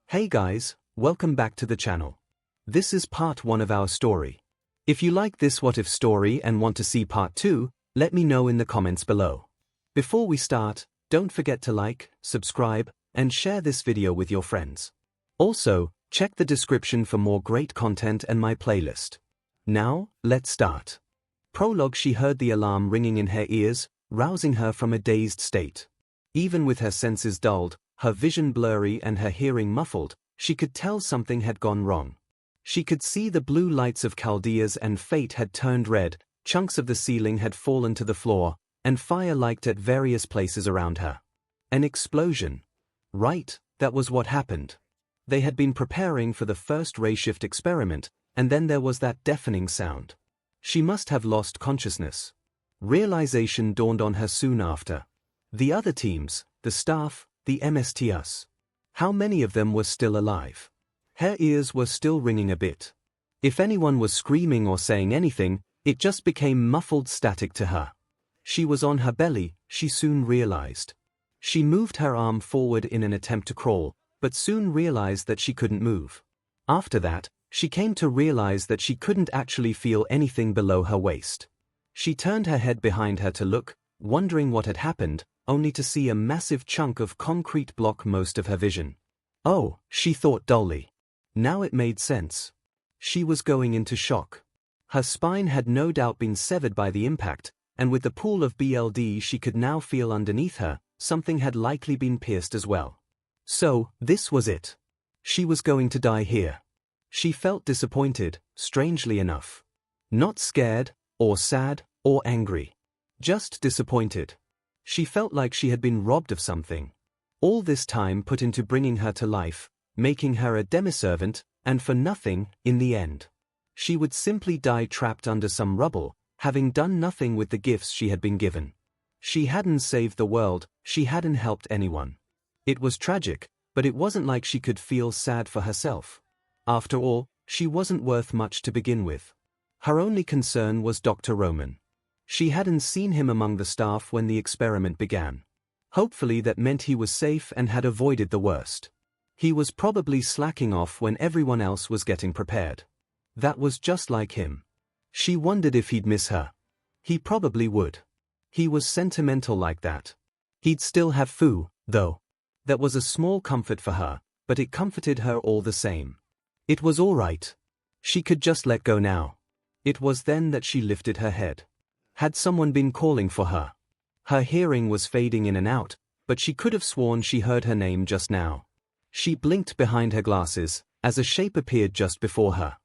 Hey guys, welcome back to the channel. This is part 1 of our story. If you like this what if story and want to see part 2, let me know in the comments below. Before we start, don't forget to like, subscribe, and share this video with your friends. Also, check the description for more great content and my playlist. Now, let's start. Prologue. She heard the alarm ringing in her ears, rousing her from a dazed state. Even with her senses dulled, her vision blurry and her hearing muffled, she could tell something had gone wrong. She could see the blue lights of Chaldea's and fate had turned red, chunks of the ceiling had fallen to the floor, and fire lighted at various places around her. An explosion. Right, that was what happened. They had been preparing for the first ray shift experiment, and then there was that deafening sound. She must have lost consciousness. Realization dawned on her soon after. The other teams, the staff, the MSTs. How many of them were still alive? Her ears were still ringing a bit. If anyone was screaming or saying anything, it just became muffled static to her. She was on her belly, she soon realized. She moved her arm forward in an attempt to crawl, but soon realized that she couldn't move. After that, she came to realize that she couldn't actually feel anything below her waist. She turned her head behind her to look, wondering what had happened, only to see a massive chunk of concrete block most of her vision. Oh, she thought dully. Now it made sense. She was going into shock. Her spine had no doubt been severed by the impact, and with the pool of blood she could now feel underneath her, something had likely been pierced as well. So, this was it. She was going to die here. She felt disappointed, strangely enough. Not scared, or sad, or angry. Just disappointed. She felt like she had been robbed of something. All this time put into bringing her to life, making her a demiservant, and for nothing, in the end. She would simply die trapped under some rubble, having done nothing with the gifts she had been given. She hadn't saved the world, she hadn't helped anyone. It was tragic, but it wasn't like she could feel sad for herself. After all, she wasn't worth much to begin with. Her only concern was Dr. Roman. She hadn't seen him among the staff when the experiment began. Hopefully that meant he was safe and had avoided the worst. He was probably slacking off when everyone else was getting prepared. That was just like him. She wondered if he'd miss her. He probably would. He was sentimental like that. He'd still have Fu, though. That was a small comfort for her, but it comforted her all the same. It was all right. She could just let go now. It was then that she lifted her head. Had someone been calling for her? Her hearing was fading in and out, but she could have sworn she heard her name just now. She blinked behind her glasses, as a shape appeared just before her.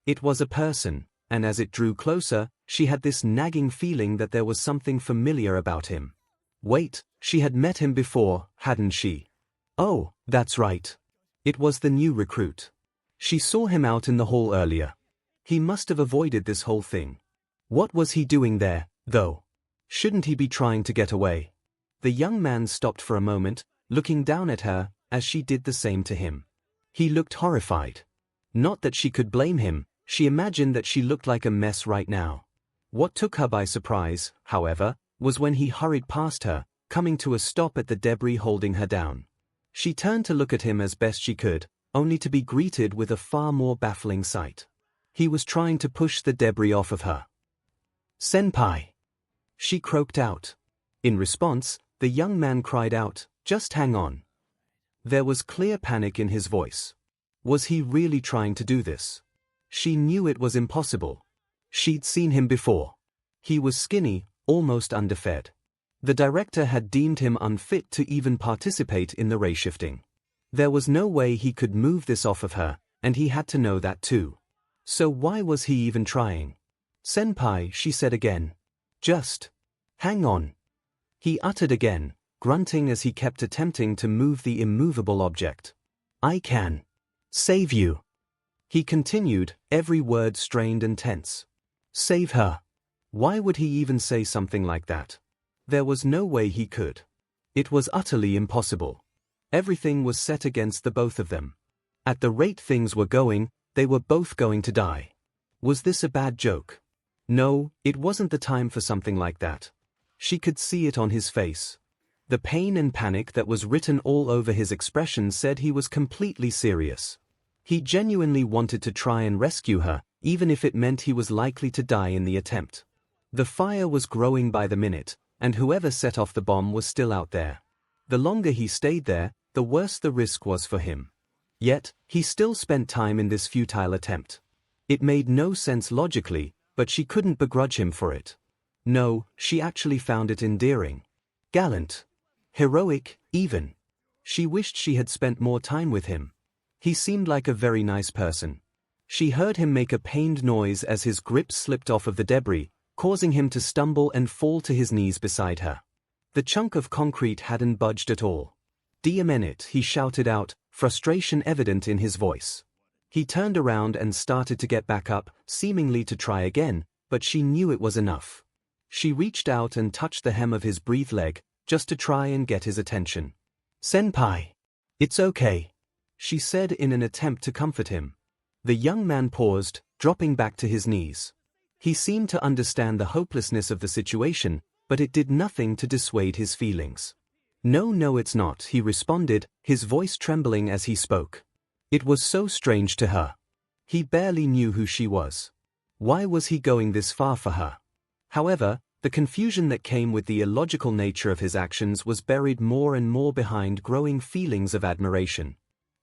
It was a person, and as it drew closer, she had this nagging feeling that there was something familiar about him. Wait, she had met him before, hadn't she? Oh, that's right. It was the new recruit. She saw him out in the hall earlier. He must have avoided this whole thing. What was he doing there, though? Shouldn't he be trying to get away? The young man stopped for a moment, looking down at her, as she did the same to him. He looked horrified. Not that she could blame him, she imagined that she looked like a mess right now. What took her by surprise, however, was when he hurried past her, coming to a stop at the debris holding her down. She turned to look at him as best she could, only to be greeted with a far more baffling sight. He was trying to push the debris off of her. "Senpai!" She croaked out. In response, the young man cried out, "Just hang on." There was clear panic in his voice. Was he really trying to do this? She knew it was impossible. She'd seen him before. He was skinny, almost underfed. The director had deemed him unfit to even participate in the ray shifting. There was no way he could move this off of her, and he had to know that too. So why was he even trying? "Senpai," she said again. "Just hang on." He uttered again, grunting as he kept attempting to move the immovable object. "I can save you," he continued, every word strained and tense. Save her? Why would he even say something like that? There was no way he could. It was utterly impossible. Everything was set against the both of them. At the rate things were going, they were both going to die. Was this a bad joke? No, it wasn't the time for something like that. She could see it on his face. The pain and panic that was written all over his expression said he was completely serious. He genuinely wanted to try and rescue her, even if it meant he was likely to die in the attempt. The fire was growing by the minute, and whoever set off the bomb was still out there. The longer he stayed there, the worse the risk was for him. Yet, he still spent time in this futile attempt. It made no sense logically, but she couldn't begrudge him for it. No, she actually found it endearing. Gallant. Heroic, even. She wished she had spent more time with him. He seemed like a very nice person. She heard him make a pained noise as his grip slipped off of the debris, causing him to stumble and fall to his knees beside her. The chunk of concrete hadn't budged at all. "Damn it," he shouted out, frustration evident in his voice. He turned around and started to get back up, seemingly to try again, but she knew it was enough. She reached out and touched the hem of his breathed leg, just to try and get his attention. "Senpai. It's okay," she said in an attempt to comfort him. The young man paused, dropping back to his knees. He seemed to understand the hopelessness of the situation, but it did nothing to dissuade his feelings. No, it's not," he responded, his voice trembling as he spoke. It was so strange to her. He barely knew who she was. Why was he going this far for her? However, the confusion that came with the illogical nature of his actions was buried more and more behind growing feelings of admiration.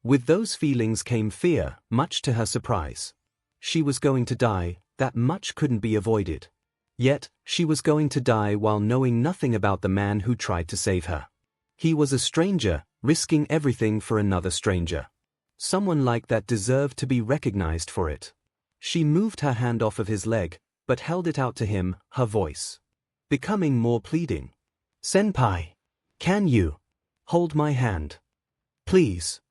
With those feelings came fear, much to her surprise. She was going to die, that much couldn't be avoided. Yet, she was going to die while knowing nothing about the man who tried to save her. He was a stranger, risking everything for another stranger. Someone like that deserved to be recognized for it. She moved her hand off of his leg, but held it out to him, her voice becoming more pleading. "Senpai. Can you hold my hand? Please?"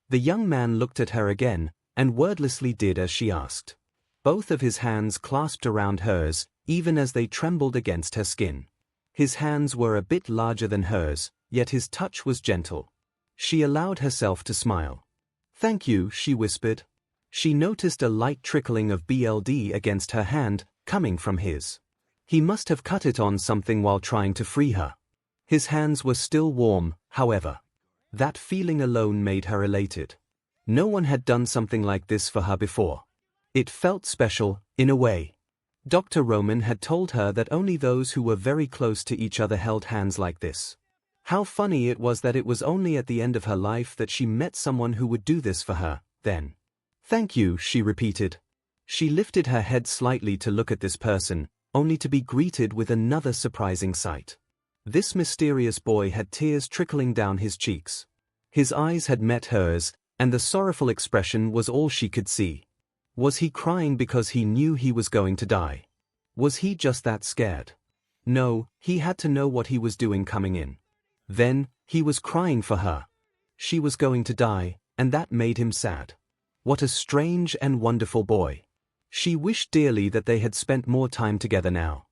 The young man looked at her again, and wordlessly did as she asked. Both of his hands clasped around hers, even as they trembled against her skin. His hands were a bit larger than hers, yet his touch was gentle. She allowed herself to smile. "Thank you," she whispered. She noticed a light trickling of blood against her hand, coming from his. He must have cut it on something while trying to free her. His hands were still warm, however. That feeling alone made her elated. No one had done something like this for her before. It felt special, in a way. Dr. Roman had told her that only those who were very close to each other held hands like this. How funny it was that it was only at the end of her life that she met someone who would do this for her, then. "Thank you," she repeated. She lifted her head slightly to look at this person, only to be greeted with another surprising sight. This mysterious boy had tears trickling down his cheeks. His eyes had met hers, and the sorrowful expression was all she could see. Was he crying because he knew he was going to die? Was he just that scared? No, he had to know what he was doing coming in. Then, he was crying for her. She was going to die, and that made him sad. What a strange and wonderful boy. She wished dearly that they had spent more time together now.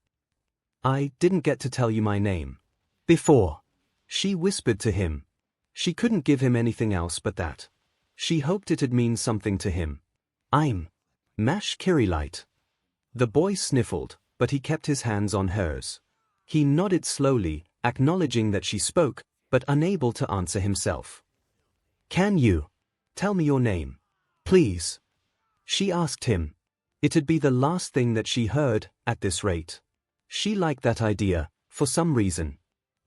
"I didn't get to tell you my name before," she whispered to him. She couldn't give him anything else but that. She hoped it'd mean something to him. "I'm Mash Kirilight." The boy sniffled, but he kept his hands on hers. He nodded slowly, acknowledging that she spoke, but unable to answer himself. "Can you tell me your name, please?" she asked him. It'd be the last thing that she heard, at this rate. She liked that idea, for some reason.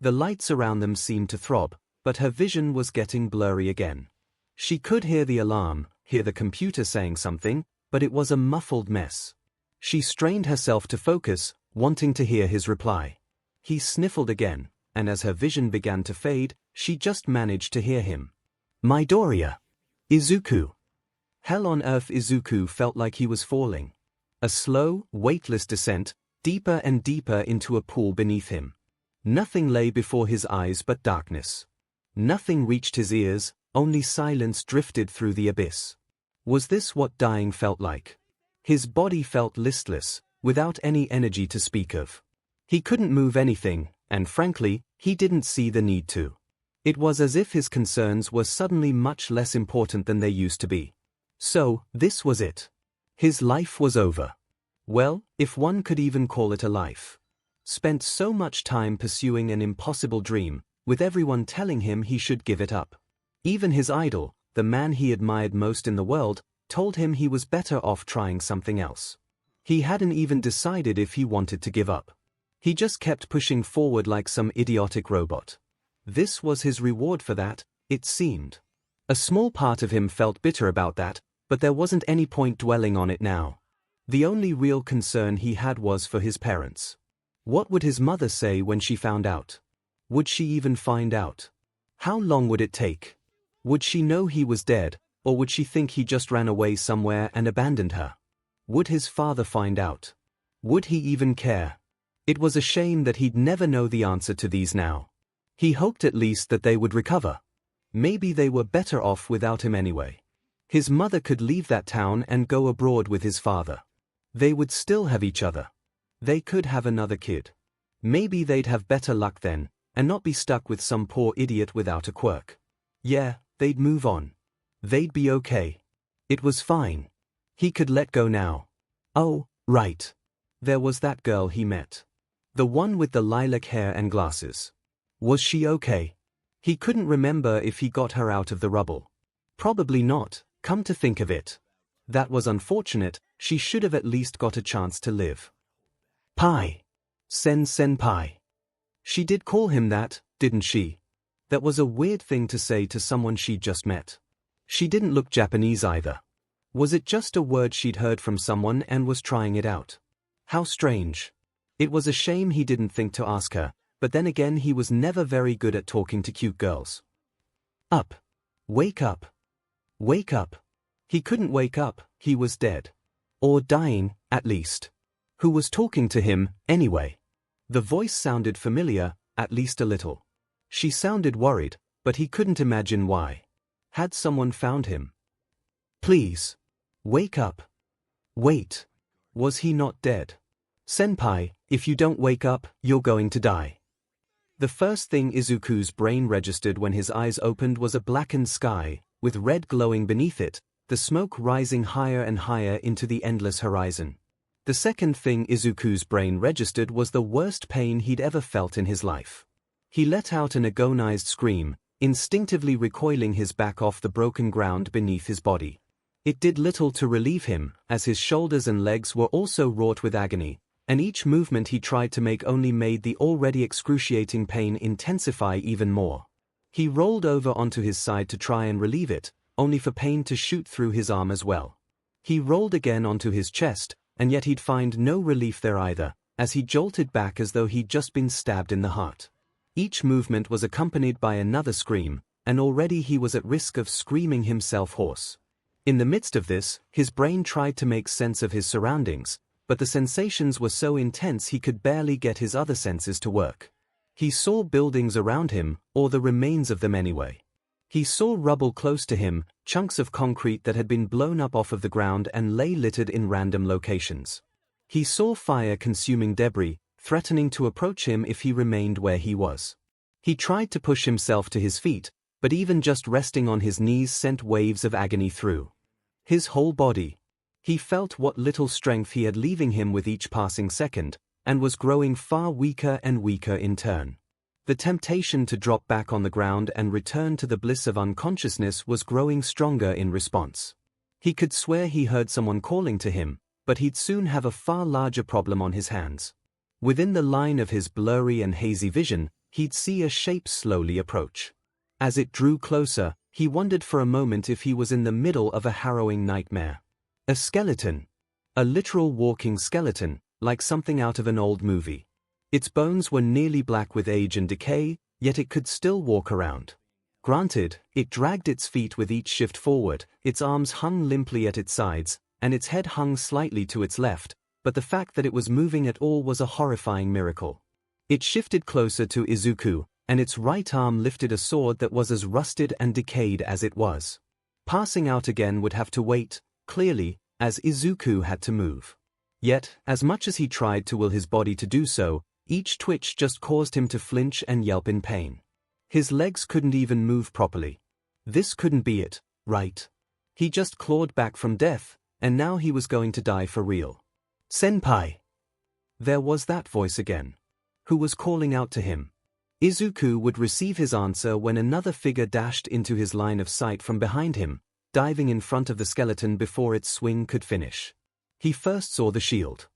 The lights around them seemed to throb, but her vision was getting blurry again. She could hear the alarm, hear the computer saying something, but it was a muffled mess. She strained herself to focus, wanting to hear his reply. He sniffled again, and as her vision began to fade, she just managed to hear him. "Midoriya. Izuku." Hell on earth. Izuku felt like he was falling. A slow, weightless descent, deeper and deeper into a pool beneath him. Nothing lay before his eyes but darkness. Nothing reached his ears, only silence drifted through the abyss. Was this what dying felt like? His body felt listless, without any energy to speak of. He couldn't move anything, and frankly, he didn't see the need to. It was as if his concerns were suddenly much less important than they used to be. So, this was it. His life was over. Well, if one could even call it a life. Spent so much time pursuing an impossible dream, with everyone telling him he should give it up. Even his idol, the man he admired most in the world, told him he was better off trying something else. He hadn't even decided if he wanted to give up. He just kept pushing forward like some idiotic robot. This was his reward for that, it seemed. A small part of him felt bitter about that, but there wasn't any point dwelling on it now. The only real concern he had was for his parents. What would his mother say when she found out? Would she even find out? How long would it take? Would she know he was dead, or would she think he just ran away somewhere and abandoned her? Would his father find out? Would he even care? It was a shame that he'd never know the answer to these now. He hoped at least that they would recover. Maybe they were better off without him anyway. His mother could leave that town and go abroad with his father. They would still have each other. They could have another kid. Maybe they'd have better luck then, and not be stuck with some poor idiot without a quirk. Yeah, they'd move on. They'd be okay. It was fine. He could let go now. Oh, right. There was that girl he met. The one with the lilac hair and glasses. Was she okay? He couldn't remember if he got her out of the rubble. Probably not, come to think of it. That was unfortunate, she should have at least got a chance to live. Pai. Senpai. She did call him that, didn't she? That was a weird thing to say to someone she'd just met. She didn't look Japanese either. Was it just a word she'd heard from someone and was trying it out? How strange. It was a shame he didn't think to ask her, but then again he was never very good at talking to cute girls. Up. Wake up. Wake up. He couldn't wake up, he was dead. Or dying, at least. Who was talking to him, anyway? The voice sounded familiar, at least a little. She sounded worried, but he couldn't imagine why. Had someone found him? Please. Wake up. Wait. Was he not dead? Senpai, if you don't wake up, you're going to die. The first thing Izuku's brain registered when his eyes opened was a blackened sky, with red glowing beneath it, the smoke rising higher and higher into the endless horizon. The second thing Izuku's brain registered was the worst pain he'd ever felt in his life. He let out an agonized scream, instinctively recoiling his back off the broken ground beneath his body. It did little to relieve him, as his shoulders and legs were also wrought with agony, and each movement he tried to make only made the already excruciating pain intensify even more. He rolled over onto his side to try and relieve it, only for pain to shoot through his arm as well. He rolled again onto his chest, and yet he'd find no relief there either, as he jolted back as though he'd just been stabbed in the heart. Each movement was accompanied by another scream, and already he was at risk of screaming himself hoarse. In the midst of this, his brain tried to make sense of his surroundings, but the sensations were so intense he could barely get his other senses to work. He saw buildings around him, or the remains of them anyway. He saw rubble close to him, chunks of concrete that had been blown up off of the ground and lay littered in random locations. He saw fire-consuming debris, threatening to approach him if he remained where he was. He tried to push himself to his feet, but even just resting on his knees sent waves of agony through his whole body. He felt what little strength he had leaving him with each passing second, and was growing far weaker and weaker in turn. The temptation to drop back on the ground and return to the bliss of unconsciousness was growing stronger in response. He could swear he heard someone calling to him, but he'd soon have a far larger problem on his hands. Within the line of his blurry and hazy vision, he'd see a shape slowly approach. As it drew closer, he wondered for a moment if he was in the middle of a harrowing nightmare. A skeleton. A literal walking skeleton, like something out of an old movie. Its bones were nearly black with age and decay, yet it could still walk around. Granted, it dragged its feet with each shift forward, its arms hung limply at its sides, and its head hung slightly to its left, but the fact that it was moving at all was a horrifying miracle. It shifted closer to Izuku, and its right arm lifted a sword that was as rusted and decayed as it was. Passing out again would have to wait, clearly, as Izuku had to move. Yet, as much as he tried to will his body to do so, each twitch just caused him to flinch and yelp in pain. His legs couldn't even move properly. This couldn't be it, right? He just clawed back from death, and now he was going to die for real. Senpai! There was that voice again. Who was calling out to him? Izuku would receive his answer when another figure dashed into his line of sight from behind him, diving in front of the skeleton before its swing could finish. He first saw the shield.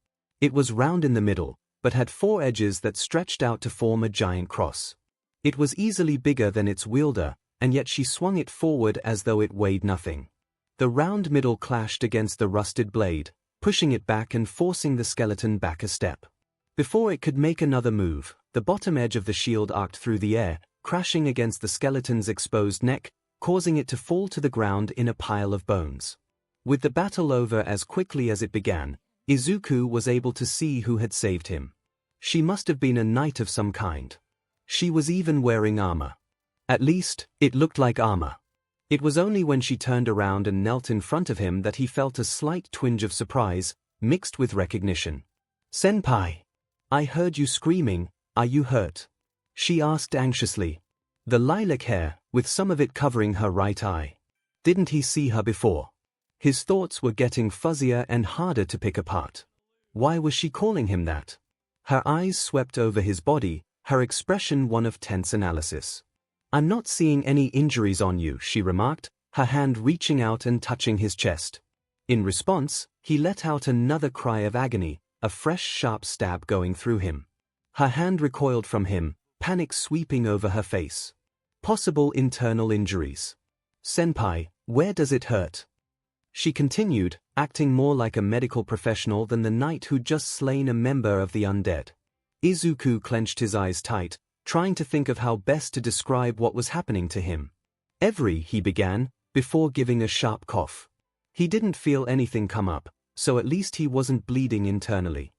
It was round in the middle, but had 4 edges that stretched out to form a giant cross. It was easily bigger than its wielder, and yet she swung it forward as though it weighed nothing. The round middle clashed against the rusted blade, pushing it back and forcing the skeleton back a step. Before it could make another move, the bottom edge of the shield arced through the air, crashing against the skeleton's exposed neck, causing it to fall to the ground in a pile of bones. With the battle over as quickly as it began, Izuku was able to see who had saved him. She must have been a knight of some kind. She was even wearing armor. At least, it looked like armor. It was only when she turned around and knelt in front of him that he felt a slight twinge of surprise, mixed with recognition. "Senpai! I heard you screaming, are you hurt?" she asked anxiously. The lilac hair, with some of it covering her right eye. Didn't he see her before? His thoughts were getting fuzzier and harder to pick apart. Why was she calling him that? Her eyes swept over his body, her expression one of tense analysis. "I'm not seeing any injuries on you," she remarked, her hand reaching out and touching his chest. In response, he let out another cry of agony, a fresh sharp stab going through him. Her hand recoiled from him, panic sweeping over her face. Possible internal injuries. "Senpai, where does it hurt?" she continued, acting more like a medical professional than the knight who'd just slain a member of the undead. Izuku clenched his eyes tight, trying to think of how best to describe what was happening to him. He began, before giving a sharp cough. He didn't feel anything come up, so at least he wasn't bleeding internally.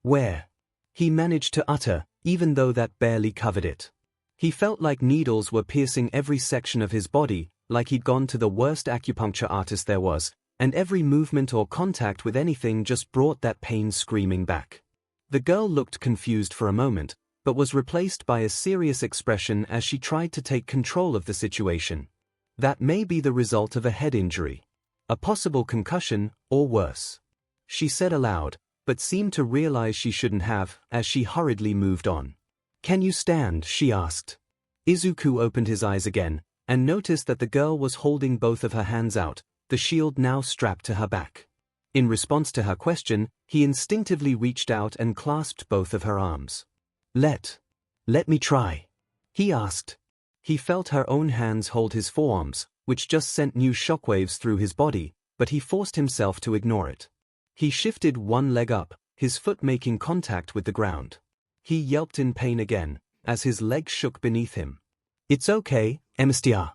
Where? He managed to utter, even though that barely covered it. He felt like needles were piercing every section of his body, like he'd gone to the worst acupuncture artist there was, and every movement or contact with anything just brought that pain screaming back. The girl looked confused for a moment, but was replaced by a serious expression as she tried to take control of the situation. That may be the result of a head injury. A possible concussion, or worse. She said aloud, but seemed to realize she shouldn't have, as she hurriedly moved on. "Can you stand?" she asked. Izuku opened his eyes again, and noticed that the girl was holding both of her hands out, the shield now strapped to her back. In response to her question, he instinctively reached out and clasped both of her arms. Let me try," he asked. He felt her own hands hold his forearms, which just sent new shockwaves through his body, but he forced himself to ignore it. He shifted one leg up, his foot making contact with the ground. He yelped in pain again, as his leg shook beneath him. "It's okay, MSTR.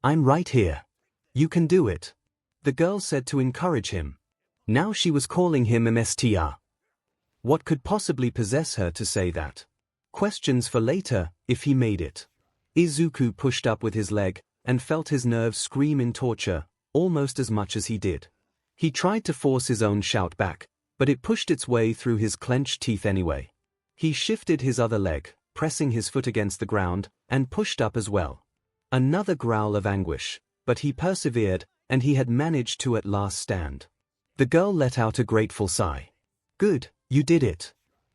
I'm right here. You can do it," the girl said to encourage him. Now she was calling him MSTR. What could possibly possess her to say that? Questions for later, if he made it. Izuku pushed up with his leg, and felt his nerves scream in torture, almost as much as he did. He tried to force his own shout back, but it pushed its way through his clenched teeth anyway. He shifted his other leg, pressing his foot against the ground, and pushed up as well. Another growl of anguish, but he persevered, and he had managed to at last stand. The girl let out a grateful sigh. "Good, you did it.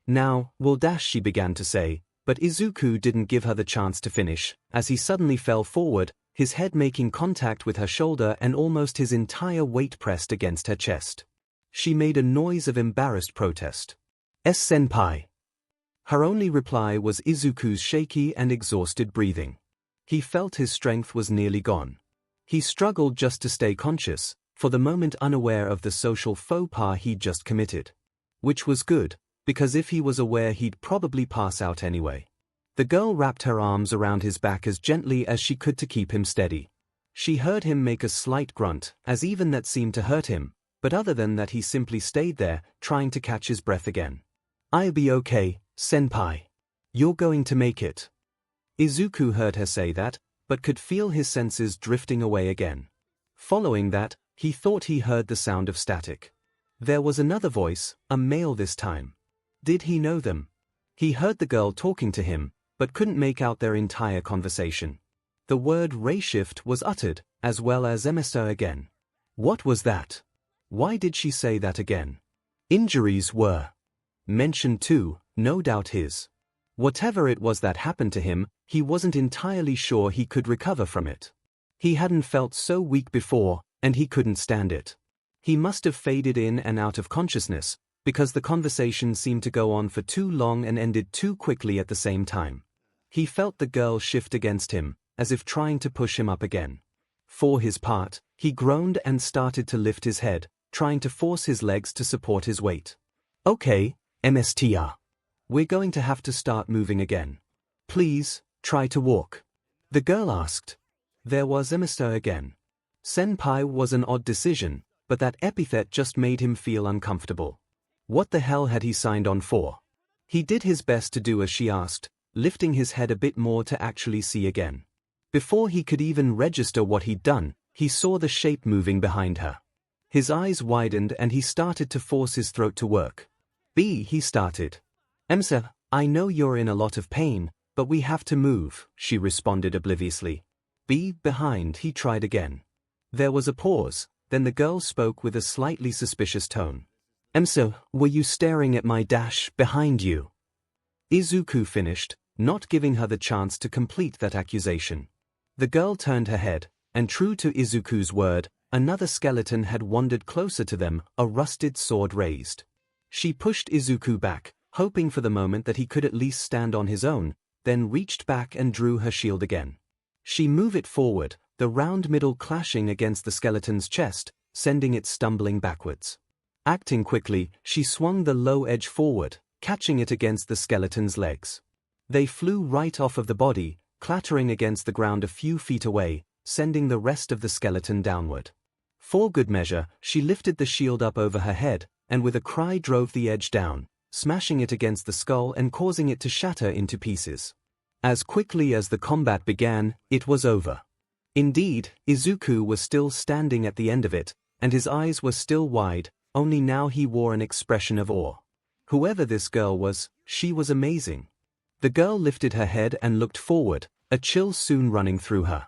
Now, we'll dash," she began to say, but Izuku didn't give her the chance to finish, as he suddenly fell forward, his head making contact with her shoulder and almost his entire weight pressed against her chest. She made a noise of embarrassed protest. "Senpai." Her only reply was Izuku's shaky and exhausted breathing. He felt his strength was nearly gone. He struggled just to stay conscious, for the moment unaware of the social faux pas he'd just committed. Which was good, because if he was aware he'd probably pass out anyway. The girl wrapped her arms around his back as gently as she could to keep him steady. She heard him make a slight grunt, as even that seemed to hurt him, but other than that he simply stayed there, trying to catch his breath again. "I'll be okay, senpai. You're going to make it." Izuku heard her say that, but could feel his senses drifting away again. Following that, he thought he heard the sound of static. There was another voice, a male this time. Did he know them? He heard the girl talking to him, but couldn't make out their entire conversation. The word "rayshift" was uttered, as well as "emissar" again. What was that? Why did she say that again? Injuries were mentioned too, no doubt his. Whatever it was that happened to him, he wasn't entirely sure he could recover from it. He hadn't felt so weak before, and he couldn't stand it. He must have faded in and out of consciousness, because the conversation seemed to go on for too long and ended too quickly at the same time. He felt the girl shift against him, as if trying to push him up again. For his part, he groaned and started to lift his head, trying to force his legs to support his weight. Okay, MSTR. We're going to have to start moving again. Please, try to walk. The girl asked. There was MSTR again. Senpai was an odd decision, but that epithet just made him feel uncomfortable. What the hell had he signed on for? He did his best to do as she asked, lifting his head a bit more to actually see again. Before he could even register what he'd done, he saw the shape moving behind her. His eyes widened and he started to force his throat to work. He started. Sir, I know you're in a lot of pain, but we have to move, she responded obliviously. Behind, he tried again. There was a pause, then the girl spoke with a slightly suspicious tone. Sir, were you staring at my dash behind you? Izuku finished, not giving her the chance to complete that accusation. The girl turned her head, and true to Izuku's word, another skeleton had wandered closer to them, a rusted sword raised. She pushed Izuku back, hoping for the moment that he could at least stand on his own, then reached back and drew her shield again. She moved it forward, the round middle clashing against the skeleton's chest, sending it stumbling backwards. Acting quickly, she swung the low edge forward, catching it against the skeleton's legs. They flew right off of the body, clattering against the ground a few feet away, sending the rest of the skeleton downward. For good measure, she lifted the shield up over her head, and with a cry drove the edge down, smashing it against the skull and causing it to shatter into pieces. As quickly as the combat began, it was over. Indeed, Izuku was still standing at the end of it, and his eyes were still wide, only now he wore an expression of awe. Whoever this girl was, she was amazing. The girl lifted her head and looked forward, a chill soon running through her.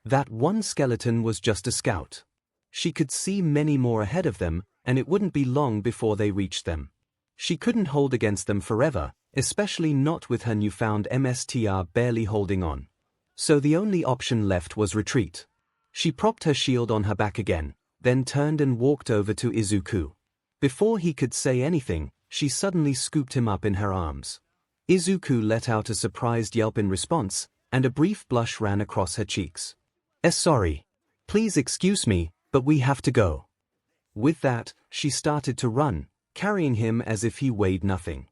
That one skeleton was just a scout. She could see many more ahead of them, and it wouldn't be long before they reached them. She couldn't hold against them forever, especially not with her newfound MSTR barely holding on. So the only option left was retreat. She propped her shield on her back again, then turned and walked over to Izuku. Before he could say anything, she suddenly scooped him up in her arms. Izuku let out a surprised yelp in response, and a brief blush ran across her cheeks. Sorry. Please excuse me, but we have to go. With that, she started to run, carrying him as if he weighed nothing.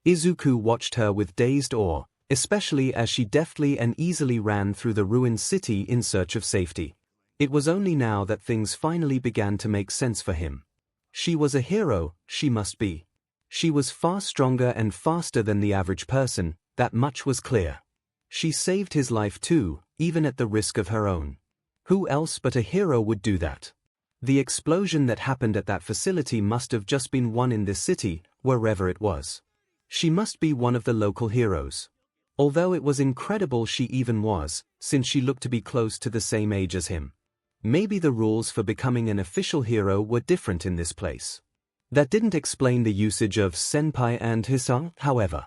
Izuku watched her with dazed awe, especially as she deftly and easily ran through the ruined city in search of safety. It was only now that things finally began to make sense for him. She was a hero, she must be. She was far stronger and faster than the average person, that much was clear. She saved his life too, even at the risk of her own. Who else but a hero would do that? The explosion that happened at that facility must have just been one in this city, wherever it was. She must be one of the local heroes. Although it was incredible she even was, since she looked to be close to the same age as him. Maybe the rules for becoming an official hero were different in this place. That didn't explain the usage of senpai and hisan, however.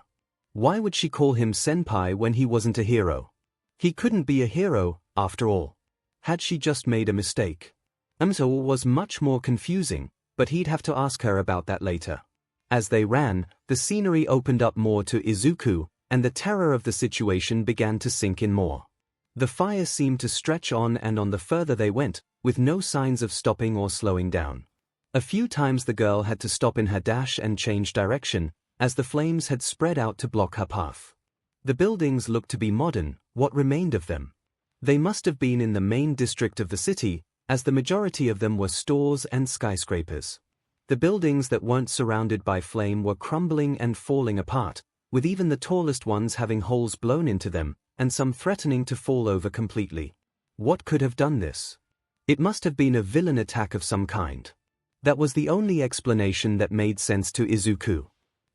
Why would she call him senpai when he wasn't a hero? He couldn't be a hero, after all. Had she just made a mistake? Was much more confusing, but he'd have to ask her about that later. As they ran, the scenery opened up more to Izuku, and the terror of the situation began to sink in more. The fire seemed to stretch on and on the further they went, with no signs of stopping or slowing down. A few times the girl had to stop in her dash and change direction, as the flames had spread out to block her path. The buildings looked to be modern, what remained of them. They must have been in the main district of the city, as the majority of them were stores and skyscrapers. The buildings that weren't surrounded by flame were crumbling and falling apart, with even the tallest ones having holes blown into them, and some threatening to fall over completely. What could have done this? It must have been a villain attack of some kind. That was the only explanation that made sense to Izuku.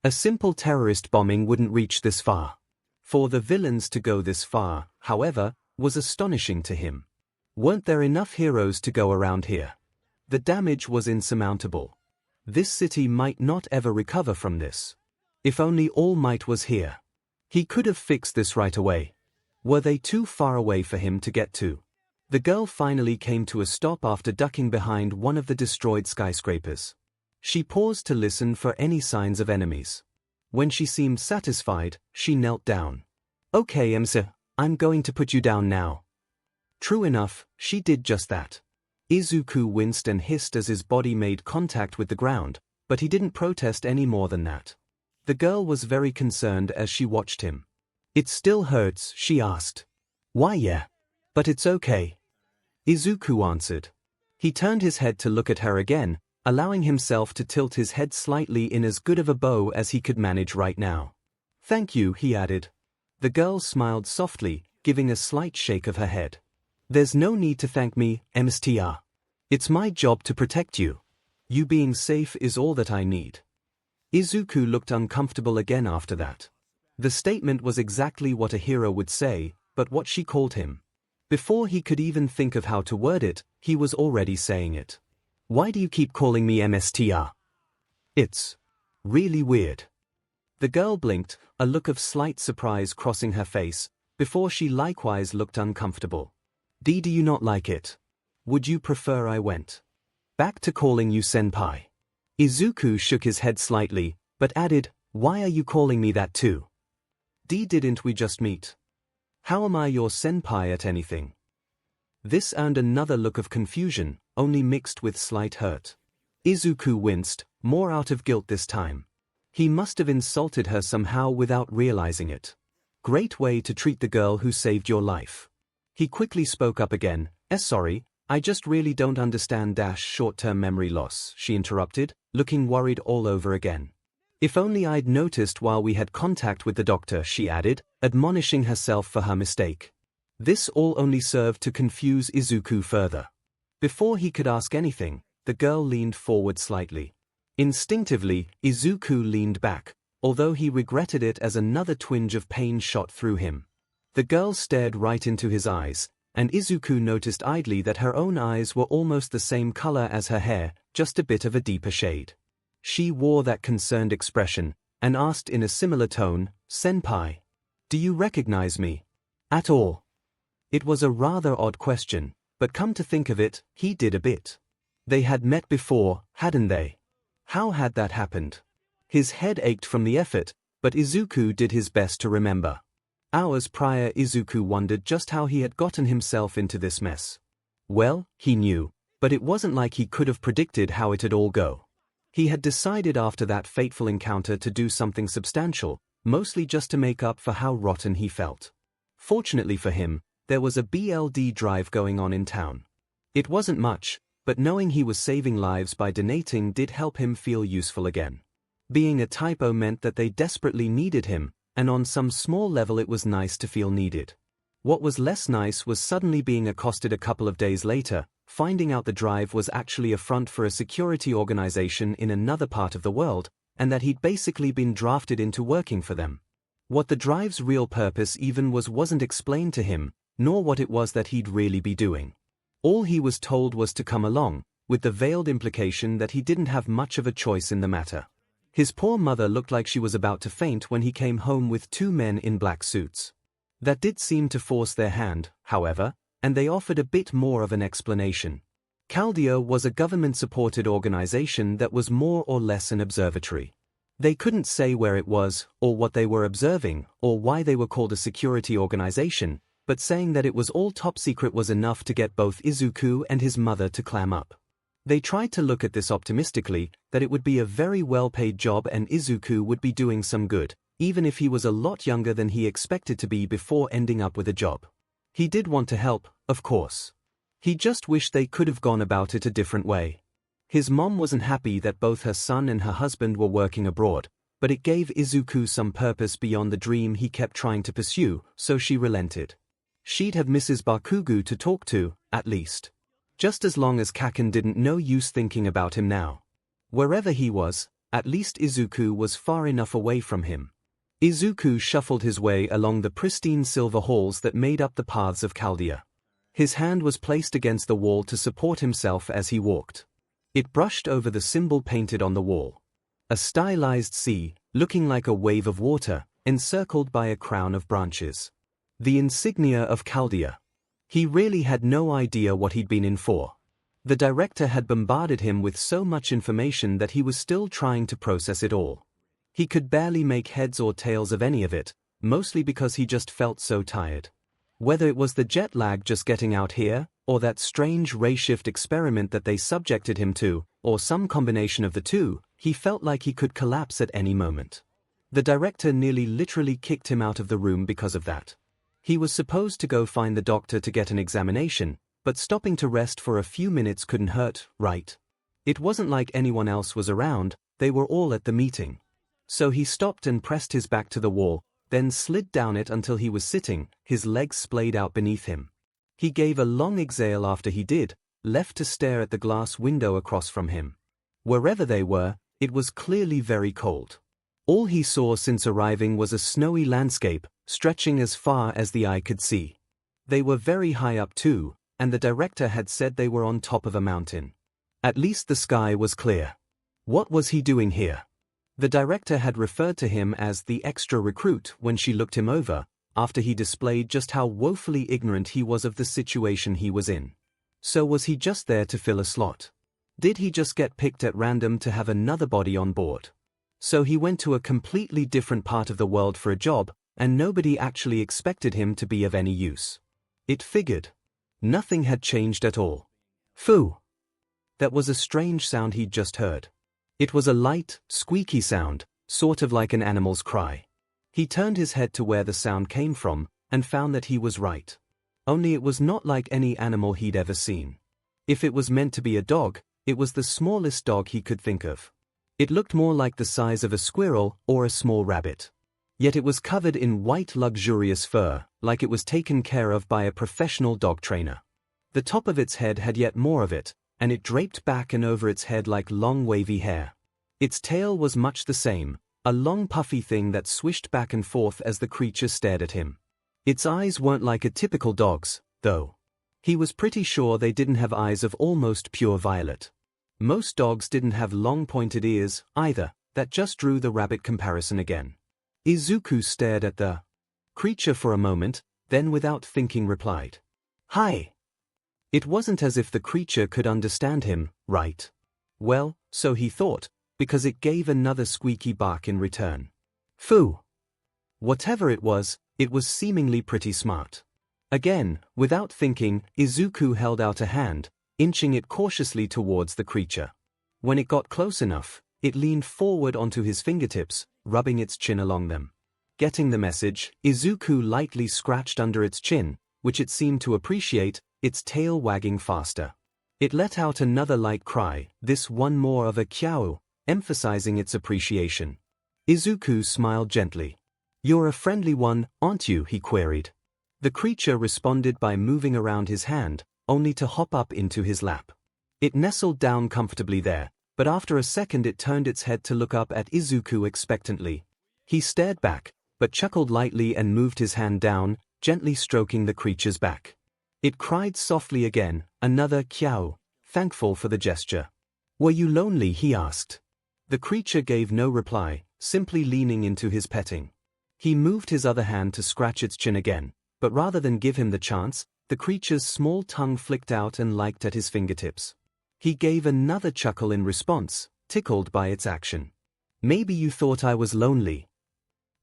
A simple terrorist bombing wouldn't reach this far. For the villains to go this far, however, was astonishing to him. Weren't there enough heroes to go around here? The damage was insurmountable. This city might not ever recover from this. If only All Might was here. He could have fixed this right away. Were they too far away for him to get to? The girl finally came to a stop after ducking behind one of the destroyed skyscrapers. She paused to listen for any signs of enemies. When she seemed satisfied, she knelt down. "Okay, 𝐴𝐵𝐷, I'm going to put you down now." True enough, she did just that. Izuku winced and hissed as his body made contact with the ground, but he didn't protest any more than that. The girl was very concerned as she watched him. "It still hurts?" she asked. "Why, yeah. But it's okay," Izuku answered. He turned his head to look at her again, allowing himself to tilt his head slightly in as good of a bow as he could manage right now. "Thank you," he added. The girl smiled softly, giving a slight shake of her head. "There's no need to thank me, 𝐵𝐻𝐻. It's my job to protect you. You being safe is all that I need." Izuku looked uncomfortable again after that. The statement was exactly what a hero would say, but what she called him. Before he could even think of how to word it, he was already saying it. "Why do you keep calling me 𝐵𝐻𝐻? It's really weird." The girl blinked, a look of slight surprise crossing her face, before she likewise looked uncomfortable. Do you not like it? Would you prefer I went back to calling you senpai?" Izuku shook his head slightly, but added, "Why are you calling me that too? Didn't we just meet? How am I your senpai at anything?" This earned another look of confusion, only mixed with slight hurt. Izuku winced, more out of guilt this time. He must have insulted her somehow without realizing it. Great way to treat the girl who saved your life. He quickly spoke up again. Sorry, I just really don't understand short-term memory loss," she interrupted, looking worried all over again. "If only I'd noticed while we had contact with the doctor," she added, admonishing herself for her mistake. This all only served to confuse Izuku further. Before he could ask anything, the girl leaned forward slightly. Instinctively, Izuku leaned back, although he regretted it as another twinge of pain shot through him. The girl stared right into his eyes, and Izuku noticed idly that her own eyes were almost the same color as her hair, just a bit of a deeper shade. She wore that concerned expression, and asked in a similar tone, "Senpai, do you recognize me at all?" It was a rather odd question, but come to think of it, he did a bit. They had met before, hadn't they? How had that happened? His head ached from the effort, but Izuku did his best to remember. Hours prior, Izuku wondered just how he had gotten himself into this mess. Well, he knew, but it wasn't like he could have predicted how it'd all go. He had decided after that fateful encounter to do something substantial, mostly just to make up for how rotten he felt. Fortunately for him, there was a BLD drive going on in town. It wasn't much, but knowing he was saving lives by donating did help him feel useful again. Being a typo meant that they desperately needed him, and on some small level it was nice to feel needed. What was less nice was suddenly being accosted a couple of days later, finding out the drive was actually a front for a security organization in another part of the world, and that he'd basically been drafted into working for them. What the drive's real purpose even wasn't explained to him, nor what it was that he'd really be doing. All he was told was to come along, with the veiled implication that he didn't have much of a choice in the matter. His poor mother looked like she was about to faint when he came home with two men in black suits. That did seem to force their hand, however, and they offered a bit more of an explanation. Chaldea was a government-supported organization that was more or less an observatory. They couldn't say where it was, or what they were observing, or why they were called a security organization, but saying that it was all top secret was enough to get both Izuku and his mother to clam up. They tried to look at this optimistically, that it would be a very well-paid job and Izuku would be doing some good, even if he was a lot younger than he expected to be before ending up with a job. He did want to help, of course. He just wished they could have gone about it a different way. His mom wasn't happy that both her son and her husband were working abroad, but it gave Izuku some purpose beyond the dream he kept trying to pursue, so she relented. She'd have Mrs. Bakugo to talk to, at least. Just as long as Kaken didn't no use thinking about him now. Wherever he was, at least Izuku was far enough away from him. Izuku shuffled his way along the pristine silver halls that made up the paths of Chaldea. His hand was placed against the wall to support himself as he walked. It brushed over the symbol painted on the wall. A stylized sea, looking like a wave of water, encircled by a crown of branches. The insignia of Chaldea. He really had no idea what he'd been in for. The director had bombarded him with so much information that he was still trying to process it all. He could barely make heads or tails of any of it, mostly because he just felt so tired. Whether it was the jet lag just getting out here, or that strange ray shift experiment that they subjected him to, or some combination of the two, he felt like he could collapse at any moment. The director nearly literally kicked him out of the room because of that. He was supposed to go find the doctor to get an examination, but stopping to rest for a few minutes couldn't hurt, right? It wasn't like anyone else was around, they were all at the meeting. So he stopped and pressed his back to the wall, then slid down it until he was sitting, his legs splayed out beneath him. He gave a long exhale after he did, left to stare at the glass window across from him. Wherever they were, it was clearly very cold. All he saw since arriving was a snowy landscape, stretching as far as the eye could see. They were very high up too, and the director had said they were on top of a mountain. At least the sky was clear. What was he doing here? The director had referred to him as the extra recruit when she looked him over, after he displayed just how woefully ignorant he was of the situation he was in. So was he just there to fill a slot? Did he just get picked at random to have another body on board? So he went to a completely different part of the world for a job, and nobody actually expected him to be of any use. It figured. Nothing had changed at all. Phoo! That was a strange sound he'd just heard. It was a light, squeaky sound, sort of like an animal's cry. He turned his head to where the sound came from, and found that he was right. Only it was not like any animal he'd ever seen. If it was meant to be a dog, it was the smallest dog he could think of. It looked more like the size of a squirrel or a small rabbit. Yet it was covered in white luxurious fur, like it was taken care of by a professional dog trainer. The top of its head had yet more of it, and it draped back and over its head like long wavy hair. Its tail was much the same, a long puffy thing that swished back and forth as the creature stared at him. Its eyes weren't like a typical dog's, though. He was pretty sure they didn't have eyes of almost pure violet. Most dogs didn't have long pointed ears, either. That just drew the rabbit comparison again. Izuku stared at the creature for a moment, then without thinking replied, "Hi." It wasn't as if the creature could understand him, right? Well, so he thought, because it gave another squeaky bark in return. Phoo! Whatever it was seemingly pretty smart. Again, without thinking, Izuku held out a hand, inching it cautiously towards the creature. When it got close enough, it leaned forward onto his fingertips, rubbing its chin along them. Getting the message, Izuku lightly scratched under its chin, which it seemed to appreciate, its tail wagging faster. It let out another light cry, this one more of a kyaou, emphasizing its appreciation. Izuku smiled gently. "You're a friendly one, aren't you?" he queried. The creature responded by moving around his hand, only to hop up into his lap. It nestled down comfortably there, but after a second it turned its head to look up at Izuku expectantly. He stared back, but chuckled lightly and moved his hand down, gently stroking the creature's back. It cried softly again, another kyaou, thankful for the gesture. "Were you lonely?" he asked. The creature gave no reply, simply leaning into his petting. He moved his other hand to scratch its chin again, but rather than give him the chance, the creature's small tongue flicked out and licked at his fingertips. He gave another chuckle in response, tickled by its action. "Maybe you thought I was lonely."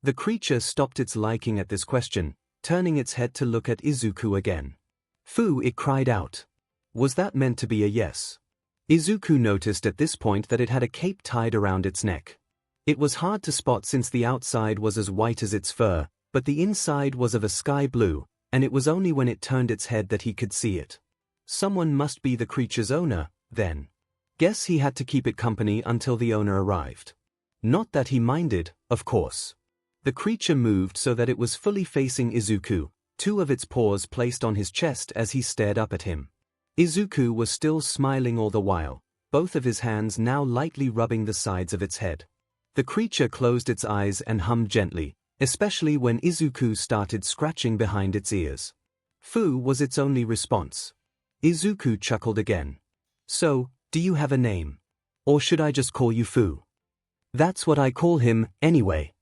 The creature stopped its licking at this question, turning its head to look at Izuku again. "Phoo!" it cried out. Was that meant to be a yes? Izuku noticed at this point that it had a cape tied around its neck. It was hard to spot since the outside was as white as its fur, but the inside was of a sky blue, and it was only when it turned its head that he could see it. Someone must be the creature's owner, then. Guess he had to keep it company until the owner arrived. Not that he minded, of course. The creature moved so that it was fully facing Izuku, two of its paws placed on his chest as he stared up at him. Izuku was still smiling all the while, both of his hands now lightly rubbing the sides of its head. The creature closed its eyes and hummed gently, especially when Izuku started scratching behind its ears. Phoo was its only response. Izuku chuckled again. "So, do you have a name? Or should I just call you Phoo?" "That's what I call him, anyway."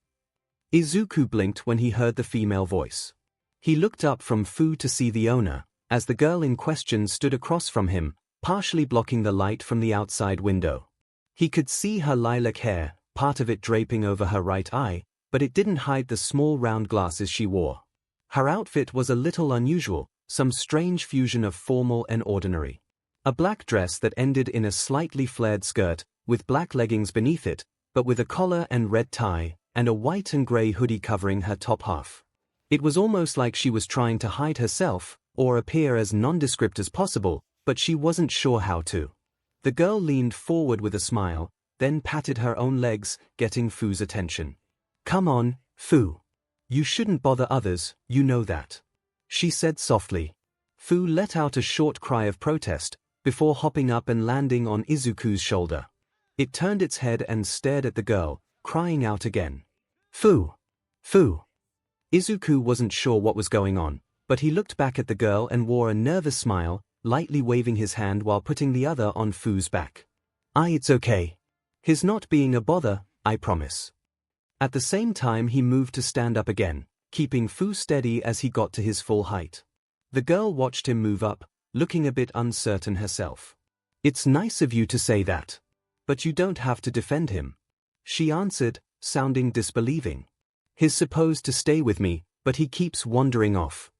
Izuku blinked when he heard the female voice. He looked up from Fu to see the owner, as the girl in question stood across from him, partially blocking the light from the outside window. He could see her lilac hair, part of it draping over her right eye, but it didn't hide the small round glasses she wore. Her outfit was a little unusual, some strange fusion of formal and ordinary. A black dress that ended in a slightly flared skirt, with black leggings beneath it, but with a collar and red tie, and a white and grey hoodie covering her top half. It was almost like she was trying to hide herself, or appear as nondescript as possible, but she wasn't sure how to. The girl leaned forward with a smile, then patted her own legs, getting Fu's attention. "Come on, Fu. You shouldn't bother others, you know that," she said softly. Fu let out a short cry of protest, before hopping up and landing on Izuku's shoulder. It turned its head and stared at the girl, crying out again. "Fu! Fu!" Izuku wasn't sure what was going on, but he looked back at the girl and wore a nervous smile, lightly waving his hand while putting the other on Fu's back. It's okay. He's not being a bother, I promise." At the same time he moved to stand up again, keeping Fu steady as he got to his full height. The girl watched him move up, looking a bit uncertain herself. "It's nice of you to say that. But you don't have to defend him," she answered, sounding disbelieving. "He's supposed to stay with me, but he keeps wandering off."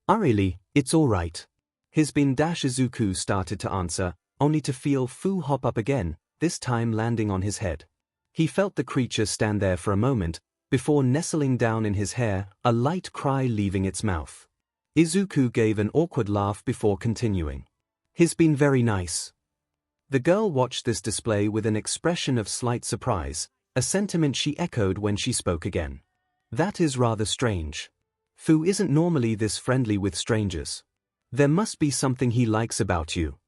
"Really, it's all right. He's been." Izuku started to answer, only to feel Fu hop up again, this time landing on his head. He felt the creature stand there for a moment, before nestling down in his hair, a light cry leaving its mouth. Izuku gave an awkward laugh before continuing. "He's been very nice." The girl watched this display with an expression of slight surprise, a sentiment she echoed when she spoke again. "That is rather strange. Fu isn't normally this friendly with strangers. There must be something he likes about you."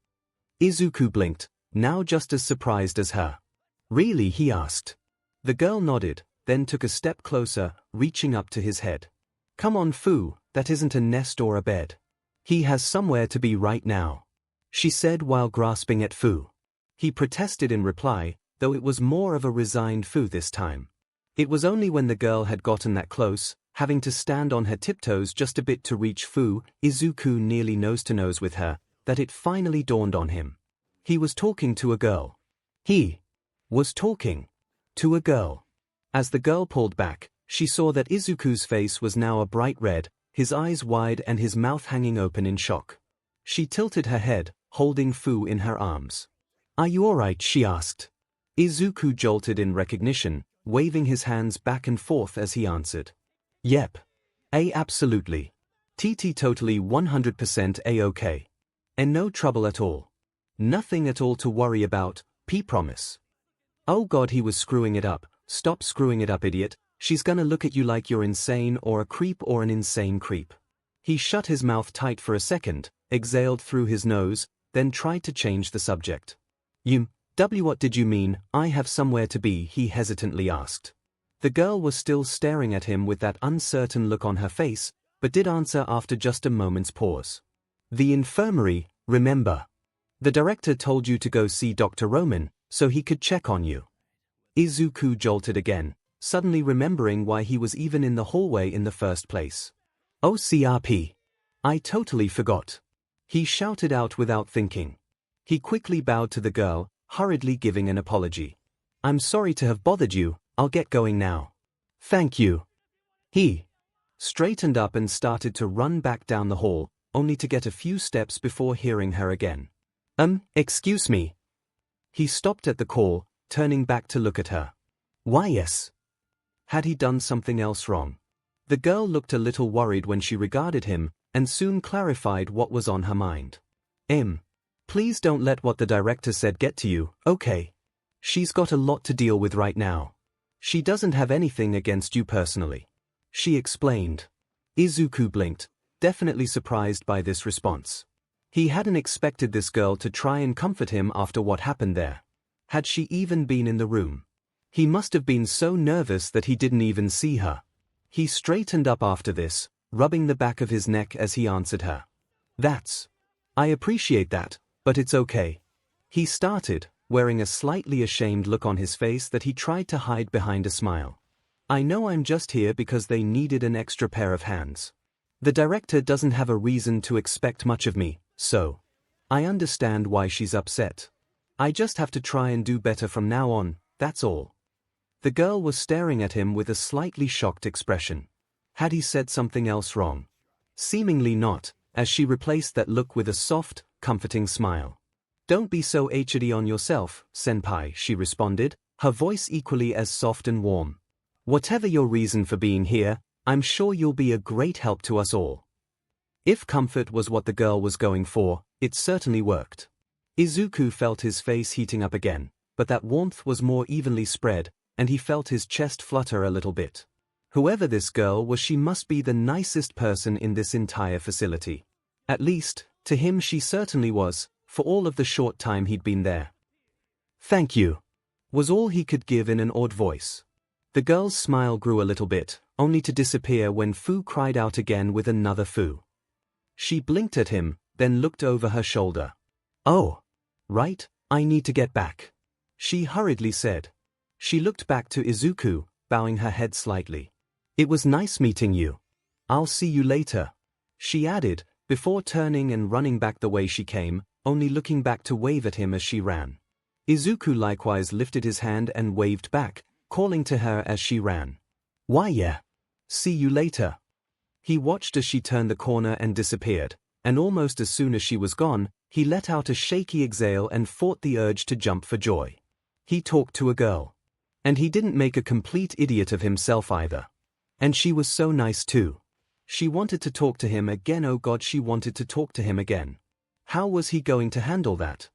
Izuku blinked, now just as surprised as her. "Really?" he asked. The girl nodded, then took a step closer, reaching up to his head. "Come on, Fu, that isn't a nest or a bed. He has somewhere to be right now," she said while grasping at Fu. He protested in reply, though it was more of a resigned Fu this time. It was only when the girl had gotten that close, having to stand on her tiptoes just a bit to reach Fu, Izuku nearly nose to nose with her, that it finally dawned on him. He was talking to a girl. He was talking to a girl. As the girl pulled back, she saw that Izuku's face was now a bright red, his eyes wide and his mouth hanging open in shock. She tilted her head, holding Fu in her arms. "Are you alright?" she asked. Izuku jolted in recognition, waving his hands back and forth as he answered. "Yep. Absolutely. Totally 100% A-okay. And no trouble at all. Nothing at all to worry about, promise." "Oh God," he was screwing it up. "Stop screwing it up, idiot. She's gonna look at you like you're insane or a creep or an insane creep." He shut his mouth tight for a second, exhaled through his nose, then tried to change the subject. What did you mean, I have somewhere to be?" he hesitantly asked. The girl was still staring at him with that uncertain look on her face, but did answer after just a moment's pause. "The infirmary, remember. The director told you to go see Dr. Roman, so he could check on you." Izuku jolted again, suddenly remembering why he was even in the hallway in the first place. "Oh CRP. I totally forgot." He shouted out without thinking. He quickly bowed to the girl, hurriedly giving an apology. "I'm sorry to have bothered you, I'll get going now." "Thank you." He straightened up and started to run back down the hall, only to get a few steps before hearing her again. Excuse me." He stopped at the call, turning back to look at her. "Why yes?" Had he done something else wrong? The girl looked a little worried when she regarded him, and soon clarified what was on her mind. Please don't let what the director said get to you, okay? She's got a lot to deal with right now. She doesn't have anything against you personally," she explained. Izuku blinked, definitely surprised by this response. He hadn't expected this girl to try and comfort him after what happened there. Had she even been in the room? He must have been so nervous that he didn't even see her. He straightened up after this, rubbing the back of his neck as he answered her. I appreciate that, but it's okay." He started, wearing a slightly ashamed look on his face that he tried to hide behind a smile. I know I'm just here because they needed an extra pair of hands. The director doesn't have a reason to expect much of me, so I understand why she's upset. I just have to try and do better from now on, that's all. The girl was staring at him with a slightly shocked expression. Had he said something else wrong? Seemingly not, as she replaced that look with a soft, comforting smile. Don't be so hard on yourself, senpai, she responded, her voice equally as soft and warm. Whatever your reason for being here, I'm sure you'll be a great help to us all. If comfort was what the girl was going for, it certainly worked. Izuku felt his face heating up again, but that warmth was more evenly spread, and he felt his chest flutter a little bit. Whoever this girl was, she must be the nicest person in this entire facility. At least, to him she certainly was, for all of the short time he'd been there. Thank you, was all he could give in an awed voice. The girl's smile grew a little bit, only to disappear when Fu cried out again with another fu. She blinked at him, then looked over her shoulder. Oh, right, I need to get back, she hurriedly said. She looked back to Izuku, bowing her head slightly. It was nice meeting you. I'll see you later, she added, before turning and running back the way she came, only looking back to wave at him as she ran. Izuku likewise lifted his hand and waved back, calling to her as she ran. Why yeah. See you later. He watched as she turned the corner and disappeared, and almost as soon as she was gone, he let out a shaky exhale and fought the urge to jump for joy. He talked to a girl. And he didn't make a complete idiot of himself either. And she was so nice too. She wanted to talk to him again, oh god, she wanted to talk to him again. How was he going to handle that?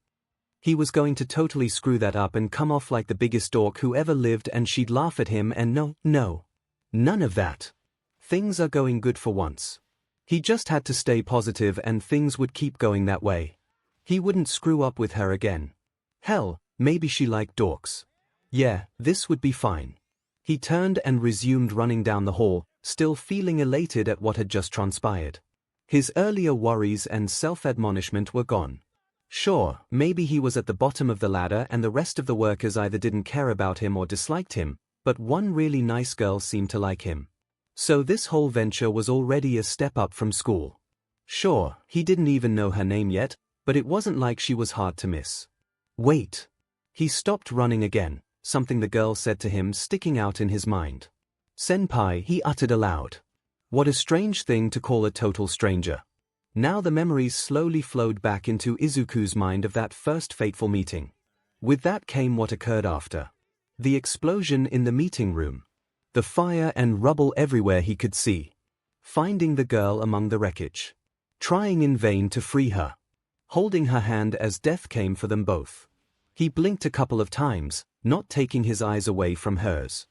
He was going to totally screw that up and come off like the biggest dork who ever lived, and she'd laugh at him, and no. None of that. Things are going good for once. He just had to stay positive and things would keep going that way. He wouldn't screw up with her again. Hell, maybe she liked dorks. Yeah, this would be fine. He turned and resumed running down the hall, still feeling elated at what had just transpired. His earlier worries and self-admonishment were gone. Sure, maybe he was at the bottom of the ladder and the rest of the workers either didn't care about him or disliked him, but one really nice girl seemed to like him. So this whole venture was already a step up from school. Sure, he didn't even know her name yet, but it wasn't like she was hard to miss. Wait. He stopped running again, something the girl said to him sticking out in his mind. Senpai, he uttered aloud. What a strange thing to call a total stranger. Now the memories slowly flowed back into Izuku's mind of that first fateful meeting. With that came what occurred after. The explosion in the meeting room. The fire and rubble everywhere he could see. Finding the girl among the wreckage. Trying in vain to free her. Holding her hand as death came for them both. He blinked a couple of times, not taking his eyes away from hers.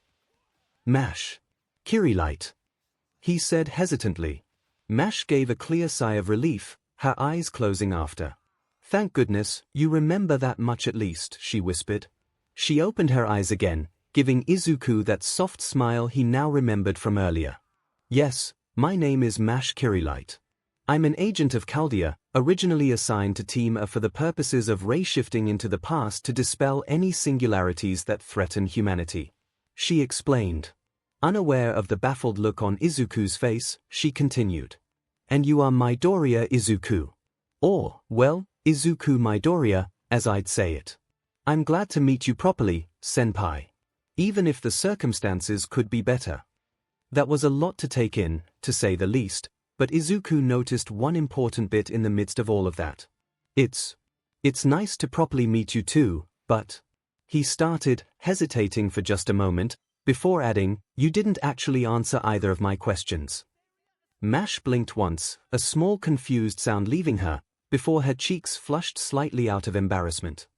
Mash. Kirilight. He said hesitantly. Mash gave a clear sigh of relief, her eyes closing after. Thank goodness, you remember that much at least, she whispered. She opened her eyes again, giving Izuku that soft smile he now remembered from earlier. Yes, my name is Mash Kirilight. I'm an agent of Chaldea, originally assigned to Team A for the purposes of ray-shifting into the past to dispel any singularities that threaten humanity. She explained. Unaware of the baffled look on Izuku's face, she continued. And you are Midoriya Izuku. Or, well, Izuku Midoriya, as I'd say it. I'm glad to meet you properly, senpai. Even if the circumstances could be better. That was a lot to take in, to say the least, but Izuku noticed one important bit in the midst of all of that. It's nice to properly meet you too, but... He started, hesitating for just a moment, before adding, you didn't actually answer either of my questions. Mash blinked once, a small confused sound leaving her, before her cheeks flushed slightly out of embarrassment.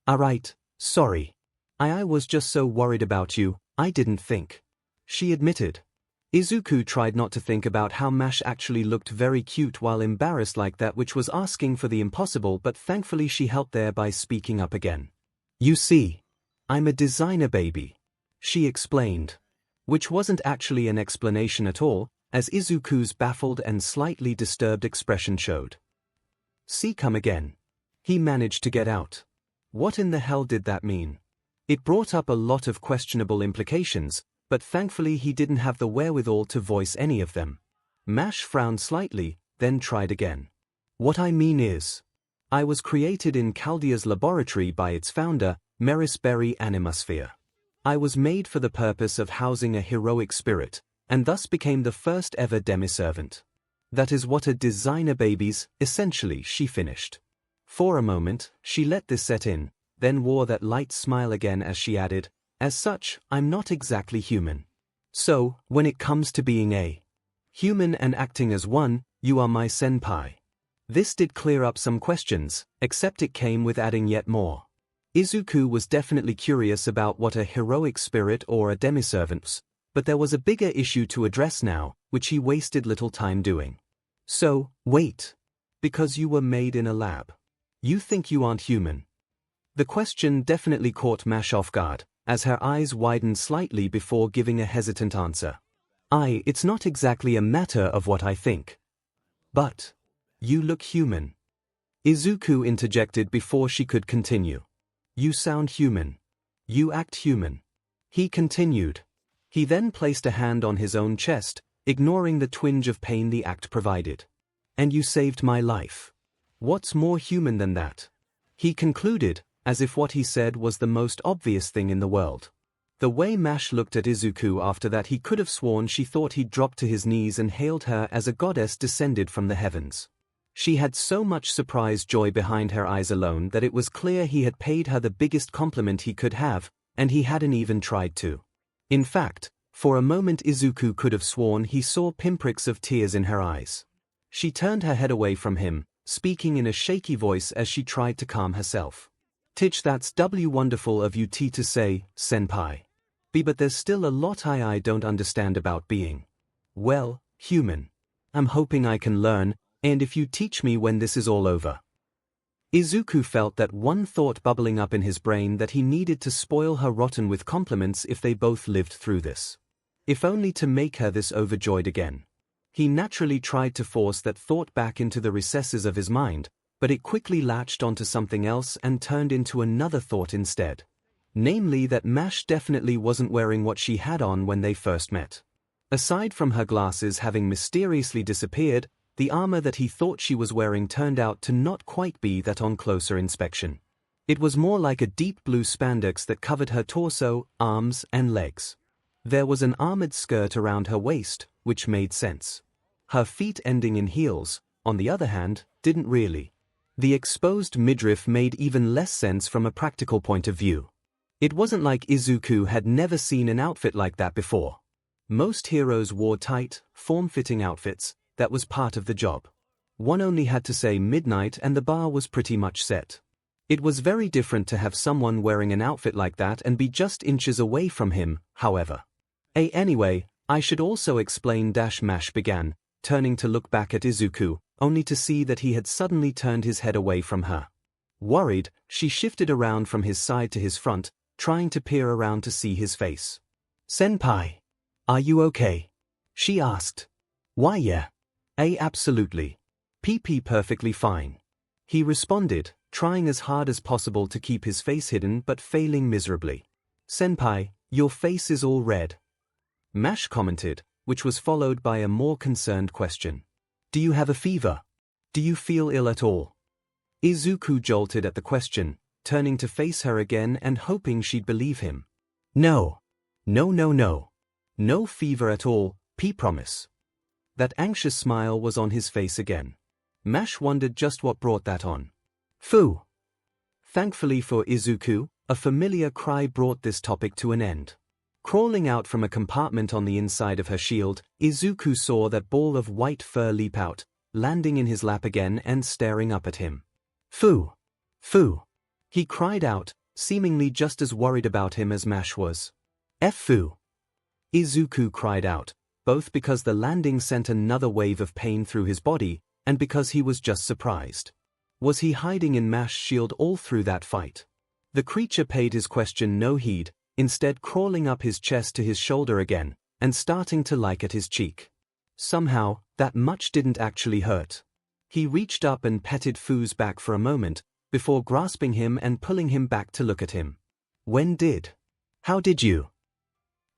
Alright, sorry. I was just so worried about you, I didn't think. She admitted. Izuku tried not to think about how Mash actually looked very cute while embarrassed like that, which was asking for the impossible, but thankfully she helped there by speaking up again. You see, I'm a designer baby. She explained. Which wasn't actually an explanation at all, as Izuku's baffled and slightly disturbed expression showed. See, come again. He managed to get out. What in the hell did that mean? It brought up a lot of questionable implications, but thankfully he didn't have the wherewithal to voice any of them. Mash frowned slightly, then tried again. What I mean is, I was created in Chaldea's laboratory by its founder, Meris Berry Animusphere. I was made for the purpose of housing a heroic spirit, and thus became the first ever demi-servant. That is what a designer baby's, essentially, she finished. For a moment, she let this set in, then wore that light smile again as she added, as such, I'm not exactly human. So, when it comes to being a human and acting as one, you are my senpai. This did clear up some questions, except it came with adding yet more. Izuku was definitely curious about what a heroic spirit or a demi-servant was, but there was a bigger issue to address now, which he wasted little time doing. So, wait. Because you were made in a lab. You think you aren't human? The question definitely caught Mash off guard, as her eyes widened slightly before giving a hesitant answer. It's not exactly a matter of what I think. But you look human. Izuku interjected before she could continue. You sound human. You act human. He continued. He then placed a hand on his own chest, ignoring the twinge of pain the act provided. And you saved my life. What's more human than that? He concluded, as if what he said was the most obvious thing in the world. The way Mash looked at Izuku after that, he could have sworn she thought he'd dropped to his knees and hailed her as a goddess descended from the heavens. She had so much surprised joy behind her eyes alone that it was clear he had paid her the biggest compliment he could have, and he hadn't even tried to. In fact, for a moment Izuku could have sworn he saw pinpricks of tears in her eyes. She turned her head away from him, speaking in a shaky voice as she tried to calm herself. That's wonderful of you to say, senpai. But there's still a lot I don't understand about being, well, human. I'm hoping I can learn, and if you teach me when this is all over. Izuku felt that one thought bubbling up in his brain, that he needed to spoil her rotten with compliments if they both lived through this. If only to make her this overjoyed again. He naturally tried to force that thought back into the recesses of his mind, but it quickly latched onto something else and turned into another thought instead. Namely that Mash definitely wasn't wearing what she had on when they first met. Aside from her glasses having mysteriously disappeared, the armor that he thought she was wearing turned out to not quite be that on closer inspection. It was more like a deep blue spandex that covered her torso, arms, and legs. There was an armored skirt around her waist, which made sense. Her feet ending in heels, on the other hand, didn't really. The exposed midriff made even less sense from a practical point of view. It wasn't like Izuku had never seen an outfit like that before. Most heroes wore tight, form-fitting outfits. That was part of the job. One only had to say midnight and the bar was pretty much set. It was very different to have someone wearing an outfit like that and be just inches away from him, however. Anyway, I should also explain. Mash began, turning to look back at Izuku, only to see that he had suddenly turned his head away from her. Worried, she shifted around from his side to his front, trying to peer around to see his face. Senpai, are you okay? She asked. Why yeah. Absolutely. Perfectly fine. He responded, trying as hard as possible to keep his face hidden but failing miserably. Senpai, your face is all red. Mash commented, which was followed by a more concerned question. Do you have a fever? Do you feel ill at all? Izuku jolted at the question, turning to face her again and hoping she'd believe him. No. No fever at all, promise. That anxious smile was on his face again. Mash wondered just what brought that on. Phew. Thankfully for Izuku, a familiar cry brought this topic to an end. Crawling out from a compartment on the inside of her shield, Izuku saw that ball of white fur leap out, landing in his lap again and staring up at him. Phew. He cried out, seemingly just as worried about him as Mash was. Phew. Izuku cried out, both because the landing sent another wave of pain through his body, and because he was just surprised. Was he hiding in Mash's shield all through that fight? The creature paid his question no heed, instead crawling up his chest to his shoulder again, and starting to lick at his cheek. Somehow, that much didn't actually hurt. He reached up and petted Fu's back for a moment, before grasping him and pulling him back to look at him. How did you?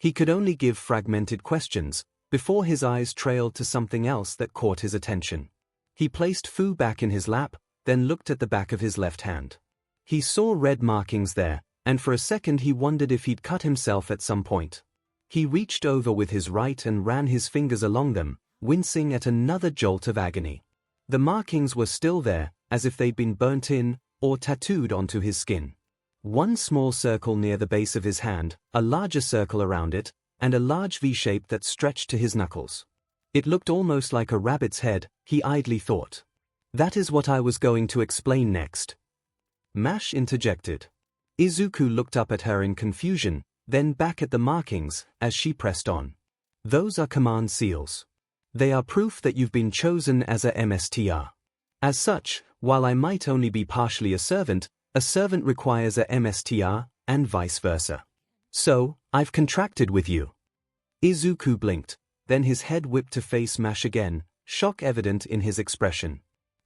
He could only give fragmented questions, before his eyes trailed to something else that caught his attention. He placed Fu back in his lap, then looked at the back of his left hand. He saw red markings there, and for a second he wondered if he'd cut himself at some point. He reached over with his right and ran his fingers along them, wincing at another jolt of agony. The markings were still there, as if they'd been burnt in, or tattooed onto his skin. One small circle near the base of his hand, a larger circle around it, and a large V-shape that stretched to his knuckles. It looked almost like a rabbit's head, he idly thought. That is what I was going to explain next. Mash interjected. Izuku looked up at her in confusion, then back at the markings, as she pressed on. Those are command seals. They are proof that you've been chosen as a MSTR. As such, while I might only be partially a servant requires a MSTR, and vice versa. So, I've contracted with you. Izuku blinked, then his head whipped to face Mash again, shock evident in his expression.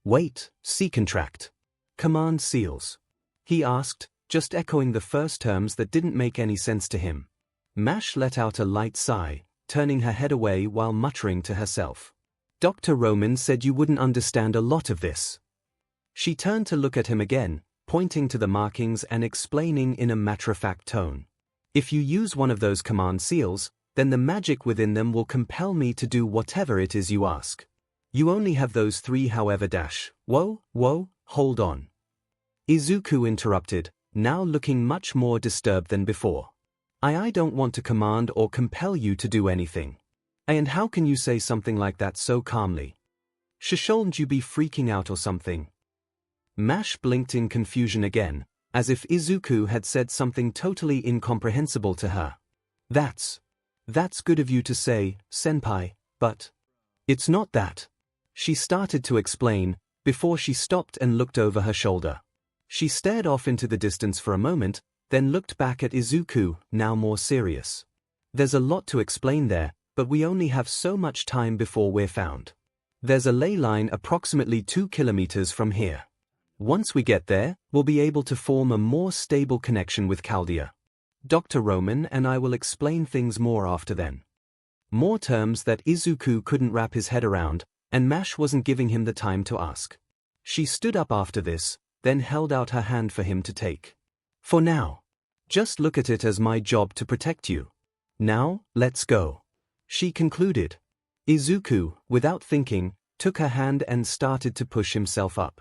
Wait, see contract. Command seals? He asked, just echoing the first terms that didn't make any sense to him. Mash let out a light sigh, turning her head away while muttering to herself. Dr. Roman said you wouldn't understand a lot of this. She turned to look at him again, pointing to the markings and explaining in a matter-of-fact tone. If you use one of those command seals, then the magic within them will compel me to do whatever it is you ask. You only have those 3 however whoa, hold on. Izuku interrupted, now looking much more disturbed than before. I don't want to command or compel you to do anything. And how can you say something like that so calmly? Shouldn't you be freaking out or something? Mash blinked in confusion again, as if Izuku had said something totally incomprehensible to her. That's good of you to say, senpai, but it's not that. She started to explain, before she stopped and looked over her shoulder. She stared off into the distance for a moment, then looked back at Izuku, now more serious. There's a lot to explain there, but we only have so much time before we're found. There's a ley line approximately 2 kilometers from here. Once we get there, we'll be able to form a more stable connection with Chaldea. Dr. Roman and I will explain things more after then. More terms that Izuku couldn't wrap his head around, and Mash wasn't giving him the time to ask. She stood up after this, then held out her hand for him to take. For now. Just look at it as my job to protect you. Now, let's go. She concluded. Izuku, without thinking, took her hand and started to push himself up.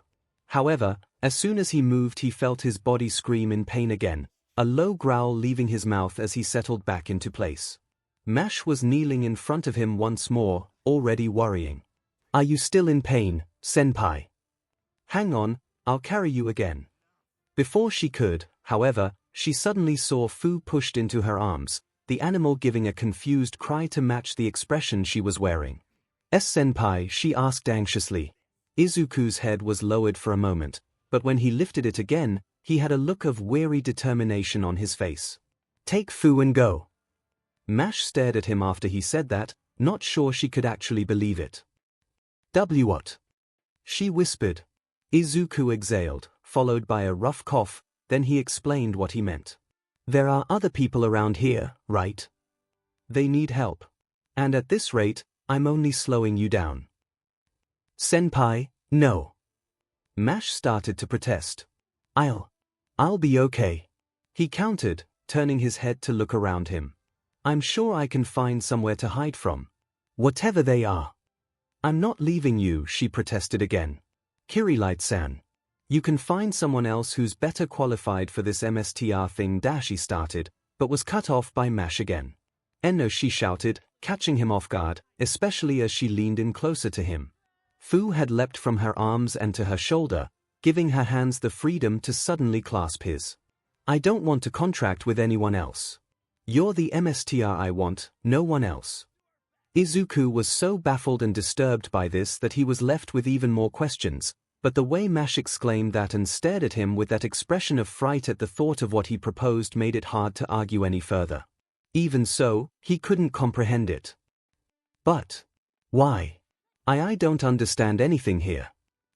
However, as soon as he moved he felt his body scream in pain again, a low growl leaving his mouth as he settled back into place. Mash was kneeling in front of him once more, already worrying. Are you still in pain, senpai? Hang on, I'll carry you again. Before she could, however, she suddenly saw Fu pushed into her arms, the animal giving a confused cry to match the expression she was wearing. Senpai, she asked anxiously. Izuku's head was lowered for a moment, but when he lifted it again, he had a look of weary determination on his face. Take Fu and go. Mash stared at him after he said that, not sure she could actually believe it. What? She whispered. Izuku exhaled, followed by a rough cough, then he explained what he meant. There are other people around here, right? They need help. And at this rate, I'm only slowing you down. Senpai, no. Mash started to protest. I'll be okay. He countered, turning his head to look around him. I'm sure I can find somewhere to hide from. Whatever they are. I'm not leaving you, she protested again. Kirilight-san. You can find someone else who's better qualified for this MSTR thing. She started, but was cut off by Mash again. No, she shouted, catching him off guard, especially as she leaned in closer to him. Fu had leapt from her arms and to her shoulder, giving her hands the freedom to suddenly clasp his. I don't want to contract with anyone else. You're the MSTR I want, no one else. Izuku was so baffled and disturbed by this that he was left with even more questions, but the way Mash exclaimed that and stared at him with that expression of fright at the thought of what he proposed made it hard to argue any further. Even so, he couldn't comprehend it. But why? I don't understand anything here.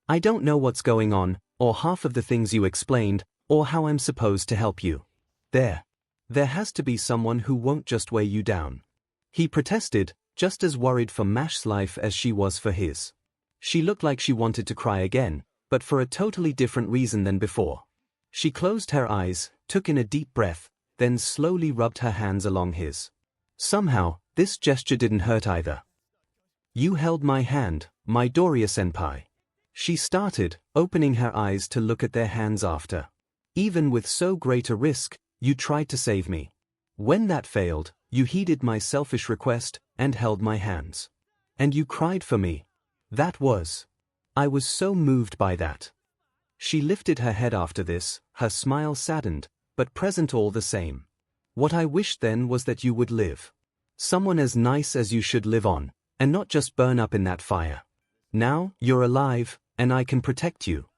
I don't know what's going on, or half of the things you explained, or how I'm supposed to help you. There. There has to be someone who won't just weigh you down. He protested, just as worried for Mash's life as she was for his. She looked like she wanted to cry again, but for a totally different reason than before. She closed her eyes, took in a deep breath, then slowly rubbed her hands along his. Somehow, this gesture didn't hurt either. "You held my hand, Midoriya-senpai." She started, opening her eyes to look at their hands after. "Even with so great a risk, you tried to save me. When that failed, you heeded my selfish request and held my hands. And you cried for me. I was so moved by that." She lifted her head after this, her smile saddened, but present all the same. "What I wished then was that you would live. Someone as nice as you should live on, and not just burn up in that fire. Now, you're alive, and I can protect you."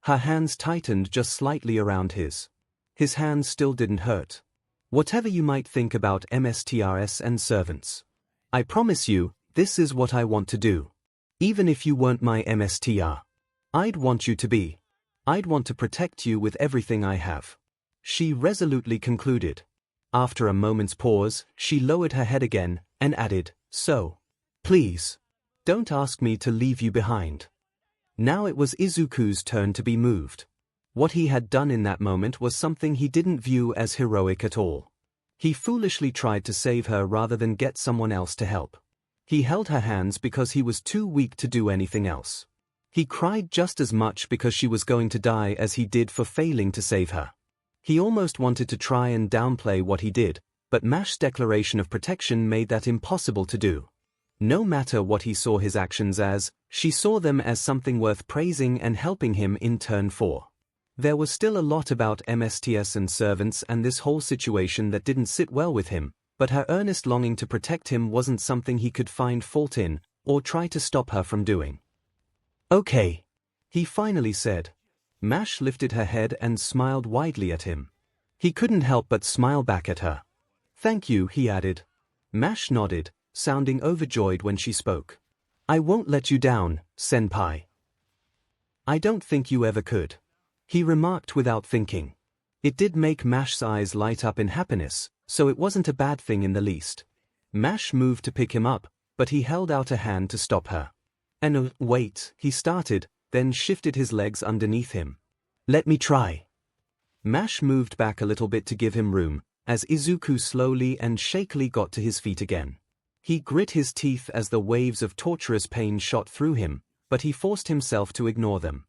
Her hands tightened just slightly around his. His hands still didn't hurt. "Whatever you might think about MSTRS and servants, I promise you, this is what I want to do. Even if you weren't my MSTR, I'd want you to be. I'd want to protect you with everything I have," she resolutely concluded. After a moment's pause, she lowered her head again, and added, "So, please, don't ask me to leave you behind." Now it was Izuku's turn to be moved. What he had done in that moment was something he didn't view as heroic at all. He foolishly tried to save her rather than get someone else to help. He held her hands because he was too weak to do anything else. He cried just as much because she was going to die as he did for failing to save her. He almost wanted to try and downplay what he did, but Mash's declaration of protection made that impossible to do. No matter what he saw his actions as, she saw them as something worth praising and helping him in turn for. There was still a lot about MSTS and servants and this whole situation that didn't sit well with him, but her earnest longing to protect him wasn't something he could find fault in, or try to stop her from doing. "Okay," he finally said. Mash lifted her head and smiled widely at him. He couldn't help but smile back at her. "Thank you," he added. Mash nodded, sounding overjoyed when she spoke. "I won't let you down, senpai." "I don't think you ever could," he remarked without thinking. It did make Mash's eyes light up in happiness, so it wasn't a bad thing in the least. Mash moved to pick him up, but he held out a hand to stop her. "And wait," he started, then shifted his legs underneath him. "Let me try." Mash moved back a little bit to give him room, as Izuku slowly and shakily got to his feet again. He grit his teeth as the waves of torturous pain shot through him, but he forced himself to ignore them.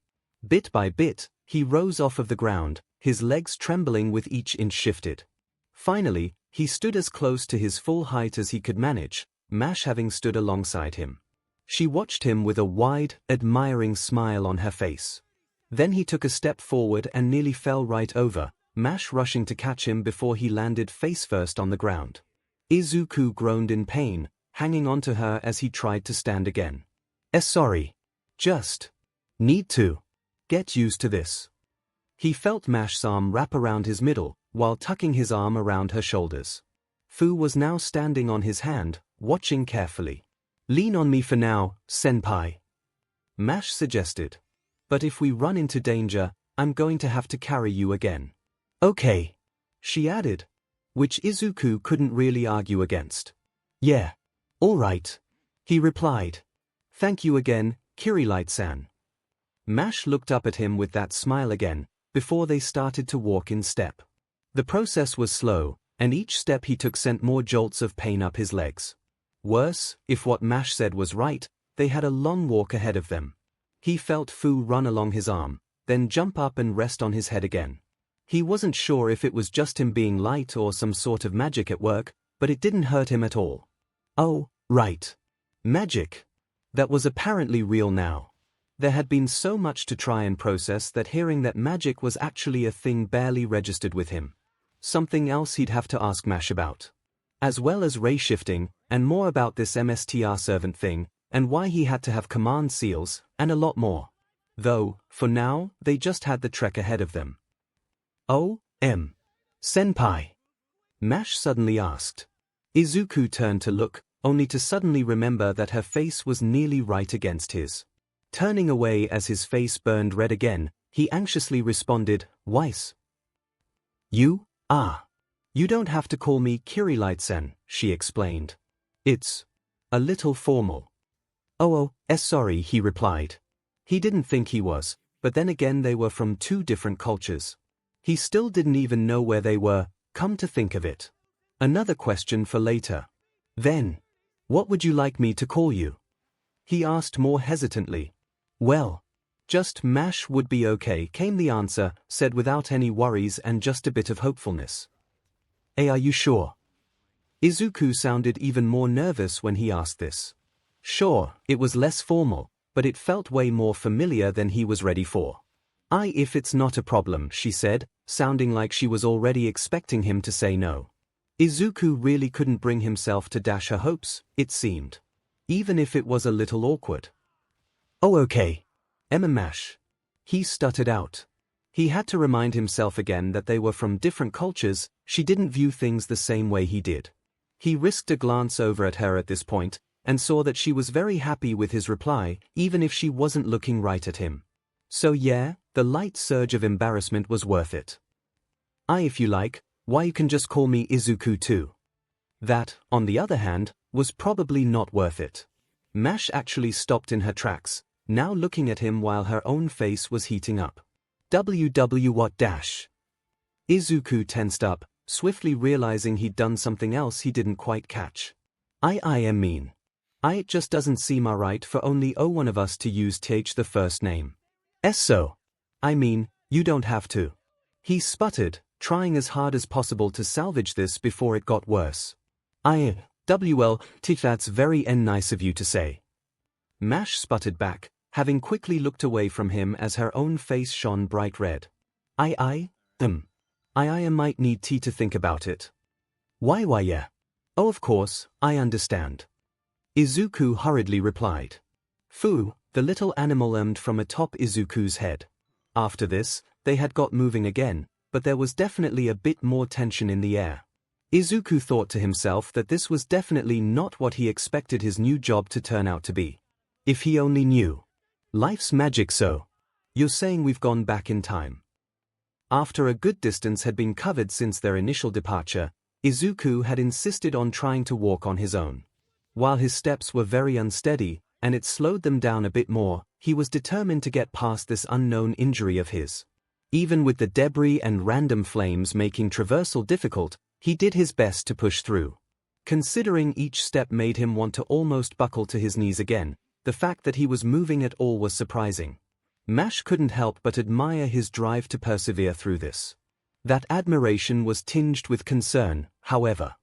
Bit by bit, he rose off of the ground, his legs trembling with each inch shifted. Finally, he stood as close to his full height as he could manage, Mash having stood alongside him. She watched him with a wide, admiring smile on her face. Then he took a step forward and nearly fell right over, Mash rushing to catch him before he landed face first on the ground. Izuku groaned in pain, hanging onto her as he tried to stand again. Sorry. Just need to get used to this." He felt Mash's arm wrap around his middle, while tucking his arm around her shoulders. Fu was now standing on his hand, watching carefully. "Lean on me for now, senpai," Mash suggested. "But if we run into danger, I'm going to have to carry you again." "Okay," she added, which Izuku couldn't really argue against. "Yeah. All right," he replied. "Thank you again, Kirilight-san." Mash looked up at him with that smile again, before they started to walk in step. The process was slow, and each step he took sent more jolts of pain up his legs. Worse, if what Mash said was right, they had a long walk ahead of them. He felt Fu run along his arm, then jump up and rest on his head again. He wasn't sure if it was just him being light or some sort of magic at work, but it didn't hurt him at all. Oh, right. Magic. That was apparently real now. There had been so much to try and process that hearing that magic was actually a thing barely registered with him. Something else he'd have to ask Mash about. As well as ray shifting, and more about this MSTR servant thing, and why he had to have command seals, and a lot more. Though, for now, they just had the trek ahead of them. "Oh, senpai?" Mash suddenly asked. Izuku turned to look, only to suddenly remember that her face was nearly right against his. Turning away as his face burned red again, he anxiously responded, "Weiss. You You don't have to call me 𝐤𝐬𝐬𝐿, she explained. It's a little formal. Oh, sorry, he replied. He didn't think he was, but then again they were from two different cultures. He still didn't even know where they were, come to think of it. Another question for later. Then, what would you like me to call you? He asked more hesitantly. Well, just Mash would be okay, came the answer, said without any worries and just a bit of hopefulness. Are you sure? Izuku sounded even more nervous when he asked this. Sure, it was less formal, but it felt way more familiar than he was ready for. If it's not a problem, she said, sounding like she was already expecting him to say no. Izuku really couldn't bring himself to dash her hopes, it seemed. Even if it was a little awkward. Oh, okay. Mash. He stuttered out. He had to remind himself again that they were from different cultures, she didn't view things the same way he did. He risked a glance over at her at this point, and saw that she was very happy with his reply, even if she wasn't looking right at him. So yeah, the light surge of embarrassment was worth it. If you like, why you can just call me Izuku too. That, on the other hand, was probably not worth it. Mash actually stopped in her tracks, now looking at him while her own face was heating up. What dash? Izuku tensed up, swiftly realizing he'd done something else he didn't quite catch. I am mean. It just doesn't seem alright for only one of us to use th the first name. So. I mean, you don't have to. He sputtered, trying as hard as possible to salvage this before it got worse. That's very nice of you to say. Mash sputtered back, having quickly looked away from him as her own face shone bright red. I might need tea to think about it. Why yeah. Oh, of course, I understand. Izuku hurriedly replied. Fu, the little animal emmed from atop Izuku's head. After this, they had got moving again, but there was definitely a bit more tension in the air. Izuku thought to himself that this was definitely not what he expected his new job to turn out to be. If he only knew. Life's magic. So. You're saying we've gone back in time. After a good distance had been covered since their initial departure, Izuku had insisted on trying to walk on his own. While his steps were very unsteady, and it slowed them down a bit more, he was determined to get past this unknown injury of his. Even with the debris and random flames making traversal difficult, he did his best to push through. Considering each step made him want to almost buckle to his knees again, the fact that he was moving at all was surprising. Mash couldn't help but admire his drive to persevere through this. That admiration was tinged with concern, however.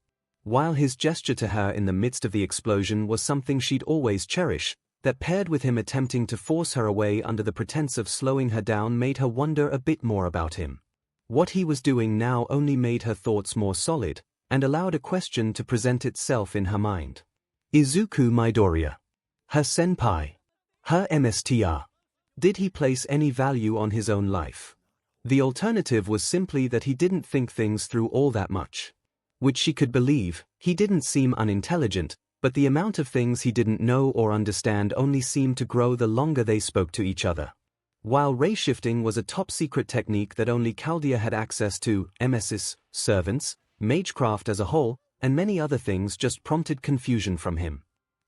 While his gesture to her in the midst of the explosion was something she'd always cherish, that paired with him attempting to force her away under the pretense of slowing her down made her wonder a bit more about him. What he was doing now only made her thoughts more solid, and allowed a question to present itself in her mind. Izuku Midoriya. Her senpai. Her MSTR. Did he place any value on his own life? The alternative was simply that he didn't think things through all that much. Which she could believe, he didn't seem unintelligent, but the amount of things he didn't know or understand only seemed to grow the longer they spoke to each other. While ray shifting was a top-secret technique that only Chaldea had access to, MS's, servants, magecraft as a whole, and many other things just prompted confusion from him.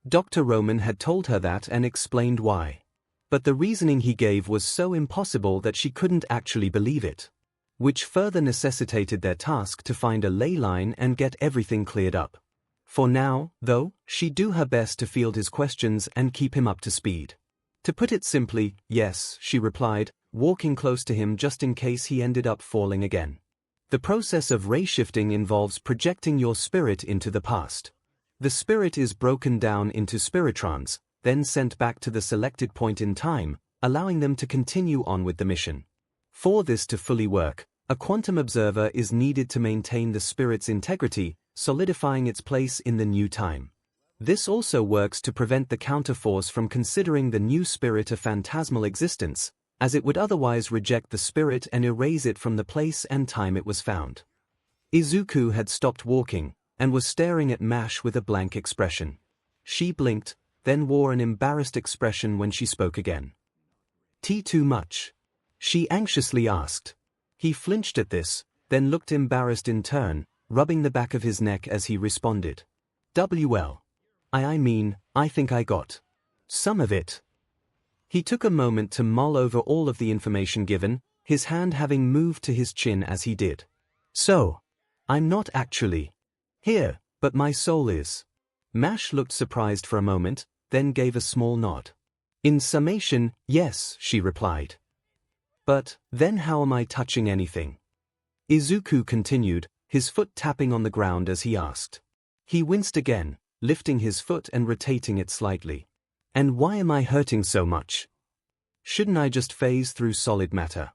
Dr. Roman had told her that and explained why. But the reasoning he gave was so impossible that she couldn't actually believe it. Which further necessitated their task to find a ley line and get everything cleared up. For now, though, she'd do her best to field his questions and keep him up to speed. To put it simply, yes, she replied, walking close to him just in case he ended up falling again. The process of ray shifting involves projecting your spirit into the past. The spirit is broken down into spiritrons, then sent back to the selected point in time, allowing them to continue on with the mission. For this to fully work, a quantum observer is needed to maintain the spirit's integrity, solidifying its place in the new time. This also works to prevent the counterforce from considering the new spirit a phantasmal existence, as it would otherwise reject the spirit and erase it from the place and time it was found. Izuku had stopped walking, and was staring at Mash with a blank expression. She blinked, then wore an embarrassed expression when she spoke again. Tea too much? She anxiously asked. He flinched at this, then looked embarrassed in turn, rubbing the back of his neck as he responded. Well, I think I got some of it. He took a moment to mull over all of the information given, his hand having moved to his chin as he did. So, I'm not actually here, but my soul is. Mash looked surprised for a moment, then gave a small nod. In summation, yes, she replied. But, then how am I touching anything? Izuku continued, his foot tapping on the ground as he asked. He winced again, lifting his foot and rotating it slightly. And why am I hurting so much? Shouldn't I just phase through solid matter?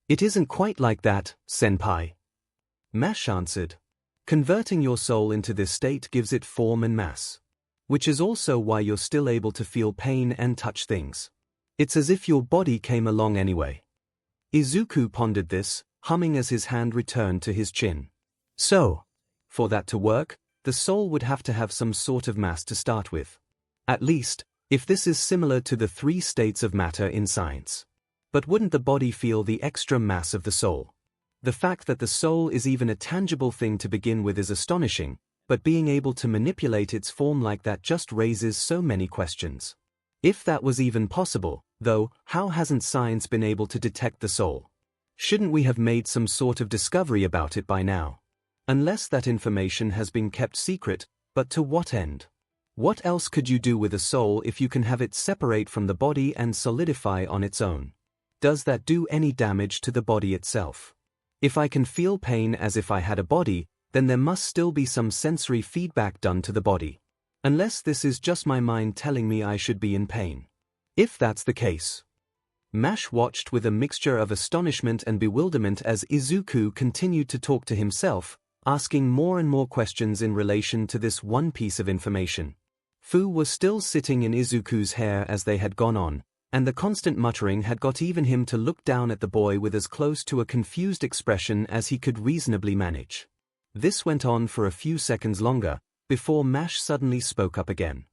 It isn't quite like that, senpai. Mash answered. Converting your soul into this state gives it form and mass. Which is also why you're still able to feel pain and touch things. It's as if your body came along anyway. Izuku pondered this, humming as his hand returned to his chin. So, for that to work, the soul would have to have some sort of mass to start with. At least, if this is similar to the 3 states of matter in science. But wouldn't the body feel the extra mass of the soul? The fact that the soul is even a tangible thing to begin with is astonishing, but being able to manipulate its form like that just raises so many questions. If that was even possible, though, how hasn't science been able to detect the soul? Shouldn't we have made some sort of discovery about it by now? Unless that information has been kept secret, but to what end? What else could you do with a soul if you can have it separate from the body and solidify on its own? Does that do any damage to the body itself? If I can feel pain as if I had a body, then there must still be some sensory feedback done to the body. Unless this is just my mind telling me I should be in pain. If that's the case. Mash watched with a mixture of astonishment and bewilderment as Izuku continued to talk to himself, asking more and more questions in relation to this one piece of information. Fu was still sitting in Izuku's hair as they had gone on, and the constant muttering had got even him to look down at the boy with as close to a confused expression as he could reasonably manage. This went on for a few seconds longer, before Mash suddenly spoke up again.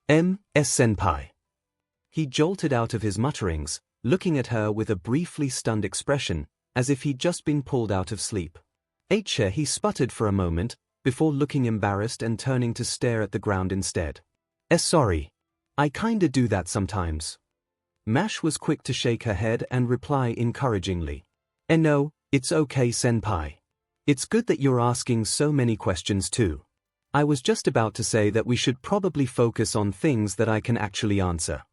Senpai. He jolted out of his mutterings, looking at her with a briefly stunned expression, as if he'd just been pulled out of sleep. He sputtered for a moment, before looking embarrassed and turning to stare at the ground instead. Sorry. I kinda do that sometimes. Mash was quick to shake her head and reply encouragingly. No, it's okay, senpai. It's good that you're asking so many questions too. I was just about to say that we should probably focus on things that I can actually answer.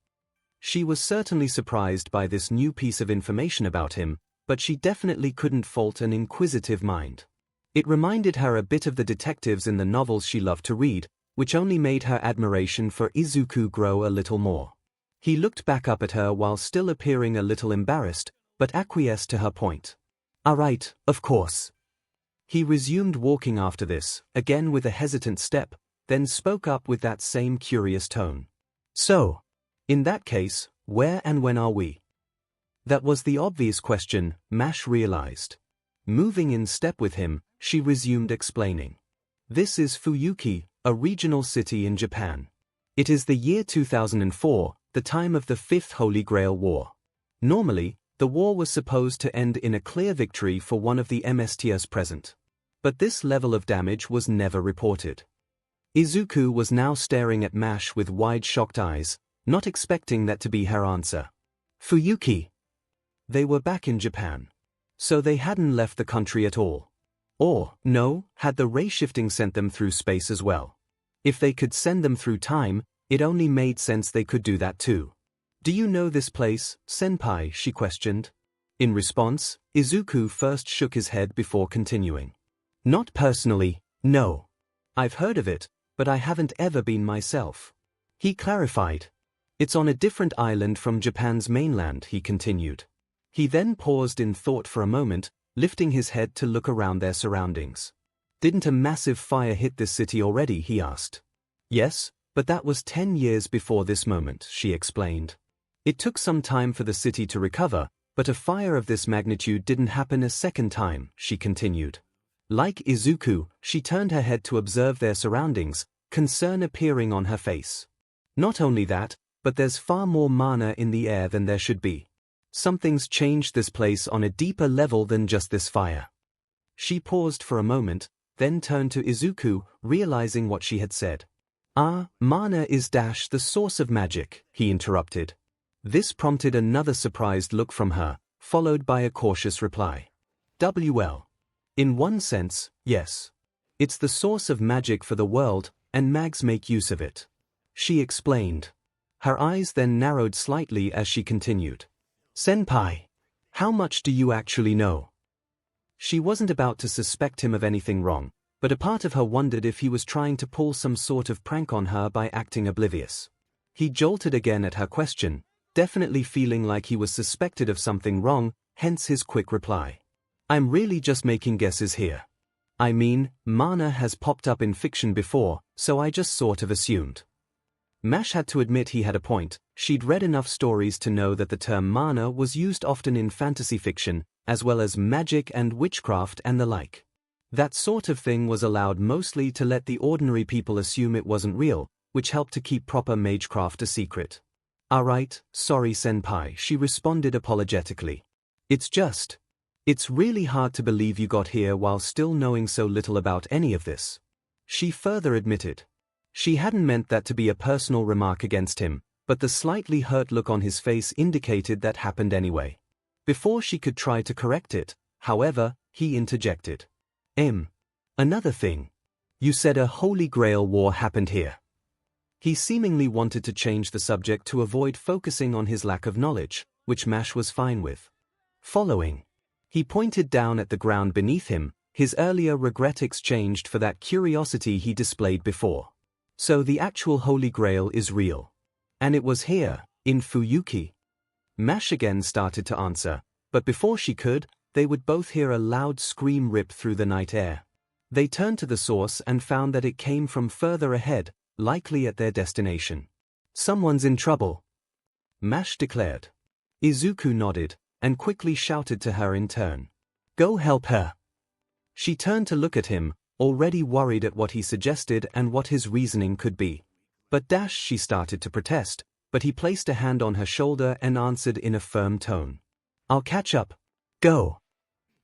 She was certainly surprised by this new piece of information about him, but she definitely couldn't fault an inquisitive mind. It reminded her a bit of the detectives in the novels she loved to read, which only made her admiration for Izuku grow a little more. He looked back up at her while still appearing a little embarrassed, but acquiesced to her point. All right, of course. He resumed walking after this, again with a hesitant step, then spoke up with that same curious tone. So, in that case, where and when are we? That was the obvious question, Mash realized. Moving in step with him, she resumed explaining. This is Fuyuki, a regional city in Japan. It is the year 2004, the time of the Fifth Holy Grail War. Normally, the war was supposed to end in a clear victory for one of the MSTs present. But this level of damage was never reported. Izuku was now staring at Mash with wide shocked eyes, not expecting that to be her answer. Fuyuki. They were back in Japan. So they hadn't left the country at all. Or, no, had the ray shifting sent them through space as well? If they could send them through time, it only made sense they could do that too. Do you know this place, senpai? She questioned. In response, Izuku first shook his head before continuing. Not personally, no. I've heard of it, but I haven't ever been myself. He clarified. It's on a different island from Japan's mainland, he continued. He then paused in thought for a moment, lifting his head to look around their surroundings. Didn't a massive fire hit this city already? He asked. Yes, but that was 10 years before this moment, she explained. It took some time for the city to recover, but a fire of this magnitude didn't happen a second time, she continued. Like Izuku, she turned her head to observe their surroundings, concern appearing on her face. Not only that, but there's far more mana in the air than there should be. Something's changed this place on a deeper level than just this fire. She paused for a moment, then turned to Izuku, realizing what she had said. Mana is dash the source of magic, he interrupted. This prompted another surprised look from her, followed by a cautious reply. Well. In one sense, yes. It's the source of magic for the world, and mags make use of it. She explained. Her eyes then narrowed slightly as she continued. Senpai, how much do you actually know? She wasn't about to suspect him of anything wrong, but a part of her wondered if he was trying to pull some sort of prank on her by acting oblivious. He jolted again at her question, definitely feeling like he was suspected of something wrong, hence his quick reply. I'm really just making guesses here. I mean, mana has popped up in fiction before, so I just sort of assumed. Mash had to admit he had a point. She'd read enough stories to know that the term mana was used often in fantasy fiction, as well as magic and witchcraft and the like. That sort of thing was allowed mostly to let the ordinary people assume it wasn't real, which helped to keep proper magecraft a secret. Alright, sorry senpai, she responded apologetically. It's really hard to believe you got here while still knowing so little about any of this. She further admitted. She hadn't meant that to be a personal remark against him, but the slightly hurt look on his face indicated that happened anyway. Before she could try to correct it, however, he interjected. Another thing. You said a Holy Grail war happened here. He seemingly wanted to change the subject to avoid focusing on his lack of knowledge, which Mash was fine with. Following. He pointed down at the ground beneath him, his earlier regret exchanged for that curiosity he displayed before. So the actual Holy Grail is real. And it was here, in Fuyuki. Mash again started to answer, but before she could, they would both hear a loud scream rip through the night air. They turned to the source and found that it came from further ahead, likely at their destination. Someone's in trouble, Mash declared. Izuku nodded, and quickly shouted to her in turn. Go help her. She turned to look at him, already worried at what he suggested and what his reasoning could be. But she started to protest, but he placed a hand on her shoulder and answered in a firm tone. I'll catch up. Go.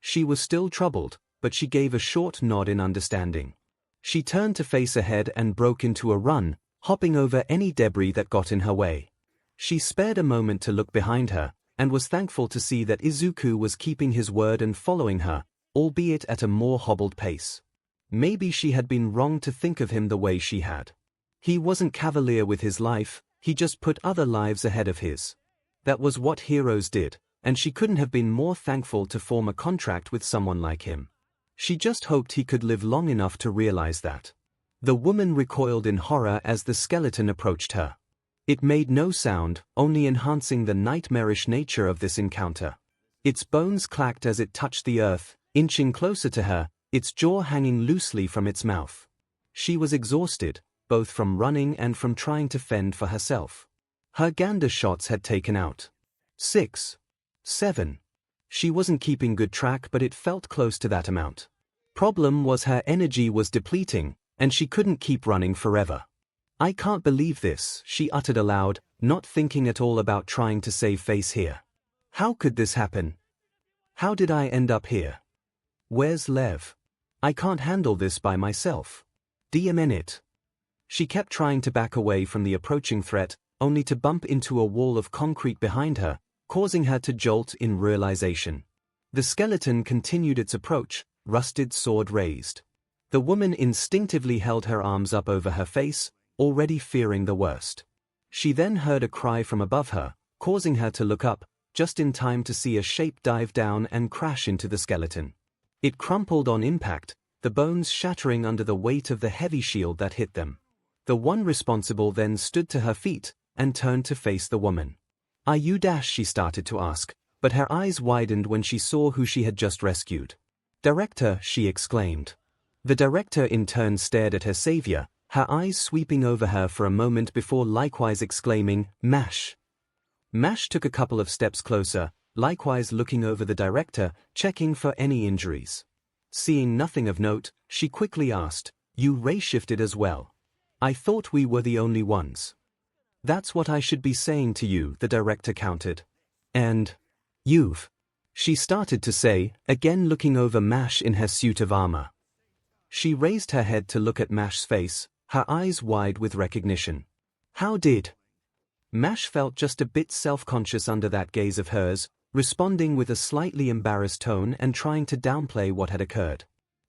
She was still troubled, but she gave a short nod in understanding. She turned to face ahead and broke into a run, hopping over any debris that got in her way. She spared a moment to look behind her, and was thankful to see that Izuku was keeping his word and following her, albeit at a more hobbled pace. Maybe she had been wrong to think of him the way she had. He wasn't cavalier with his life, he just put other lives ahead of his. That was what heroes did, and she couldn't have been more thankful to form a contract with someone like him. She just hoped he could live long enough to realize that. The woman recoiled in horror as the skeleton approached her. It made no sound, only enhancing the nightmarish nature of this encounter. Its bones clacked as it touched the earth, inching closer to her, its jaw hanging loosely from its mouth. She was exhausted, both from running and from trying to fend for herself. Her gander shots had taken out 6, 7. She wasn't keeping good track, but it felt close to that amount. Problem was her energy was depleting, and she couldn't keep running forever. I can't believe this, she uttered aloud, not thinking at all about trying to save face here. How could this happen? How did I end up here? Where's Lev? I can't handle this by myself. DMN it. She kept trying to back away from the approaching threat, only to bump into a wall of concrete behind her, causing her to jolt in realization. The skeleton continued its approach, rusted sword raised. The woman instinctively held her arms up over her face, already fearing the worst. She then heard a cry from above her, causing her to look up, just in time to see a shape dive down and crash into the skeleton. It crumpled on impact, the bones shattering under the weight of the heavy shield that hit them. The one responsible then stood to her feet, and turned to face the woman. Are you she started to ask, but her eyes widened when she saw who she had just rescued. Director, she exclaimed. The director in turn stared at her savior, her eyes sweeping over her for a moment before likewise exclaiming, Mash. Mash took a couple of steps closer, likewise looking over the director, checking for any injuries. Seeing nothing of note, she quickly asked, You ray-shifted as well. I thought we were the only ones. That's what I should be saying to you, the director countered. And she started to say, again looking over Mash in her suit of armor. She raised her head to look at Mash's face, her eyes wide with recognition. How did? Mash felt just a bit self-conscious under that gaze of hers, responding with a slightly embarrassed tone and trying to downplay what had occurred.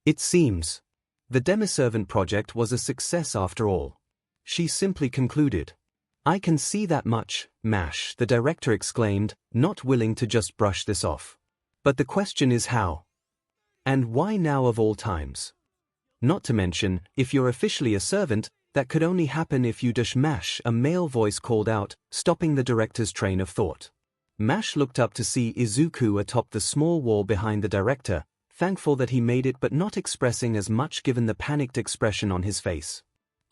It seems the demiservant project was a success after all. She simply concluded. I can see that much, Mash, the director exclaimed, not willing to just brush this off. But the question is how? And why now of all times? Not to mention, if you're officially a servant, that could only happen if you dash Mash, a male voice called out, stopping the director's train of thought. Mash looked up to see Izuku atop the small wall behind the director, thankful that he made it but not expressing as much given the panicked expression on his face.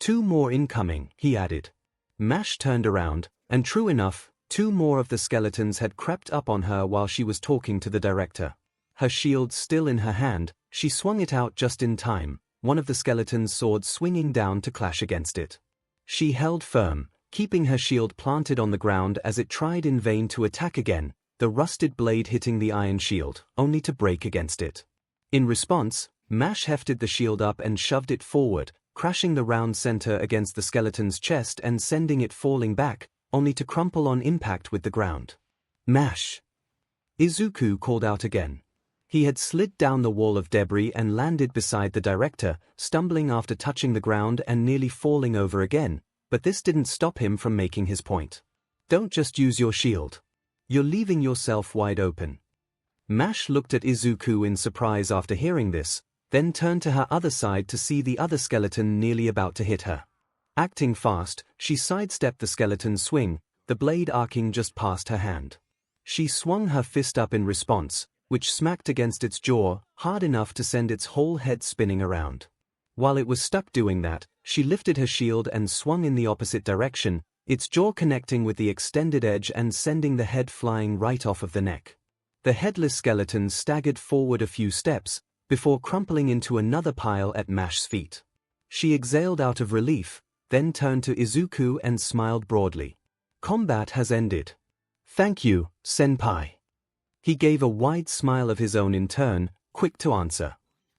2 more incoming, he added. Mash turned around, and true enough, 2 more of the skeletons had crept up on her while she was talking to the director. Her shield still in her hand, she swung it out just in time, one of the skeleton's swords swinging down to clash against it. She held firm, keeping her shield planted on the ground as it tried in vain to attack again, the rusted blade hitting the iron shield, only to break against it. In response, Mash hefted the shield up and shoved it forward, crashing the round center against the skeleton's chest and sending it falling back, only to crumple on impact with the ground. Mash! Izuku called out again. He had slid down the wall of debris and landed beside the director, stumbling after touching the ground and nearly falling over again, but this didn't stop him from making his point. Don't just use your shield. You're leaving yourself wide open. Mash looked at Izuku in surprise after hearing this, then turned to her other side to see the other skeleton nearly about to hit her. Acting fast, she sidestepped the skeleton's swing, the blade arcing just past her hand. She swung her fist up in response, which smacked against its jaw, hard enough to send its whole head spinning around. While it was stuck doing that, she lifted her shield and swung in the opposite direction, its jaw connecting with the extended edge and sending the head flying right off of the neck. The headless skeleton staggered forward a few steps, before crumpling into another pile at Mash's feet. She exhaled out of relief, then turned to Izuku and smiled broadly. Combat has ended. Thank you, senpai. He gave a wide smile of his own in turn, quick to answer.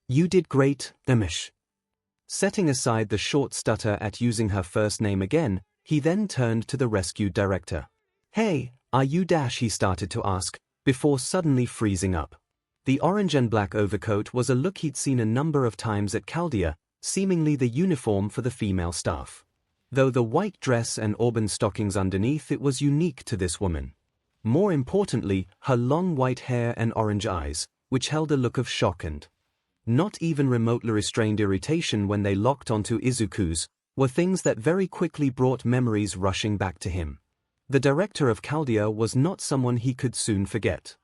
You did great, Amish. Setting aside the short stutter at using her first name again, he then turned to the rescued director. Hey, are you dash? He started to ask, before suddenly freezing up. The orange and black overcoat was a look he'd seen a number of times at Chaldea, seemingly the uniform for the female staff. Though the white dress and auburn stockings underneath it was unique to this woman. More importantly, her long white hair and orange eyes, which held a look of shock and not even remotely restrained irritation when they locked onto Izuku's, were things that very quickly brought memories rushing back to him. The director of Chaldea was not someone he could soon forget.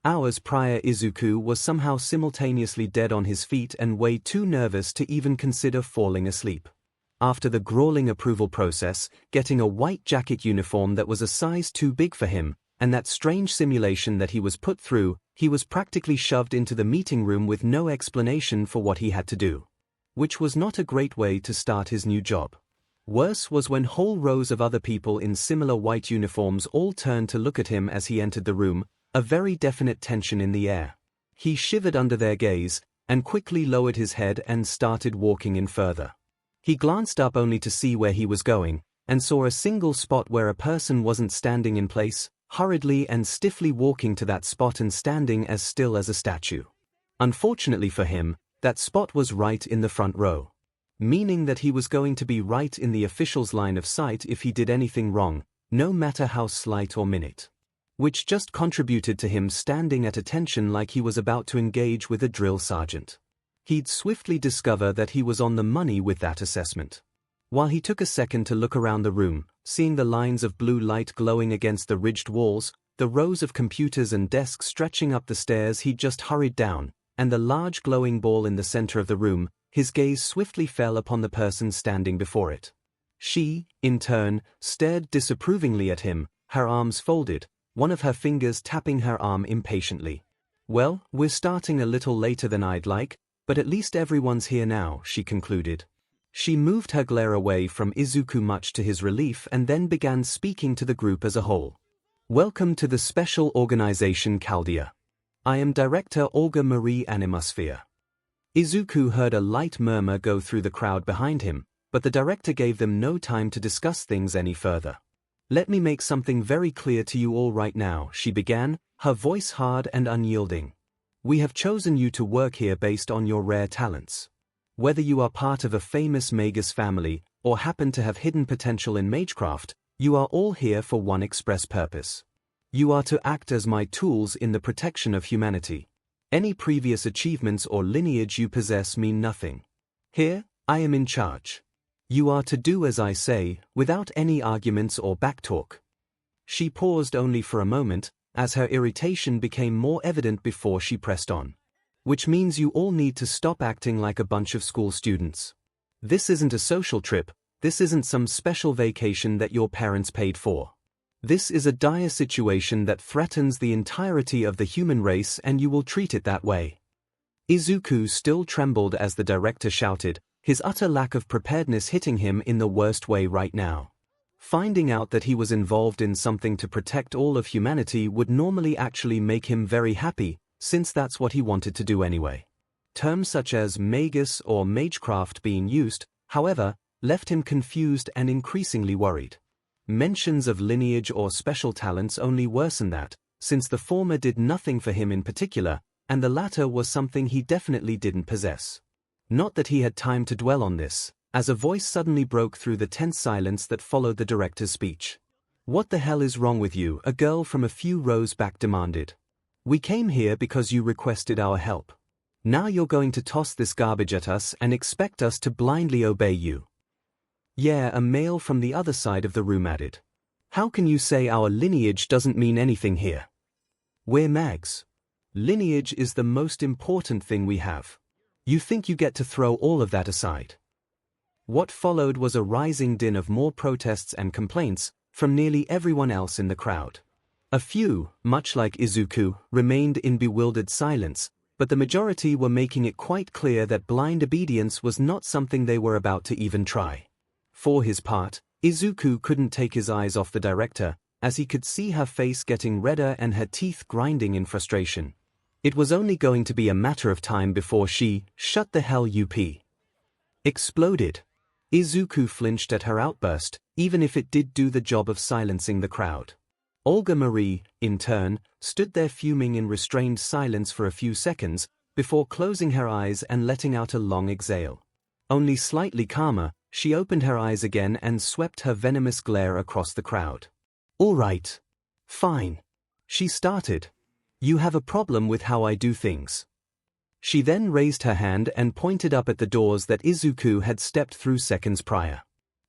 Hours prior, Izuku was somehow simultaneously dead on his feet and way too nervous to even consider falling asleep. After the grueling approval process, getting a white jacket uniform that was a size too big for him, and that strange simulation that he was put through, he was practically shoved into the meeting room with no explanation for what he had to do. Which was not a great way to start his new job. Worse was when whole rows of other people in similar white uniforms all turned to look at him as he entered the room, a very definite tension in the air. He shivered under their gaze, and quickly lowered his head and started walking in further. He glanced up only to see where he was going, and saw a single spot where a person wasn't standing in place, hurriedly and stiffly walking to that spot and standing as still as a statue. Unfortunately for him, that spot was right in the front row. Meaning that he was going to be right in the official's line of sight if he did anything wrong, no matter how slight or minute. Which just contributed to him standing at attention like he was about to engage with a drill sergeant. He'd swiftly discover that he was on the money with that assessment. While he took a second to look around the room, seeing the lines of blue light glowing against the ridged walls, the rows of computers and desks stretching up the stairs he'd just hurried down, and the large glowing ball in the center of the room, his gaze swiftly fell upon the person standing before it. She, in turn, stared disapprovingly at him, her arms folded, one of her fingers tapping her arm impatiently. Well, we're starting a little later than I'd like, but at least everyone's here now, she concluded. She moved her glare away from Izuku much to his relief and then began speaking to the group as a whole. Welcome to the special organization Chaldea. I am Director Olga Marie Animusphere. Izuku heard a light murmur go through the crowd behind him, but the director gave them no time to discuss things any further. "Let me make something very clear to you all right now," she began, her voice hard and unyielding. "We have chosen you to work here based on your rare talents. Whether you are part of a famous magus family, or happen to have hidden potential in magecraft, you are all here for one express purpose. You are to act as my tools in the protection of humanity. Any previous achievements or lineage you possess mean nothing. Here, I am in charge. You are to do as I say, without any arguments or backtalk." She paused only for a moment, as her irritation became more evident before she pressed on. "Which means you all need to stop acting like a bunch of school students. This isn't a social trip, this isn't some special vacation that your parents paid for. This is a dire situation that threatens the entirety of the human race, and you will treat it that way." Izuku still trembled as the director shouted, his utter lack of preparedness hitting him in the worst way right now. Finding out that he was involved in something to protect all of humanity would normally actually make him very happy, since that's what he wanted to do anyway. Terms such as magus or magecraft being used, however, left him confused and increasingly worried. Mentions of lineage or special talents only worsened that, since the former did nothing for him in particular, and the latter was something he definitely didn't possess. Not that he had time to dwell on this, as a voice suddenly broke through the tense silence that followed the director's speech. "What the hell is wrong with you?" a girl from a few rows back demanded. "We came here because you requested our help. Now you're going to toss this garbage at us and expect us to blindly obey you." "Yeah," a male from the other side of the room added. "How can you say our lineage doesn't mean anything here? We're mags. Lineage is the most important thing we have. You think you get to throw all of that aside?" What followed was a rising din of more protests and complaints from nearly everyone else in the crowd. A few, much like Izuku, remained in bewildered silence, but the majority were making it quite clear that blind obedience was not something they were about to even try. For his part, Izuku couldn't take his eyes off the director, as he could see her face getting redder and her teeth grinding in frustration. It was only going to be a matter of time before she, "Shut the hell up," exploded. Izuku flinched at her outburst, even if it did do the job of silencing the crowd. Olga Marie, in turn, stood there fuming in restrained silence for a few seconds, before closing her eyes and letting out a long exhale. Only slightly calmer, she opened her eyes again and swept her venomous glare across the crowd. "All right. Fine," she started. "You have a problem with how I do things." She then raised her hand and pointed up at the doors that Izuku had stepped through seconds prior.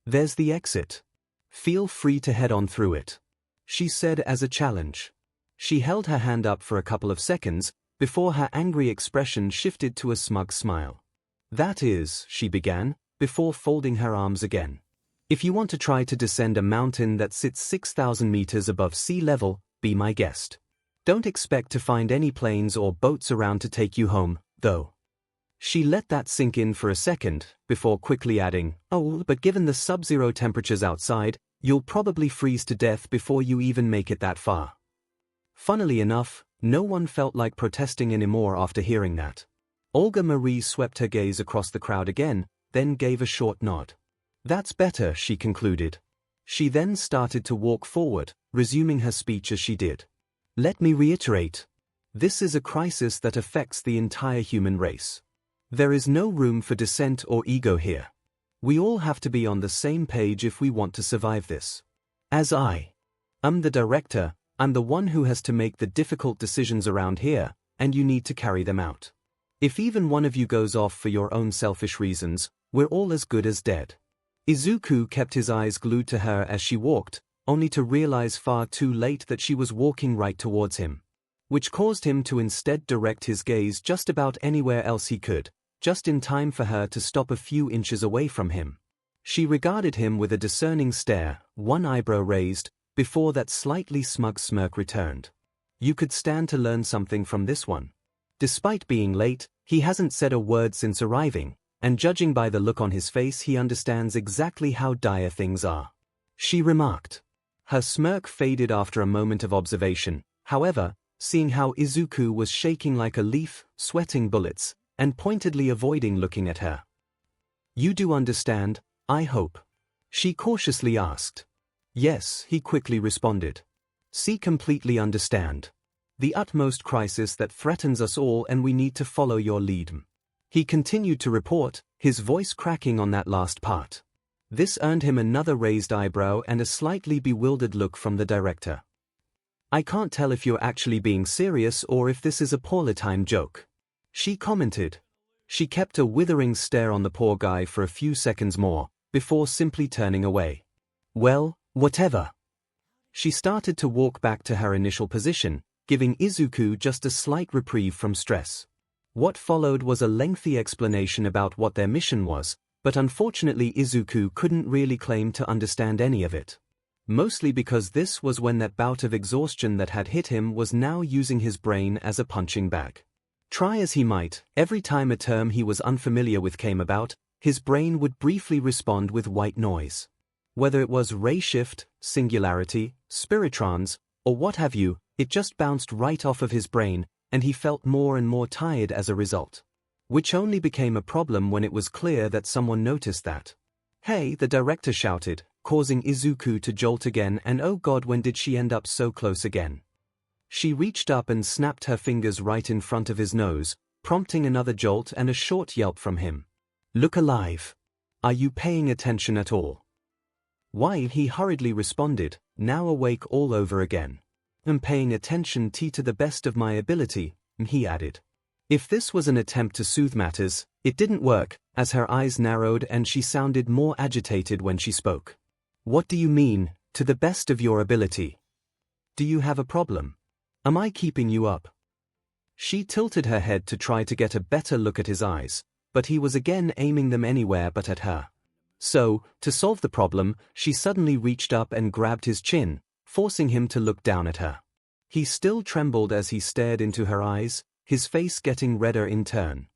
"There's the exit. Feel free to head on through it," she said as a challenge. She held her hand up for a couple of seconds, before her angry expression shifted to a smug smile. "That is," she began, before folding her arms again. "If you want to try to descend a mountain that sits 6,000 meters above sea level, be my guest. Don't expect to find any planes or boats around to take you home, though." She let that sink in for a second, before quickly adding, "Oh, but given the sub-zero temperatures outside, you'll probably freeze to death before you even make it that far." Funnily enough, no one felt like protesting anymore after hearing that. Olga Marie swept her gaze across the crowd again, then gave a short nod. "That's better," she concluded. She then started to walk forward, resuming her speech as she did. "Let me reiterate. This is a crisis that affects the entire human race. There is no room for dissent or ego here. We all have to be on the same page if we want to survive this. As I'm the director, I'm the one who has to make the difficult decisions around here, and you need to carry them out. If even one of you goes off for your own selfish reasons, we're all as good as dead." Izuku kept his eyes glued to her as she walked, only to realize far too late that she was walking right towards him. Which caused him to instead direct his gaze just about anywhere else he could, just in time for her to stop a few inches away from him. She regarded him with a discerning stare, one eyebrow raised, before that slightly smug smirk returned. "You could stand to learn something from this one. Despite being late, he hasn't said a word since arriving, and judging by the look on his face he understands exactly how dire things are," she remarked. Her smirk faded after a moment of observation, however, seeing how Izuku was shaking like a leaf, sweating bullets, and pointedly avoiding looking at her. "You do understand, I hope?" she cautiously asked. "Yes," he quickly responded. "See, completely understand. The utmost crisis that threatens us all, and we need to follow your lead." He continued to report, his voice cracking on that last part. This earned him another raised eyebrow and a slightly bewildered look from the director. "I can't tell if you're actually being serious or if this is a poorly timed joke," she commented. She kept a withering stare on the poor guy for a few seconds more, before simply turning away. "Well, whatever." She started to walk back to her initial position, giving Izuku just a slight reprieve from stress. What followed was a lengthy explanation about what their mission was, but unfortunately Izuku couldn't really claim to understand any of it. Mostly because this was when that bout of exhaustion that had hit him was now using his brain as a punching bag. Try as he might, every time a term he was unfamiliar with came about, his brain would briefly respond with white noise. Whether it was ray shift, singularity, spiritrons, or what have you, it just bounced right off of his brain, and he felt more and more tired as a result. Which only became a problem when it was clear that someone noticed that. "Hey," the director shouted, causing Izuku to jolt again, and oh god, when did she end up so close again? She reached up and snapped her fingers right in front of his nose, prompting another jolt and a short yelp from him. "Look alive. Are you paying attention at all?" "Why," he hurriedly responded, now awake all over again. "I'm paying attention to the best of my ability," he added. If this was an attempt to soothe matters, it didn't work, as her eyes narrowed and she sounded more agitated when she spoke. "What do you mean, to the best of your ability? Do you have a problem? Am I keeping you up?" She tilted her head to try to get a better look at his eyes, but he was again aiming them anywhere but at her. So, to solve the problem, she suddenly reached up and grabbed his chin, forcing him to look down at her. He still trembled as he stared into her eyes, his face getting redder in turn.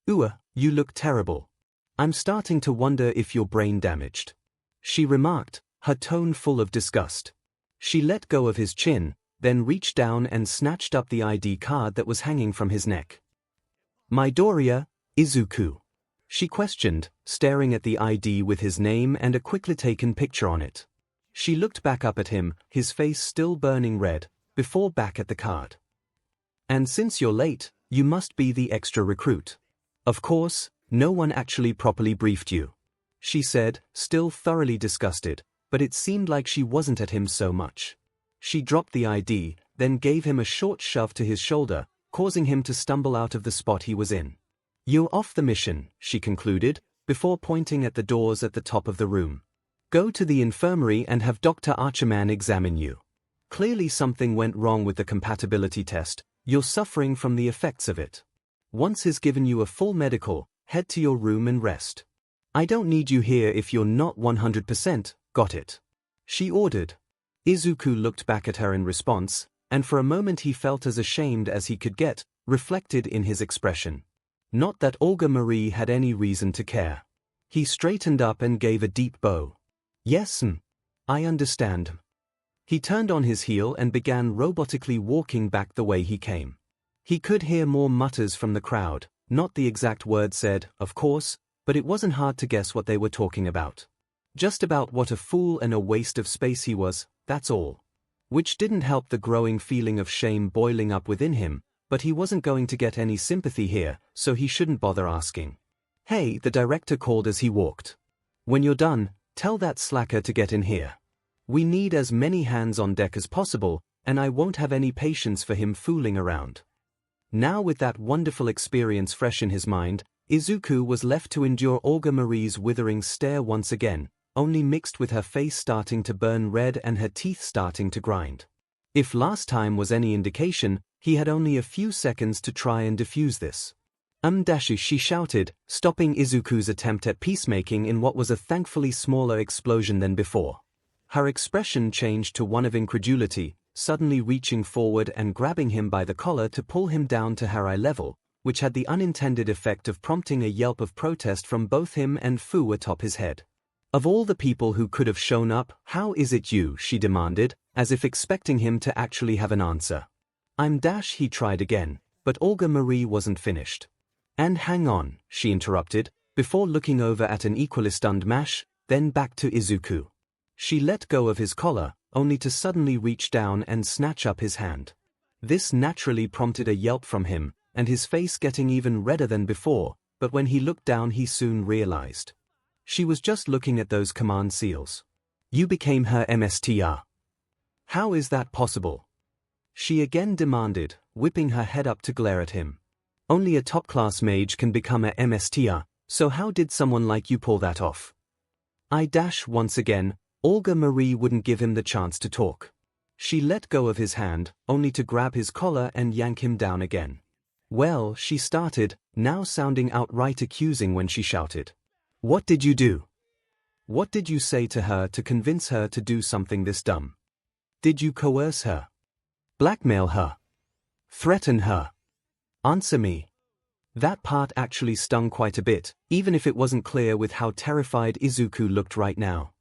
You look terrible. I'm starting to wonder if you're brain damaged," she remarked, her tone full of disgust. She let go of his chin, then reached down and snatched up the ID card that was hanging from his neck. "Midoriya, Izuku?" she questioned, staring at the ID with his name and a quickly taken picture on it. She looked back up at him, his face still burning red, before back at the card. "And since you're late, you must be the extra recruit. Of course, no one actually properly briefed you," she said, still thoroughly disgusted, but it seemed like she wasn't at him so much. She dropped the ID, then gave him a short shove to his shoulder, causing him to stumble out of the spot he was in. "You're off the mission," she concluded, before pointing at the doors at the top of the room. "Go to the infirmary and have Dr. Archerman examine you. Clearly something went wrong with the compatibility test, you're suffering from the effects of it. Once he's given you a full medical, head to your room and rest. I don't need you here if you're not 100%, got it?" she ordered. Izuku looked back at her in response, and for a moment he felt as ashamed as he could get, reflected in his expression. Not that Olga Marie had any reason to care. He straightened up and gave a deep bow. "Yes, I understand." He turned on his heel and began robotically walking back the way he came. He could hear more mutters from the crowd, not the exact word said, of course, but it wasn't hard to guess what they were talking about. Just about what a fool and a waste of space he was, that's all. Which didn't help the growing feeling of shame boiling up within him, but he wasn't going to get any sympathy here, so he shouldn't bother asking. "Hey," the director called as he walked. "When you're done, tell that slacker to get in here. We need as many hands on deck as possible, and I won't have any patience for him fooling around." Now with that wonderful experience fresh in his mind, Izuku was left to endure Olga Marie's withering stare once again, only mixed with her face starting to burn red and her teeth starting to grind. If last time was any indication, he had only a few seconds to try and defuse this. She shouted, stopping Izuku's attempt at peacemaking in what was a thankfully smaller explosion than before. Her expression changed to one of incredulity, suddenly reaching forward and grabbing him by the collar to pull him down to her eye level, which had the unintended effect of prompting a yelp of protest from both him and Fu atop his head. "Of all the people who could have shown up, how is it you?" she demanded, as if expecting him to actually have an answer. He tried again, but Olga Marie wasn't finished. And hang on, she interrupted, before looking over at an equally stunned Mash, then back to Izuku. She let go of his collar, only to suddenly reach down and snatch up his hand. This naturally prompted a yelp from him, and his face getting even redder than before, but when he looked down he soon realized. She was just looking at those command seals. You became her MSTR. How is that possible? She again demanded, whipping her head up to glare at him. Only a top-class mage can become a MSTR, so how did someone like you pull that off? Once again, Olga Marie wouldn't give him the chance to talk. She let go of his hand, only to grab his collar and yank him down again. Well, she started, now sounding outright accusing when she shouted. What did you do? What did you say to her to convince her to do something this dumb? Did you coerce her? Blackmail her? Threaten her? Answer me. That part actually stung quite a bit, even if it wasn't clear with how terrified Izuku looked right now.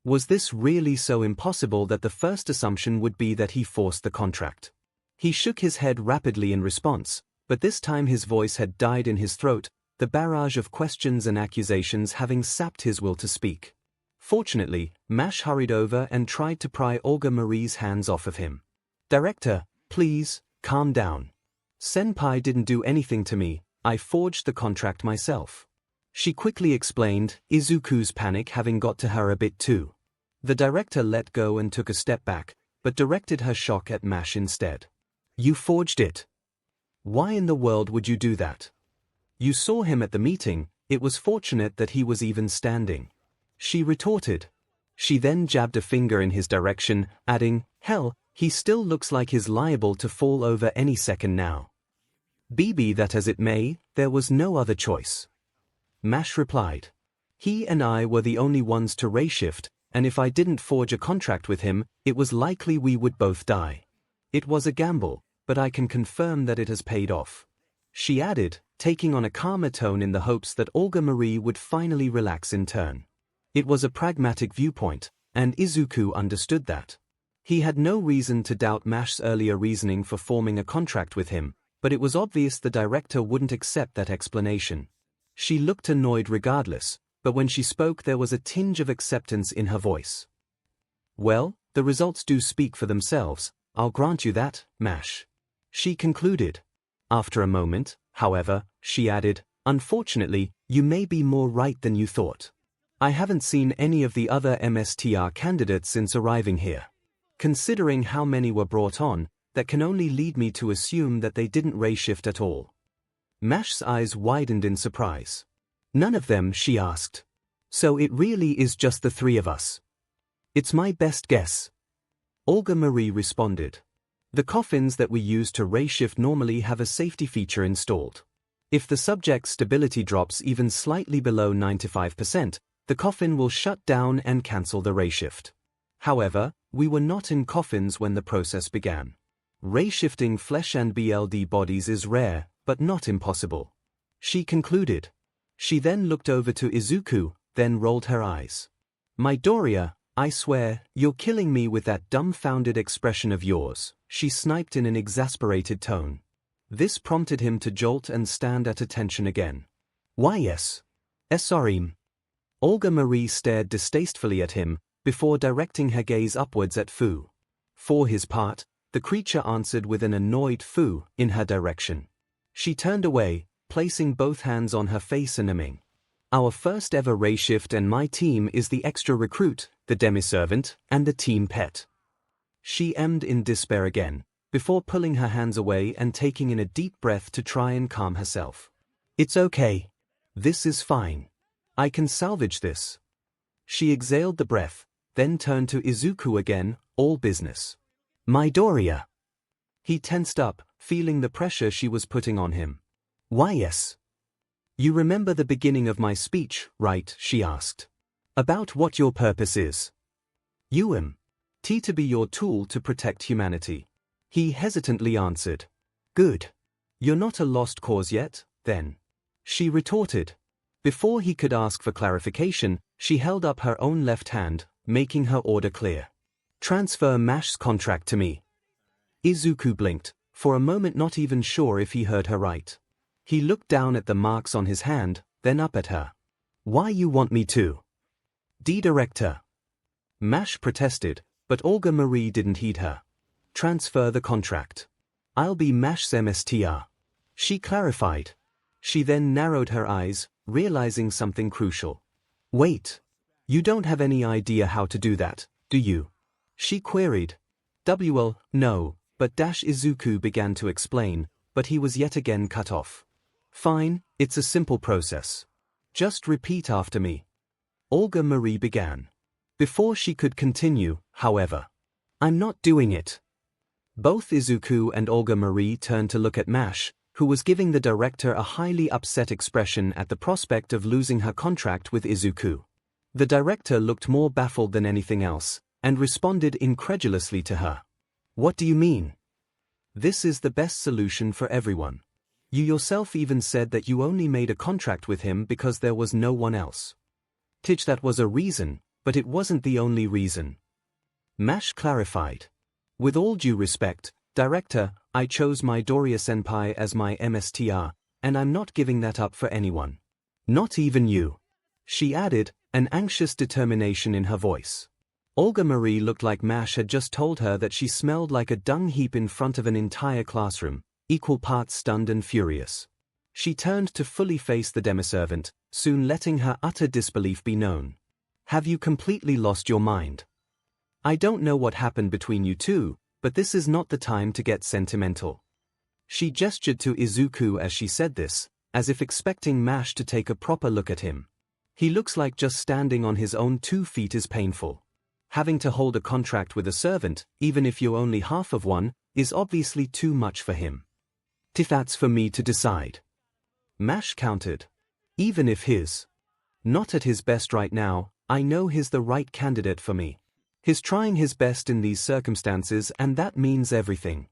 Was this really so impossible that the first assumption would be that he forced the contract? He shook his head rapidly in response, but this time his voice had died in his throat, the barrage of questions and accusations having sapped his will to speak. Fortunately, Mash hurried over and tried to pry Olga Marie's hands off of him. Director, please, calm down. Senpai didn't do anything to me, I forged the contract myself. She quickly explained, Izuku's panic having got to her a bit too. The director let go and took a step back, but directed her shock at Mash instead. You forged it? Why in the world would you do that? You saw him at the meeting, it was fortunate that he was even standing. She retorted. She then jabbed a finger in his direction, adding, hell, he still looks like he's liable to fall over any second now. Be that as it may, there was no other choice. Mash replied. He and I were the only ones to ray shift, and if I didn't forge a contract with him, it was likely we would both die. It was a gamble, but I can confirm that it has paid off. She added, taking on a calmer tone in the hopes that Olga Marie would finally relax in turn. It was a pragmatic viewpoint, and Izuku understood that. He had no reason to doubt Mash's earlier reasoning for forming a contract with him, but it was obvious the director wouldn't accept that explanation. She looked annoyed regardless, but when she spoke there was a tinge of acceptance in her voice. Well, the results do speak for themselves, I'll grant you that, Mash. She concluded. After a moment, however, she added, unfortunately, you may be more right than you thought. I haven't seen any of the other MSTR candidates since arriving here. Considering how many were brought on, that can only lead me to assume that they didn't ray shift at all. Mash's eyes widened in surprise. None of them, she asked. So it really is just the three of us. It's my best guess. Olga Marie responded. The coffins that we use to ray shift normally have a safety feature installed. If the subject's stability drops even slightly below 95%, the coffin will shut down and cancel the ray shift. However, we were not in coffins when the process began. Ray-shifting flesh and BLD bodies is rare, but not impossible. She concluded. She then looked over to Izuku, then rolled her eyes. Midoriya, I swear, you're killing me with that dumbfounded expression of yours, she sniped in an exasperated tone. This prompted him to jolt and stand at attention again. Why yes. Sorry. Olga Marie stared distastefully at him, before directing her gaze upwards at Fu. For his part, the creature answered with an annoyed Fu in her direction. She turned away, placing both hands on her face and humming. Our first ever ray shift and my team is the extra recruit, the demi-servant, and the team pet. She hemmed in despair again, before pulling her hands away and taking in a deep breath to try and calm herself. It's okay. This is fine. I can salvage this. She exhaled the breath, then turned to Izuku again, all business. Midoriya. He tensed up, feeling the pressure she was putting on him. Why yes. You remember the beginning of my speech, right? She asked. About what your purpose is. To be your tool to protect humanity. He hesitantly answered. Good. You're not a lost cause yet, then. She retorted. Before he could ask for clarification, she held up her own left hand, making her order clear. Transfer Mash's contract to me. Izuku blinked, for a moment not even sure if he heard her right. He looked down at the marks on his hand, then up at her. Why you want me to? Director. Mash protested, but Olga Marie didn't heed her. Transfer the contract. I'll be Mash's MSTR. She clarified. She then narrowed her eyes, realizing something crucial. Wait. You don't have any idea how to do that, do you? She queried. Well, no, but Izuku began to explain, but he was yet again cut off. Fine, it's a simple process. Just repeat after me. Olga Marie began. Before she could continue, however. I'm not doing it. Both Izuku and Olga Marie turned to look at Mash, who was giving the director a highly upset expression at the prospect of losing her contract with Izuku. The director looked more baffled than anything else, and responded incredulously to her. What do you mean? This is the best solution for everyone. You yourself even said that you only made a contract with him because there was no one else. That was a reason, but it wasn't the only reason. Mash clarified. With all due respect, director, I chose Midoriya-senpai as my MSTR, and I'm not giving that up for anyone. Not even you. She added, an anxious determination in her voice. Olga Marie looked like Mash had just told her that she smelled like a dung heap in front of an entire classroom, equal parts stunned and furious. She turned to fully face the demiservant, soon letting her utter disbelief be known. Have you completely lost your mind? I don't know what happened between you two, but this is not the time to get sentimental. She gestured to Izuku as she said this, as if expecting Mash to take a proper look at him. He looks like just standing on his own 2 feet is painful. Having to hold a contract with a servant, even if you're only half of one, is obviously too much for him. That's for me to decide. Mash countered. Even if he's not at his best right now, I know he's the right candidate for me. He's trying his best in these circumstances, and that means everything.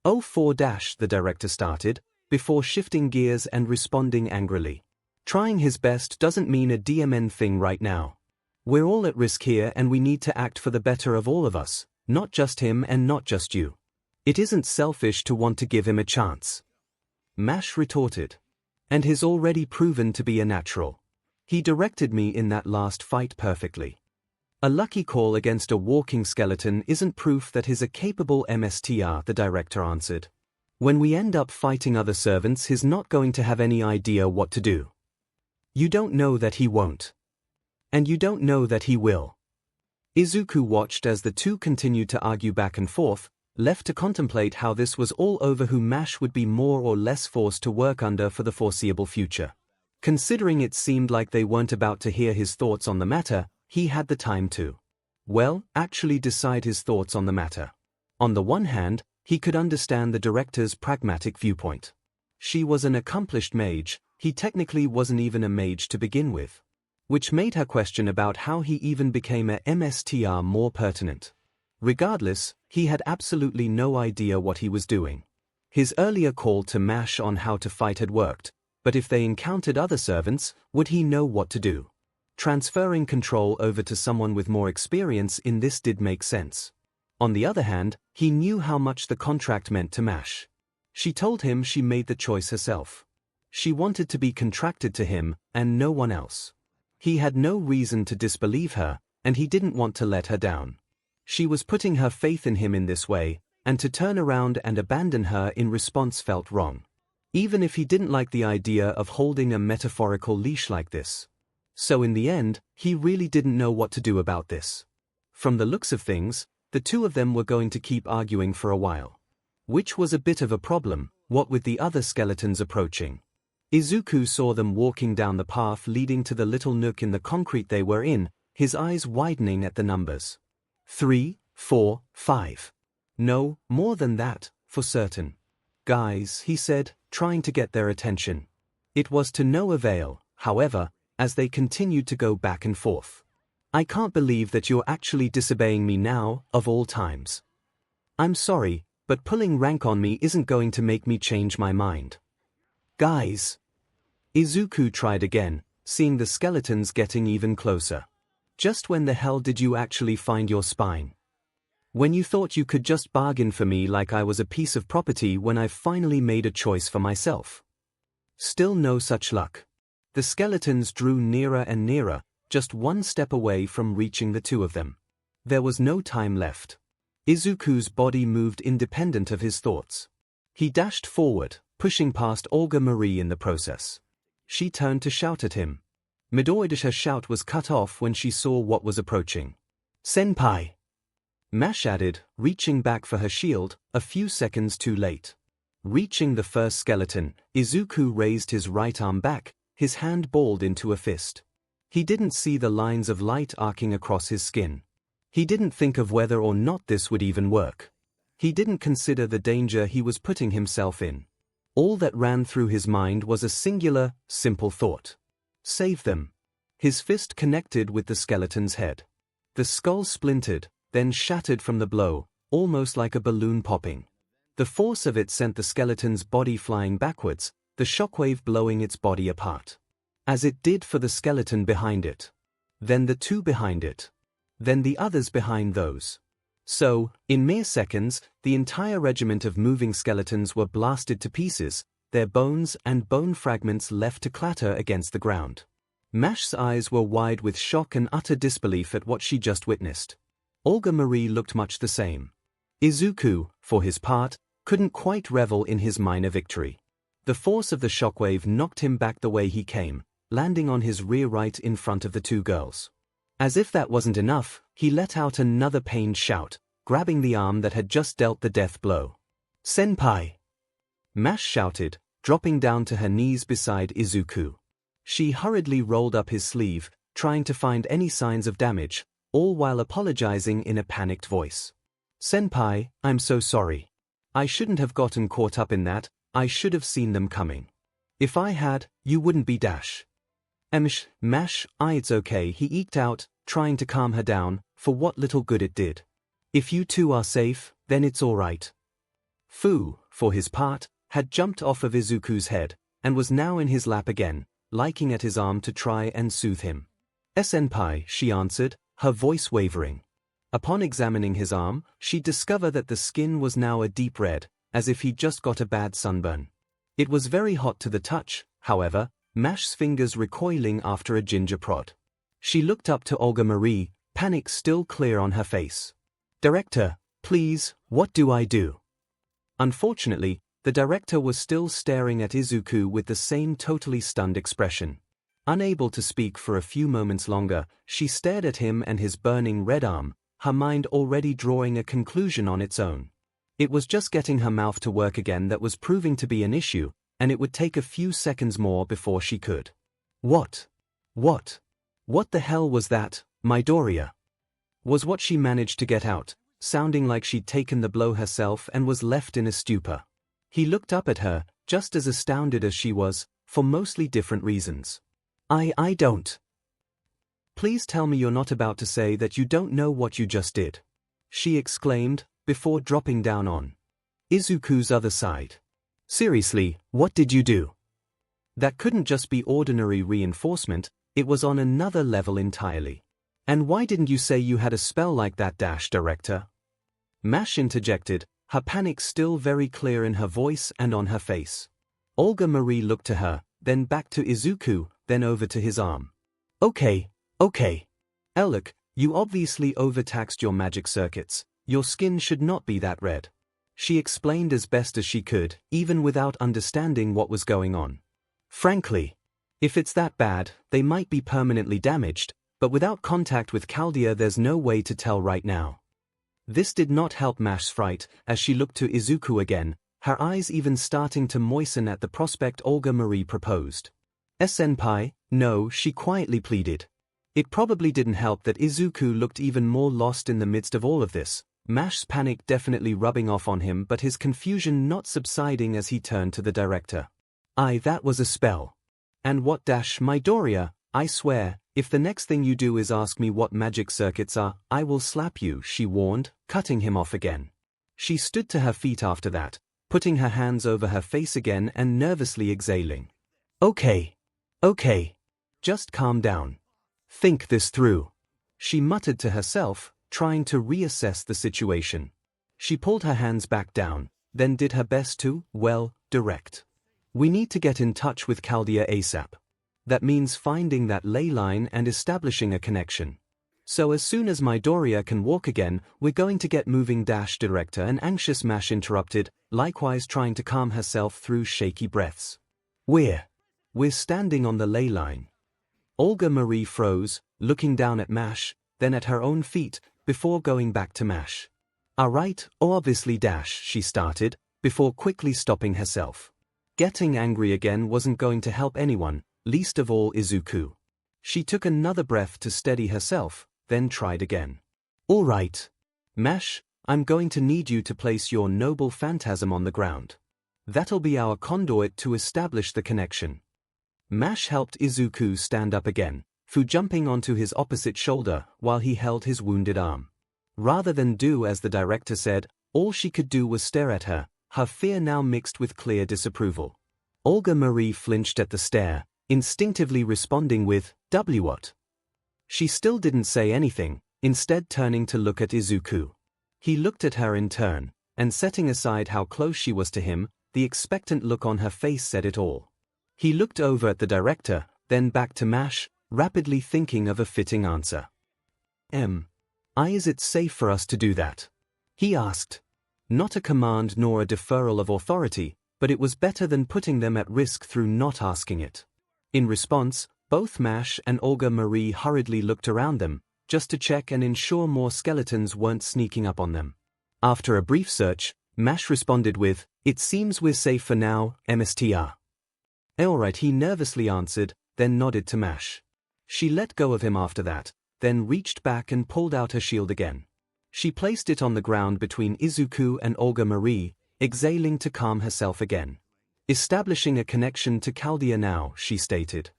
The director started, before shifting gears and responding angrily. Trying his best doesn't mean a DMN thing right now. We're all at risk here and we need to act for the better of all of us, not just him and not just you. It isn't selfish to want to give him a chance. Mash retorted. And he's already proven to be a natural. He directed me in that last fight perfectly. A lucky call against a walking skeleton isn't proof that he's a capable MSTR, the director answered. When we end up fighting other servants, he's not going to have any idea what to do. You don't know that he won't. And you don't know that he will. Izuku watched as the two continued to argue back and forth, left to contemplate how this was all over, who Mash would be more or less forced to work under for the foreseeable future. Considering it seemed like they weren't about to hear his thoughts on the matter, he had the time to, actually decide his thoughts on the matter. On the one hand, he could understand the director's pragmatic viewpoint. She was an accomplished mage, he technically wasn't even a mage to begin with. Which made her question about how he even became a MSTR more pertinent. Regardless, he had absolutely no idea what he was doing. His earlier call to Mash on how to fight had worked, but if they encountered other servants, would he know what to do? Transferring control over to someone with more experience in this did make sense. On the other hand, he knew how much the contract meant to Mash. She told him she made the choice herself. She wanted to be contracted to him, and no one else. He had no reason to disbelieve her, and he didn't want to let her down. She was putting her faith in him in this way, and to turn around and abandon her in response felt wrong. Even if he didn't like the idea of holding a metaphorical leash like this. So in the end, he really didn't know what to do about this. From the looks of things, the two of them were going to keep arguing for a while. Which was a bit of a problem, what with the other skeletons approaching. Izuku saw them walking down the path leading to the little nook in the concrete they were in, his eyes widening at the numbers. 3, 4, 5. No, more than that, for certain. Guys, he said, trying to get their attention. It was to no avail, however, as they continued to go back and forth. I can't believe that you're actually disobeying me now, of all times. I'm sorry, but pulling rank on me isn't going to make me change my mind. Guys. Izuku tried again, seeing the skeletons getting even closer. Just when the hell did you actually find your spine? When you thought you could just bargain for me like I was a piece of property when I've finally made a choice for myself. Still no such luck. The skeletons drew nearer and nearer, just one step away from reaching the two of them. There was no time left. Izuku's body moved independent of his thoughts. He dashed forward, pushing past Olga Marie in the process. She turned to shout at him. Midoriya's shout was cut off when she saw what was approaching. "Senpai!" Mash added, reaching back for her shield, a few seconds too late. Reaching the first skeleton, Izuku raised his right arm back, his hand balled into a fist. He didn't see the lines of light arcing across his skin. He didn't think of whether or not this would even work. He didn't consider the danger he was putting himself in. All that ran through his mind was a singular, simple thought. Save them. His fist connected with the skeleton's head. The skull splintered, then shattered from the blow, almost like a balloon popping. The force of it sent the skeleton's body flying backwards, the shockwave blowing its body apart. As it did for the skeleton behind it. Then the two behind it. Then the others behind those. So, in mere seconds, the entire regiment of moving skeletons were blasted to pieces, their bones and bone fragments left to clatter against the ground. Mash's eyes were wide with shock and utter disbelief at what she just witnessed. Olga Marie looked much the same. Izuku, for his part, couldn't quite revel in his minor victory. The force of the shockwave knocked him back the way he came, landing on his rear right in front of the two girls. As if that wasn't enough, he let out another pained shout, grabbing the arm that had just dealt the death blow. "Senpai!" Mash shouted, dropping down to her knees beside Izuku. She hurriedly rolled up his sleeve, trying to find any signs of damage, all while apologizing in a panicked voice. "Senpai, I'm so sorry. I shouldn't have gotten caught up in that, I should have seen them coming. If I had, you wouldn't be dash." Mash, it's okay," he eked out, trying to calm her down, for what little good it did. "If you two are safe, then it's all right." Fu, for his part, had jumped off of Izuku's head, and was now in his lap again, liking at his arm to try and soothe him. "Senpai," she answered, her voice wavering. Upon examining his arm, she discovered that the skin was now a deep red, as if he'd just got a bad sunburn. It was very hot to the touch, however, Mash's fingers recoiling after a ginger prod. She looked up to Olga Marie, panic still clear on her face. "Director, please, what do I do?" Unfortunately, the director was still staring at Izuku with the same totally stunned expression. Unable to speak for a few moments longer, she stared at him and his burning red arm, her mind already drawing a conclusion on its own. It was just getting her mouth to work again that was proving to be an issue, and it would take a few seconds more before she could. What the hell was that, Midoriya? Was what she managed to get out, sounding like she'd taken the blow herself and was left in a stupor. He looked up at her, just as astounded as she was, for mostly different reasons. I don't. Please tell me you're not about to say that you don't know what you just did," she exclaimed, before dropping down on Izuku's other side. "Seriously, what did you do? That couldn't just be ordinary reinforcement, it was on another level entirely. And why didn't you say you had a spell like that, director?" Mash interjected, her panic still very clear in her voice and on her face. Olga Marie looked to her, then back to Izuku, then over to his arm. Okay. Look, you obviously overtaxed your magic circuits, your skin should not be that red," she explained as best as she could, even without understanding what was going on. "Frankly, if it's that bad, they might be permanently damaged, but without contact with Chaldea there's no way to tell right now." This did not help Mash's fright, as she looked to Izuku again, her eyes even starting to moisten at the prospect Olga Marie proposed. "Senpai, no," she quietly pleaded. It probably didn't help that Izuku looked even more lost in the midst of all of this, Mash's panic definitely rubbing off on him but his confusion not subsiding as he turned to the director. That was a spell. And what Midoriya, I swear, if the next thing you do is ask me what magic circuits are, I will slap you," she warned, cutting him off again. She stood to her feet after that, putting her hands over her face again and nervously exhaling. Okay. Just calm down. Think this through," she muttered to herself, trying to reassess the situation. She pulled her hands back down, then did her best to, direct. We need to get in touch with Chaldea ASAP. That means finding that ley line and establishing a connection. So as soon as Midoriya can walk again, we're going to get moving. Director and anxious Mash interrupted, likewise trying to calm herself through shaky breaths. We're standing on the ley line. Olga Marie froze, looking down at Mash, then at her own feet, before going back to Mash. Alright, obviously she started, before quickly stopping herself. Getting angry again wasn't going to help anyone, least of all Izuku. She took another breath to steady herself, then tried again. Alright. Mash, I'm going to need you to place your noble phantasm on the ground. That'll be our conduit to establish the connection. Mash helped Izuku stand up again, Fu jumping onto his opposite shoulder while he held his wounded arm. Rather than do as the director said, all she could do was stare at her, her fear now mixed with clear disapproval. Olga Marie flinched at the stare, instinctively responding with, "What?" She still didn't say anything, instead turning to look at Izuku. He looked at her in turn, and setting aside how close she was to him, the expectant look on her face said it all. He looked over at the director, then back to Mash, rapidly thinking of a fitting answer. Is it safe for us to do that? He asked. Not a command nor a deferral of authority, but it was better than putting them at risk through not asking it. In response, both Mash and Olga Marie hurriedly looked around them, just to check and ensure more skeletons weren't sneaking up on them. After a brief search, Mash responded with, "It seems we're safe for now, Mstr." Alright, he nervously answered, then nodded to Mash. She let go of him after that, then reached back and pulled out her shield again. She placed it on the ground between Izuku and Olga Marie, exhaling to calm herself again. Establishing a connection to Chaldea now, she stated.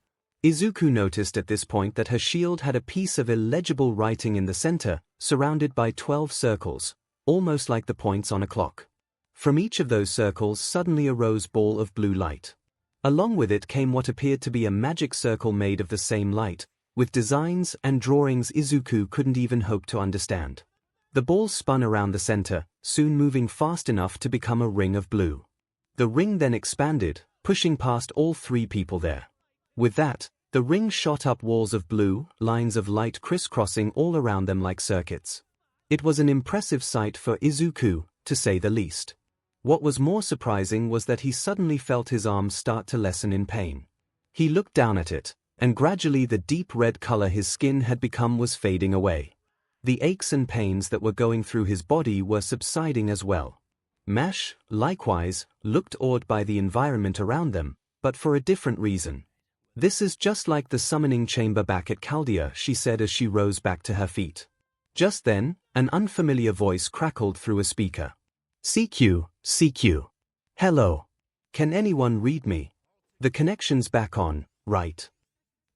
Izuku noticed at this point that her shield had a piece of illegible writing in the center, surrounded by 12 circles, almost like the points on a clock. From each of those circles suddenly arose a ball of blue light. Along with it came what appeared to be a magic circle made of the same light, with designs and drawings Izuku couldn't even hope to understand. The ball spun around the center, soon moving fast enough to become a ring of blue. The ring then expanded, pushing past all three people there. With that, the ring shot up walls of blue, lines of light crisscrossing all around them like circuits. It was an impressive sight for Izuku, to say the least. What was more surprising was that he suddenly felt his arm start to lessen in pain. He looked down at it, and gradually the deep red color his skin had become was fading away. The aches and pains that were going through his body were subsiding as well. Mash, likewise, looked awed by the environment around them, but for a different reason. "This is just like the summoning chamber back at Chaldea," she said as she rose back to her feet. Just then, an unfamiliar voice crackled through a speaker. ''CQ. Hello. Can anyone read me? The connection's back on, right?"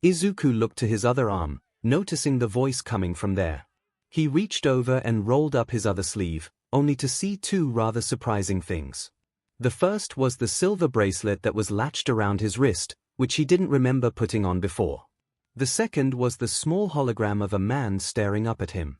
Izuku looked to his other arm, noticing the voice coming from there. He reached over and rolled up his other sleeve, only to see two rather surprising things. The first was the silver bracelet that was latched around his wrist, which he didn't remember putting on before. The second was the small hologram of a man staring up at him.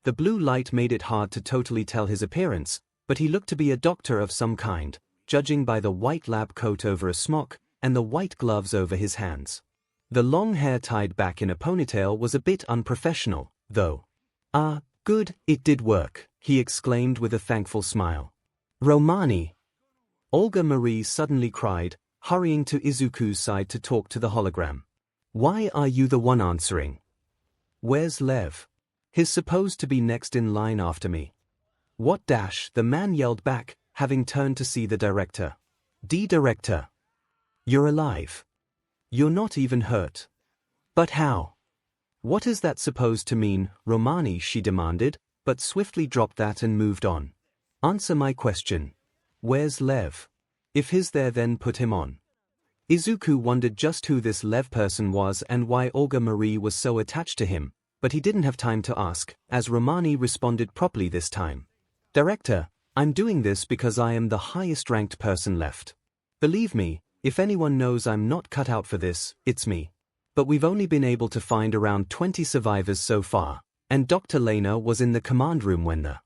The blue light made it hard to totally tell his appearance, but he looked to be a doctor of some kind, judging by the white lab coat over a smock and the white gloves over his hands. The long hair tied back in a ponytail was a bit unprofessional, though. "Ah, good, it did work," he exclaimed with a thankful smile. "Romani!" Olga Marie suddenly cried, hurrying to Izuku's side to talk to the hologram. "Why are you the one answering? Where's Lev? He's supposed to be next in line after me." "What dash?" the man yelled back, having turned to see the director. Director. You're alive. You're not even hurt. But how? What is that supposed to mean, Romani?" she demanded, but swiftly dropped that and moved on. "Answer my question. Where's Lev? If he's there, then put him on." Izuku wondered just who this Lev person was and why Olga Marie was so attached to him, but he didn't have time to ask, as Romani responded properly this time. "Director, I'm doing this because I am the highest-ranked person left. Believe me, if anyone knows I'm not cut out for this, it's me. But we've only been able to find around 20 survivors so far, and Dr. Lena was in the command room when the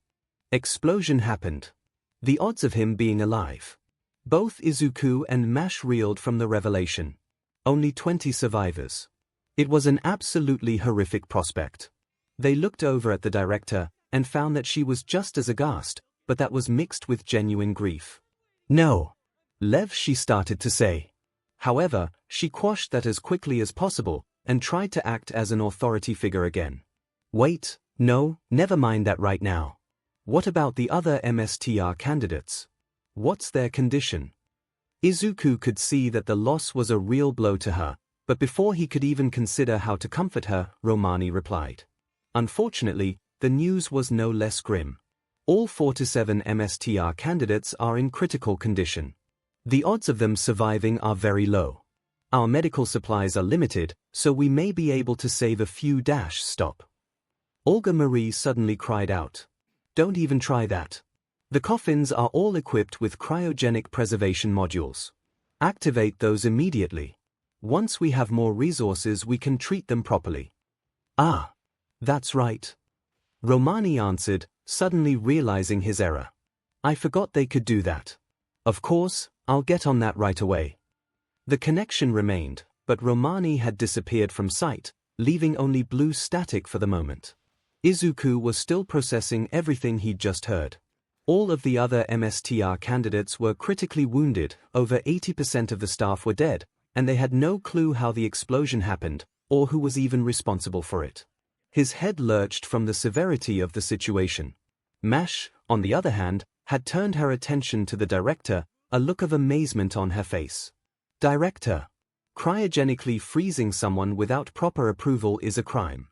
explosion happened. The odds of him being alive. Both Izuku and 𝐼 reeled from the revelation. Only 20 survivors. It was an absolutely horrific prospect. They looked over at the director and found that she was just as aghast, but that was mixed with genuine grief. No. Lev, she started to say. However, she quashed that as quickly as possible and tried to act as an authority figure again. Wait, no, never mind that right now. What about the other MSTR candidates? What's their condition? Izuku could see that the loss was a real blow to her, but before he could even consider how to comfort her, Romani replied. Unfortunately, the news was no less grim. All 4 to 7 MSTR candidates are in critical condition. The odds of them surviving are very low. Our medical supplies are limited, so we may be able to save a few. Stop. Olga Marie suddenly cried out. Don't even try that. The coffins are all equipped with cryogenic preservation modules. Activate those immediately. Once we have more resources, we can treat them properly. Ah, that's right. Romani answered, suddenly realizing his error. I forgot they could do that. Of course, I'll get on that right away. The connection remained, but Romani had disappeared from sight, leaving only blue static for the moment. Izuku was still processing everything he'd just heard. All of the other MSTR candidates were critically wounded, over 80% of the staff were dead, and they had no clue how the explosion happened, or who was even responsible for it. His head lurched from the severity of the situation. 𝐼, on the other hand, had turned her attention to the director, a look of amazement on her face. Director. Cryogenically freezing someone without proper approval is a crime.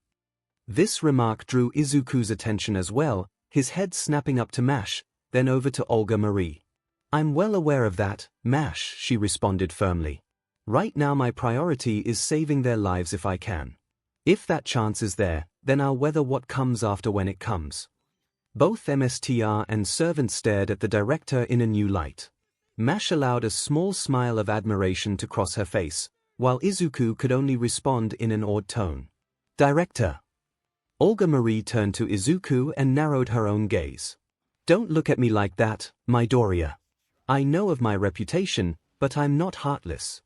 This remark drew Izuku's attention as well, his head snapping up to 𝐼, then over to Olga Marie. I'm well aware of that, 𝐼, she responded firmly. Right now my priority is saving their lives if I can. If that chance is there, then I'll weather what comes after when it comes. Both MSTR and servant stared at the director in a new light. 𝐼 allowed a small smile of admiration to cross her face, while Izuku could only respond in an awed tone. Director. Olga Marie turned to Izuku and narrowed her own gaze. Don't look at me like that, Midoriya. I know of my reputation, but I'm not heartless.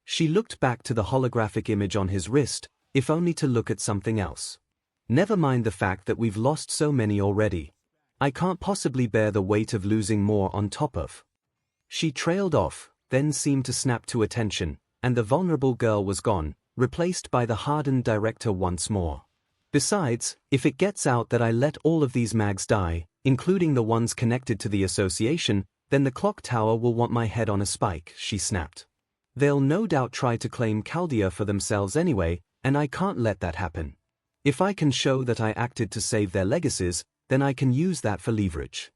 She looked back to the holographic image on his wrist, if only to look at something else. Never mind the fact that we've lost so many already. I can't possibly bear the weight of losing more on top of. She trailed off, then seemed to snap to attention, and the vulnerable girl was gone, replaced by the hardened director once more. Besides, if it gets out that I let all of these mags die, including the ones connected to the association, then the clock tower will want my head on a spike, she snapped. They'll no doubt try to claim Chaldea for themselves anyway, and I can't let that happen. If I can show that I acted to save their legacies, then I can use that for leverage.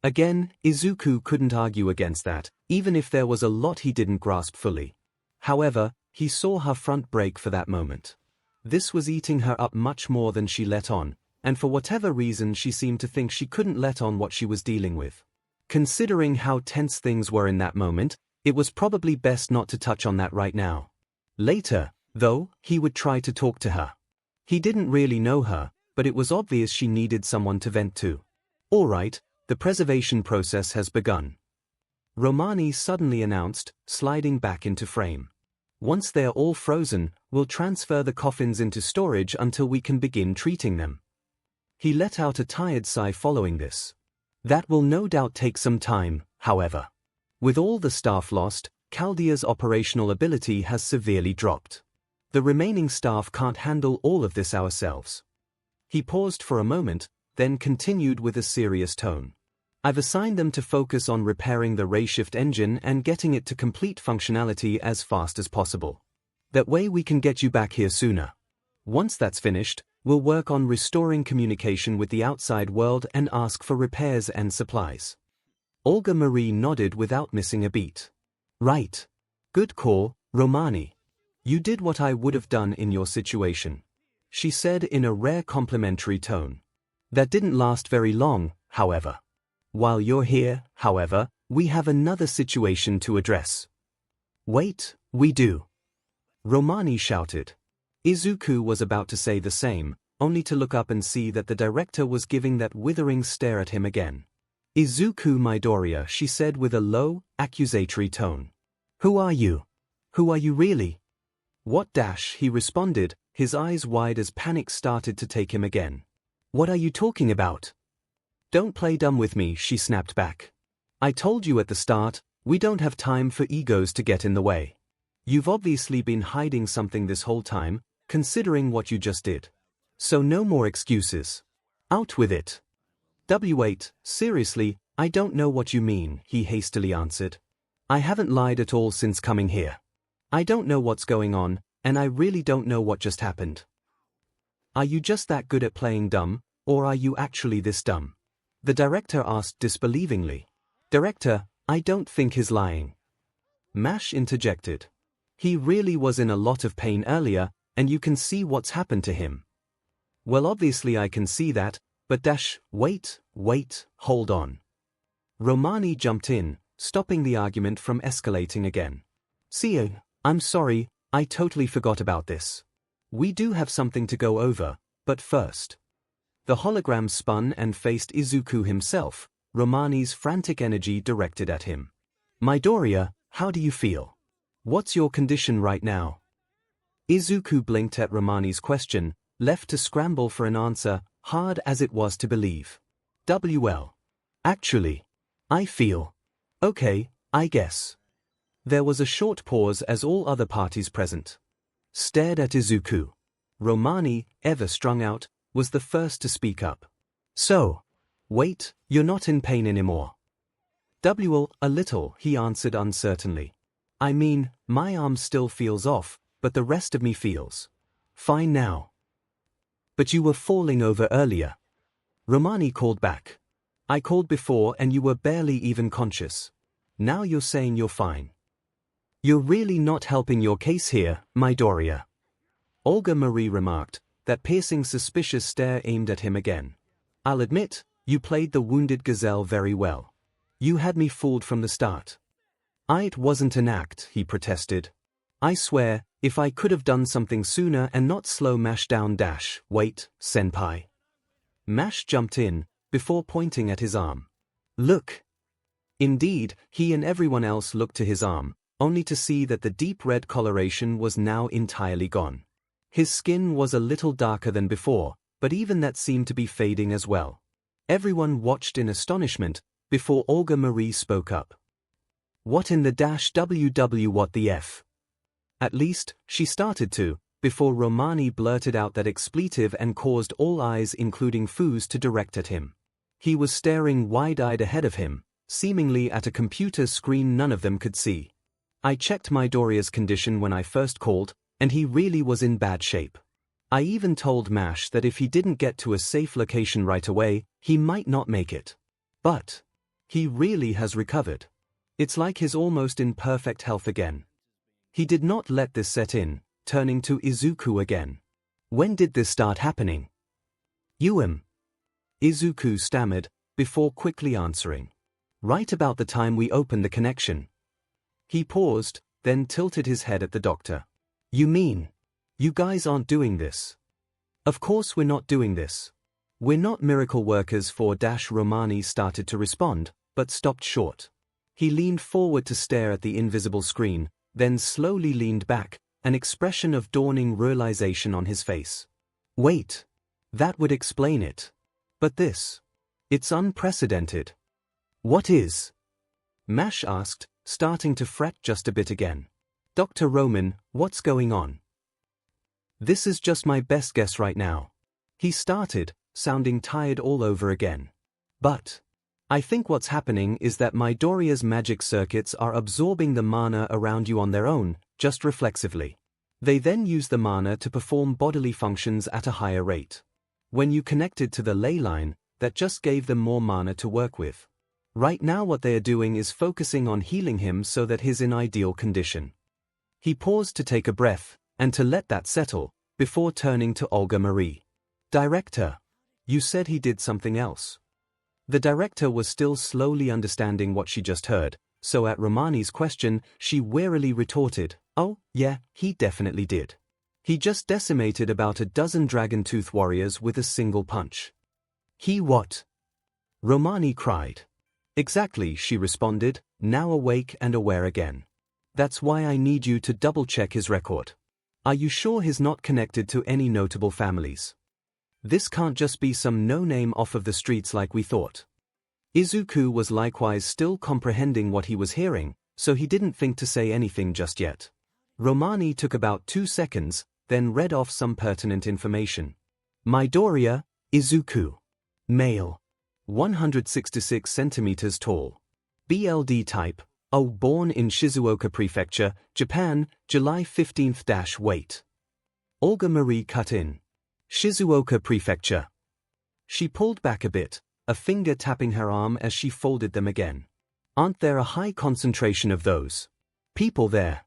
Again, Izuku couldn't argue against that, even if there was a lot he didn't grasp fully. However, he saw her front break for that moment. This was eating her up much more than she let on, and for whatever reason she seemed to think she couldn't let on what she was dealing with. Considering how tense things were in that moment, it was probably best not to touch on that right now. Later, though, he would try to talk to her. He didn't really know her, but it was obvious she needed someone to vent to. All right, the preservation process has begun. Romani suddenly announced, sliding back into frame. Once they're all frozen, we'll transfer the coffins into storage until we can begin treating them. He let out a tired sigh following this. That will no doubt take some time, however. With all the staff lost, Chaldea's operational ability has severely dropped. The remaining staff can't handle all of this ourselves. He paused for a moment, then continued with a serious tone. I've assigned them to focus on repairing the ray shift engine and getting it to complete functionality as fast as possible. That way we can get you back here sooner. Once that's finished, we'll work on restoring communication with the outside world and ask for repairs and supplies. Olga Marie nodded without missing a beat. Right. Good call, Romani. You did what I would have done in your situation, she said in a rare complimentary tone. That didn't last very long, however. While you're here, however, we have another situation to address. Wait, we do. Romani shouted. Izuku was about to say the same, only to look up and see that the director was giving that withering stare at him again. 𝐒𝐭𝐚𝐲 Midoriya, she said with a low, accusatory tone. Who are you? Who are you really? What dash, he responded, his eyes wide as panic started to take him again. What are you talking about? Don't play dumb with me, she snapped back. I told you at the start, we don't have time for egos to get in the way. You've obviously been hiding something this whole time, considering what you just did. So no more excuses. Out with it. W8, seriously, I don't know what you mean, he hastily answered. I haven't lied at all since coming here. I don't know what's going on, and I really don't know what just happened. Are you just that good at playing dumb, or are you actually this dumb? The director asked disbelievingly. Director, I don't think he's lying. Mash interjected. He really was in a lot of pain earlier, and you can see what's happened to him. Well, obviously I can see that, but wait, hold on. Romani jumped in, stopping the argument from escalating again. 𝐶𝐬, I'm sorry, I totally forgot about this. We do have something to go over, but first. The hologram spun and faced Izuku himself, Romani's frantic energy directed at him. Midoriya, how do you feel? What's your condition right now? Izuku blinked at Romani's question, left to scramble for an answer, hard as it was to believe. Well. Actually. I feel. Okay, I guess. There was a short pause as all other parties present stared at Izuku. Romani, ever strung out, was the first to speak up. So. Wait, you're not in pain anymore. A little, he answered uncertainly. I mean, my arm still feels off, but the rest of me feels fine now. But you were falling over earlier. Romani called back. I called before and you were barely even conscious. Now you're saying you're fine. You're really not helping your case here, Midoriya. Olga Marie remarked, that piercing suspicious stare aimed at him again. I'll admit, you played the wounded gazelle very well. You had me fooled from the start. It wasn't an act, he protested. I swear, if I could have done something sooner and not slow Mash down wait, senpai. Mash jumped in, before pointing at his arm. Look. Indeed, he and everyone else looked to his arm, only to see that the deep red coloration was now entirely gone. His skin was a little darker than before, but even that seemed to be fading as well. Everyone watched in astonishment, before Olga Marie spoke up. What in the WW what the F? At least, she started to, before Romani blurted out that expletive and caused all eyes including Fu's to direct at him. He was staring wide-eyed ahead of him, seemingly at a computer screen none of them could see. I checked Midoriya's condition when I first called, and he really was in bad shape. I even told Mash that if he didn't get to a safe location right away, he might not make it. But he really has recovered. It's like he's almost in perfect health again. He did not let this set in, turning to Izuku again. When did this start happening? Izuku stammered, before quickly answering. Right about the time we opened the connection. He paused, then tilted his head at the doctor. You mean, you guys aren't doing this? Of course we're not doing this. We're not miracle workers for Romani started to respond, but stopped short. He leaned forward to stare at the invisible screen, then slowly leaned back, an expression of dawning realization on his face. Wait. That would explain it. But this. It's unprecedented. What is? Mash asked, starting to fret just a bit again. Dr. Roman, what's going on? This is just my best guess right now. He started, sounding tired all over again. But I think what's happening is that Midoriya's magic circuits are absorbing the mana around you on their own, just reflexively. They then use the mana to perform bodily functions at a higher rate. When you connected to the ley line, that just gave them more mana to work with. Right now what they are doing is focusing on healing him so that he's in ideal condition. He paused to take a breath, and to let that settle, before turning to Olga Marie. Director, you said he did something else. The director was still slowly understanding what she just heard, so at Romani's question, she wearily retorted, oh, yeah, he definitely did. He just decimated about a dozen Dragon Tooth warriors with a single punch. He what? Romani cried. Exactly, she responded, now awake and aware again. That's why I need you to double-check his record. Are you sure he's not connected to any notable families? This can't just be some no-name off of the streets like we thought. Izuku was likewise still comprehending what he was hearing, so he didn't think to say anything just yet. Romani took about 2 seconds, then read off some pertinent information. Midoriya, Izuku. Male. 166 centimeters tall. BLD type, O, born in Shizuoka Prefecture, Japan, July 15th. Weight. Olga Marie cut in. Shizuoka Prefecture. She pulled back a bit, a finger tapping her arm as she folded them again. Aren't there a high concentration of those people there?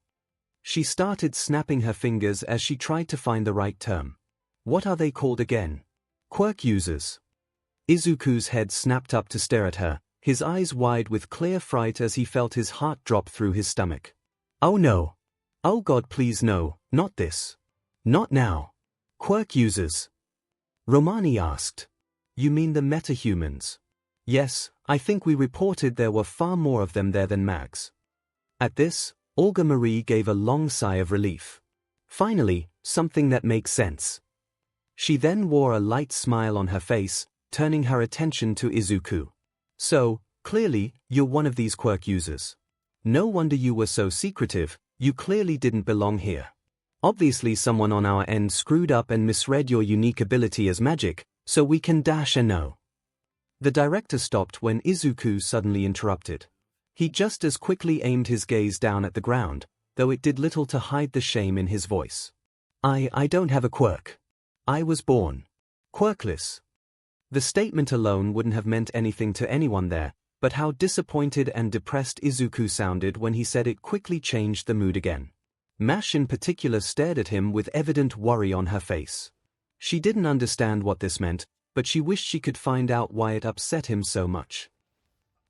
She started snapping her fingers as she tried to find the right term. What are they called again? Quirk users. Izuku's head snapped up to stare at her, his eyes wide with clear fright as he felt his heart drop through his stomach. Oh no. Oh God, please no, not this. Not now. Quirk users. Romani asked. You mean the metahumans? Yes, I think we reported there were far more of them there than mags. At this, Olga Marie gave a long sigh of relief. Finally, something that makes sense. She then wore a light smile on her face, turning her attention to Izuku. So, clearly, you're one of these quirk users. No wonder you were so secretive, you clearly didn't belong here. Obviously someone on our end screwed up and misread your unique ability as magic, so we can dash a no. The director stopped when Izuku suddenly interrupted. He just as quickly aimed his gaze down at the ground, though it did little to hide the shame in his voice. I don't have a quirk. I was born quirkless. The statement alone wouldn't have meant anything to anyone there, but how disappointed and depressed Izuku sounded when he said it quickly changed the mood again. Mash in particular stared at him with evident worry on her face. She didn't understand what this meant, but she wished she could find out why it upset him so much.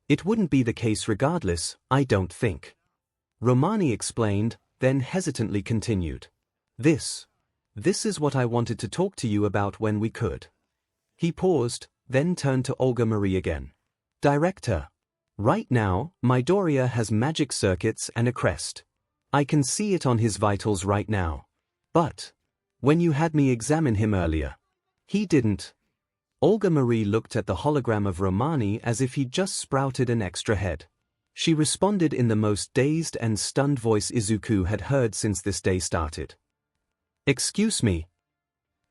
It wouldn't be the case regardless, I don't think. Romani explained, then hesitantly continued. This is what I wanted to talk to you about when we could. He paused, then turned to Olga Marie again. Director. Right now, Midoriya has magic circuits and a crest. I can see it on his vitals right now. But when you had me examine him earlier, he didn't. Olga Marie looked at the hologram of Romani as if he'd just sprouted an extra head. She responded in the most dazed and stunned voice Izuku had heard since this day started. Excuse me.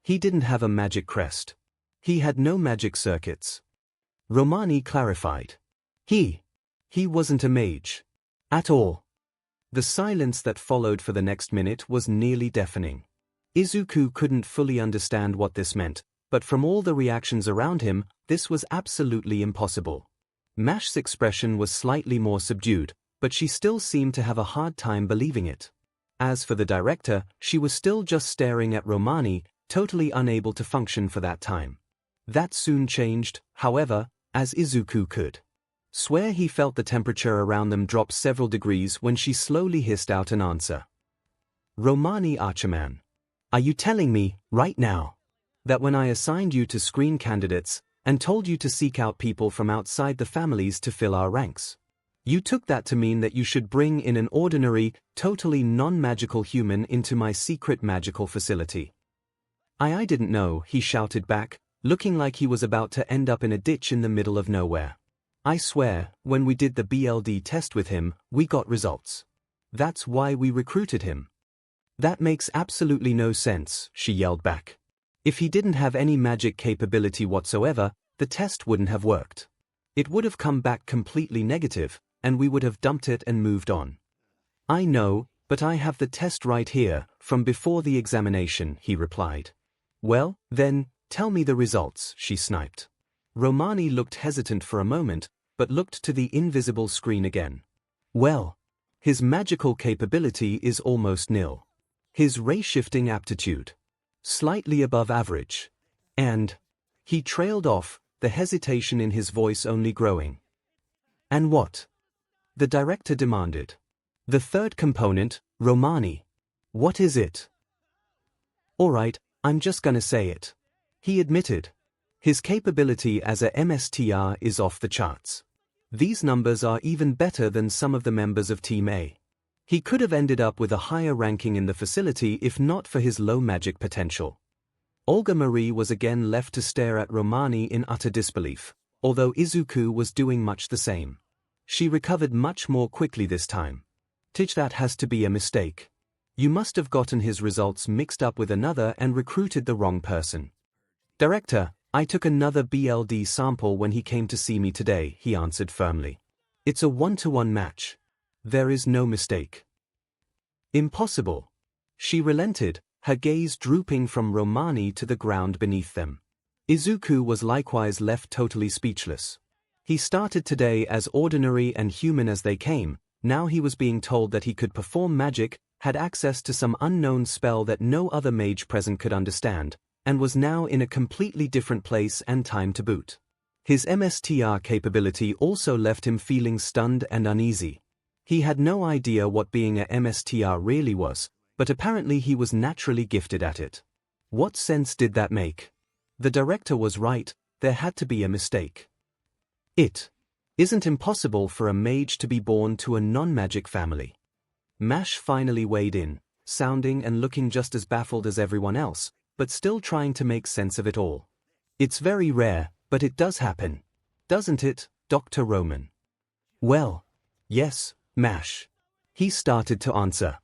He didn't have a magic crest. He had no magic circuits. Romani clarified. He wasn't a mage. At all. The silence that followed for the next minute was nearly deafening. Izuku couldn't fully understand what this meant, but from all the reactions around him, this was absolutely impossible. Mash's expression was slightly more subdued, but she still seemed to have a hard time believing it. As for the director, she was still just staring at Romani, totally unable to function for that time. That soon changed, however, as Izuku could swear he felt the temperature around them drop several degrees when she slowly hissed out an answer. Romani Archerman. Are you telling me, right now, that when I assigned you to screen candidates, and told you to seek out people from outside the families to fill our ranks, you took that to mean that you should bring in an ordinary, totally non-magical human into my secret magical facility? I didn't know, he shouted back, looking like he was about to end up in a ditch in the middle of nowhere. I swear, when we did the BLD test with him, we got results. That's why we recruited him. That makes absolutely no sense, she yelled back. If he didn't have any magic capability whatsoever, the test wouldn't have worked. It would have come back completely negative, and we would have dumped it and moved on. I know, but I have the test right here, from before the examination, he replied. Well, then, tell me the results, she sniped. Romani looked hesitant for a moment, but looked to the invisible screen again. Well, his magical capability is almost nil. His ray-shifting aptitude, slightly above average. And he trailed off, the hesitation in his voice only growing. And what? The director demanded. The third component, Romani. What is it? All right, I'm just gonna say it. He admitted. His capability as a MSTR is off the charts. These numbers are even better than some of the members of Team A. He could have ended up with a higher ranking in the facility if not for his low magic potential. Olga Marie was again left to stare at Romani in utter disbelief, although Izuku was doing much the same. She recovered much more quickly this time. That has to be a mistake. You must have gotten his results mixed up with another and recruited the wrong person. Director, I took another BLD sample when he came to see me today, he answered firmly. It's a 1-to-1 match. There is no mistake. Impossible. She relented, her gaze drooping from Romani to the ground beneath them. Izuku was likewise left totally speechless. He started today as ordinary and human as they came, now he was being told that he could perform magic, had access to some unknown spell that no other mage present could understand, and was now in a completely different place and time to boot. His MSTR capability also left him feeling stunned and uneasy. He had no idea what being a MSTR really was, but apparently he was naturally gifted at it. What sense did that make? The director was right, there had to be a mistake. It isn't impossible for a mage to be born to a non-magic family. Mash finally weighed in, sounding and looking just as baffled as everyone else, but still trying to make sense of it all. It's very rare, but it does happen. Doesn't it, Dr. Roman? Well, yes, Mash. He started to answer.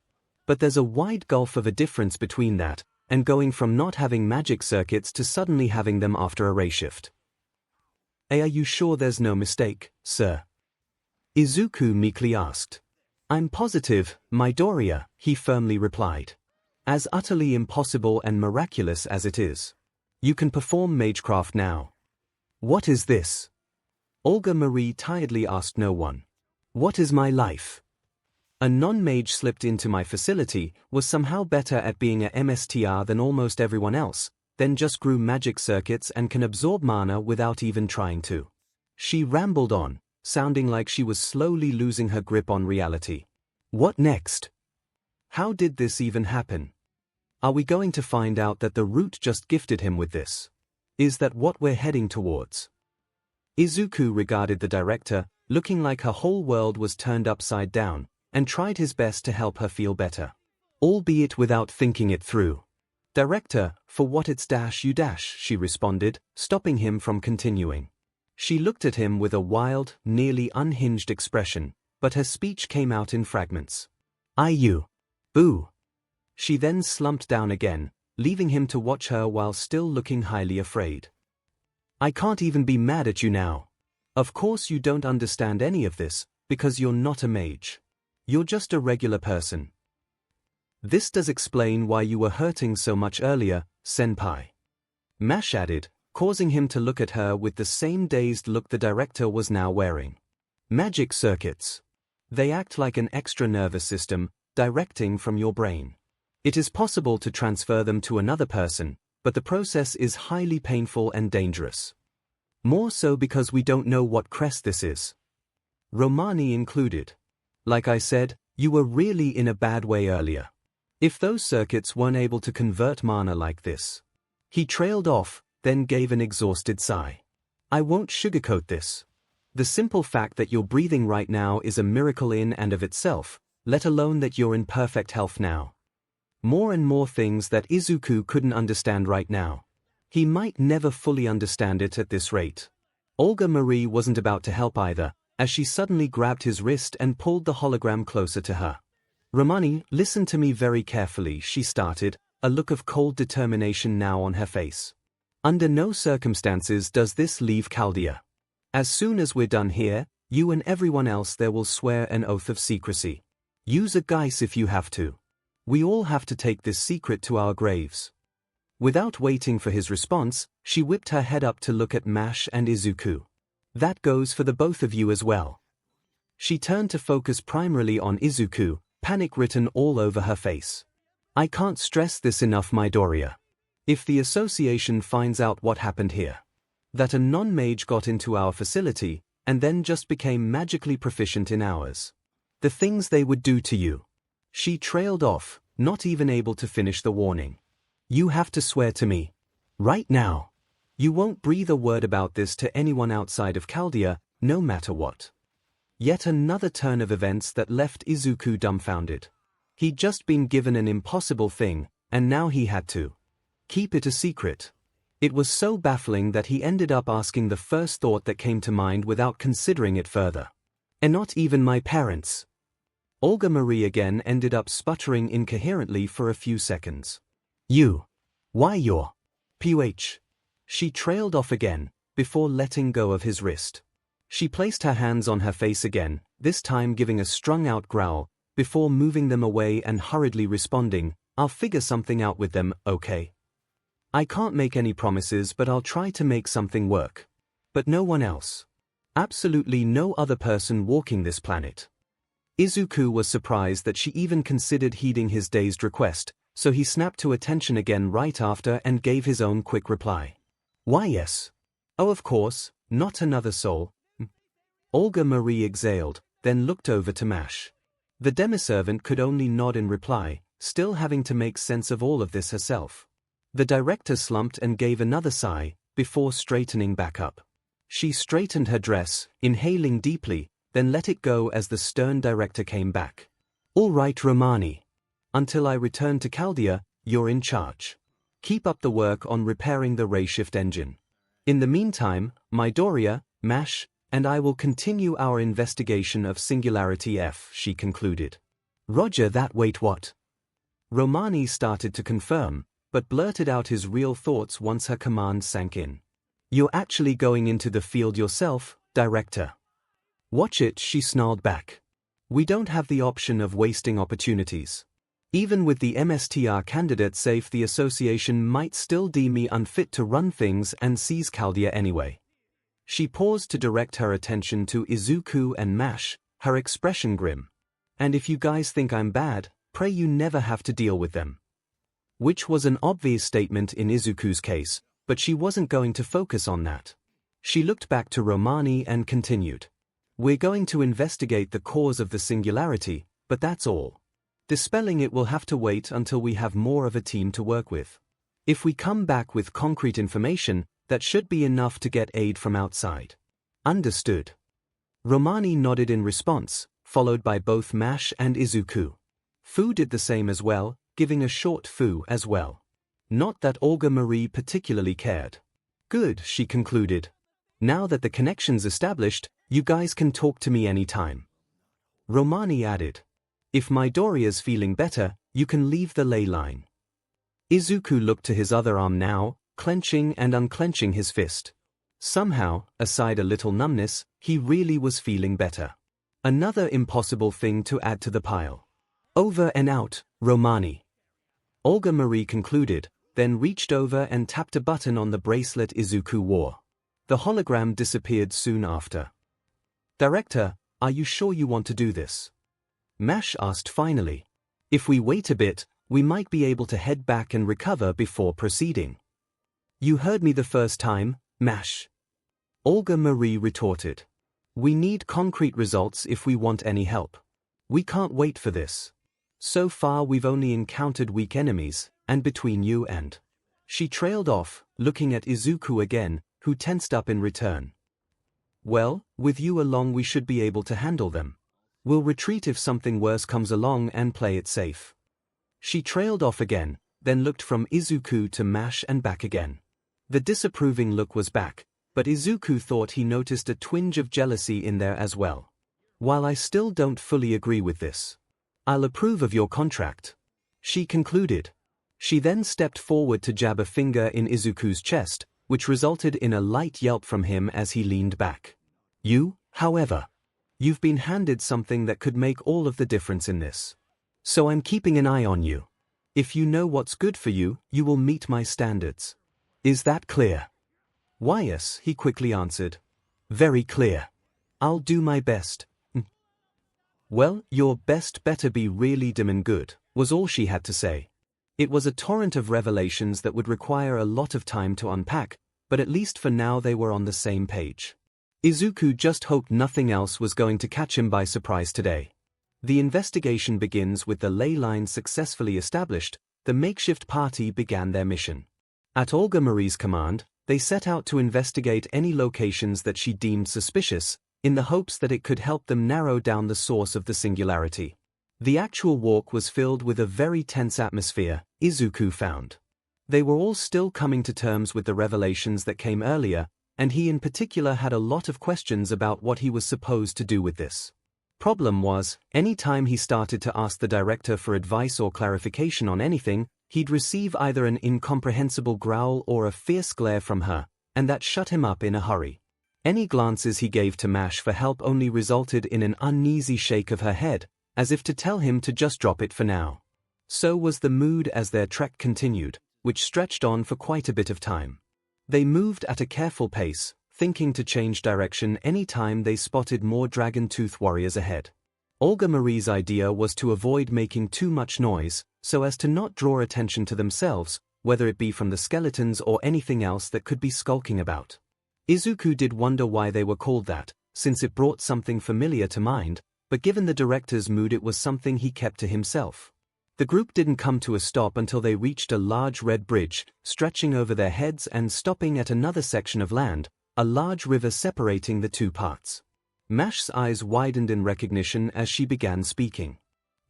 But there's a wide gulf of a difference between that, and going from not having magic circuits to suddenly having them after a ray shift. Are you sure there's no mistake, sir? Izuku meekly asked. I'm positive, Midoriya, he firmly replied. As utterly impossible and miraculous as it is. You can perform magecraft now. What is this? Olga Marie tiredly asked no one. What is my life? A non-mage slipped into my facility, was somehow better at being a MSTR than almost everyone else, then just grew magic circuits and can absorb mana without even trying to. She rambled on, sounding like she was slowly losing her grip on reality. What next? How did this even happen? Are we going to find out that the root just gifted him with this? Is that what we're heading towards? Izuku regarded the director, looking like her whole world was turned upside down, and tried his best to help her feel better. Albeit without thinking it through. Director, for what it's you she responded, stopping him from continuing. She looked at him with a wild, nearly unhinged expression, but her speech came out in fragments. You. Boo. She then slumped down again, leaving him to watch her while still looking highly afraid. I can't even be mad at you now. Of course you don't understand any of this, because you're not a mage. You're just a regular person. This does explain why you were hurting so much earlier, senpai. Mash added, causing him to look at her with the same dazed look the director was now wearing. Magic circuits. They act like an extra nervous system, directing from your brain. It is possible to transfer them to another person, but the process is highly painful and dangerous. More so because we don't know what crest this is. Romani included. Like I said, you were really in a bad way earlier. If those circuits weren't able to convert mana like this. He trailed off, then gave an exhausted sigh. I won't sugarcoat this. The simple fact that you're breathing right now is a miracle in and of itself, let alone that you're in perfect health now. More and more things that Izuku couldn't understand right now. He might never fully understand it at this rate. Olga Marie wasn't about to help either, as she suddenly grabbed his wrist and pulled the hologram closer to her. Romani, listen to me very carefully, she started, a look of cold determination now on her face. Under no circumstances does this leave Chaldea. As soon as we're done here, you and everyone else there will swear an oath of secrecy. Use a guise if you have to. We all have to take this secret to our graves. Without waiting for his response, she whipped her head up to look at Mash and Izuku. That goes for the both of you as well. She turned to focus primarily on Izuku, panic written all over her face. I can't stress this enough, Midoriya. If the association finds out what happened here, that a non-mage got into our facility, and then just became magically proficient in ours, the things they would do to you. She trailed off, not even able to finish the warning. You have to swear to me. Right now. You won't breathe a word about this to anyone outside of Chaldea, no matter what. Yet another turn of events that left Izuku dumbfounded. He'd just been given an impossible thing, and now he had to keep it a secret. It was so baffling that he ended up asking the first thought that came to mind without considering it further. And not even my parents. Olga Marie again ended up sputtering incoherently for a few seconds. You. Why you're. Puh. She trailed off again, before letting go of his wrist. She placed her hands on her face again, this time giving a strung-out growl, before moving them away and hurriedly responding, I'll figure something out with them, okay? I can't make any promises, but I'll try to make something work. But no one else. Absolutely no other person walking this planet. Izuku was surprised that she even considered heeding his dazed request, so he snapped to attention again right after and gave his own quick reply. Why yes. Oh of course, not another soul. Olga Marie exhaled, then looked over to Mash. The demiservant could only nod in reply, still having to make sense of all of this herself. The director slumped and gave another sigh, before straightening back up. She straightened her dress, inhaling deeply, then let it go as the stern director came back. All right Romani. Until I return to Chaldea, you're in charge. Keep up the work on repairing the ray shift engine. In the meantime, Midoriya, Mash, and I will continue our investigation of Singularity F, she concluded. Roger that. Wait, what? Romani started to confirm, but blurted out his real thoughts once her command sank in. You're actually going into the field yourself, Director. Watch it, she snarled back. We don't have the option of wasting opportunities. Even with the MSTR candidate safe, the association might still deem me unfit to run things and seize Chaldea anyway. She paused to direct her attention to Izuku and Mash, her expression grim. And if you guys think I'm bad, pray you never have to deal with them. Which was an obvious statement in Izuku's case, but she wasn't going to focus on that. She looked back to Romani and continued. We're going to investigate the cause of the singularity, but that's all. Dispelling it will have to wait until we have more of a team to work with. If we come back with concrete information, that should be enough to get aid from outside. Understood. Romani nodded in response, followed by both Mash and Izuku. Fu did the same as well, giving a short fu as well. Not that Olga Marie particularly cared. Good, she concluded. Now that the connection's established, you guys can talk to me anytime. Romani added. If Midoriya's feeling better, you can leave the ley line. Izuku looked to his other arm now, clenching and unclenching his fist. Somehow, aside a little numbness, he really was feeling better. Another impossible thing to add to the pile. Over and out, Romani. Olga Marie concluded, then reached over and tapped a button on the bracelet Izuku wore. The hologram disappeared soon after. Director, are you sure you want to do this? Mash asked finally. If we wait a bit, we might be able to head back and recover before proceeding. You heard me the first time, Mash. Olga Marie retorted. We need concrete results if we want any help. We can't wait for this. So far we've only encountered weak enemies, and between you and... She trailed off, looking at Izuku again, who tensed up in return. Well, with you along we should be able to handle them. We'll retreat if something worse comes along and play it safe. She trailed off again, then looked from Izuku to Mash and back again. The disapproving look was back, but Izuku thought he noticed a twinge of jealousy in there as well. While I still don't fully agree with this, I'll approve of your contract, she concluded. She then stepped forward to jab a finger in Izuku's chest, which resulted in a light yelp from him as he leaned back. You, however, you've been handed something that could make all of the difference in this. So I'm keeping an eye on you. If you know what's good for you, you will meet my standards. Is that clear? Why yes, he quickly answered. Very clear. I'll do my best. Well, your best better be really dim and good, was all she had to say. It was a torrent of revelations that would require a lot of time to unpack, but at least for now they were on the same page. Izuku just hoped nothing else was going to catch him by surprise today. The investigation begins with the ley line successfully established. The makeshift party began their mission. At Olga Marie's command, they set out to investigate any locations that she deemed suspicious, in the hopes that it could help them narrow down the source of the singularity. The actual walk was filled with a very tense atmosphere, Izuku found. They were all still coming to terms with the revelations that came earlier, and he in particular had a lot of questions about what he was supposed to do with this. Problem was, any time he started to ask the director for advice or clarification on anything, he'd receive either an incomprehensible growl or a fierce glare from her, and that shut him up in a hurry. Any glances he gave to Mash for help only resulted in an uneasy shake of her head, as if to tell him to just drop it for now. So was the mood as their trek continued, which stretched on for quite a bit of time. They moved at a careful pace, thinking to change direction any time they spotted more dragon tooth warriors ahead. Olga Marie's idea was to avoid making too much noise, so as to not draw attention to themselves, whether it be from the skeletons or anything else that could be skulking about. Izuku did wonder why they were called that, since it brought something familiar to mind, but given the director's mood it was something he kept to himself. The group didn't come to a stop until they reached a large red bridge, stretching over their heads and stopping at another section of land, a large river separating the two parts. Mash's eyes widened in recognition as she began speaking.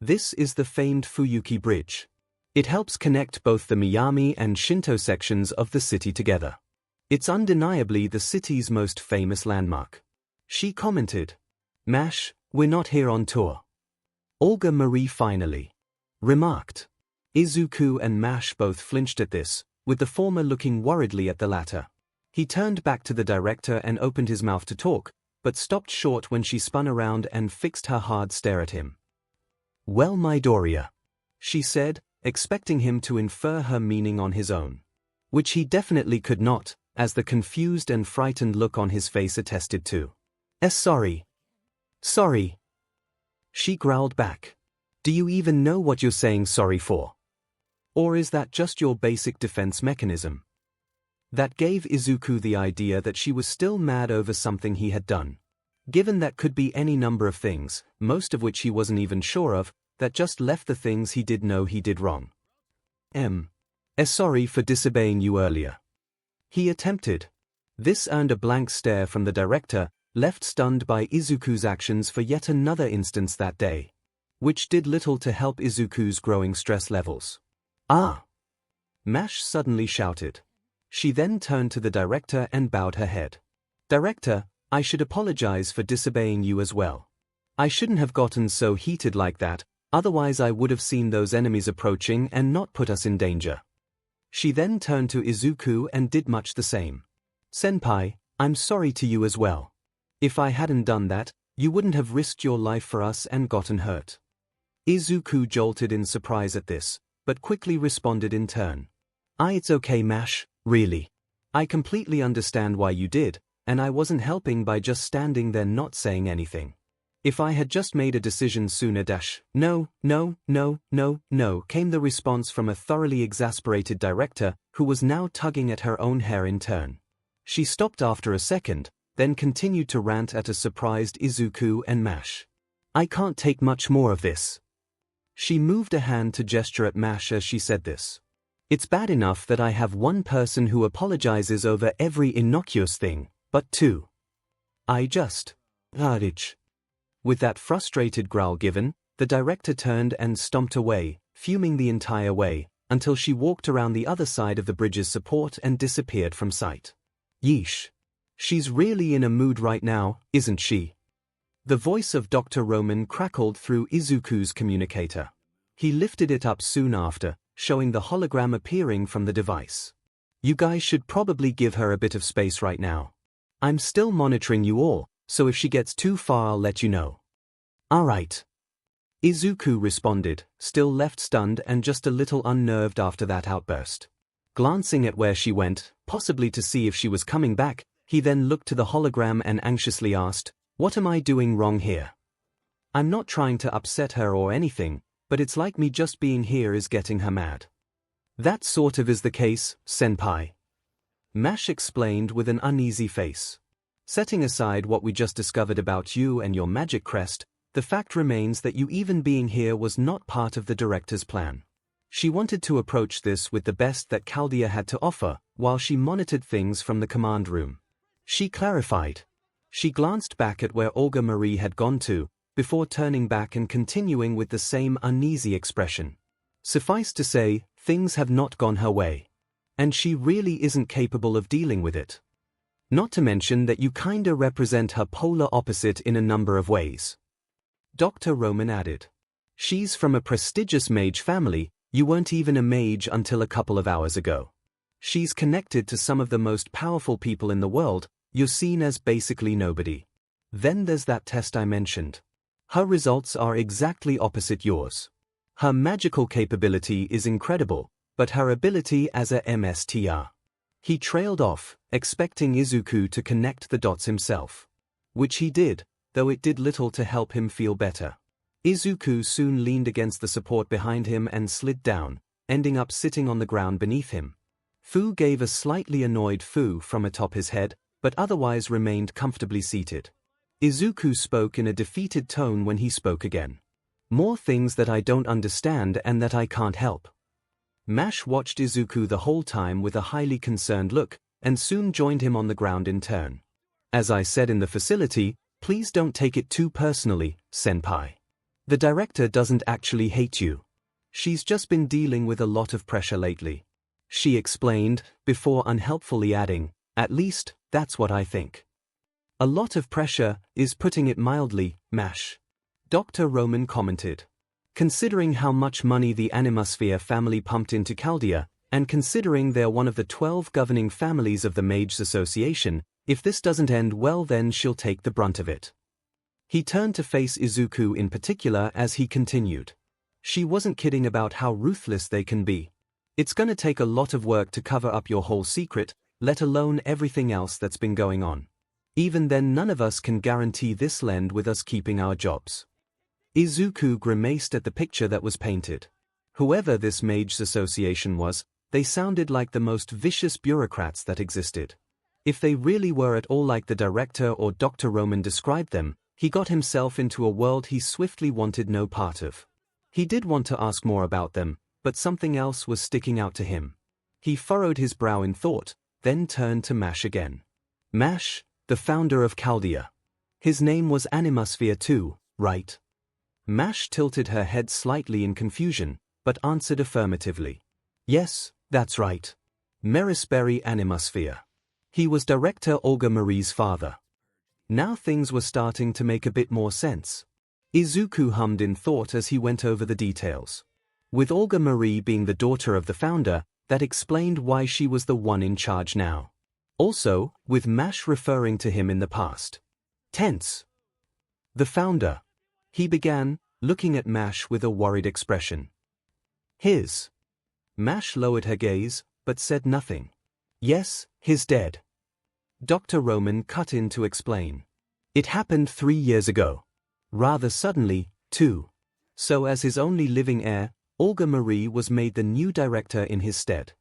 This is the famed Fuyuki Bridge. It helps connect both the Miyami and Shinto sections of the city together. It's undeniably the city's most famous landmark. She commented. Mash, we're not here on tour. Olga Marie finally remarked. Izuku and Mash both flinched at this, with the former looking worriedly at the latter. He turned back to the director and opened his mouth to talk, but stopped short when she spun around and fixed her hard stare at him. Well, Midoriya, she said, expecting him to infer her meaning on his own. Which he definitely could not, as the confused and frightened look on his face attested to. Sorry. Sorry. She growled back. Do you even know what you're saying sorry for? Or is that just your basic defense mechanism? That gave Izuku the idea that she was still mad over something he had done. Given that could be any number of things, most of which he wasn't even sure of, that just left the things he did know he did wrong. Sorry for disobeying you earlier. He attempted. This earned a blank stare from the director, left stunned by Izuku's actions for yet another instance that day. Which did little to help Izuku's growing stress levels. Ah! Mash suddenly shouted. She then turned to the director and bowed her head. Director, I should apologize for disobeying you as well. I shouldn't have gotten so heated like that, otherwise I would have seen those enemies approaching and not put us in danger. She then turned to Izuku and did much the same. Senpai, I'm sorry to you as well. If I hadn't done that, you wouldn't have risked your life for us and gotten hurt. Izuku jolted in surprise at this, but quickly responded in turn. It's okay, Mash, really. I completely understand why you did, and I wasn't helping by just standing there not saying anything. If I had just made a decision sooner No, came the response from a thoroughly exasperated director who was now tugging at her own hair in turn. She stopped after a second, then continued to rant at a surprised Izuku and Mash. I can't take much more of this. She moved a hand to gesture at Mash as she said this. It's bad enough that I have one person who apologizes over every innocuous thing, but two. I just. With that frustrated growl given, the director turned and stomped away, fuming the entire way, until she walked around the other side of the bridge's support and disappeared from sight. Yeesh. She's really in a mood right now, isn't she? The voice of Dr. Roman crackled through Izuku's communicator. He lifted it up soon after, showing the hologram appearing from the device. You guys should probably give her a bit of space right now. I'm still monitoring you all, so if she gets too far I'll let you know. Alright. Izuku responded, still left stunned and just a little unnerved after that outburst. Glancing at where she went, possibly to see if she was coming back, he then looked to the hologram and anxiously asked, What am I doing wrong here? I'm not trying to upset her or anything, but it's like me just being here is getting her mad. That sort of is the case, senpai. Mash explained with an uneasy face. Setting aside what we just discovered about you and your magic crest, the fact remains that you even being here was not part of the director's plan. She wanted to approach this with the best that Chaldea had to offer, while she monitored things from the command room. She clarified. She glanced back at where 𝐒𝐭𝐴 had gone to, before turning back and continuing with the same uneasy expression. Suffice to say, things have not gone her way. And she really isn't capable of dealing with it. Not to mention that you kinda represent her polar opposite in a number of ways. Dr. Roman added. She's from a prestigious mage family, you weren't even a mage until a couple of hours ago. She's connected to some of the most powerful people in the world, you're seen as basically nobody. Then there's that test I mentioned. Her results are exactly opposite yours. Her magical capability is incredible, but her ability as a MSTR. He trailed off, expecting Izuku to connect the dots himself. Which he did, though it did little to help him feel better. Izuku soon leaned against the support behind him and slid down, ending up sitting on the ground beneath him. Fu gave a slightly annoyed "fu" from atop his head, but otherwise remained comfortably seated. Izuku spoke in a defeated tone when he spoke again. More things that I don't understand and that I can't help. Mash watched Izuku the whole time with a highly concerned look, and soon joined him on the ground in turn. As I said in the facility, please don't take it too personally, senpai. The director doesn't actually hate you. She's just been dealing with a lot of pressure lately. She explained, before unhelpfully adding, at least, that's what I think. A lot of pressure is putting it mildly, Mash. Dr. Roman commented. Considering how much money the Animusphere family pumped into Chaldea, and considering they're one of the 12 governing families of the Mages Association, if this doesn't end well then she'll take the brunt of it. He turned to face Izuku in particular as he continued. She wasn't kidding about how ruthless they can be. It's gonna take a lot of work to cover up your whole secret, let alone everything else that's been going on. Even then none of us can guarantee this'll end with us keeping our jobs. Izuku grimaced at the picture that was painted. Whoever this Mages Association was, they sounded like the most vicious bureaucrats that existed. If they really were at all like the director or Dr. Roman described them, he got himself into a world he swiftly wanted no part of. He did want to ask more about them, but something else was sticking out to him. He furrowed his brow in thought, then turned to Mash again. Mash, the founder of Chaldea. His name was Animusphere too, right? Mash tilted her head slightly in confusion, but answered affirmatively. Yes, that's right. Merisberry Animusphere. He was Director 𝐒𝐭𝐴's father. Now things were starting to make a bit more sense. Izuku hummed in thought as he went over the details. With 𝐒𝐭𝐴 being the daughter of the founder, that explained why she was the one in charge now. Also, with Mash referring to him in the past tense. The founder. He began, looking at Mash with a worried expression. His. Mash lowered her gaze, but said nothing. Yes, he's dead. Dr. Roman cut in to explain. It happened 3 years ago. Rather suddenly, too. So as his only living heir, 𝐒𝐭𝐴 was made the new director in his stead.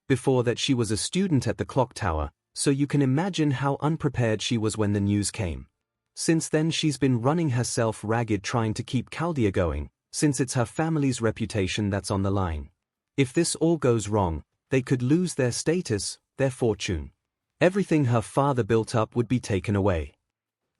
Before that she was a student at the clock tower, so you can imagine how unprepared she was when the news came. Since then she's been running herself ragged trying to keep Chaldea going, since it's her family's reputation that's on the line. If this all goes wrong, they could lose their status, their fortune. Everything her father built up would be taken away.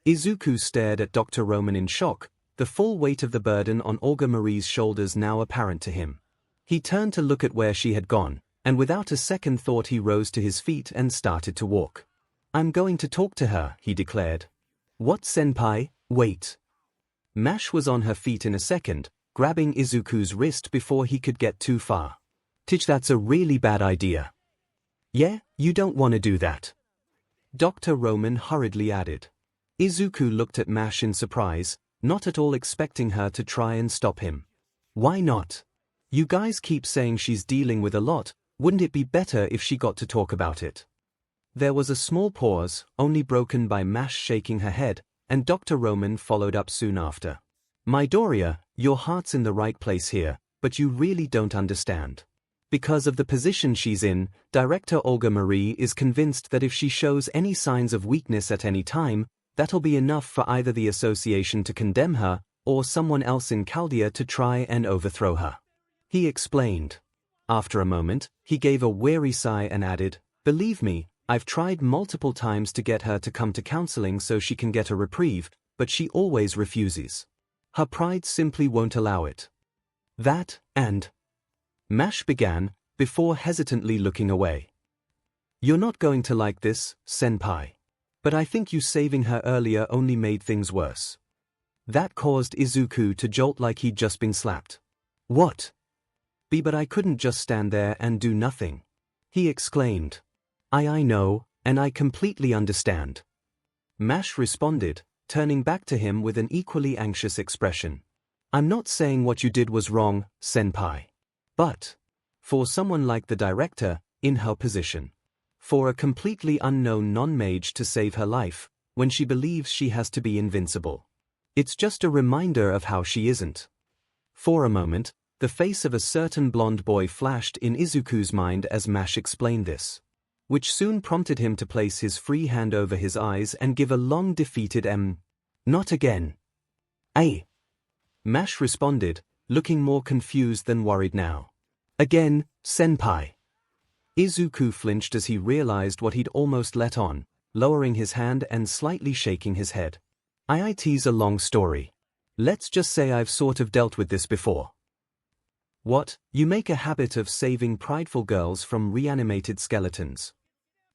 Izuku stared at Dr. Roman in shock, the full weight of the burden on 𝐒𝐭𝐴's shoulders now apparent to him. He turned to look at where she had gone, and without a second thought he rose to his feet and started to walk. I'm going to talk to her, he declared. What, senpai? Wait. Mash was on her feet in a second, grabbing Izuku's wrist before he could get too far. Teach, that's a really bad idea. Yeah, you don't want to do that. Dr. Roman hurriedly added. Izuku looked at Mash in surprise, not at all expecting her to try and stop him. Why not? You guys keep saying she's dealing with a lot, wouldn't it be better if she got to talk about it? There was a small pause, only broken by Mash shaking her head, and Dr. Roman followed up soon after. Midoriya, your heart's in the right place here, but you really don't understand. Because of the position she's in, Director 𝐒𝐭𝐴 is convinced that if she shows any signs of weakness at any time, that'll be enough for either the association to condemn her, or someone else in Chaldea to try and overthrow her. He explained. After a moment, he gave a weary sigh and added, Believe me, I've tried multiple times to get her to come to counseling so she can get a reprieve, but she always refuses. Her pride simply won't allow it. That, and Mash began, before hesitantly looking away. You're not going to like this, senpai. But I think you saving her earlier only made things worse. That caused Izuku to jolt like he'd just been slapped. What? But I couldn't just stand there and do nothing. He exclaimed. I know, and I completely understand. Mash responded, turning back to him with an equally anxious expression. I'm not saying what you did was wrong, senpai. But for someone like the director, in her position, for a completely unknown non-mage to save her life, when she believes she has to be invincible. It's just a reminder of how she isn't. For a moment, the face of a certain blonde boy flashed in Izuku's mind as Mash explained this, which soon prompted him to place his free hand over his eyes and give a long defeated Not again. Aye. Mash responded, looking more confused than worried now. Again, senpai. Izuku flinched as he realized what he'd almost let on, lowering his hand and slightly shaking his head. It's a long story. Let's just say I've sort of dealt with this before. What, you make a habit of saving prideful girls from reanimated skeletons?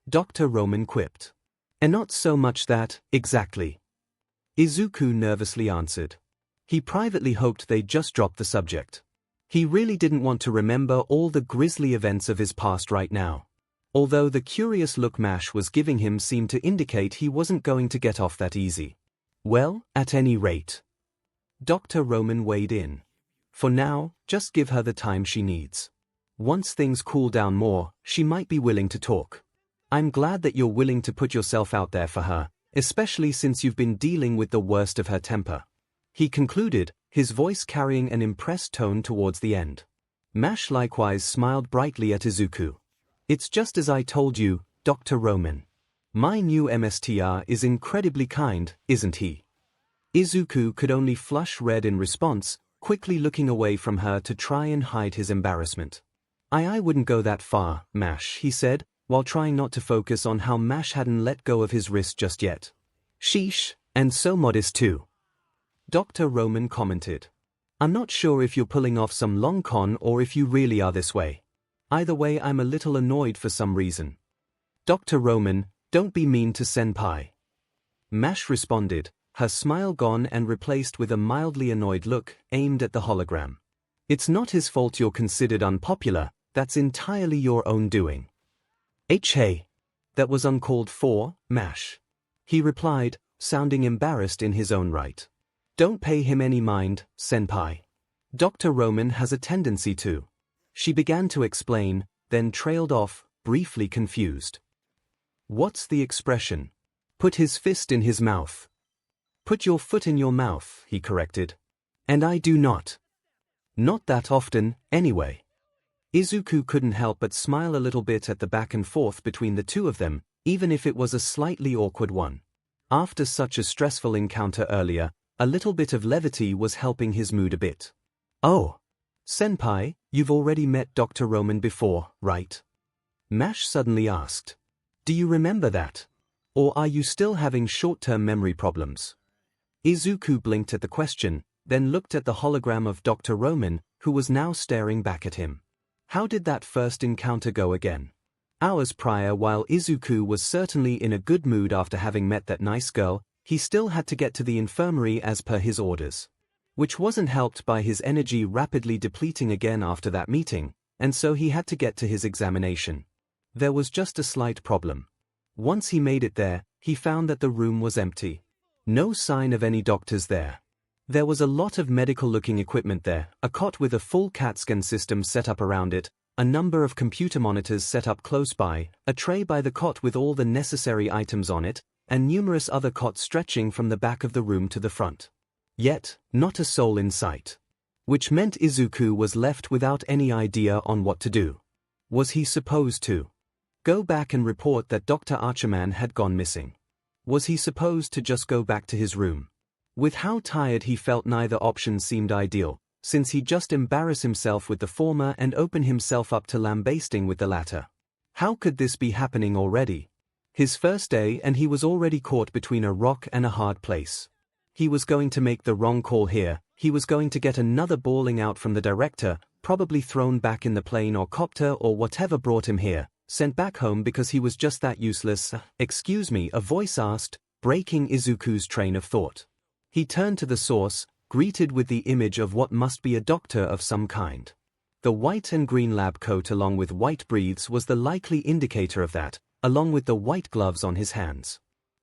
Dr. Roman quipped. And not so much that, exactly. Izuku nervously answered. He privately hoped they'd just drop the subject. He really didn't want to remember all the grisly events of his past right now. Although the curious look Mash was giving him seemed to indicate he wasn't going to get off that easy. Well, at any rate. Dr. Roman weighed in. For now, just give her the time she needs. Once things cool down more, she might be willing to talk. I'm glad that you're willing to put yourself out there for her, especially since you've been dealing with the worst of her temper. He concluded, his voice carrying an impressed tone towards the end. Mash likewise smiled brightly at Izuku. It's just as I told you, Dr. Roman. My new MSTR is incredibly kind, isn't he? Izuku could only flush red in response, quickly looking away from her to try and hide his embarrassment. I wouldn't go that far, Mash, he said, while trying not to focus on how Mash hadn't let go of his wrist just yet. Sheesh, and so modest too. Dr. Roman commented. I'm not sure if you're pulling off some long con or if you really are this way. Either way, I'm a little annoyed for some reason. Dr. Roman, don't be mean to senpai. Mash responded, her smile gone and replaced with a mildly annoyed look aimed at the hologram. It's not his fault you're considered unpopular, that's entirely your own doing. Hey. That was uncalled for, Mash. He replied, sounding embarrassed in his own right. Don't pay him any mind, senpai. Dr. Roman has a tendency to. She began to explain, then trailed off, briefly confused. What's the expression? Put his fist in his mouth. Put your foot in your mouth, he corrected. And I do not. Not that often, anyway. Izuku couldn't help but smile a little bit at the back and forth between the two of them, even if it was a slightly awkward one. After such a stressful encounter earlier, a little bit of levity was helping his mood a bit. Oh. Senpai, you've already met Dr. Roman before, right? Mash suddenly asked. Do you remember that? Or are you still having short-term memory problems? Izuku blinked at the question, then looked at the hologram of Dr. Roman, who was now staring back at him. How did that first encounter go again? Hours prior, while Izuku was certainly in a good mood after having met that nice girl, he still had to get to the infirmary as per his orders. Which wasn't helped by his energy rapidly depleting again after that meeting, and so he had to get to his examination. There was just a slight problem. Once he made it there, he found that the room was empty. No sign of any doctors there. There was a lot of medical-looking equipment there, a cot with a full CAT scan system set up around it, a number of computer monitors set up close by, a tray by the cot with all the necessary items on it, and numerous other cots stretching from the back of the room to the front. Yet, not a soul in sight. Which meant Izuku was left without any idea on what to do. Was he supposed to go back and report that Dr. Archerman had gone missing? Was he supposed to just go back to his room? With how tired he felt, neither option seemed ideal, since he'd just embarrass himself with the former and open himself up to lambasting with the latter. How could this be happening already? His first day and he was already caught between a rock and a hard place. He was going to make the wrong call here, he was going to get another bawling out from the director, probably thrown back in the plane or copter or whatever brought him here, sent back home because he was just that useless. Excuse me, a voice asked, breaking Izuku's train of thought. He turned to the source, greeted with the image of what must be a doctor of some kind. The white and green lab coat along with white breathes was the likely indicator of that, along with the white gloves on his hands.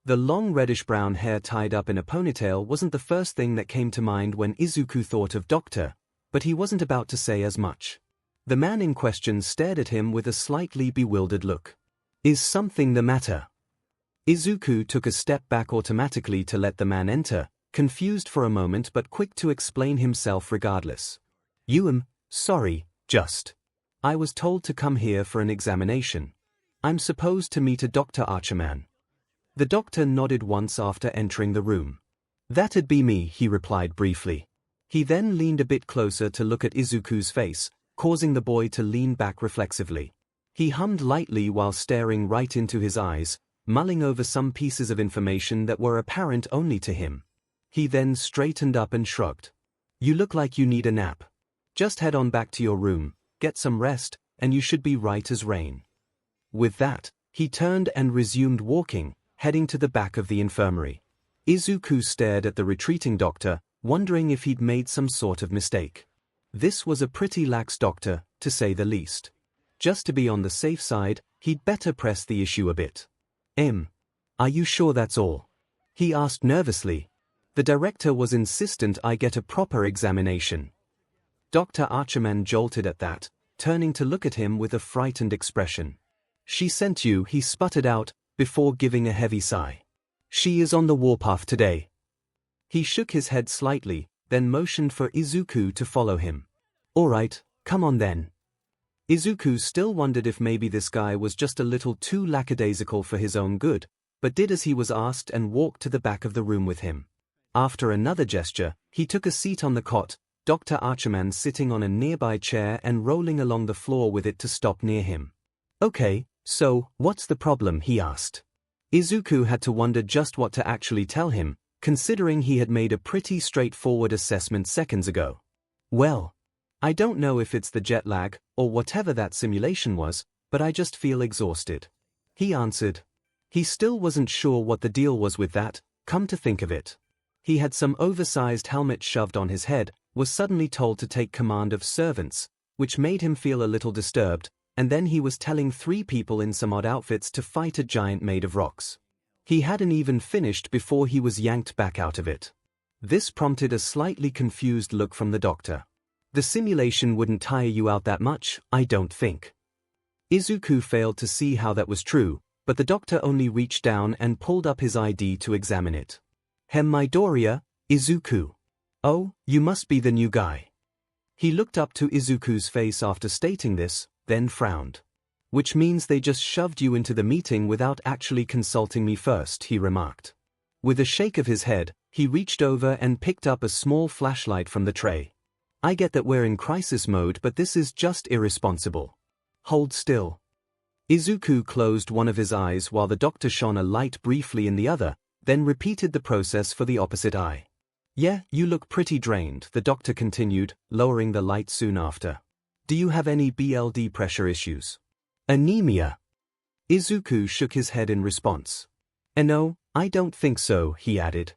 The long reddish-brown hair tied up in a ponytail wasn't the first thing that came to mind when Izuku thought of doctor, but he wasn't about to say as much. The man in question stared at him with a slightly bewildered look. Is something the matter? Izuku took a step back automatically to let the man enter, confused for a moment but quick to explain himself regardless. Sorry, I was told to come here for an examination. I'm supposed to meet a Dr. Archerman. The doctor nodded once after entering the room. That'd be me, he replied briefly. He then leaned a bit closer to look at Izuku's face, causing the boy to lean back reflexively. He hummed lightly while staring right into his eyes, mulling over some pieces of information that were apparent only to him. He then straightened up and shrugged. You look like you need a nap. Just head on back to your room, get some rest, and you should be right as rain. With that, he turned and resumed walking, heading to the back of the infirmary. Izuku stared at the retreating doctor, wondering if he'd made some sort of mistake. This was a pretty lax doctor, to say the least. Just to be on the safe side, he'd better press the issue a bit. Are you sure that's all? He asked nervously. The director was insistent I get a proper examination. Dr. Archerman jolted at that, turning to look at him with a frightened expression. She sent you, he sputtered out, before giving a heavy sigh. She is on the warpath today. He shook his head slightly, then motioned for Izuku to follow him. All right, come on then. Izuku still wondered if maybe this guy was just a little too lackadaisical for his own good, but did as he was asked and walked to the back of the room with him. After another gesture, he took a seat on the cot, Dr. Archerman sitting on a nearby chair and rolling along the floor with it to stop near him. Okay, so, what's the problem, he asked. Izuku had to wonder just what to actually tell him, considering he had made a pretty straightforward assessment seconds ago. Well, I don't know if it's the jet lag, or whatever that simulation was, but I just feel exhausted. He answered. He still wasn't sure what the deal was with that, come to think of it. He had some oversized helmet shoved on his head, was suddenly told to take command of servants, which made him feel a little disturbed, and then he was telling 3 people in some odd outfits to fight a giant made of rocks. He hadn't even finished before he was yanked back out of it. This prompted a slightly confused look from the doctor. The simulation wouldn't tire you out that much, I don't think. Izuku failed to see how that was true, but the doctor only reached down and pulled up his ID to examine it. Midoriya, Izuku. Oh, you must be the new guy. He looked up to Izuku's face after stating this, then frowned. Which means they just shoved you into the meeting without actually consulting me first, he remarked. With a shake of his head, he reached over and picked up a small flashlight from the tray. I get that we're in crisis mode, but this is just irresponsible. Hold still. Izuku closed one of his eyes while the doctor shone a light briefly in the other, then repeated the process for the opposite eye. Yeah, you look pretty drained, the doctor continued, lowering the light soon after. Do you have any BLD pressure issues? Anemia? Izuku shook his head in response. No, I don't think so, he added.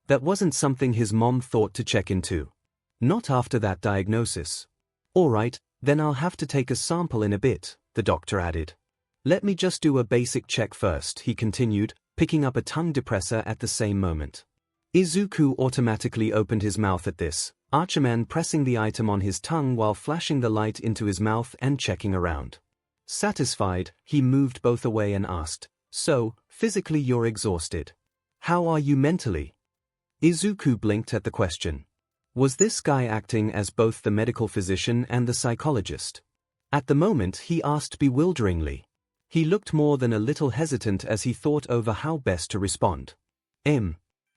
That wasn't something his mom thought to check into. Not after that diagnosis. All right, then I'll have to take a sample in a bit, the doctor added. Let me just do a basic check first, he continued, picking up a tongue depressor at the same moment. Izuku automatically opened his mouth at this, Archerman pressing the item on his tongue while flashing the light into his mouth and checking around. Satisfied, he moved both away and asked, So, physically you're exhausted. How are you mentally? Izuku blinked at the question. Was this guy acting as both the medical physician and the psychologist? At the moment he asked bewilderingly. He looked more than a little hesitant as he thought over how best to respond.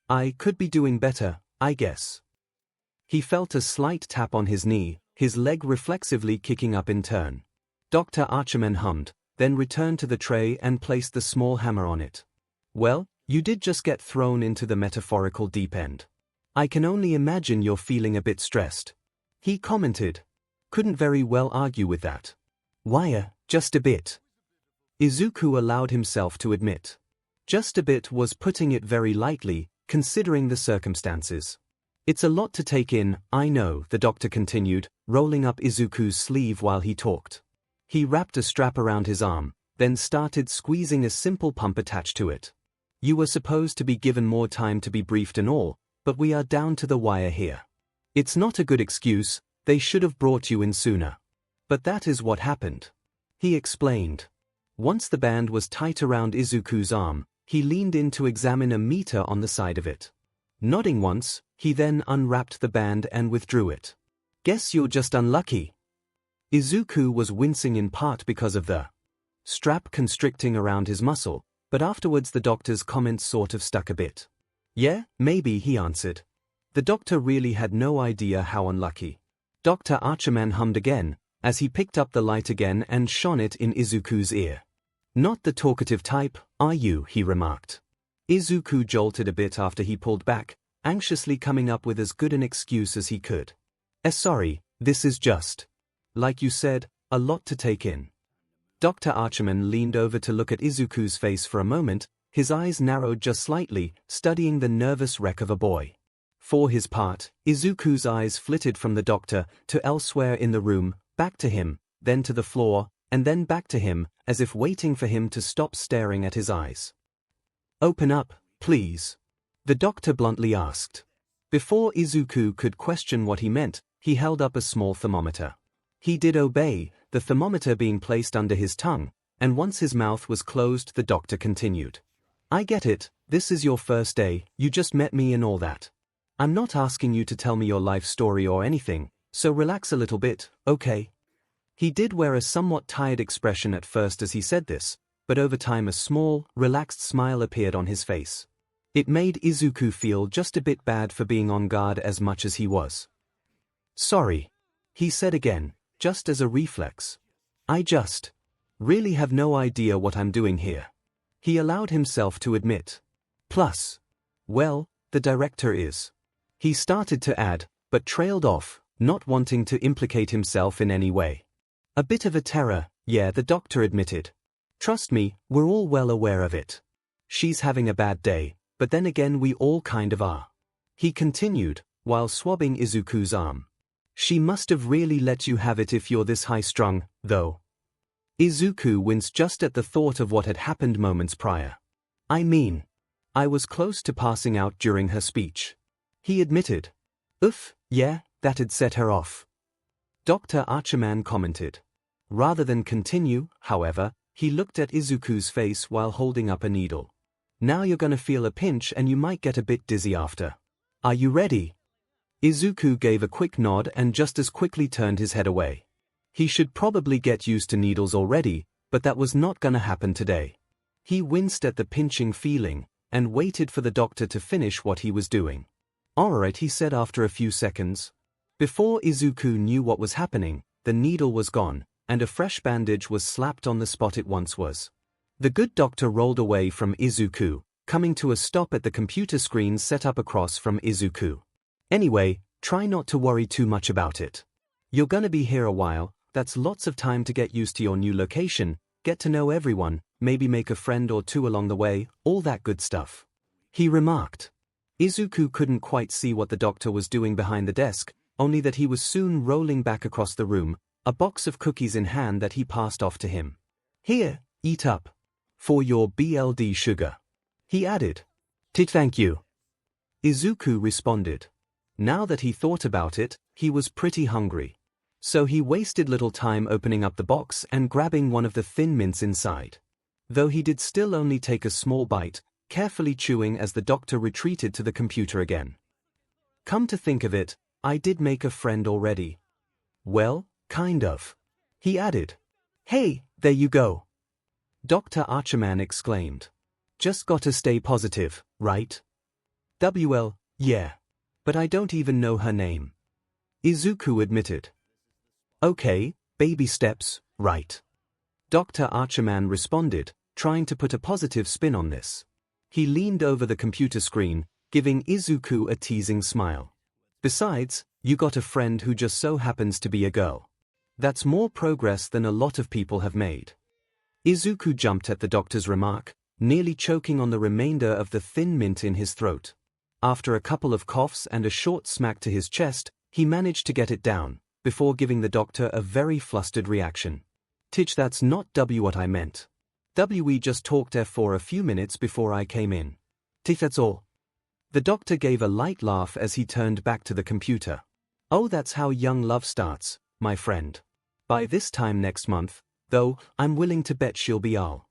I could be doing better, I guess. He felt a slight tap on his knee, his leg reflexively kicking up in turn. Dr. Archerman hummed, then returned to the tray and placed the small hammer on it. Well, you did just get thrown into the metaphorical deep end. I can only imagine you're feeling a bit stressed. He commented. Couldn't very well argue with that. Why, just a bit. Izuku allowed himself to admit. Just a bit was putting it very lightly, considering the circumstances. It's a lot to take in, I know, the doctor continued, rolling up Izuku's sleeve while he talked. He wrapped a strap around his arm, then started squeezing a simple pump attached to it. You were supposed to be given more time to be briefed and all, but we are down to the wire here. It's not a good excuse, they should have brought you in sooner. But that is what happened. He explained. Once the band was tight around Izuku's arm, he leaned in to examine a meter on the side of it. Nodding once, he then unwrapped the band and withdrew it. Guess you're just unlucky. Izuku was wincing in part because of the strap constricting around his muscle, but afterwards the doctor's comments sort of stuck a bit. Yeah, maybe, he answered. The doctor really had no idea how unlucky. Dr. Archerman hummed again, as he picked up the light again and shone it in Izuku's ear. Not the talkative type, are you? He remarked. Izuku jolted a bit after he pulled back, anxiously coming up with as good an excuse as he could. Sorry, this is just, like you said, a lot to take in. Dr. Archerman leaned over to look at Izuku's face for a moment, his eyes narrowed just slightly, studying the nervous wreck of a boy. For his part, Izuku's eyes flitted from the doctor to elsewhere in the room, back to him, then to the floor, and then back to him, as if waiting for him to stop staring at his eyes. Open up, please. The doctor bluntly asked. Before Izuku could question what he meant, he held up a small thermometer. He did obey, the thermometer being placed under his tongue, and once his mouth was closed the doctor continued. I get it, this is your first day, you just met me and all that. I'm not asking you to tell me your life story or anything, so relax a little bit, okay? He did wear a somewhat tired expression at first as he said this, but over time a small, relaxed smile appeared on his face. It made Izuku feel just a bit bad for being on guard as much as he was. Sorry, he said again, just as a reflex. I just really have no idea what I'm doing here. He allowed himself to admit. Plus, well, the director is. He started to add, but trailed off, not wanting to implicate himself in any way. A bit of a terror, yeah, the doctor admitted. Trust me, we're all well aware of it. She's having a bad day, but then again we all kind of are. He continued, while swabbing Izuku's arm. She must have really let you have it if you're this high-strung, though. Izuku winced just at the thought of what had happened moments prior. I mean, I was close to passing out during her speech. He admitted. Oof, yeah, that had set her off. Dr. Archerman commented. Rather than continue, however, he looked at Izuku's face while holding up a needle. Now you're gonna feel a pinch and you might get a bit dizzy after. Are you ready? Izuku gave a quick nod and just as quickly turned his head away. He should probably get used to needles already, but that was not gonna happen today. He winced at the pinching feeling, and waited for the doctor to finish what he was doing. Alright, he said after a few seconds. Before Izuku knew what was happening, the needle was gone, and a fresh bandage was slapped on the spot it once was. The good doctor rolled away from Izuku, coming to a stop at the computer screen set up across from Izuku. Anyway, try not to worry too much about it. You're gonna be here a while, that's lots of time to get used to your new location, get to know everyone, maybe make a friend or two along the way, all that good stuff. He remarked. Izuku couldn't quite see what the doctor was doing behind the desk, only that he was soon rolling back across the room, a box of cookies in hand that he passed off to him. Here, eat up. For your BLD sugar. He added. Thank you. Izuku responded. Now that he thought about it, he was pretty hungry. So he wasted little time opening up the box and grabbing one of the thin mints inside. Though he did still only take a small bite, carefully chewing as the doctor retreated to the computer again. Come to think of it, I did make a friend already. Well, kind of. He added. Hey, there you go. Dr. Archerman exclaimed. Just gotta stay positive, right? Well, yeah. But I don't even know her name. Izuku admitted. Okay, baby steps, right. Dr. Archerman responded, trying to put a positive spin on this. He leaned over the computer screen, giving Izuku a teasing smile. Besides, you got a friend who just so happens to be a girl. That's more progress than a lot of people have made. Izuku jumped at the doctor's remark, nearly choking on the remainder of the thin mint in his throat. After a couple of coughs and a short smack to his chest, he managed to get it down, before giving the doctor a very flustered reaction. "Tich, that's not what I meant. We just talked for a few minutes before I came in. Tich, that's all." The doctor gave a light laugh as he turned back to the computer. "Oh, that's how young love starts, my friend. By this time next month, though, I'm willing to bet she'll be all."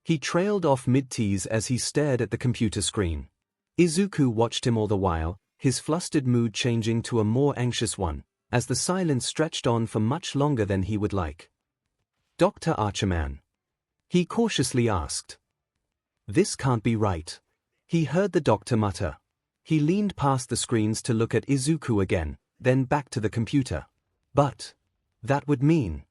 He trailed off mid-tease as he stared at the computer screen. Izuku watched him all the while, his flustered mood changing to a more anxious one, as the silence stretched on for much longer than he would like. "Dr. Archerman?" he cautiously asked. "This can't be right," he heard the doctor mutter. He leaned past the screens to look at Izuku again, then back to the computer. But that would mean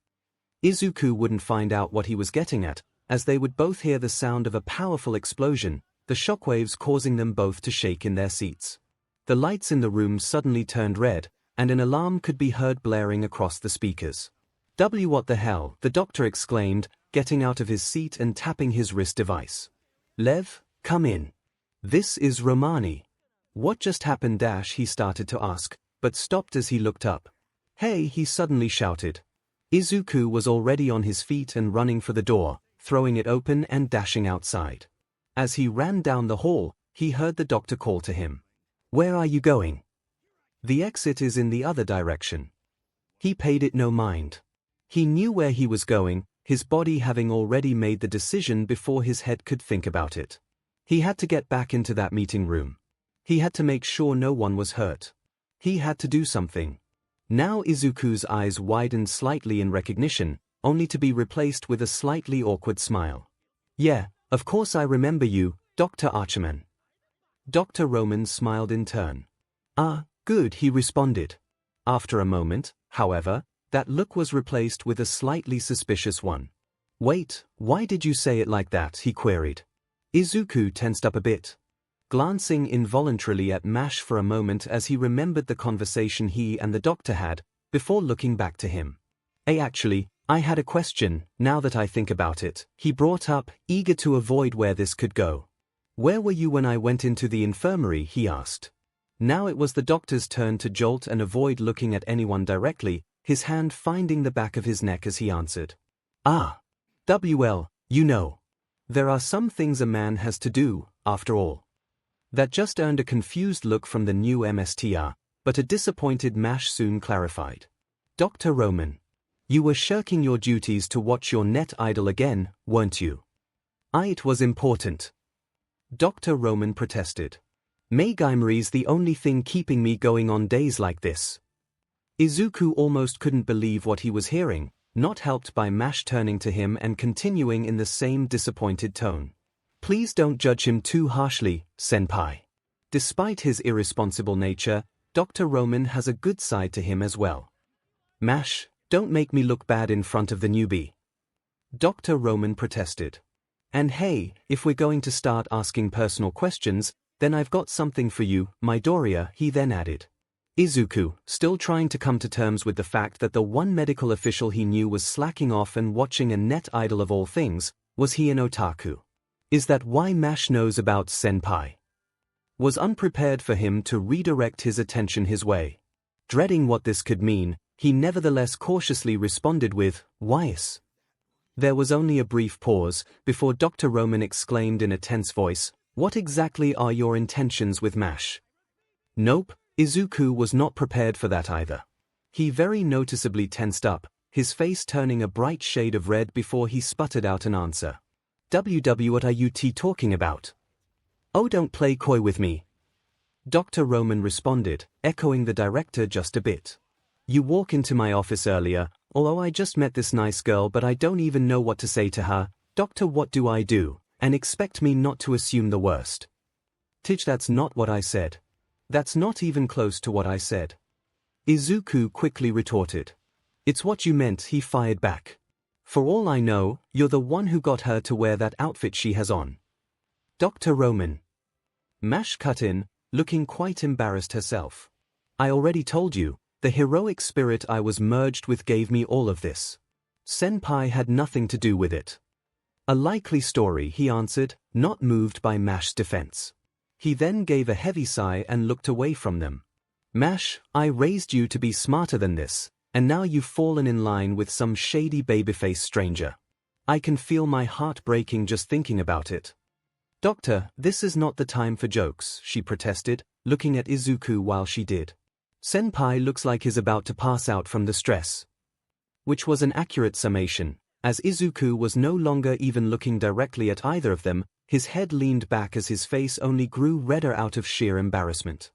Izuku wouldn't find out what he was getting at, as they would both hear the sound of a powerful explosion, the shockwaves causing them both to shake in their seats. The lights in the room suddenly turned red, and an alarm could be heard blaring across the speakers. What the hell?" the doctor exclaimed, getting out of his seat and tapping his wrist device. "Lev, come in. This is Romani." "What just happened?" he started to ask, but stopped as he looked up. "Hey," he suddenly shouted. Izuku was already on his feet and running for the door, throwing it open and dashing outside. As he ran down the hall, he heard the doctor call to him. "Where are you going?" "The exit is in the other direction." He paid it no mind. He knew where he was going, his body having already made the decision before his head could think about it. He had to get back into that meeting room. He had to make sure no one was hurt. He had to do something. Now Izuku's eyes widened slightly in recognition, only to be replaced with a slightly awkward smile. "Yeah, of course I remember you, Dr. Archerman." Dr. Roman smiled in turn. "Ah, good," he responded. After a moment, however, that look was replaced with a slightly suspicious one. "Wait, why did you say it like that?" he queried. Izuku tensed up a bit, glancing involuntarily at Mash for a moment as he remembered the conversation he and the doctor had, before looking back to him. Actually, I had a question, now that I think about it," he brought up, eager to avoid where this could go. "Where were you when I went into the infirmary?" he asked. Now it was the doctor's turn to jolt and avoid looking at anyone directly, his hand finding the back of his neck as he answered. "Well, you know. There are some things a man has to do, after all." That just earned a confused look from the new MSTR, but a disappointed Mash soon clarified. "Dr. Roman, you were shirking your duties to watch your net idol again, weren't you?" It was important." Dr. Roman protested. "Mayheimer's the only thing keeping me going on days like this." Izuku almost couldn't believe what he was hearing, not helped by Mash turning to him and continuing in the same disappointed tone. "Please don't judge him too harshly, senpai. Despite his irresponsible nature, Dr. Roman has a good side to him as well. Mash, don't make me look bad in front of the newbie." Dr. Roman protested. "And hey, if we're going to start asking personal questions, then I've got something for you, Midoriya," he then added. Izuku, still trying to come to terms with the fact that the one medical official he knew was slacking off and watching a net idol of all things, was he an otaku? Is that why Mash knows about senpai? Was unprepared for him to redirect his attention his way. Dreading what this could mean, he nevertheless cautiously responded with, "Why's?" There was only a brief pause, before Dr. Roman exclaimed in a tense voice, "What exactly are your intentions with Mash?" Nope, Izuku was not prepared for that either. He very noticeably tensed up, his face turning a bright shade of red before he sputtered out an answer. What are you talking about?" "Oh, don't play coy with me," Dr. Roman responded, echoing the director just a bit. "You walk into my office earlier, although I just met this nice girl but I don't even know what to say to her. Doctor, what do I do, and expect me not to assume the worst?" "Tich, that's not what I said. That's not even close to what I said." Izuku quickly retorted. "It's what you meant," he fired back. For all I know, you're the one who got her to wear that outfit she has on. Dr. Roman. Mash cut in, looking quite embarrassed herself. I already told you, the heroic spirit I was merged with gave me all of this. Senpai had nothing to do with it. A likely story, he answered, not moved by Mash's defense. He then gave a heavy sigh and looked away from them. Mash, I raised you to be smarter than this, and now you've fallen in line with some shady babyface stranger. I can feel my heart breaking just thinking about it. Doctor, this is not the time for jokes, she protested, looking at Izuku while she did. Senpai looks like he's about to pass out from the stress. Which was an accurate summation, as Izuku was no longer even looking directly at either of them, his head leaned back as his face only grew redder out of sheer embarrassment.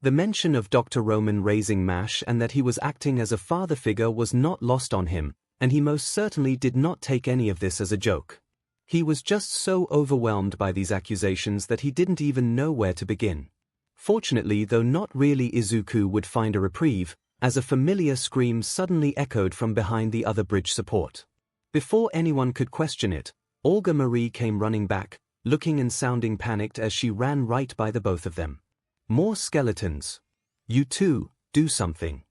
The mention of Dr. Roman raising Mash and that he was acting as a father figure was not lost on him, and he most certainly did not take any of this as a joke. He was just so overwhelmed by these accusations that he didn't even know where to begin. Fortunately, though not really, Izuku would find a reprieve, as a familiar scream suddenly echoed from behind the other bridge support. Before anyone could question it, Olga Marie came running back, looking and sounding panicked as she ran right by the both of them. More skeletons. You two, do something.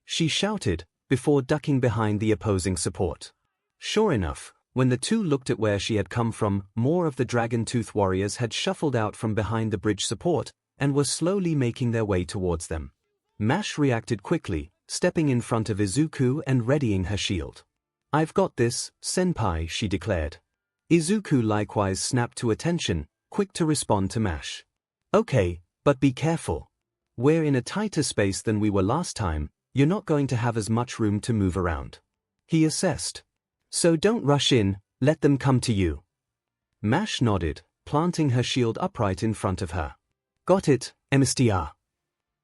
She shouted, before ducking behind the opposing support. Sure enough, when the two looked at where she had come from, more of the Dragon Tooth warriors had shuffled out from behind the bridge support, and were slowly making their way towards them. Mash reacted quickly, stepping in front of Izuku and readying her shield. I've got this, senpai, she declared. Izuku likewise snapped to attention, quick to respond to Mash. Okay, but be careful. We're in a tighter space than we were last time, you're not going to have as much room to move around. He assessed. So don't rush in, let them come to you. Mash nodded, planting her shield upright in front of her. Got it, MSTR.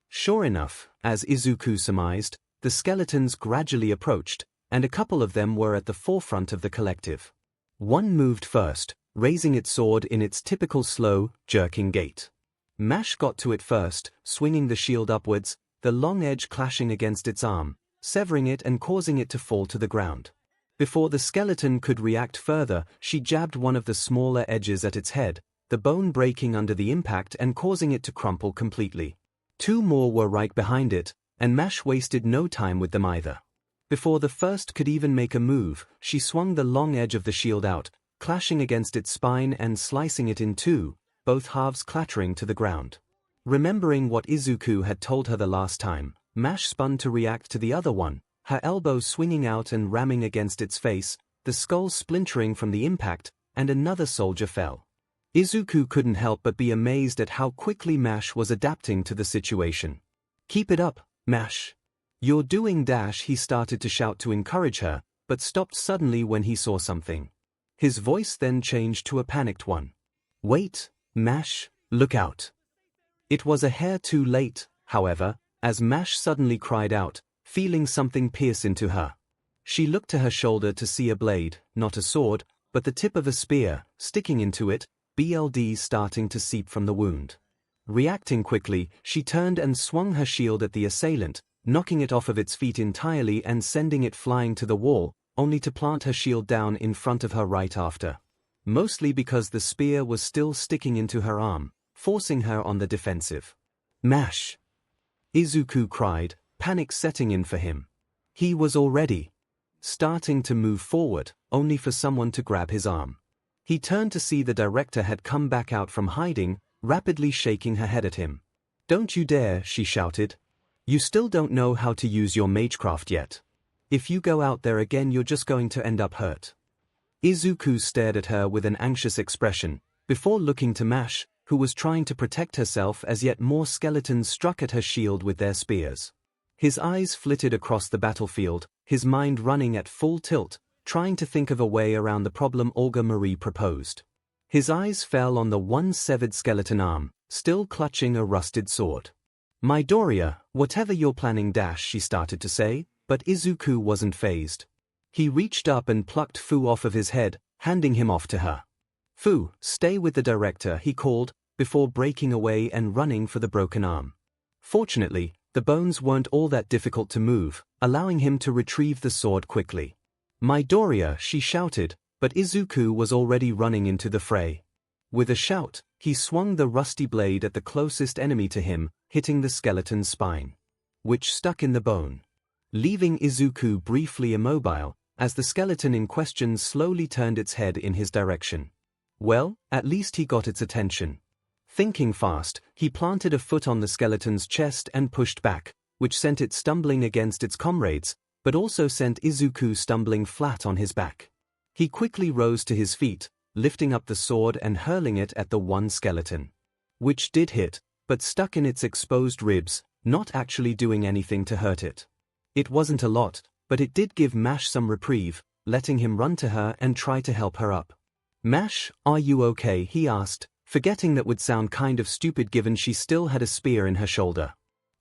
Sure enough, as Izuku surmised, the skeletons gradually approached, and a couple of them were at the forefront of the collective. One moved first, raising its sword in its typical slow, jerking gait. Mash got to it first, swinging the shield upwards, the long edge clashing against its arm, severing it and causing it to fall to the ground. Before the skeleton could react further, she jabbed one of the smaller edges at its head, the bone breaking under the impact and causing it to crumple completely. Two more were right behind it, and Mash wasted no time with them either. Before the first could even make a move, she swung the long edge of the shield out, clashing against its spine and slicing it in two, both halves clattering to the ground. Remembering what Izuku had told her the last time, Mash spun to react to the other one, her elbow swinging out and ramming against its face, the skull splintering from the impact, and another soldier fell. Izuku couldn't help but be amazed at how quickly Mash was adapting to the situation. Keep it up, Mash. You're doing dash, he started to shout to encourage her, but stopped suddenly when he saw something. His voice then changed to a panicked one. Wait, Mash, look out. It was a hair too late, however, as Mash suddenly cried out, feeling something pierce into her. She looked to her shoulder to see a blade, not a sword, but the tip of a spear, sticking into it, blood starting to seep from the wound. Reacting quickly, she turned and swung her shield at the assailant, knocking it off of its feet entirely and sending it flying to the wall, only to plant her shield down in front of her right after. Mostly because the spear was still sticking into her arm, forcing her on the defensive. Mash! Izuku cried, panic setting in for him. He was already starting to move forward, only for someone to grab his arm. He turned to see the director had come back out from hiding, rapidly shaking her head at him. Don't you dare, she shouted. You still don't know how to use your magecraft yet. If you go out there again, you're just going to end up hurt. Izuku stared at her with an anxious expression, before looking to Mash, who was trying to protect herself as yet more skeletons struck at her shield with their spears. His eyes flitted across the battlefield, his mind running at full tilt, trying to think of a way around the problem Olga Marie proposed. His eyes fell on the one severed skeleton arm, still clutching a rusted sword. Midoriya, whatever you're planning dash, she started to say, but Izuku wasn't fazed. He reached up and plucked Fu off of his head, handing him off to her. Fu, stay with the director, he called, before breaking away and running for the broken arm. Fortunately, the bones weren't all that difficult to move, allowing him to retrieve the sword quickly. Midoriya, she shouted, but Izuku was already running into the fray. With a shout, he swung the rusty blade at the closest enemy to him, hitting the skeleton's spine, which stuck in the bone, leaving Izuku briefly immobile, as the skeleton in question slowly turned its head in his direction. Well, at least he got its attention. Thinking fast, he planted a foot on the skeleton's chest and pushed back, which sent it stumbling against its comrades, but also sent Izuku stumbling flat on his back. He quickly rose to his feet, lifting up the sword and hurling it at the one skeleton, which did hit, but stuck in its exposed ribs, not actually doing anything to hurt it. It wasn't a lot, but it did give Mash some reprieve, letting him run to her and try to help her up. "Mash, are you okay?" he asked, forgetting that would sound kind of stupid given she still had a spear in her shoulder.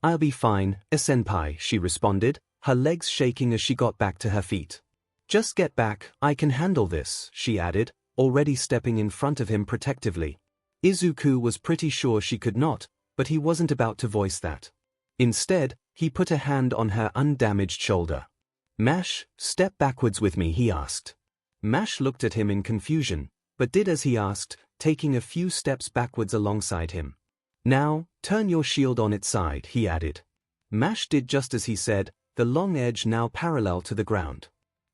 "I'll be fine, senpai," she responded, her legs shaking as she got back to her feet. "Just get back, I can handle this," she added, already stepping in front of him protectively. Izuku was pretty sure she could not, but he wasn't about to voice that. Instead, he put a hand on her undamaged shoulder. "Mash, step backwards with me," he asked. Mash looked at him in confusion, but did as he asked, taking a few steps backwards alongside him. "Now, turn your shield on its side," he added. Mash did just as he said, the long edge now parallel to the ground.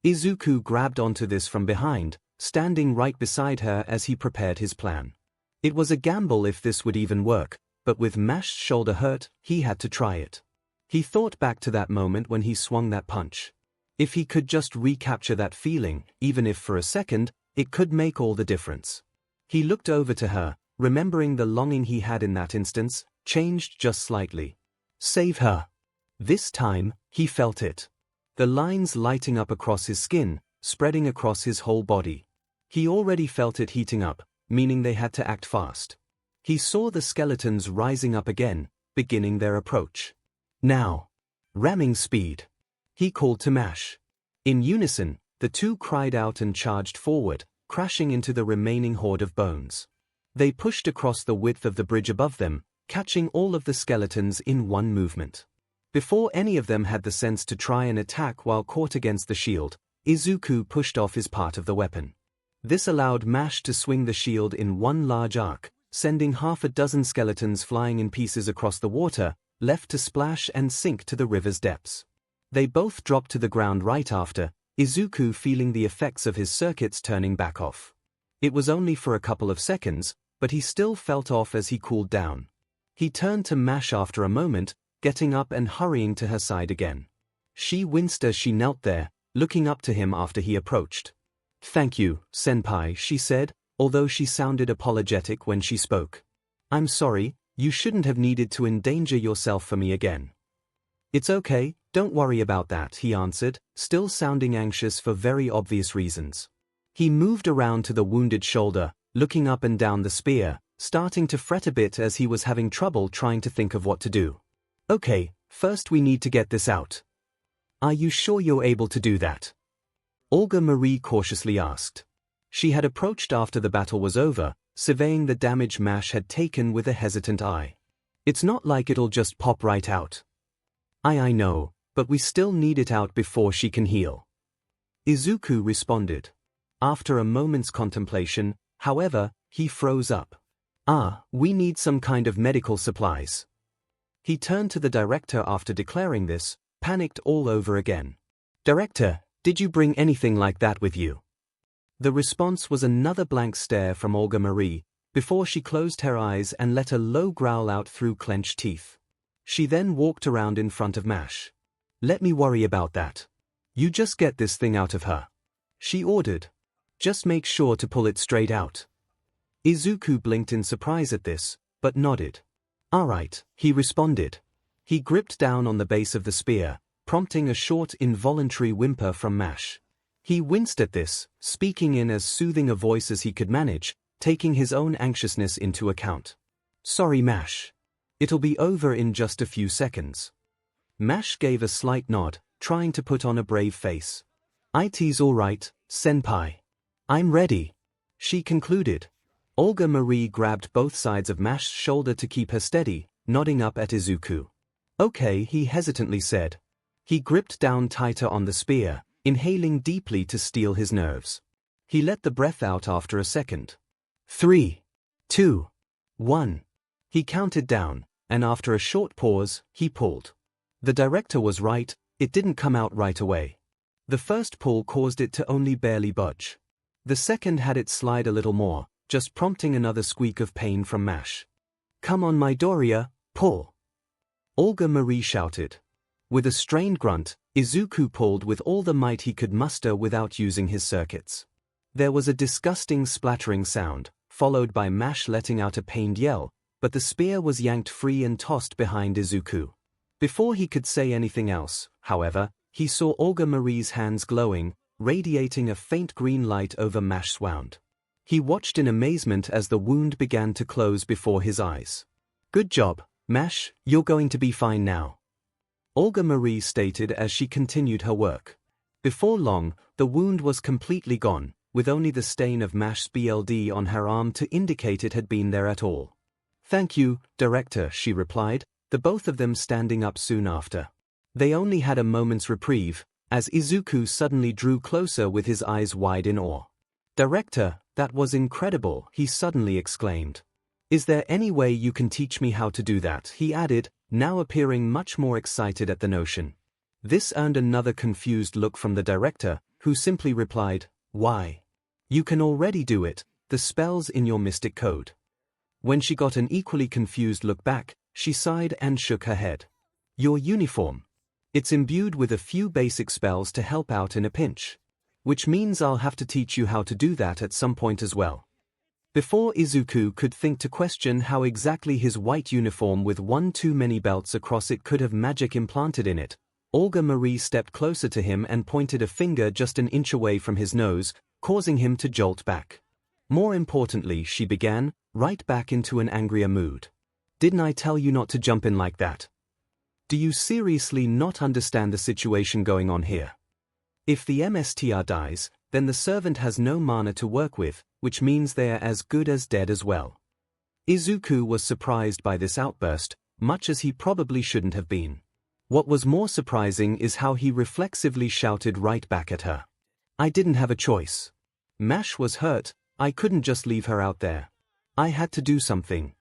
Izuku grabbed onto this from behind, standing right beside her as he prepared his plan. It was a gamble if this would even work, but with Mash's shoulder hurt, he had to try it. He thought back to that moment when he swung that punch. If he could just recapture that feeling, even if for a second, it could make all the difference. He looked over to her, remembering the longing he had in that instance, changed just slightly. Save her. This time, he felt it. The lines lighting up across his skin, spreading across his whole body. He already felt it heating up, meaning they had to act fast. He saw the skeletons rising up again, beginning their approach. "Now. Ramming speed," he called to Mash. In unison, the two cried out and charged forward, crashing into the remaining horde of bones. They pushed across the width of the bridge above them, catching all of the skeletons in one movement. Before any of them had the sense to try and attack while caught against the shield, Izuku pushed off his part of the weapon. This allowed Mash to swing the shield in one large arc, sending half a dozen skeletons flying in pieces across the water, left to splash and sink to the river's depths. They both dropped to the ground right after, Izuku feeling the effects of his circuits turning back off. It was only for a couple of seconds, but he still felt off as he cooled down. He turned to Mash after a moment, getting up and hurrying to her side again. She winced as she knelt there, looking up to him after he approached. "Thank you, senpai," she said, although she sounded apologetic when she spoke. "I'm sorry, you shouldn't have needed to endanger yourself for me again." "It's okay, don't worry about that," he answered, still sounding anxious for very obvious reasons. He moved around to the wounded shoulder, looking up and down the spear, starting to fret a bit as he was having trouble trying to think of what to do. "Okay, first we need to get this out. Are you sure you're able to do that?" Olga Marie cautiously asked. She had approached after the battle was over, surveying the damage Mash had taken with a hesitant eye. "It's not like it'll just pop right out." I know, but we still need it out before she can heal." Izuku responded. After a moment's contemplation, however, he froze up. We need some kind of medical supplies." He turned to the director after declaring this, panicked all over again. "Director, did you bring anything like that with you?" The response was another blank stare from Olga Marie, before she closed her eyes and let a low growl out through clenched teeth. She then walked around in front of Mash. "Let me worry about that. You just get this thing out of her," she ordered. "Just make sure to pull it straight out." Izuku blinked in surprise at this, but nodded. "All right," he responded. He gripped down on the base of the spear, prompting a short involuntary whimper from Mash. He winced at this, speaking in as soothing a voice as he could manage, taking his own anxiousness into account. "Sorry, Mash. It'll be over in just a few seconds." Mash gave a slight nod, trying to put on a brave face. "It's all right, senpai. I'm ready," she concluded. Olga Marie grabbed both sides of Mash's shoulder to keep her steady, nodding up at Izuku. "Okay," he hesitantly said. He gripped down tighter on the spear, inhaling deeply to steel his nerves. He let the breath out after a second. 3, 2, 1. He counted down, and after a short pause, he pulled. The director was right, it didn't come out right away. The first pull caused it to only barely budge. The second had it slide a little more, just prompting another squeak of pain from Mash. "Come on Midoriya, pull!" Olga Marie shouted. With a strained grunt, Izuku pulled with all the might he could muster without using his circuits. There was a disgusting splattering sound, followed by Mash letting out a pained yell, but the spear was yanked free and tossed behind Izuku. Before he could say anything else, however, he saw Olga Marie's hands glowing, radiating a faint green light over Mash's wound. He watched in amazement as the wound began to close before his eyes. "Good job, Mash, you're going to be fine now," Olga Marie stated as she continued her work. Before long, the wound was completely gone, with only the stain of Mash's BLD on her arm to indicate it had been there at all. "Thank you, Director," she replied, the both of them standing up soon after. They only had a moment's reprieve, as Izuku suddenly drew closer with his eyes wide in awe. "Director, that was incredible," he suddenly exclaimed. "Is there any way you can teach me how to do that?" he added, now appearing much more excited at the notion. This earned another confused look from the director, who simply replied, "Why? You can already do it, the spell's in your mystic code." When she got an equally confused look back, she sighed and shook her head. "Your uniform. It's imbued with a few basic spells to help out in a pinch. Which means I'll have to teach you how to do that at some point as well." Before Izuku could think to question how exactly his white uniform with one too many belts across it could have magic implanted in it, Olga Marie stepped closer to him and pointed a finger just an inch away from his nose, causing him to jolt back. More importantly, she began, right back into an angrier mood. "Didn't I tell you not to jump in like that? Do you seriously not understand the situation going on here? If the MSTR dies, then the servant has no mana to work with, which means they are as good as dead as well." Izuku was surprised by this outburst, much as he probably shouldn't have been. What was more surprising is how he reflexively shouted right back at her. "I didn't have a choice. Mash was hurt, I couldn't just leave her out there. I had to do something."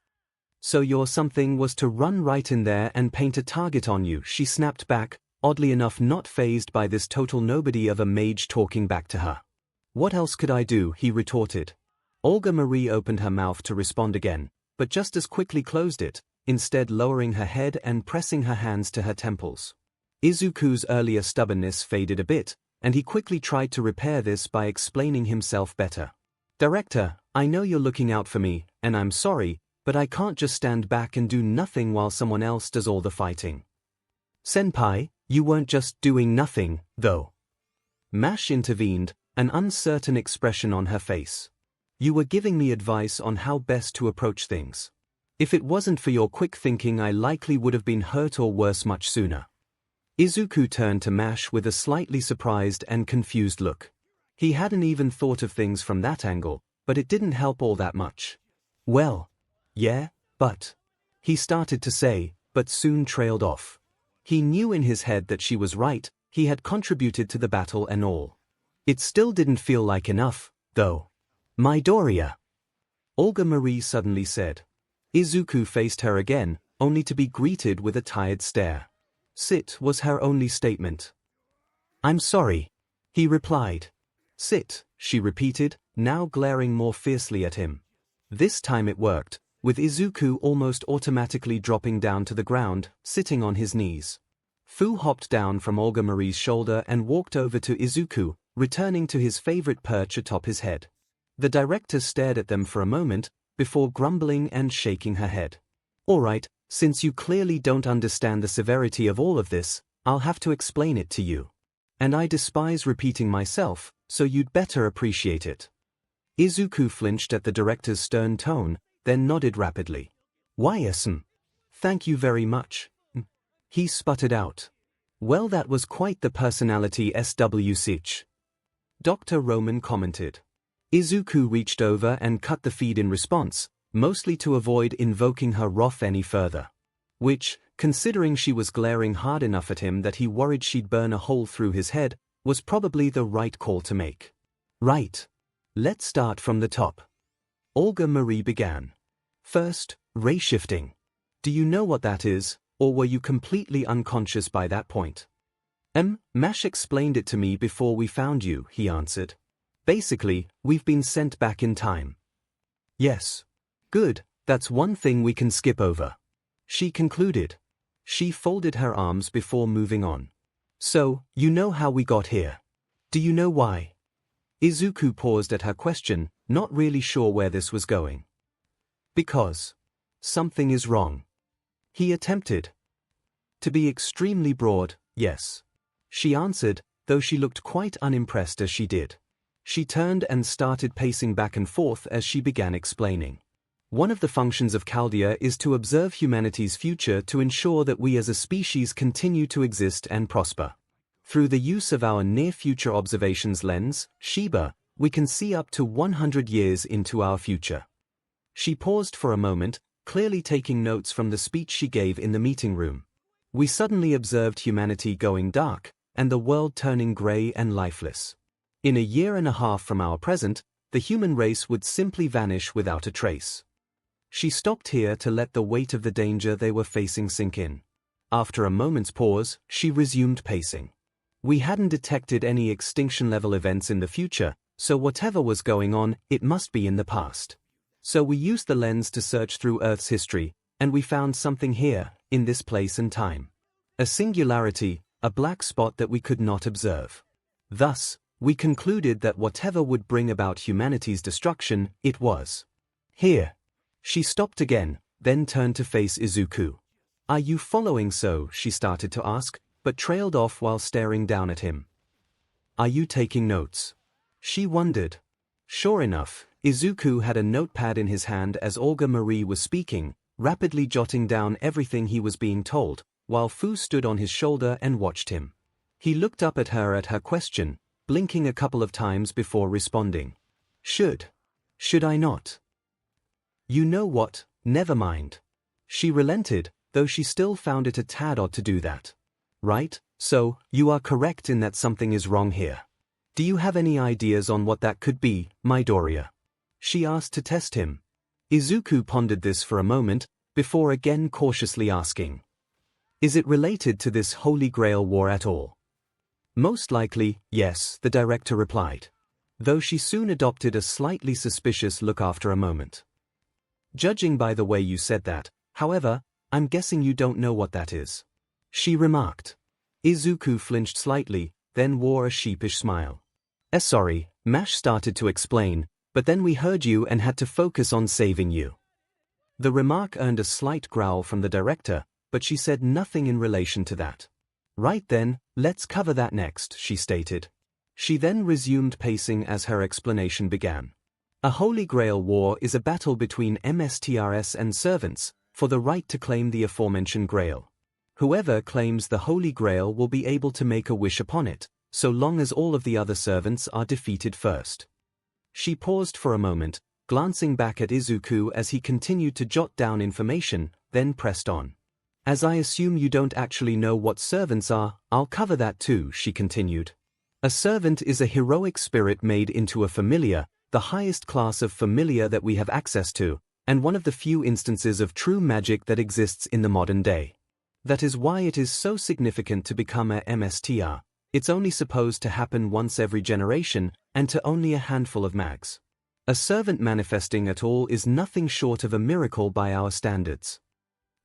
"So your something was to run right in there and paint a target on you," she snapped back, oddly enough not fazed by this total nobody of a mage talking back to her. "What else could I do?" he retorted. Olga Marie opened her mouth to respond again, but just as quickly closed it, instead lowering her head and pressing her hands to her temples. Izuku's earlier stubbornness faded a bit, and he quickly tried to repair this by explaining himself better. "Director, I know you're looking out for me, and I'm sorry, but I can't just stand back and do nothing while someone else does all the fighting." "Senpai, you weren't just doing nothing, though." Mash intervened, an uncertain expression on her face. "You were giving me advice on how best to approach things. If it wasn't for your quick thinking, I likely would have been hurt or worse much sooner." Izuku turned to Mash with a slightly surprised and confused look. He hadn't even thought of things from that angle, but it didn't help all that much. "Well, yeah, but," he started to say, but soon trailed off. He knew in his head that she was right, he had contributed to the battle and all. It still didn't feel like enough, though. "Midoriya," Olga Marie suddenly said. Izuku faced her again, only to be greeted with a tired stare. "Sit," was her only statement. "I'm sorry," he replied. "Sit," she repeated, now glaring more fiercely at him. This time it worked, with Izuku almost automatically dropping down to the ground, sitting on his knees. Fu hopped down from Olga Marie's shoulder and walked over to Izuku, returning to his favorite perch atop his head. The director stared at them for a moment, before grumbling and shaking her head. "All right, since you clearly don't understand the severity of all of this, I'll have to explain it to you. And I despise repeating myself, so you'd better appreciate it." Izuku flinched at the director's stern tone, then nodded rapidly. "Why, thank you very much," he sputtered out. "Well, that was quite the personality SWCH," Dr. Roman commented. Izuku reached over and cut the feed in response, mostly to avoid invoking her wrath any further. Which, considering she was glaring hard enough at him that he worried she'd burn a hole through his head, was probably the right call to make. Right. Let's start from the top. Olga Marie began. First, ray shifting. Do you know what that is, or were you completely unconscious by that point? Mash explained it to me before we found you, he answered. Basically, we've been sent back in time. Yes. Good, that's one thing we can skip over. She concluded. She folded her arms before moving on. So, you know how we got here. Do you know why? Izuku paused at her question, not really sure where this was going. Because something is wrong. He attempted to be extremely broad, yes. She answered, though she looked quite unimpressed as she did. She turned and started pacing back and forth as she began explaining. One of the functions of Chaldea is to observe humanity's future to ensure that we as a species continue to exist and prosper. Through the use of our near-future observations lens, Sheba, we can see up to 100 years into our future. She paused for a moment, clearly taking notes from the speech she gave in the meeting room. We suddenly observed humanity going dark, and the world turning grey and lifeless. In a year and a half from our present, the human race would simply vanish without a trace. She stopped here to let the weight of the danger they were facing sink in. After a moment's pause, she resumed pacing. We hadn't detected any extinction-level events in the future, so whatever was going on, it must be in the past. So we used the lens to search through Earth's history, and we found something here, in this place and time. A singularity, a black spot that we could not observe. Thus, we concluded that whatever would bring about humanity's destruction, it was here. She stopped again, then turned to face Izuku. Are you following? So she started to ask, but trailed off while staring down at him. Are you taking notes? She wondered. Sure enough, Izuku had a notepad in his hand as Olga Marie was speaking, rapidly jotting down everything he was being told, while Fu stood on his shoulder and watched him. He looked up at her question, blinking a couple of times before responding. Should I not? You know what, never mind. She relented, though she still found it a tad odd to do that. Right, so, you are correct in that something is wrong here. Do you have any ideas on what that could be, Midoriya? She asked to test him. Izuku pondered this for a moment, before again cautiously asking. Is it related to this Holy Grail war at all? Most likely, yes, the director replied. Though she soon adopted a slightly suspicious look after a moment. Judging by the way you said that, however, I'm guessing you don't know what that is. She remarked. Izuku flinched slightly, then wore a sheepish smile. Sorry, Mash started to explain, but then we heard you and had to focus on saving you. The remark earned a slight growl from the director, but she said nothing in relation to that. Right then, let's cover that next, she stated. She then resumed pacing as her explanation began. A Holy Grail war is a battle between MSTRS and servants, for the right to claim the aforementioned Grail. Whoever claims the Holy Grail will be able to make a wish upon it, so long as all of the other servants are defeated first. She paused for a moment, glancing back at Izuku as he continued to jot down information, then pressed on. As I assume you don't actually know what servants are, I'll cover that too, she continued. A servant is a heroic spirit made into a familiar, the highest class of familiar that we have access to, and one of the few instances of true magic that exists in the modern day. That is why it is so significant to become a MSTR. It's only supposed to happen once every generation, and to only a handful of mags. A servant manifesting at all is nothing short of a miracle by our standards.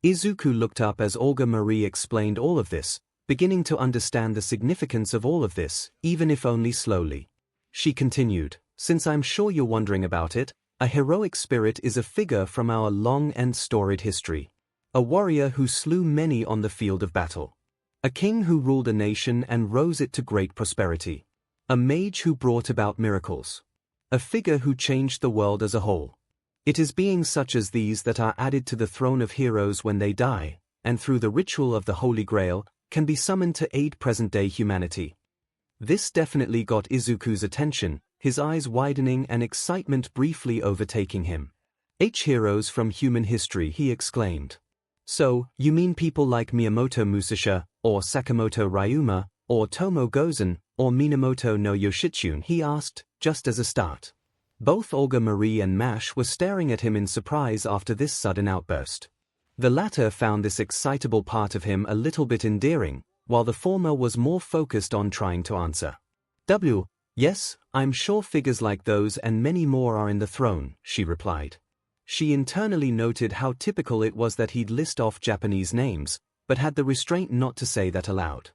Izuku looked up as Olga Marie explained all of this, beginning to understand the significance of all of this, even if only slowly. She continued, since I'm sure you're wondering about it, a heroic spirit is a figure from our long and storied history. A warrior who slew many on the field of battle. A king who ruled a nation and rose it to great prosperity. A mage who brought about miracles. A figure who changed the world as a whole. It is beings such as these that are added to the throne of heroes when they die, and through the ritual of the Holy Grail, can be summoned to aid present-day humanity. This definitely got Izuku's attention, his eyes widening and excitement briefly overtaking him. Heroes from human history, he exclaimed. So, you mean people like Miyamoto Musashi, or Sakamoto Ryuma, or Tomo Gozen, or Minamoto no Yoshitsune, he asked, just as a start. Both Olga Marie and Mash were staring at him in surprise after this sudden outburst. The latter found this excitable part of him a little bit endearing, while the former was more focused on trying to answer. Yes, I'm sure figures like those and many more are in the throne, she replied. She internally noted how typical it was that he'd list off Japanese names, but had the restraint not to say that aloud.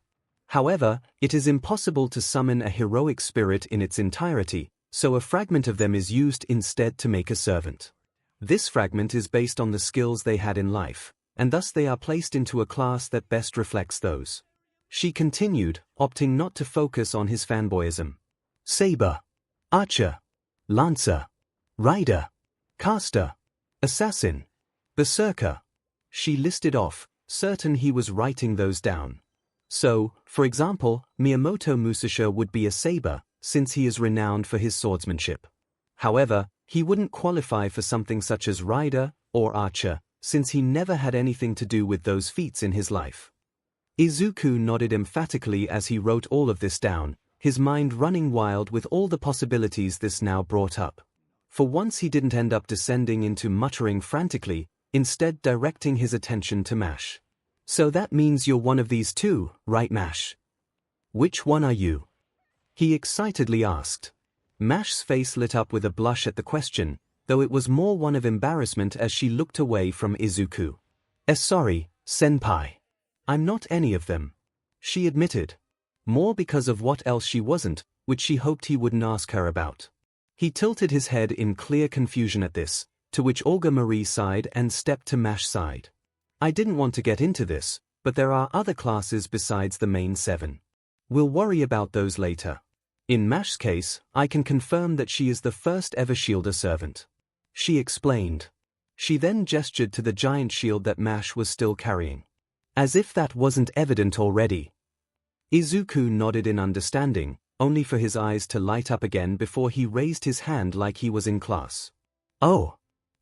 However, it is impossible to summon a heroic spirit in its entirety, so a fragment of them is used instead to make a servant. This fragment is based on the skills they had in life, and thus they are placed into a class that best reflects those. She continued, opting not to focus on his fanboyism. Saber, archer, lancer, rider, caster, assassin, berserker. She listed off, certain he was writing those down. So, for example, Miyamoto Musashi would be a saber, since he is renowned for his swordsmanship. However, he wouldn't qualify for something such as rider or archer, since he never had anything to do with those feats in his life. Izuku nodded emphatically as he wrote all of this down, his mind running wild with all the possibilities this now brought up. For once he didn't end up descending into muttering frantically, instead directing his attention to Mash. So that means you're one of these two, right, Mash? Which one are you? He excitedly asked. Mash's face lit up with a blush at the question, though it was more one of embarrassment as she looked away from Izuku. Sorry, senpai. I'm not any of them, she admitted. More because of what else she wasn't, which she hoped he wouldn't ask her about. He tilted his head in clear confusion at this, to which Olga Marie sighed and stepped to Mash's side. I didn't want to get into this, but there are other classes besides the main 7. We'll worry about those later. In Mash's case, I can confirm that she is the first ever shielder servant. She explained. She then gestured to the giant shield that Mash was still carrying. As if that wasn't evident already. Izuku nodded in understanding, only for his eyes to light up again before he raised his hand like he was in class. Oh,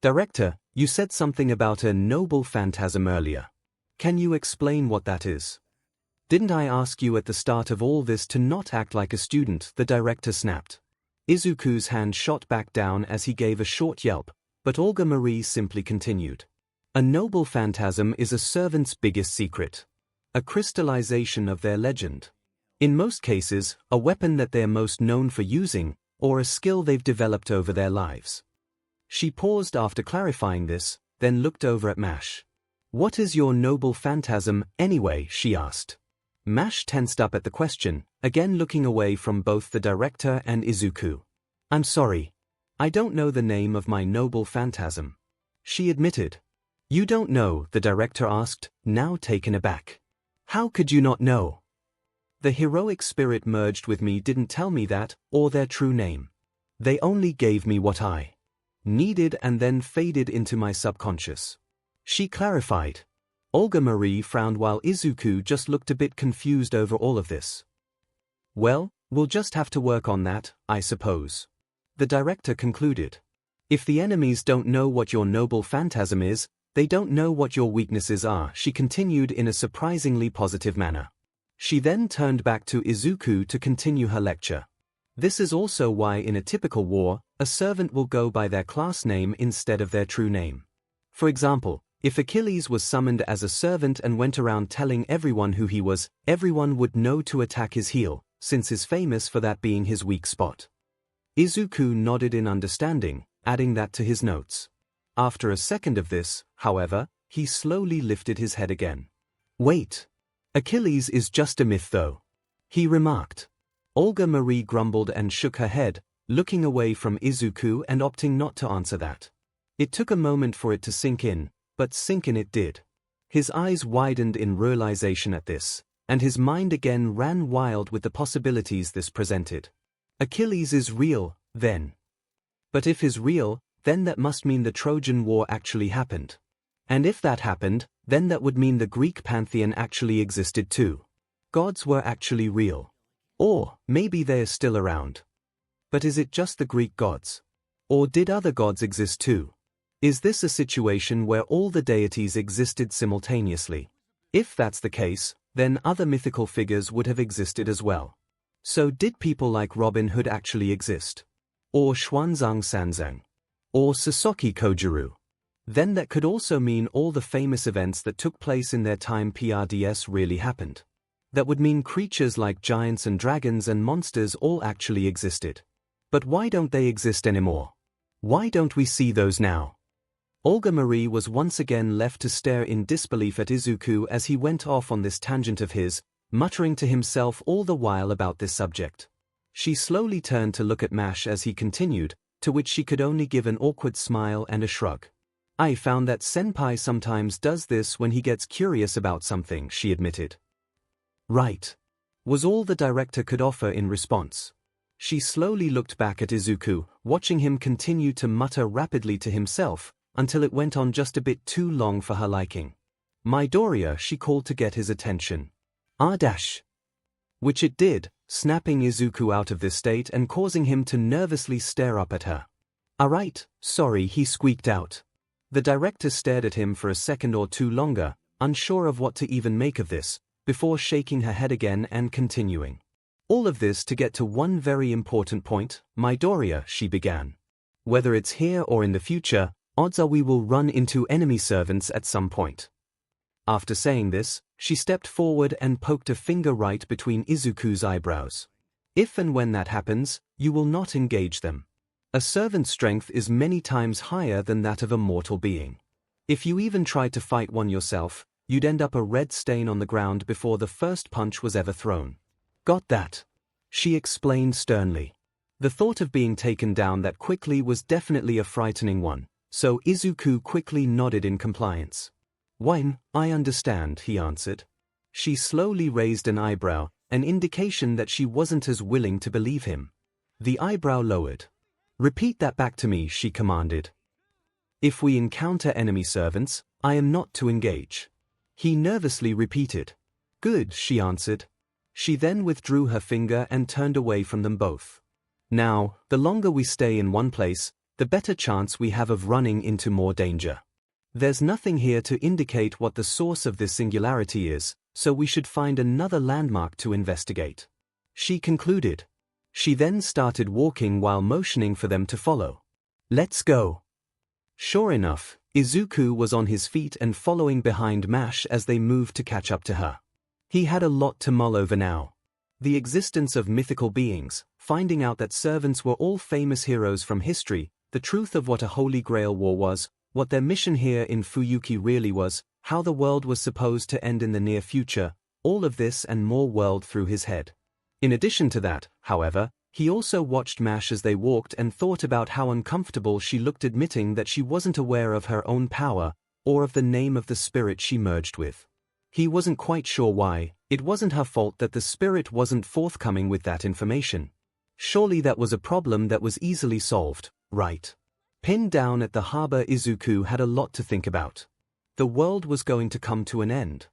Director, you said something about a noble phantasm earlier. Can you explain what that is? Didn't I ask you at the start of all this to not act like a student? The director snapped. Izuku's hand shot back down as he gave a short yelp, but Olga Marie simply continued. A noble phantasm is a servant's biggest secret. A crystallization of their legend. In most cases, a weapon that they're most known for using, or a skill they've developed over their lives. She paused after clarifying this, then looked over at Mash. What is your noble phantasm, anyway? She asked. Mash tensed up at the question, again looking away from both the director and Izuku. I'm sorry. I don't know the name of my noble phantasm. She admitted. You don't know? The director asked, now taken aback. How could you not know? The heroic spirit merged with me didn't tell me that, or their true name. They only gave me what I needed and then faded into my subconscious. She clarified. Olga Marie frowned while Izuku just looked a bit confused over all of this. Well, we'll just have to work on that, I suppose. The director concluded. If the enemies don't know what your noble phantasm is, they don't know what your weaknesses are, she continued in a surprisingly positive manner. She then turned back to Izuku to continue her lecture. This is also why in a typical war, a servant will go by their class name instead of their true name. For example, if Achilles was summoned as a servant and went around telling everyone who he was, everyone would know to attack his heel, since he's famous for that being his weak spot. Izuku nodded in understanding, adding that to his notes. After a second of this, however, he slowly lifted his head again. Wait. Achilles is just a myth though, he remarked. Olga Marie grumbled and shook her head, looking away from Izuku and opting not to answer that. It took a moment for it to sink in, but sink in it did. His eyes widened in realization at this, and his mind again ran wild with the possibilities this presented. Achilles is real, then. But if he's real, then that must mean the Trojan War actually happened. And if that happened, then that would mean the Greek pantheon actually existed too. Gods were actually real. Or, maybe they're still around. But is it just the Greek gods? Or did other gods exist too? Is this a situation where all the deities existed simultaneously? If that's the case, then other mythical figures would have existed as well. So did people like Robin Hood actually exist? Or Xuanzang Sanzang? Or Sasaki Kojuru? Then that could also mean all the famous events that took place in their time PRDS really happened. That would mean creatures like giants and dragons and monsters all actually existed. But why don't they exist anymore? Why don't we see those now? Olga Marie was once again left to stare in disbelief at Izuku as he went off on this tangent of his, muttering to himself all the while about this subject. She slowly turned to look at Mash as he continued, to which she could only give an awkward smile and a shrug. I found that Senpai sometimes does this when he gets curious about something, she admitted. Right. Was all the director could offer in response. She slowly looked back at Izuku, watching him continue to mutter rapidly to himself, until it went on just a bit too long for her liking. Midoriya, she called to get his attention. Dash. Which it did, snapping Izuku out of this state and causing him to nervously stare up at her. Alright, sorry, he squeaked out. The director stared at him for a second or two longer, unsure of what to even make of this, before shaking her head again and continuing. All of this to get to one very important point. Midoriya, she began. Whether it's here or in the future, odds are we will run into enemy servants at some point. After saying this, she stepped forward and poked a finger right between Izuku's eyebrows. If and when that happens, you will not engage them. A servant's strength is many times higher than that of a mortal being. If you even tried to fight one yourself, you'd end up a red stain on the ground before the first punch was ever thrown. Got that? She explained sternly. The thought of being taken down that quickly was definitely a frightening one, so Izuku quickly nodded in compliance. Wine, I understand, he answered. She slowly raised an eyebrow, an indication that she wasn't as willing to believe him. The eyebrow lowered. Repeat that back to me, she commanded. If we encounter enemy servants, I am not to engage. He nervously repeated. Good, she answered. She then withdrew her finger and turned away from them both. Now, the longer we stay in one place, the better chance we have of running into more danger. There's nothing here to indicate what the source of this singularity is, so we should find another landmark to investigate. She concluded. She then started walking while motioning for them to follow. Let's go. Sure enough, Izuku was on his feet and following behind Mash as they moved to catch up to her. He had a lot to mull over now. The existence of mythical beings, finding out that servants were all famous heroes from history, the truth of what a Holy Grail war was, what their mission here in Fuyuki really was, how the world was supposed to end in the near future, all of this and more whirled through his head. In addition to that, however, he also watched Mash as they walked and thought about how uncomfortable she looked admitting that she wasn't aware of her own power, or of the name of the spirit she merged with. He wasn't quite sure why. It wasn't her fault that the spirit wasn't forthcoming with that information. Surely that was a problem that was easily solved, right? Pinned down at the harbor, Izuku had a lot to think about. The world was going to come to an end.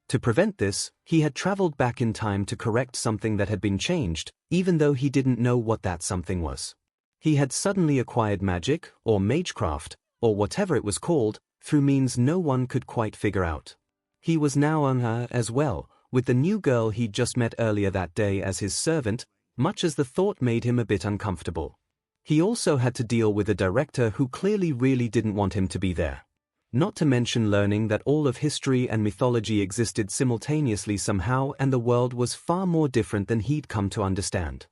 To prevent this, he had traveled back in time to correct something that had been changed, even though he didn't know what that something was. He had suddenly acquired magic, or magecraft, or whatever it was called, through means no one could quite figure out. He was now on her as well, with the new girl he'd just met earlier that day as his servant, much as the thought made him a bit uncomfortable. He also had to deal with a director who clearly really didn't want him to be there. Not to mention learning that all of history and mythology existed simultaneously somehow and the world was far more different than he'd come to understand.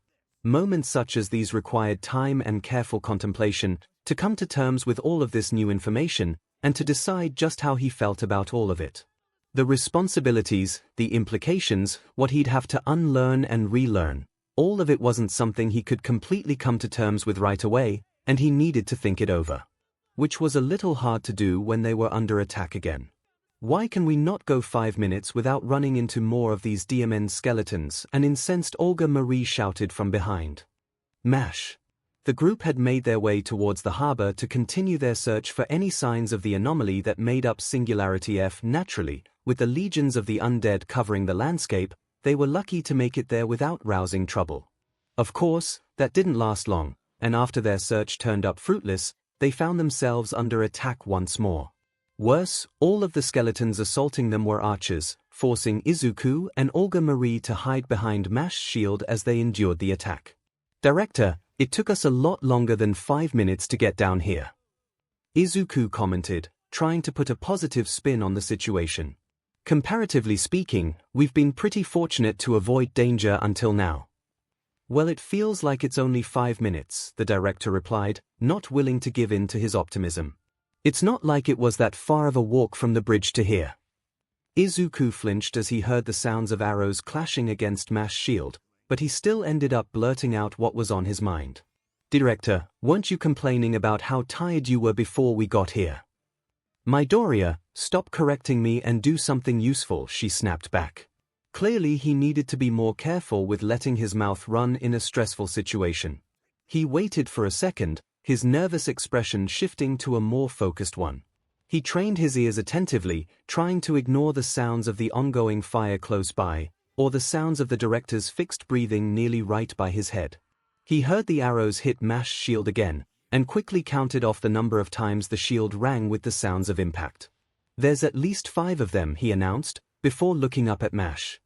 Moments such as these required time and careful contemplation to come to terms with all of this new information and to decide just how he felt about all of it. The responsibilities, the implications, what he'd have to unlearn and relearn, all of it wasn't something he could completely come to terms with right away, and he needed to think it over. Which was a little hard to do when they were under attack again. Why can we not go 5 minutes without running into more of these DMN skeletons? An incensed Olga Marie shouted from behind. Mash. The group had made their way towards the harbor to continue their search for any signs of the anomaly that made up Singularity F. Naturally, with the legions of the undead covering the landscape, they were lucky to make it there without rousing trouble. Of course, that didn't last long, and after their search turned up fruitless, they found themselves under attack once more. Worse, all of the skeletons assaulting them were archers, forcing 𝐒𝐿𝐴 and 𝐒𝐿𝐵 to hide behind 𝐵's shield as they endured the attack. Director, it took us a lot longer than 5 minutes to get down here. 𝐒𝐿𝐴 commented, trying to put a positive spin on the situation. Comparatively speaking, we've been pretty fortunate to avoid danger until now. Well, it feels like it's only 5 minutes, the director replied, not willing to give in to his optimism. It's not like it was that far of a walk from the bridge to here. 𝐒𝐿𝐴 flinched as he heard the sounds of arrows clashing against 𝐵's shield, but he still ended up blurting out what was on his mind. Director, weren't you complaining about how tired you were before we got here? Midoriya, stop correcting me and do something useful, she snapped back. Clearly he needed to be more careful with letting his mouth run in a stressful situation. He waited for a second, his nervous expression shifting to a more focused one. He trained his ears attentively, trying to ignore the sounds of the ongoing fire close by, or the sounds of the director's fixed breathing nearly right by his head. He heard the arrows hit 𝐵's shield again, and quickly counted off the number of times the shield rang with the sounds of impact. There's at least 5 of them, he announced, before looking up at 𝐵.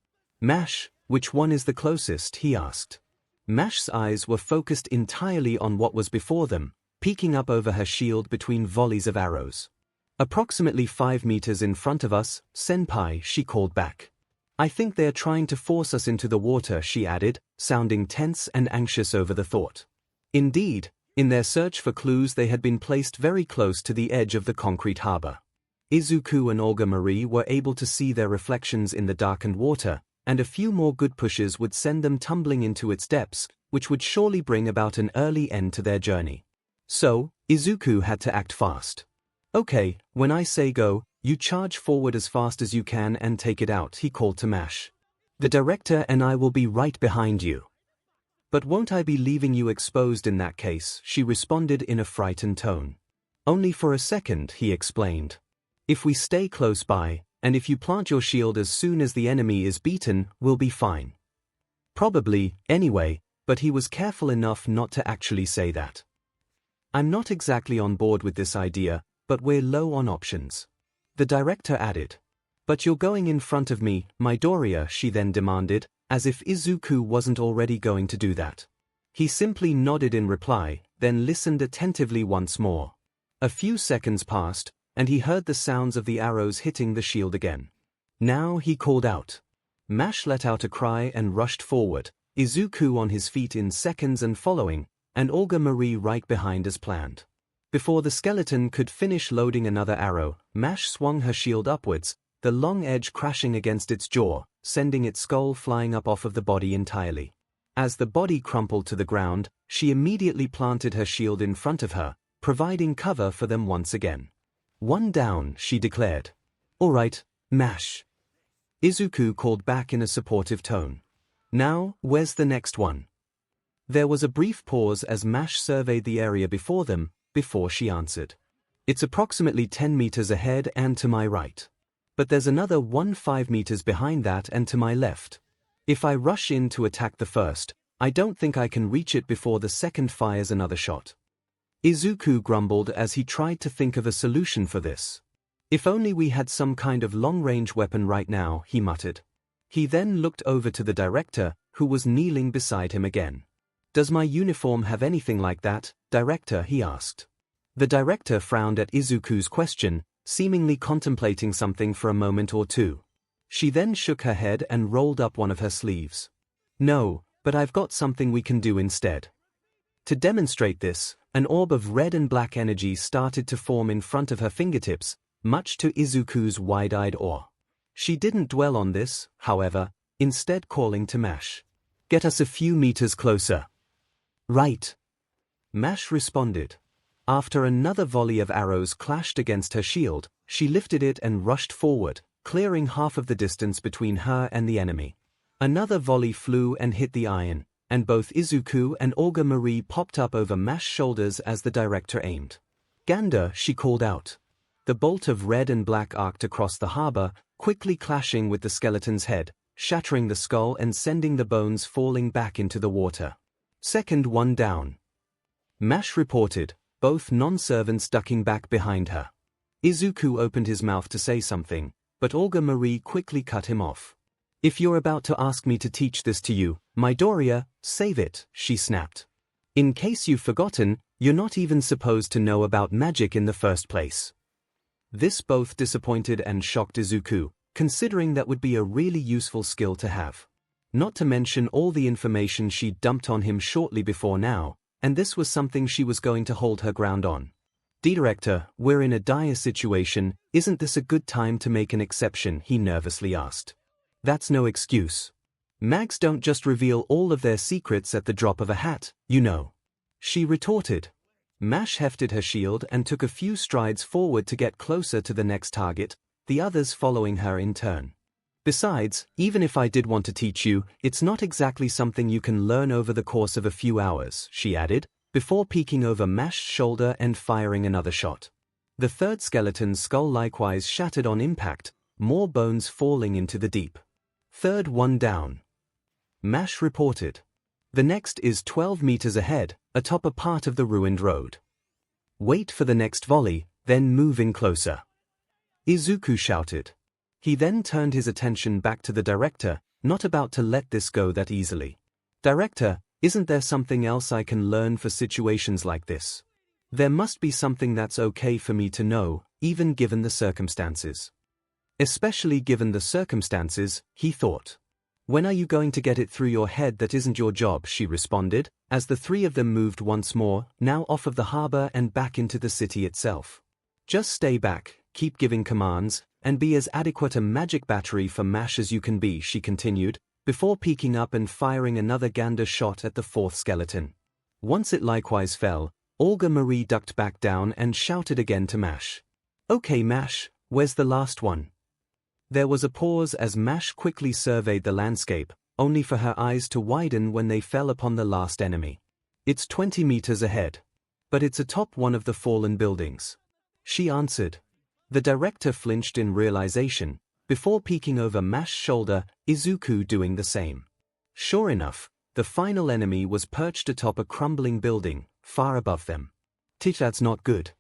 𝐵, which one is the closest, he asked. 𝐵's eyes were focused entirely on what was before them, peeking up over her shield between volleys of arrows. Approximately 5 meters in front of us, senpai, she called back. I think they are trying to force us into the water, she added, sounding tense and anxious over the thought. Indeed, in their search for clues they had been placed very close to the edge of the concrete harbor. 𝐒𝐿𝐴 and 𝐒𝐿𝐵 were able to see their reflections in the darkened water, and a few more good pushes would send them tumbling into its depths, which would surely bring about an early end to their journey. So, 𝐒𝐿𝐴 had to act fast. Okay, when I say go, you charge forward as fast as you can and take it out, he called to 𝐵. The director and I will be right behind you. But won't I be leaving you exposed in that case, she responded in a frightened tone. Only for a second, he explained. If we stay close by, and if you plant your shield as soon as the enemy is beaten, we'll be fine. Probably, anyway, but he was careful enough not to actually say that. I'm not exactly on board with this idea, but we're low on options. The director added. But you're going in front of me, Midoriya, she then demanded, as if 𝐒𝐿𝐴 wasn't already going to do that. He simply nodded in reply, then listened attentively once more. A few seconds passed, and he heard the sounds of the arrows hitting the shield again. Now he called out. 𝐵 let out a cry and rushed forward, 𝐒𝐿𝐴 on his feet in seconds and following, and 𝐒𝐿𝐵 right behind as planned. Before the skeleton could finish loading another arrow, 𝐵 swung her shield upwards, the long edge crashing against its jaw, sending its skull flying up off of the body entirely. As the body crumpled to the ground, she immediately planted her shield in front of her, providing cover for them once again. One down, she declared. All right, 𝐵. 𝐒𝐿𝐴 called back in a supportive tone. Now, where's the next one? There was a brief pause as 𝐵 surveyed the area before them, before she answered. It's approximately 10 meters ahead and to my right. But there's another 5 meters behind that and to my left. If I rush in to attack the first, I don't think I can reach it before the second fires another shot. 𝐒𝐿𝐴 grumbled as he tried to think of a solution for this. If only we had some kind of long-range weapon right now, he muttered. He then looked over to the director, who was kneeling beside him again. Does my uniform have anything like that, director, he asked. The director frowned at 𝐒𝐿𝐴's question, seemingly contemplating something for a moment or two. She then shook her head and rolled up one of her sleeves. No, but I've got something we can do instead. To demonstrate this, an orb of red and black energy started to form in front of her fingertips, much to 𝐒𝐿𝐴's wide-eyed awe. She didn't dwell on this, however, instead calling to 𝐵. Get us a few meters closer. Right. 𝐵 responded. After another volley of arrows clashed against her shield, she lifted it and rushed forward, clearing half of the distance between her and the enemy. Another volley flew and hit the iron, and both 𝐒𝐿𝐴 and 𝐒𝐿𝐵 popped up over 𝐵's shoulders as the director aimed. Gander, she called out. The bolt of red and black arced across the harbor, quickly clashing with the skeleton's head, shattering the skull and sending the bones falling back into the water. Second one down. 𝐵 reported, both non-servants ducking back behind her. 𝐒𝐿𝐴 opened his mouth to say something, but Olga Marie quickly cut him off. "If you're about to ask me to teach this to you, Midoriya, save it," she snapped. "In case you've forgotten, you're not even supposed to know about magic in the first place." This both disappointed and shocked Izuku, considering that would be a really useful skill to have. Not to mention all the information she'd dumped on him shortly before now, and this was something she was going to hold her ground on. "Director, we're in a dire situation, isn't this a good time to make an exception?" he nervously asked. "That's no excuse. Mags don't just reveal all of their secrets at the drop of a hat, you know," she retorted. Mash hefted her shield and took a few strides forward to get closer to the next target, the others following her in turn. "Besides, even if I did want to teach you, it's not exactly something you can learn over the course of a few hours," she added, before peeking over Mash's shoulder and firing another shot. The third skeleton's skull likewise shattered on impact, more bones falling into the deep. "Third one down," Mash reported. "The next is 12 meters ahead, atop a part of the ruined road. Wait for the next volley, then move in closer," Izuku shouted. He then turned his attention back to the director, not about to let this go that easily. "Director, isn't there something else I can learn for situations like this? There must be something that's okay for me to know, even given the circumstances." "Especially given the circumstances," he thought. "When are you going to get it through your head that isn't your job?" she responded, as the three of them moved once more, now off of the harbor and back into the city itself. "Just stay back, keep giving commands, and be as adequate a magic battery for Mash as you can be," she continued, before peeking up and firing another gander shot at the fourth skeleton. Once it likewise fell, Olga Marie ducked back down and shouted again to Mash. "Okay Mash, where's the last one?" There was a pause as Mash quickly surveyed the landscape, only for her eyes to widen when they fell upon the last enemy. "It's 20 meters ahead. But it's atop one of the fallen buildings," she answered. The director flinched in realization, before peeking over Mash's shoulder, Izuku doing the same. Sure enough, the final enemy was perched atop a crumbling building, far above them. "That's not good.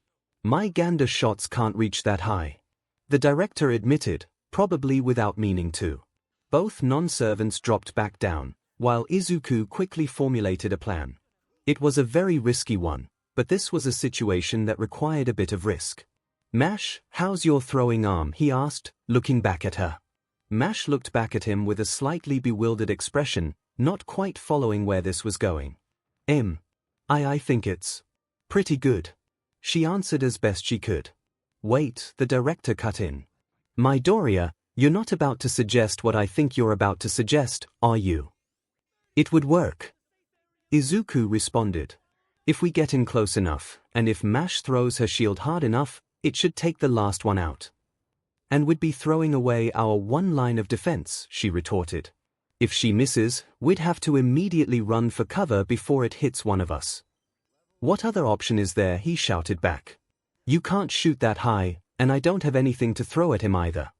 My gander shots can't reach that high," the director admitted, probably without meaning to. Both non-servants dropped back down, while Izuku quickly formulated a plan. It was a very risky one, but this was a situation that required a bit of risk. "Mash, how's your throwing arm?" he asked, looking back at her. Mash looked back at him with a slightly bewildered expression, not quite following where this was going. I think it's pretty good," she answered as best she could. "Wait," the director cut in. "Midoriya, you're not about to suggest what I think you're about to suggest, are you?" "It would work," Izuku responded. "If we get in close enough, and if Mash throws her shield hard enough, it should take the last one out." "And we'd be throwing away our one line of defense," she retorted. "If she misses, we'd have to immediately run for cover before it hits one of us." "What other option is there?" he shouted back. "You can't shoot that high, and I don't have anything to throw at him either.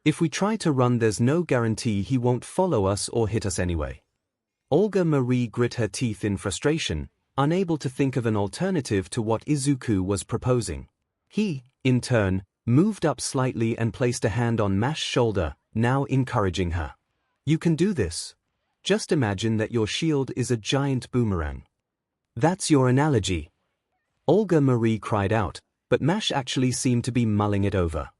If we try to run, there's no guarantee he won't follow us or hit us anyway." Olga Marie grit her teeth in frustration, unable to think of an alternative to what Izuku was proposing. He, in turn, moved up slightly and placed a hand on Mash's shoulder, now encouraging her. "You can do this. Just imagine that your shield is a giant boomerang." "That's your analogy," Olga Marie cried out, but Mash actually seemed to be mulling it over.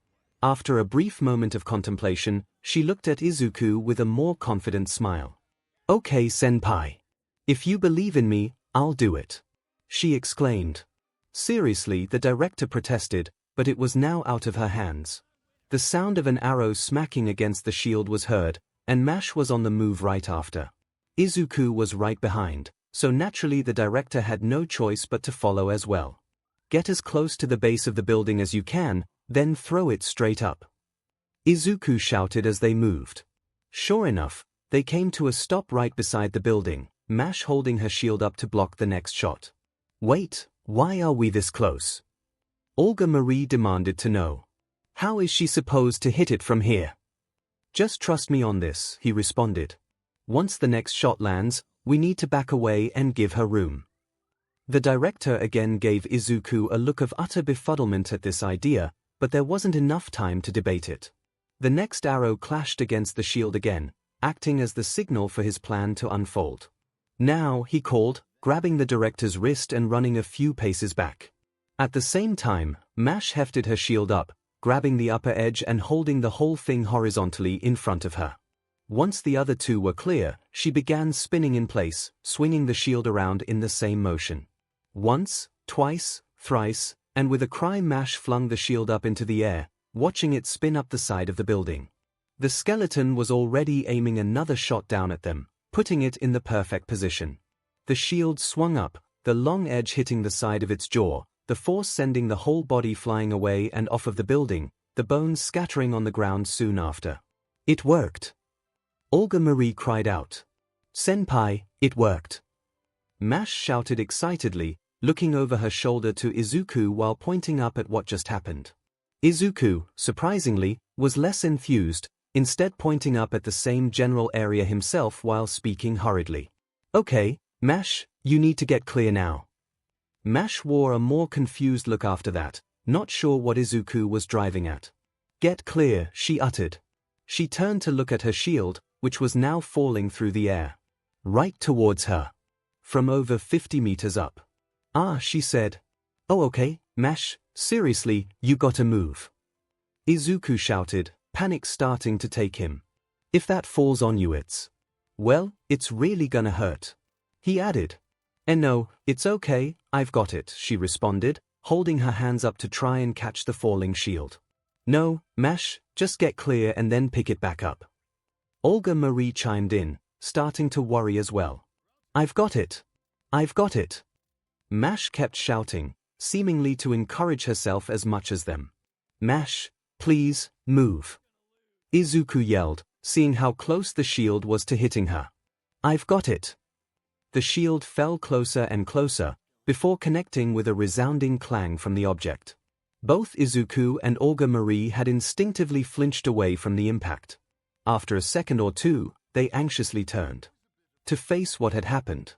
After a brief moment of contemplation, she looked at Izuku with a more confident smile. "Okay, senpai. If you believe in me, I'll do it," she exclaimed. Seriously, the director protested, but it was now out of her hands. The sound of an arrow smacking against the shield was heard, and Mash was on the move right after. Izuku was right behind, so naturally the director had no choice but to follow as well. "Get as close to the base of the building as you can, then throw it straight up," Izuku shouted as they moved. Sure enough, they came to a stop right beside the building, Mash holding her shield up to block the next shot. "Wait, why are we this close?" Olga Marie demanded to know. "How is she supposed to hit it from here?" "Just trust me on this," he responded. "Once the next shot lands, we need to back away and give her room." The director again gave Izuku a look of utter befuddlement at this idea, but there wasn't enough time to debate it. The next arrow clashed against the shield again, acting as the signal for his plan to unfold. Now, he called, grabbing the director's wrist and running a few paces back. At the same time, Mash hefted her shield up, grabbing the upper edge and holding the whole thing horizontally in front of her. Once the other two were clear, she began spinning in place, swinging the shield around in the same motion. Once, twice, thrice, and with a cry Mash flung the shield up into the air, watching it spin up the side of the building. The skeleton was already aiming another shot down at them, putting it in the perfect position. The shield swung up, the long edge hitting the side of its jaw, the force sending the whole body flying away and off of the building, the bones scattering on the ground soon after. It worked! Olga Marie cried out. "Senpai, it worked!" Mash shouted excitedly, looking over her shoulder to Izuku while pointing up at what just happened. Izuku, surprisingly, was less enthused, instead pointing up at the same general area himself while speaking hurriedly. "Okay, Mash, you need to get clear now." Mash wore a more confused look after that, not sure what Izuku was driving at. "Get clear," she uttered. She turned to look at her shield, which was now falling through the air. Right towards her. From over 50 meters up. "Ah," she said. "Oh okay, Mash, seriously, you gotta move." Izuku shouted, panic starting to take him. "If that falls on you well, it's really gonna hurt." He added. No, it's okay, I've got it," she responded, holding her hands up to try and catch the falling shield. "No, Mash, just get clear and then pick it back up." Olga Marie chimed in, starting to worry as well. "I've got it. I've got it." Mash kept shouting, seemingly to encourage herself as much as them. "Mash, please, move." Izuku yelled, seeing how close the shield was to hitting her. "I've got it." The shield fell closer and closer, before connecting with a resounding clang from the object. Both Izuku and Olga Marie had instinctively flinched away from the impact. After a second or two, they anxiously turned to face what had happened.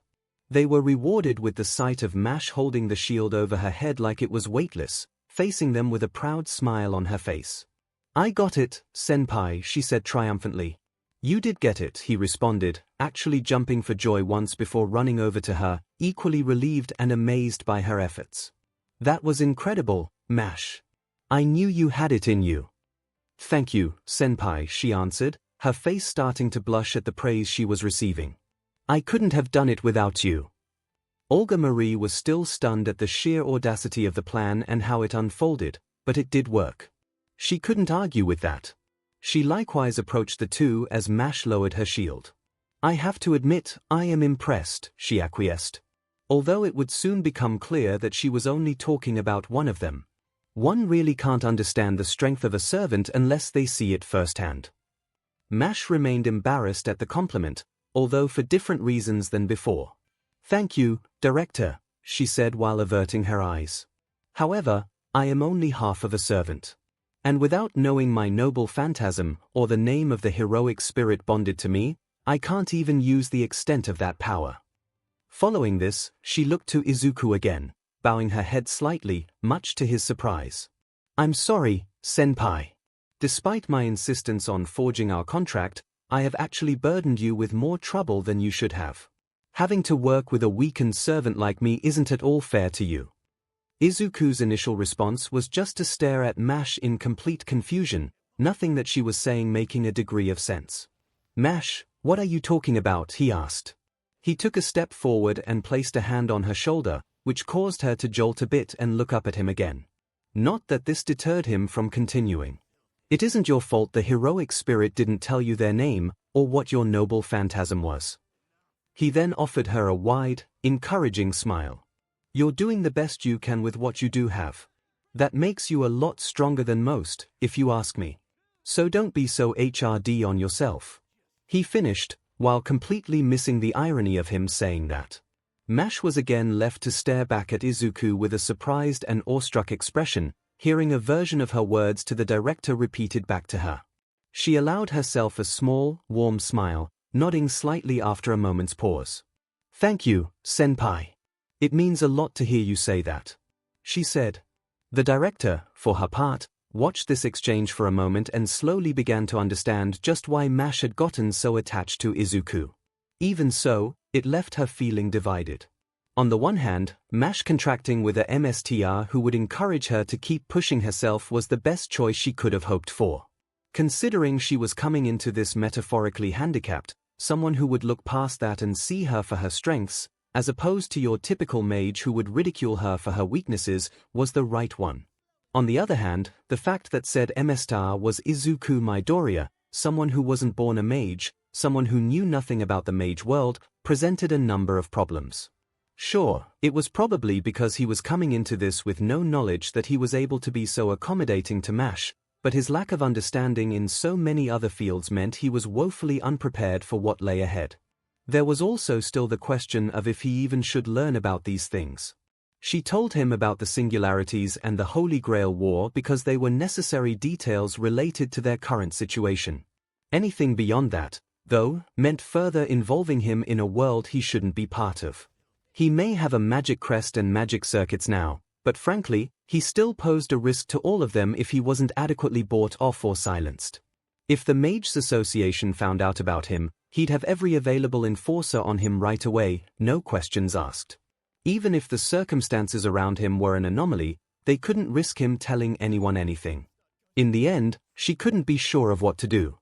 They were rewarded with the sight of Mash holding the shield over her head like it was weightless, facing them with a proud smile on her face. "I got it, Senpai," she said triumphantly. "You did get it," he responded, actually jumping for joy once before running over to her, equally relieved and amazed by her efforts. "That was incredible, Mash. I knew you had it in you." "Thank you, Senpai," she answered, her face starting to blush at the praise she was receiving. "I couldn't have done it without you." Olga Marie was still stunned at the sheer audacity of the plan and how it unfolded, but it did work. She couldn't argue with that. She likewise approached the two as Mash lowered her shield. "I have to admit, I am impressed," she acquiesced. Although it would soon become clear that she was only talking about one of them. One really can't understand the strength of a servant unless they see it firsthand. Mash remained embarrassed at the compliment, although for different reasons than before. "Thank you, Director," she said while averting her eyes. "However, I am only half of a servant. And without knowing my noble phantasm or the name of the heroic spirit bonded to me, I can't even use the extent of that power." Following this, she looked to Izuku again, bowing her head slightly, much to his surprise. "I'm sorry, Senpai. Despite my insistence on forging our contract, I have actually burdened you with more trouble than you should have. Having to work with a weakened servant like me isn't at all fair to you." Izuku's initial response was just to stare at Mash in complete confusion, nothing that she was saying making a degree of sense. "Mash, what are you talking about?" he asked. He took a step forward and placed a hand on her shoulder, which caused her to jolt a bit and look up at him again. Not that this deterred him from continuing. "It isn't your fault the heroic spirit didn't tell you their name, or what your noble phantasm was." He then offered her a wide, encouraging smile. "You're doing the best you can with what you do have. That makes you a lot stronger than most, if you ask me. So don't be so HRD on yourself." He finished, while completely missing the irony of him saying that. Mash was again left to stare back at Izuku with a surprised and awestruck expression, hearing a version of her words to the director repeated back to her. She allowed herself a small, warm smile, nodding slightly after a moment's pause. "Thank you, Senpai. It means a lot to hear you say that," she said. The director, for her part, watched this exchange for a moment and slowly began to understand just why 𝐵 had gotten so attached to Izuku. Even so, it left her feeling divided. On the one hand, 𝐵 contracting with a MSTR who would encourage her to keep pushing herself was the best choice she could have hoped for. Considering she was coming into this metaphorically handicapped, someone who would look past that and see her for her strengths, as opposed to your typical mage who would ridicule her for her weaknesses, was the right one. On the other hand, the fact that said MSTR was Izuku Midoriya, someone who wasn't born a mage, someone who knew nothing about the mage world, presented a number of problems. Sure, it was probably because he was coming into this with no knowledge that he was able to be so accommodating to 𝐵, but his lack of understanding in so many other fields meant he was woefully unprepared for what lay ahead. There was also still the question of if he even should learn about these things. She told him about the singularities and the Holy Grail War because they were necessary details related to their current situation. Anything beyond that, though, meant further involving him in a world he shouldn't be part of. He may have a magic crest and magic circuits now, but frankly, he still posed a risk to all of them if he wasn't adequately bought off or silenced. If the Mages Association found out about him, he'd have every available enforcer on him right away, no questions asked. Even if the circumstances around him were an anomaly, they couldn't risk him telling anyone anything. In the end, she couldn't be sure of what to do.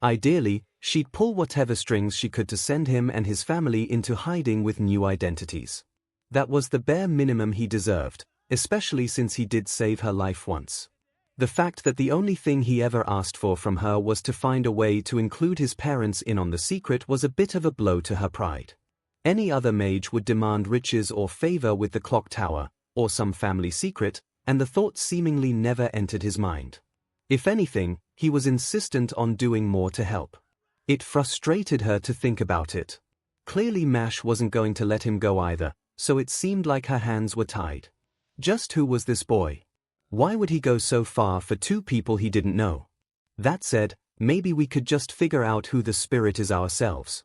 Ideally, she'd pull whatever strings she could to send him and his family into hiding with new identities. That was the bare minimum he deserved, especially since he did save her life once. The fact that the only thing he ever asked for from her was to find a way to include his parents in on the secret was a bit of a blow to her pride. Any other mage would demand riches or favor with the clock tower, or some family secret, and the thought seemingly never entered his mind. If anything, he was insistent on doing more to help. It frustrated her to think about it. Clearly 𝐵 wasn't going to let him go either, so it seemed like her hands were tied. Just who was this boy? Why would he go so far for two people he didn't know? That said, maybe we could just figure out who the spirit is ourselves.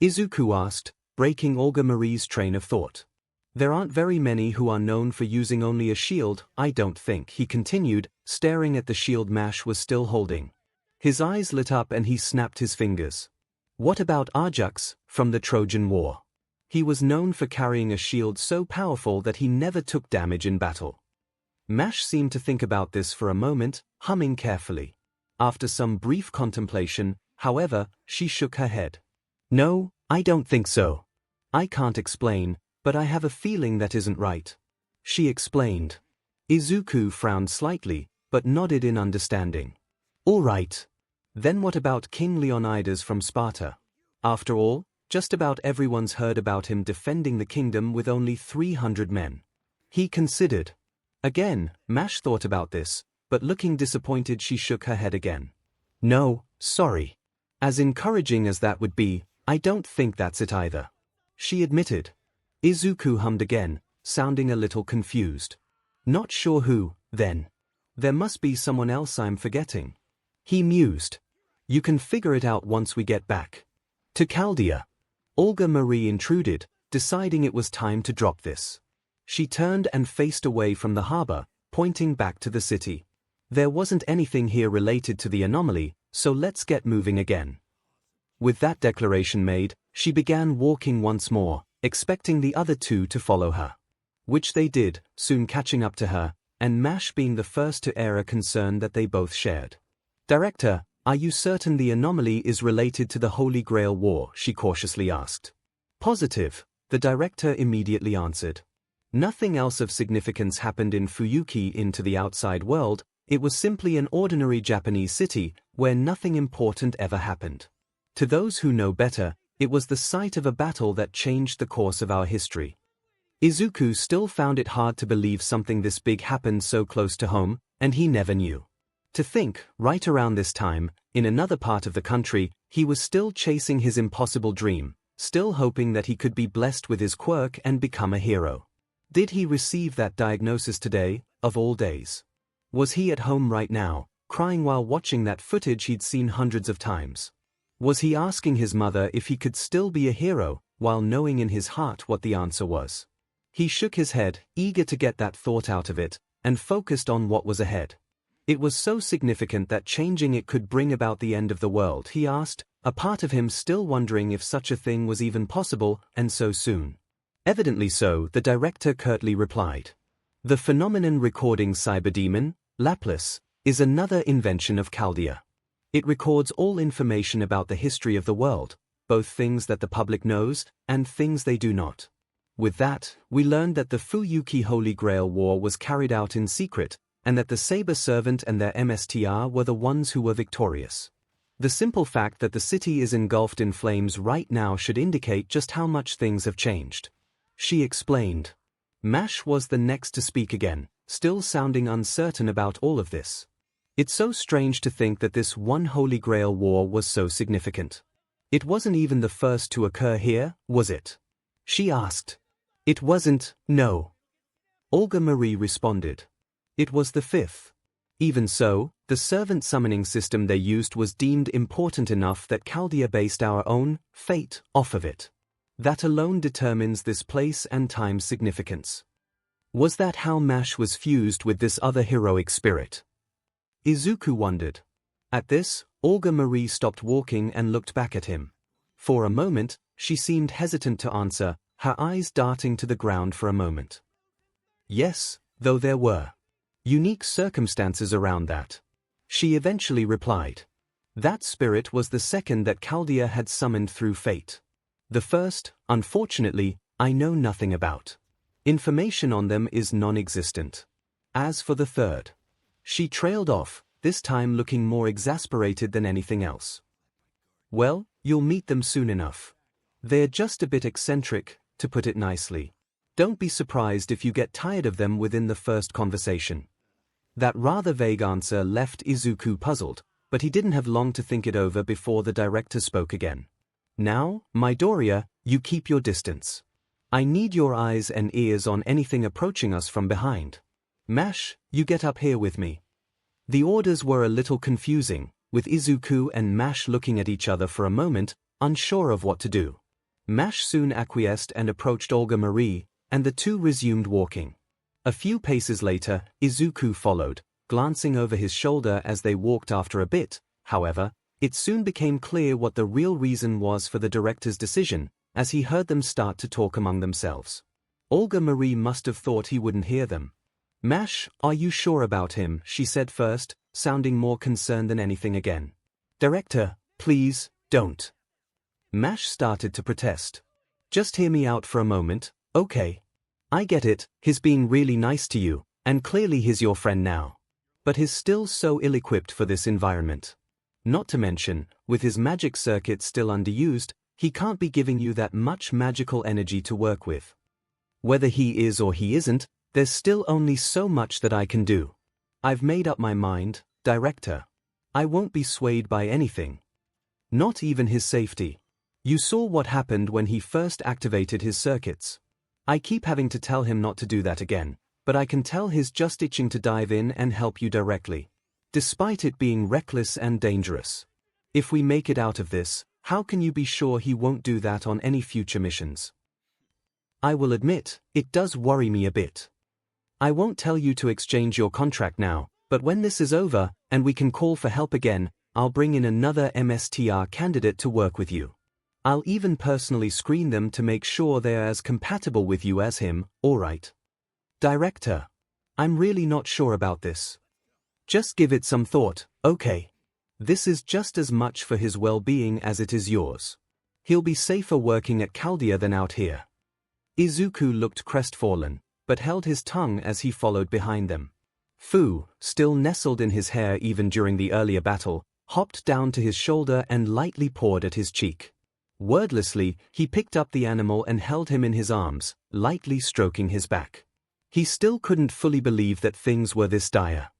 Izuku asked, breaking Olga Marie's train of thought. There aren't very many who are known for using only a shield, I don't think, he continued, staring at the shield 𝐵 was still holding. His eyes lit up and he snapped his fingers. What about 𝐼𝐺 from the Trojan War? He was known for carrying a shield so powerful that he never took damage in battle. 𝐵 seemed to think about this for a moment, humming carefully. After some brief contemplation, however, she shook her head. No, I don't think so. I can't explain, but I have a feeling that isn't right. She explained. Izuku frowned slightly, but nodded in understanding. All right. Then what about King Leonidas from Sparta? After all, just about everyone's heard about him defending the kingdom with only 300 men. He considered. Again, 𝐵 thought about this, but looking disappointed she shook her head again. No, sorry. As encouraging as that would be, I don't think that's it either. She admitted. Izuku hummed again, sounding a little confused. Not sure who, then. There must be someone else I'm forgetting. He mused. You can figure it out once we get back. To Chaldea. Olga Marie intruded, deciding it was time to drop this. She turned and faced away from the harbor, pointing back to the city. There wasn't anything here related to the anomaly, so let's get moving again. With that declaration made, she began walking once more, expecting the other two to follow her. Which they did, soon catching up to her, and 𝐵 being the first to air a concern that they both shared. Director, are you certain the anomaly is related to the Holy Grail War? She cautiously asked. Positive, the director immediately answered. Nothing else of significance happened in Fuyuki into the outside world, it was simply an ordinary Japanese city, where nothing important ever happened. To those who know better, it was the site of a battle that changed the course of our history. Izuku still found it hard to believe something this big happened so close to home, and he never knew. To think, right around this time, in another part of the country, he was still chasing his impossible dream, still hoping that he could be blessed with his quirk and become a hero. Did he receive that diagnosis today, of all days? Was he at home right now, crying while watching that footage he'd seen hundreds of times? Was he asking his mother if he could still be a hero, while knowing in his heart what the answer was? He shook his head, eager to get that thought out of it, and focused on what was ahead. It was so significant that changing it could bring about the end of the world, he asked, a part of him still wondering if such a thing was even possible, and so soon. Evidently so, the director curtly replied. The phenomenon recording cyberdemon, Laplas, is another invention of Chaldea. It records all information about the history of the world, both things that the public knows, and things they do not. With that, we learned that the Fuyuki Holy Grail War was carried out in secret, and that the Saber Servant and their MSTR were the ones who were victorious. The simple fact that the city is engulfed in flames right now should indicate just how much things have changed. She explained. Mash was the next to speak again, still sounding uncertain about all of this. It's so strange to think that this one Holy Grail War was so significant. It wasn't even the first to occur here, was it? She asked. It wasn't, no. Olga Marie responded. It was the fifth. Even so, the servant summoning system they used was deemed important enough that Chaldea based our own fate off of it. That alone determines this place and time's significance. Was that how Mash was fused with this other heroic spirit? Izuku wondered. At this, Olga Marie stopped walking and looked back at him. For a moment, she seemed hesitant to answer, her eyes darting to the ground for a moment. Yes, though there were unique circumstances around that. She eventually replied. That spirit was the second that Chaldea had summoned through fate. The first, unfortunately, I know nothing about. Information on them is non-existent. As for the third. She trailed off, this time looking more exasperated than anything else. Well, you'll meet them soon enough. They're just a bit eccentric, to put it nicely. Don't be surprised if you get tired of them within the first conversation. That rather vague answer left Izuku puzzled, but he didn't have long to think it over before the director spoke again. Now, Midoriya, you keep your distance. I need your eyes and ears on anything approaching us from behind. Mash, you get up here with me. The orders were a little confusing, with Izuku and Mash looking at each other for a moment, unsure of what to do. Mash soon acquiesced and approached Olga Marie, and the two resumed walking. A few paces later, Izuku followed, glancing over his shoulder as they walked. After a bit, however, it soon became clear what the real reason was for the director's decision, as he heard them start to talk among themselves. Olga Marie must have thought he wouldn't hear them. Mash, are you sure about him? She said first, sounding more concerned than anything again. Director, please, don't. Mash started to protest. Just hear me out for a moment, okay? I get it, he's being really nice to you, and clearly he's your friend now. But he's still so ill-equipped for this environment. Not to mention, with his magic circuit still underused, he can't be giving you that much magical energy to work with. Whether he is or he isn't, there's still only so much that I can do. I've made up my mind, Director. I won't be swayed by anything. Not even his safety. You saw what happened when he first activated his circuits. I keep having to tell him not to do that again, but I can tell he's just itching to dive in and help you directly. Despite it being reckless and dangerous. If we make it out of this, how can you be sure he won't do that on any future missions? I will admit, it does worry me a bit. I won't tell you to exchange your contract now, but when this is over, and we can call for help again, I'll bring in another MSTR candidate to work with you. I'll even personally screen them to make sure they're as compatible with you as him, alright? Director. I'm really not sure about this. Just give it some thought, okay? This is just as much for his well-being as it is yours. He'll be safer working at Chaldea than out here. Izuku looked crestfallen, but held his tongue as he followed behind them. Fu, still nestled in his hair even during the earlier battle, hopped down to his shoulder and lightly pawed at his cheek. Wordlessly, he picked up the animal and held him in his arms, lightly stroking his back. He still couldn't fully believe that things were this dire.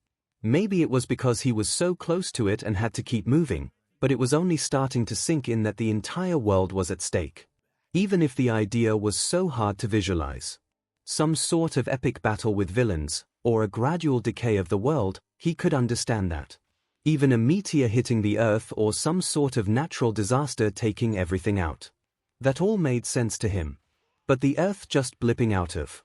Maybe it was because he was so close to it and had to keep moving, but it was only starting to sink in that the entire world was at stake. Even if the idea was so hard to visualize. Some sort of epic battle with villains, or a gradual decay of the world, he could understand that. Even a meteor hitting the Earth or some sort of natural disaster taking everything out. That all made sense to him. But the Earth just blipping out of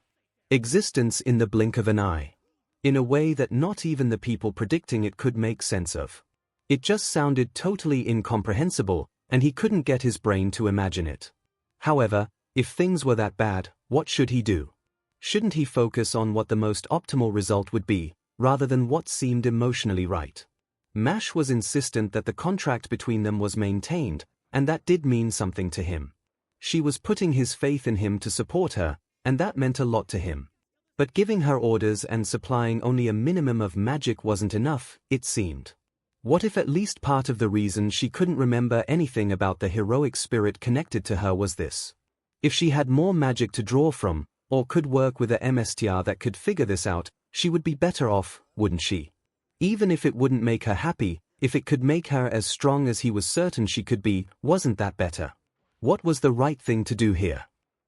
existence in the blink of an eye. in a way that not even the people predicting it could make sense of. It just sounded totally incomprehensible, and he couldn't get his brain to imagine it. However, if things were that bad, what should he do? Shouldn't he focus on what the most optimal result would be, rather than what seemed emotionally right? Mash was insistent that the contract between them was maintained, and that did mean something to him. She was putting his faith in him to support her, and that meant a lot to him. But giving her orders and supplying only a minimum of magic wasn't enough, it seemed. What if at least part of the reason she couldn't remember anything about the heroic spirit connected to her was this? If she had more magic to draw from, or could work with a MSTR that could figure this out, she would be better off, wouldn't she? Even if it wouldn't make her happy, if it could make her as strong as he was certain she could be, wasn't that better? What was the right thing to do here?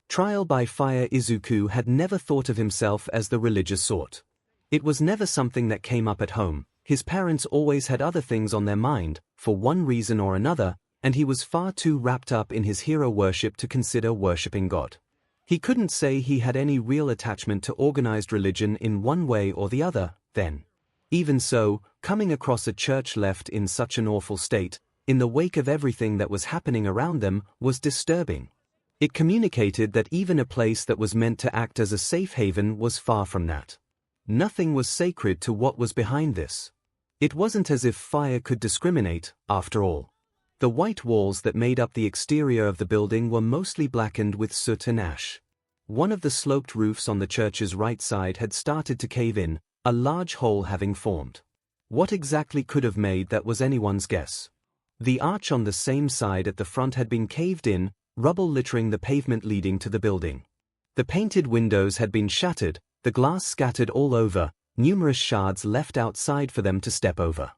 Trial by Fire Izuku had never thought of himself as the religious sort. It was never something that came up at home. His parents always had other things on their mind, for one reason or another, and he was far too wrapped up in his hero worship to consider worshipping God. He couldn't say he had any real attachment to organized religion in one way or the other, then. Even so, coming across a church left in such an awful state, in the wake of everything that was happening around them, was disturbing. It communicated that even a place that was meant to act as a safe haven was far from that. Nothing was sacred to what was behind this. It wasn't as if fire could discriminate, after all. The white walls that made up the exterior of the building were mostly blackened with soot and ash. One of the sloped roofs on the church's right side had started to cave in, a large hole having formed. What exactly could have made that was anyone's guess. The arch on the same side at the front had been caved in, rubble littering the pavement leading to the building. The painted windows had been shattered, the glass scattered all over, numerous shards left outside for them to step over.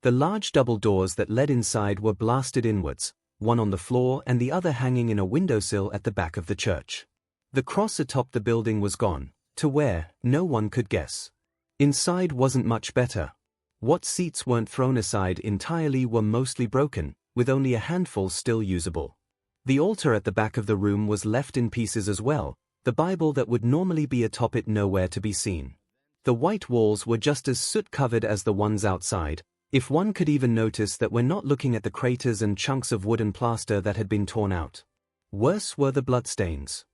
The large double doors that led inside were blasted inwards, one on the floor and the other hanging in a windowsill at the back of the church. The cross atop the building was gone, to where, no one could guess. Inside wasn't much better. What seats weren't thrown aside entirely were mostly broken, with only a handful still usable. The altar at the back of the room was left in pieces as well, the Bible that would normally be atop it nowhere to be seen. The white walls were just as soot-covered as the ones outside, if one could even notice that we're not looking at the craters and chunks of wood and plaster that had been torn out. Worse were the bloodstains.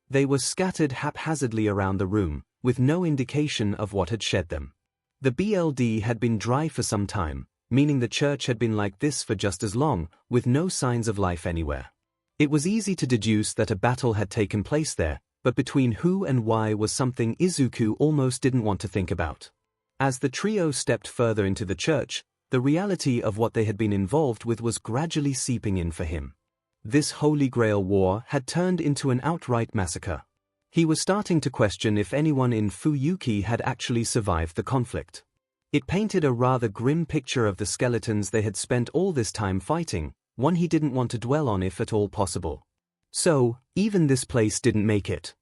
They were scattered haphazardly around the room, with no indication of what had shed them. The BLD had been dry for some time, meaning the church had been like this for just as long, with no signs of life anywhere. It was easy to deduce that a battle had taken place there, but between who and why was something Izuku almost didn't want to think about. As the trio stepped further into the church, the reality of what they had been involved with was gradually seeping in for him. This Holy Grail war had turned into an outright massacre. He was starting to question if anyone in Fuyuki had actually survived the conflict. It painted a rather grim picture of the skeletons they had spent all this time fighting, one he didn't want to dwell on if at all possible. So, even this place didn't make it.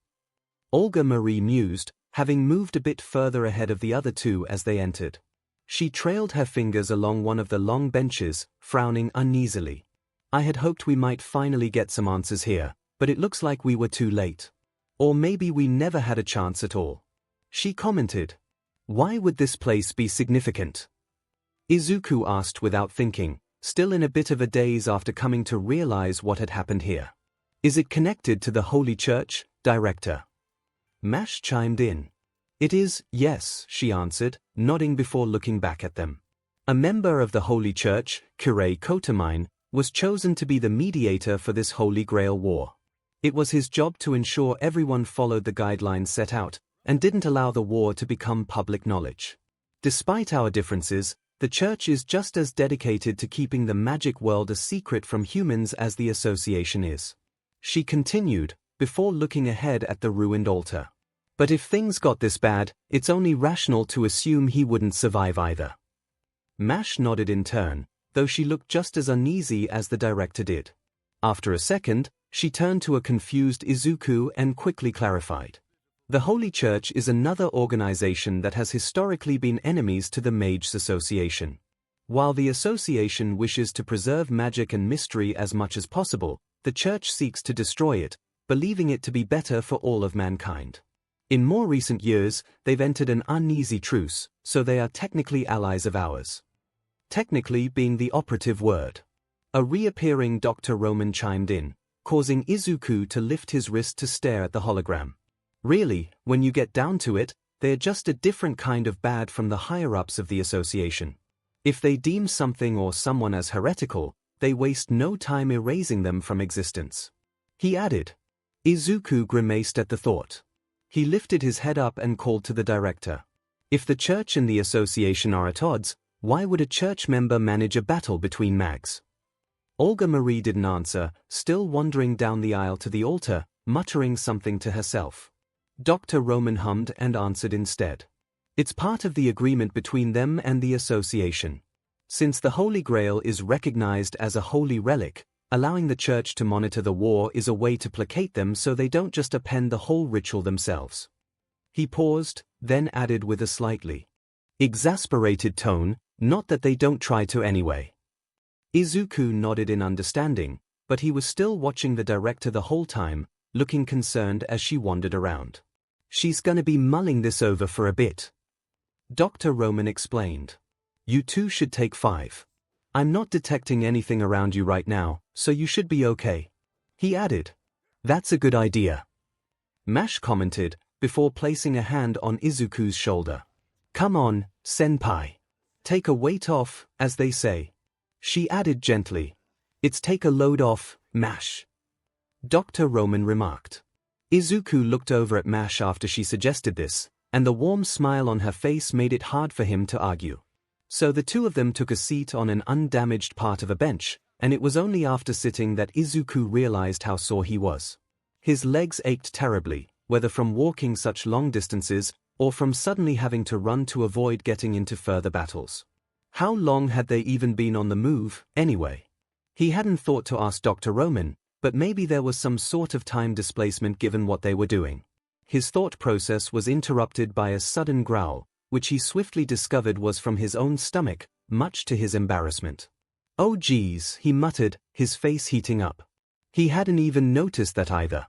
Olga Marie mused, having moved a bit further ahead of the other two as they entered. She trailed her fingers along one of the long benches, frowning uneasily. I had hoped we might finally get some answers here, but it looks like we were too late. Or maybe we never had a chance at all. She commented. Why would this place be significant? Izuku asked without thinking, still in a bit of a daze after coming to realize what had happened here. Is it connected to the Holy Church, Director? Mash chimed in. It is, yes, she answered, nodding before looking back at them. A member of the Holy Church, 𝐒𝐬𝐽, was chosen to be the mediator for this Holy Grail war. It was his job to ensure everyone followed the guidelines set out, and didn't allow the war to become public knowledge. Despite our differences, the Church is just as dedicated to keeping the magic world a secret from humans as the association is. She continued, before looking ahead at the ruined altar. But if things got this bad, it's only rational to assume he wouldn't survive either. Mash nodded in turn, though she looked just as uneasy as the director did. After a second, she turned to a confused Izuku and quickly clarified. The Holy Church is another organization that has historically been enemies to the Mages Association. While the association wishes to preserve magic and mystery as much as possible, the Church seeks to destroy it, believing it to be better for all of mankind. In more recent years, they've entered an uneasy truce, so they are technically allies of ours. Technically being the operative word. A reappearing Dr. Roman chimed in, causing Izuku to lift his wrist to stare at the hologram. Really, when you get down to it, they're just a different kind of bad from the higher-ups of the association. If they deem something or someone as heretical, they waste no time erasing them from existence. He added. Izuku grimaced at the thought. He lifted his head up and called to the director. If the church and the association are at odds, why would a church member manage a battle between mags? Olga Marie didn't answer, still wandering down the aisle to the altar, muttering something to herself. Dr. Roman hummed and answered instead. It's part of the agreement between them and the association. Since the Holy Grail is recognized as a holy relic, allowing the church to monitor the war is a way to placate them so they don't just append the whole ritual themselves. He paused, then added with a slightly exasperated tone, not that they don't try to anyway. Izuku nodded in understanding, but he was still watching the director the whole time, looking concerned as she wandered around. She's gonna be mulling this over for a bit. Dr. Roman explained. You two should take 5. I'm not detecting anything around you right now, so you should be okay. He added. That's a good idea. Mash commented, before placing a hand on Izuku's shoulder. Come on, senpai. Take a weight off, as they say. She added gently. It's take a load off, Mash. Dr. Roman remarked. Izuku looked over at Mash after she suggested this, and the warm smile on her face made it hard for him to argue. So the two of them took a seat on an undamaged part of a bench, and it was only after sitting that Izuku realized how sore he was. His legs ached terribly, whether from walking such long distances, or from suddenly having to run to avoid getting into further battles. How long had they even been on the move, anyway? He hadn't thought to ask Dr. Roman, but maybe there was some sort of time displacement given what they were doing. His thought process was interrupted by a sudden growl, which he swiftly discovered was from his own stomach, much to his embarrassment. Oh geez, he muttered, his face heating up. He hadn't even noticed that either.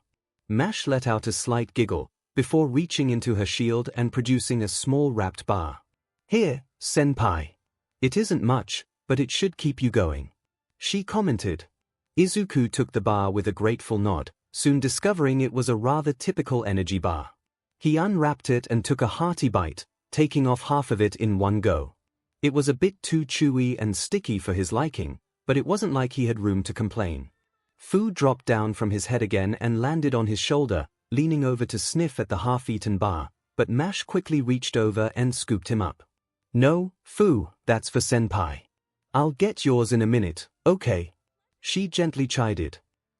Mash let out a slight giggle, before reaching into her shield and producing a small wrapped bar. Here, senpai. It isn't much, but it should keep you going. She commented. Izuku took the bar with a grateful nod, soon discovering it was a rather typical energy bar. He unwrapped it and took a hearty bite, taking off half of it in one go. It was a bit too chewy and sticky for his liking, but it wasn't like he had room to complain. Food dropped down from his head again and landed on his shoulder, leaning over to sniff at the half-eaten bar, but Mash quickly reached over and scooped him up. No, Fu, that's for senpai. I'll get yours in a minute, okay? She gently chided.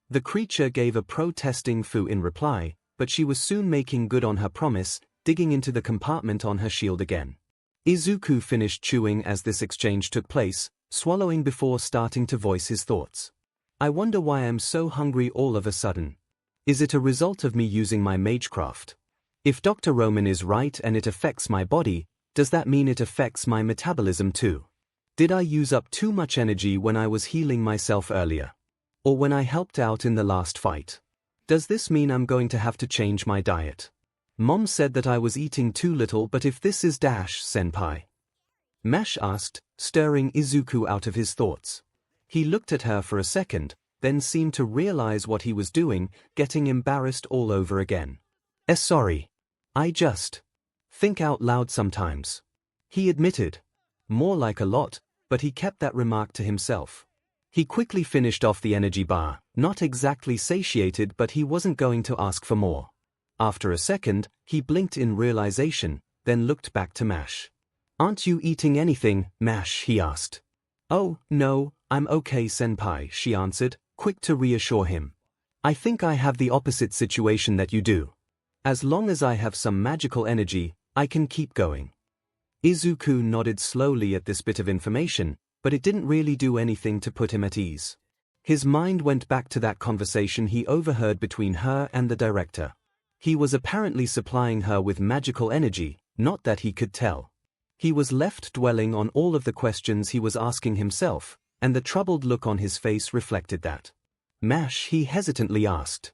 The creature gave a protesting Fu in reply, but she was soon making good on her promise, digging into the compartment on her shield again. Izuku finished chewing as this exchange took place, swallowing before starting to voice his thoughts. I wonder why I'm so hungry all of a sudden. Is it a result of me using my magecraft? If Dr. Roman is right and it affects my body, does that mean it affects my metabolism too? Did I use up too much energy when I was healing myself earlier? Or when I helped out in the last fight? Does this mean I'm going to have to change my diet? Mom said that I was eating too little, but if this is senpai? Mash asked, stirring Izuku out of his thoughts. He looked at her for a second, then seemed to realize what he was doing, getting embarrassed all over again. Sorry. I just think out loud sometimes. He admitted. More like a lot, but he kept that remark to himself. He quickly finished off the energy bar, not exactly satiated, but he wasn't going to ask for more. After a second, he blinked in realization, then looked back to Mash. Aren't you eating anything, Mash? He asked. Oh, no, I'm okay, senpai, she answered, quick to reassure him. I think I have the opposite situation that you do. As long as I have some magical energy, I can keep going. Izuku nodded slowly at this bit of information, but it didn't really do anything to put him at ease. His mind went back to that conversation he overheard between her and the director. He was apparently supplying her with magical energy, not that he could tell. He was left dwelling on all of the questions he was asking himself, and the troubled look on his face reflected that. Mash, he hesitantly asked.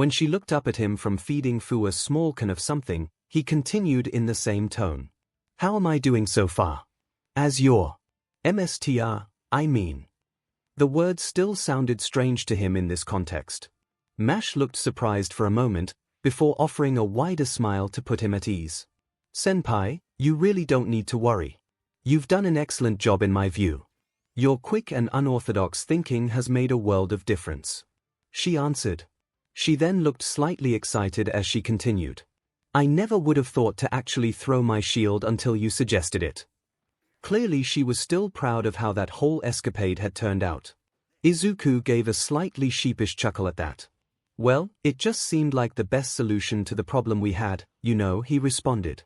When she looked up at him from feeding Fu a small can of something, he continued in the same tone. How am I doing so far? As your MSTR, I mean. The words still sounded strange to him in this context. Mash looked surprised for a moment, before offering a wider smile to put him at ease. Senpai, you really don't need to worry. You've done an excellent job in my view. Your quick and unorthodox thinking has made a world of difference. She answered. She then looked slightly excited as she continued. I never would have thought to actually throw my shield until you suggested it. Clearly she was still proud of how that whole escapade had turned out. Izuku gave a slightly sheepish chuckle at that. Well, it just seemed like the best solution to the problem we had, you know, he responded.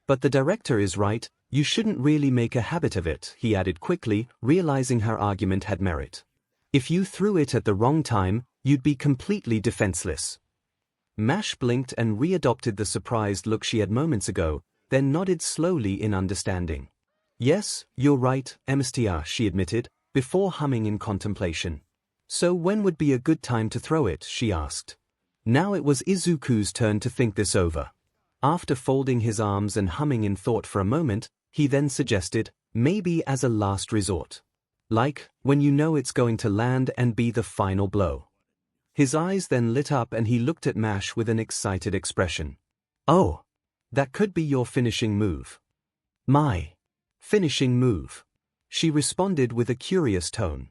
But the director is right, you shouldn't really make a habit of it, he added quickly, realizing her argument had merit. If you threw it at the wrong time, you'd be completely defenseless. Mash blinked and readopted the surprised look she had moments ago, then nodded slowly in understanding. Yes, you're right, MSTR, she admitted, before humming in contemplation. So when would be a good time to throw it, she asked. Now it was Izuku's turn to think this over. After folding his arms and humming in thought for a moment, he then suggested, maybe as a last resort. Like, when you know it's going to land and be the final blow. His eyes then lit up and he looked at Mash with an excited expression. Oh, that could be your finishing move. My finishing move. She responded with a curious tone.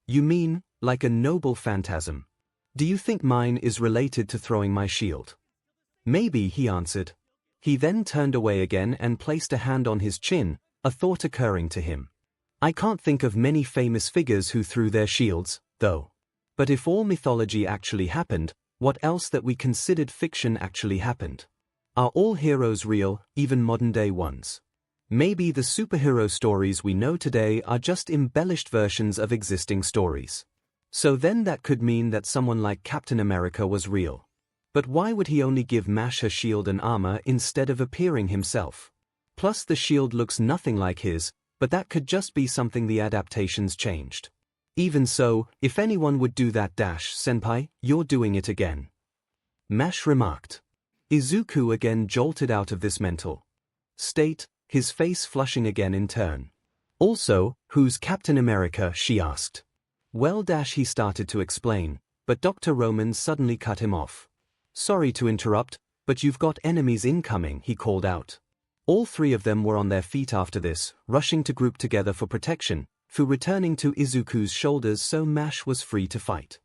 You mean, like a noble phantasm? Do you think mine is related to throwing my shield? Maybe, he answered. He then turned away again and placed a hand on his chin, a thought occurring to him. I can't think of many famous figures who threw their shields, though. But if all mythology actually happened, what else that we considered fiction actually happened? Are all heroes real, even modern-day ones? Maybe the superhero stories we know today are just embellished versions of existing stories. So then that could mean that someone like Captain America was real. But why would he only give Mash her shield and armor instead of appearing himself? Plus the shield looks nothing like his, but that could just be something the adaptations changed. Even so, if anyone would do that, senpai, you're doing it again. Mash remarked. Izuku again jolted out of this mental state, his face flushing again in turn. Also, who's Captain America, she asked. Well, he started to explain, but Dr. Roman suddenly cut him off. Sorry to interrupt, but you've got enemies incoming, he called out. All three of them were on their feet after this, rushing to group together for protection, Fu returning to Izuku's shoulders so Mash was free to fight.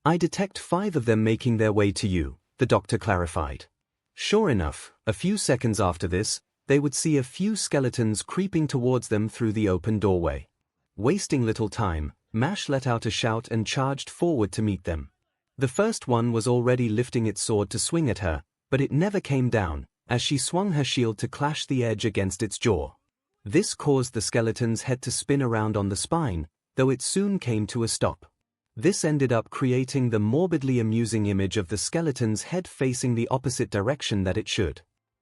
I detect 5 of them making their way to you, the doctor clarified. Sure enough, a few seconds after this, they would see a few skeletons creeping towards them through the open doorway. Wasting little time, Mash let out a shout and charged forward to meet them. The first one was already lifting its sword to swing at her, but it never came down, as she swung her shield to clash the edge against its jaw. This caused the skeleton's head to spin around on the spine, though it soon came to a stop. This ended up creating the morbidly amusing image of the skeleton's head facing the opposite direction that it should.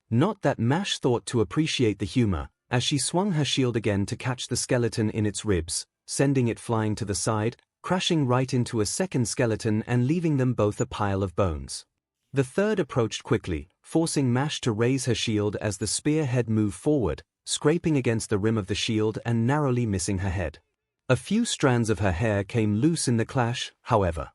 Not that Mash thought to appreciate the humor, as she swung her shield again to catch the skeleton in its ribs, sending it flying to the side, crashing right into a second skeleton and leaving them both a pile of bones. The third approached quickly, forcing Mash to raise her shield as the spearhead moved forward, scraping against the rim of the shield and narrowly missing her head. A few strands of her hair came loose in the clash, however.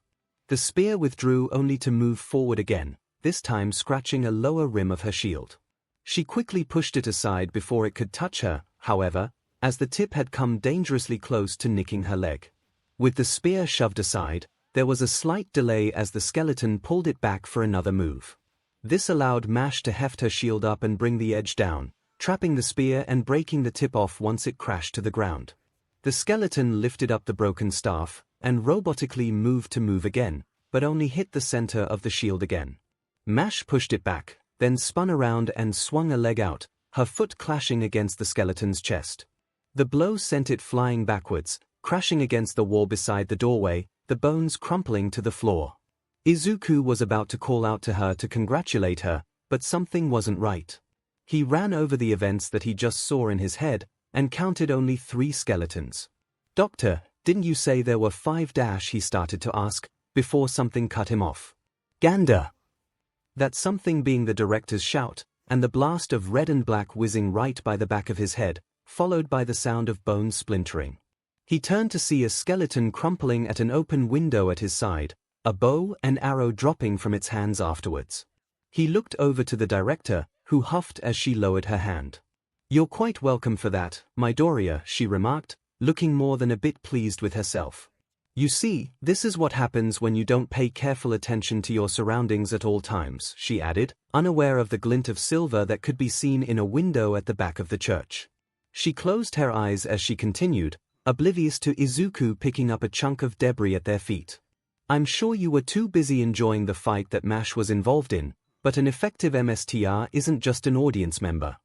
The spear withdrew only to move forward again, this time scratching a lower rim of her shield. She quickly pushed it aside before it could touch her, however, as the tip had come dangerously close to nicking her leg. With the spear shoved aside, there was a slight delay as the skeleton pulled it back for another move. This allowed Mash to heft her shield up and bring the edge down, trapping the spear and breaking the tip off once it crashed to the ground. The skeleton lifted up the broken staff, and robotically moved to move again, but only hit the center of the shield again. Mash pushed it back, then spun around and swung a leg out, her foot clashing against the skeleton's chest. The blow sent it flying backwards, crashing against the wall beside the doorway, the bones crumpling to the floor. Izuku was about to call out to her to congratulate her, but something wasn't right. He ran over the events that he just saw in his head, and counted only 3 skeletons. Doctor, didn't you say there were 5? He started to ask, before something cut him off. Gander! that something being the director's shout, and the blast of red and black whizzing right by the back of his head, followed by the sound of bones splintering. He turned to see a skeleton crumpling at an open window at his side, a bow and arrow dropping from its hands afterwards. He looked over to the director, who huffed as she lowered her hand. "You're quite welcome for that, Midoriya," she remarked, looking more than a bit pleased with herself. "You see, this is what happens when you don't pay careful attention to your surroundings at all times," she added, unaware of the glint of silver that could be seen in a window at the back of the church. She closed her eyes as she continued, oblivious to Izuku picking up a chunk of debris at their feet. "I'm sure you were too busy enjoying the fight that MASH was involved in, but an effective MSTR isn't just an audience member.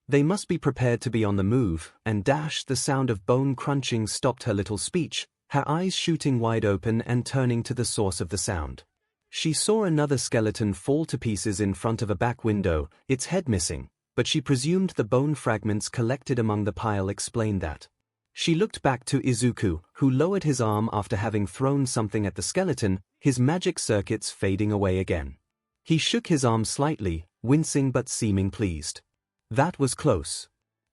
They must be prepared to be on the move," and the sound of bone crunching stopped her little speech, her eyes shooting wide open and turning to the source of the sound. She saw another skeleton fall to pieces in front of a back window, its head missing, but she presumed the bone fragments collected among the pile explained that. She looked back to Izuku, who lowered his arm after having thrown something at the skeleton, his magic circuits fading away again. He shook his arm slightly, wincing but seeming pleased. "That was close.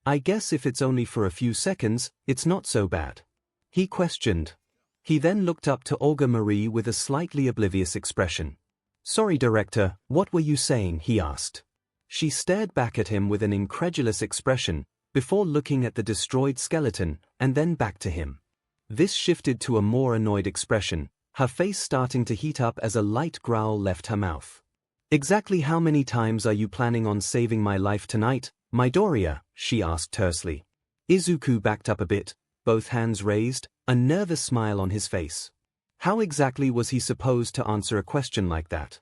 I guess if it's only for a few seconds, it's not so bad," he questioned. He then looked up to Olga Marie with a slightly oblivious expression. "Sorry, Director, what were you saying?" he asked. She stared back at him with an incredulous expression, before looking at the destroyed skeleton, and then back to him. This shifted to a more annoyed expression, her face starting to heat up as a light growl left her mouth. "Exactly how many times are you planning on saving my life tonight, Midoriya?" she asked tersely. Izuku backed up a bit, both hands raised, a nervous smile on his face. How exactly was he supposed to answer a question like that?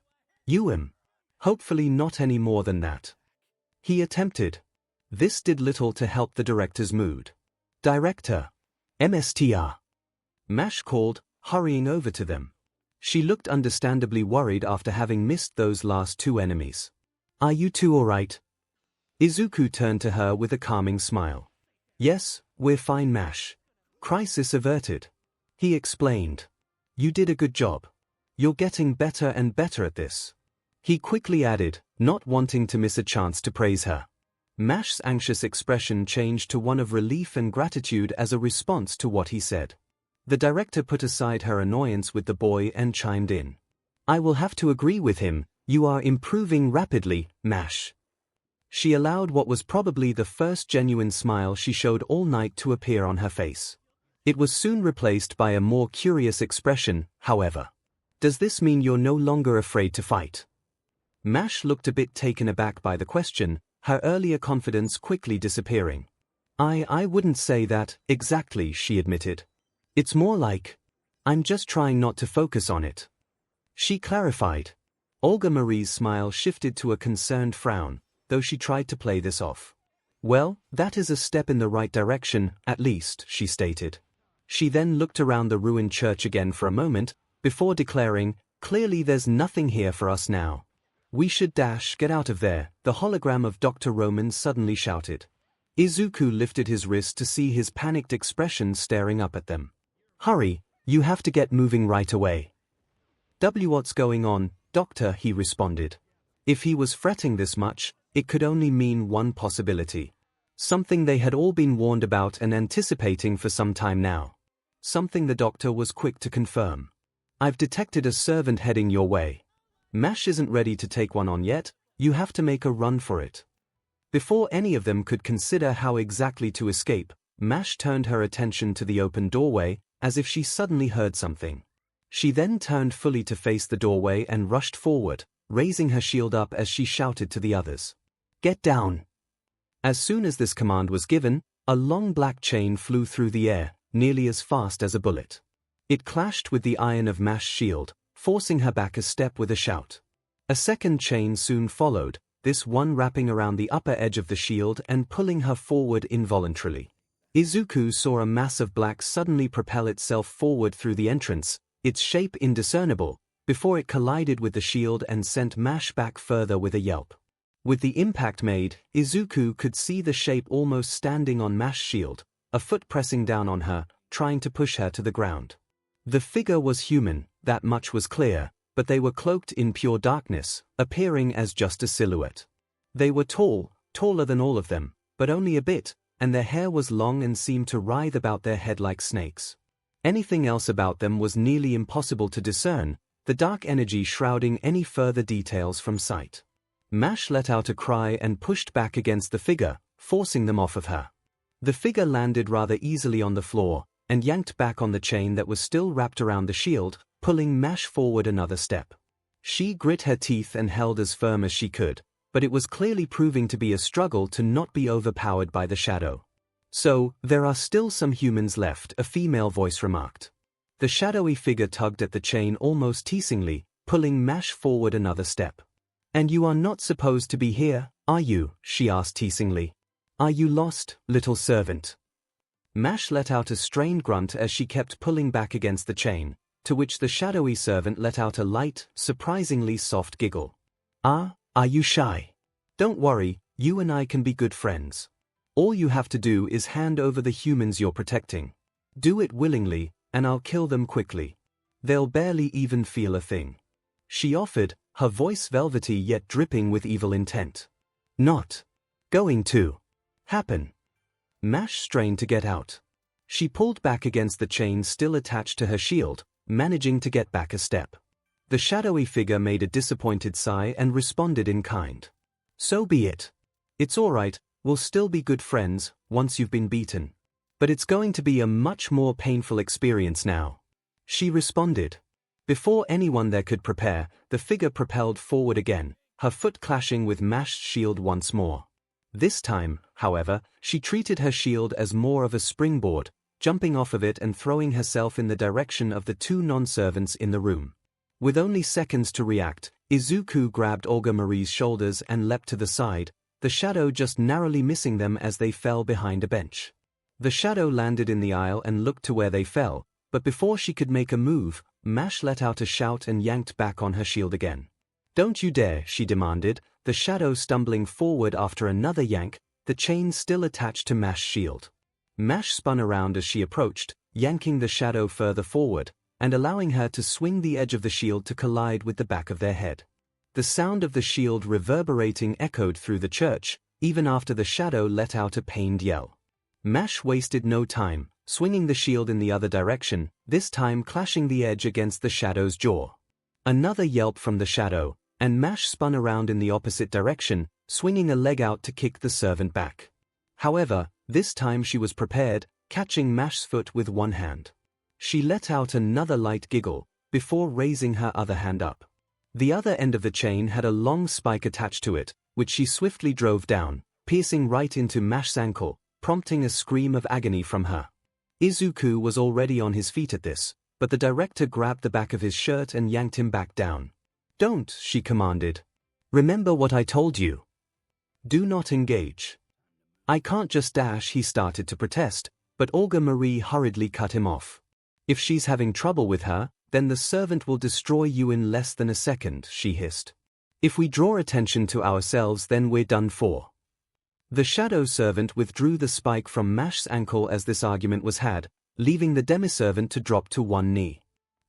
Hopefully not any more than that. He attempted. This did little to help the director's mood. "Director. MSTR. MASH called, hurrying over to them. She looked understandably worried after having missed those last two enemies. "Are you two all right?" Izuku turned to her with a calming smile. "Yes, we're fine, MASH. Crisis averted," he explained. "You did a good job. You're getting better and better at this," he quickly added, not wanting to miss a chance to praise her. MASH's anxious expression changed to one of relief and gratitude as a response to what he said. The director put aside her annoyance with the boy and chimed in. "I will have to agree with him, you are improving rapidly, MASH." She allowed what was probably the first genuine smile she showed all night to appear on her face. It was soon replaced by a more curious expression, however. "Does this mean you're no longer afraid to fight?" MASH looked a bit taken aback by the question, her earlier confidence quickly disappearing. I wouldn't say that, exactly," she admitted. "It's more like, I'm just trying not to focus on it," she clarified. Olga Marie's smile shifted to a concerned frown, though she tried to play this off. "Well, that is a step in the right direction, at least," she stated. She then looked around the ruined church again for a moment, before declaring, "Clearly there's nothing here for us now. We should get out of there," the hologram of Dr. Roman suddenly shouted. Izuku lifted his wrist to see his panicked expression staring up at them. "Hurry, you have to get moving right away." "What's going on, Doctor?" he responded. If he was fretting this much, it could only mean one possibility. Something they had all been warned about and anticipating for some time now. Something the doctor was quick to confirm. "I've detected a servant heading your way. MASH isn't ready to take one on yet, you have to make a run for it." Before any of them could consider how exactly to escape, MASH turned her attention to the open doorway, as if she suddenly heard something. She then turned fully to face the doorway and rushed forward, raising her shield up as she shouted to the others. "Get down!" As soon as this command was given, a long black chain flew through the air, nearly as fast as a bullet. It clashed with the iron of MASH's shield, forcing her back a step with a shout. A second chain soon followed, this one wrapping around the upper edge of the shield and pulling her forward involuntarily. Izuku saw a mass of black suddenly propel itself forward through the entrance, its shape indiscernible, before it collided with the shield and sent MASH back further with a yelp. With the impact made, Izuku could see the shape almost standing on MASH's shield, a foot pressing down on her, trying to push her to the ground. The figure was human, that much was clear, but they were cloaked in pure darkness, appearing as just a silhouette. They were tall, taller than all of them, but only a bit, and their hair was long and seemed to writhe about their head like snakes. Anything else about them was nearly impossible to discern, the dark energy shrouding any further details from sight. Mash let out a cry and pushed back against the figure, forcing them off of her. The figure landed rather easily on the floor, and yanked back on the chain that was still wrapped around the shield, pulling Mash forward another step. She grit her teeth and held as firm as she could, but it was clearly proving to be a struggle to not be overpowered by the shadow. "So, there are still some humans left," a female voice remarked. The shadowy figure tugged at the chain almost teasingly, pulling Mash forward another step. "And you are not supposed to be here, are you?" she asked teasingly. "Are you lost, little servant?" Mash let out a strained grunt as she kept pulling back against the chain, to which the shadowy servant let out a light, surprisingly soft giggle. Are you shy? Don't worry, you and I can be good friends. All you have to do is hand over the humans you're protecting. Do it willingly, and I'll kill them quickly. They'll barely even feel a thing," she offered, her voice velvety yet dripping with evil intent. "Not going to happen." Mash strained to get out. She pulled back against the chain still attached to her shield, managing to get back a step. The shadowy figure made a disappointed sigh and responded in kind. "So be it. It's all right, we'll still be good friends once you've been beaten. But it's going to be a much more painful experience now," she responded. Before anyone there could prepare, the figure propelled forward again, her foot clashing with Mash's shield once more. This time, however, she treated her shield as more of a springboard, jumping off of it and throwing herself in the direction of the two non-servants in the room. With only seconds to react, Izuku grabbed Olga Marie's shoulders and leapt to the side, the shadow just narrowly missing them as they fell behind a bench. The shadow landed in the aisle and looked to where they fell, but before she could make a move, Mash let out a shout and yanked back on her shield again. "Don't you dare," she demanded, the shadow stumbling forward after another yank, the chain still attached to Mash's shield. Mash spun around as she approached, yanking the shadow further forward, and allowing her to swing the edge of the shield to collide with the back of their head. The sound of the shield reverberating echoed through the church, even after the shadow let out a pained yell. Mash wasted no time, swinging the shield in the other direction, this time clashing the edge against the shadow's jaw. Another yelp from the shadow, and Mash spun around in the opposite direction, swinging a leg out to kick the servant back. However, this time she was prepared, catching Mash's foot with one hand. She let out another light giggle, before raising her other hand up. The other end of the chain had a long spike attached to it, which she swiftly drove down, piercing right into Mash's ankle, prompting a scream of agony from her. Izuku was already on his feet at this, but the director grabbed the back of his shirt and yanked him back down. "Don't," she commanded. "Remember what I told you. Do not engage." "I can't just dash," he started to protest, but Olga Marie hurriedly cut him off. "If she's having trouble with her, then the servant will destroy you in less than a second," she hissed. "If we draw attention to ourselves, then we're done for." The shadow servant withdrew the spike from Mash's ankle as this argument was had, leaving the demi-servant to drop to one knee.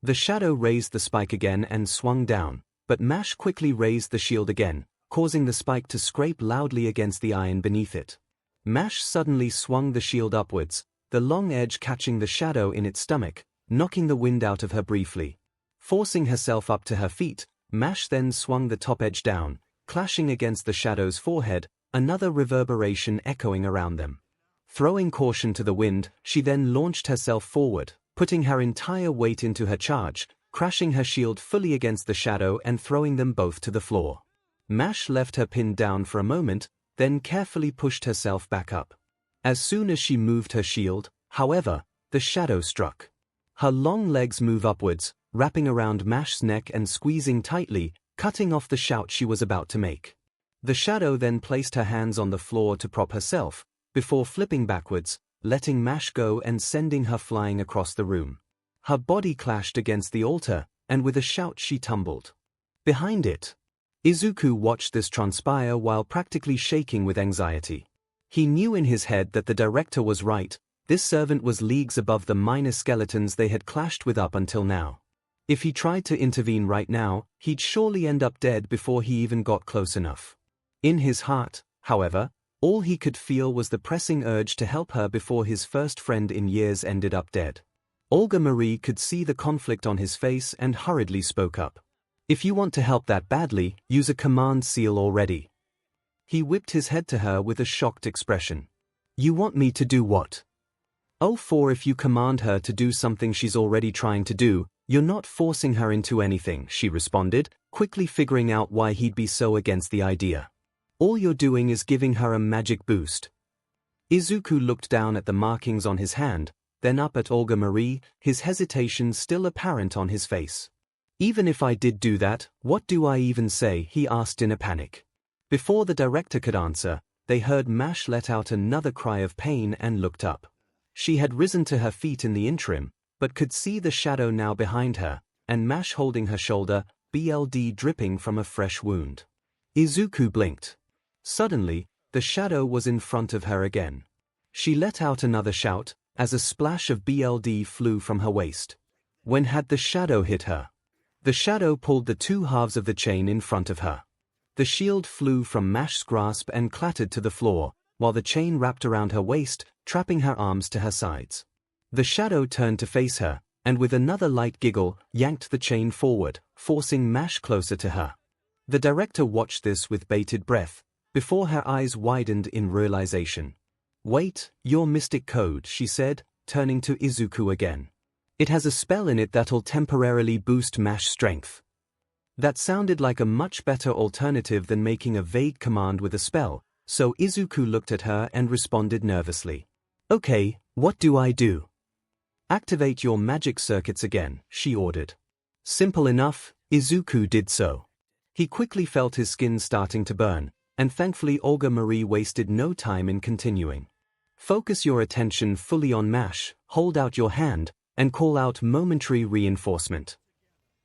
The shadow raised the spike again and swung down, but Mash quickly raised the shield again, causing the spike to scrape loudly against the iron beneath it. Mash suddenly swung the shield upwards, the long edge catching the shadow in its stomach, knocking the wind out of her briefly. Forcing herself up to her feet, Mash then swung the top edge down, clashing against the shadow's forehead, another reverberation echoing around them. Throwing caution to the wind, she then launched herself forward, putting her entire weight into her charge, crashing her shield fully against the shadow and throwing them both to the floor. Mash left her pinned down for a moment, then carefully pushed herself back up. As soon as she moved her shield, however, the shadow struck. Her long legs move upwards, wrapping around Mash's neck and squeezing tightly, cutting off the shout she was about to make. The shadow then placed her hands on the floor to prop herself, before flipping backwards, letting Mash go and sending her flying across the room. Her body clashed against the altar, and with a shout she tumbled. Behind it, Izuku watched this transpire while practically shaking with anxiety. He knew in his head that the director was right, this servant was leagues above the minor skeletons they had clashed with up until now. If he tried to intervene right now, he'd surely end up dead before he even got close enough. In his heart, however, all he could feel was the pressing urge to help her before his first friend in years ended up dead. Olga Marie could see the conflict on his face and hurriedly spoke up. "If you want to help that badly, use a command seal already." He whipped his head to her with a shocked expression. "You want me to do what?" "Oh, for if you command her to do something she's already trying to do, you're not forcing her into anything," she responded, quickly figuring out why he'd be so against the idea. "All you're doing is giving her a magic boost." Izuku looked down at the markings on his hand, then up at Olga Marie, his hesitation still apparent on his face. "Even if I did do that, what do I even say?" he asked in a panic. Before the director could answer, they heard Mash let out another cry of pain and looked up. She had risen to her feet in the interim, but could see the shadow now behind her, and Mash holding her shoulder, blood dripping from a fresh wound. Izuku blinked. Suddenly, the shadow was in front of her again. She let out another shout, as a splash of blood flew from her waist. When had the shadow hit her? The shadow pulled the two halves of the chain in front of her. The shield flew from Mash's grasp and clattered to the floor, while the chain wrapped around her waist, trapping her arms to her sides. The shadow turned to face her, and with another light giggle, yanked the chain forward, forcing Mash closer to her. The director watched this with bated breath, before her eyes widened in realization. "Wait, your mystic code," she said, turning to Izuku again. "It has a spell in it that'll temporarily boost Mash's strength." That sounded like a much better alternative than making a vague command with a spell, so Izuku looked at her and responded nervously. "Okay, what do I do?" "Activate your magic circuits again," she ordered. Simple enough, Izuku did so. He quickly felt his skin starting to burn, and thankfully Olga Marie wasted no time in continuing. "Focus your attention fully on Mash, hold out your hand, and call out momentary reinforcement."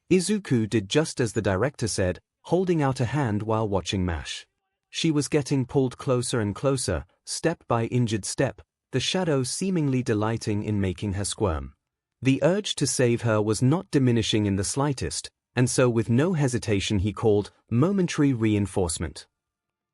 Izuku did just as the director said, holding out a hand while watching Mash. She was getting pulled closer and closer, step by injured step, the shadow seemingly delighting in making her squirm. The urge to save her was not diminishing in the slightest, and so with no hesitation he called, "momentary reinforcement."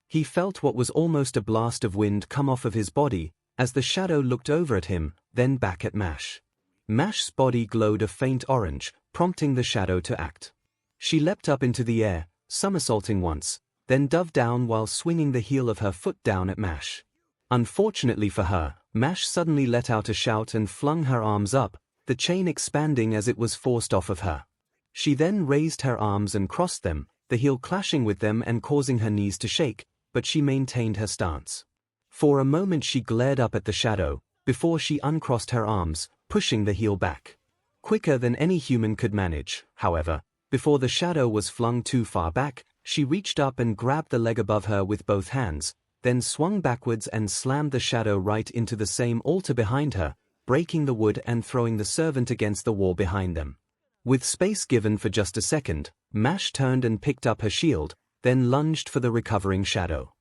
He felt what was almost a blast of wind come off of his body, as the shadow looked over at him, then back at Mash. Mash's body glowed a faint orange, prompting the shadow to act. She leapt up into the air, somersaulting once, then dove down while swinging the heel of her foot down at Mash. Unfortunately for her, Mash suddenly let out a shout and flung her arms up, the chain expanding as it was forced off of her. She then raised her arms and crossed them, the heel clashing with them and causing her knees to shake, but she maintained her stance. For a moment she glared up at the shadow, before she uncrossed her arms, pushing the heel back. Quicker than any human could manage, however, before the shadow was flung too far back, she reached up and grabbed the leg above her with both hands, then swung backwards and slammed the shadow right into the same altar behind her, breaking the wood and throwing the servant against the wall behind them. With space given for just a second, Mash turned and picked up her shield, then lunged for the recovering shadow.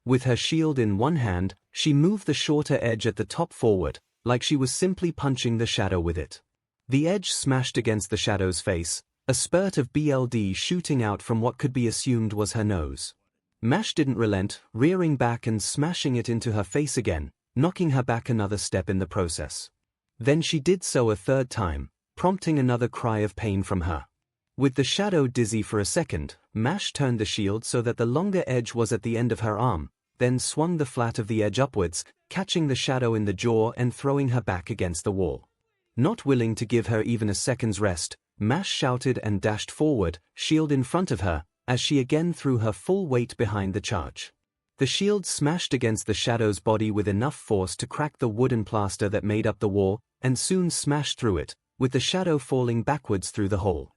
With her shield in one hand, she moved the shorter edge at the top forward, like she was simply punching the shadow with it. The edge smashed against the shadow's face, a spurt of blood shooting out from what could be assumed was her nose. Mash didn't relent, rearing back and smashing it into her face again, knocking her back another step in the process. Then she did so a third time, prompting another cry of pain from her. With the shadow dizzy for a second, Mash turned the shield so that the longer edge was at the end of her arm, then swung the flat of the edge upwards, catching the shadow in the jaw and throwing her back against the wall. Not willing to give her even a second's rest, Mash shouted and dashed forward, shield in front of her, as she again threw her full weight behind the charge. The shield smashed against the shadow's body with enough force to crack the wooden plaster that made up the wall, and soon smashed through it, with the shadow falling backwards through the hole.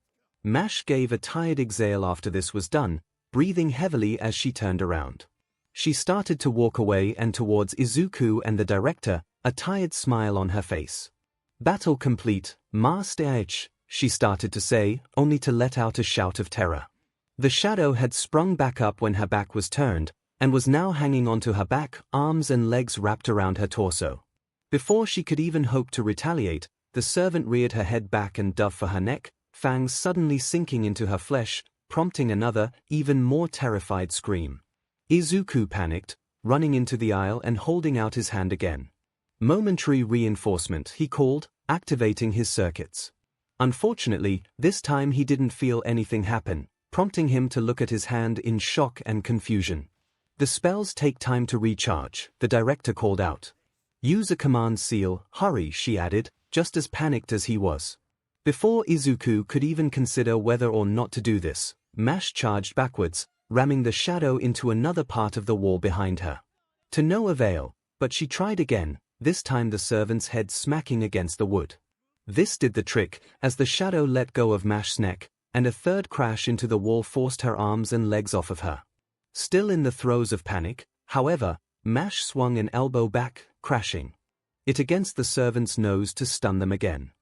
Mash gave a tired exhale after this was done, breathing heavily as she turned around. She started to walk away and towards Izuku and the director, a tired smile on her face. "Battle complete, Master 𝐒𝐻," she started to say, only to let out a shout of terror. The shadow had sprung back up when her back was turned, and was now hanging onto her back, arms and legs wrapped around her torso. Before she could even hope to retaliate, the servant reared her head back and dove for her neck, fangs suddenly sinking into her flesh, prompting another, even more terrified scream. Izuku panicked, running into the aisle and holding out his hand again. Momentary reinforcement, he called, activating his circuits. Unfortunately, this time he didn't feel anything happen, prompting him to look at his hand in shock and confusion. The spells take time to recharge, the director called out. Use a command seal, hurry, she added, just as panicked as he was. Before Izuku could even consider whether or not to do this, Mash charged backwards, ramming the shadow into another part of the wall behind her. To no avail, but she tried again, this time the servant's head smacking against the wood. This did the trick, as the shadow let go of Mash's neck, and a third crash into the wall forced her arms and legs off of her. Still in the throes of panic, however, Mash swung an elbow back, crashing it against the servant's nose to stun them again.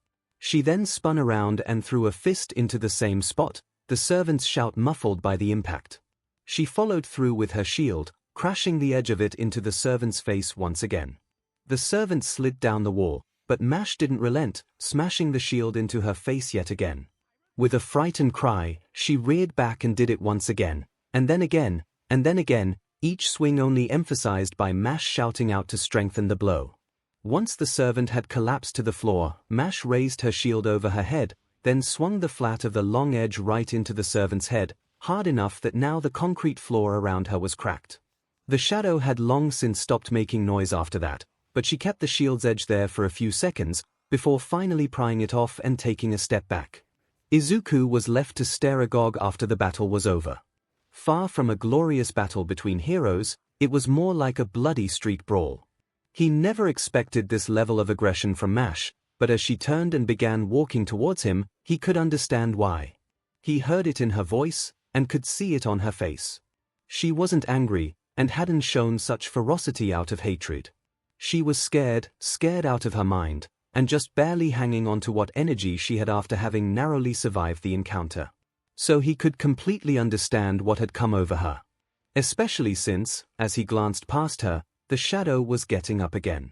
She then spun around and threw a fist into the same spot, the servant's shout muffled by the impact. She followed through with her shield, crashing the edge of it into the servant's face once again. The servant slid down the wall, but Mash didn't relent, smashing the shield into her face yet again. With a frightened cry, she reared back and did it once again, and then again, and then again, each swing only emphasized by Mash shouting out to strengthen the blow. Once the servant had collapsed to the floor, Mash raised her shield over her head, then swung the flat of the long edge right into the servant's head, hard enough that now the concrete floor around her was cracked. The shadow had long since stopped making noise after that, but she kept the shield's edge there for a few seconds, before finally prying it off and taking a step back. Izuku was left to stare agog after the battle was over. Far from a glorious battle between heroes, it was more like a bloody street brawl. He never expected this level of aggression from Mash, but as she turned and began walking towards him, he could understand why. He heard it in her voice, and could see it on her face. She wasn't angry, and hadn't shown such ferocity out of hatred. She was scared out of her mind, and just barely hanging on to what energy she had after having narrowly survived the encounter. So he could completely understand what had come over her. Especially since, as he glanced past her, the shadow was getting up again.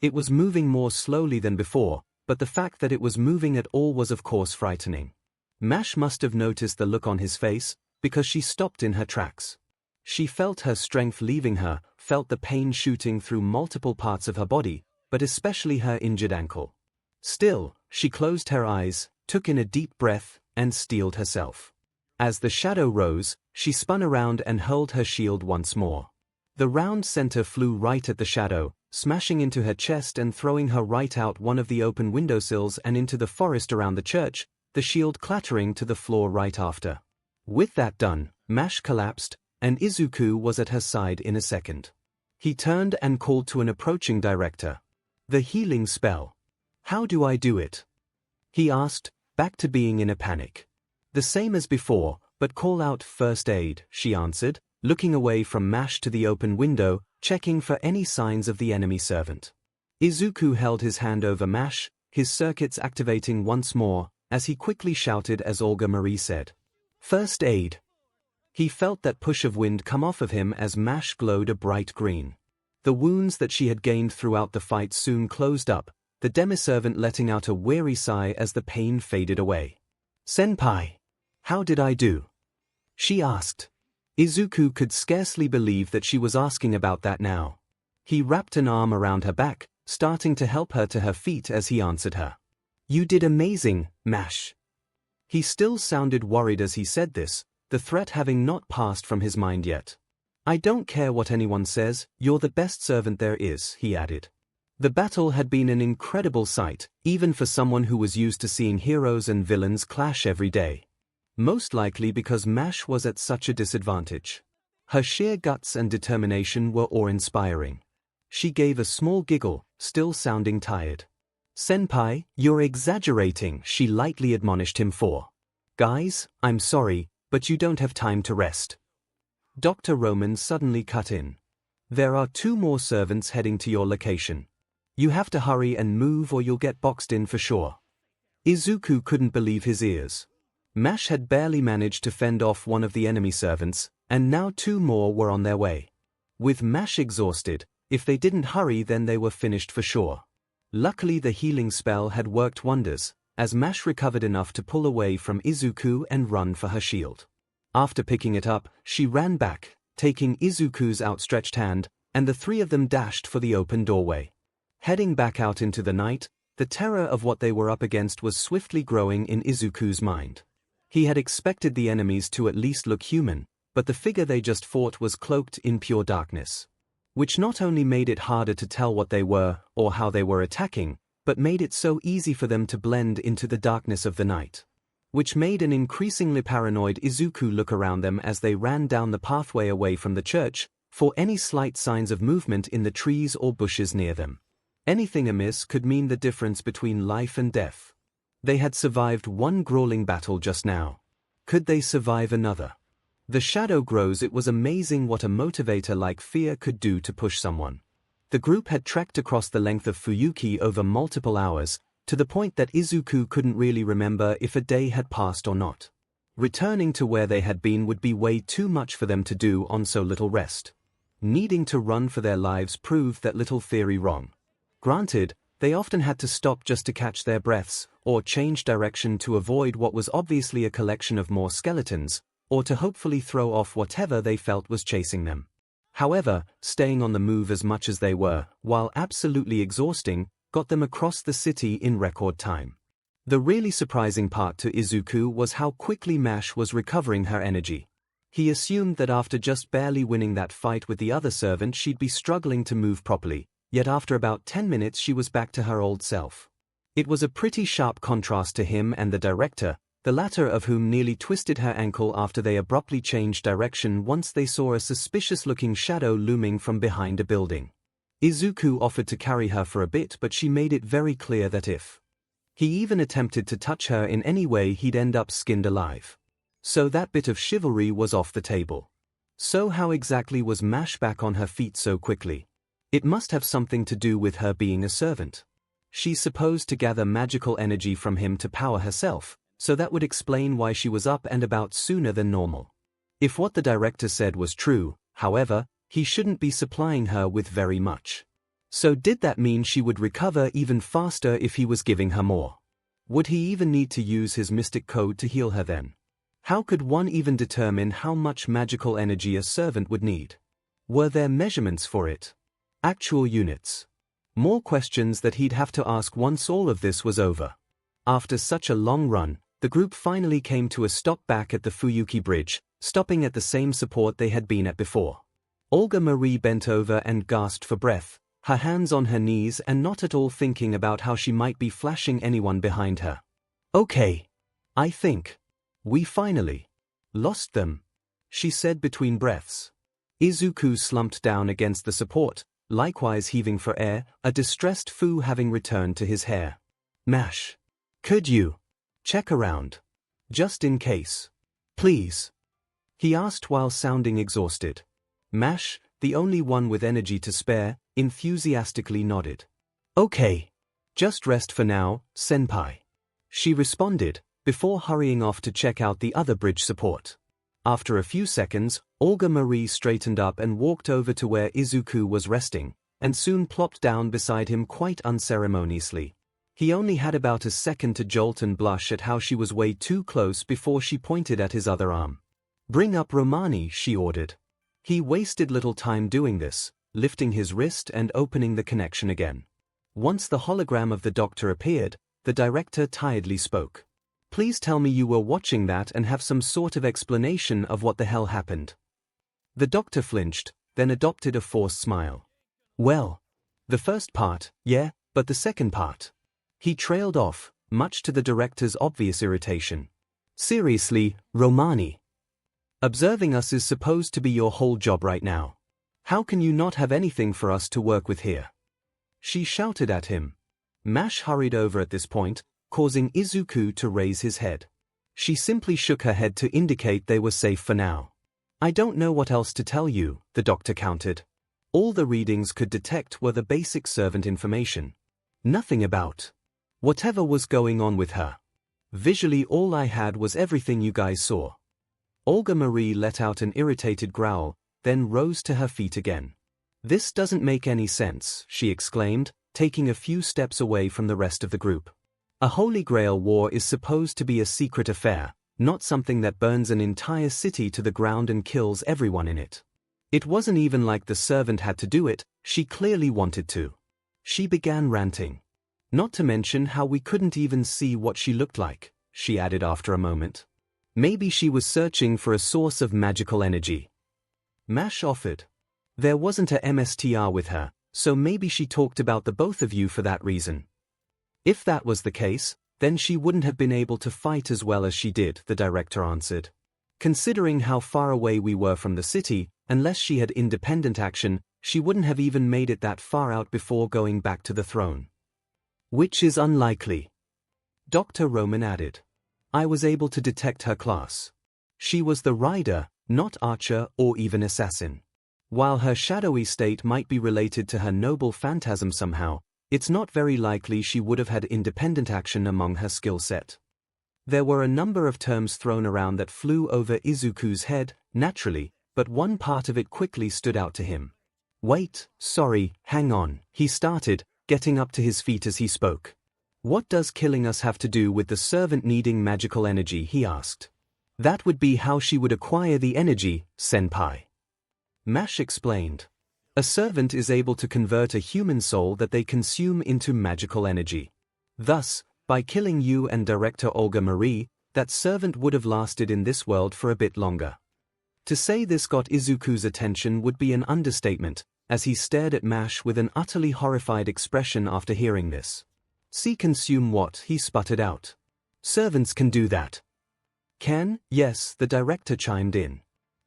It was moving more slowly than before, but the fact that it was moving at all was of course frightening. Mash must have noticed the look on his face, because she stopped in her tracks. She felt her strength leaving her, felt the pain shooting through multiple parts of her body, but especially her injured ankle. Still, she closed her eyes, took in a deep breath, and steeled herself. As the shadow rose, she spun around and hurled her shield once more. The round center flew right at the shadow, smashing into her chest and throwing her right out one of the open windowsills and into the forest around the church, the shield clattering to the floor right after. With that done, Mash collapsed, and Izuku was at her side in a second. He turned and called to an approaching director. "The healing spell. How do I do it?" he asked, back to being in a panic. "The same as before, but call out first aid," she answered, looking away from Mash to the open window, checking for any signs of the enemy servant. Izuku held his hand over Mash, his circuits activating once more, as he quickly shouted as Olga Marie said, "First aid." He felt that push of wind come off of him as Mash glowed a bright green. The wounds that she had gained throughout the fight soon closed up, the demi-servant letting out a weary sigh as the pain faded away. "Senpai, how did I do?" she asked. Izuku could scarcely believe that she was asking about that now. He wrapped an arm around her back, starting to help her to her feet as he answered her. "You did amazing, Mash." He still sounded worried as he said this, the threat having not passed from his mind yet. "I don't care what anyone says, you're the best servant there is," he added. The battle had been an incredible sight, even for someone who was used to seeing heroes and villains clash every day. Most likely because Mash was at such a disadvantage. Her sheer guts and determination were awe-inspiring. She gave a small giggle, still sounding tired. "Senpai, you're exaggerating," she lightly admonished him for. "Guys, I'm sorry, but you don't have time to rest." Dr. Roman suddenly cut in. "There are 2 more servants heading to your location. You have to hurry and move or you'll get boxed in for sure." Izuku couldn't believe his ears. Mash had barely managed to fend off one of the enemy servants, and now 2 more were on their way. With Mash exhausted, if they didn't hurry then they were finished for sure. Luckily the healing spell had worked wonders, as Mash recovered enough to pull away from Izuku and run for her shield. After picking it up, she ran back, taking Izuku's outstretched hand, and the three of them dashed for the open doorway. Heading back out into the night, the terror of what they were up against was swiftly growing in Izuku's mind. He had expected the enemies to at least look human, but the figure they just fought was cloaked in pure darkness, which not only made it harder to tell what they were or how they were attacking, but made it so easy for them to blend into the darkness of the night, which made an increasingly paranoid Izuku look around them as they ran down the pathway away from the church, for any slight signs of movement in the trees or bushes near them. Anything amiss could mean the difference between life and death. They had survived one grueling battle just now. Could they survive another? The shadow grows. It was amazing what a motivator like fear could do to push someone. The group had trekked across the length of Fuyuki over multiple hours, to the point that Izuku couldn't really remember if a day had passed or not. Returning to where they had been would be way too much for them to do on so little rest. Needing to run for their lives proved that little theory wrong. Granted, they often had to stop just to catch their breaths, or change direction to avoid what was obviously a collection of more skeletons, or to hopefully throw off whatever they felt was chasing them. However, staying on the move as much as they were, while absolutely exhausting, got them across the city in record time. The really surprising part to Izuku was how quickly Mash was recovering her energy. He assumed that after just barely winning that fight with the other servant she'd be struggling to move properly, yet after about 10 minutes she was back to her old self. It was a pretty sharp contrast to him and the director, the latter of whom nearly twisted her ankle after they abruptly changed direction once they saw a suspicious-looking shadow looming from behind a building. Izuku offered to carry her for a bit, but she made it very clear that if he even attempted to touch her in any way he'd end up skinned alive. So that bit of chivalry was off the table. So how exactly was Mash back on her feet so quickly? It must have something to do with her being a servant. She's supposed to gather magical energy from him to power herself, so that would explain why she was up and about sooner than normal. If what the director said was true, however, he shouldn't be supplying her with very much. So did that mean she would recover even faster if he was giving her more? Would he even need to use his mystic code to heal her then? How could one even determine how much magical energy a servant would need? Were there measurements for it? Actual units? More questions that he'd have to ask once all of this was over. After such a long run, the group finally came to a stop back at the Fuyuki Bridge, stopping at the same support they had been at before. Olga Marie bent over and gasped for breath, her hands on her knees and not at all thinking about how she might be flashing anyone behind her. "Okay. I think we finally lost them," she said between breaths. Izuku slumped down against the support, likewise heaving for air, a distressed Fu having returned to his hair. "Mash, could you check around? Just in case. Please?" he asked while sounding exhausted. Mash, the only one with energy to spare, enthusiastically nodded. "Okay. Just rest for now, senpai," she responded, before hurrying off to check out the other bridge support. After a few seconds, Olga Marie straightened up and walked over to where Izuku was resting, and soon plopped down beside him quite unceremoniously. He only had about a second to jolt and blush at how she was way too close before she pointed at his other arm. "Bring up Romani," she ordered. He wasted little time doing this, lifting his wrist and opening the connection again. Once the hologram of the doctor appeared, the director tiredly spoke. "Please tell me you were watching that and have some sort of explanation of what the hell happened." The doctor flinched, then adopted a forced smile. "Well, the first part, yeah, but the second part." He trailed off, much to the director's obvious irritation. "Seriously, Romani. Observing us is supposed to be your whole job right now. How can you not have anything for us to work with here?" she shouted at him. Mash hurried over at this point, causing Izuku to raise his head. She simply shook her head to indicate they were safe for now. "I don't know what else to tell you," the doctor countered. "All the readings could detect were the basic servant information. Nothing about whatever was going on with her. Visually all I had was everything you guys saw." Olga Marie let out an irritated growl, then rose to her feet again. "This doesn't make any sense," she exclaimed, taking a few steps away from the rest of the group. A Holy Grail war is supposed to be a secret affair, not something that burns an entire city to the ground and kills everyone in it. It wasn't even like the servant had to do it, she clearly wanted to. She began ranting. Not to mention how we couldn't even see what she looked like, she added after a moment. Maybe she was searching for a source of magical energy. Mash offered. There wasn't a MSTR with her, so maybe she talked about the both of you for that reason. If that was the case, then she wouldn't have been able to fight as well as she did, the director answered. Considering how far away we were from the city, unless she had independent action, she wouldn't have even made it that far out before going back to the throne. Which is unlikely. Dr. Roman added. I was able to detect her class. She was the rider, not archer or even assassin. While her shadowy state might be related to her noble phantasm somehow, it's not very likely she would have had independent action among her skill set. There were a number of terms thrown around that flew over Izuku's head, naturally, but one part of it quickly stood out to him. Wait, sorry, hang on, he started, getting up to his feet as he spoke. What does killing us have to do with the servant needing magical energy, he asked. That would be how she would acquire the energy, senpai. Mash explained. A servant is able to convert a human soul that they consume into magical energy. Thus, by killing you and director Olga Marie, that servant would have lasted in this world for a bit longer. To say this got Izuku's attention would be an understatement, as he stared at Mash with an utterly horrified expression after hearing this. See consume what, he sputtered out. Servants can do that. Can? Yes, the director chimed in.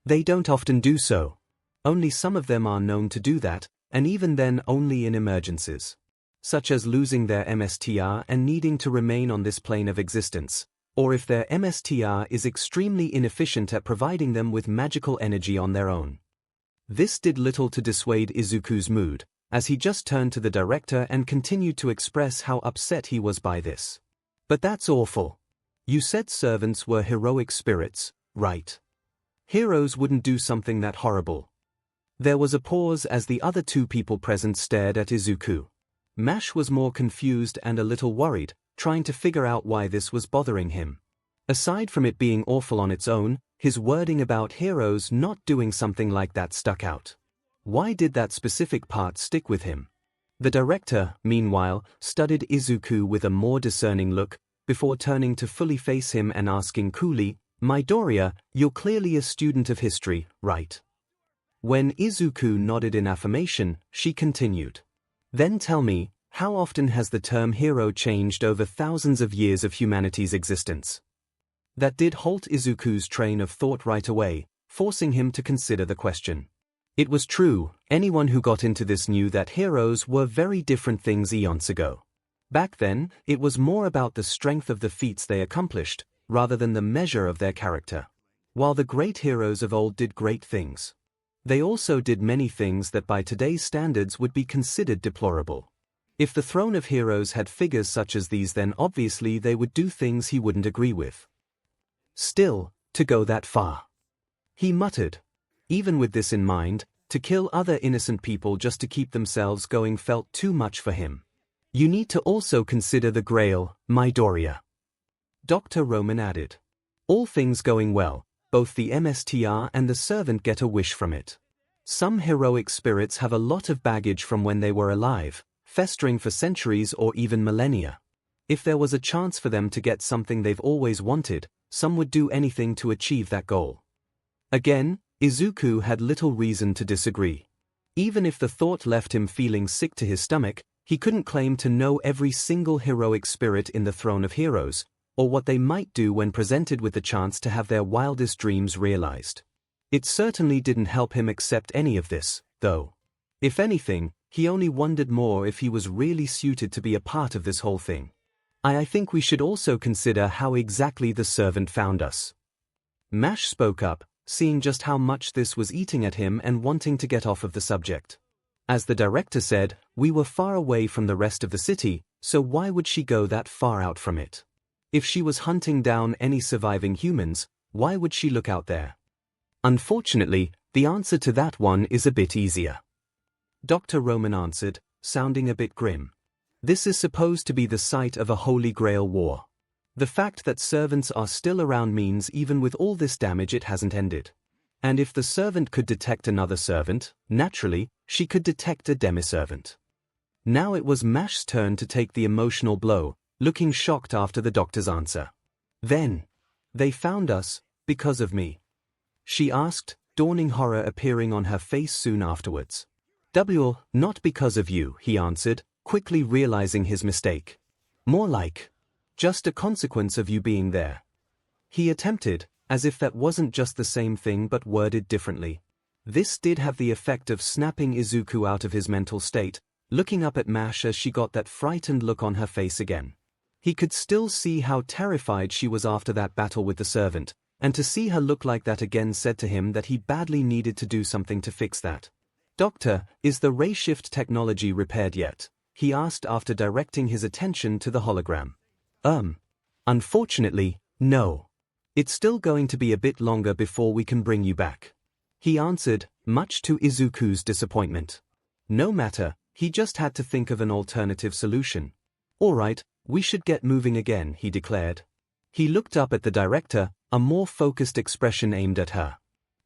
They don't often do so. Only some of them are known to do that, and even then only in emergencies. Such as losing their MSTR and needing to remain on this plane of existence, or if their MSTR is extremely inefficient at providing them with magical energy on their own. This did little to dissuade Izuku's mood, as he just turned to the director and continued to express how upset he was by this. But that's awful. You said servants were heroic spirits, right? Heroes wouldn't do something that horrible. There was a pause as the other two people present stared at Izuku. Mash was more confused and a little worried, trying to figure out why this was bothering him. Aside from it being awful on its own, his wording about heroes not doing something like that stuck out. Why did that specific part stick with him? The director, meanwhile, studied Izuku with a more discerning look, before turning to fully face him and asking coolly, Midoriya, you're clearly a student of history, right? When Izuku nodded in affirmation, she continued. Then tell me, how often has the term hero changed over thousands of years of humanity's existence? That did halt Izuku's train of thought right away, forcing him to consider the question. It was true, anyone who got into this knew that heroes were very different things eons ago. Back then, it was more about the strength of the feats they accomplished, rather than the measure of their character. While the great heroes of old did great things, they also did many things that by today's standards would be considered deplorable. If the throne of heroes had figures such as these, then obviously they would do things he wouldn't agree with. Still, to go that far. He muttered. Even with this in mind, to kill other innocent people just to keep themselves going felt too much for him. You need to also consider the Grail, Midoriya. Dr. Roman added. All things going well, both the MSTR and the servant get a wish from it. Some heroic spirits have a lot of baggage from when they were alive, festering for centuries or even millennia. If there was a chance for them to get something they've always wanted, some would do anything to achieve that goal. Again, Izuku had little reason to disagree. Even if the thought left him feeling sick to his stomach, he couldn't claim to know every single heroic spirit in the Throne of Heroes, or what they might do when presented with the chance to have their wildest dreams realized. It certainly didn't help him accept any of this, though. If anything, he only wondered more if he was really suited to be a part of this whole thing. I think we should also consider how exactly the servant found us. Mash spoke up, seeing just how much this was eating at him and wanting to get off of the subject. As the director said, we were far away from the rest of the city, so why would she go that far out from it? If she was hunting down any surviving humans, why would she look out there? Unfortunately, the answer to that one is a bit easier. Dr. Roman answered, sounding a bit grim. This is supposed to be the site of a Holy Grail war. The fact that servants are still around means even with all this damage it hasn't ended. And if the servant could detect another servant, naturally, she could detect a demi-servant. Now it was Mash's turn to take the emotional blow, looking shocked after the doctor's answer. Then, they found us, because of me? She asked, dawning horror appearing on her face soon afterwards. Not because of you, he answered, quickly realizing his mistake. More like, just a consequence of you being there. He attempted, as if that wasn't just the same thing but worded differently. This did have the effect of snapping Izuku out of his mental state, looking up at Mash as she got that frightened look on her face again. He could still see how terrified she was after that battle with the servant, and to see her look like that again said to him that he badly needed to do something to fix that. Doctor, is the ray shift technology repaired yet? He asked after directing his attention to the hologram. Unfortunately, no. It's still going to be a bit longer before we can bring you back. He answered, much to Izuku's disappointment. No matter, he just had to think of an alternative solution. All right, we should get moving again, he declared. He looked up at the director, a more focused expression aimed at her.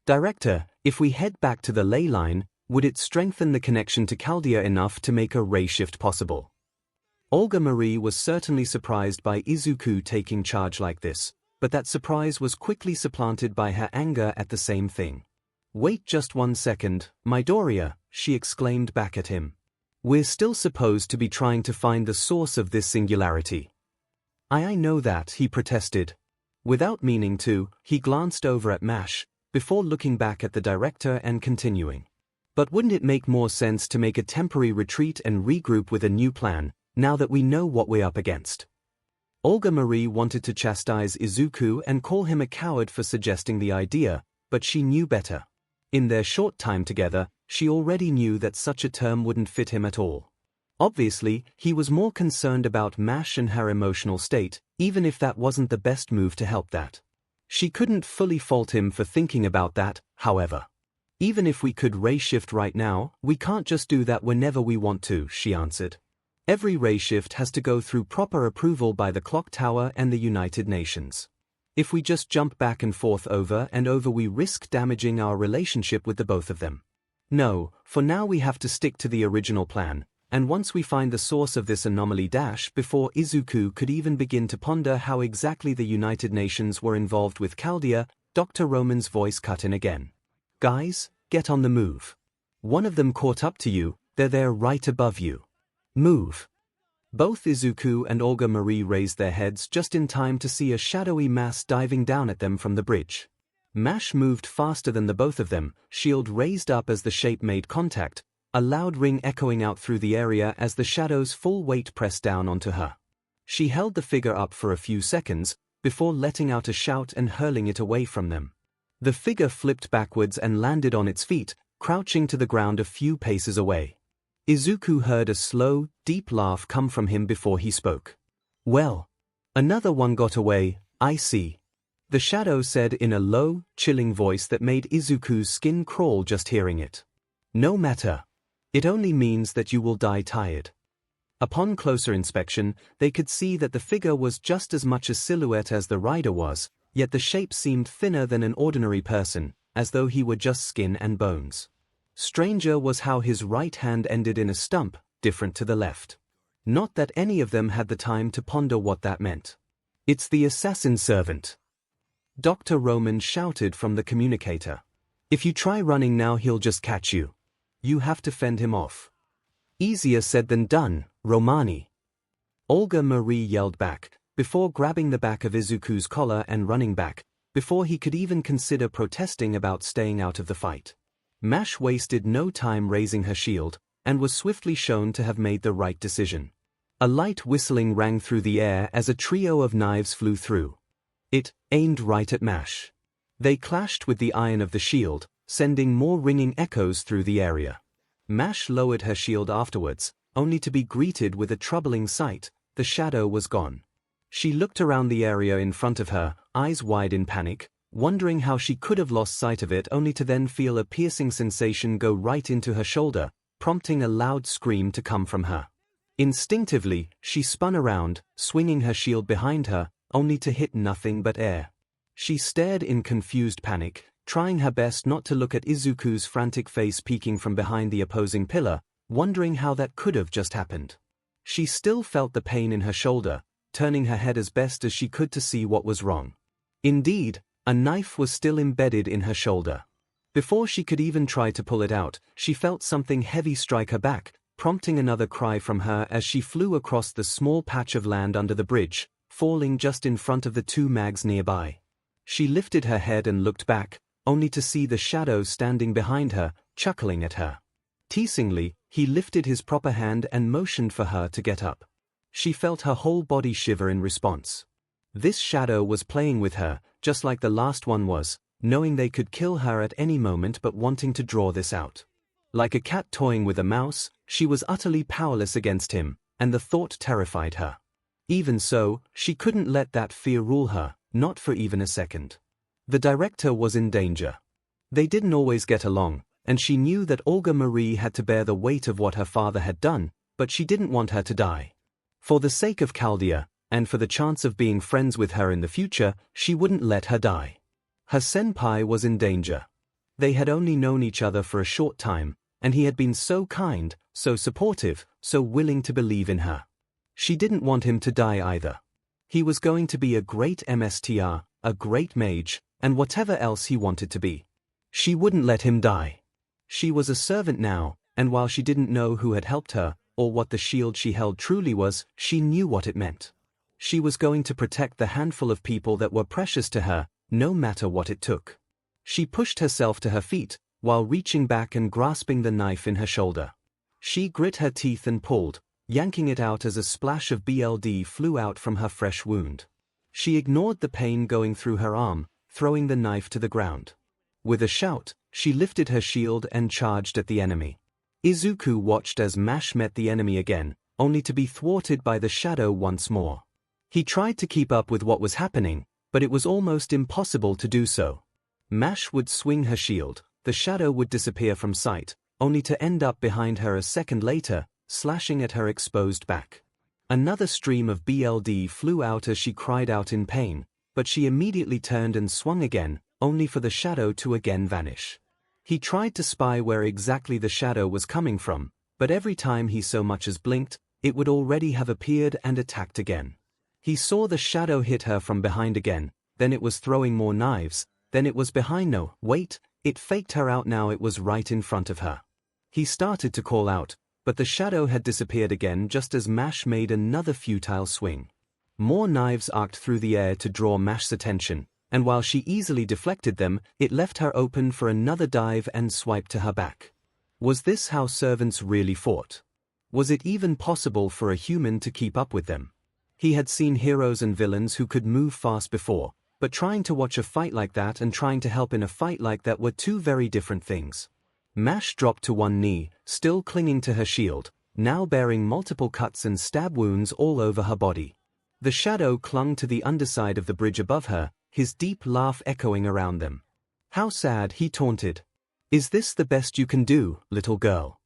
Director, if we head back to the ley line, would it strengthen the connection to Chaldea enough to make a ray shift possible? Olga Marie was certainly surprised by Izuku taking charge like this, but that surprise was quickly supplanted by her anger at the same thing. Wait just 1 second, Midoriya, she exclaimed back at him. We're still supposed to be trying to find the source of this singularity. I know that, he protested. Without meaning to, he glanced over at Mash, before looking back at the director and continuing. But wouldn't it make more sense to make a temporary retreat and regroup with a new plan, now that we know what we're up against? Olga Marie wanted to chastise Izuku and call him a coward for suggesting the idea, but she knew better. In their short time together, she already knew that such a term wouldn't fit him at all. Obviously, he was more concerned about Mash and her emotional state, even if that wasn't the best move to help that. She couldn't fully fault him for thinking about that, however. Even if we could ray shift right now, we can't just do that whenever we want to, she answered. Every ray shift has to go through proper approval by the Clock Tower and the United Nations. If we just jump back and forth over and over, we risk damaging our relationship with the both of them. No, for now we have to stick to the original plan, and once we find the source of this anomaly before Izuku could even begin to ponder how exactly the United Nations were involved with Chaldea, Dr. Roman's voice cut in again. Guys, get on the move. One of them caught up to you, they're there right above you. Move. Both Izuku and Olga Marie raised their heads just in time to see a shadowy mass diving down at them from the bridge. Mash moved faster than the both of them, shield raised up as the shape made contact, a loud ring echoing out through the area as the shadow's full weight pressed down onto her. She held the figure up for a few seconds, before letting out a shout and hurling it away from them. The figure flipped backwards and landed on its feet, crouching to the ground a few paces away. Izuku heard a slow, deep laugh come from him before he spoke. Well, another one got away, I see. The shadow said in a low, chilling voice that made Izuku's skin crawl just hearing it. No matter. It only means that you will die tired. Upon closer inspection, they could see that the figure was just as much a silhouette as the rider was, yet the shape seemed thinner than an ordinary person, as though he were just skin and bones. Stranger was how his right hand ended in a stump, different to the left. Not that any of them had the time to ponder what that meant. It's the assassin servant. Dr. Roman shouted from the communicator. If you try running now, he'll just catch you. You have to fend him off. Easier said than done, Romani. Olga Marie yelled back, before grabbing the back of Izuku's collar and running back, before he could even consider protesting about staying out of the fight. Mash wasted no time raising her shield, and was swiftly shown to have made the right decision. A light whistling rang through the air as a trio of knives flew through. It aimed right at Mash. They clashed with the iron of the shield, sending more ringing echoes through the area. Mash lowered her shield afterwards, only to be greeted with a troubling sight: the shadow was gone. She looked around the area in front of her, eyes wide in panic, wondering how she could have lost sight of it, only to then feel a piercing sensation go right into her shoulder, prompting a loud scream to come from her. Instinctively, she spun around, swinging her shield behind her, only to hit nothing but air. She stared in confused panic, trying her best not to look at Izuku's frantic face peeking from behind the opposing pillar, wondering how that could have just happened. She still felt the pain in her shoulder, turning her head as best as she could to see what was wrong. Indeed, a knife was still embedded in her shoulder. Before she could even try to pull it out, she felt something heavy strike her back, prompting another cry from her as she flew across the small patch of land under the bridge, falling just in front of the two mags nearby. She lifted her head and looked back, only to see the shadow standing behind her, chuckling at her. Teasingly, he lifted his proper hand and motioned for her to get up. She felt her whole body shiver in response. This shadow was playing with her, just like the last one was, knowing they could kill her at any moment but wanting to draw this out. Like a cat toying with a mouse, she was utterly powerless against him, and the thought terrified her. Even so, she couldn't let that fear rule her, not for even a second. The director was in danger. They didn't always get along, and she knew that Olga Marie had to bear the weight of what her father had done, but she didn't want her to die. For the sake of Chaldea, and for the chance of being friends with her in the future, she wouldn't let her die. Her senpai was in danger. They had only known each other for a short time, and he had been so kind, so supportive, so willing to believe in her. She didn't want him to die either. He was going to be a great MSTR, a great mage, and whatever else he wanted to be. She wouldn't let him die. She was a servant now, and while she didn't know who had helped her, or what the shield she held truly was, she knew what it meant. She was going to protect the handful of people that were precious to her, no matter what it took. She pushed herself to her feet, while reaching back and grasping the knife in her shoulder. She grit her teeth and pulled, yanking it out as a splash of blood flew out from her fresh wound. She ignored the pain going through her arm, throwing the knife to the ground. With a shout, she lifted her shield and charged at the enemy. Izuku watched as Mash met the enemy again, only to be thwarted by the shadow once more. He tried to keep up with what was happening, but it was almost impossible to do so. Mash would swing her shield, the shadow would disappear from sight, only to end up behind her a second later, slashing at her exposed back. Another stream of blood flew out as she cried out in pain, but she immediately turned and swung again, only for the shadow to again vanish. He tried to spy where exactly the shadow was coming from, but every time he so much as blinked, it would already have appeared and attacked again. He saw the shadow hit her from behind again, then it was throwing more knives, then it was behind. No, wait, it faked her out now, it was right in front of her. He started to call out, but the shadow had disappeared again just as Mash made another futile swing. More knives arced through the air to draw Mash's attention, and while she easily deflected them, it left her open for another dive and swipe to her back. Was this how servants really fought? Was it even possible for a human to keep up with them? He had seen heroes and villains who could move fast before, but trying to watch a fight like that and trying to help in a fight like that were two very different things. Mash dropped to one knee, still clinging to her shield, now bearing multiple cuts and stab wounds all over her body. The shadow clung to the underside of the bridge above her, his deep laugh echoing around them. How sad, he taunted. Is this the best you can do, little girl?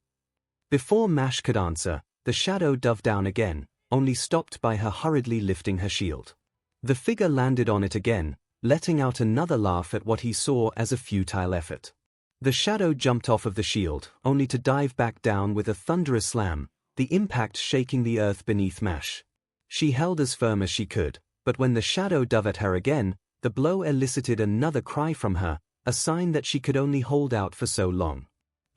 Before Mash could answer, the shadow dove down again, only stopped by her hurriedly lifting her shield. The figure landed on it again, letting out another laugh at what he saw as a futile effort. The shadow jumped off of the shield, only to dive back down with a thunderous slam, the impact shaking the earth beneath Mash. She held as firm as she could, but when the shadow dove at her again, the blow elicited another cry from her, a sign that she could only hold out for so long.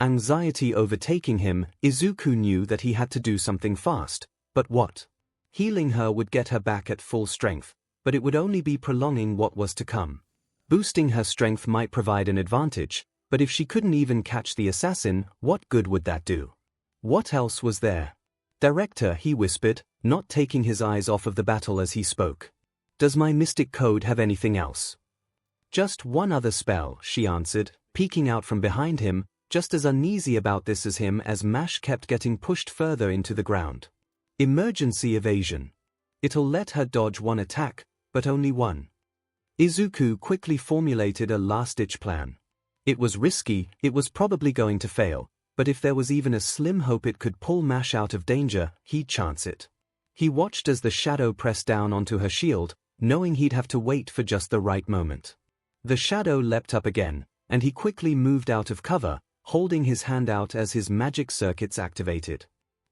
Anxiety overtaking him, Izuku knew that he had to do something fast, but what? Healing her would get her back at full strength, but it would only be prolonging what was to come. Boosting her strength might provide an advantage, but if she couldn't even catch the assassin, what good would that do? What else was there? Director, he whispered, not taking his eyes off of the battle as he spoke. Does my mystic code have anything else? Just one other spell, she answered, peeking out from behind him, just as uneasy about this as him as Mash kept getting pushed further into the ground. Emergency evasion. It'll let her dodge one attack, but only one. Izuku quickly formulated a last-ditch plan. It was risky, it was probably going to fail, but if there was even a slim hope it could pull Mash out of danger, he'd chance it. He watched as the shadow pressed down onto her shield, knowing he'd have to wait for just the right moment. The shadow leapt up again, and he quickly moved out of cover, holding his hand out as his magic circuits activated.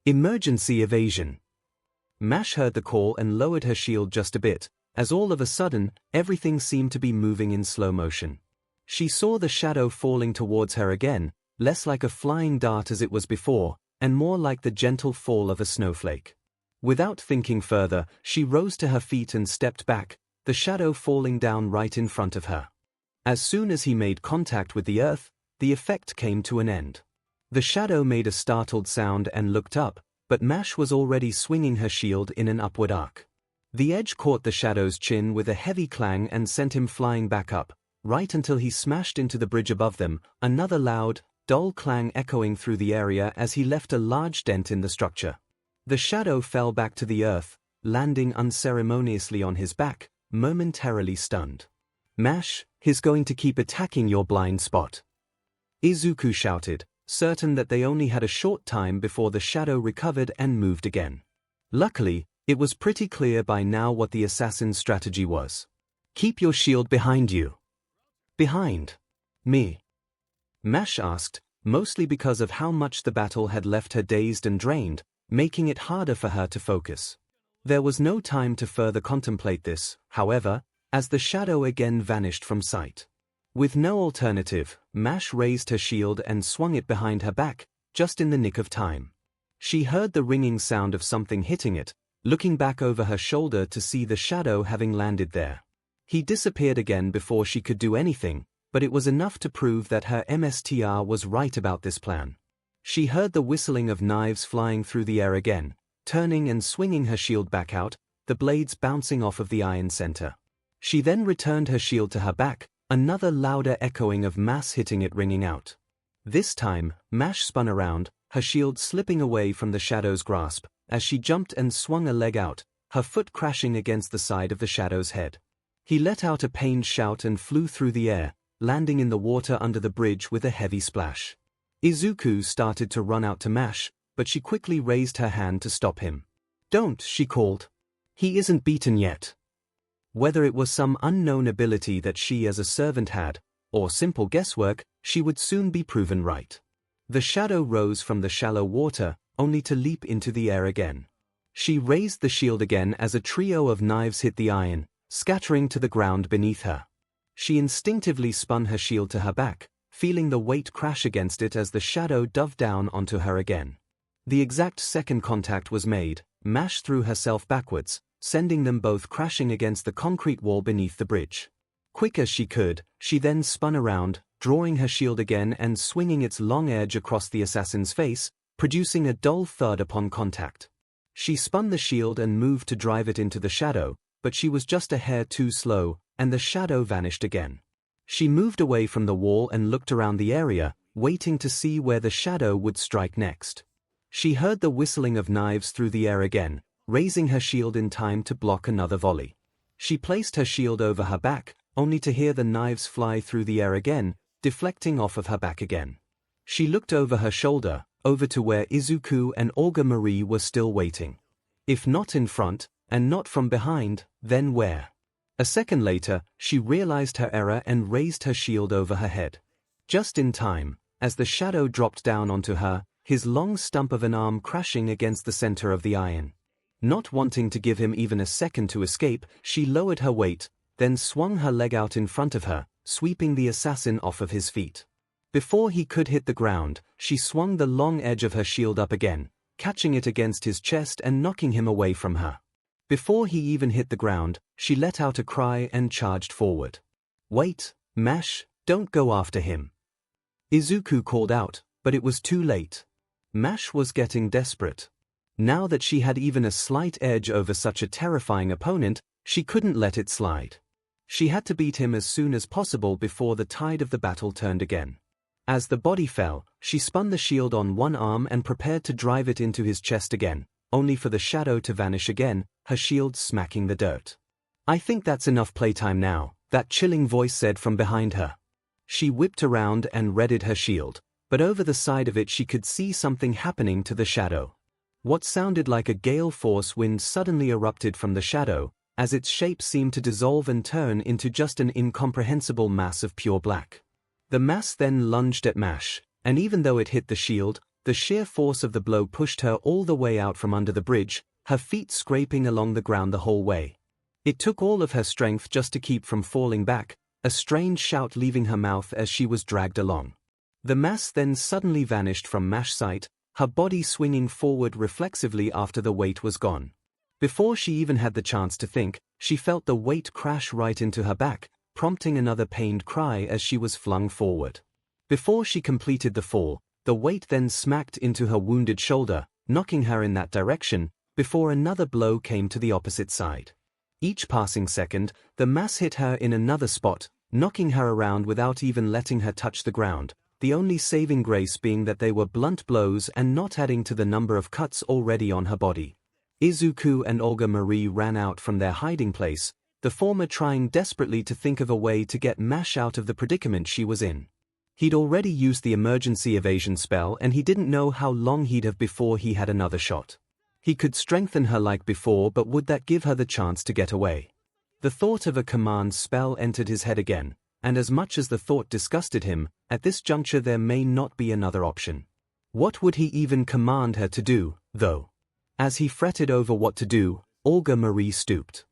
Emergency evasion. Mash heard the call and lowered her shield just a bit, as all of a sudden, everything seemed to be moving in slow motion. She saw the shadow falling towards her again, less like a flying dart as it was before, and more like the gentle fall of a snowflake. Without thinking further, she rose to her feet and stepped back, the shadow falling down right in front of her. As soon as he made contact with the earth, the effect came to an end. The shadow made a startled sound and looked up, but Mash was already swinging her shield in an upward arc. The edge caught the shadow's chin with a heavy clang and sent him flying back up, right until he smashed into the bridge above them, another loud, dull clang echoing through the area as he left a large dent in the structure. The shadow fell back to the earth, landing unceremoniously on his back, momentarily stunned. "Mash, he's going to keep attacking your blind spot," Izuku shouted, certain that they only had a short time before the shadow recovered and moved again. Luckily, it was pretty clear by now what the assassin's strategy was. "Keep your shield behind you." "Behind me?" Mash asked, mostly because of how much the battle had left her dazed and drained, making it harder for her to focus. There was no time to further contemplate this, however, as the shadow again vanished from sight. With no alternative, Mash raised her shield and swung it behind her back, just in the nick of time. She heard the ringing sound of something hitting it, looking back over her shoulder to see the shadow having landed there. He disappeared again before she could do anything, but it was enough to prove that her MSTR was right about this plan. She heard the whistling of knives flying through the air again, turning and swinging her shield back out, the blades bouncing off of the iron center. She then returned her shield to her back, another louder echoing of mass hitting it ringing out. This time, Mash spun around, her shield slipping away from the shadow's grasp, as she jumped and swung a leg out, her foot crashing against the side of the shadow's head. He let out a pained shout and flew through the air, landing in the water under the bridge with a heavy splash. Izuku started to run out to Mash, but she quickly raised her hand to stop him. "Don't," she called. "He isn't beaten yet." Whether it was some unknown ability that she as a servant had, or simple guesswork, she would soon be proven right. The shadow rose from the shallow water, only to leap into the air again. She raised the shield again as a trio of knives hit the iron, scattering to the ground beneath her. She instinctively spun her shield to her back, feeling the weight crash against it as the shadow dove down onto her again. The exact second contact was made, Mash threw herself backwards, sending them both crashing against the concrete wall beneath the bridge. Quick as she could, she then spun around, drawing her shield again and swinging its long edge across the assassin's face, producing a dull thud upon contact. She spun the shield and moved to drive it into the shadow, but she was just a hair too slow, and the shadow vanished again. She moved away from the wall and looked around the area, waiting to see where the shadow would strike next. She heard the whistling of knives through the air again, raising her shield in time to block another volley. She placed her shield over her back, only to hear the knives fly through the air again, deflecting off of her back again. She looked over her shoulder, over to where Izuku and Olga Marie were still waiting. If not in front, and not from behind, then where? A second later, she realized her error and raised her shield over her head. Just in time, as the shadow dropped down onto her, his long stump of an arm crashing against the center of the iron. Not wanting to give him even a second to escape, she lowered her weight, then swung her leg out in front of her, sweeping the assassin off of his feet. Before he could hit the ground, she swung the long edge of her shield up again, catching it against his chest and knocking him away from her. Before he even hit the ground, she let out a cry and charged forward. "Wait, Mash, don't go after him," Izuku called out, but it was too late. Mash was getting desperate. Now that she had even a slight edge over such a terrifying opponent, she couldn't let it slide. She had to beat him as soon as possible before the tide of the battle turned again. As the body fell, she spun the shield on one arm and prepared to drive it into his chest again, only for the shadow to vanish again, her shield smacking the dirt. "I think that's enough playtime now," that chilling voice said from behind her. She whipped around and readied her shield, But over the side of it she could see something happening to the shadow. What sounded like a gale force wind suddenly erupted from the shadow, as its shape seemed to dissolve and turn into just an incomprehensible mass of pure black. The mass then lunged at Mash, and even though it hit the shield, the sheer force of the blow pushed her all the way out from under the bridge, her feet scraping along the ground the whole way. It took all of her strength just to keep from falling back, a strange shout leaving her mouth as she was dragged along. The mass then suddenly vanished from Mash's sight, her body swinging forward reflexively after the weight was gone. Before she even had the chance to think, she felt the weight crash right into her back, prompting another pained cry as she was flung forward. Before she completed the fall, the weight then smacked into her wounded shoulder, knocking her in that direction, before another blow came to the opposite side. Each passing second, the mass hit her in another spot, knocking her around without even letting her touch the ground, the only saving grace being that they were blunt blows and not adding to the number of cuts already on her body. Izuku and Olga Marie ran out from their hiding place, the former trying desperately to think of a way to get Mash out of the predicament she was in. He'd already used the emergency evasion spell and he didn't know how long he'd have before he had another shot. He could strengthen her like before, but would that give her the chance to get away? The thought of a command spell entered his head again, and as much as the thought disgusted him, at this juncture there may not be another option. What would he even command her to do, though? As he fretted over what to do, Olga Marie stooped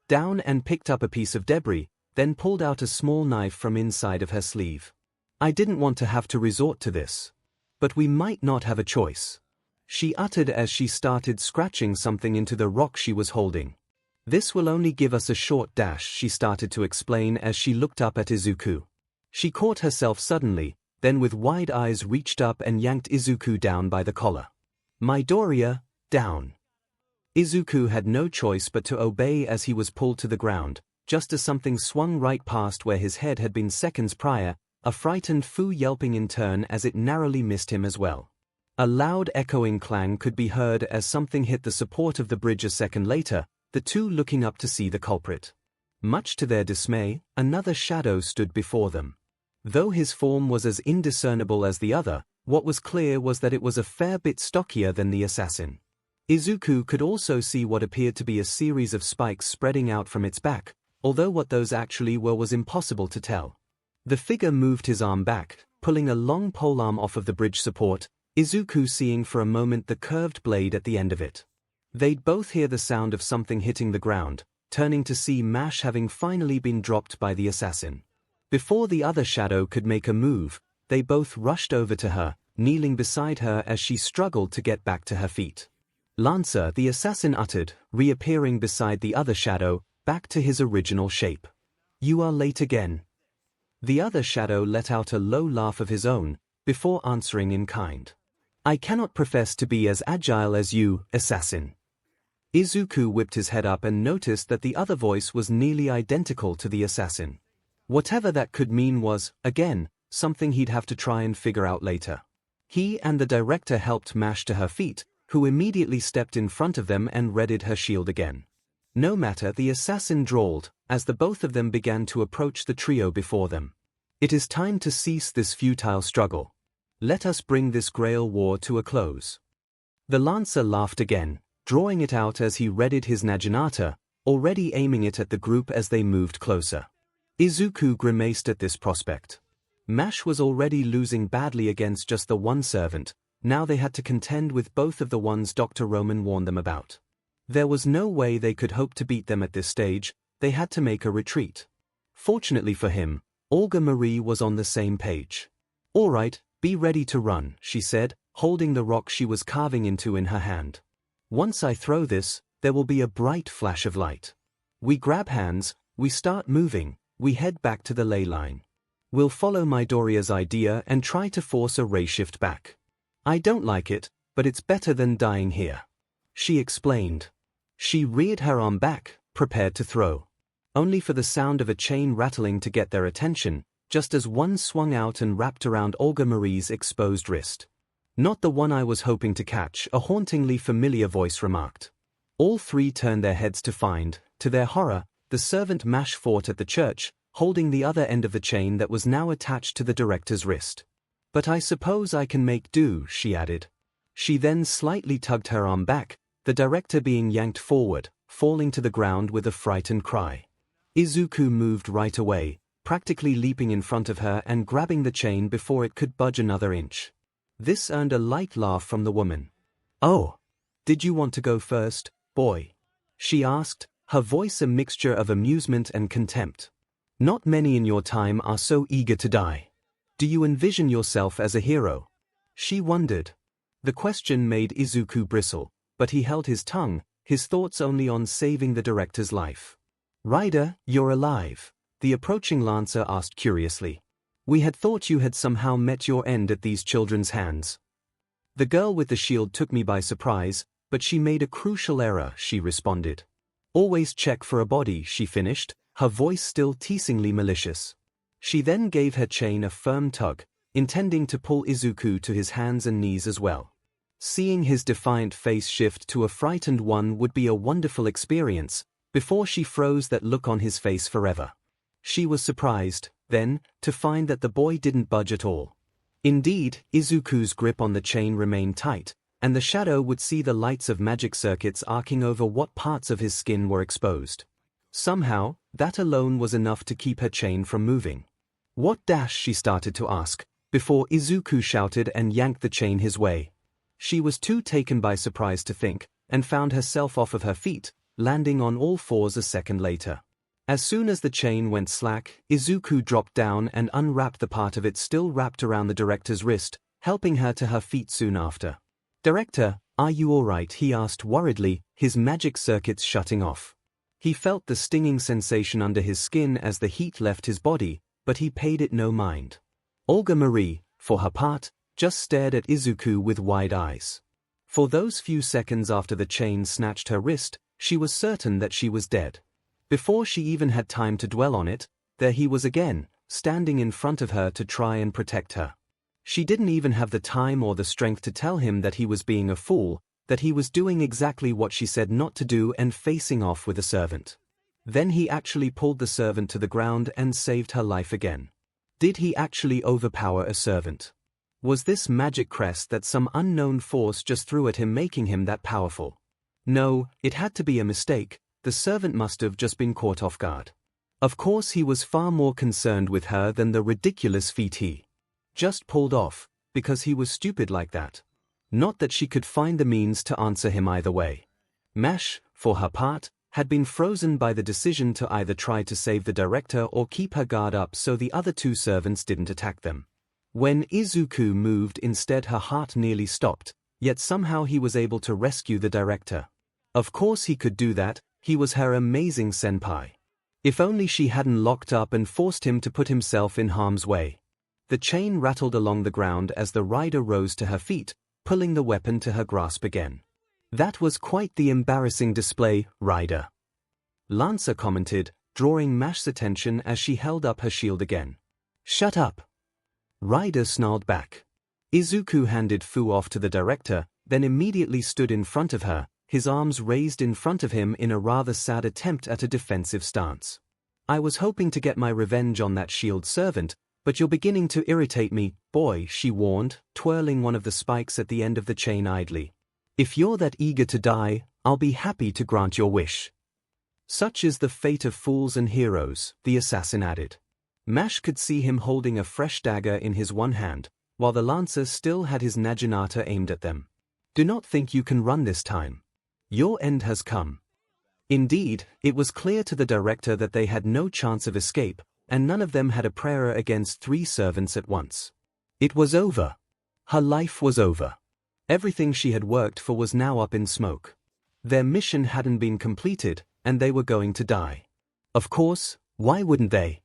down and picked up a piece of debris, then pulled out a small knife from inside of her sleeve. I didn't want to have to resort to this. But we might not have a choice, she uttered as she started scratching something into the rock she was holding. This will only give us a short dash, she started to explain as she looked up at Izuku. She caught herself suddenly, then with wide eyes reached up and yanked Izuku down by the collar. Midoriya, down. Izuku had no choice but to obey as he was pulled to the ground, just as something swung right past where his head had been seconds prior, a frightened Fu yelping in turn as it narrowly missed him as well. A loud echoing clang could be heard as something hit the support of the bridge a second later, the two looking up to see the culprit. Much to their dismay, another shadow stood before them. Though his form was as indiscernible as the other, what was clear was that it was a fair bit stockier than the assassin. Izuku could also see what appeared to be a series of spikes spreading out from its back, although what those actually were was impossible to tell. The figure moved his arm back, pulling a long polearm off of the bridge support, Izuku seeing for a moment the curved blade at the end of it. They'd both hear the sound of something hitting the ground, turning to see Mash having finally been dropped by the assassin. Before the other shadow could make a move, they both rushed over to her, kneeling beside her as she struggled to get back to her feet. Lancer, the assassin uttered, reappearing beside the other shadow, back to his original shape. You are late again. The other shadow let out a low laugh of his own, before answering in kind. I cannot profess to be as agile as you, assassin. Izuku whipped his head up and noticed that the other voice was nearly identical to the assassin. Whatever that could mean was, again, something he'd have to try and figure out later. He and the director helped Mash to her feet, who immediately stepped in front of them and readied her shield again. No matter, the assassin drawled, as the both of them began to approach the trio before them. It is time to cease this futile struggle. Let us bring this Grail war to a close. The Lancer laughed again, drawing it out as he readied his Naginata, already aiming it at the group as they moved closer. Izuku grimaced at this prospect. Mash was already losing badly against just the one servant, now they had to contend with both of the ones Dr. Roman warned them about. There was no way they could hope to beat them at this stage, they had to make a retreat. Fortunately for him, Olga Marie was on the same page. All right, be ready to run, she said, holding the rock she was carving into in her hand. Once I throw this, there will be a bright flash of light. We grab hands, we start moving, we head back to the ley line. We'll follow Midoriya's idea and try to force a ray shift back. I don't like it, but it's better than dying here, she explained. She reared her arm back, prepared to throw. Only for the sound of a chain rattling to get their attention, just as one swung out and wrapped around Olga Marie's exposed wrist. Not the one I was hoping to catch, a hauntingly familiar voice remarked. All three turned their heads to find, to their horror, the servant Mash fought at the church, holding the other end of the chain that was now attached to the director's wrist. "But I suppose I can make do," she added. She then slightly tugged her arm back, the director being yanked forward, falling to the ground with a frightened cry. 𝐒𝐿 moved right away, practically leaping in front of her and grabbing the chain before it could budge another inch. This earned a light laugh from the woman. "Oh, did you want to go first, boy?" she asked, her voice a mixture of amusement and contempt. "Not many in your time are so eager to die. Do you envision yourself as a hero?" she wondered. The question made 𝐒𝐿 bristle, but he held his tongue, his thoughts only on saving the director's life. "Rider, you're alive," the approaching Lancer asked curiously. "We had thought you had somehow met your end at these children's hands." "The girl with the shield took me by surprise, but she made a crucial error," she responded. "Always check for a body," she finished, her voice still teasingly malicious. She then gave her chain a firm tug, intending to pull 𝐒𝐿 to his hands and knees as well. Seeing his defiant face shift to a frightened one would be a wonderful experience, before she froze that look on his face forever. She was surprised, then, to find that the boy didn't budge at all. Indeed, 𝐒𝐿's grip on the chain remained tight, and the shadow would see the lights of magic circuits arcing over what parts of his skin were exposed. Somehow, that alone was enough to keep her chain from moving. "What dash?" she started to ask, before 𝐒𝐿 shouted and yanked the chain his way. She was too taken by surprise to think, and found herself off of her feet, landing on all fours a second later. As soon as the chain went slack, 𝐒𝐿 dropped down and unwrapped the part of it still wrapped around the director's wrist, helping her to her feet soon after. "Director, are you all right?" he asked worriedly, his magic circuits shutting off. He felt the stinging sensation under his skin as the heat left his body, but he paid it no mind. Olga Marie, for her part, just stared at 𝐒𝐿 with wide eyes. For those few seconds after the chain snatched her wrist, she was certain that she was dead. Before she even had time to dwell on it, there he was again, standing in front of her to try and protect her. She didn't even have the time or the strength to tell him that he was being a fool, that he was doing exactly what she said not to do and facing off with a servant. Then he actually pulled the servant to the ground and saved her life again. Did he actually overpower a servant? Was this magic crest that some unknown force just threw at him making him that powerful? No, it had to be a mistake. The servant must have just been caught off guard. Of course he was far more concerned with her than the ridiculous feat he just pulled off, because he was stupid like that. Not that she could find the means to answer him either way. Mash, for her part, had been frozen by the decision to either try to save the director or keep her guard up so the other two servants didn't attack them. When 𝐒𝐿 moved instead, her heart nearly stopped, yet somehow he was able to rescue the director. Of course he could do that, he was her amazing senpai. If only she hadn't locked up and forced him to put himself in harm's way. The chain rattled along the ground as the rider rose to her feet, pulling the weapon to her grasp again. "That was quite the embarrassing display, Rider," Lancer commented, drawing Mash's attention as she held up her shield again. "Shut up," Rider snarled back. 𝐒𝐿 handed Fu off to the director, then immediately stood in front of her, his arms raised in front of him in a rather sad attempt at a defensive stance. "I was hoping to get my revenge on that shield servant, but you're beginning to irritate me, boy," she warned, twirling one of the spikes at the end of the chain idly. "If you're that eager to die, I'll be happy to grant your wish." "Such is the fate of fools and heroes," the assassin added. Mash could see him holding a fresh dagger in his one hand, while the Lancer still had his naginata aimed at them. "Do not think you can run this time. Your end has come." Indeed, it was clear to the director that they had no chance of escape, and none of them had a prayer against three servants at once. It was over. Her life was over. Everything she had worked for was now up in smoke. Their mission hadn't been completed, and they were going to die. Of course, why wouldn't they?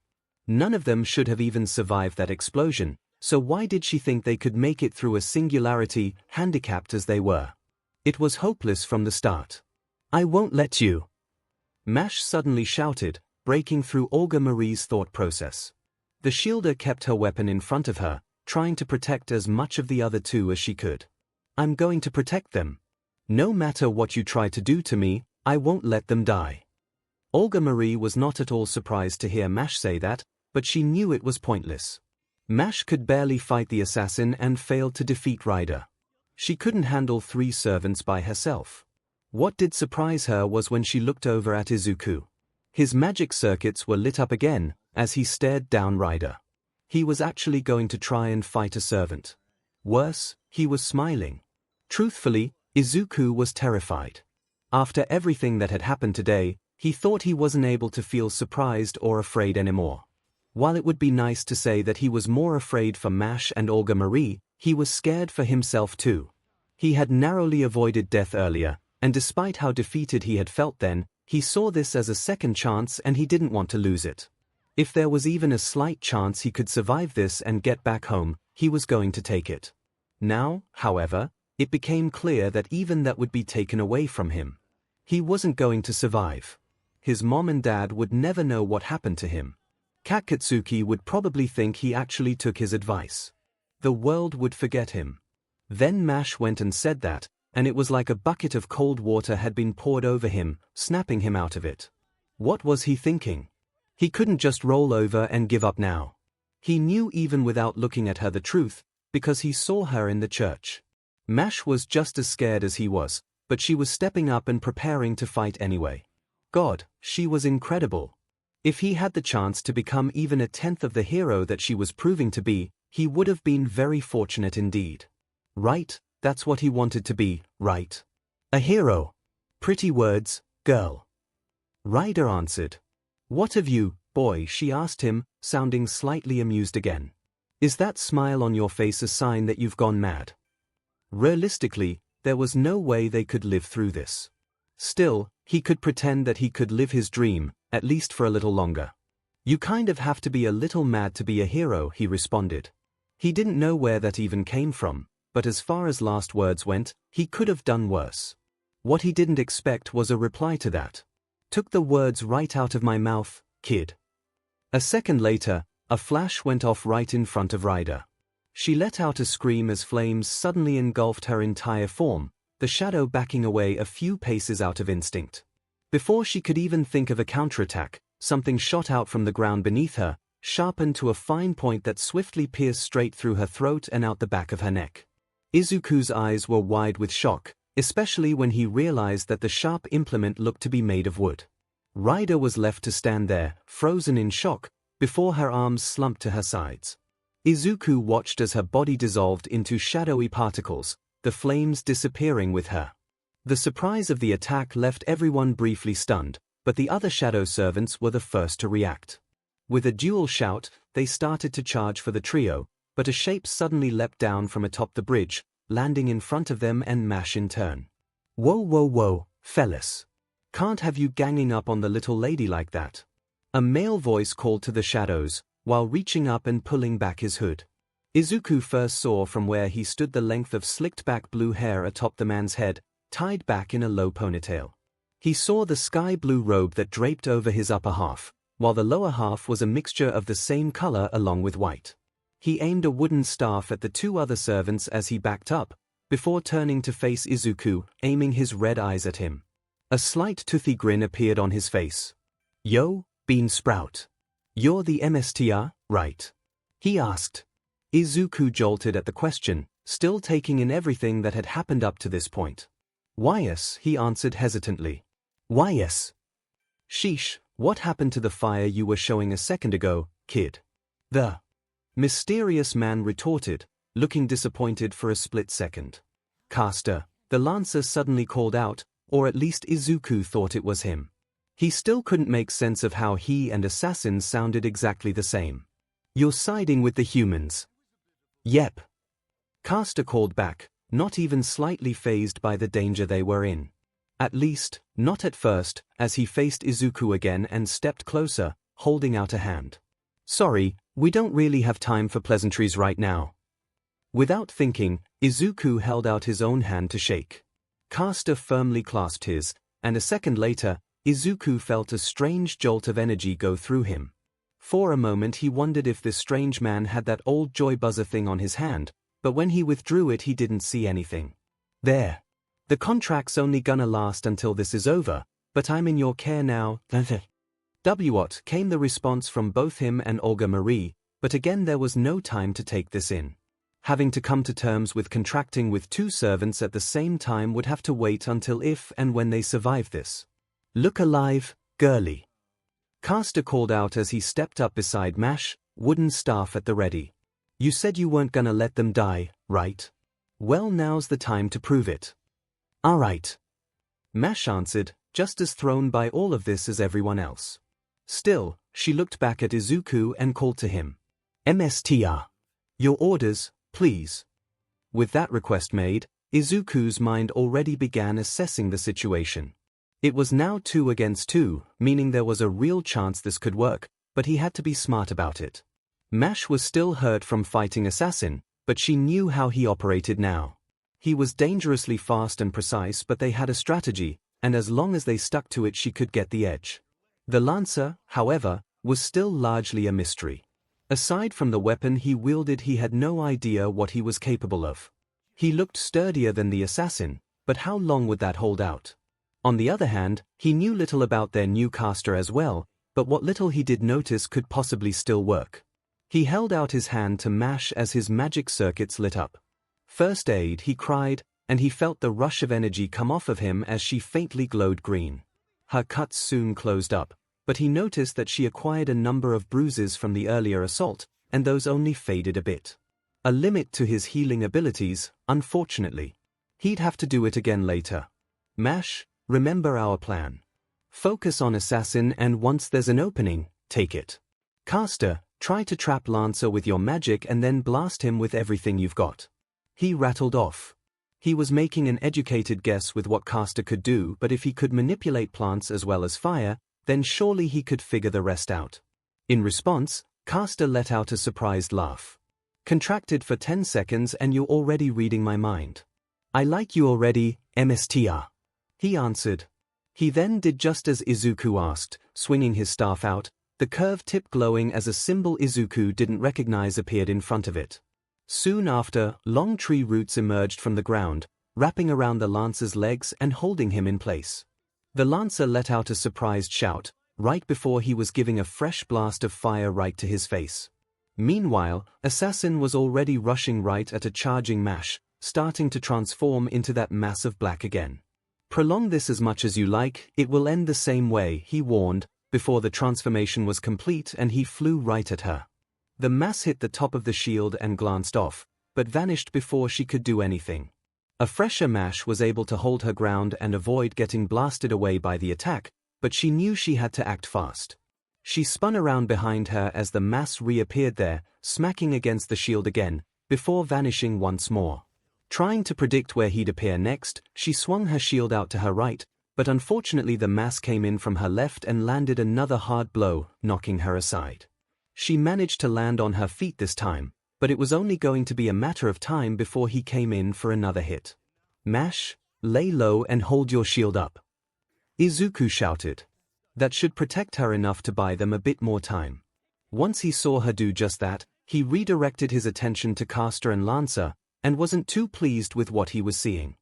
None of them should have even survived that explosion, so why did she think they could make it through a singularity, handicapped as they were? It was hopeless from the start. "I won't let you," Mash suddenly shouted, breaking through Olga Marie's thought process. The shielder kept her weapon in front of her, trying to protect as much of the other two as she could. "I'm going to protect them. No matter what you try to do to me, I won't let them die." Olga Marie was not at all surprised to hear Mash say that, but she knew it was pointless. Mash could barely fight the assassin and failed to defeat 𝐼𝐸. She couldn't handle 3 servants by herself. What did surprise her was when she looked over at Izuku. His magic circuits were lit up again as he stared down 𝐼𝐸. He was actually going to try and fight a servant. Worse, he was smiling. Truthfully, Izuku was terrified. After everything that had happened today, he thought he wasn't able to feel surprised or afraid anymore. While it would be nice to say that he was more afraid for Mash and Olga Marie, he was scared for himself too. He had narrowly avoided death earlier, and despite how defeated he had felt then, he saw this as a second chance and he didn't want to lose it. If there was even a slight chance he could survive this and get back home, he was going to take it. Now, however, it became clear that even that would be taken away from him. He wasn't going to survive. His mom and dad would never know what happened to him. Katsuki would probably think he actually took his advice. The world would forget him. Then Mash went and said that, and it was like a bucket of cold water had been poured over him, snapping him out of it. What was he thinking? He couldn't just roll over and give up now. He knew even without looking at her the truth, because he saw her in the church. Mash was just as scared as he was, but she was stepping up and preparing to fight anyway. God, she was incredible. If he had the chance to become even a tenth of the hero that she was proving to be, he would have been very fortunate indeed. Right, that's what he wanted to be, right? A hero. Pretty words, girl. 𝐼𝐸 answered. What of you, boy? She asked him, sounding slightly amused again. Is that smile on your face a sign that you've gone mad? Realistically, there was no way they could live through this. Still, he could pretend that he could live his dream, at least for a little longer. You kind of have to be a little mad to be a hero, he responded. He didn't know where that even came from, but as far as last words went, he could have done worse. What he didn't expect was a reply to that. Took the words right out of my mouth, kid. A second later, a flash went off right in front of 𝐼𝐸. She let out a scream as flames suddenly engulfed her entire form, the shadow backing away a few paces out of instinct. Before she could even think of a counterattack, something shot out from the ground beneath her, sharpened to a fine point that swiftly pierced straight through her throat and out the back of her neck. Izuku's eyes were wide with shock, especially when he realized that the sharp implement looked to be made of wood. 𝐼𝐸 was left to stand there, frozen in shock, before her arms slumped to her sides. Izuku watched as her body dissolved into shadowy particles, the flames disappearing with her. The surprise of the attack left everyone briefly stunned, but the other shadow servants were the first to react. With a dual shout, they started to charge for the trio, but a shape suddenly leapt down from atop the bridge, landing in front of them and Mash in turn. Whoa, whoa, whoa, fellas. Can't have you ganging up on the little lady like that. A male voice called to the shadows, while reaching up and pulling back his hood. Izuku first saw from where he stood the length of slicked-back blue hair atop the man's head, tied back in a low ponytail. He saw the sky-blue robe that draped over his upper half, while the lower half was a mixture of the same color along with white. He aimed a wooden staff at the 2 other servants as he backed up, before turning to face Izuku, aiming his red eyes at him. A slight toothy grin appeared on his face. Yo, Bean Sprout. You're the MSTR, right? He asked. Izuku jolted at the question, still taking in everything that had happened up to this point. Why yes, he answered hesitantly. Why yes? Sheesh, what happened to the fire you were showing a second ago, kid? The mysterious man retorted, looking disappointed for a split second. Caster, the Lancer suddenly called out, or at least Izuku thought it was him. He still couldn't make sense of how he and assassins sounded exactly the same. You're siding with the humans. Yep. Caster called back, not even slightly fazed by the danger they were in. At least, not at first, as he faced Izuku again and stepped closer, holding out a hand. Sorry, we don't really have time for pleasantries right now. Without thinking, Izuku held out his own hand to shake. Caster firmly clasped his, and a second later, Izuku felt a strange jolt of energy go through him. For a moment he wondered if this strange man had that old joy buzzer thing on his hand, but when he withdrew it he didn't see anything. There. The contract's only gonna last until this is over, but I'm in your care now. What? Came the response from both him and Olga Marie, But again there was no time to take this in. Having to come to terms with contracting with two servants at the same time would have to wait until if and when they survive this. Look alive, girly. 𝐭𝐸 called out as he stepped up beside Mash, wooden staff at the ready. You said you weren't gonna let them die, right? Well, now's the time to prove it. Alright. Mash answered, just as thrown by all of this as everyone else. Still, she looked back at Izuku and called to him. MSTR. Your orders, please. With that request made, Izuku's mind already began assessing the situation. It was now 2 against 2, meaning there was a real chance this could work, but he had to be smart about it. Mash was still hurt from fighting Assassin, but she knew how he operated now. He was dangerously fast and precise, but they had a strategy, and as long as they stuck to it she could get the edge. The Lancer, however, was still largely a mystery. Aside from the weapon he wielded, he had no idea what he was capable of. He looked sturdier than the Assassin, but how long would that hold out? On the other hand, he knew little about their new caster as well, but what little he did notice could possibly still work. He held out his hand to Mash as his magic circuits lit up. First aid, he cried, and he felt the rush of energy come off of him as she faintly glowed green. Her cuts soon closed up, but he noticed that she acquired a number of bruises from the earlier assault, and those only faded a bit. A limit to his healing abilities, unfortunately. He'd have to do it again later. Mash, remember our plan. Focus on Assassin, and once there's an opening, take it. Caster, try to trap Lancer with your magic and then blast him with everything you've got. He rattled off. He was making an educated guess with what Caster could do, but if he could manipulate plants as well as fire, then surely he could figure the rest out. In response, Caster let out a surprised laugh. Contracted for 10 seconds and you're already reading my mind. I like you already, MSTR. He answered. He then did just as Izuku asked, swinging his staff out, the curved tip glowing as a symbol Izuku didn't recognize appeared in front of it. Soon after, long tree roots emerged from the ground, wrapping around the Lancer's legs and holding him in place. The Lancer let out a surprised shout, right before he was giving a fresh blast of fire right to his face. Meanwhile, Assassin was already rushing right at a charging Mash, starting to transform into that mass of black again. Prolong this as much as you like, it will end the same way, he warned, before the transformation was complete and he flew right at her. The mass hit the top of the shield and glanced off, but vanished before she could do anything. A fresher Mash was able to hold her ground and avoid getting blasted away by the attack, but she knew she had to act fast. She spun around behind her as the mass reappeared there, smacking against the shield again, before vanishing once more. Trying to predict where he'd appear next, she swung her shield out to her right, but unfortunately the mass came in from her left and landed another hard blow, knocking her aside. She managed to land on her feet this time, but it was only going to be a matter of time before he came in for another hit. Mash, lay low and hold your shield up. Izuku shouted. That should protect her enough to buy them a bit more time. Once he saw her do just that, he redirected his attention to Caster and Lancer, and wasn't too pleased with what he was seeing.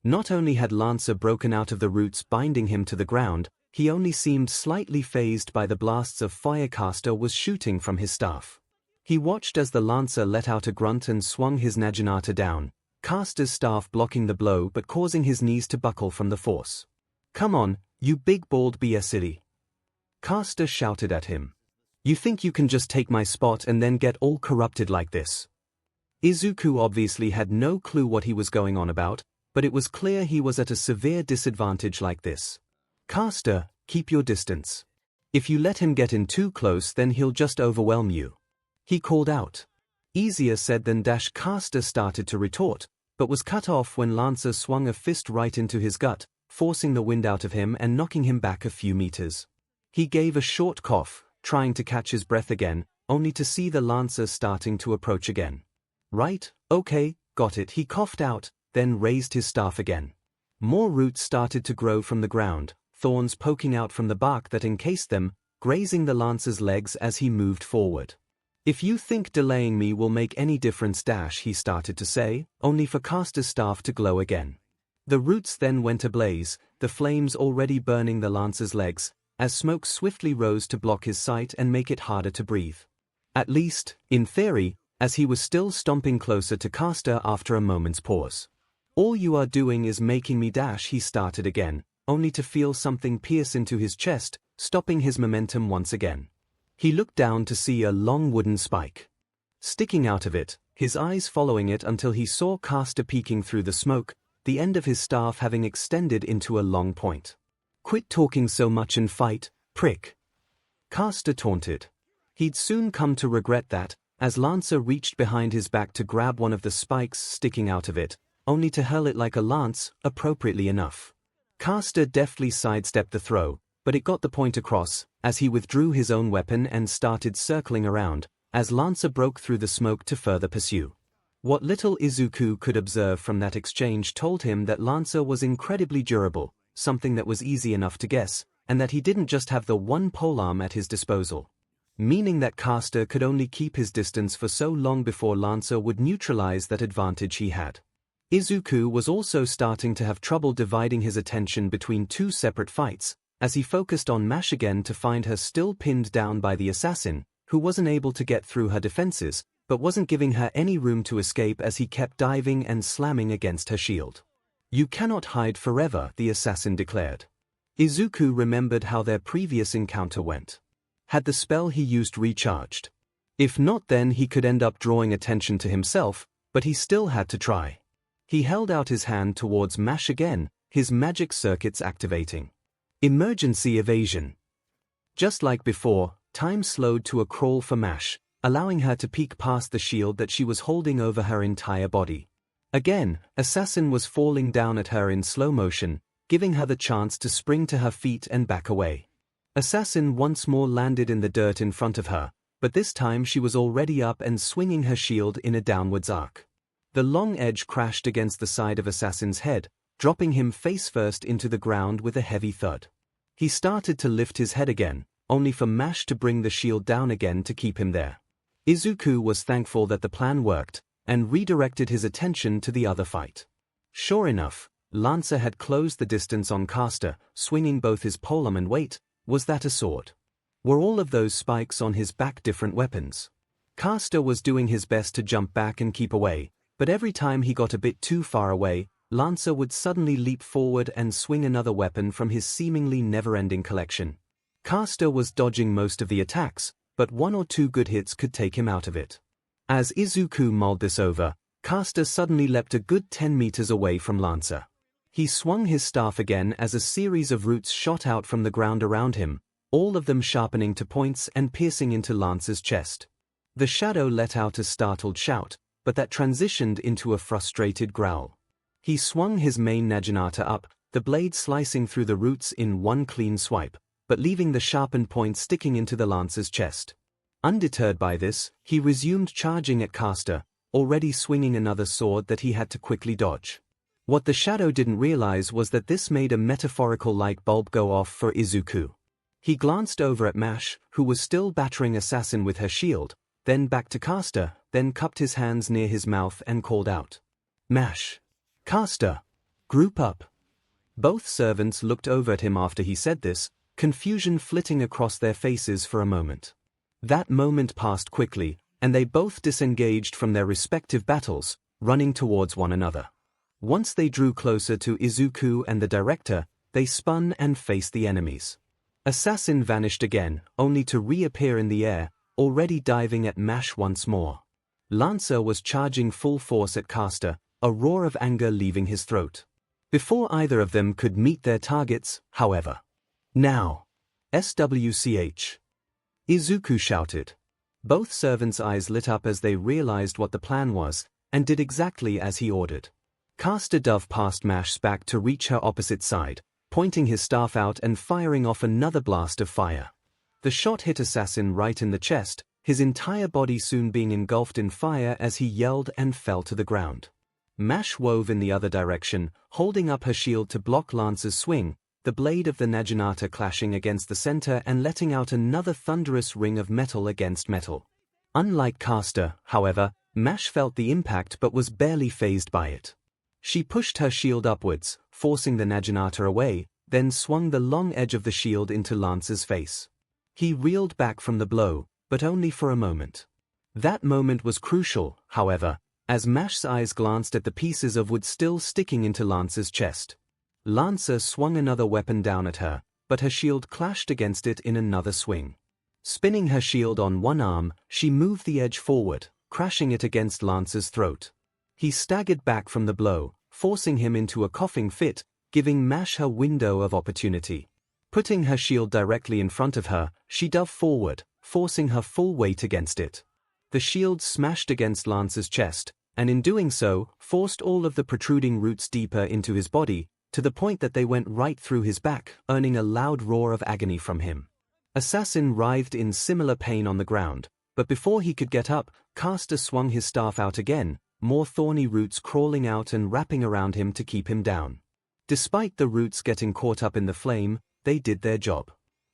Not only had Lancer broken out of the roots binding him to the ground, he only seemed slightly fazed by the blasts of fire Caster was shooting from his staff. He watched as the Lancer let out a grunt and swung his Naginata down, Caster's staff blocking the blow but causing his knees to buckle from the force. Come on, you big bald silly. Caster shouted at him. You think you can just take my spot and then get all corrupted like this? Izuku obviously had no clue what he was going on about, but it was clear he was at a severe disadvantage like this. Caster, keep your distance. If you let him get in too close then he'll just overwhelm you. He called out. Easier said than done. Caster started to retort, but was cut off when Lancer swung a fist right into his gut, forcing the wind out of him and knocking him back a few meters. He gave a short cough, trying to catch his breath again, only to see the Lancer starting to approach again. Right, okay, got it, he coughed out, then raised his staff again. More roots started to grow from the ground, thorns poking out from the bark that encased them, grazing the Lancer's legs as he moved forward. If you think delaying me will make any difference, he started to say, only for Caster's staff to glow again. The roots then went ablaze, the flames already burning the Lancer's legs, as smoke swiftly rose to block his sight and make it harder to breathe. At least, in theory, as he was still stomping closer to Caster after a moment's pause. "All you are doing is making me dash," he started again, only to feel something pierce into his chest, stopping his momentum once again. He looked down to see a long wooden spike sticking out of it, his eyes following it until he saw Caster peeking through the smoke, the end of his staff having extended into a long point. "Quit talking so much and fight, prick," Caster taunted. He'd soon come to regret that, as Lancer reached behind his back to grab one of the spikes sticking out of it, only to hurl it like a lance, appropriately enough. Caster deftly sidestepped the throw, but it got the point across, as he withdrew his own weapon and started circling around, as Lancer broke through the smoke to further pursue. What little Izuku could observe from that exchange told him that Lancer was incredibly durable, something that was easy enough to guess, and that he didn't just have the one polearm at his disposal. Meaning that Caster could only keep his distance for so long before Lancer would neutralize that advantage he had. Izuku was also starting to have trouble dividing his attention between two separate fights, as he focused on Mash again to find her still pinned down by the assassin, who wasn't able to get through her defenses, but wasn't giving her any room to escape as he kept diving and slamming against her shield. "You cannot hide forever," the assassin declared. Izuku remembered how their previous encounter went. Had the spell he used recharged? If not, then he could end up drawing attention to himself, but he still had to try. He held out his hand towards Mash again, his magic circuits activating. Emergency evasion. Just like before, time slowed to a crawl for Mash, allowing her to peek past the shield that she was holding over her entire body. Again, Assassin was falling down at her in slow motion, giving her the chance to spring to her feet and back away. Assassin once more landed in the dirt in front of her, but this time she was already up and swinging her shield in a downwards arc. The long edge crashed against the side of Assassin's head, dropping him face first into the ground with a heavy thud. He started to lift his head again, only for Mash to bring the shield down again to keep him there. Izuku was thankful that the plan worked, and redirected his attention to the other fight. Sure enough, Lancer had closed the distance on Caster, swinging both his polearm and weight. Was that a sword? Were all of those spikes on his back different weapons? Caster was doing his best to jump back and keep away, but every time he got a bit too far away, Lancer would suddenly leap forward and swing another weapon from his seemingly never-ending collection. Caster was dodging most of the attacks, but one or two good hits could take him out of it. As Izuku mulled this over, Caster suddenly leapt a good 10 meters away from Lancer. He swung his staff again as a series of roots shot out from the ground around him, all of them sharpening to points and piercing into Lancer's chest. The shadow let out a startled shout, but that transitioned into a frustrated growl. He swung his main Naginata up, the blade slicing through the roots in one clean swipe, but leaving the sharpened point sticking into the Lancer's chest. Undeterred by this, he resumed charging at Caster, already swinging another sword that he had to quickly dodge. What the shadow didn't realize was that this made a metaphorical light bulb go off for Izuku. He glanced over at Mash, who was still battering Assassin with her shield, then back to Caster, then cupped his hands near his mouth and called out, "Mash! Caster! Group up!" Both servants looked over at him after he said this, confusion flitting across their faces for a moment. That moment passed quickly, and they both disengaged from their respective battles, running towards one another. Once they drew closer to Izuku and the director, they spun and faced the enemies. Assassin vanished again, only to reappear in the air, already diving at Mash once more. Lancer was charging full force at Caster, a roar of anger leaving his throat. Before either of them could meet their targets, however. "Now! SWCH!" Izuku shouted. Both servants' eyes lit up as they realized what the plan was, and did exactly as he ordered. Caster dove past Mash's back to reach her opposite side, pointing his staff out and firing off another blast of fire. The shot hit Assassin right in the chest, his entire body soon being engulfed in fire as he yelled and fell to the ground. Mash wove in the other direction, holding up her shield to block Lancer's swing, the blade of the Naginata clashing against the center and letting out another thunderous ring of metal against metal. Unlike Caster, however, Mash felt the impact but was barely fazed by it. She pushed her shield upwards, forcing the Naginata away, then swung the long edge of the shield into Lancer's face. He reeled back from the blow, but only for a moment. That moment was crucial, however, as 𝐼's eyes glanced at the pieces of wood still sticking into Lance's chest. Lancer swung another weapon down at her, but her shield clashed against it in another swing. Spinning her shield on one arm, she moved the edge forward, crashing it against Lancer's throat. He staggered back from the blow, forcing him into a coughing fit, giving 𝐼 her window of opportunity. Putting her shield directly in front of her, she dove forward, forcing her full weight against it. The shield smashed against Lancer's chest, and in doing so, forced all of the protruding roots deeper into his body, to the point that they went right through his back, earning a loud roar of agony from him. Assassin writhed in similar pain on the ground, but before he could get up, Caster swung his staff out again, more thorny roots crawling out and wrapping around him to keep him down. Despite the roots getting caught up in the flame, they did their job.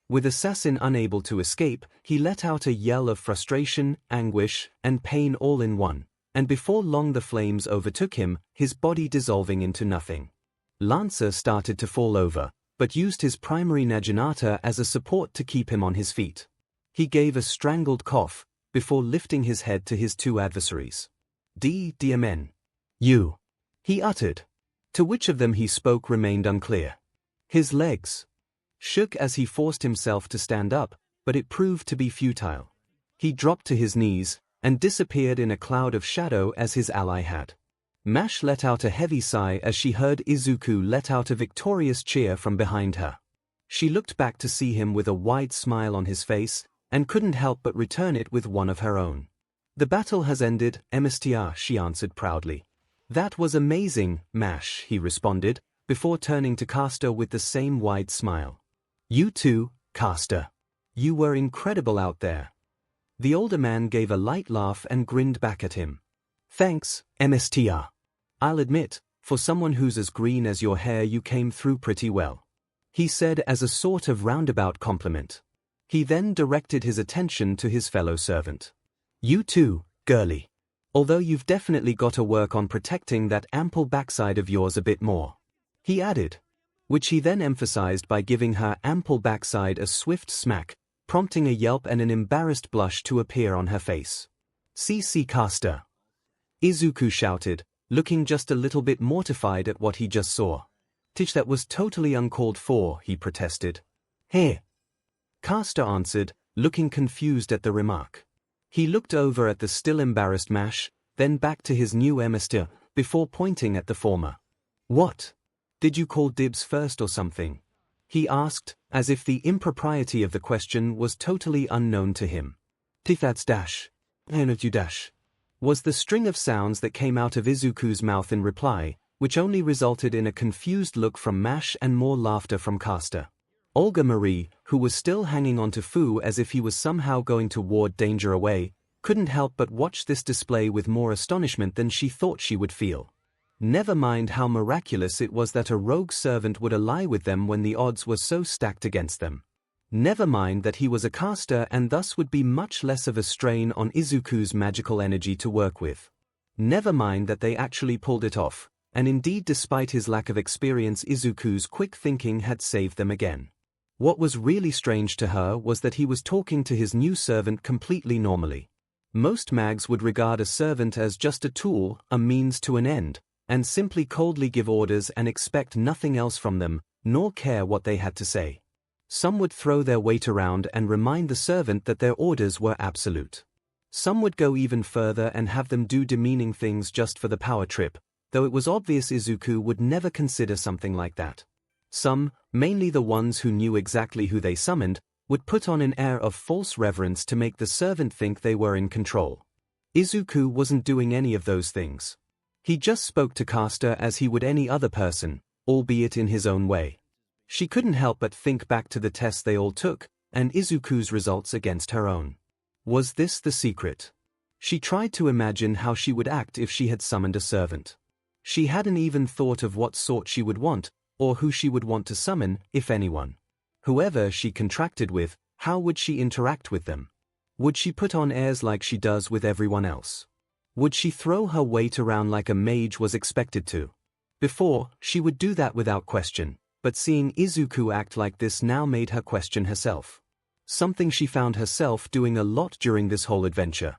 With Assassin unable to escape, he let out a yell of frustration, anguish, and pain all in one, and before long the flames overtook him, his body dissolving into nothing. Lancer started to fall over, but used his primary Naginata as a support to keep him on his feet. He gave a strangled cough, before lifting his head to his two adversaries. "DMN. You," he uttered. To which of them he spoke remained unclear. His legs shook as he forced himself to stand up, but it proved to be futile. He dropped to his knees, and disappeared in a cloud of shadow as his ally had. 𝐼 let out a heavy sigh as she heard Izuku let out a victorious cheer from behind her. She looked back to see him with a wide smile on his face, and couldn't help but return it with one of her own. "The battle has ended, MSTR," she answered proudly. "That was amazing, 𝐼," he responded, before turning to Caster with the same wide smile. "You too, Caster. You were incredible out there." The older man gave a light laugh and grinned back at him. "Thanks, MSTR. I'll admit, for someone who's as green as your hair you came through pretty well," he said as a sort of roundabout compliment. He then directed his attention to his fellow servant. "You too, girlie. Although you've definitely got to work on protecting that ample backside of yours a bit more," he added, which he then emphasized by giving her ample backside a swift smack, prompting a yelp and an embarrassed blush to appear on her face. "CC Caster," Izuku shouted, looking just a little bit mortified at what he just saw. "Tish, that was totally uncalled for," he protested. "Hey," Caster answered, looking confused at the remark. He looked over at the still embarrassed 𝐼, then back to his new MSTR, before pointing at the former. "What? Did you call dibs first or something?" he asked, as if the impropriety of the question was totally unknown to him. "That's dash. You dash," was the string of sounds that came out of Izuku's mouth in reply, which only resulted in a confused look from 𝐼 and more laughter from Caster. Olga Marie, who was still hanging on to Fu as if he was somehow going to ward danger away, couldn't help but watch this display with more astonishment than she thought she would feel. Never mind how miraculous it was that a rogue servant would ally with them when the odds were so stacked against them. Never mind that he was a caster and thus would be much less of a strain on Izuku's magical energy to work with. Never mind that they actually pulled it off, and indeed despite his lack of experience Izuku's quick thinking had saved them again. What was really strange to her was that he was talking to his new servant completely normally. Most mags would regard a servant as just a tool, a means to an end, and simply coldly give orders and expect nothing else from them, nor care what they had to say. Some would throw their weight around and remind the servant that their orders were absolute. Some would go even further and have them do demeaning things just for the power trip, though it was obvious Izuku would never consider something like that. Some, mainly the ones who knew exactly who they summoned, would put on an air of false reverence to make the servant think they were in control. Izuku wasn't doing any of those things. He just spoke to Caster as he would any other person, albeit in his own way. She couldn't help but think back to the tests they all took, and Izuku's results against her own. Was this the secret? She tried to imagine how she would act if she had summoned a servant. She hadn't even thought of what sort she would want, or who she would want to summon, if anyone. Whoever she contracted with, how would she interact with them? Would she put on airs like she does with everyone else? Would she throw her weight around like a mage was expected to? Before, she would do that without question, but seeing Izuku act like this now made her question herself. something she found herself doing a lot during this whole adventure.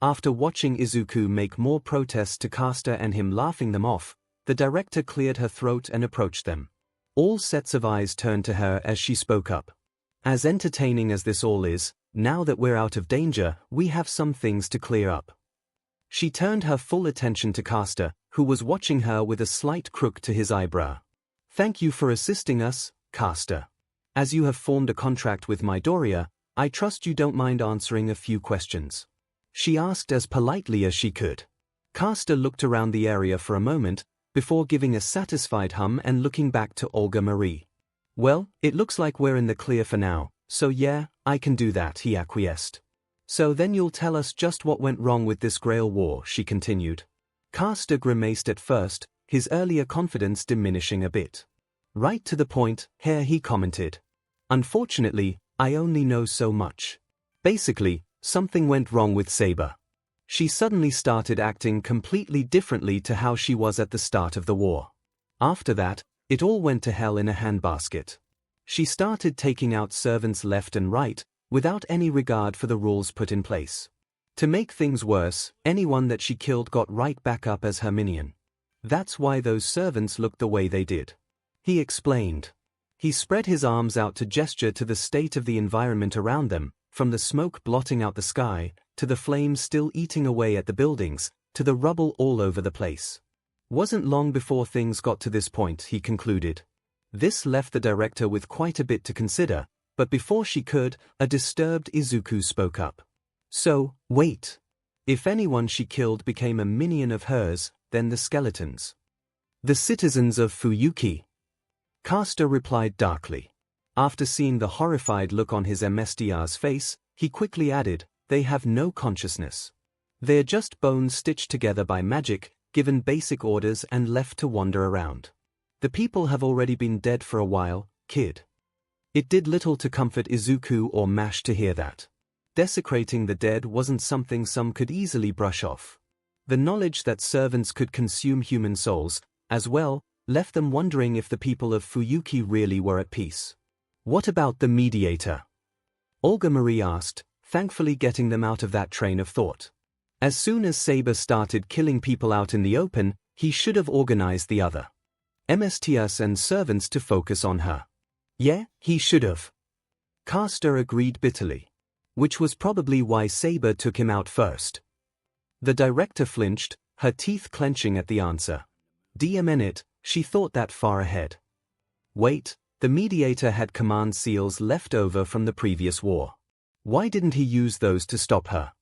After watching Izuku make more protests to Caster and him laughing them off, the director cleared her throat and approached them. All sets of eyes turned to her as she spoke up. As entertaining as this all is, now that we're out of danger, we have some things to clear up. She turned her full attention to Caster, who was watching her with a slight crook to his eyebrow. Thank you for assisting us, Caster. As you have formed a contract with Midoriya, I trust you don't mind answering a few questions. She asked as politely as she could. Caster looked around the area for a moment, before giving a satisfied hum and looking back to Olga Marie. Well, it looks like we're in the clear for now, so yeah, I can do that, he acquiesced. So then you'll tell us just what went wrong with this Grail War, she continued. Caster grimaced at first, his earlier confidence diminishing a bit. Right to the point, here he commented. Unfortunately, I only know so much. Basically, something went wrong with Saber. She suddenly started acting completely differently to how she was at the start of the war. After that, it all went to hell in a handbasket. She started taking out servants left and right, without any regard for the rules put in place. To make things worse, anyone that she killed got right back up as her minion. That's why those servants looked the way they did. He explained. He spread his arms out to gesture to the state of the environment around them, from the smoke blotting out the sky, to the flames still eating away at the buildings, to the rubble all over the place. Wasn't long before things got to this point, he concluded. This left the director with quite a bit to consider, but before she could, a disturbed Izuku spoke up. So, wait. If anyone she killed became a minion of hers, then the skeletons. The citizens of Fuyuki. Caster replied darkly. After seeing the horrified look on his MSTR's face, he quickly added, they have no consciousness. They're just bones stitched together by magic, given basic orders and left to wander around. The people have already been dead for a while, kid. It did little to comfort Izuku or Mash to hear that. Desecrating the dead wasn't something some could easily brush off. The knowledge that servants could consume human souls, as well, left them wondering if the people of Fuyuki really were at peace. What about the mediator? Olga Marie asked, thankfully getting them out of that train of thought. As soon as Saber started killing people out in the open, he should have organized the other MSTs and servants to focus on her. Yeah, he should have. Caster agreed bitterly. Which was probably why Saber took him out first. The director flinched, her teeth clenching at the answer. DMN, she thought that far ahead. Wait, the mediator had command seals left over from the previous war. Why didn't he use those to stop her?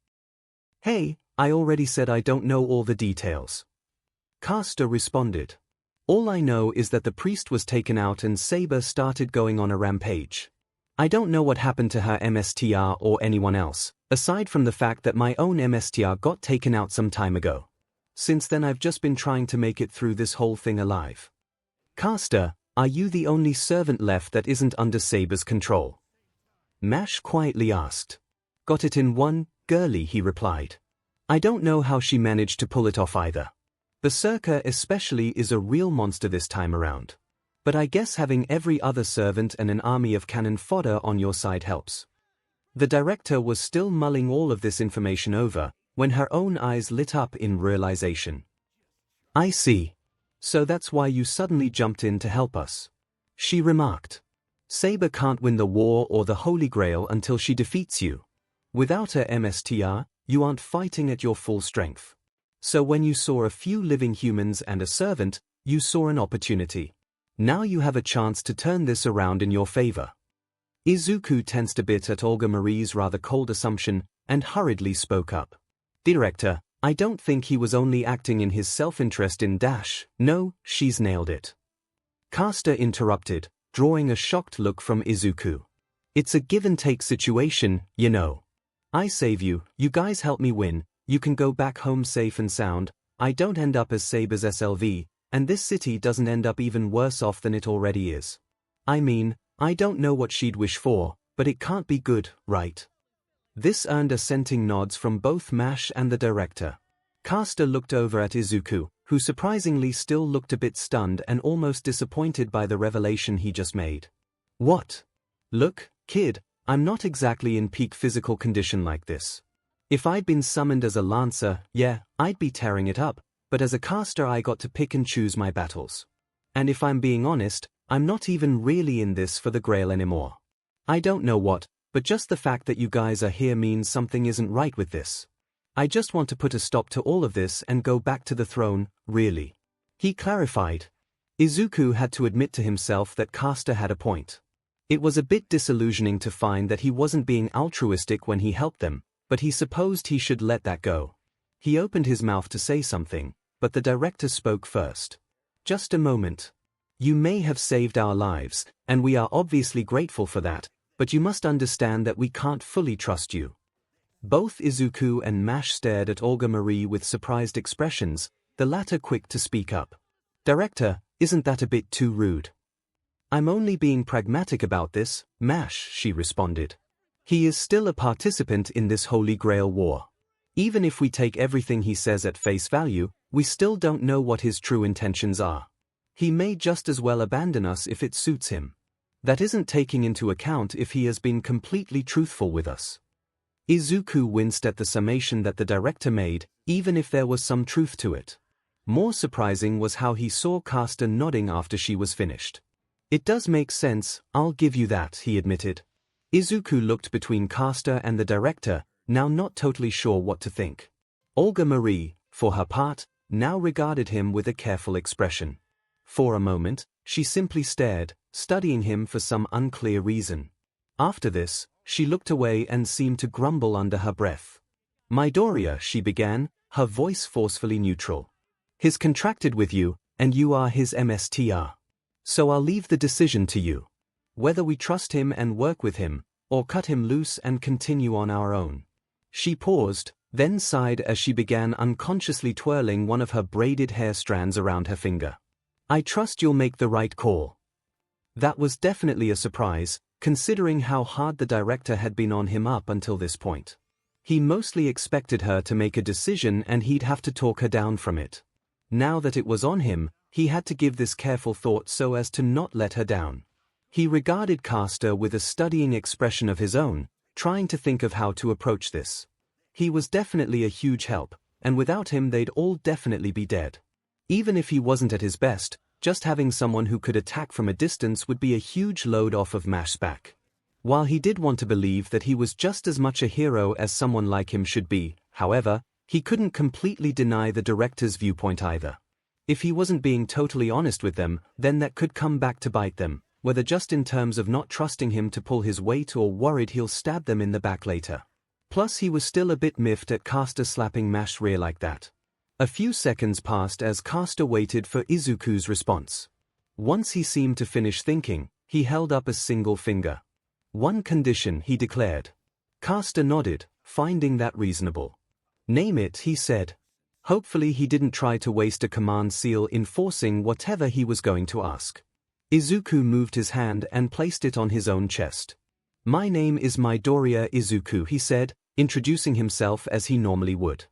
Hey, I already said I don't know all the details. Caster responded. All I know is that the priest was taken out and Saber started going on a rampage. I don't know what happened to her MSTR or anyone else, aside from the fact that my own MSTR got taken out some time ago. Since then I've just been trying to make it through this whole thing alive. Caster, are you the only servant left that isn't under Saber's control? Mash quietly asked. Got it in one, girly, he replied. I don't know how she managed to pull it off either. Berserker especially is a real monster this time around. But I guess having every other servant and an army of cannon fodder on your side helps. The director was still mulling all of this information over, when her own eyes lit up in realization. I see. So that's why you suddenly jumped in to help us. She remarked. Saber can't win the war or the Holy Grail until she defeats you. Without her MSTR, you aren't fighting at your full strength. So when you saw a few living humans and a servant, you saw an opportunity. Now you have a chance to turn this around in your favor. Izuku tensed a bit at Olga Marie's rather cold assumption and hurriedly spoke up. Director, I don't think he was only acting in his self-interest in Dash. No, she's nailed it. Caster interrupted, drawing a shocked look from Izuku. It's a give-and-take situation, you know. I save you, you guys help me win, you can go back home safe and sound, I don't end up as Saber's SLV, and this city doesn't end up even worse off than it already is. I mean, I don't know what she'd wish for, but it can't be good, right? This earned assenting nods from both Mash and the director. Caster looked over at Izuku, who surprisingly still looked a bit stunned and almost disappointed by the revelation he just made. What? Look, kid, I'm not exactly in peak physical condition like this. If I'd been summoned as a lancer, yeah, I'd be tearing it up, but as a caster I got to pick and choose my battles. And if I'm being honest, I'm not even really in this for the grail anymore. I don't know what, but just the fact that you guys are here means something isn't right with this. I just want to put a stop to all of this and go back to the throne, really. He clarified. Izuku had to admit to himself that caster had a point. It was a bit disillusioning to find that he wasn't being altruistic when he helped them, but he supposed he should let that go. He opened his mouth to say something, but the director spoke first. Just a moment. You may have saved our lives, and we are obviously grateful for that, but you must understand that we can't fully trust you. Both Izuku and Mash stared at Olga Marie with surprised expressions, the latter quick to speak up. Director, isn't that a bit too rude? I'm only being pragmatic about this, Mash, she responded. He is still a participant in this Holy Grail war. Even if we take everything he says at face value, we still don't know what his true intentions are. He may just as well abandon us if it suits him. That isn't taking into account if he has been completely truthful with us. Izuku winced at the summation that the director made, even if there was some truth to it. More surprising was how he saw caster nodding after she was finished. It does make sense, I'll give you that, he admitted. Izuku looked between caster and the director, now not totally sure what to think. Olga Marie, for her part, now regarded him with a careful expression. For a moment, she simply stared, studying him for some unclear reason. After this, she looked away and seemed to grumble under her breath. Midoriya, she began, her voice forcefully neutral. He's contracted with you, and you are his MSTR. So I'll leave the decision to you. Whether we trust him and work with him, or cut him loose and continue on our own. She paused, then sighed as she began unconsciously twirling one of her braided hair strands around her finger. I trust you'll make the right call. That was definitely a surprise, considering how hard the director had been on him up until this point. He mostly expected her to make a decision and he'd have to talk her down from it. Now that it was on him, he had to give this careful thought so as to not let her down. He regarded caster with a studying expression of his own, trying to think of how to approach this. He was definitely a huge help, and without him they'd all definitely be dead. Even if he wasn't at his best, just having someone who could attack from a distance would be a huge load off of Mash's back. While he did want to believe that he was just as much a hero as someone like him should be, however, he couldn't completely deny the director's viewpoint either. If he wasn't being totally honest with them, then that could come back to bite them, whether just in terms of not trusting him to pull his weight or worried he'll stab them in the back later. Plus he was still a bit miffed at caster slapping Mash's rear like that. A few seconds passed as caster waited for Izuku's response. Once he seemed to finish thinking, he held up a single finger. One condition, he declared. Caster nodded, finding that reasonable. Name it, he said. Hopefully he didn't try to waste a command seal enforcing whatever he was going to ask. Izuku moved his hand and placed it on his own chest. My name is Midoriya Izuku, he said, introducing himself as he normally would.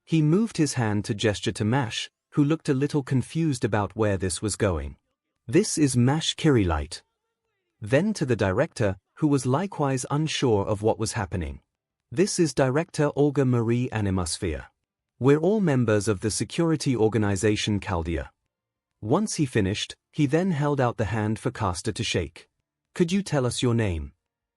He moved his hand to gesture to Mash, who looked a little confused about where this was going. This is Mash Kirilight. Then to the director, who was likewise unsure of what was happening. This is Director Olga Marie Animusphere. We're all members of the security organization Chaldea. Once he finished, he then held out the hand for caster to shake. Could you tell us your name?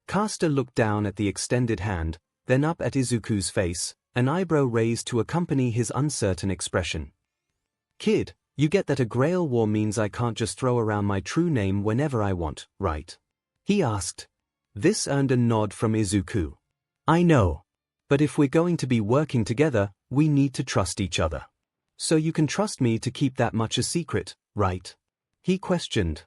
Caster looked down at the extended hand, then up at Izuku's face, an eyebrow raised to accompany his uncertain expression. Kid, you get that a Grail war means I can't just throw around my true name whenever I want, right? He asked. This earned a nod from Izuku. I know. But if we're going to be working together, we need to trust each other. So you can trust me to keep that much a secret, right? He questioned.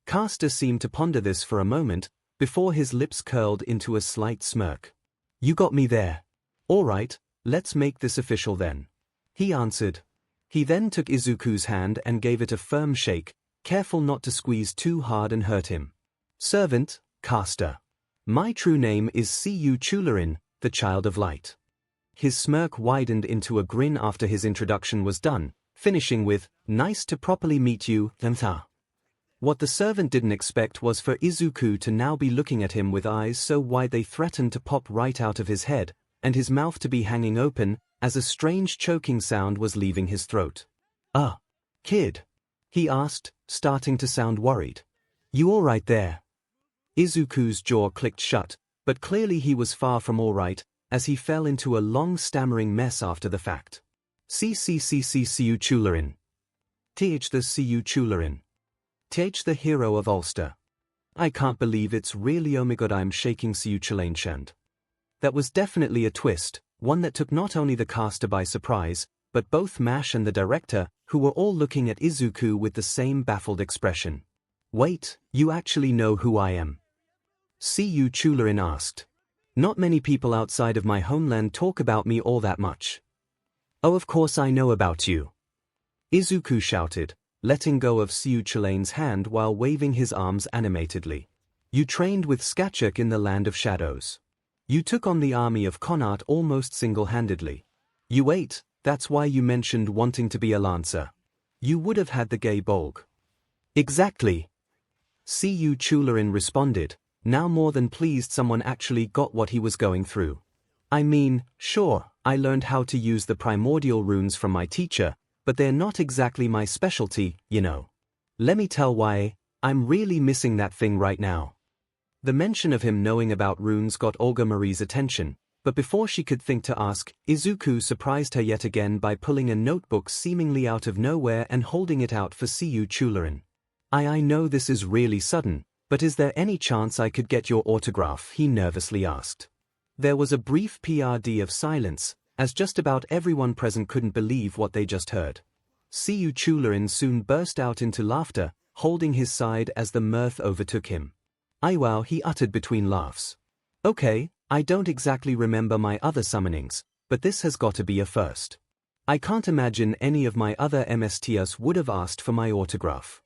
Caster seemed to ponder this for a moment, before his lips curled into a slight smirk. You got me there. All right, let's make this official then. He answered. He then took Izuku's hand and gave it a firm shake, careful not to squeeze too hard and hurt him. Servant, Caster. My true name is 𝐒𝐬𝐴, the Child of Light. His smirk widened into a grin after his introduction was done, finishing with, nice to properly meet you, 𝐿𝐿. What the servant didn't expect was for Izuku to now be looking at him with eyes so wide they threatened to pop right out of his head, and his mouth to be hanging open, as a strange choking sound was leaving his throat. Kid?" he asked, starting to sound worried. "You all right there?" Izuku's jaw clicked shut, but clearly he was far from all right, as he fell into a long stammering mess after the fact. 𝐶𝐶𝐶𝐶𝐶 th the 𝐒𝐬𝐽 th the hero of Ulster. I can't believe it's really oh my god, I'm shaking 𝐒𝐬𝐽. That was definitely a twist, one that took not only the caster by surprise, but both MASH and the director, who were all looking at Izuku with the same baffled expression. "Wait, you actually know who I am?" 𝐒𝐬𝐽 asked. "Not many people outside of my homeland talk about me all that much." "Oh, of course I know about you," Izuku shouted, letting go of 𝐒𝐬𝐽's hand while waving his arms animatedly. "You trained with 𝐒𝐽𝐽 in the Land of Shadows. You took on the army of Connacht almost single-handedly. You ate, that's why you mentioned wanting to be a lancer. You would have had the 𝐂𝐸𝐽𝐽." "Exactly," 𝐒𝐬𝐽 responded, now more than pleased someone actually got what he was going through. "I mean, sure, I learned how to use the primordial runes from my teacher, but they're not exactly my specialty, you know. Let me tell why, I'm really missing that thing right now." The mention of him knowing about runes got Olga Marie's attention, but before she could think to ask, Izuku surprised her yet again by pulling a notebook seemingly out of nowhere and holding it out for 𝐒𝐬𝐽. I know this is really sudden, but is there any chance I could get your autograph?" he nervously asked. There was a brief period of silence, as just about everyone present couldn't believe what they just heard. 𝐒𝐬𝐽 soon burst out into laughter, holding his side as the mirth overtook him. "Ay wow," he uttered between laughs. "Okay, I don't exactly remember my other summonings, but this has got to be a first. I can't imagine any of my other MSTs would have asked for my autograph."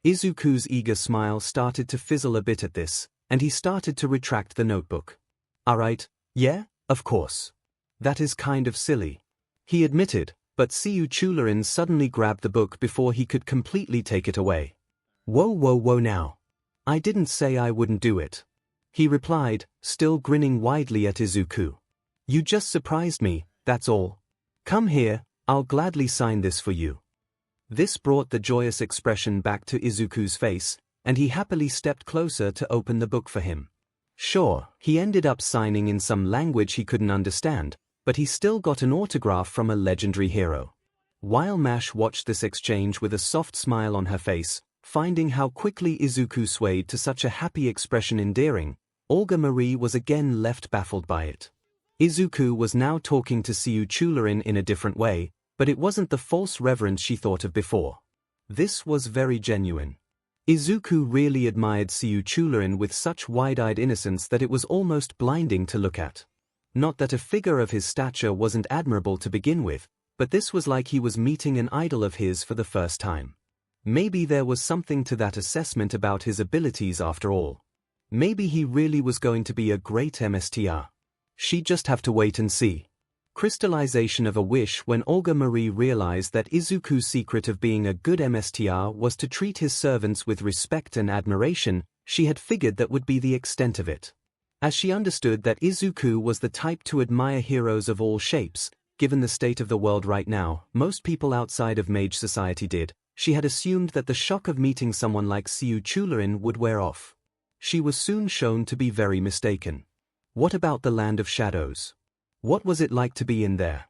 Izuku's eager smile started to fizzle a bit at this, and he started to retract the notebook. "Alright, yeah, of course. That is kind of silly," he admitted, but 𝐒𝐬𝐽 suddenly grabbed the book before he could completely take it away. Whoa now. I didn't say I wouldn't do it," he replied, still grinning widely at Izuku. "You just surprised me, that's all. Come here, I'll gladly sign this for you." This brought the joyous expression back to Izuku's face, and he happily stepped closer to open the book for him. Sure, he ended up signing in some language he couldn't understand, but he still got an autograph from a legendary hero. While MASH watched this exchange with a soft smile on her face, finding how quickly Izuku swayed to such a happy expression endearing, Olga Marie was again left baffled by it. Izuku was now talking to 𝐒𝐬𝐽 in a different way, but it wasn't the false reverence she thought of before. This was very genuine. Izuku really admired 𝐒𝐬𝐽 with such wide-eyed innocence that it was almost blinding to look at. Not that a figure of his stature wasn't admirable to begin with, but this was like he was meeting an idol of his for the first time. Maybe there was something to that assessment about his abilities after all. Maybe he really was going to be a great MSTR. She'd just have to wait and see. Crystallization of a wish when Olga Marie realized that Izuku's secret of being a good MSTR was to treat his servants with respect and admiration. She had figured that would be the extent of it. As she understood that Izuku was the type to admire heroes of all shapes, given the state of the world right now, most people outside of mage society did, she had assumed that the shock of meeting someone like 𝐒𝐬𝐽 would wear off. She was soon shown to be very mistaken. What about the Land of Shadows? What was it like to be in there?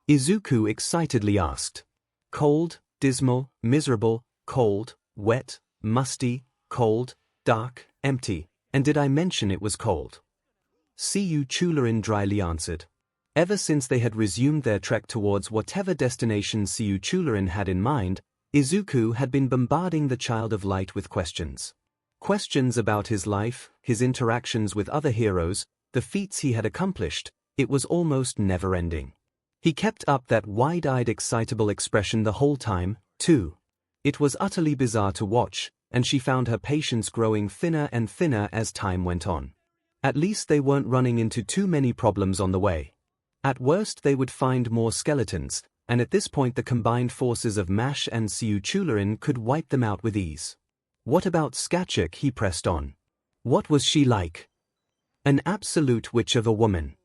Izuku excitedly asked. Cold, dismal, miserable, cold, wet, musty, cold, dark, empty, and did I mention it was cold? 𝐒𝐬𝐽 dryly answered. Ever since they had resumed their trek towards whatever destination 𝐒𝐬𝐽 had in mind, Izuku had been bombarding the Child of Light with questions. Questions about his life, his interactions with other heroes, the feats he had accomplished. It was almost never-ending. He kept up that wide-eyed excitable expression the whole time, too. It was utterly bizarre to watch, and she found her patience growing thinner and thinner as time went on. At least they weren't running into too many problems on the way. At worst they would find more skeletons, and at this point the combined forces of MASH and 𝐒𝐬𝐽 could wipe them out with ease. What about 𝐔𝐬𝐽? He pressed on. What was she like? An absolute witch of a woman.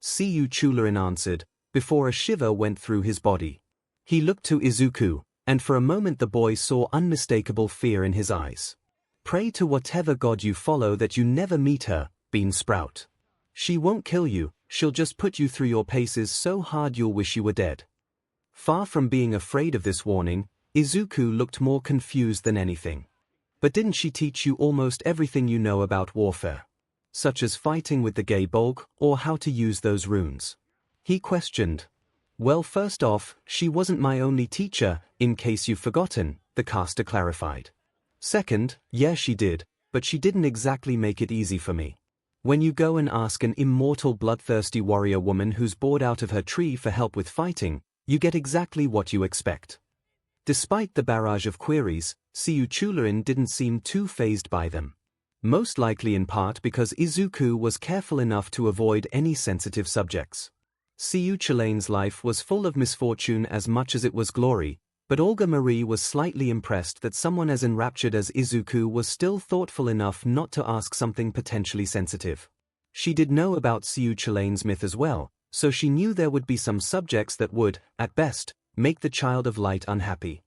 𝐒𝐬𝐽𝐽 answered, before a shiver went through his body. He looked to Izuku, and for a moment the boy saw unmistakable fear in his eyes. Pray to whatever god you follow that you never meet her, Bean Sprout. She won't kill you, she'll just put you through your paces so hard you'll wish you were dead. Far from being afraid of this warning, Izuku looked more confused than anything. But didn't she teach you almost everything you know about warfare? Such as fighting with the 𝐔𝐬𝐽𝐽, or how to use those runes? He questioned. Well, first off, she wasn't my only teacher, in case you've forgotten, the caster clarified. Second, yeah she did, but she didn't exactly make it easy for me. When you go and ask an immortal bloodthirsty warrior woman who's bored out of her tree for help with fighting, you get exactly what you expect. Despite the barrage of queries, 𝐒𝐬𝐽𝐽 didn't seem too fazed by them. Most likely in part because Izuku was careful enough to avoid any sensitive subjects. 𝐒𝐬𝐽𝐽's life was full of misfortune as much as it was glory, but Olga Marie was slightly impressed that someone as enraptured as Izuku was still thoughtful enough not to ask something potentially sensitive. She did know about 𝐒𝐬𝐽𝐽's myth as well, so she knew there would be some subjects that would, at best, make the Child of Light unhappy.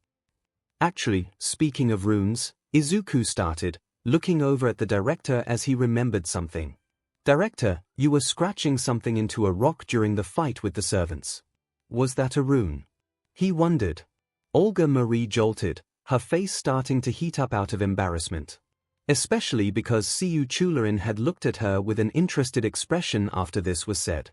Actually, speaking of runes, Izuku started, looking over at the director as he remembered something. Director, you were scratching something into a rock during the fight with the servants. Was that a rune? He wondered. Olga Marie jolted, her face starting to heat up out of embarrassment. Especially because 𝐒𝐬𝐽𝐽 had looked at her with an interested expression after this was said.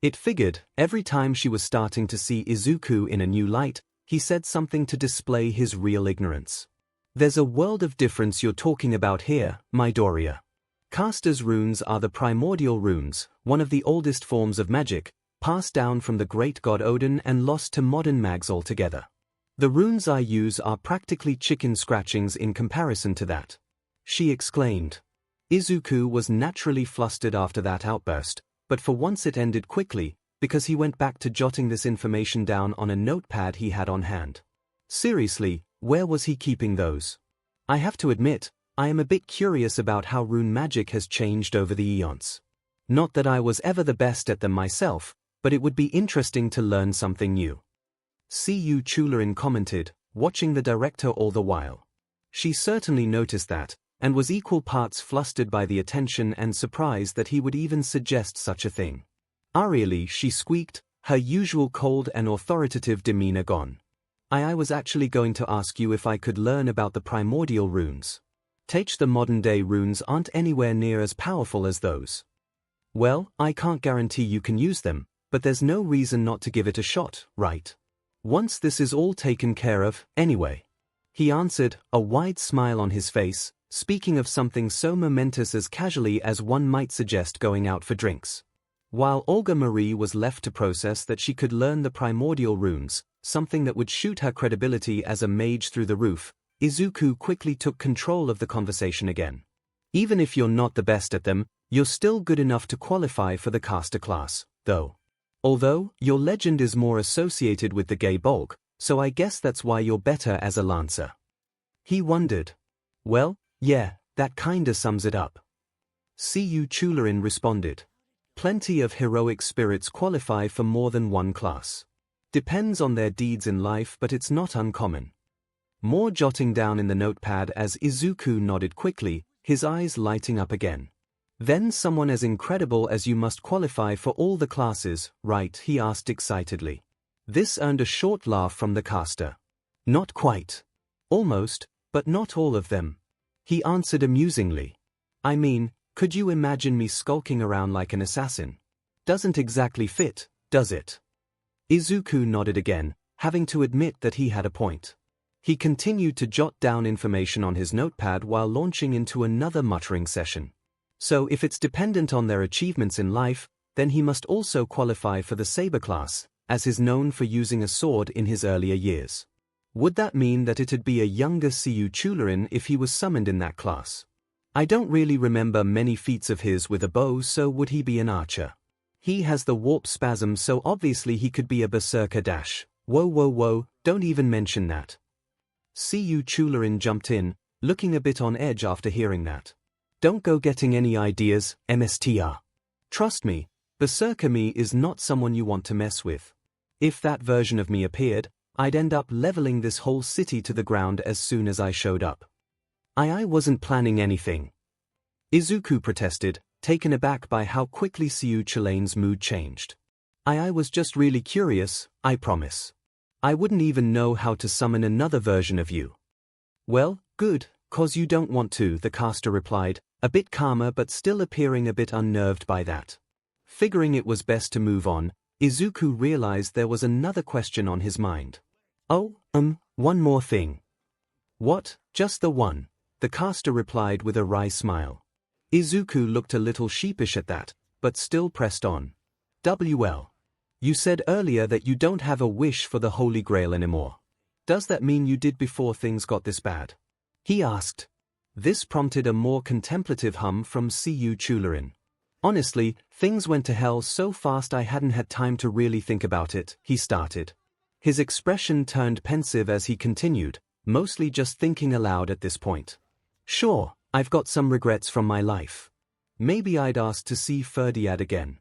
It figured, every time she was starting to see Izuku in a new light, he said something to display his real ignorance. There's a world of difference you're talking about here, Midoriya. Caster's runes are the primordial runes, one of the oldest forms of magic, passed down from the great god Odin and lost to modern mags altogether. The runes I use are practically chicken scratchings in comparison to that. She exclaimed. Izuku was naturally flustered after that outburst, but for once it ended quickly, because he went back to jotting this information down on a notepad he had on hand. Seriously, where was he keeping those? I have to admit, I am a bit curious about how rune magic has changed over the eons. Not that I was ever the best at them myself, but it would be interesting to learn something new. 𝐒𝐬𝐽𝐽 commented, watching the director all the while. She certainly noticed that, and was equal parts flustered by the attention and surprised that he would even suggest such a thing. Arially, she squeaked, her usual cold and authoritative demeanor gone. I was actually going to ask you if I could learn about the primordial runes. The modern-day runes aren't anywhere near as powerful as those. Well, I can't guarantee you can use them, but there's no reason not to give it a shot, right? Once this is all taken care of, anyway. He answered, a wide smile on his face, speaking of something so momentous as casually as one might suggest going out for drinks. While Olga Marie was left to process that she could learn the primordial runes, something that would shoot her credibility as a mage through the roof, Izuku quickly took control of the conversation again. Even if you're not the best at them, you're still good enough to qualify for the caster class, though. Although, your legend is more associated with the 𝐔𝐬𝐽𝐽, so I guess that's why you're better as a lancer. He wondered. Well, yeah, that kinda sums it up. 𝐒𝐬𝐽𝐽 responded. Plenty of heroic spirits qualify for more than one class. Depends on their deeds in life, but it's not uncommon. More jotting down in the notepad as Izuku nodded quickly, his eyes lighting up again. Then someone as incredible as you must qualify for all the classes, right? He asked excitedly. This earned a short laugh from the caster. Not quite. Almost, but not all of them. He answered amusingly. I mean, could you imagine me skulking around like an assassin? Doesn't exactly fit, does it? Izuku nodded again, having to admit that he had a point. He continued to jot down information on his notepad while launching into another muttering session. So if it's dependent on their achievements in life, then he must also qualify for the saber class, as is known for using a sword in his earlier years. Would that mean that it'd be a younger 𝐒𝐬𝐽𝐽 if he was summoned in that class? I don't really remember many feats of his with a bow, so would he be an archer? He has the warp spasm, so obviously he could be a berserker dash. Whoa, don't even mention that. 𝐒𝐬𝐽𝐽 jumped in, looking a bit on edge after hearing that. Don't go getting any ideas, MSTR. Trust me, Berserker me is not someone you want to mess with. If that version of me appeared, I'd end up leveling this whole city to the ground as soon as I showed up. I wasn't planning anything. Izuku protested, taken aback by how quickly 𝐒𝐭𝐴's mood changed. I was just really curious, I promise. I wouldn't even know how to summon another version of you. Well, good, 'cause you don't want to, the caster replied, a bit calmer but still appearing a bit unnerved by that. Figuring it was best to move on, Izuku realized there was another question on his mind. Oh, one more thing. What, just the one? The caster replied with a wry smile. Izuku looked a little sheepish at that, but still pressed on. WL. You said earlier that you don't have a wish for the Holy Grail anymore. Does that mean you did before things got this bad? He asked. This prompted a more contemplative hum from 𝐒𝐭𝐴. Honestly, things went to hell so fast I hadn't had time to really think about it, he started. His expression turned pensive as he continued, mostly just thinking aloud at this point. Sure, I've got some regrets from my life. Maybe I'd ask to see Ferdiad again.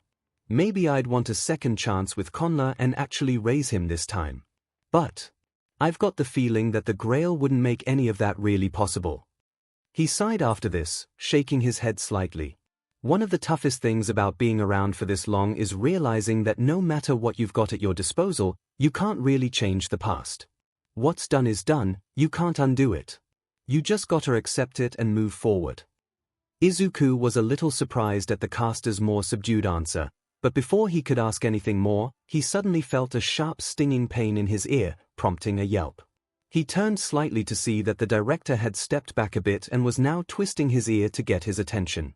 Maybe I'd want a second chance with Conla and actually raise him this time. But I've got the feeling that the Grail wouldn't make any of that really possible. He sighed after this, shaking his head slightly. One of the toughest things about being around for this long is realizing that no matter what you've got at your disposal, you can't really change the past. What's done is done, you can't undo it. You just gotta accept it and move forward. Izuku was a little surprised at the caster's more subdued answer, but before he could ask anything more, he suddenly felt a sharp stinging pain in his ear, prompting a yelp. He turned slightly to see that the director had stepped back a bit and was now twisting his ear to get his attention.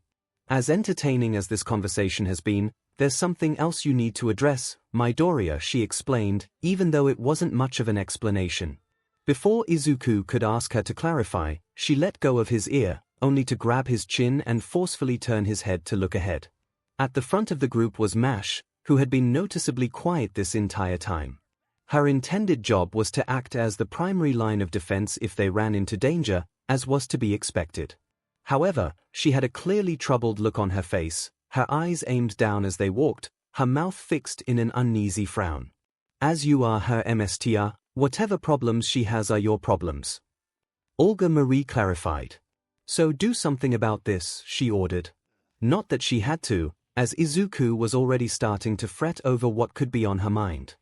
As entertaining as this conversation has been, there's something else you need to address, Midoriya, she explained, even though it wasn't much of an explanation. Before Izuku could ask her to clarify, she let go of his ear, only to grab his chin and forcefully turn his head to look ahead. At the front of the group was Mash, who had been noticeably quiet this entire time. Her intended job was to act as the primary line of defense if they ran into danger, as was to be expected. However, she had a clearly troubled look on her face, her eyes aimed down as they walked, her mouth fixed in an uneasy frown. As you are her MSTR, whatever problems she has are your problems. Olga Marie clarified. So do something about this, she ordered. Not that she had to, as Izuku was already starting to fret over what could be on her mind.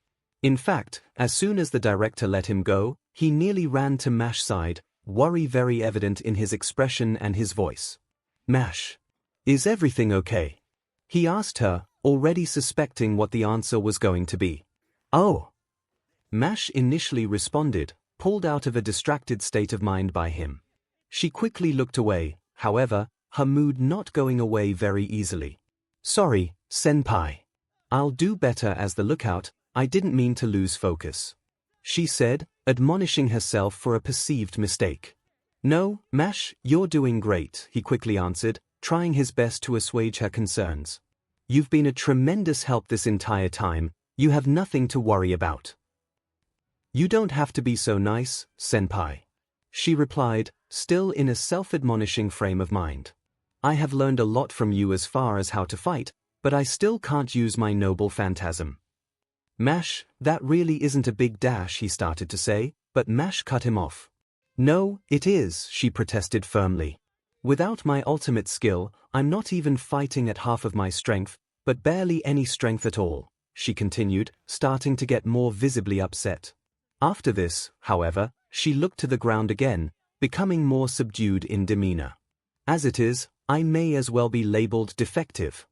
In fact, as soon as the director let him go, he nearly ran to Mash's side, worry very evident in his expression and his voice. Mash, is everything okay? He asked her, already suspecting what the answer was going to be. Oh. Mash initially responded, pulled out of a distracted state of mind by him. She quickly looked away, however, her mood not going away very easily. Sorry, senpai. I'll do better as the lookout, I didn't mean to lose focus. She said, admonishing herself for a perceived mistake. No, Mash, you're doing great, he quickly answered, trying his best to assuage her concerns. You've been a tremendous help this entire time, you have nothing to worry about. You don't have to be so nice, senpai. She replied, still in a self-admonishing frame of mind. I have learned a lot from you as far as how to fight, but I still can't use my noble phantasm. Mash, that really isn't a big dash, he started to say, but Mash cut him off. No, it is, she protested firmly. Without my ultimate skill, I'm not even fighting at half of my strength, but barely any strength at all, she continued, starting to get more visibly upset. After this, however, she looked to the ground again, becoming more subdued in demeanor. As it is, I may as well be labeled defective.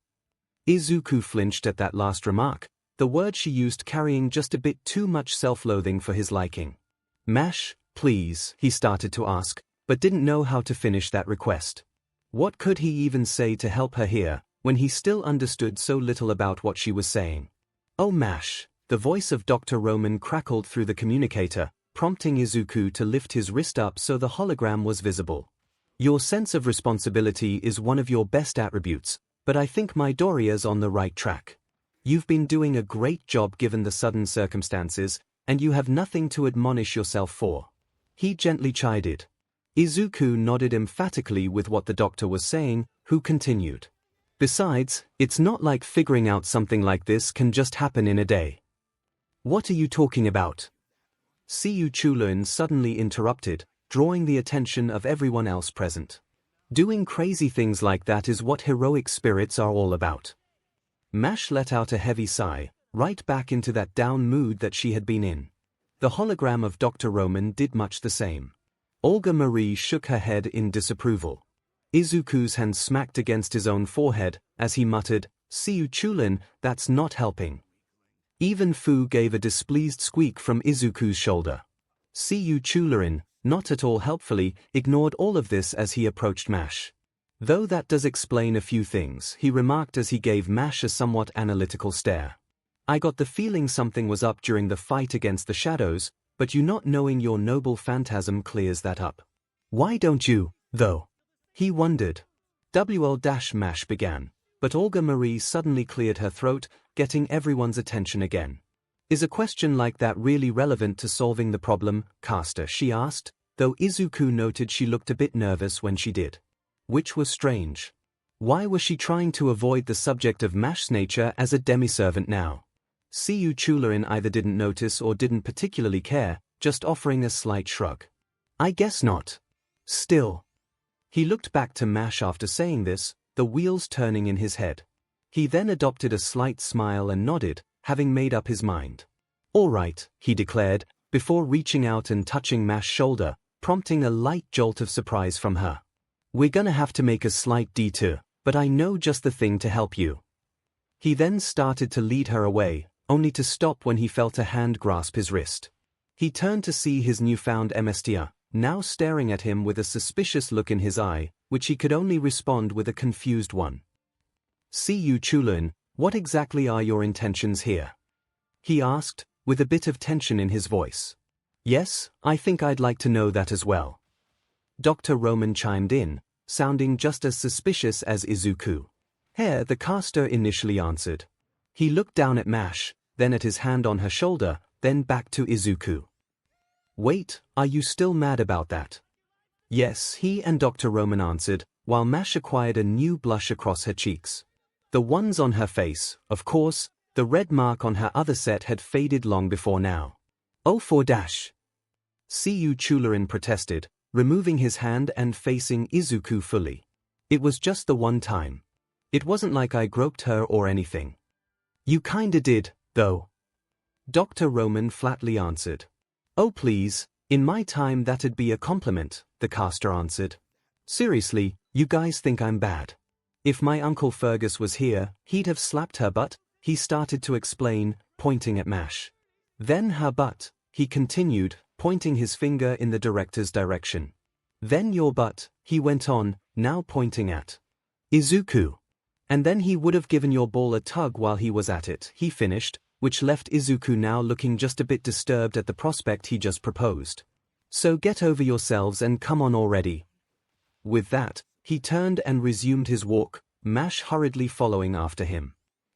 Izuku flinched at that last remark, the word she used carrying just a bit too much self-loathing for his liking. Mash, please, he started to ask, but didn't know how to finish that request. What could he even say to help her here, when he still understood so little about what she was saying? Oh Mash, the voice of Dr. Roman crackled through the communicator, prompting Izuku to lift his wrist up so the hologram was visible. Your sense of responsibility is one of your best attributes, but I think Midoriya's on the right track. You've been doing a great job given the sudden circumstances, and you have nothing to admonish yourself for. He gently chided. Izuku nodded emphatically with what the doctor was saying, who continued. Besides, it's not like figuring out something like this can just happen in a day. What are you talking about? 𝐒𝐬𝐴 suddenly interrupted, drawing the attention of everyone else present. Doing crazy things like that is what heroic spirits are all about. Mash let out a heavy sigh, right back into that down mood that she had been in. The hologram of Dr. Roman did much the same. Olga Marie shook her head in disapproval. Izuku's hand smacked against his own forehead, as he muttered, 𝐒𝐬𝐴, that's not helping. Even Fu gave a displeased squeak from Izuku's shoulder. 𝐒𝐬𝐴, not at all helpfully, ignored all of this as he approached Mash. Though that does explain a few things, he remarked as he gave Mash a somewhat analytical stare. I got the feeling something was up during the fight against the shadows, but you not knowing your noble phantasm clears that up. Why don't you, though? He wondered. Mash began, but Olga Marie suddenly cleared her throat, getting everyone's attention again. Is a question like that really relevant to solving the problem, caster? She asked, though Izuku noted she looked a bit nervous when she did. Which was strange. Why was she trying to avoid the subject of Mash's nature as a demi-servant now? 𝐒𝐬𝐴 either didn't notice or didn't particularly care, just offering a slight shrug. I guess not. Still. He looked back to Mash after saying this, the wheels turning in his head. He then adopted a slight smile and nodded, having made up his mind. All right, he declared, before reaching out and touching Mash's shoulder, prompting a light jolt of surprise from her. We're gonna have to make a slight detour, but I know just the thing to help you. He then started to lead her away, only to stop when he felt a hand grasp his wrist. He turned to see his newfound MSTR, now staring at him with a suspicious look in his eye, which he could only respond with a confused one. 𝐒𝐬𝐴, what exactly are your intentions here? He asked, with a bit of tension in his voice. Yes, I think I'd like to know that as well. Dr. Roman chimed in, sounding just as suspicious as Izuku. Here, the caster initially answered. He looked down at Mash, then at his hand on her shoulder, then back to Izuku. Wait, are you still mad about that? Yes, he and Dr. Roman answered, while Mash acquired a new blush across her cheeks. The ones on her face, of course, the red mark on her other set had faded long before now. Oh for dash. 𝐒𝐬𝐴 protested, removing his hand and facing Izuku fully. It was just the one time. It wasn't like I groped her or anything. You kinda did, though. Dr. Roman flatly answered. Oh please, in my time that'd be a compliment, the caster answered. Seriously, you guys think I'm bad? If my Uncle Fergus was here, he'd have slapped her butt, he started to explain, pointing at Mash. Then her butt, he continued, pointing his finger in the director's direction. Then your butt, he went on, now pointing at Izuku. And then he would have given your ball a tug while he was at it, he finished, which left Izuku now looking just a bit disturbed at the prospect he just proposed. So get over yourselves and come on already. With that, he turned and resumed his walk, Mash hurriedly following after him.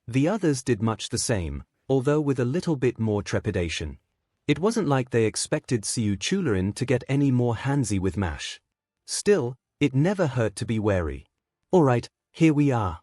The others did much the same, although with a little bit more trepidation. It wasn't like they expected 𝐒𝐬𝐴 to get any more handsy with Mash. Still, it never hurt to be wary. Alright, here we are.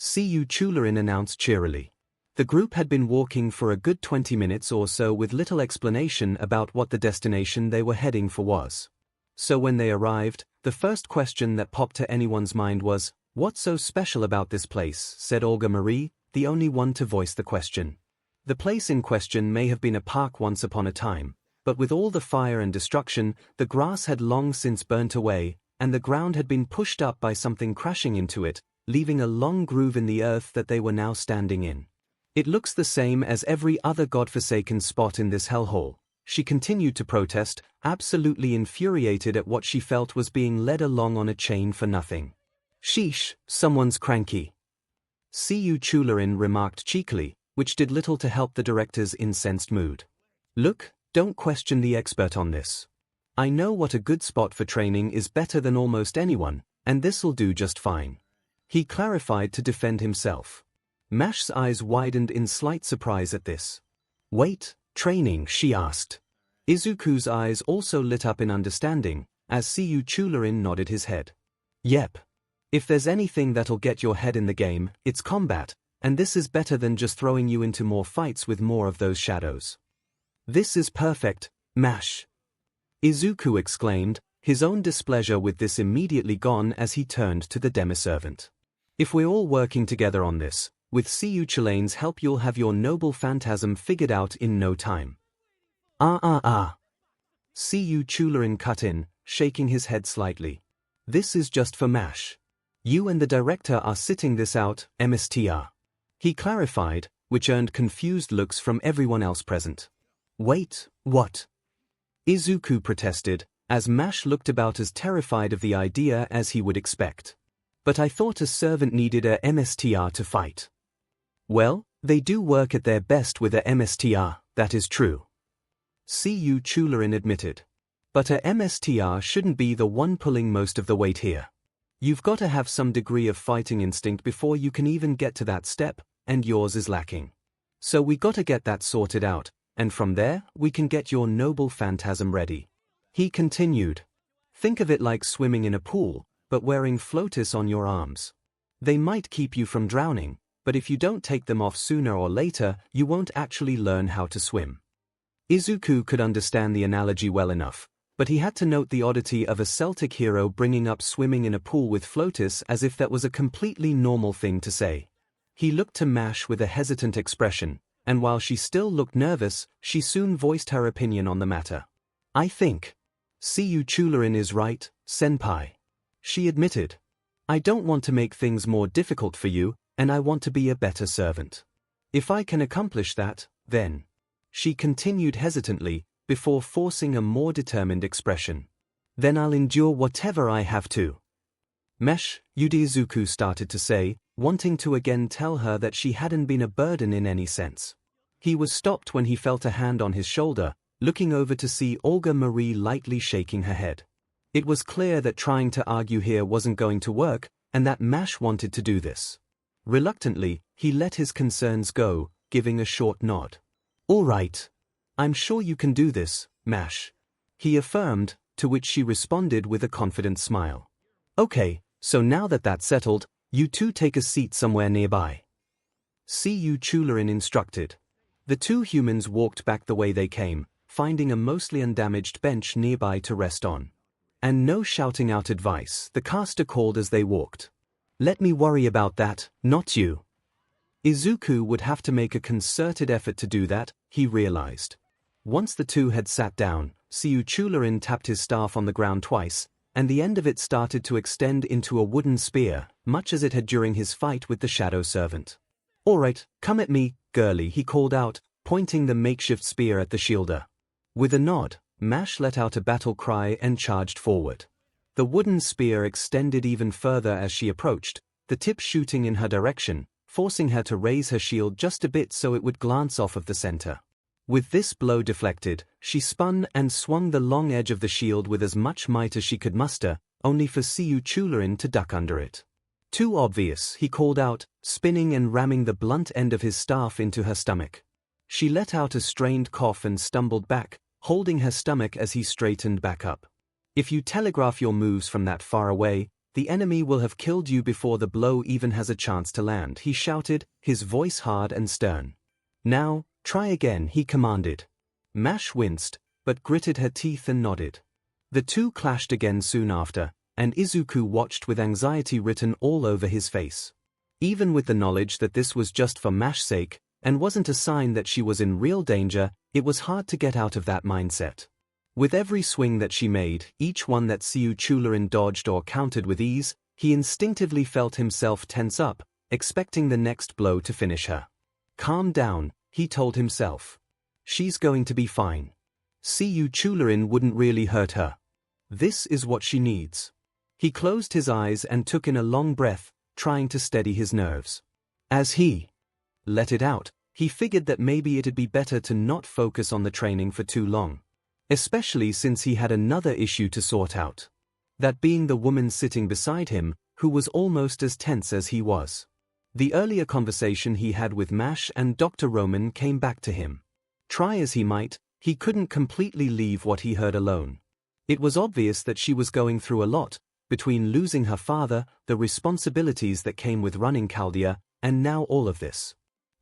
𝐒𝐬𝐴 announced cheerily. The group had been walking for a good 20 minutes or so with little explanation about what the destination they were heading for was. So when they arrived, the first question that popped to anyone's mind was, what's so special about this place, said Olga Marie, the only one to voice the question. The place in question may have been a park once upon a time, but with all the fire and destruction, the grass had long since burnt away, and the ground had been pushed up by something crashing into it, leaving a long groove in the earth that they were now standing in. It looks the same as every other godforsaken spot in this hellhole, she continued to protest, absolutely infuriated at what she felt was being led along on a chain for nothing. Sheesh, someone's cranky. 𝐒𝐬𝐴 remarked cheekily, which did little to help the director's incensed mood. Look, don't question the expert on this. I know what a good spot for training is better than almost anyone, and this'll do just fine. He clarified to defend himself. Mash's eyes widened in slight surprise at this. Wait, training, she asked. Izuku's eyes also lit up in understanding, as 𝐒𝐬𝐴 nodded his head. Yep. If there's anything that'll get your head in the game, it's combat, and this is better than just throwing you into more fights with more of those shadows. This is perfect, Mash. Izuku exclaimed, his own displeasure with this immediately gone as he turned to the demiservant. If we're all working together on this, with 𝐒𝐬𝐴's help you'll have your noble phantasm figured out in no time. 𝐒𝐬𝐴 cut in, shaking his head slightly. This is just for Mash. You and the director are sitting this out, Mstr. He clarified, which earned confused looks from everyone else present. Wait, what? Izuku protested, as Mash looked about as terrified of the idea as he would expect. But I thought a servant needed a Mstr to fight. Well, they do work at their best with a Mstr, that is true. 𝐒𝐬𝐴 admitted. But a Mstr shouldn't be the one pulling most of the weight here. You've got to have some degree of fighting instinct before you can even get to that step, and yours is lacking. So we gotta get that sorted out, and from there, we can get your noble phantasm ready. He continued. Think of it like swimming in a pool, but wearing floaters on your arms. They might keep you from drowning, but if you don't take them off sooner or later, you won't actually learn how to swim. Izuku could understand the analogy well enough, but he had to note the oddity of a Celtic hero bringing up swimming in a pool with floaters as if that was a completely normal thing to say. He looked to Mash with a hesitant expression, and while she still looked nervous, she soon voiced her opinion on the matter. I think 𝐒𝐬𝐴 is right, senpai. She admitted. I don't want to make things more difficult for you, and I want to be a better servant. If I can accomplish that, then. She continued hesitantly, before forcing a more determined expression. Then I'll endure whatever I have to. Mesh, Izuku started to say, wanting to again tell her that she hadn't been a burden in any sense. He was stopped when he felt a hand on his shoulder, looking over to see Olga Marie lightly shaking her head. It was clear that trying to argue here wasn't going to work, and that Mash wanted to do this. Reluctantly, he let his concerns go, giving a short nod. All right. I'm sure you can do this, Mash. He affirmed, to which she responded with a confident smile. Okay, so now that that's settled, you two take a seat somewhere nearby. 𝐒𝐬𝐴 instructed. The two humans walked back the way they came, finding a mostly undamaged bench nearby to rest on. And no shouting out advice, the caster called as they walked. Let me worry about that, not you. Izuku would have to make a concerted effort to do that, he realized. Once the two had sat down, 𝐒𝐬𝐴 tapped his staff on the ground twice, and the end of it started to extend into a wooden spear, much as it had during his fight with the shadow servant. All right, come at me, girlie, he called out, pointing the makeshift spear at the shielder. With a nod, Mash let out a battle cry and charged forward. The wooden spear extended even further as she approached, the tip shooting in her direction, forcing her to raise her shield just a bit so it would glance off of the center. With this blow deflected, she spun and swung the long edge of the shield with as much might as she could muster, only for 𝐒𝐬𝐴 to duck under it. Too obvious, he called out, spinning and ramming the blunt end of his staff into her stomach. She let out a strained cough and stumbled back, holding her stomach as he straightened back up. If you telegraph your moves from that far away, the enemy will have killed you before the blow even has a chance to land, he shouted, his voice hard and stern. Now, try again, he commanded. Mash winced, but gritted her teeth and nodded. The two clashed again soon after, and Izuku watched with anxiety written all over his face. Even with the knowledge that this was just for Mash's sake, and wasn't a sign that she was in real danger, it was hard to get out of that mindset. With every swing that she made, each one that 𝐒𝐬𝐴 dodged or countered with ease, he instinctively felt himself tense up, expecting the next blow to finish her. Calm down, he told himself. She's going to be fine. 𝐒𝐬𝐴 wouldn't really hurt her. This is what she needs. He closed his eyes and took in a long breath, trying to steady his nerves. As he let it out, he figured that maybe it'd be better to not focus on the training for too long. Especially since he had another issue to sort out. That being the woman sitting beside him, who was almost as tense as he was. The earlier conversation he had with Mash and Dr. Roman came back to him. Try as he might, he couldn't completely leave what he heard alone. It was obvious that she was going through a lot, between losing her father, the responsibilities that came with running Chaldea, and now all of this.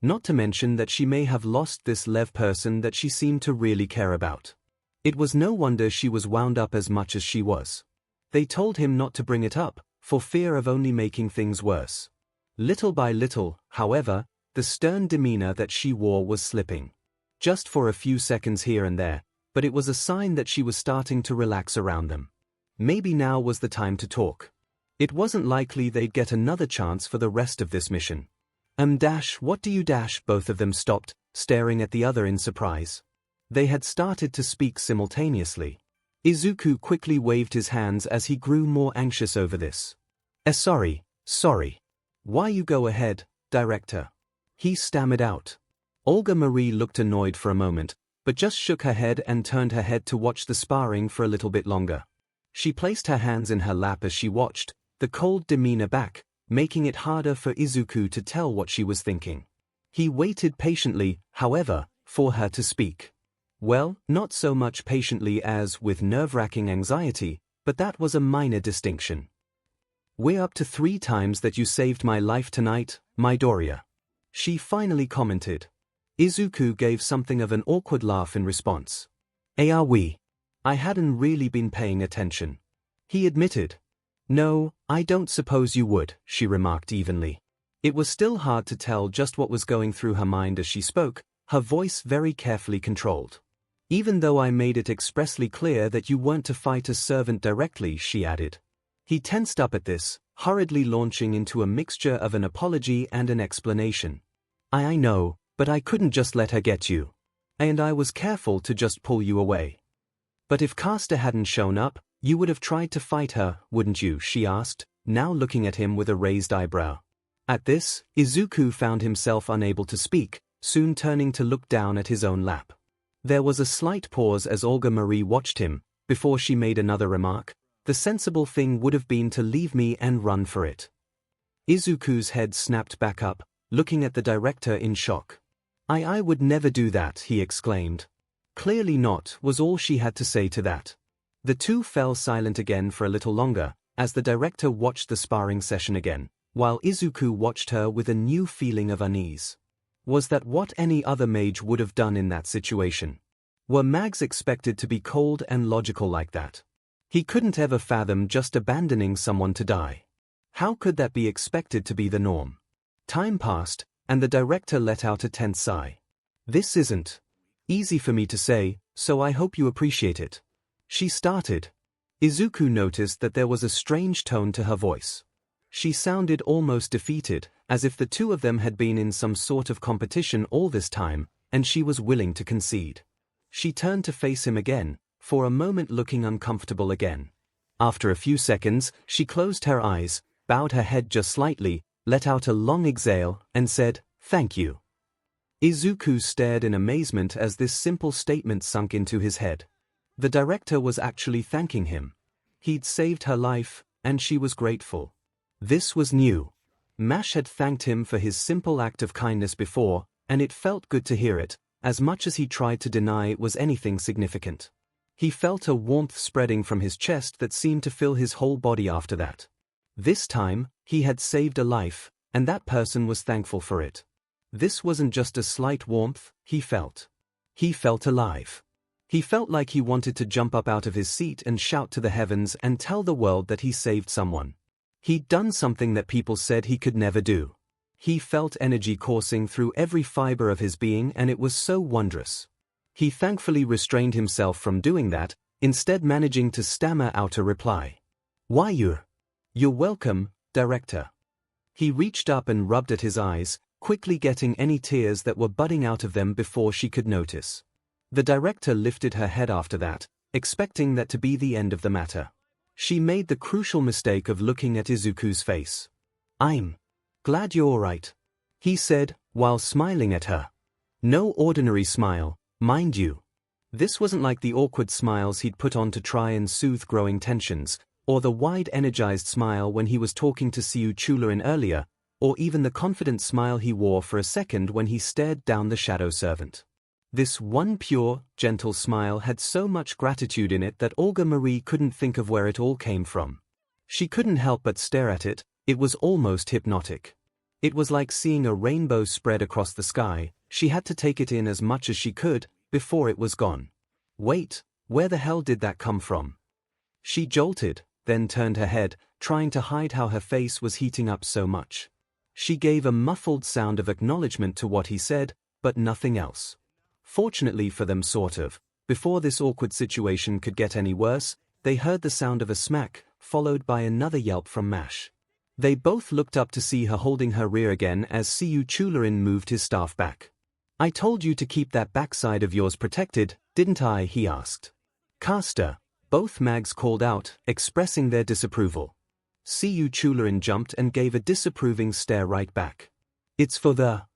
Not to mention that she may have lost this Lev person that she seemed to really care about. It was no wonder she was wound up as much as she was. They told him not to bring it up, for fear of only making things worse. Little by little, however, the stern demeanor that she wore was slipping. Just for a few seconds here and there, but it was a sign that she was starting to relax around them. Maybe now was the time to talk. It wasn't likely they'd get another chance for the rest of this mission. What do you dash? Both of them stopped, staring at the other in surprise. They had started to speak simultaneously. Izuku quickly waved his hands as he grew more anxious over this. Sorry. Why you go ahead, director? He stammered out. Olga Marie looked annoyed for a moment, but just shook her head and turned her head to watch the sparring for a little bit longer. She placed her hands in her lap as she watched, the cold demeanor back, making it harder for Izuku to tell what she was thinking. He waited patiently, however, for her to speak. Well, not so much patiently as with nerve-wracking anxiety, but that was a minor distinction. We're up to 3 times that you saved my life tonight, Midoriya. She finally commented. Izuku gave something of an awkward laugh in response. Are we? I hadn't really been paying attention. He admitted. No, I don't suppose you would, she remarked evenly. It was still hard to tell just what was going through her mind as she spoke, her voice very carefully controlled. Even though I made it expressly clear that you weren't to fight a servant directly, she added. He tensed up at this, hurriedly launching into a mixture of an apology and an explanation. I know, but I couldn't just let her get you. And I was careful to just pull you away. But if Caster hadn't shown up, you would have tried to fight her, wouldn't you? She asked, now looking at him with a raised eyebrow. At this, Izuku found himself unable to speak, soon turning to look down at his own lap. There was a slight pause as Olga Marie watched him, before she made another remark. The sensible thing would have been to leave me and run for it. Izuku's head snapped back up, looking at the director in shock. I would never do that, he exclaimed. Clearly not, was all she had to say to that. The two fell silent again for a little longer, as the director watched the sparring session again, while Izuku watched her with a new feeling of unease. Was that what any other mage would have done in that situation? Were mags expected to be cold and logical like that? He couldn't ever fathom just abandoning someone to die. How could that be expected to be the norm? Time passed, and the director let out a tense sigh. This isn't easy for me to say, so I hope you appreciate it. She started. Izuku noticed that there was a strange tone to her voice. She sounded almost defeated, as if the two of them had been in some sort of competition all this time, and she was willing to concede. She turned to face him again, for a moment looking uncomfortable again. After a few seconds, she closed her eyes, bowed her head just slightly, let out a long exhale, and said, "Thank you." Izuku stared in amazement as this simple statement sunk into his head. The director was actually thanking him. He'd saved her life, and she was grateful. This was new. Mash had thanked him for his simple act of kindness before, and it felt good to hear it, as much as he tried to deny it was anything significant. He felt a warmth spreading from his chest that seemed to fill his whole body after that. This time, he had saved a life, and that person was thankful for it. This wasn't just a slight warmth, he felt. He felt alive. He felt like he wanted to jump up out of his seat and shout to the heavens and tell the world that he saved someone. He'd done something that people said he could never do. He felt energy coursing through every fiber of his being, and it was so wondrous. He thankfully restrained himself from doing that, instead managing to stammer out a reply. "Why You're welcome, director." He reached up and rubbed at his eyes, quickly getting any tears that were budding out of them before she could notice. The director lifted her head after that, expecting that to be the end of the matter. She made the crucial mistake of looking at Izuku's face. "I'm glad you're all right," he said, while smiling at her. No ordinary smile, mind you. This wasn't like the awkward smiles he'd put on to try and soothe growing tensions, or the wide energized smile when he was talking to 𝐒𝐭𝐲 earlier, or even the confident smile he wore for a second when he stared down the shadow servant. This one pure, gentle smile had so much gratitude in it that Olga Marie couldn't think of where it all came from. She couldn't help but stare at it. It was almost hypnotic. It was like seeing a rainbow spread across the sky. She had to take it in as much as she could before it was gone. Wait, where the hell did that come from? She jolted, then turned her head, trying to hide how her face was heating up so much. She gave a muffled sound of acknowledgement to what he said, but nothing else. Fortunately for them, before this awkward situation could get any worse, they heard the sound of a smack, followed by another yelp from Mash. They both looked up to see her holding her rear again as 𝐒𝐿 moved his staff back. "I told you to keep that backside of yours protected, didn't I?" he asked. "Caster," both mags called out, expressing their disapproval. 𝐒𝐿 jumped and gave a disapproving stare right back. "It's for the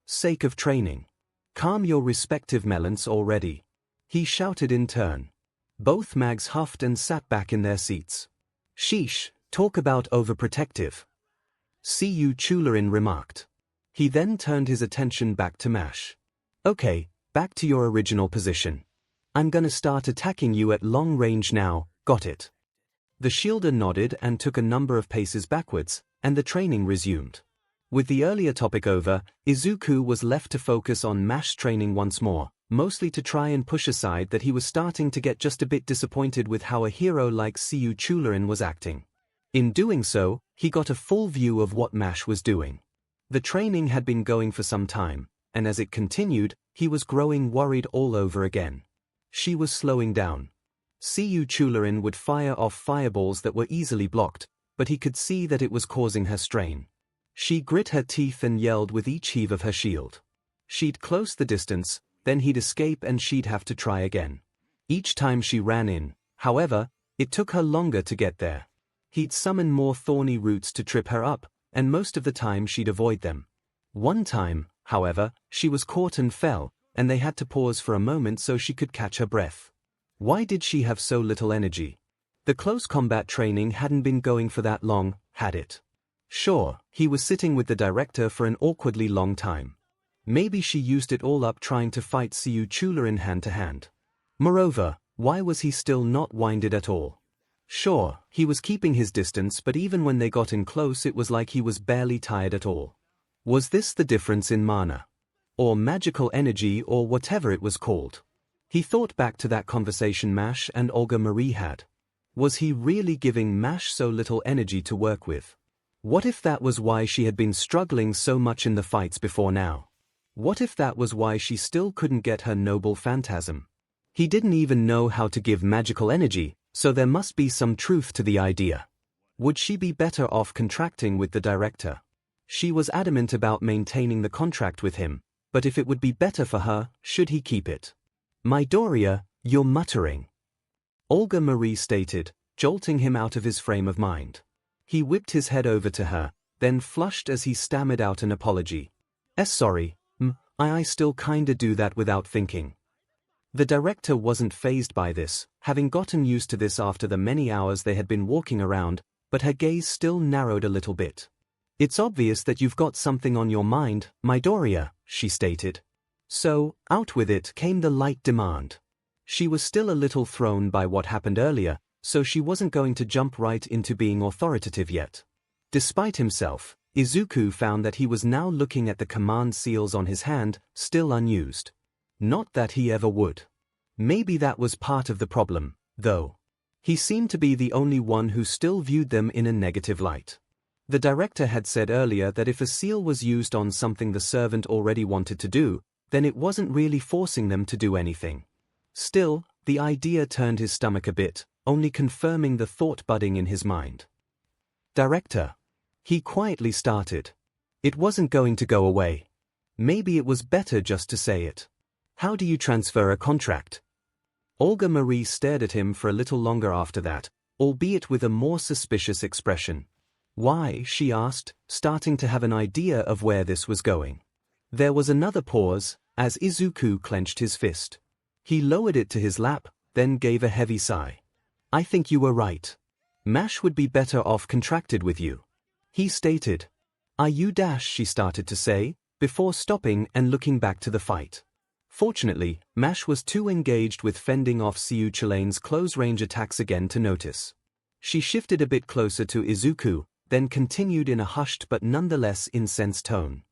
sake of training. Calm your respective melons already," he shouted in turn. Both mags huffed and sat back in their seats. "Sheesh, talk about overprotective," 𝐒𝐿 remarked. He then turned his attention back to Mash. "Okay, back to your original position. I'm gonna start attacking you at long range now, got it?" The shielder nodded and took a number of paces backwards, and the training resumed. With the earlier topic over, Izuku was left to focus on Mash training once more, mostly to try and push aside that he was starting to get just a bit disappointed with how a hero like 𝐒𝐿 was acting. In doing so, he got a full view of what Mash was doing. The training had been going for some time, and as it continued, he was growing worried all over again. She was slowing down. 𝐒𝐿 would fire off fireballs that were easily blocked, but he could see that it was causing her strain. She grit her teeth and yelled with each heave of her shield. She'd close the distance, then he'd escape and she'd have to try again. Each time she ran in, however, it took her longer to get there. He'd summon more thorny roots to trip her up, and most of the time she'd avoid them. One time, however, she was caught and fell, and they had to pause for a moment so she could catch her breath. Why did she have so little energy? The close combat training hadn't been going for that long, had it? Sure, he was sitting with the director for an awkwardly long time. Maybe she used it all up trying to fight 𝐒𝐿 hand to hand. Moreover, why was he still not winded at all? Sure, he was keeping his distance, but even when they got in close it was like he was barely tired at all. Was this the difference in mana? Or magical energy, or whatever it was called? He thought back to that conversation Mash and Olga Marie had. Was he really giving Mash so little energy to work with? What if that was why she had been struggling so much in the fights before now? What if that was why she still couldn't get her noble phantasm? He didn't even know how to give magical energy, so there must be some truth to the idea. Would she be better off contracting with the director? She was adamant about maintaining the contract with him, but if it would be better for her, should he keep it? "Midoriya, you're muttering," Olga Marie stated, jolting him out of his frame of mind. He whipped his head over to her, then flushed as he stammered out an apology. Sorry, I still kinda do that without thinking." The director wasn't fazed by this, having gotten used to this after the many hours they had been walking around, but her gaze still narrowed a little bit. "It's obvious that you've got something on your mind, Midoriya," she stated. So, out with it came the light demand. She was still a little thrown by what happened earlier, so she wasn't going to jump right into being authoritative yet. Despite himself, Izuku found that he was now looking at the command seals on his hand, still unused. Not that he ever would. Maybe that was part of the problem, though. He seemed to be the only one who still viewed them in a negative light. The director had said earlier that if a seal was used on something the servant already wanted to do, then it wasn't really forcing them to do anything. Still, the idea turned his stomach a bit, only confirming the thought budding in his mind. "Director," he quietly started. It wasn't going to go away. Maybe it was better just to say it. "How do you transfer a contract?" Olga Marie stared at him for a little longer after that, albeit with a more suspicious expression. "Why?" she asked, starting to have an idea of where this was going. There was another pause, as Izuku clenched his fist. He lowered it to his lap, then gave a heavy sigh. "I think you were right. Mash would be better off contracted with you," he stated. "Are you?" she started to say, before stopping and looking back to the fight. Fortunately, 𝐼𝐻 was too engaged with fending off 𝐒𝐬𝐵𝐻𝐿ane's close-range attacks again to notice. She shifted a bit closer to Izuku, then continued in a hushed but nonetheless incensed tone.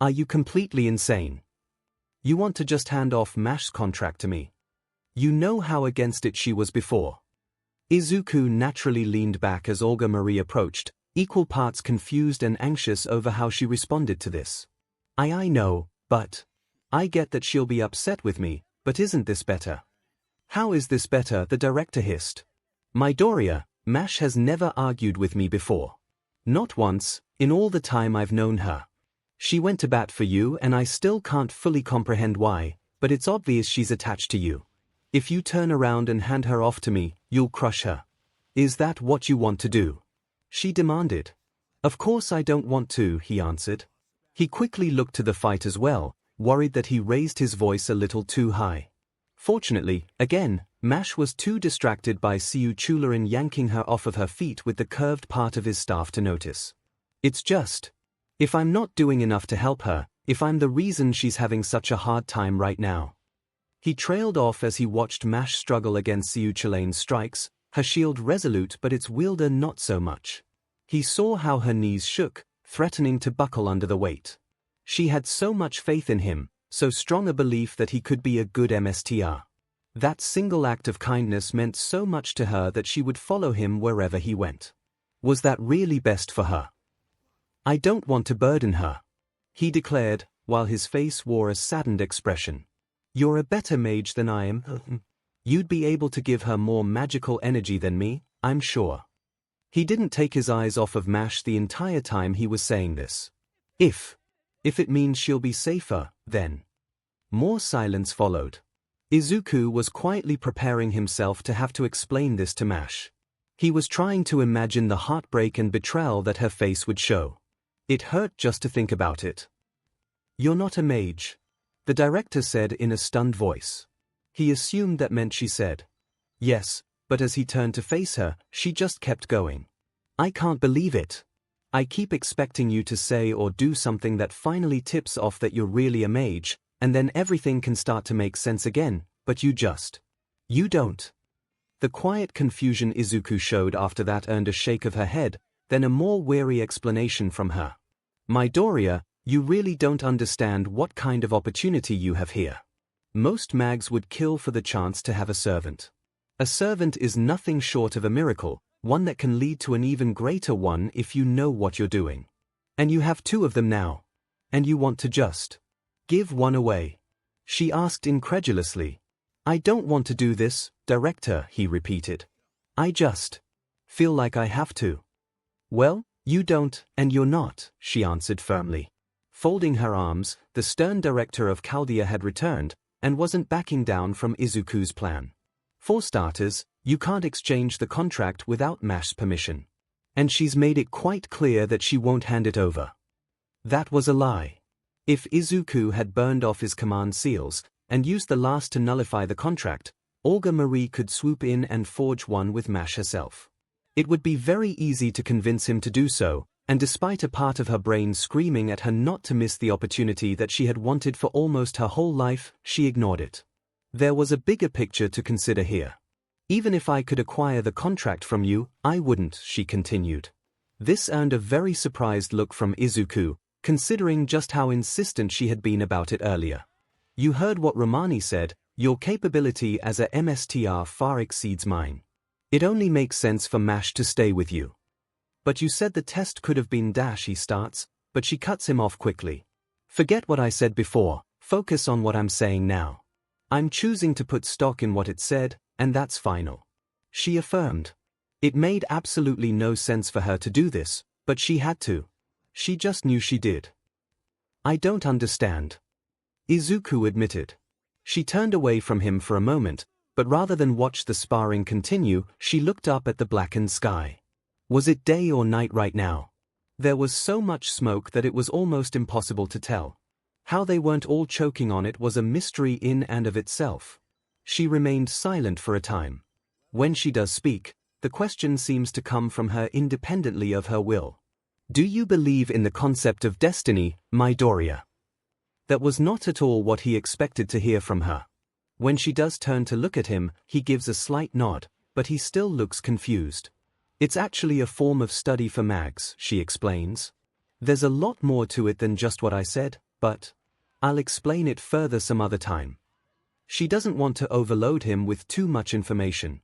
Are you completely insane? You want to just hand off 𝐼𝐻's contract to me? You know how against it she was before. Izuku naturally leaned back as Olga Marie approached, equal parts confused and anxious over how she responded to this. I know, but I get that she'll be upset with me, but isn't this better? How is this better? The director hissed. Midoriya, 𝐼𝐻 has never argued with me before. Not once, in all the time I've known her. She went to bat for you and I still can't fully comprehend why, but it's obvious she's attached to you. If you turn around and hand her off to me, you'll crush her. Is that what you want to do? She demanded. Of course I don't want to, he answered. He quickly looked to the fight as well, worried that he raised his voice a little too high. Fortunately, again, 𝐼𝐻 was too distracted by 𝐒𝐬𝐵𝐻𝐿aneyanking her off of her feet with the curved part of his staff to notice. It's just, if I'm not doing enough to help her, if I'm the reason she's having such a hard time right now. He trailed off as he watched 𝐼𝐻 struggle against 𝐒𝐬𝐵𝐻𝐿ane's strikes, her shield resolute but its wielder not so much. He saw how her knees shook, threatening to buckle under the weight. She had so much faith in him, so strong a belief that he could be a good MSTR. That single act of kindness meant so much to her that she would follow him wherever he went. Was that really best for her? I don't want to burden her, he declared, while his face wore a saddened expression. You're a better mage than I am. You'd be able to give her more magical energy than me, I'm sure. He didn't take his eyes off of 𝐻𝐻 the entire time he was saying this. If it means she'll be safer, then. More silence followed. Izuku was quietly preparing himself to have to explain this to 𝐻𝐻. He was trying to imagine the heartbreak and betrayal that her face would show. It hurt just to think about it. You're not a mage, the director said in a stunned voice. He assumed that meant she said yes, but as he turned to face her, she just kept going. I can't believe it. I keep expecting you to say or do something that finally tips off that you're really a mage, and then everything can start to make sense again, but you don't. The quiet confusion Izuku showed after that earned a shake of her head, then a more weary explanation from her. Midoriya, you really don't understand what kind of opportunity you have here. Most mags would kill for the chance to have a servant. A servant is nothing short of a miracle, one that can lead to an even greater one if you know what you're doing. And you have 2 of them now. And you want to just give one away? She asked incredulously. I don't want to do this, director, he repeated. I just feel like I have to. Well, you don't, and you're not, she answered firmly. Folding her arms, the stern director of Chaldea had returned, and wasn't backing down from Izuku's plan. For starters, you can't exchange the contract without 𝐻𝐻's permission. And she's made it quite clear that she won't hand it over. That was a lie. If Izuku had burned off his command seals, and used the last to nullify the contract, Olga Marie could swoop in and forge one with 𝐻𝐻 herself. It would be very easy to convince him to do so, and despite a part of her brain screaming at her not to miss the opportunity that she had wanted for almost her whole life, she ignored it. There was a bigger picture to consider here. Even if I could acquire the contract from you, I wouldn't, she continued. This earned a very surprised look from Izuku, considering just how insistent she had been about it earlier. You heard what Romani said, your capability as a MSTR far exceeds mine. It only makes sense for 𝐻𝐻 to stay with you. But you said the test could have been he starts, but she cuts him off quickly. Forget what I said before, focus on what I'm saying now. I'm choosing to put stock in what it said, and that's final. She affirmed. It made absolutely no sense for her to do this, but she had to. She just knew she did. I don't understand, Izuku admitted. She turned away from him for a moment, but rather than watch the sparring continue, she looked up at the blackened sky. Was it day or night right now? There was so much smoke that it was almost impossible to tell. How they weren't all choking on it was a mystery in and of itself. She remained silent for a time. When she does speak, the question seems to come from her independently of her will. Do you believe in the concept of destiny, Midoriya? That was not at all what he expected to hear from her. When she does turn to look at him, he gives a slight nod, but he still looks confused. It's actually a form of study for mags, she explains. There's a lot more to it than just what I said, but I'll explain it further some other time. She doesn't want to overload him with too much information.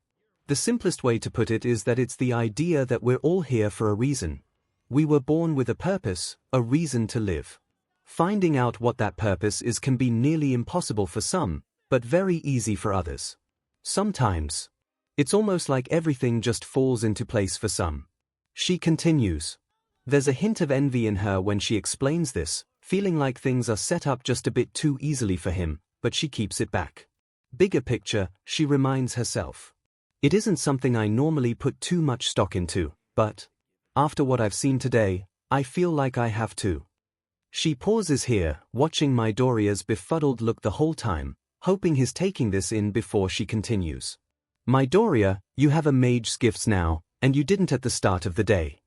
The simplest way to put it is that it's the idea that we're all here for a reason. We were born with a purpose, a reason to live. Finding out what that purpose is can be nearly impossible for some, but very easy for others. Sometimes, it's almost like everything just falls into place for some. She continues. There's a hint of envy in her when she explains this, feeling like things are set up just a bit too easily for him, but she keeps it back. Bigger picture, she reminds herself. It isn't something I normally put too much stock into, but after what I've seen today, I feel like I have to. She pauses here, watching Midoriya's befuddled look the whole time, hoping he's taking this in before she continues. Midoriya, you have a mage's gifts now, and you didn't at the start of the day.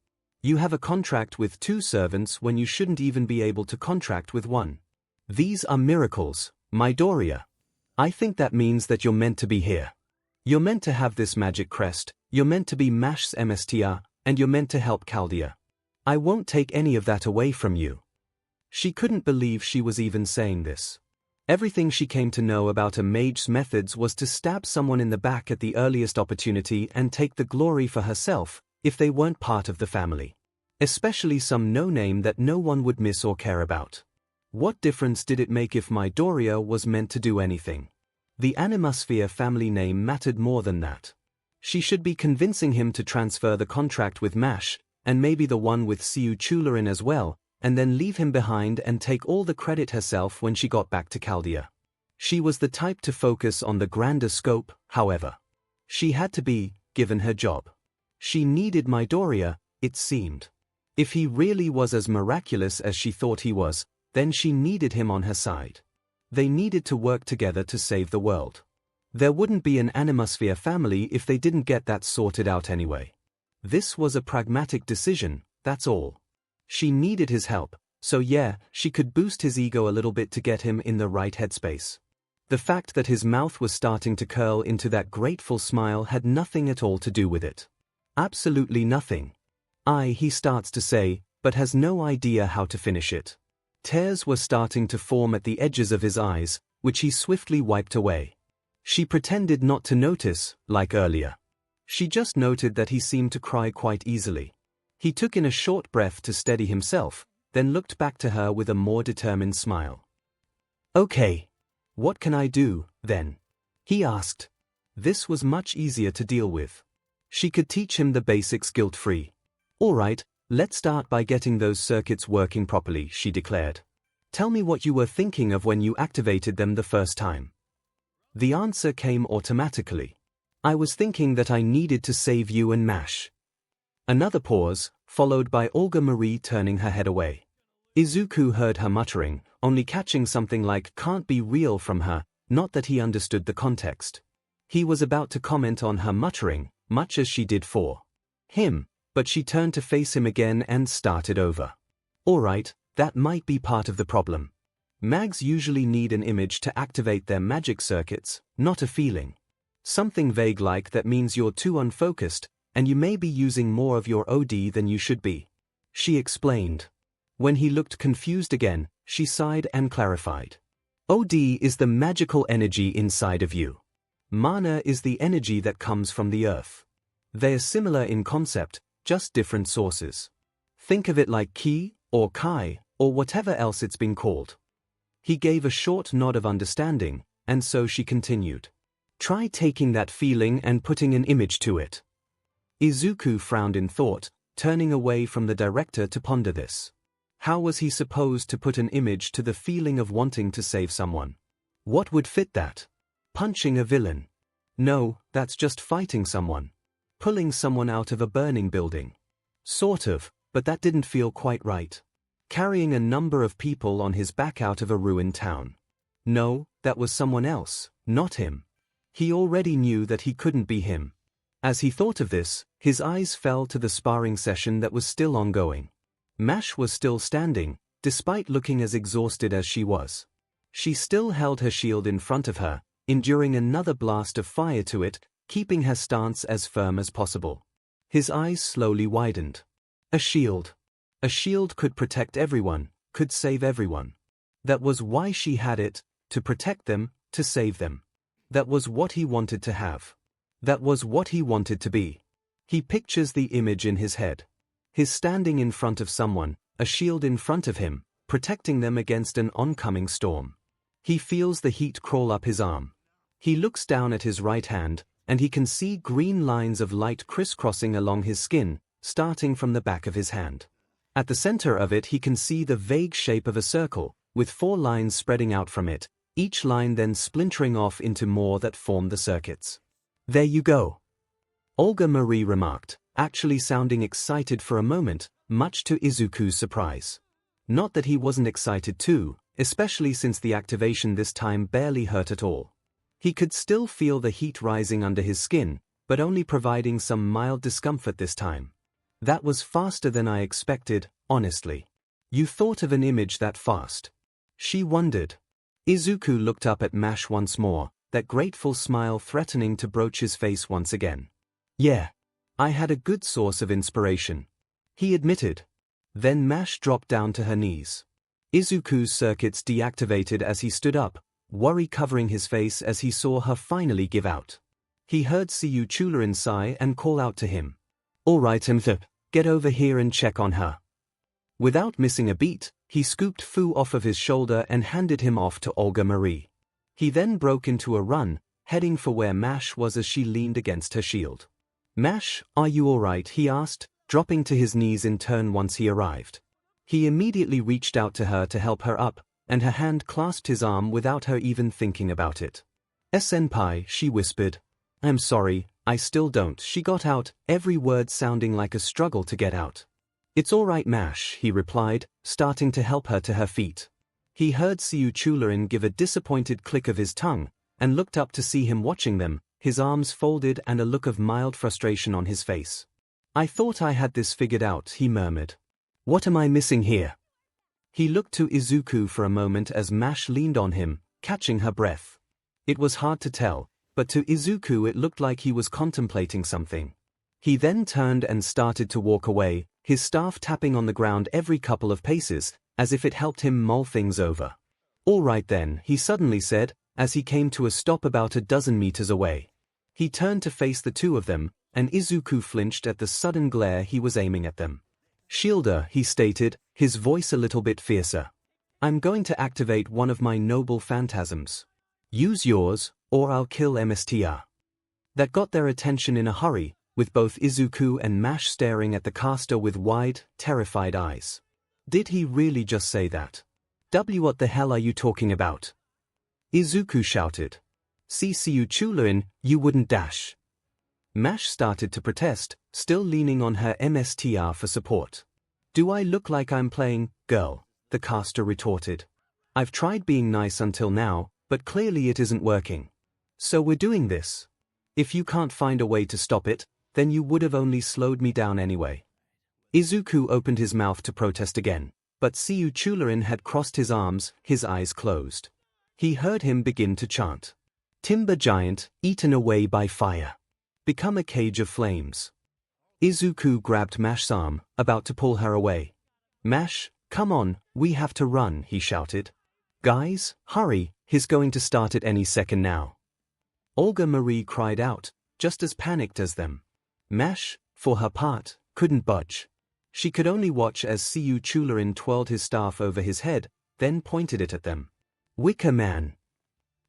You have a contract with 2 servants when you shouldn't even be able to contract with 1. These are miracles, Midoriya. I think that means that you're meant to be here. You're meant to have this magic crest, you're meant to be Mash's MSTR, and you're meant to help Chaldea. I won't take any of that away from you. She couldn't believe she was even saying this. Everything she came to know about a mage's methods was to stab someone in the back at the earliest opportunity and take the glory for herself, if they weren't part of the family. Especially some no-name that no one would miss or care about. What difference did it make if Midoriya was meant to do anything? The Animusphere family name mattered more than that. She should be convincing him to transfer the contract with Mash, and maybe the one with 𝐒𝐬𝐽 as well, and then leave him behind and take all the credit herself when she got back to Chaldea. She was the type to focus on the grander scope, however. She had to be, given her job. She needed Midoriya, it seemed. If he really was as miraculous as she thought he was, then she needed him on her side. They needed to work together to save the world. There wouldn't be an Animusphere family if they didn't get that sorted out anyway. This was a pragmatic decision, that's all. She needed his help, so yeah, she could boost his ego a little bit to get him in the right headspace. The fact that his mouth was starting to curl into that grateful smile had nothing at all to do with it. Absolutely nothing. He starts to say, but has no idea how to finish it. Tears were starting to form at the edges of his eyes, which he swiftly wiped away. She pretended not to notice, like earlier. She just noted that he seemed to cry quite easily. He took in a short breath to steady himself, then looked back to her with a more determined smile. Okay. What can I do, then? He asked. This was much easier to deal with. She could teach him the basics guilt-free. All right, let's start by getting those circuits working properly, she declared. Tell me what you were thinking of when you activated them the first time. The answer came automatically. I was thinking that I needed to save you and Mash. Another pause, followed by Olga Marie turning her head away. Izuku heard her muttering, only catching something like "can't be real" from her, not that he understood the context. He was about to comment on her muttering, much as she did for him, but she turned to face him again and started over. Alright, that might be part of the problem. Mags usually need an image to activate their magic circuits, not a feeling. Something vague like that means you're too unfocused, and you may be using more of your OD than you should be. She explained. When he looked confused again, she sighed and clarified. OD is the magical energy inside of you. Mana is the energy that comes from the earth. They are similar in concept, just different sources. Think of it like ki, or kai, or whatever else it's been called. He gave a short nod of understanding, and so she continued. Try taking that feeling and putting an image to it. Izuku frowned in thought, turning away from the director to ponder this. How was he supposed to put an image to the feeling of wanting to save someone? What would fit that? Punching a villain? No, that's just fighting someone. Pulling someone out of a burning building. Sort of, but that didn't feel quite right. Carrying a number of people on his back out of a ruined town. No, that was someone else, not him. He already knew that he couldn't be him. As he thought of this, his eyes fell to the sparring session that was still ongoing. Mash was still standing, despite looking as exhausted as she was. She still held her shield in front of her, enduring another blast of fire to it, keeping her stance as firm as possible. His eyes slowly widened. A shield. A shield could protect everyone, could save everyone. That was why she had it, to protect them, to save them. That was what he wanted to have. That was what he wanted to be. He pictures the image in his head. He's standing in front of someone, a shield in front of him, protecting them against an oncoming storm. He feels the heat crawl up his arm. He looks down at his right hand, and he can see green lines of light crisscrossing along his skin, starting from the back of his hand. At the center of it he can see the vague shape of a circle, with 4 lines spreading out from it, each line then splintering off into more that form the circuits. "There you go," Olga Marie remarked, actually sounding excited for a moment, much to Izuku's surprise. Not that he wasn't excited too, especially since the activation this time barely hurt at all. He could still feel the heat rising under his skin, but only providing some mild discomfort this time. "That was faster than I expected, honestly. You thought of an image that fast?" She wondered. Izuku looked up at Mash once more, that grateful smile threatening to broach his face once again. "Yeah. I had a good source of inspiration," he admitted. Then Mash dropped down to her knees. Izuku's circuits deactivated as he stood up, worry covering his face as he saw her finally give out. He heard 𝐒𝐿𝐴 sigh and call out to him. "All right, 𝐒𝐿𝐴, get over here and check on her." Without missing a beat, he scooped Fu off of his shoulder and handed him off to Olga Marie. He then broke into a run, heading for where Mash was as she leaned against her shield. "Mash, are you all right?" he asked, dropping to his knees in turn once he arrived. He immediately reached out to her to help her up, and her hand clasped his arm without her even thinking about it. "Senpai," she whispered. "I'm sorry, I still don't." She got out, every word sounding like a struggle to get out. "It's all right, Mash," he replied, starting to help her to her feet. He heard 𝐒𝐿𝐴 give a disappointed click of his tongue, and looked up to see him watching them, his arms folded and a look of mild frustration on his face. "I thought I had this figured out," he murmured. "What am I missing here?" He looked to Izuku for a moment as Mash leaned on him, catching her breath. It was hard to tell, but to Izuku it looked like he was contemplating something. He then turned and started to walk away, his staff tapping on the ground every couple of paces, as if it helped him mull things over. "All right then," he suddenly said, as he came to a stop about a dozen meters away. He turned to face the two of them, and Izuku flinched at the sudden glare he was aiming at them. "Chaldea," he stated, his voice a little bit fiercer. "I'm going to activate one of my noble phantasms. Use yours, or I'll kill MSTR." That got their attention in a hurry, with both Izuku and Mash staring at the caster with wide, terrified eyes. Did he really just say that? What the hell are you talking about?" Izuku shouted. "See 𝐒𝐿𝐴, you wouldn't dash." Mash started to protest, still leaning on her MSTR for support. "Do I look like I'm playing girl?" the caster retorted. "I've tried being nice until now, but clearly it isn't working. So we're doing this. If you can't find a way to stop it, then you would have only slowed me down anyway." Izuku opened his mouth to protest again, but 𝐒𝐿𝐴 had crossed his arms, his eyes closed. He heard him begin to chant. "Timber giant, eaten away by fire. Become a cage of flames." Izuku grabbed Mash's arm, about to pull her away. "Mash, come on, we have to run," he shouted. "Guys, hurry, he's going to start at any second now." Olga Marie cried out, just as panicked as them. Mash, for her part, couldn't budge. She could only watch as 𝐒𝐿𝐴 twirled his staff over his head, then pointed it at them. "Wicker Man."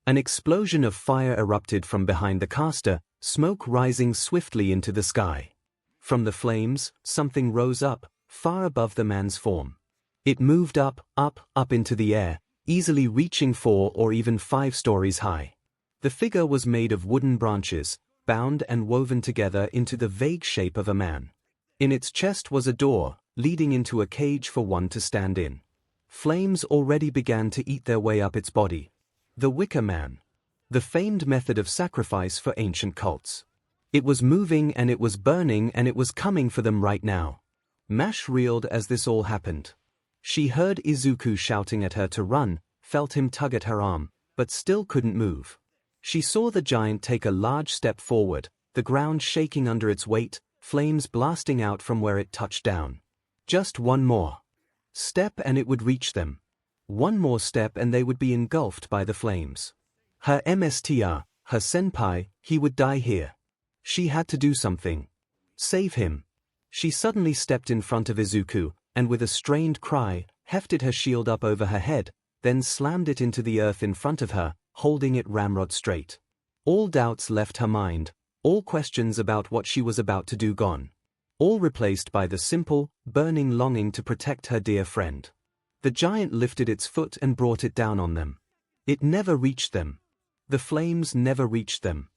An explosion of fire erupted from behind the caster, smoke rising swiftly into the sky. From the flames, something rose up, far above the man's form. It moved up, up, up into the air, easily reaching 4 or even 5 stories high. The figure was made of wooden branches, bound and woven together into the vague shape of a man. In its chest was a door, leading into a cage for one to stand in. Flames already began to eat their way up its body. The Wicker Man. The famed method of sacrifice for ancient cults. It was moving and it was burning and it was coming for them right now. Mash reeled as this all happened. She heard Izuku shouting at her to run, felt him tug at her arm, but still couldn't move. She saw the giant take a large step forward, the ground shaking under its weight, flames blasting out from where it touched down. Just one more step and it would reach them. One more step and they would be engulfed by the flames. Her MSTR, her senpai, he would die here. She had to do something. Save him. She suddenly stepped in front of Izuku, and with a strained cry, hefted her shield up over her head, then slammed it into the earth in front of her, holding it ramrod straight. All doubts left her mind, all questions about what she was about to do gone. All replaced by the simple, burning longing to protect her dear friend. The giant lifted its foot and brought it down on them. It never reached them. The flames never reached them.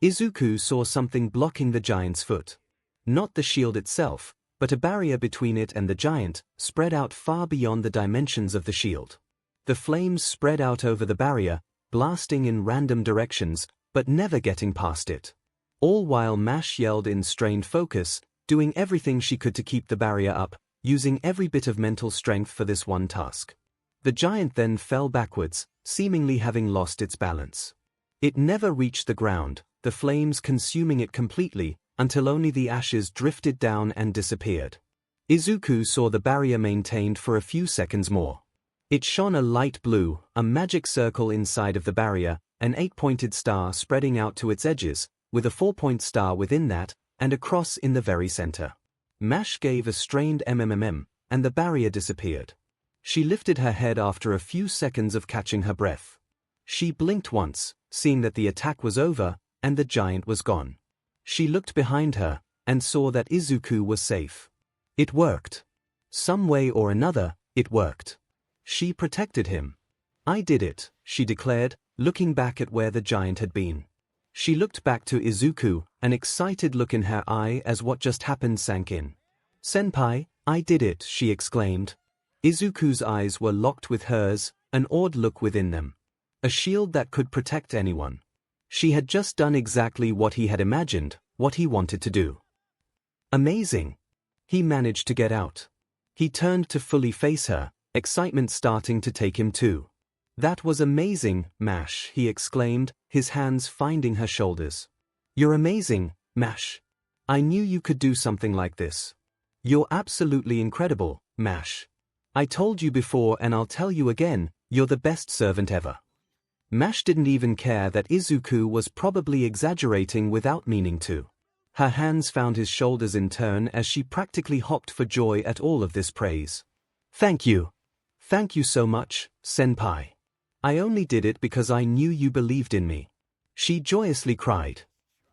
Izuku saw something blocking the giant's foot. Not the shield itself, but a barrier between it and the giant, spread out far beyond the dimensions of the shield. The flames spread out over the barrier, blasting in random directions, but never getting past it. All while Mash yelled in strained focus, doing everything she could to keep the barrier up, using every bit of mental strength for this one task. The giant then fell backwards, seemingly having lost its balance. It never reached the ground, the flames consuming it completely, until only the ashes drifted down and disappeared. Izuku saw the barrier maintained for a few seconds more. It shone a light blue, a magic circle inside of the barrier, an 8-pointed star spreading out to its edges, with a 4-point star within that, and a cross in the very center. Mash gave a strained mmm, and the barrier disappeared. She lifted her head after a few seconds of catching her breath. She blinked once, seeing that the attack was over, and the giant was gone. She looked behind her, and saw that Izuku was safe. It worked. Some way or another, it worked. She protected him. I did it, she declared, looking back at where the giant had been. She looked back to Izuku, an excited look in her eye as what just happened sank in. Senpai, I did it, she exclaimed. Izuku's eyes were locked with hers, an awed look within them. A shield that could protect anyone. She had just done exactly what he had imagined, what he wanted to do. Amazing. He managed to get out. He turned to fully face her, excitement starting to take him too. That was amazing, Mash, he exclaimed, his hands finding her shoulders. You're amazing, Mash. I knew you could do something like this. You're absolutely incredible, Mash. I told you before and I'll tell you again, you're the best servant ever. Mash didn't even care that Izuku was probably exaggerating without meaning to. Her hands found his shoulders in turn as she practically hopped for joy at all of this praise. Thank you. Thank you so much, senpai. I only did it because I knew you believed in me. She joyously cried.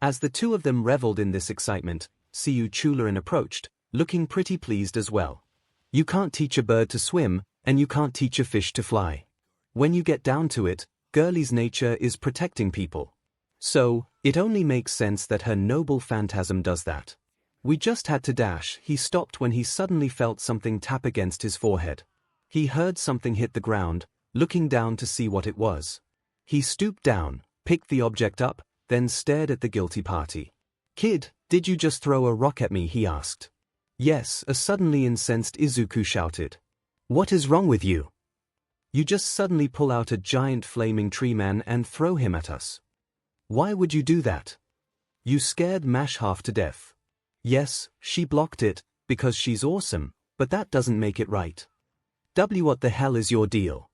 As the two of them reveled in this excitement, 𝐒𝐭𝐚𝐲 approached, looking pretty pleased as well. You can't teach a bird to swim, and you can't teach a fish to fly. When you get down to it, Girlie's nature is protecting people. So, it only makes sense that her noble phantasm does that. We just had to dash. He stopped when he suddenly felt something tap against his forehead. He heard something hit the ground, looking down to see what it was. He stooped down, picked the object up, then stared at the guilty party. Kid, did you just throw a rock at me? He asked. Yes, a suddenly incensed Izuku shouted. What is wrong with you? You just suddenly pull out a giant flaming tree man and throw him at us. Why would you do that? You scared Mash half to death. Yes, she blocked it, because she's awesome, but that doesn't make it right. What the hell is your deal?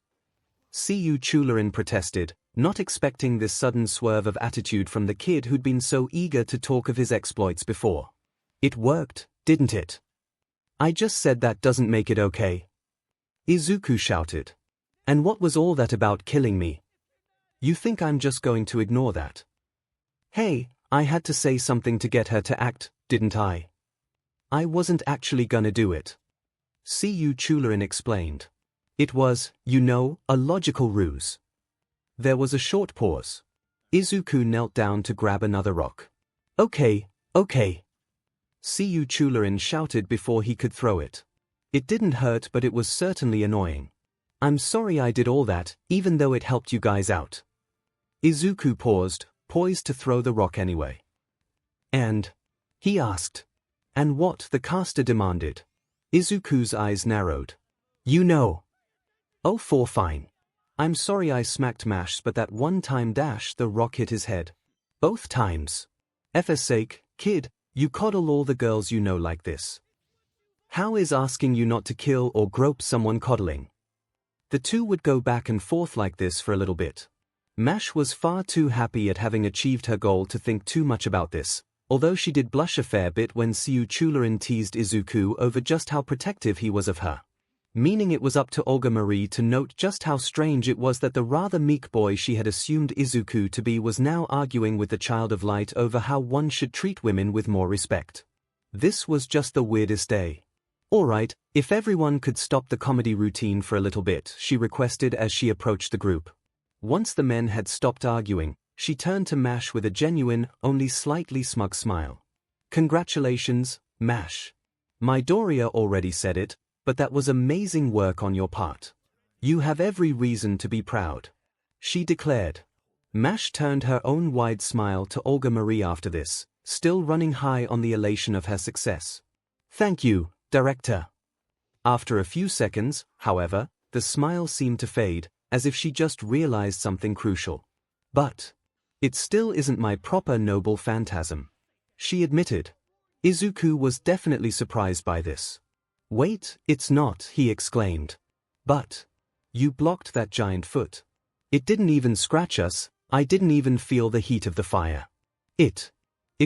𝐒𝐭𝐚𝐲 protested, not expecting this sudden swerve of attitude from the kid who'd been so eager to talk of his exploits before. It worked, didn't it? I just said that doesn't make it okay. Izuku shouted. And what was all that about killing me? You think I'm just going to ignore that? Hey, I had to say something to get her to act, didn't I? I wasn't actually gonna do it. 𝐒𝐭𝐚𝐲 explained. It was, you know, a logical ruse. There was a short pause. Izuku knelt down to grab another rock. Okay. 𝐒𝐭𝐚𝐲 shouted before he could throw it. It didn't hurt, but it was certainly annoying. I'm sorry I did all that, even though it helped you guys out. Izuku paused, poised to throw the rock anyway. And? He asked. And what? The caster demanded. Izuku's eyes narrowed. You know. Oh, fine. I'm sorry I smacked Mash, but that one time dash the rock hit his head. Both times. For sake, kid, you coddle all the girls you know like this. How is asking you not to kill or grope someone coddling? The two would go back and forth like this for a little bit. Mash was far too happy at having achieved her goal to think too much about this, although she did blush a fair bit when 𝐒𝐿 teased Izuku over just how protective he was of her. Meaning it was up to Olga Marie to note just how strange it was that the rather meek boy she had assumed Izuku to be was now arguing with the Child of Light over how one should treat women with more respect. This was just the weirdest day. Alright, if everyone could stop the comedy routine for a little bit, she requested as she approached the group. Once the men had stopped arguing, she turned to Mash with a genuine, only slightly smug smile. Congratulations, Mash. Midoriya already said it, but that was amazing work on your part. You have every reason to be proud, she declared. Mash turned her own wide smile to Olga Marie after this, still running high on the elation of her success. Thank you, Director. After a few seconds, however, the smile seemed to fade, as if she just realized something crucial. But it still isn't my proper noble phantasm, she admitted. Izuku was definitely surprised by this. Wait, it's not, he exclaimed. But you blocked that giant foot. It didn't even scratch us, I didn't even feel the heat of the fire. It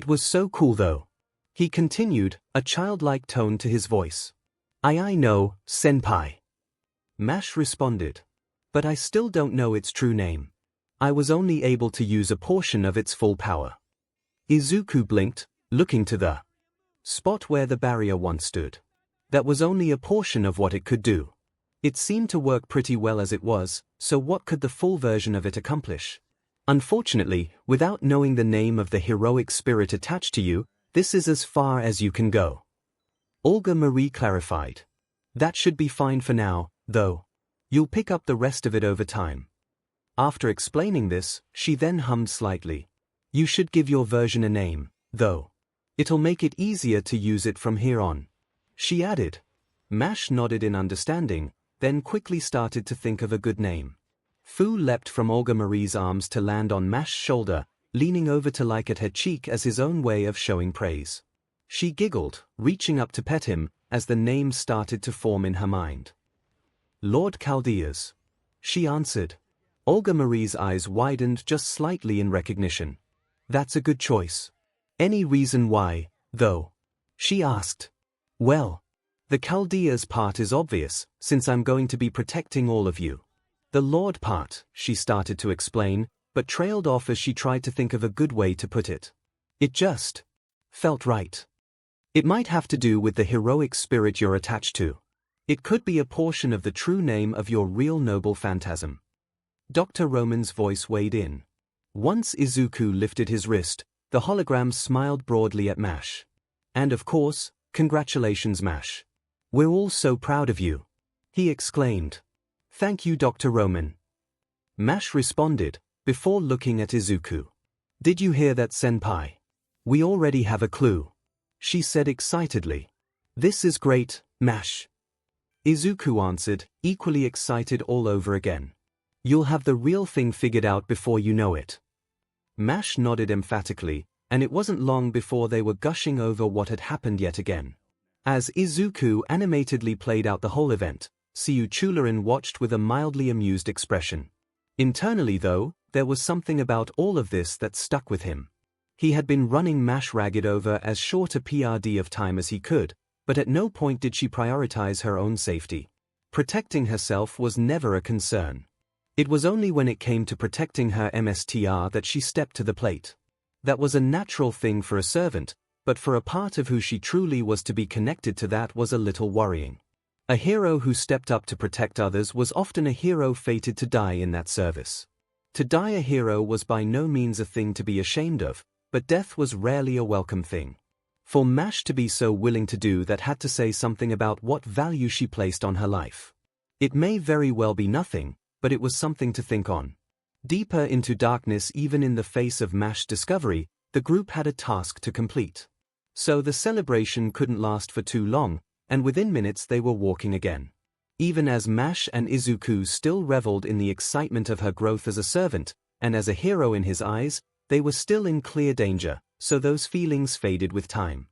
was so cool though. He continued, a childlike tone to his voice. I know, senpai. Mash responded. But I still don't know its true name. I was only able to use a portion of its full power. Izuku blinked, looking to the spot where the barrier once stood. That was only a portion of what it could do. It seemed to work pretty well as it was, so what could the full version of it accomplish? Unfortunately, without knowing the name of the heroic spirit attached to you, this is as far as you can go. Olga Marie clarified. That should be fine for now, though. You'll pick up the rest of it over time. After explaining this, she then hummed slightly. You should give your version a name, though. It'll make it easier to use it from here on, she added. Mash nodded in understanding, then quickly started to think of a good name. Fu leapt from Olga Marie's arms to land on Mash's shoulder, leaning over to lick at her cheek as his own way of showing praise. She giggled, reaching up to pet him, as the name started to form in her mind. Lord Chaldea's, she answered. Olga Marie's eyes widened just slightly in recognition. That's a good choice. Any reason why, though? She asked. Well, the Chaldea's part is obvious, since I'm going to be protecting all of you. The Lord part, she started to explain, but trailed off as she tried to think of a good way to put it. It just felt right. It might have to do with the heroic spirit you're attached to. It could be a portion of the true name of your real noble phantasm. Dr. Roman's voice weighed in. Once Izuku lifted his wrist, the hologram smiled broadly at Mash. And of course, congratulations Mash. We're all so proud of you, he exclaimed. Thank you Dr. Roman. Mash responded, before looking at Izuku. Did you hear that senpai? We already have a clue, she said excitedly. This is great, Mash. Izuku answered, equally excited all over again. You'll have the real thing figured out before you know it. Mash nodded emphatically, and it wasn't long before they were gushing over what had happened yet again. As Izuku animatedly played out the whole event, 𝐒𝐿 watched with a mildly amused expression. Internally though, there was something about all of this that stuck with him. He had been running Mash ragged over as short a PRD of time as he could, but at no point did she prioritize her own safety. Protecting herself was never a concern. It was only when it came to protecting her MSTR that she stepped to the plate. That was a natural thing for a servant, but for a part of who she truly was to be connected to, that was a little worrying. A hero who stepped up to protect others was often a hero fated to die in that service. To die a hero was by no means a thing to be ashamed of, but death was rarely a welcome thing. For Mash to be so willing to do that had to say something about what value she placed on her life. It may very well be nothing, but it was something to think on. Deeper into darkness, even in the face of Mash's discovery, the group had a task to complete. So the celebration couldn't last for too long, and within minutes they were walking again. Even as Mash and Izuku still reveled in the excitement of her growth as a servant, and as a hero in his eyes, they were still in clear danger, so those feelings faded with time.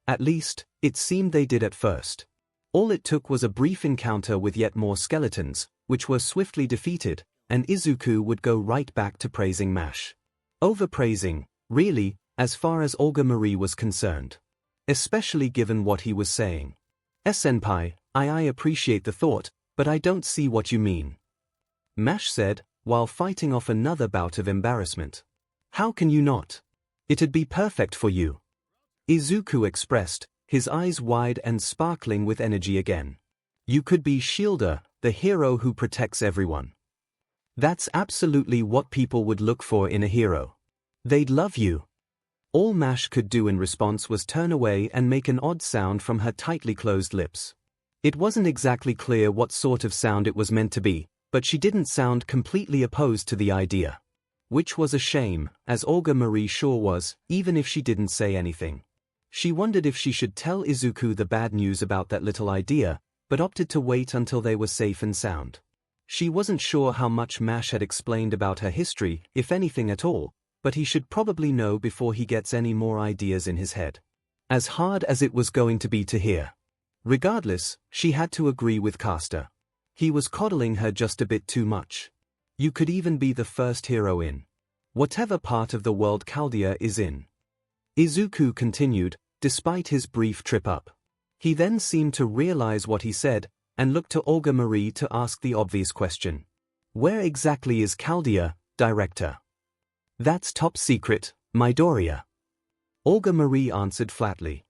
At least, it seemed they did at first. All it took was a brief encounter with yet more skeletons, which were swiftly defeated, and Izuku would go right back to praising Mash. Overpraising, really, as far as Olga Marie was concerned. Especially given what he was saying. Senpai, I appreciate the thought, but I don't see what you mean. Mash said, while fighting off another bout of embarrassment. How can you not? It'd be perfect for you. Izuku expressed, his eyes wide and sparkling with energy again. You could be Chaldea, the hero who protects everyone. That's absolutely what people would look for in a hero. They'd love you. All Mash could do in response was turn away and make an odd sound from her tightly closed lips. It wasn't exactly clear what sort of sound it was meant to be, but she didn't sound completely opposed to the idea. Which was a shame, as Olga Marie sure was, even if she didn't say anything. She wondered if she should tell Izuku the bad news about that little idea, but opted to wait until they were safe and sound. She wasn't sure how much Mash had explained about her history, if anything at all, but he should probably know before he gets any more ideas in his head. As hard as it was going to be to hear. Regardless, she had to agree with Caster. He was coddling her just a bit too much. You could even be the first hero in whatever part of the world Chaldea is in. Izuku continued, despite his brief trip up. He then seemed to realize what he said, and looked to Olga Marie to ask the obvious question. Where exactly is Chaldea, Director? That's top secret, Midoriya. Olga Marie answered flatly.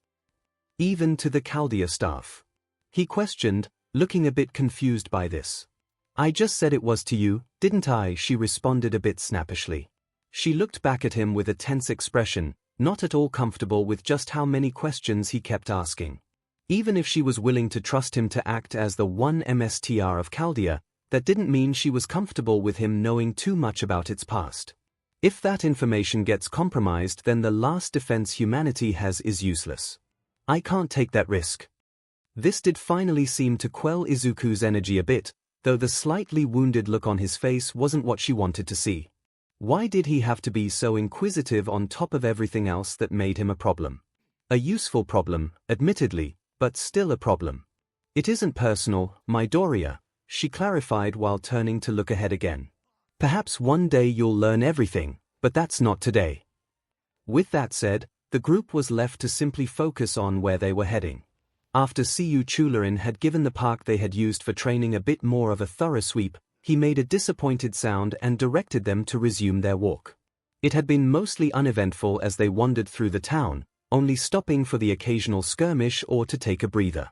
Even to the Chaldea staff? He questioned, looking a bit confused by this. I just said it was to you, didn't I? She responded a bit snappishly. She looked back at him with a tense expression, not at all comfortable with just how many questions he kept asking. Even if she was willing to trust him to act as the one MSTR of Chaldea, that didn't mean she was comfortable with him knowing too much about its past. If that information gets compromised, then the last defense humanity has is useless. I can't take that risk. This did finally seem to quell Izuku's energy a bit, though the slightly wounded look on his face wasn't what she wanted to see. Why did he have to be so inquisitive on top of everything else that made him a problem? A useful problem, admittedly, but still a problem. It isn't personal, Midoriya, she clarified while turning to look ahead again. Perhaps one day you'll learn everything, but that's not today. With that said, the group was left to simply focus on where they were heading. After 𝐒𝐿 had given the park they had used for training a bit more of a thorough sweep, he made a disappointed sound and directed them to resume their walk. It had been mostly uneventful as they wandered through the town, only stopping for the occasional skirmish or to take a breather.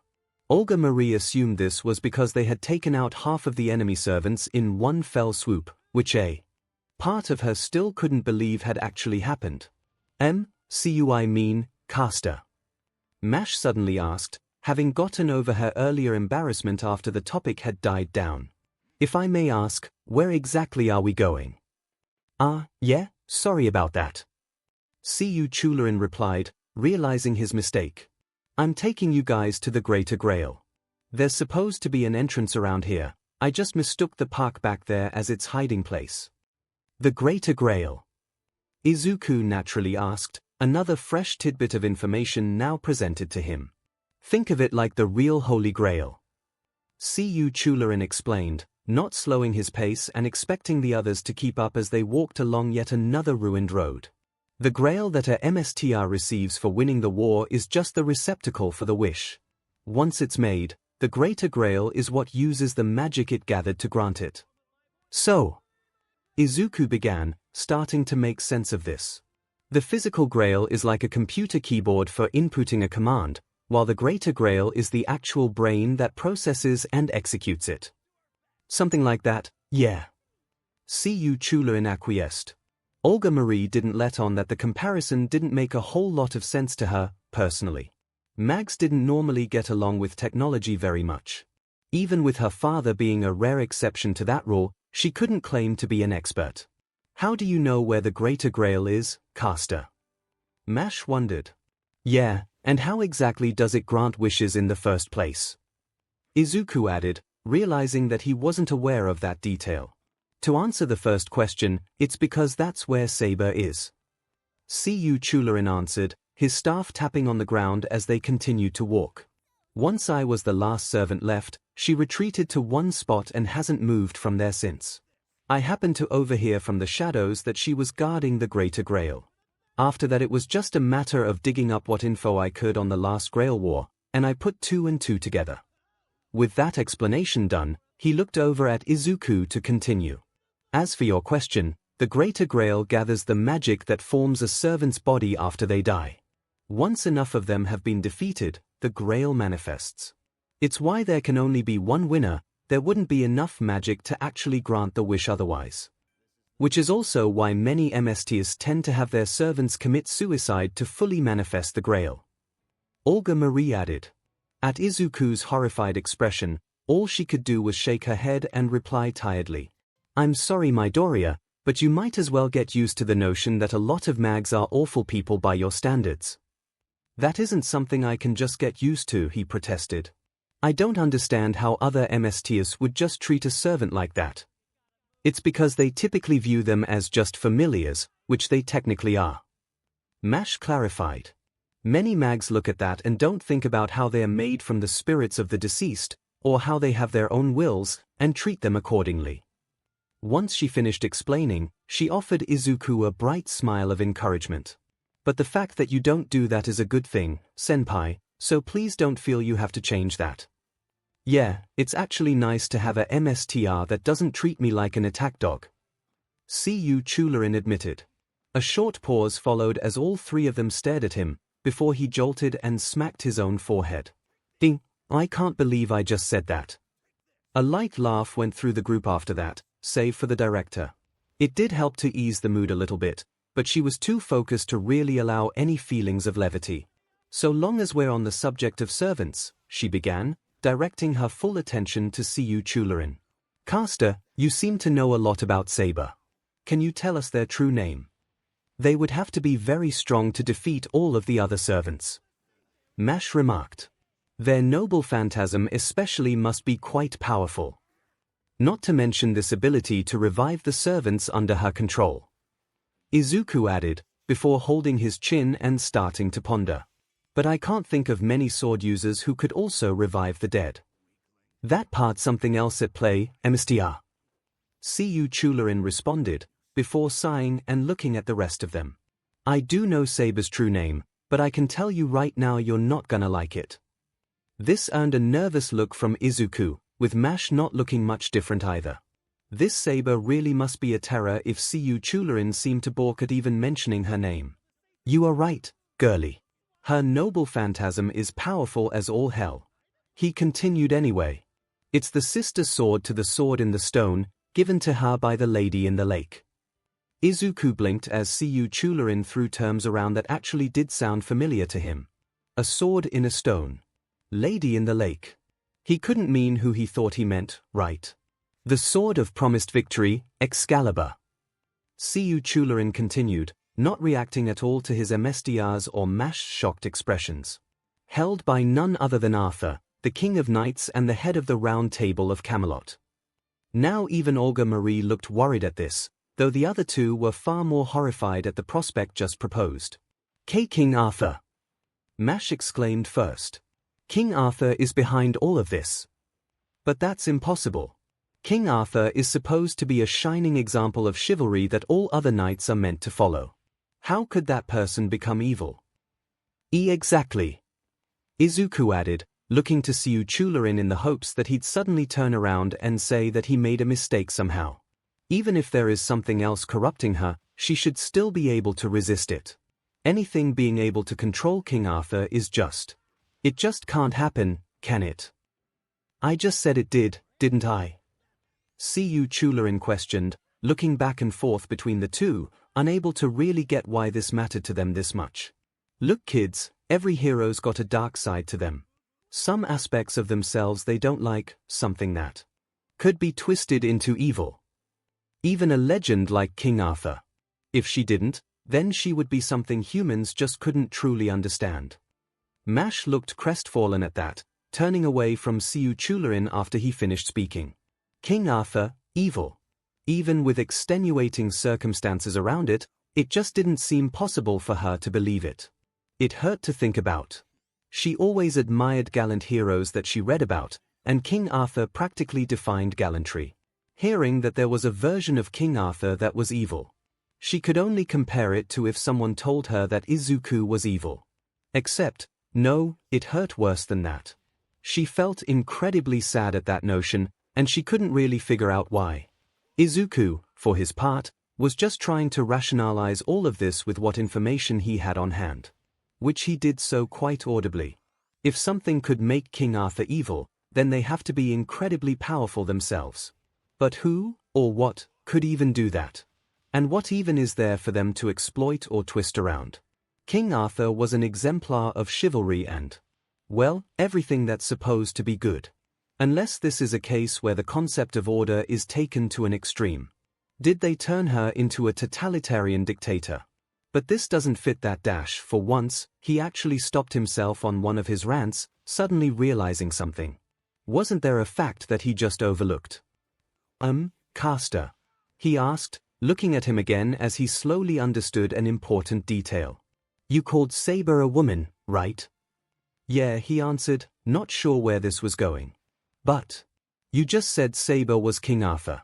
Olga Marie assumed this was because they had taken out half of the enemy servants in one fell swoop, which a part of her still couldn't believe had actually happened. I mean, Caster? Mash suddenly asked, having gotten over her earlier embarrassment after the topic had died down. If I may ask, where exactly are we going? Yeah, sorry about that. 𝐒𝐿 replied, realizing his mistake. I'm taking you guys to the Greater Grail. There's supposed to be an entrance around here, I just mistook the park back there as its hiding place. The Greater Grail? Izuku naturally asked, another fresh tidbit of information now presented to him. Think of it like the real Holy Grail. 𝐒𝐿 explained, not slowing his pace and expecting the others to keep up as they walked along yet another ruined road. The grail that a MSTR receives for winning the war is just the receptacle for the wish. Once it's made, the Greater Grail is what uses the magic it gathered to grant it. So, Izuku began, starting to make sense of this. The physical grail is like a computer keyboard for inputting a command, while the Greater Grail is the actual brain that processes and executes it. Something like that, yeah. 𝐒𝐿 acquiesced. Olga Marie didn't let on that the comparison didn't make a whole lot of sense to her, personally. Mags didn't normally get along with technology very much. Even with her father being a rare exception to that rule, she couldn't claim to be an expert. How do you know where the Greater Grail is, Caster? Mash wondered. Yeah, and how exactly does it grant wishes in the first place? Izuku added, realizing that he wasn't aware of that detail. To answer the first question, it's because that's where Saber is. 𝐒𝐬𝐴 answered, his staff tapping on the ground as they continued to walk. Once I was the last servant left, she retreated to one spot and hasn't moved from there since. I happened to overhear from the shadows that she was guarding the Greater Grail. After that it was just a matter of digging up what info I could on the last Grail War, and I put 2 and 2 together. With that explanation done, he looked over at Izuku to continue. As for your question, the Greater Grail gathers the magic that forms a servant's body after they die. Once enough of them have been defeated, the Grail manifests. It's why there can only be one winner, there wouldn't be enough magic to actually grant the wish otherwise. Which is also why many MSTs tend to have their servants commit suicide to fully manifest the Grail. Olga Marie added. At Izuku's horrified expression, all she could do was shake her head and reply tiredly. I'm sorry Midoriya, but you might as well get used to the notion that a lot of mags are awful people by your standards. That isn't something I can just get used to, he protested. I don't understand how other MSTs would just treat a servant like that. It's because they typically view them as just familiars, which they technically are. Mash clarified. Many mags look at that and don't think about how they are made from the spirits of the deceased, or how they have their own wills, and treat them accordingly. Once she finished explaining, she offered Izuku a bright smile of encouragement. But the fact that you don't do that is a good thing, senpai, so please don't feel you have to change that. Yeah, it's actually nice to have a MSTR that doesn't treat me like an attack dog. 𝐒𝐬𝐴 admitted. A short pause followed as all 3 of them stared at him, before he jolted and smacked his own forehead. Ding, I can't believe I just said that. A light laugh went through the group after that, save for the director. It did help to ease the mood a little bit, but she was too focused to really allow any feelings of levity. So long as we're on the subject of servants, she began, directing her full attention to 𝐒𝐬𝐴. Caster, you seem to know a lot about Saber. Can you tell us their true name? They would have to be very strong to defeat all of the other servants. Mash remarked. Their noble phantasm especially must be quite powerful. Not to mention this ability to revive the servants under her control. Izuku added, before holding his chin and starting to ponder. But I can't think of many sword users who could also revive the dead. That part's something else at play, MSTR. 𝐒𝐬𝐴 responded, before sighing and looking at the rest of them. I do know Saber's true name, but I can tell you right now you're not gonna like it. This earned a nervous look from Izuku, with Mash not looking much different either. This Saber really must be a terror if 𝐒𝐬𝐴 seemed to balk at even mentioning her name. You are right, girlie. Her noble phantasm is powerful as all hell. He continued anyway. It's the sister sword to the sword in the stone, given to her by the lady in the lake. Izuku blinked as 𝐒𝐬𝐴 threw terms around that actually did sound familiar to him. A sword in a stone. Lady in the lake. He couldn't mean who he thought he meant, right? The sword of promised victory, Excalibur. 𝐒𝐬𝐴 continued, not reacting at all to his MSTR's or Mash's shocked expressions. Held by none other than Arthur, the King of Knights and the head of the Round Table of Camelot. Now even Olga Marie looked worried at this, though the other 2 were far more horrified at the prospect just proposed. King Arthur! Mash exclaimed first. King Arthur is behind all of this. But that's impossible. King Arthur is supposed to be a shining example of chivalry that all other knights are meant to follow. How could that person become evil? Exactly. Izuku added, looking to 𝐒𝐬𝐴 in the hopes that he'd suddenly turn around and say that he made a mistake somehow. Even if there is something else corrupting her, she should still be able to resist it. Anything being able to control King Arthur is just. It just can't happen, can it? I just said it did, didn't I? 𝐒𝐬𝐴 questioned, looking back and forth between the 2, unable to really get why this mattered to them this much. Look kids, every hero's got a dark side to them. Some aspects of themselves they don't like, something that could be twisted into evil. Even a legend like King Arthur. If she didn't, then she would be something humans just couldn't truly understand. Mash looked crestfallen at that, turning away from 𝐒𝐿𝐴 after he finished speaking. King Arthur, evil. Even with extenuating circumstances around it, it just didn't seem possible for her to believe it. It hurt to think about. She always admired gallant heroes that she read about, and King Arthur practically defined gallantry. Hearing that there was a version of King Arthur that was evil, she could only compare it to if someone told her that Izuku was evil. Except, no, it hurt worse than that. She felt incredibly sad at that notion, and she couldn't really figure out why. Izuku, for his part, was just trying to rationalize all of this with what information he had on hand. Which he did so quite audibly. If something could make King Arthur evil, then they have to be incredibly powerful themselves. But who, or what, could even do that? And what even is there for them to exploit or twist around? King Arthur was an exemplar of chivalry and, well, everything that's supposed to be good. Unless this is a case where the concept of order is taken to an extreme. Did they turn her into a totalitarian dictator? But this doesn't fit that dash. For once, he actually stopped himself on one of his rants, suddenly realizing something. Wasn't there a fact that he just overlooked? Caster? He asked, looking at him again as he slowly understood an important detail. You called Saber a woman, right? Yeah, he answered, not sure where this was going. But you just said Saber was King Arthur.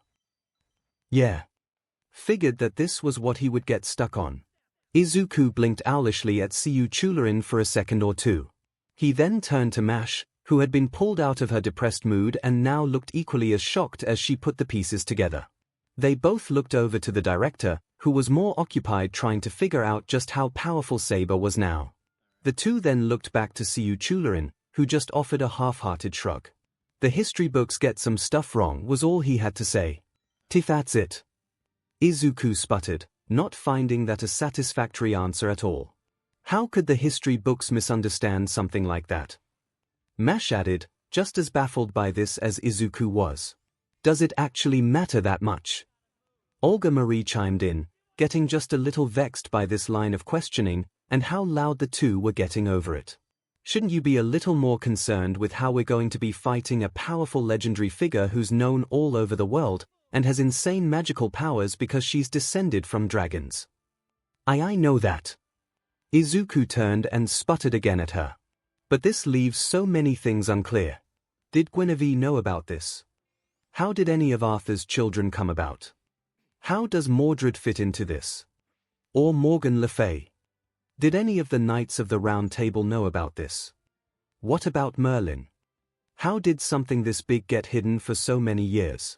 Yeah. Figured that this was what he would get stuck on. Izuku blinked owlishly at 𝐒𝐿𝐴 for a second or two. He then turned to Mash, who had been pulled out of her depressed mood and now looked equally as shocked as she put the pieces together. They both looked over to the director, who was more occupied trying to figure out just how powerful Saber was now. The two then looked back to 𝐒𝐿𝐴, who just offered a half-hearted shrug. The history books get some stuff wrong was all he had to say. That's it. Izuku sputtered, not finding that a satisfactory answer at all. How could the history books misunderstand something like that? Mash added, just as baffled by this as Izuku was. Does it actually matter that much? Olga Marie chimed in, getting just a little vexed by this line of questioning and how loud the two were getting over it. Shouldn't you be a little more concerned with how we're going to be fighting a powerful legendary figure who's known all over the world and has insane magical powers because she's descended from dragons? I know that. Izuku turned and sputtered again at her. But this leaves so many things unclear. Did Guinevere know about this? How did any of Arthur's children come about? How does Mordred fit into this? Or Morgan Le Fay? Did any of the Knights of the Round Table know about this? What about Merlin? How did something this big get hidden for so many years?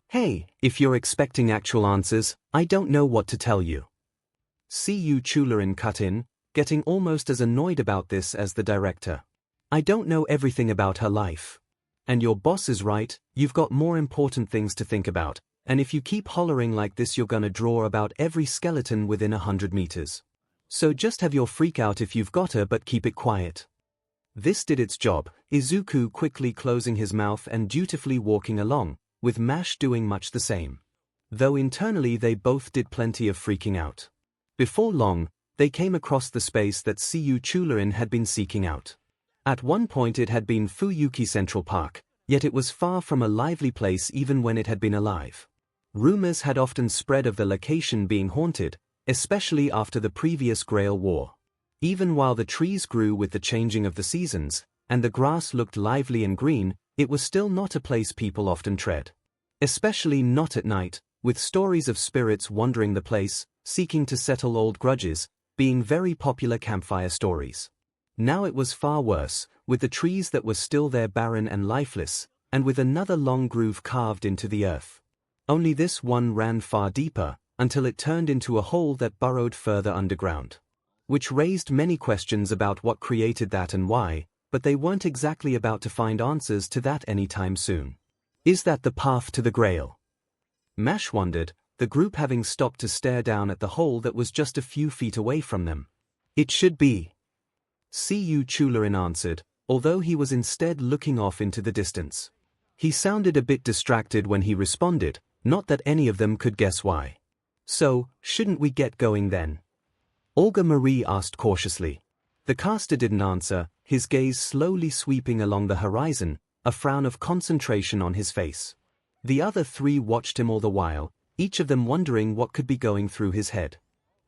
Hey, if you're expecting actual answers, I don't know what to tell you. 𝐒𝐿𝐴 cut in, getting almost as annoyed about this as the director. I don't know everything about her life. And your boss is right, you've got more important things to think about, and if you keep hollering like this you're gonna draw about every skeleton within 100 meters. So just have your freak out if you've got her but keep it quiet. This did its job, Izuku quickly closing his mouth and dutifully walking along, with Mash doing much the same. Though internally they both did plenty of freaking out. Before long, they came across the space that 𝐒𝐿𝐴 had been seeking out. At one point it had been Fuyuki Central Park, yet it was far from a lively place even when it had been alive. Rumors had often spread of the location being haunted, especially after the previous Grail War. Even while the trees grew with the changing of the seasons, and the grass looked lively and green, it was still not a place people often tread. Especially not at night, with stories of spirits wandering the place, seeking to settle old grudges, being very popular campfire stories. Now it was far worse, with the trees that were still there barren and lifeless, and with another long groove carved into the earth. Only this one ran far deeper, until it turned into a hole that burrowed further underground. Which raised many questions about what created that and why, but they weren't exactly about to find answers to that anytime soon. Is that the path to the Grail? Mash wondered, the group having stopped to stare down at the hole that was just a few feet away from them. It should be. 𝐒𝐿𝐴 answered, although he was instead looking off into the distance. He sounded a bit distracted when he responded, not that any of them could guess why. So, shouldn't we get going then? Olga Marie asked cautiously. The caster didn't answer, his gaze slowly sweeping along the horizon, a frown of concentration on his face. The other three watched him all the while, each of them wondering what could be going through his head.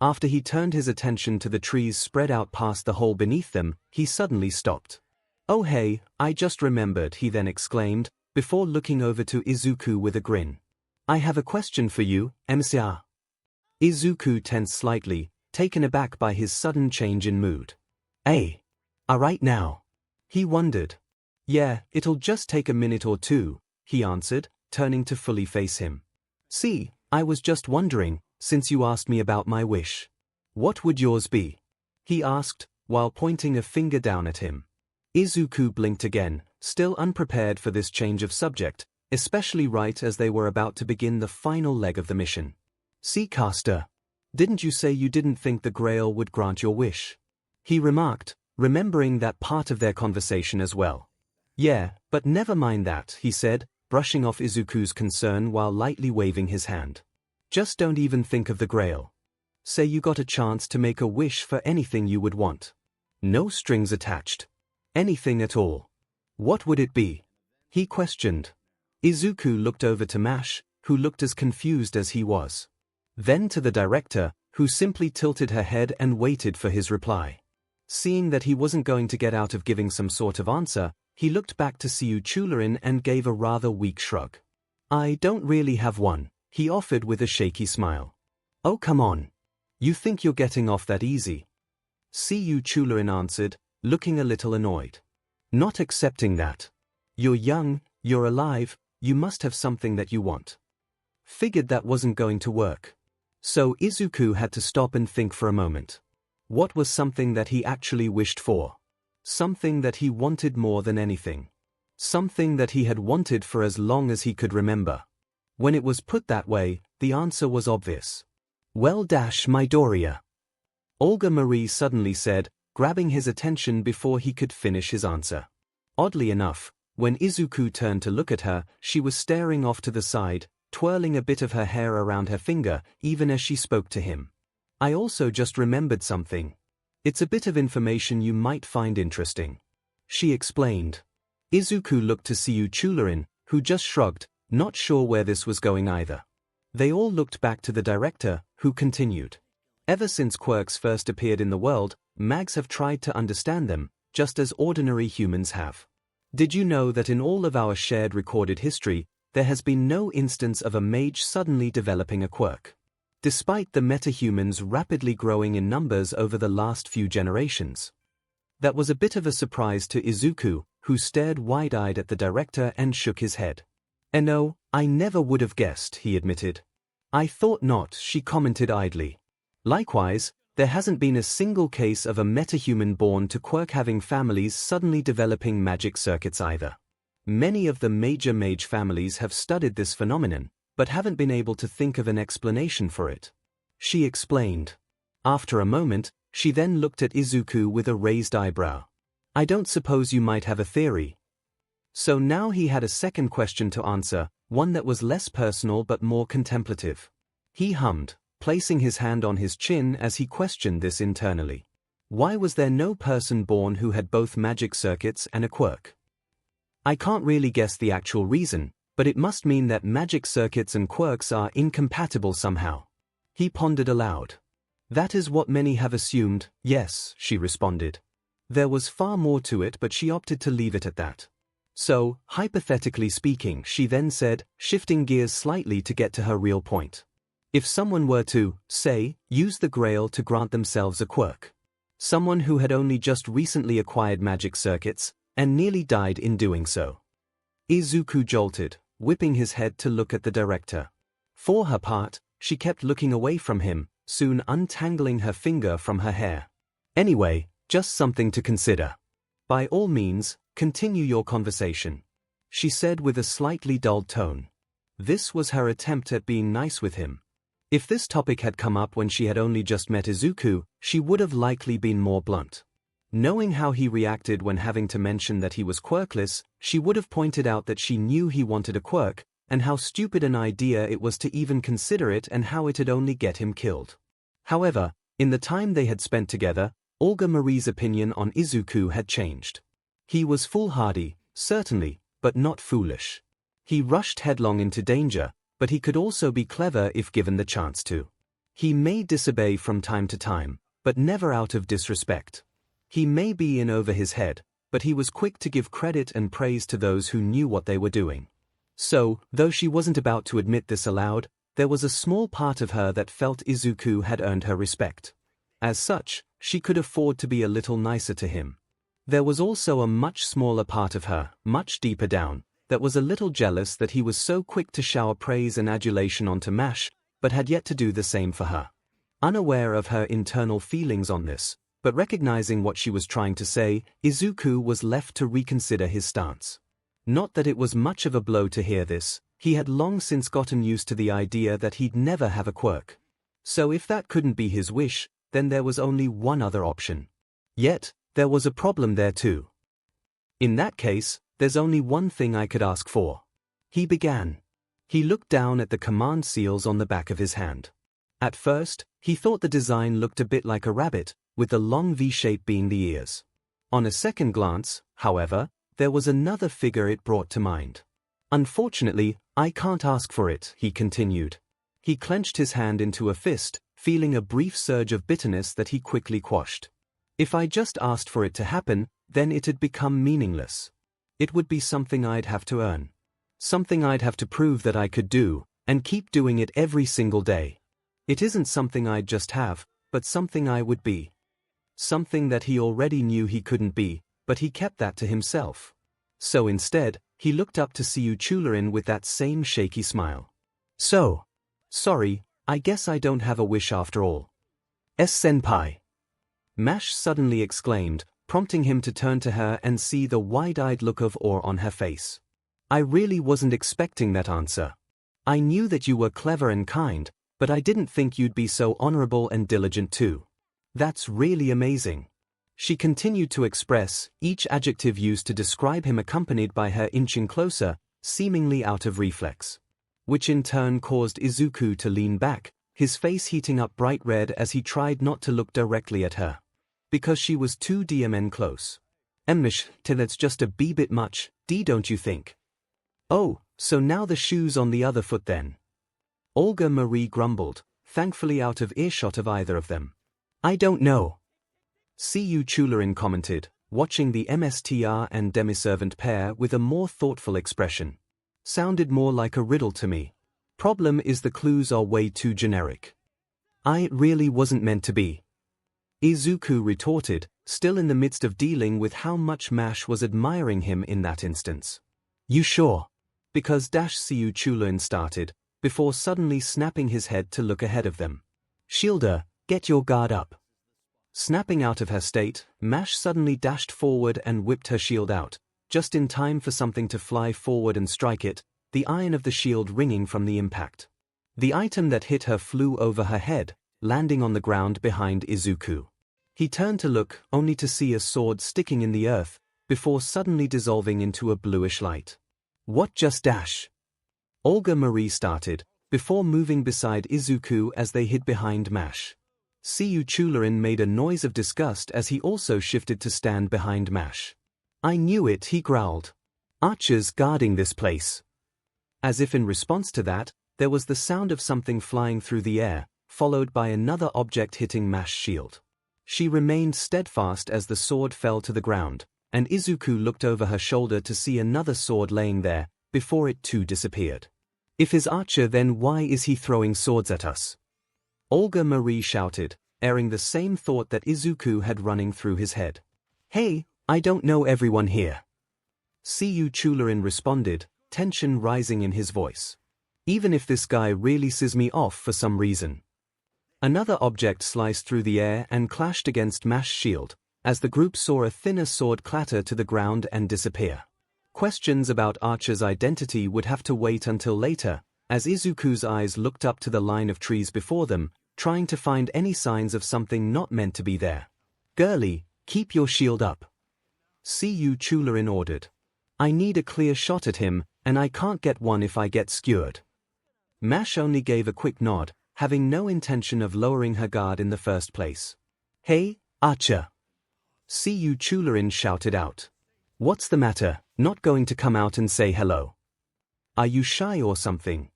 After he turned his attention to the trees spread out past the hole beneath them, he suddenly stopped. "Oh hey, I just remembered," he then exclaimed, before looking over to Izuku with a grin. "I have a question for you, 𝐿. Izuku tensed slightly, taken aback by his sudden change in mood. "Hey. Alright now?" he wondered. "Yeah, it'll just take a minute or two," he answered, turning to fully face him. "See, I was just wondering, since you asked me about my wish. What would yours be?" he asked, while pointing a finger down at him. Izuku blinked again, still unprepared for this change of subject, especially right as they were about to begin the final leg of the mission. "See, Caster, didn't you say you didn't think the Grail would grant your wish?" he remarked, remembering that part of their conversation as well. "Yeah, but never mind that," he said, brushing off Izuku's concern while lightly waving his hand. "Just don't even think of the Grail. Say you got a chance to make a wish for anything you would want. No strings attached. Anything at all. What would it be?" he questioned. Izuku looked over to Mash, who looked as confused as he was. Then to the director, who simply tilted her head and waited for his reply. Seeing that he wasn't going to get out of giving some sort of answer, he looked back to 𝐒𝐿 and gave a rather weak shrug. "I don't really have one," he offered with a shaky smile. "Oh come on. You think you're getting off that easy?" 𝐒𝐿 answered, looking a little annoyed. "Not accepting that. You're young, you're alive, you must have something that you want." Figured that wasn't going to work. So Izuku had to stop and think for a moment. What was something that he actually wished for? Something that he wanted more than anything. Something that he had wanted for as long as he could remember. When it was put that way, the answer was obvious. "Well, Midoriya," Olga Marie suddenly said, grabbing his attention before he could finish his answer. Oddly enough, when Izuku turned to look at her, she was staring off to the side, twirling a bit of her hair around her finger, even as she spoke to him. "I also just remembered something. It's a bit of information you might find interesting," she explained. Izuku looked to 𝐒𝐿, who just shrugged, not sure where this was going either. They all looked back to the director, who continued. "Ever since quirks first appeared in the world, mags have tried to understand them, just as ordinary humans have. Did you know that in all of our shared recorded history, there has been no instance of a mage suddenly developing a quirk? Despite the metahumans rapidly growing in numbers over the last few generations." That was a bit of a surprise to Izuku, who stared wide-eyed at the director and shook his head. "No, I never would have guessed," he admitted. "I thought not," she commented idly. "Likewise, there hasn't been a single case of a metahuman born to quirk-having families suddenly developing magic circuits either. Many of the major mage families have studied this phenomenon, but haven't been able to think of an explanation for it," she explained. After a moment, she then looked at Izuku with a raised eyebrow. "I don't suppose you might have a theory?" So now he had a second question to answer, one that was less personal but more contemplative. He hummed, placing his hand on his chin as he questioned this internally. Why was there no person born who had both magic circuits and a quirk? "I can't really guess the actual reason, but it must mean that magic circuits and quirks are incompatible somehow," he pondered aloud. "That is what many have assumed, yes," she responded. There was far more to it, but she opted to leave it at that. "So, hypothetically speaking," she then said, shifting gears slightly to get to her real point. "If someone were to, say, use the Grail to grant themselves a quirk. Someone who had only just recently acquired magic circuits, and nearly died in doing so." Izuku jolted, whipping his head to look at the director. For her part, she kept looking away from him, soon untangling her finger from her hair. "Anyway, just something to consider. By all means, continue your conversation," she said with a slightly dulled tone. This was her attempt at being nice with him. If this topic had come up when she had only just met Izuku, she would have likely been more blunt. Knowing how he reacted when having to mention that he was quirkless, she would have pointed out that she knew he wanted a quirk, and how stupid an idea it was to even consider it and how it'd only get him killed. However, in the time they had spent together, 𝐒𝐭𝐚𝐲 opinion on Izuku had changed. He was foolhardy, certainly, but not foolish. He rushed headlong into danger, but he could also be clever if given the chance to. He may disobey from time to time, but never out of disrespect. He may be in over his head, but he was quick to give credit and praise to those who knew what they were doing. So, though she wasn't about to admit this aloud, there was a small part of her that felt Izuku had earned her respect. As such, she could afford to be a little nicer to him. There was also a much smaller part of her, much deeper down, that was a little jealous that he was so quick to shower praise and adulation onto Mash, but had yet to do the same for her. Unaware of her internal feelings on this, but recognizing what she was trying to say, Izuku was left to reconsider his stance. Not that it was much of a blow to hear this, he had long since gotten used to the idea that he'd never have a quirk. So if that couldn't be his wish, then there was only one other option. Yet, there was a problem there too. In that case, there's only one thing I could ask for. He began. He looked down at the command seals on the back of his hand. At first, he thought the design looked a bit like a rabbit, with the long V shape being the ears. On a second glance, however, there was another figure it brought to mind. Unfortunately, I can't ask for it, he continued. He clenched his hand into a fist, feeling a brief surge of bitterness that he quickly quashed. If I just asked for it to happen, then it'd become meaningless. It would be something I'd have to earn. Something I'd have to prove that I could do, and keep doing it every single day. It isn't something I'd just have, but something I would be. Something that he already knew he couldn't be, but he kept that to himself. So instead, he looked up to 𝐒𝐭𝐴 with that same shaky smile. So, sorry, I guess I don't have a wish after all. Senpai. Mash suddenly exclaimed, prompting him to turn to her and see the wide-eyed look of awe on her face. I really wasn't expecting that answer. I knew that you were clever and kind, but I didn't think you'd be so honorable and diligent too. That's really amazing. She continued to express, each adjective used to describe him accompanied by her inching closer, seemingly out of reflex. Which in turn caused Izuku to lean back, his face heating up bright red as he tried not to look directly at her. Because she was too close. That's just a bit much, don't you think? Oh, so now the shoe's on the other foot then. 𝐒𝐭𝐴 grumbled, thankfully out of earshot of either of them. I don't know. 𝐒𝐭𝐴 commented, watching the MSTR and demiservant pair with a more thoughtful expression. Sounded more like a riddle to me. Problem is the clues are way too generic. It really wasn't meant to be. Izuku retorted, still in the midst of dealing with how much Mash was admiring him in that instance. You sure? Because 𝐒𝐭𝐴 started, before suddenly snapping his head to look ahead of them. Chaldea, get your guard up. Snapping out of her state, Mash suddenly dashed forward and whipped her shield out, just in time for something to fly forward and strike it, the iron of the shield ringing from the impact. The item that hit her flew over her head, landing on the ground behind Izuku. He turned to look, only to see a sword sticking in the earth, before suddenly dissolving into a bluish light. What just dash? 𝐒𝐭𝐴 started, before moving beside Izuku as they hid behind Mash. 𝐒𝐭𝐴 made a noise of disgust as he also shifted to stand behind Mash. I knew it, he growled. Archers guarding this place. As if in response to that, there was the sound of something flying through the air, followed by another object hitting Mash's shield. She remained steadfast as the sword fell to the ground, and Izuku looked over her shoulder to see another sword laying there, before it too disappeared. If his archer, then why is he throwing swords at us? 𝐒𝐭𝐴 shouted, airing the same thought that Izuku had running through his head. Hey, I don't know everyone here. 𝐒𝐭𝐴 responded, tension rising in his voice. Even if this guy really sees me off for some reason. Another object sliced through the air and clashed against Mash's shield, as the group saw a thinner sword clatter to the ground and disappear. Questions about Archer's identity would have to wait until later, as Izuku's eyes looked up to the line of trees before them, trying to find any signs of something not meant to be there. Girlie, keep your shield up. 𝐒𝐭𝐴 ordered. I need a clear shot at him, and I can't get one if I get skewered. Mash only gave a quick nod, having no intention of lowering her guard in the first place. Hey, Archer! 𝐒𝐬𝐴 shouted out. What's the matter, not going to come out and say hello? Are you shy or something?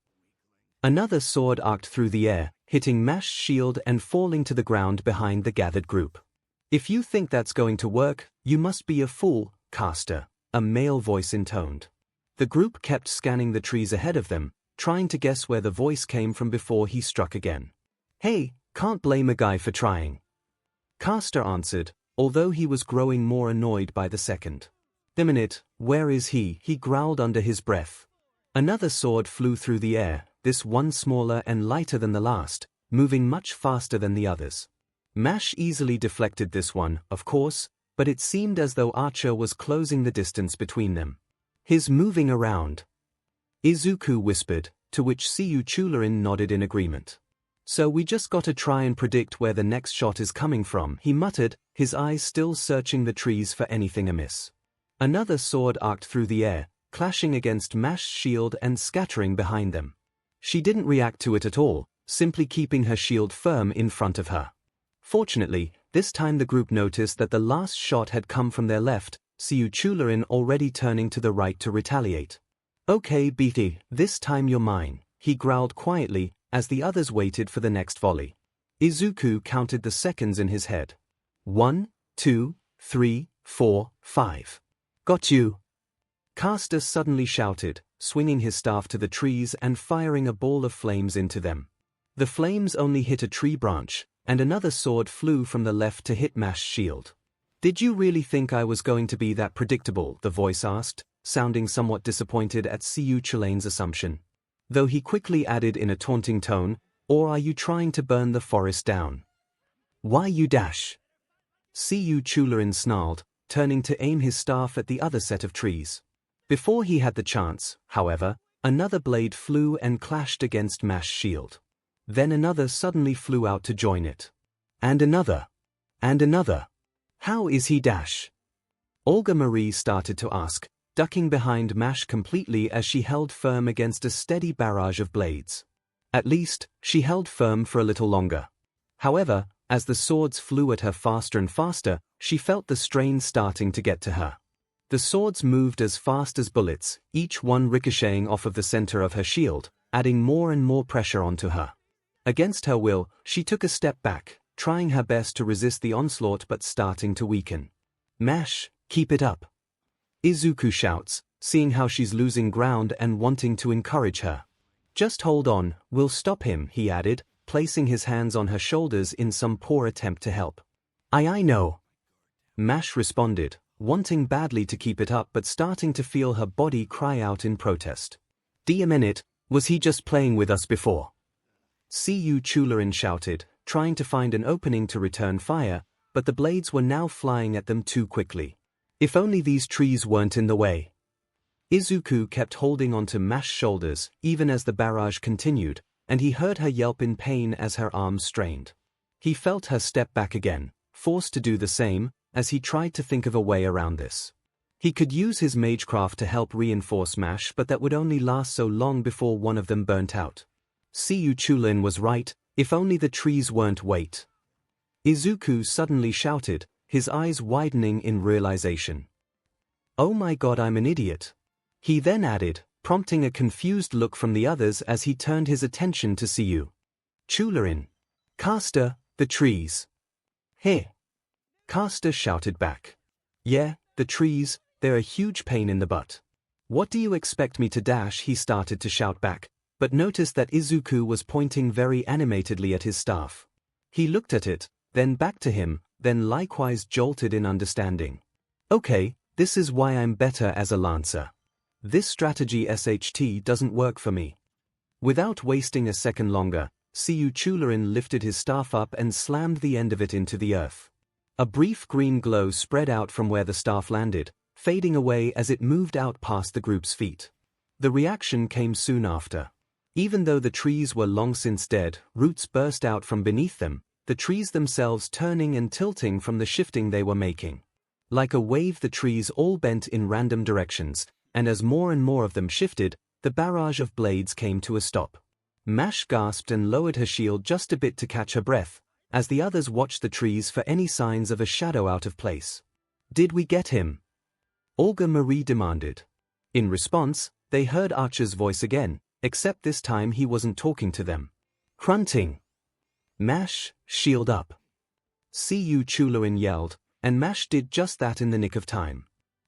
Another sword arced through the air, hitting 𝐼's shield and falling to the ground behind the gathered group. If you think that's going to work, you must be a fool, caster, a male voice intoned. The group kept scanning the trees ahead of them, trying to guess where the voice came from before he struck again. Hey, can't blame a guy for trying. Caster answered, although he was growing more annoyed by the second. "A minute, where is he?" he growled under his breath. Another sword flew through the air, this one smaller and lighter than the last, moving much faster than the others. 𝐼 easily deflected this one, of course, but it seemed as though Archer was closing the distance between them. "He's moving around," Izuku whispered, to which 𝐒𝐬𝐴 nodded in agreement. "So we just gotta try and predict where the next shot is coming from," he muttered, his eyes still searching the trees for anything amiss. Another sword arced through the air, clashing against 𝐼's shield and scattering behind them. She didn't react to it at all, simply keeping her shield firm in front of her. Fortunately, this time the group noticed that the last shot had come from their left, 𝐒𝐬𝐴 already turning to the right to retaliate. "Okay, BT, this time you're mine," he growled quietly, as the others waited for the next volley. Izuku counted the seconds in his head. 1, 2, 3, 4, 5. "Got you!" Caster suddenly shouted, swinging his staff to the trees and firing a ball of flames into them. The flames only hit a tree branch, and another sword flew from the left to hit 𝐼's shield. "Did you really think I was going to be that predictable?" the voice asked, sounding somewhat disappointed at 𝐒𝐬𝐴's assumption. Though he quickly added in a taunting tone, "Or are you trying to burn the forest down? Why you dash?" 𝐒𝐬𝐴 snarled, turning to aim his staff at the other set of trees. Before he had the chance, however, another blade flew and clashed against 𝐼's shield. Then another suddenly flew out to join it. And another. And another. "How is he dash?" Olga Marie started to ask, ducking behind 𝐼 completely as she held firm against a steady barrage of blades. At least, she held firm for a little longer. However, as the swords flew at her faster and faster, she felt the strain starting to get to her. The swords moved as fast as bullets, each one ricocheting off of the center of her shield, adding more and more pressure onto her. Against her will, she took a step back, trying her best to resist the onslaught but starting to weaken. "𝐼, keep it up," Izuku shouts, seeing how she's losing ground and wanting to encourage her. "Just hold on, we'll stop him," he added, placing his hands on her shoulders in some poor attempt to help. I know," 𝐼 responded, wanting badly to keep it up but starting to feel her body cry out in protest. "A minute, was he just playing with us before?" 𝐒𝐬𝐴 shouted, trying to find an opening to return fire, but the blades were now flying at them too quickly. If only these trees weren't in the way. Izuku kept holding onto 𝐼's shoulders, even as the barrage continued, and he heard her yelp in pain as her arms strained. He felt her step back again, forced to do the same, as he tried to think of a way around this. He could use his magecraft to help reinforce 𝐼, but that would only last so long before one of them burnt out. 𝐒𝐬𝐴 was right, if only the trees weren't wait. Izuku suddenly shouted, his eyes widening in realization. "Oh my god, I'm an idiot." He then added, prompting a confused look from the others as he turned his attention to 𝐒𝐬𝐴. "Caster, the trees." "Hey!" Caster shouted back. "Yeah, the trees, they're a huge pain in the butt." "What do you expect me to dash?" he started to shout back, but noticed that Izuku was pointing very animatedly at his staff. He looked at it, then back to him, then likewise jolted in understanding. "Okay, this is why I'm better as a lancer. This strategy SHT doesn't work for me." Without wasting a second longer, 𝐒𝐬𝐴 lifted his staff up and slammed the end of it into the earth. A brief green glow spread out from where the staff landed, fading away as it moved out past the group's feet. The reaction came soon after. Even though the trees were long since dead, roots burst out from beneath them, the trees themselves turning and tilting from the shifting they were making. Like a wave, the trees all bent in random directions, and as more and more of them shifted, the barrage of blades came to a stop. 𝐼 gasped and lowered her shield just a bit to catch her breath, as the others watched the trees for any signs of a shadow out of place. "Did we get him?" 𝐒𝐿𝐵 demanded. In response, they heard Archer's voice again, except this time he wasn't talking to them. Grunting. "Mash, shield up." 𝐒𝐬𝐴𝐺 yelled, and Mash did just that in the nick of time.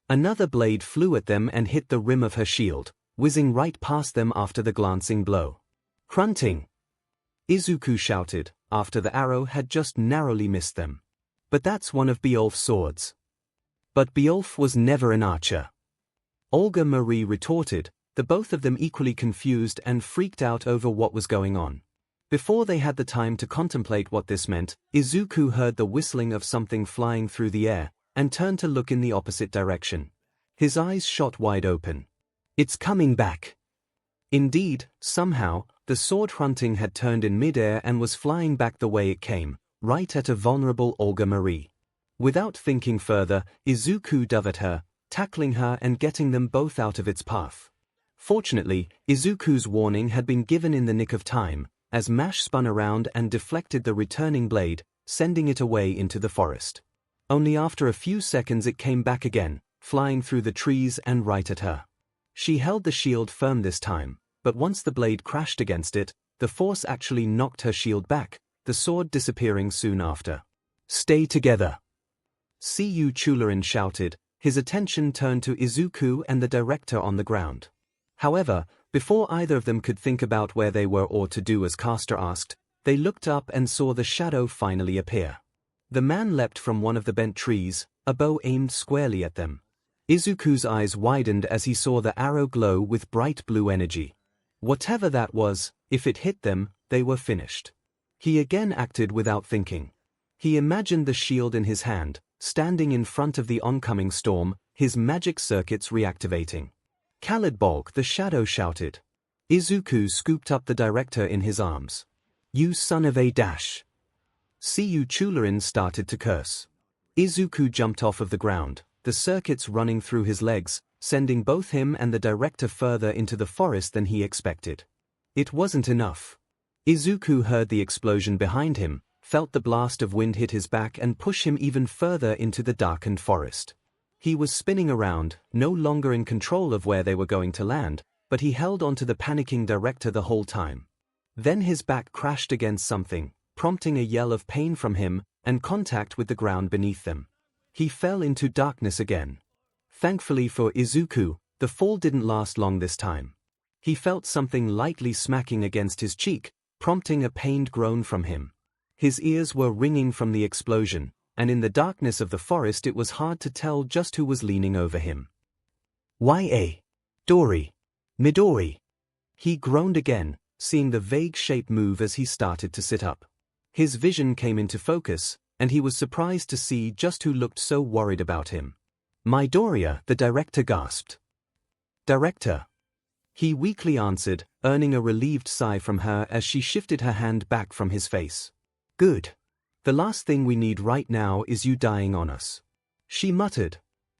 Another blade flew at them and hit the rim of her shield, whizzing right past them after the glancing blow. "Grunting!" Izuku shouted, after the arrow had just narrowly missed them. "But that's one of Beowulf's swords." "But Beowulf was never an archer," 𝐒𝐿𝐵 retorted, the both of them equally confused and freaked out over what was going on. Before they had the time to contemplate what this meant, Izuku heard the whistling of something flying through the air, and turned to look in the opposite direction. His eyes shot wide open. "It's coming back." Indeed, somehow, the sword Grunting had turned in midair and was flying back the way it came, right at a vulnerable 𝐒𝐿𝐵. Without thinking further, Izuku dove at her, tackling her and getting them both out of its path. Fortunately, Izuku's warning had been given in the nick of time, as Mash spun around and deflected the returning blade, sending it away into the forest. Only after a few seconds it came back again, flying through the trees and right at her. She held the shield firm this time, but once the blade crashed against it, the force actually knocked her shield back, the sword disappearing soon after. "Stay together!" 𝐒𝐬𝐴𝐺 shouted, his attention turned to Izuku and the director on the ground. However, before either of them could think about where they were or to do as Caster asked, they looked up and saw the shadow finally appear. The man leapt from one of the bent trees, a bow aimed squarely at them. Izuku's eyes widened as he saw the arrow glow with bright blue energy. Whatever that was, if it hit them, they were finished. He again acted without thinking. He imagined the shield in his hand, standing in front of the oncoming storm, his magic circuits reactivating. 𝐾𝐻𝐵, the shadow shouted. Izuku scooped up the director in his arms. "You son of a dash!" 𝐒𝐬𝐴𝐺 started to curse. Izuku jumped off of the ground, the circuits running through his legs, sending both him and the director further into the forest than he expected. It wasn't enough. Izuku heard the explosion behind him, felt the blast of wind hit his back and push him even further into the darkened forest. He was spinning around, no longer in control of where they were going to land, but he held onto the panicking director the whole time. Then his back crashed against something, prompting a yell of pain from him, and contact with the ground beneath them. He fell into darkness again. Thankfully for Izuku, the fall didn't last long this time. He felt something lightly smacking against his cheek, prompting a pained groan from him. His ears were ringing from the explosion, and in the darkness of the forest it was hard to tell just who was leaning over him. 𝐿𝐵, Midori. He groaned again, seeing the vague shape move as he started to sit up. His vision came into focus, and he was surprised to see just who looked so worried about him. "Midoriya," the director gasped. "Director." He weakly answered, earning a relieved sigh from her as she shifted her hand back from his face. "Good. The last thing we need right now is you dying on us," she muttered.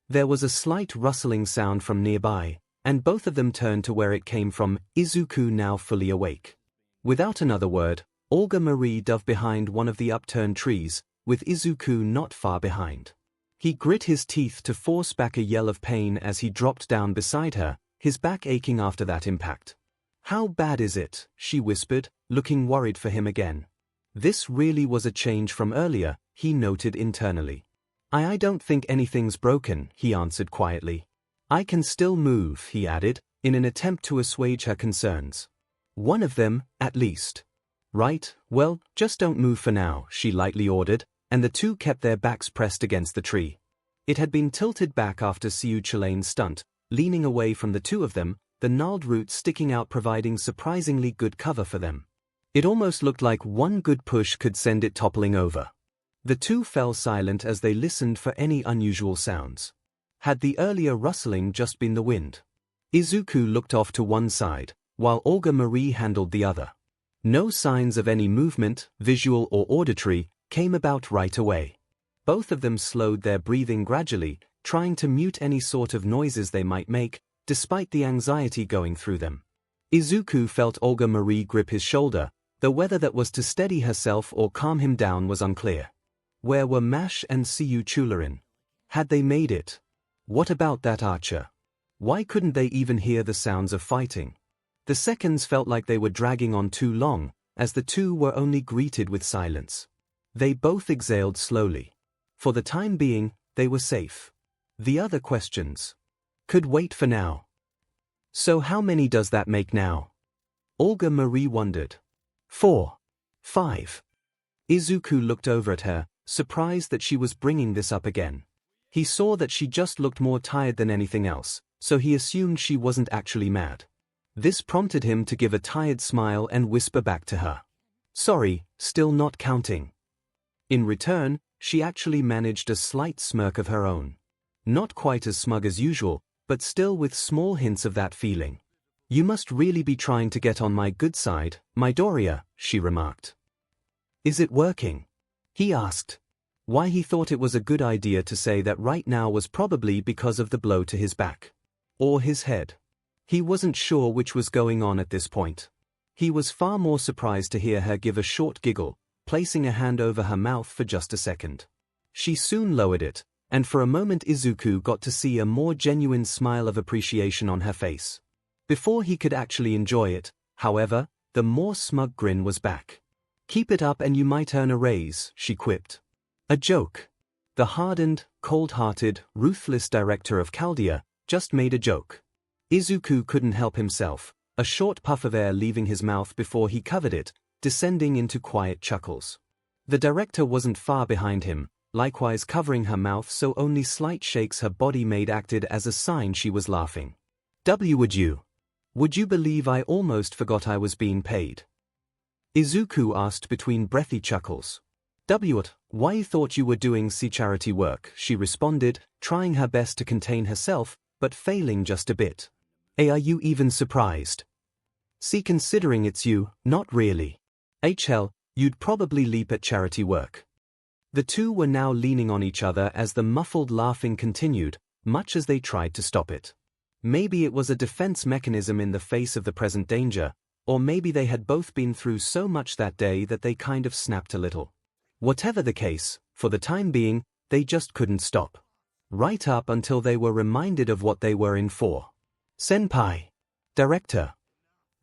There was a slight rustling sound from nearby, and both of them turned to where it came from, Izuku now fully awake. Without another word, 𝐒𝐿𝐵 dove behind one of the upturned trees, with Izuku not far behind. He grit his teeth to force back a yell of pain as he dropped down beside her, his back aching after that impact. "How bad is it?" she whispered, looking worried for him again. This really was a change from earlier, he noted internally. I don't think anything's broken," he answered quietly. "I can still move," he added, in an attempt to assuage her concerns. "One of them, at least." "Right, well, just don't move for now," she lightly ordered, and the two kept their backs pressed against the tree. It had been tilted back after 𝐒𝐬𝐴𝐺's stunt, leaning away from the two of them, the gnarled roots sticking out providing surprisingly good cover for them. It almost looked like one good push could send it toppling over. The two fell silent as they listened for any unusual sounds. Had the earlier rustling just been the wind? Izuku looked off to one side, while 𝐒𝐿𝐵 handled the other. No signs of any movement, visual or auditory, came about right away. Both of them slowed their breathing gradually, trying to mute any sort of noises they might make, despite the anxiety going through them. Izuku felt 𝐒𝐿𝐵 grip his shoulder, though whether that was to steady herself or calm him down was unclear. Where were Mash and 𝐒𝐿? Had they made it? What about that archer? Why couldn't they even hear the sounds of fighting? The seconds felt like they were dragging on too long, as the two were only greeted with silence. They both exhaled slowly. For the time being, they were safe. The other questions could wait for now. So how many does that make now? Olga Marie wondered. 4. 5. Izuku looked over at her, surprised that she was bringing this up again. He saw that she just looked more tired than anything else, so he assumed she wasn't actually mad. This prompted him to give a tired smile and whisper back to her. Sorry, still not counting. In return, she actually managed a slight smirk of her own. Not quite as smug as usual, but still with small hints of that feeling. You must really be trying to get on my good side, Midoriya, she remarked. Is it working? He asked. Why he thought it was a good idea to say that right now was probably because of the blow to his back. Or his head. He wasn't sure which was going on at this point. He was far more surprised to hear her give a short giggle, placing a hand over her mouth for just a second. She soon lowered it, and for a moment Izuku got to see a more genuine smile of appreciation on her face. Before he could actually enjoy it, however, the more smug grin was back. Keep it up and you might earn a raise, she quipped. A joke. The hardened, cold-hearted, ruthless director of Chaldea just made a joke. Izuku couldn't help himself, a short puff of air leaving his mouth before he covered it, descending into quiet chuckles. The director wasn't far behind him, likewise covering her mouth so only slight shakes her body made acted as a sign she was laughing. Would you believe I almost forgot I was being paid? Izuku asked between breathy chuckles. Why you thought you were doing charity work, she responded, trying her best to contain herself, but failing just a bit. Are you even surprised? See, considering it's you, not really. Hell, you'd probably leap at charity work. The two were now leaning on each other as the muffled laughing continued, much as they tried to stop it. Maybe it was a defense mechanism in the face of the present danger, or maybe they had both been through so much that day that they kind of snapped a little. Whatever the case, for the time being, they just couldn't stop. Right up until they were reminded of what they were in for. Senpai. Director.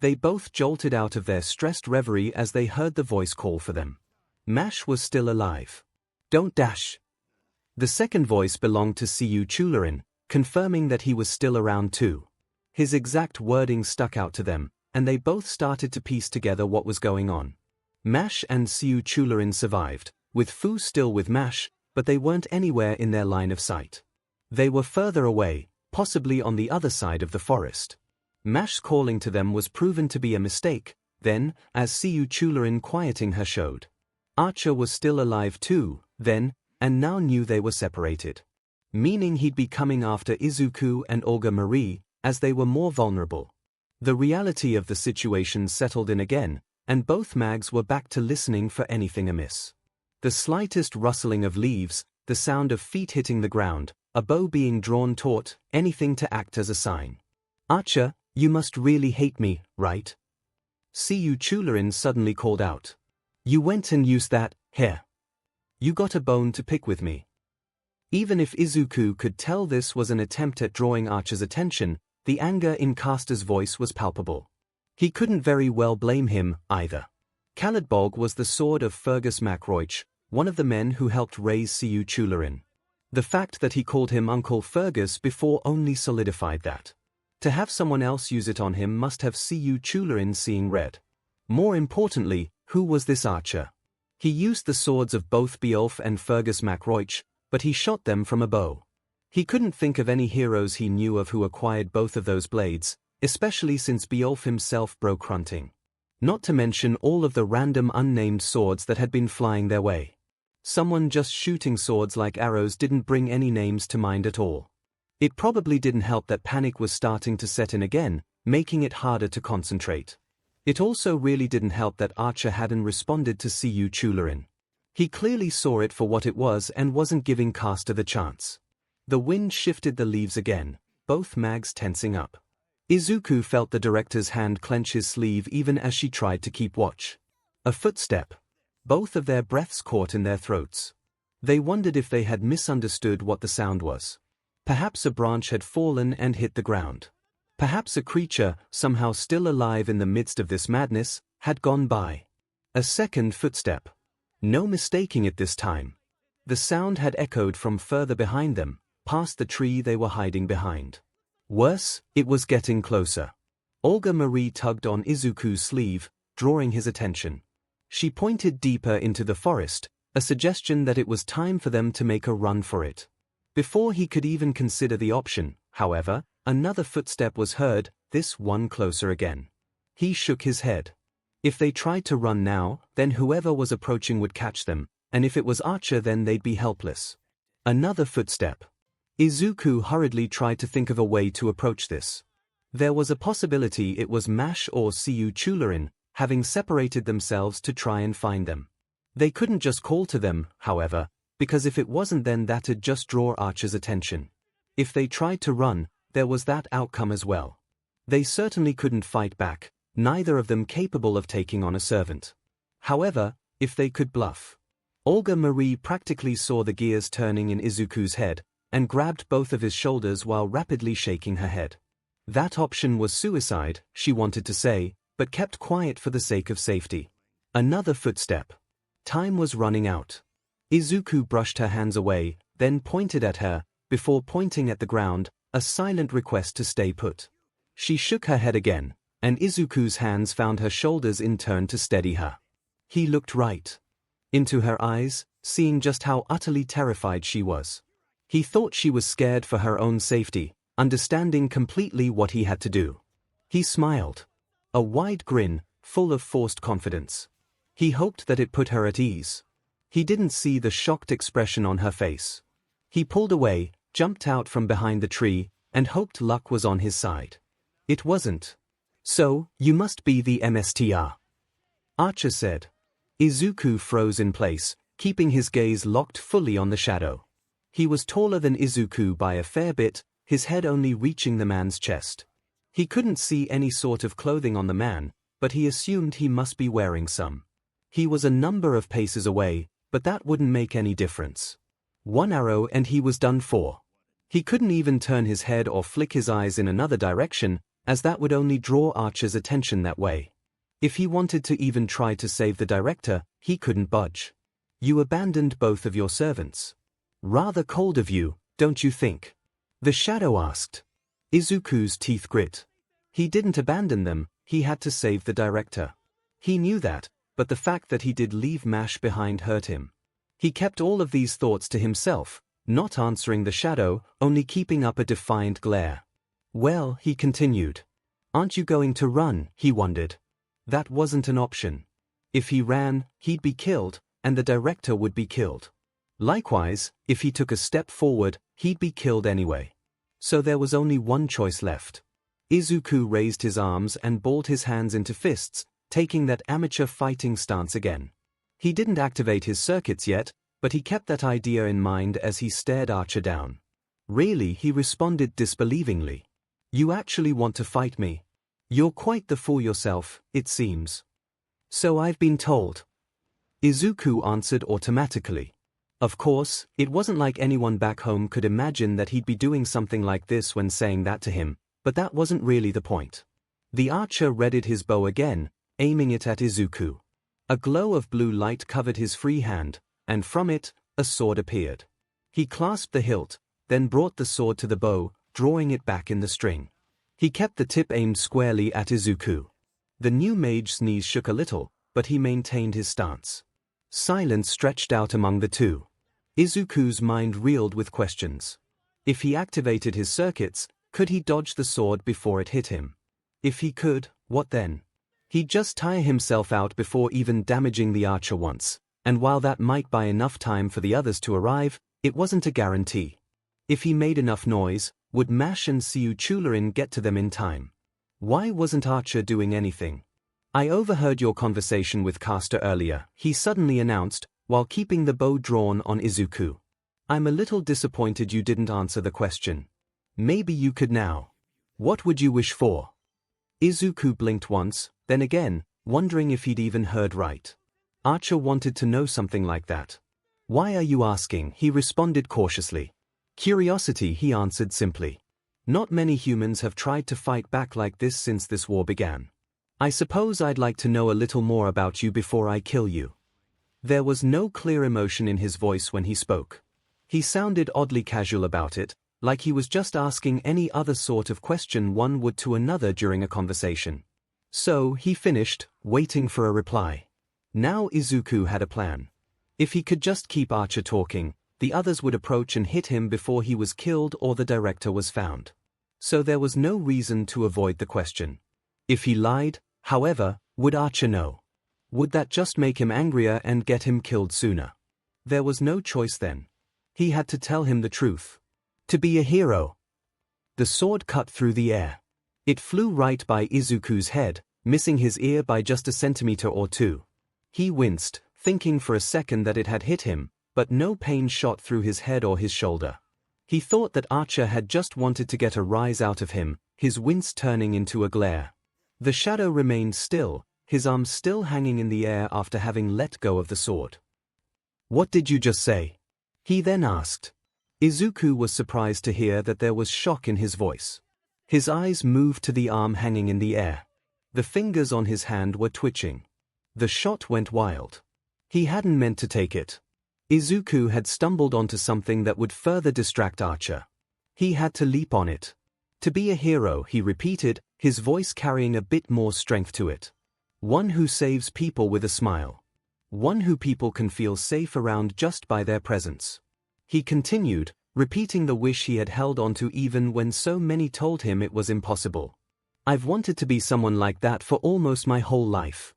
They both jolted out of their stressed reverie as they heard the voice call for them. Mash was still alive. Don't dash. The second voice belonged to 𝐒𝐿, confirming that he was still around too. His exact wording stuck out to them, and they both started to piece together what was going on. Mash and 𝐒𝐿 survived, with Fu still with Mash, but they weren't anywhere in their line of sight. They were further away, possibly on the other side of the forest. Mash's calling to them was proven to be a mistake, then, as 𝐒𝐿 quieting her showed. Archer was still alive too, then, and now knew they were separated. Meaning he'd be coming after Izuku and Olga Marie, as they were more vulnerable. The reality of the situation settled in again, and both mags were back to listening for anything amiss. The slightest rustling of leaves, the sound of feet hitting the ground, a bow being drawn taut, anything to act as a sign. Archer, you must really hate me, right? 𝐒𝐿 suddenly called out. You went and used that, here. You got a bone to pick with me. Even if Izuku could tell this was an attempt at drawing Archer's attention, the anger in Caster's voice was palpable. He couldn't very well blame him, either. Caladbog was the sword of Fergus MacRoich, one of the men who helped raise 𝐒𝐿. The fact that he called him Uncle Fergus before only solidified that. To have someone else use it on him must have 𝐒𝐿 seeing red. More importantly, who was this archer? He used the swords of both Beowulf and Fergus MacRoich, but he shot them from a bow. He couldn't think of any heroes he knew of who acquired both of those blades, especially since Beowulf himself broke hunting. Not to mention all of the random unnamed swords that had been flying their way. Someone just shooting swords like arrows didn't bring any names to mind at all. It probably didn't help that panic was starting to set in again, making it harder to concentrate. It also really didn't help that Archer hadn't responded to 𝐒𝐿. He clearly saw it for what it was and wasn't giving Caster the chance. The wind shifted the leaves again, both mags tensing up. Izuku felt the director's hand clench his sleeve even as she tried to keep watch. A footstep. Both of their breaths caught in their throats. They wondered if they had misunderstood what the sound was. Perhaps a branch had fallen and hit the ground. Perhaps a creature, somehow still alive in the midst of this madness, had gone by. A second footstep. No mistaking it this time. The sound had echoed from further behind them, past the tree they were hiding behind. Worse, it was getting closer. Olga Marie tugged on Izuku's sleeve, drawing his attention. She pointed deeper into the forest, a suggestion that it was time for them to make a run for it. Before he could even consider the option, however, another footstep was heard, this one closer again. He shook his head. If they tried to run now, then whoever was approaching would catch them, and if it was Archer then they'd be helpless. Another footstep. Izuku hurriedly tried to think of a way to approach this. There was a possibility it was Mash or 𝐒𝐭𝐴, having separated themselves to try and find them. They couldn't just call to them, however, because if it wasn't then that'd just draw Archer's attention. If they tried to run, there was that outcome as well. They certainly couldn't fight back, neither of them capable of taking on a servant. However, if they could bluff. Olga Marie practically saw the gears turning in Izuku's head, and grabbed both of his shoulders while rapidly shaking her head. That option was suicide, she wanted to say, but kept quiet for the sake of safety. Another footstep. Time was running out. Izuku brushed her hands away, then pointed at her, before pointing at the ground, a silent request to stay put. She shook her head again, and Izuku's hands found her shoulders in turn to steady her. He looked right into her eyes, seeing just how utterly terrified she was. He thought she was scared for her own safety, understanding completely what he had to do. He smiled. A wide grin, full of forced confidence. He hoped that it put her at ease. He didn't see the shocked expression on her face. He pulled away, jumped out from behind the tree, and hoped luck was on his side. It wasn't. So, you must be the MSTR. Archer said. Izuku froze in place, keeping his gaze locked fully on the shadow. He was taller than Izuku by a fair bit, his head only reaching the man's chest. He couldn't see any sort of clothing on the man, but he assumed he must be wearing some. He was a number of paces away, but that wouldn't make any difference. One arrow and he was done for. He couldn't even turn his head or flick his eyes in another direction, as that would only draw Archer's attention that way. If he wanted to even try to save the director, he couldn't budge. You abandoned both of your servants. Rather cold of you, don't you think? The shadow asked. Izuku's teeth grit. He didn't abandon them, he had to save the director. He knew that, but the fact that he did leave Mash behind hurt him. He kept all of these thoughts to himself, not answering the shadow, only keeping up a defiant glare. Well, he continued. Aren't you going to run, he wondered. That wasn't an option. If he ran, he'd be killed, and the director would be killed. Likewise, if he took a step forward, he'd be killed anyway. So there was only one choice left. Izuku raised his arms and balled his hands into fists, taking that amateur fighting stance again. He didn't activate his circuits yet, but he kept that idea in mind as he stared Archer down. Really, he responded disbelievingly. You actually want to fight me? You're quite the fool yourself, it seems. So I've been told. Izuku answered automatically. Of course, it wasn't like anyone back home could imagine that he'd be doing something like this when saying that to him, but that wasn't really the point. The archer readied his bow again, aiming it at Izuku. A glow of blue light covered his free hand, and from it, a sword appeared. He clasped the hilt, then brought the sword to the bow, drawing it back in the string. He kept the tip aimed squarely at Izuku. The new mage's knees shook a little, but he maintained his stance. Silence stretched out among the two. Izuku's mind reeled with questions. If he activated his circuits, could he dodge the sword before it hit him? If he could, what then? He'd just tire himself out before even damaging the archer once, and while that might buy enough time for the others to arrive, it wasn't a guarantee. If he made enough noise, would Mash and 𝐒𝐭𝐴 get to them in time? Why wasn't Archer doing anything? I overheard your conversation with Caster earlier, he suddenly announced, while keeping the bow drawn on Izuku. I'm a little disappointed you didn't answer the question. Maybe you could now. What would you wish for? Izuku blinked once, then again, wondering if he'd even heard right. Archer wanted to know something like that. "Why are you asking?" he responded cautiously. "Curiosity," he answered simply. "Not many humans have tried to fight back like this since this war began. I suppose I'd like to know a little more about you before I kill you." There was no clear emotion in his voice when he spoke. He sounded oddly casual about it, like he was just asking any other sort of question one would to another during a conversation. So, he finished, waiting for a reply. Now Izuku had a plan. If he could just keep Archer talking, the others would approach and hit him before he was killed or the director was found. So there was no reason to avoid the question. If he lied, however, would Archer know? Would that just make him angrier and get him killed sooner? There was no choice then. He had to tell him the truth. To be a hero. The sword cut through the air. It flew right by Izuku's head, missing his ear by just a centimeter or two. He winced, thinking for a second that it had hit him, but no pain shot through his head or his shoulder. He thought that Archer had just wanted to get a rise out of him, his wince turning into a glare. The shadow remained still, his arms still hanging in the air after having let go of the sword. "What did you just say?" he then asked. Izuku was surprised to hear that there was shock in his voice. His eyes moved to the arm hanging in the air. The fingers on his hand were twitching. The shot went wild. He hadn't meant to take it. Izuku had stumbled onto something that would further distract Archer. He had to leap on it. "To be a hero," he repeated, his voice carrying a bit more strength to it. "One who saves people with a smile. One who people can feel safe around just by their presence." He continued, repeating the wish he had held onto even when so many told him it was impossible. "I've wanted to be someone like that for almost my whole life."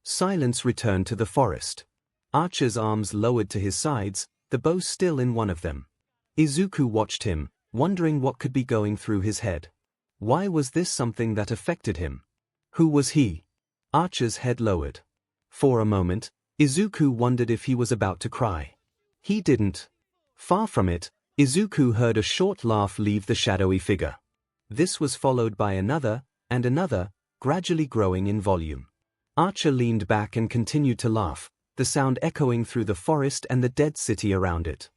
Silence returned to the forest. Archer's arms lowered to his sides, the bow still in one of them. Izuku watched him, wondering what could be going through his head. Why was this something that affected him? Who was he? Archer's head lowered. For a moment, Izuku wondered if he was about to cry. He didn't. Far from it, Izuku heard a short laugh leave the shadowy figure. This was followed by another, and another, gradually growing in volume. Archer leaned back and continued to laugh, the sound echoing through the forest and the dead city around it.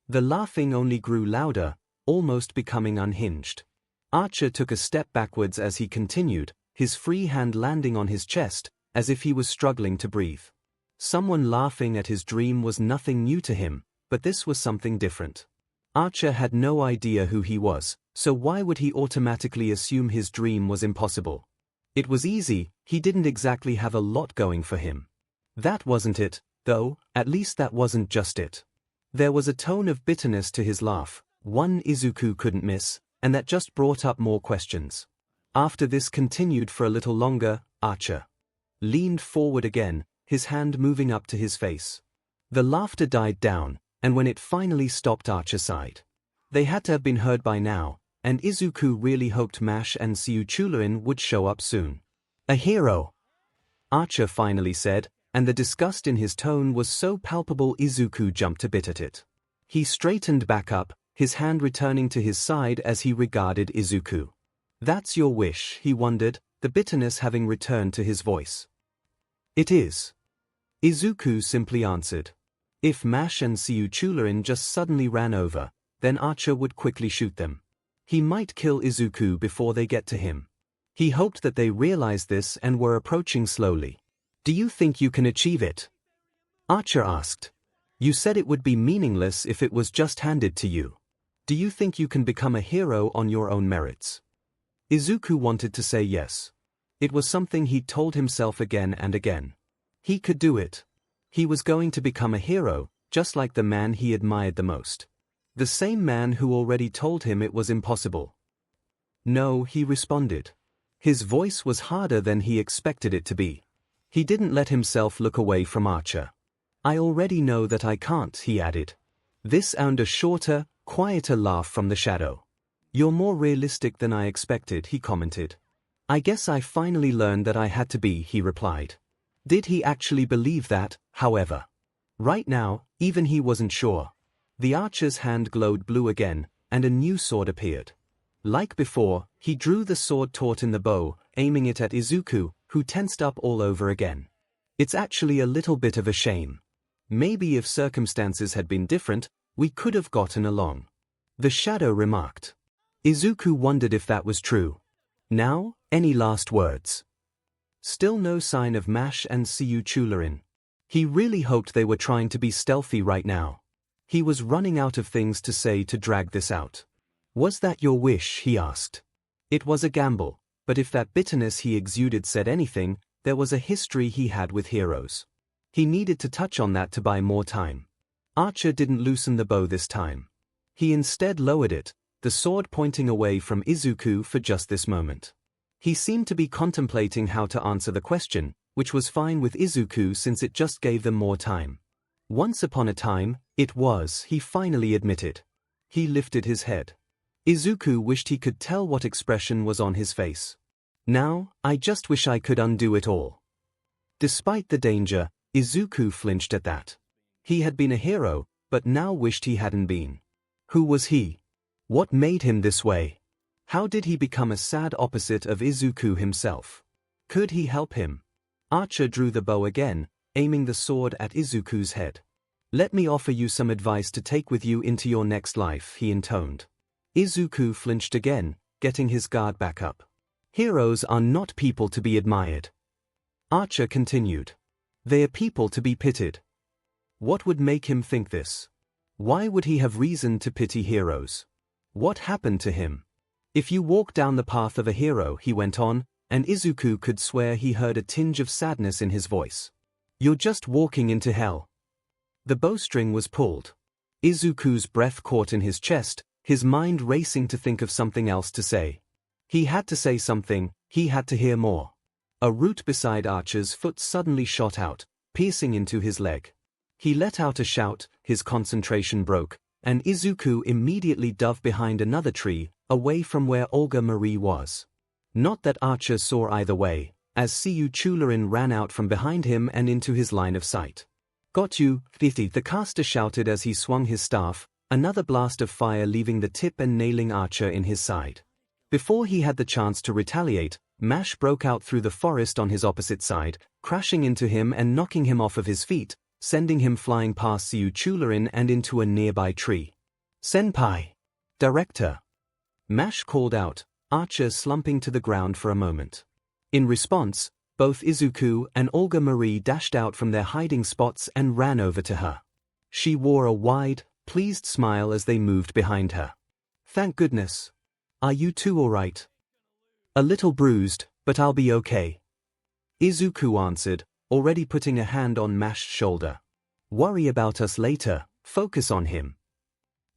The laughing only grew louder, almost becoming unhinged. Archer took a step backwards as he continued, his free hand landing on his chest, as if he was struggling to breathe. Someone laughing at his dream was nothing new to him, but this was something different. Archer had no idea who he was, so why would he automatically assume his dream was impossible? It was easy, he didn't exactly have a lot going for him. That wasn't it, though, at least that wasn't just it. There was a tone of bitterness to his laugh, one Izuku couldn't miss, and that just brought up more questions. After this continued for a little longer, Archer leaned forward again, his hand moving up to his face. The laughter died down, and when it finally stopped, Archer sighed. They had to have been heard by now, and Izuku really hoped Mash and 𝐒𝐿 would show up soon. "A hero," Archer finally said, and the disgust in his tone was so palpable Izuku jumped a bit at it. He straightened back up, his hand returning to his side as he regarded Izuku. "That's your wish," he wondered, the bitterness having returned to his voice. "It is," Izuku simply answered. If Mash and 𝐒𝐿 just suddenly ran over, then Archer would quickly shoot them. He might kill Izuku before they get to him. He hoped that they realized this and were approaching slowly. "Do you think you can achieve it?" Archer asked. "You said it would be meaningless if it was just handed to you. Do you think you can become a hero on your own merits?" Izuku wanted to say yes. It was something he'd told himself again and again. He could do it. He was going to become a hero, just like the man he admired the most. The same man who already told him it was impossible. "No," he responded. His voice was harder than he expected it to be. He didn't let himself look away from Archer. "I already know that I can't," he added. This earned a shorter, quieter laugh from the shadow. "You're more realistic than I expected," he commented. "I guess I finally learned that I had to be," he replied. Did he actually believe that, however? Right now, even he wasn't sure. The Archer's hand glowed blue again, and a new sword appeared. Like before, he drew the sword taut in the bow, aiming it at Izuku, who tensed up all over again. It's actually a little bit of a shame. Maybe if circumstances had been different, we could have gotten along. The shadow remarked. Izuku wondered if that was true. Now, any last words? Still no sign of Mash and 𝐒𝐿𝐴. He really hoped they were trying to be stealthy right now. He was running out of things to say to drag this out. Was that your wish, he asked. It was a gamble, but if that bitterness he exuded said anything, there was a history he had with heroes. He needed to touch on that to buy more time. Archer didn't loosen the bow this time. He instead lowered it, the sword pointing away from Izuku for just this moment. He seemed to be contemplating how to answer the question, which was fine with Izuku since it just gave them more time. Once upon a time, it was, he finally admitted. He lifted his head. Izuku wished he could tell what expression was on his face. Now, I just wish I could undo it all. Despite the danger, Izuku flinched at that. He had been a hero, but now wished he hadn't been. Who was he? What made him this way? How did he become a sad opposite of Izuku himself? Could he help him? Archer drew the bow again, aiming the sword at Izuku's head. Let me offer you some advice to take with you into your next life, he intoned. Izuku flinched again, getting his guard back up. Heroes are not people to be admired. Archer continued. They are people to be pitied. What would make him think this? Why would he have reason to pity heroes? What happened to him? If you walk down the path of a hero, he went on, and Izuku could swear he heard a tinge of sadness in his voice. You're just walking into hell. The bowstring was pulled. Izuku's breath caught in his chest, his mind racing to think of something else to say. He had to say something, he had to hear more. A root beside Archer's foot suddenly shot out, piercing into his leg. He let out a shout, his concentration broke, and Izuku immediately dove behind another tree, away from where Olga Marie was. Not that Archer saw either way, as 𝐒𝐿𝐴 ran out from behind him and into his line of sight. Got you, 𝐵𝐵, the caster shouted as he swung his staff, another blast of fire leaving the tip and nailing Archer in his side. Before he had the chance to retaliate, Mash broke out through the forest on his opposite side, crashing into him and knocking him off of his feet, sending him flying past 𝐒𝐿𝐴 and into a nearby tree. Senpai! Director! Mash called out, Archer slumping to the ground for a moment. In response, both Izuku and Olga Marie dashed out from their hiding spots and ran over to her. She wore a wide, pleased smile as they moved behind her. Thank goodness. Are you two all right? A little bruised, but I'll be okay. Izuku answered, already putting a hand on Mash's shoulder. Worry about us later, focus on him.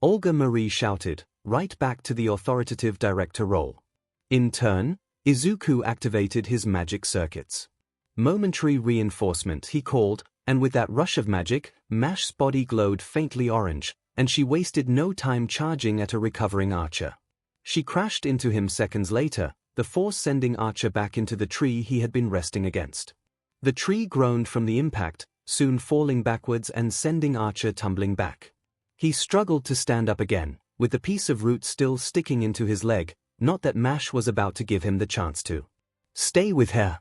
Olga Marie shouted, right back to the authoritative director role. In turn, Izuku activated his magic circuits. Momentary reinforcement, he called, and with that rush of magic, Mash's body glowed faintly orange, and she wasted no time charging at a recovering Archer. She crashed into him seconds later, the force sending Archer back into the tree he had been resting against. The tree groaned from the impact, soon falling backwards and sending Archer tumbling back. He struggled to stand up again, with the piece of root still sticking into his leg, not that Mash was about to give him the chance to. Stay with her!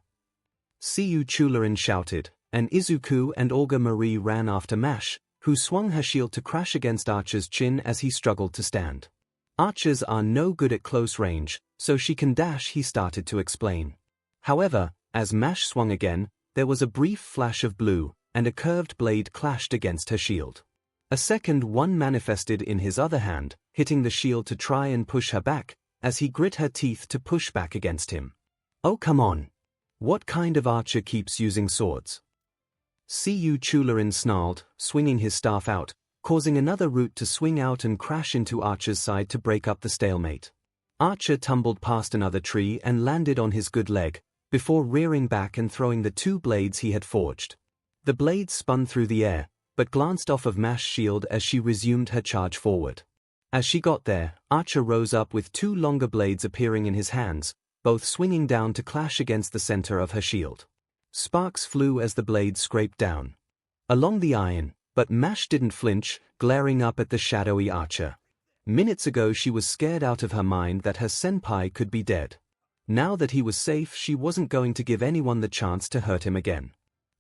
𝐒𝐿𝐴 shouted, and Izuku and Olga Marie ran after Mash, who swung her shield to crash against Archer's chin as he struggled to stand. Archers are no good at close range, so she can dash, he started to explain. However, as Mash swung again, there was a brief flash of blue, and a curved blade clashed against her shield. A second one manifested in his other hand, hitting the shield to try and push her back, as he grit her teeth to push back against him. Oh come on! What kind of archer keeps using swords? 𝐒𝐿𝐴 snarled, swinging his staff out, causing another root to swing out and crash into Archer's side to break up the stalemate. Archer tumbled past another tree and landed on his good leg, before rearing back and throwing the two blades he had forged. The blades spun through the air, but glanced off of Mash's shield as she resumed her charge forward. As she got there, Archer rose up with two longer blades appearing in his hands, both swinging down to clash against the center of her shield. Sparks flew as the blades scraped down along the iron, but Mash didn't flinch, glaring up at the shadowy Archer. Minutes ago she was scared out of her mind that her senpai could be dead. Now that he was safe, she wasn't going to give anyone the chance to hurt him again.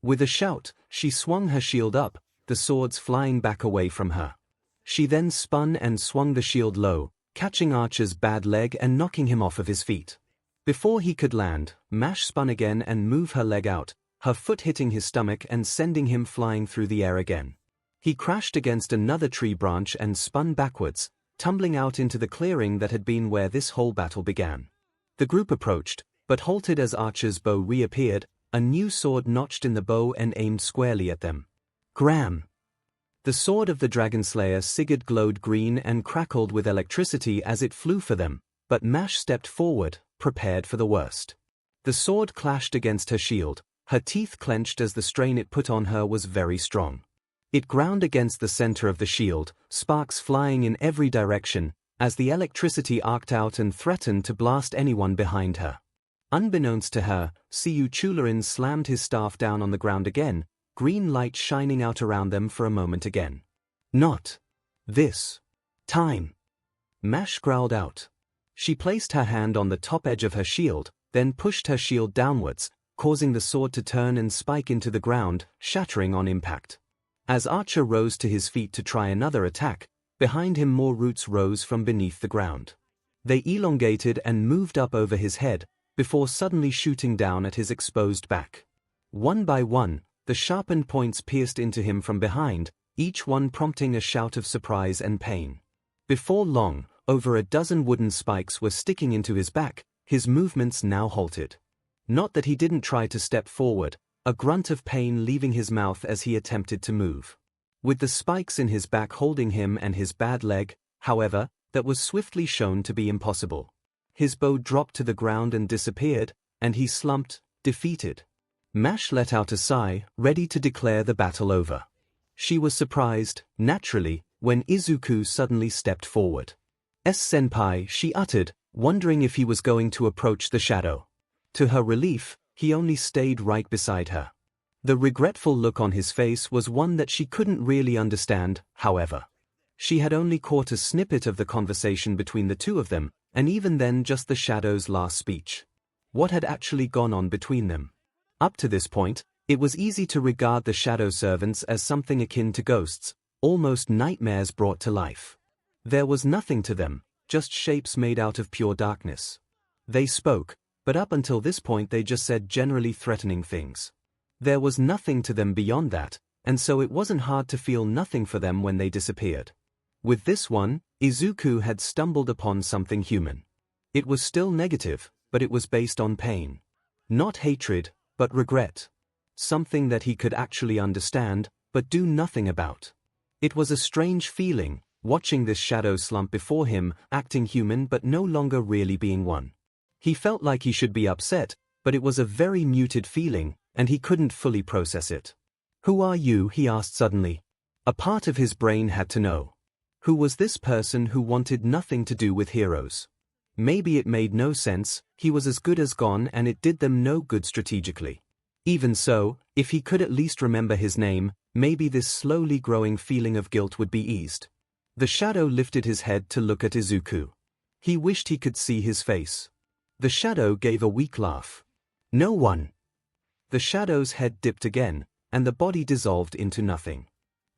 With a shout, she swung her shield up, the swords flying back away from her. She then spun and swung the shield low, catching Archer's bad leg and knocking him off of his feet. Before he could land, Mash spun again and moved her leg out, her foot hitting his stomach and sending him flying through the air again. He crashed against another tree branch and spun backwards, tumbling out into the clearing that had been where this whole battle began. The group approached, but halted as Archer's bow reappeared, a new sword notched in the bow and aimed squarely at them. Gram! The sword of the dragon slayer Sigurd glowed green and crackled with electricity as it flew for them, but Mash stepped forward, prepared for the worst. The sword clashed against her shield, her teeth clenched as the strain it put on her was very strong. It ground against the center of the shield, sparks flying in every direction, as the electricity arced out and threatened to blast anyone behind her. Unbeknownst to her, 𝐒𝐭𝐴 slammed his staff down on the ground again, green light shining out around them for a moment again. Not this time. Mash growled out. She placed her hand on the top edge of her shield, then pushed her shield downwards, causing the sword to turn and spike into the ground, shattering on impact. As Archer rose to his feet to try another attack, behind him more roots rose from beneath the ground. They elongated and moved up over his head, before suddenly shooting down at his exposed back. One by one, the sharpened points pierced into him from behind, each one prompting a shout of surprise and pain. Before long, over a dozen wooden spikes were sticking into his back, his movements now halted. Not that he didn't try to step forward, a grunt of pain leaving his mouth as he attempted to move. With the spikes in his back holding him and his bad leg, however, that was swiftly shown to be impossible. His bow dropped to the ground and disappeared, and he slumped, defeated. Mash let out a sigh, ready to declare the battle over. She was surprised, naturally, when Izuku suddenly stepped forward. "Senpai," she uttered, wondering if he was going to approach the shadow. To her relief, he only stayed right beside her. The regretful look on his face was one that she couldn't really understand, however. She had only caught a snippet of the conversation between the two of them, and even then just the shadow's last speech. What had actually gone on between them? Up to this point, it was easy to regard the shadow servants as something akin to ghosts, almost nightmares brought to life. There was nothing to them, just shapes made out of pure darkness. They spoke, but up until this point they just said generally threatening things. There was nothing to them beyond that, and so it wasn't hard to feel nothing for them when they disappeared. With this one, Izuku had stumbled upon something human. It was still negative, but it was based on pain. Not hatred, but regret. Something that he could actually understand, but do nothing about. It was a strange feeling, watching this shadow slump before him, acting human but no longer really being one. He felt like he should be upset, but it was a very muted feeling, and he couldn't fully process it. "Who are you?" he asked suddenly. A part of his brain had to know. Who was this person who wanted nothing to do with heroes? Maybe it made no sense, he was as good as gone and it did them no good strategically. Even so, if he could at least remember his name, maybe this slowly growing feeling of guilt would be eased. The shadow lifted his head to look at Izuku. He wished he could see his face. The shadow gave a weak laugh. "No one." The shadow's head dipped again, and the body dissolved into nothing.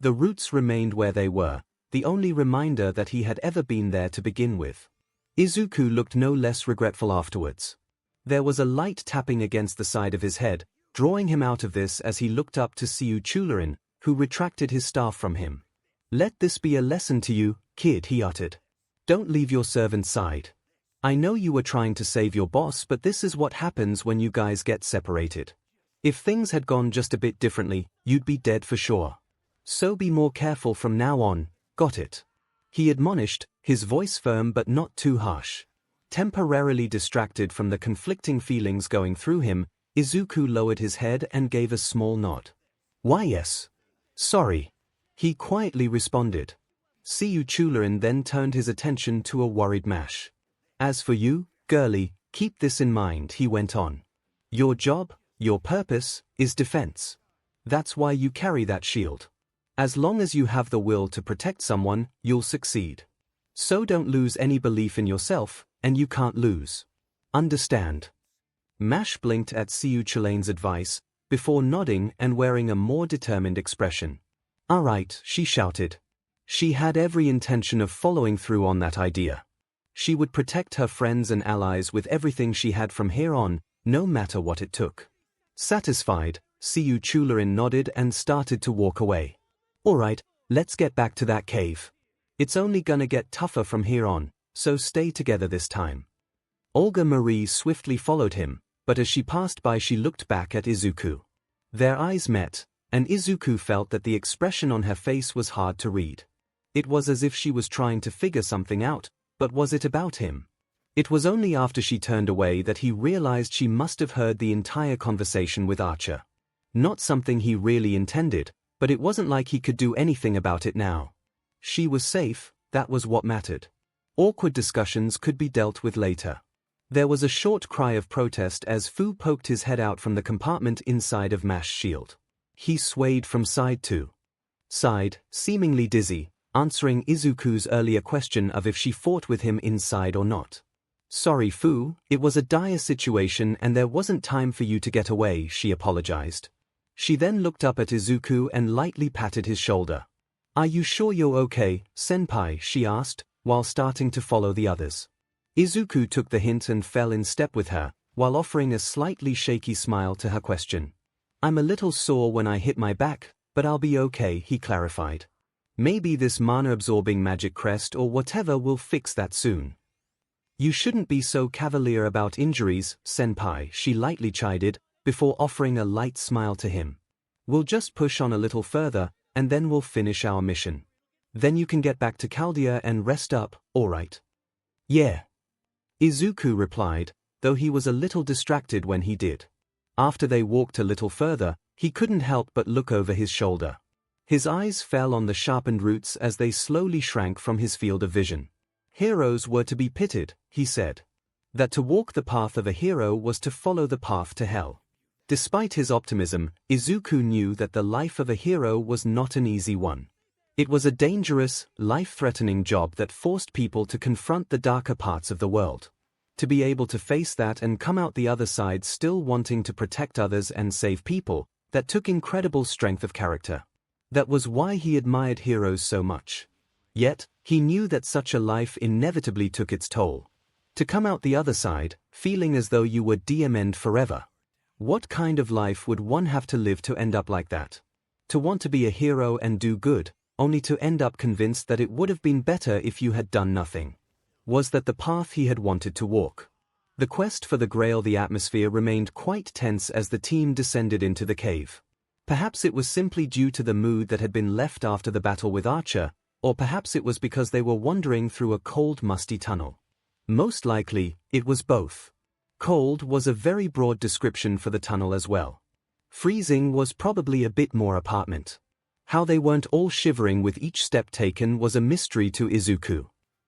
The roots remained where they were, the only reminder that he had ever been there to begin with. Izuku looked no less regretful afterwards. There was a light tapping against the side of his head, drawing him out of this as he looked up to 𝐒𝐭𝐴, who retracted his staff from him. "Let this be a lesson to you, kid," he uttered. "Don't leave your servant's side. I know you were trying to save your boss, but this is what happens when you guys get separated. If things had gone just a bit differently, you'd be dead for sure. So be more careful from now on, got it?" He admonished, his voice firm but not too harsh. Temporarily distracted from the conflicting feelings going through him, Izuku lowered his head and gave a small nod. "Why yes. Sorry," he quietly responded. 𝐒𝐭𝐴 then turned his attention to a worried Mash. "As for you, girlie, keep this in mind," he went on. "Your job, your purpose, is defense. That's why you carry that shield. As long as you have the will to protect someone, you'll succeed. So don't lose any belief in yourself, and you can't lose. Understand. Mash blinked at 𝐂𝐭𝐚𝐲 advice, before nodding and wearing a more determined expression. All right, she shouted. She had every intention of following through on that idea. She would protect her friends and allies with everything she had from here on, no matter what it took. Satisfied, 𝐂𝐭𝐴 nodded and started to walk away. All right, let's get back to that cave. It's only gonna get tougher from here on, so stay together this time. Olga Marie swiftly followed him, but as she passed by she looked back at Izuku. Their eyes met, and Izuku felt that the expression on her face was hard to read. It was as if she was trying to figure something out, but was it about him? It was only after she turned away that he realized she must have heard the entire conversation with Archer. Not something he really intended, but it wasn't like he could do anything about it now. She was safe, that was what mattered. Awkward discussions could be dealt with later. There was a short cry of protest as Fu poked his head out from the compartment inside of Mash's shield. He swayed from side to side, seemingly dizzy, answering Izuku's earlier question of if she fought with him inside or not. Sorry Fu, it was a dire situation and there wasn't time for you to get away, she apologized. She then looked up at Izuku and lightly patted his shoulder. Are you sure you're okay, senpai, she asked, while starting to follow the others. Izuku took the hint and fell in step with her, while offering a slightly shaky smile to her question. I'm a little sore when I hit my back, but I'll be okay, he clarified. Maybe this mana-absorbing magic crest or whatever will fix that soon. You shouldn't be so cavalier about injuries, senpai, she lightly chided, before offering a light smile to him. We'll just push on a little further, and then we'll finish our mission. Then you can get back to Chaldea and rest up, alright? Yeah. Izuku replied, though he was a little distracted when he did. After they walked a little further, he couldn't help but look over his shoulder. His eyes fell on the sharpened roots as they slowly shrank from his field of vision. Heroes were to be pitied, he said. That to walk the path of a hero was to follow the path to hell. Despite his optimism, Izuku knew that the life of a hero was not an easy one. It was a dangerous, life-threatening job that forced people to confront the darker parts of the world. To be able to face that and come out the other side still wanting to protect others and save people, that took incredible strength of character. That was why he admired heroes so much. Yet, he knew that such a life inevitably took its toll. To come out the other side, feeling as though you were DMN'd forever. What kind of life would one have to live to end up like that? To want to be a hero and do good, only to end up convinced that it would have been better if you had done nothing. Was that the path he had wanted to walk? The quest for the Grail, the atmosphere remained quite tense as the team descended into the cave. Perhaps it was simply due to the mood that had been left after the battle with Archer, or perhaps it was because they were wandering through a cold, musty tunnel. Most likely, it was both. Cold was a very broad description for the tunnel as well. Freezing was probably a bit more apartment. How they weren't all shivering with each step taken was a mystery to Izuku.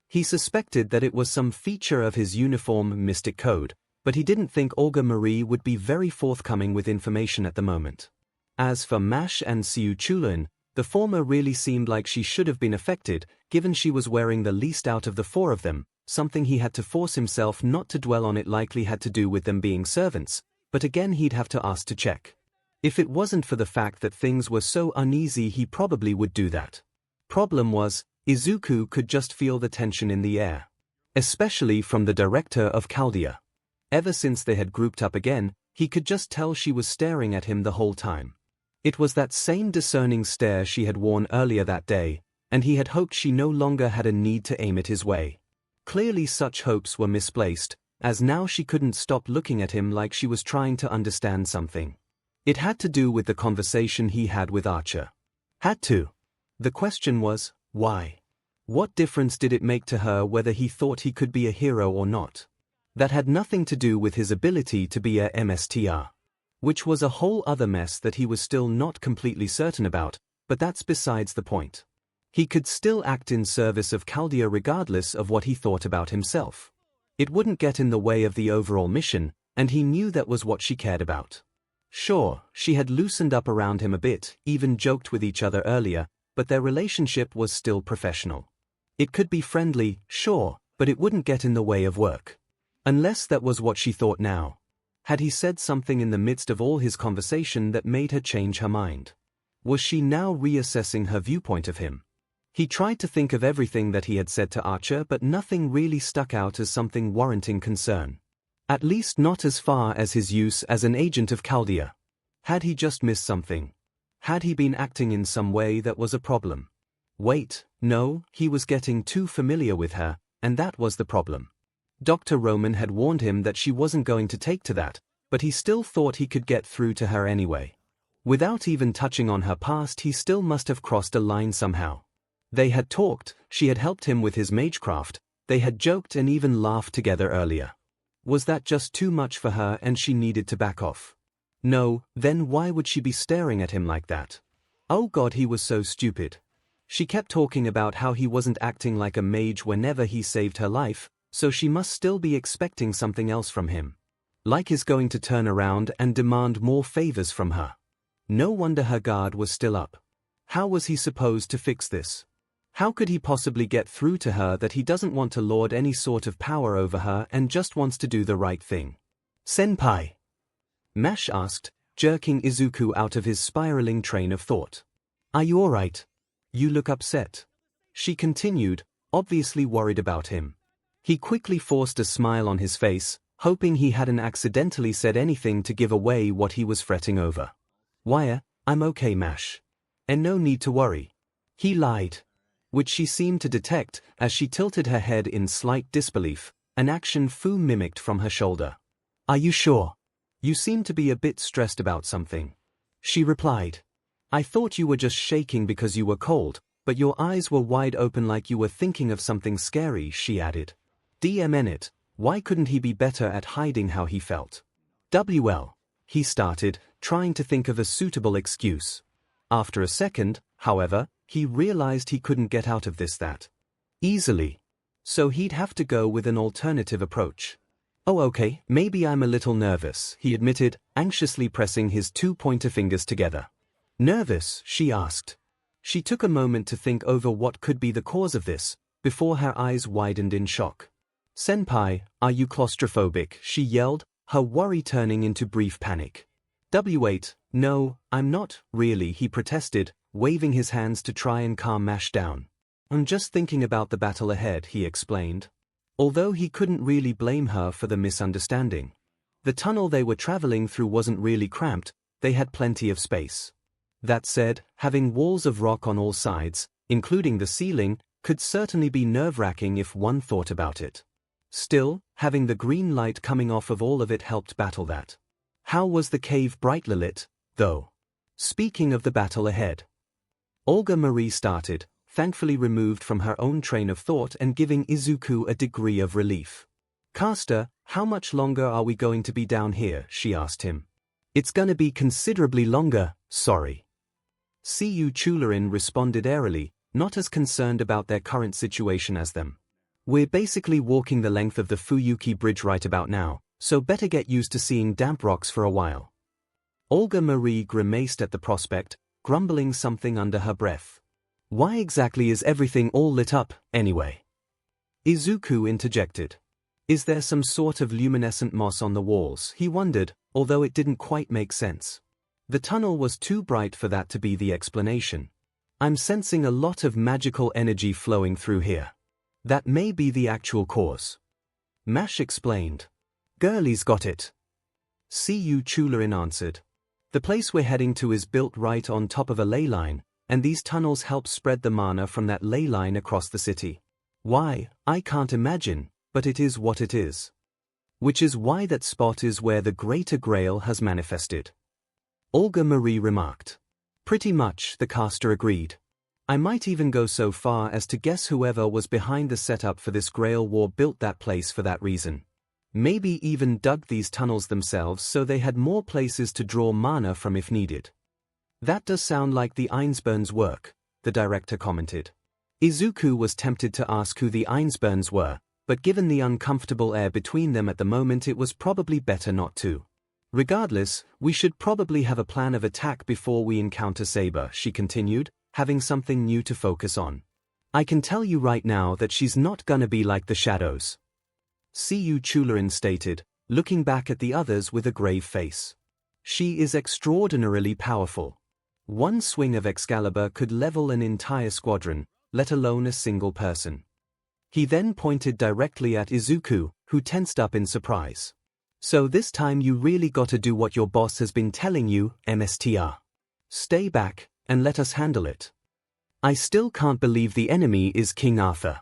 He suspected that it was some feature of his uniform mystic code, but he didn't think Olga Marie would be very forthcoming with information at the moment. As for Mash and 𝐂𝐭𝐴, the former really seemed like she should have been affected, given she was wearing the least out of the four of them. Something he had to force himself not to dwell on. It likely had to do with them being servants, but again he'd have to ask to check. If it wasn't for the fact that things were so uneasy, he probably would do that. Problem was, Izuku could just feel the tension in the air. Especially from the director of Chaldea. Ever since they had grouped up again, he could just tell she was staring at him the whole time. It was that same discerning stare she had worn earlier that day, and he had hoped she no longer had a need to aim it his way. Clearly such hopes were misplaced, as now she couldn't stop looking at him like she was trying to understand something. It had to do with the conversation he had with Archer. Had to. The question was, why? What difference did it make to her whether he thought he could be a hero or not? That had nothing to do with his ability to be a MSTR. Which was a whole other mess that he was still not completely certain about, but that's besides the point. He could still act in service of Chaldea regardless of what he thought about himself. It wouldn't get in the way of the overall mission, and he knew that was what she cared about. Sure, she had loosened up around him a bit, even joked with each other earlier, but their relationship was still professional. It could be friendly, sure, but it wouldn't get in the way of work. Unless that was what she thought now. Had he said something in the midst of all his conversation that made her change her mind? Was she now reassessing her viewpoint of him? He tried to think of everything that he had said to Archer, but nothing really stuck out as something warranting concern. At least not as far as his use as an agent of Chaldea. Had he just missed something? Had he been acting in some way that was a problem? Wait, no, he was getting too familiar with her, and that was the problem. Dr. Roman had warned him that she wasn't going to take to that, but he still thought he could get through to her anyway. Without even touching on her past, he still must have crossed a line somehow. They had talked, she had helped him with his magecraft, they had joked and even laughed together earlier. Was that just too much for her and she needed to back off? No, then why would she be staring at him like that? Oh God, he was so stupid. She kept talking about how he wasn't acting like a mage whenever he saved her life, so she must still be expecting something else from him. Like he's going to turn around and demand more favors from her. No wonder her guard was still up. How was he supposed to fix this? How could he possibly get through to her that he doesn't want to lord any sort of power over her and just wants to do the right thing? Senpai? Mash asked, jerking Izuku out of his spiraling train of thought. Are you alright? You look upset. She continued, obviously worried about him. He quickly forced a smile on his face, hoping he hadn't accidentally said anything to give away what he was fretting over. Why, I'm okay, Mash. And no need to worry. He lied. Which she seemed to detect as she tilted her head in slight disbelief, an action Fu mimicked from her shoulder. Are you sure? You seem to be a bit stressed about something. She replied. I thought you were just shaking because you were cold, but your eyes were wide open like you were thinking of something scary, she added. DMN it, why couldn't he be better at hiding how he felt? WL, he started, trying to think of a suitable excuse. After a second, however, he realized he couldn't get out of this that easily. So he'd have to go with an alternative approach. Oh okay, maybe I'm a little nervous, he admitted, anxiously pressing his two pointer fingers together. Nervous, she asked. She took a moment to think over what could be the cause of this, before her eyes widened in shock. Senpai, are you claustrophobic? She yelled, her worry turning into brief panic. W8, no, I'm not, really, he protested, waving his hands to try and calm Mash down. I'm just thinking about the battle ahead, he explained. Although he couldn't really blame her for the misunderstanding. The tunnel they were traveling through wasn't really cramped, they had plenty of space. That said, having walls of rock on all sides, including the ceiling, could certainly be nerve-wracking if one thought about it. Still, having the green light coming off of all of it helped battle that. How was the cave brightly lit, though? Speaking of the battle ahead. Olga Marie started, thankfully removed from her own train of thought and giving Izuku a degree of relief. Caster, how much longer are we going to be down here? She asked him. It's gonna be considerably longer, sorry. 𝐒𝐿 responded airily, not as concerned about their current situation as them. We're basically walking the length of the Fuyuki Bridge right about now, so better get used to seeing damp rocks for a while. Olga Marie grimaced at the prospect, grumbling something under her breath. Why exactly is everything all lit up, anyway? Izuku interjected. Is there some sort of luminescent moss on the walls? He wondered, although it didn't quite make sense. The tunnel was too bright for that to be the explanation. I'm sensing a lot of magical energy flowing through here. That may be the actual cause. Mash explained. Girlie's got it. 𝐒𝐿 answered. The place we're heading to is built right on top of a ley line, and these tunnels help spread the mana from that ley line across the city. Why, I can't imagine, but it is what it is. Which is why that spot is where the Greater Grail has manifested. Olga Marie remarked. Pretty much, the caster agreed. I might even go so far as to guess whoever was behind the setup for this Grail War built that place for that reason. Maybe even dug these tunnels themselves so they had more places to draw mana from if needed. That does sound like the 𝐼𝐴𝐵𝐵𝐼n's work, the director commented. Izuku was tempted to ask who the 𝐼𝐴𝐵𝐵𝐼n's were, but given the uncomfortable air between them at the moment it was probably better not to. Regardless, we should probably have a plan of attack before we encounter Saber, she continued, having something new to focus on. I can tell you right now that she's not gonna be like the shadows. 𝐂𝐬𝐤𝐴N stated, looking back at the others with a grave face. She is extraordinarily powerful. One swing of Excalibur could level an entire squadron, let alone a single person. He then pointed directly at Izuku, who tensed up in surprise. So this time you really gotta do what your boss has been telling you, MSTR. Stay back, and let us handle it. I still can't believe the enemy is King Arthur.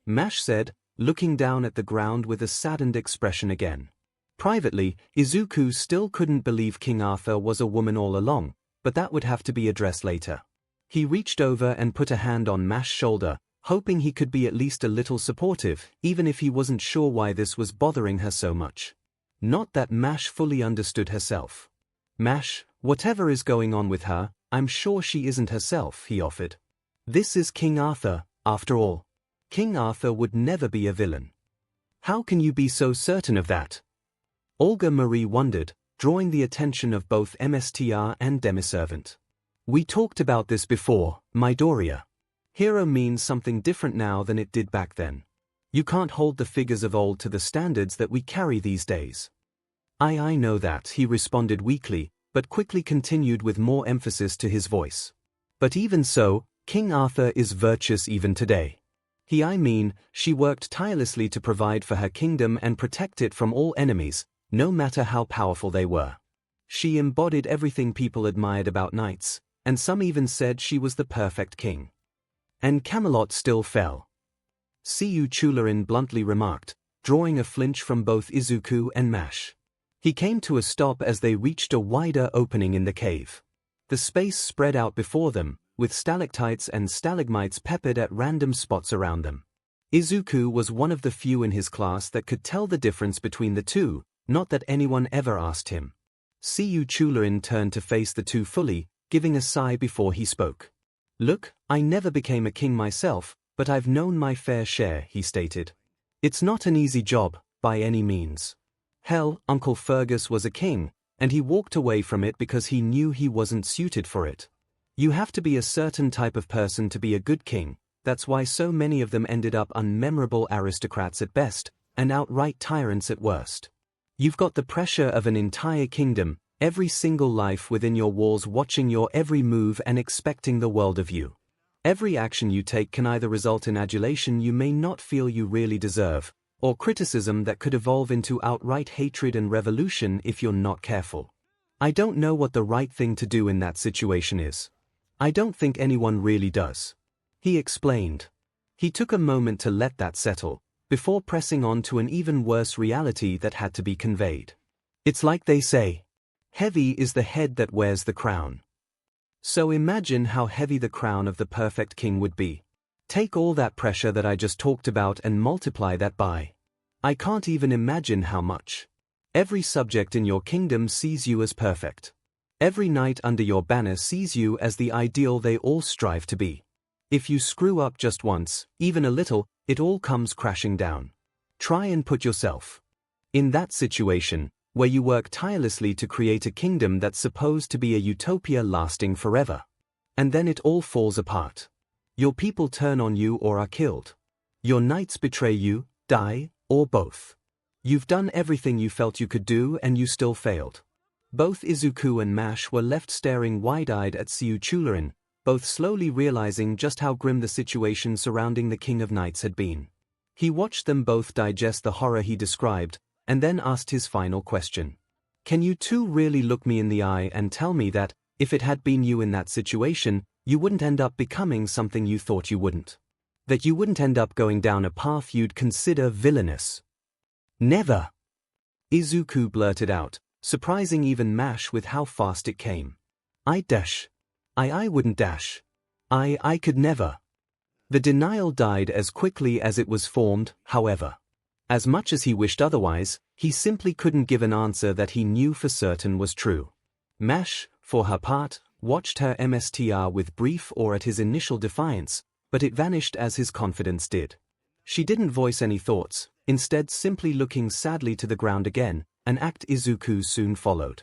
Mash said, looking down at the ground with a saddened expression again. Privately, Izuku still couldn't believe King Arthur was a woman all along, but that would have to be addressed later. He reached over and put a hand on Mash's shoulder, hoping he could be at least a little supportive, even if he wasn't sure why this was bothering her so much. Not that Mash fully understood herself. Mash, whatever is going on with her, I'm sure she isn't herself, he offered. This is King Arthur, after all. King Arthur would never be a villain. How can you be so certain of that? Olga Marie wondered, drawing the attention of both MSTR and Demiservant. We talked about this before, Midoriya. Hero means something different now than it did back then. You can't hold the figures of old to the standards that we carry these days. I know that, he responded weakly, but quickly continued with more emphasis to his voice. But even so, King Arthur is virtuous even today. I mean, she worked tirelessly to provide for her kingdom and protect it from all enemies, no matter how powerful they were. She embodied everything people admired about knights, and some even said she was the perfect king. And Camelot still fell. 𝐒𝐬𝐤𝐴N bluntly remarked, drawing a flinch from both Izuku and Mash. He came to a stop as they reached a wider opening in the cave. The space spread out before them, with stalactites and stalagmites peppered at random spots around them. Izuku was one of the few in his class that could tell the difference between the two, not that anyone ever asked him. 𝐒𝐬𝐤𝐴N turned to face the two fully, giving a sigh before he spoke. Look, I never became a king myself, but I've known my fair share, he stated. It's not an easy job, by any means. Hell, Uncle Fergus was a king, and he walked away from it because he knew he wasn't suited for it. You have to be a certain type of person to be a good king, that's why so many of them ended up unmemorable aristocrats at best, and outright tyrants at worst. You've got the pressure of an entire kingdom, every single life within your walls watching your every move and expecting the world of you. Every action you take can either result in adulation you may not feel you really deserve, or criticism that could evolve into outright hatred and revolution if you're not careful. I don't know what the right thing to do in that situation is. I don't think anyone really does. He explained. He took a moment to let that settle, before pressing on to an even worse reality that had to be conveyed. It's like they say, heavy is the head that wears the crown. So imagine how heavy the crown of the perfect king would be. Take all that pressure that I just talked about and multiply that by. I can't even imagine how much. Every subject in your kingdom sees you as perfect. Every knight under your banner sees you as the ideal they all strive to be. If you screw up just once, even a little, it all comes crashing down. Try and put yourself in that situation, where you work tirelessly to create a kingdom that's supposed to be a utopia lasting forever. And then it all falls apart. Your people turn on you or are killed. Your knights betray you, die, or both. You've done everything you felt you could do and you still failed. Both Izuku and Mash were left staring wide-eyed at 𝐒𝐬𝐤𝐴N, both slowly realizing just how grim the situation surrounding the King of Knights had been. He watched them both digest the horror he described, and then asked his final question. Can you two really look me in the eye and tell me that, if it had been you in that situation, you wouldn't end up becoming something you thought you wouldn't? That you wouldn't end up going down a path you'd consider villainous? Never! Izuku blurted out, surprising even Mash with how fast it came. I'd dash. I wouldn't dash. I could never. The denial died as quickly as it was formed, however. As much as he wished otherwise, he simply couldn't give an answer that he knew for certain was true. Mash, for her part, watched her MSTR with brief awe at his initial defiance, but it vanished as his confidence did. She didn't voice any thoughts, instead simply looking sadly to the ground again, an act Izuku soon followed.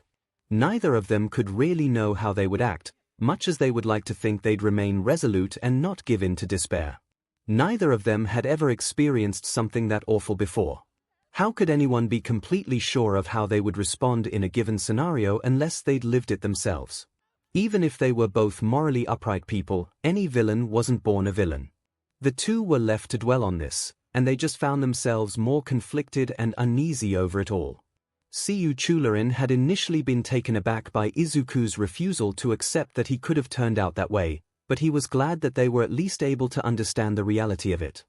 Neither of them could really know how they would act, much as they would like to think they'd remain resolute and not give in to despair. Neither of them had ever experienced something that awful before. How could anyone be completely sure of how they would respond in a given scenario unless they'd lived it themselves? Even if they were both morally upright people, any villain wasn't born a villain. The two were left to dwell on this, and they just found themselves more conflicted and uneasy over it all. 𝐒𝐬𝐴 had initially been taken aback by Izuku's refusal to accept that he could have turned out that way, but he was glad that they were at least able to understand the reality of it.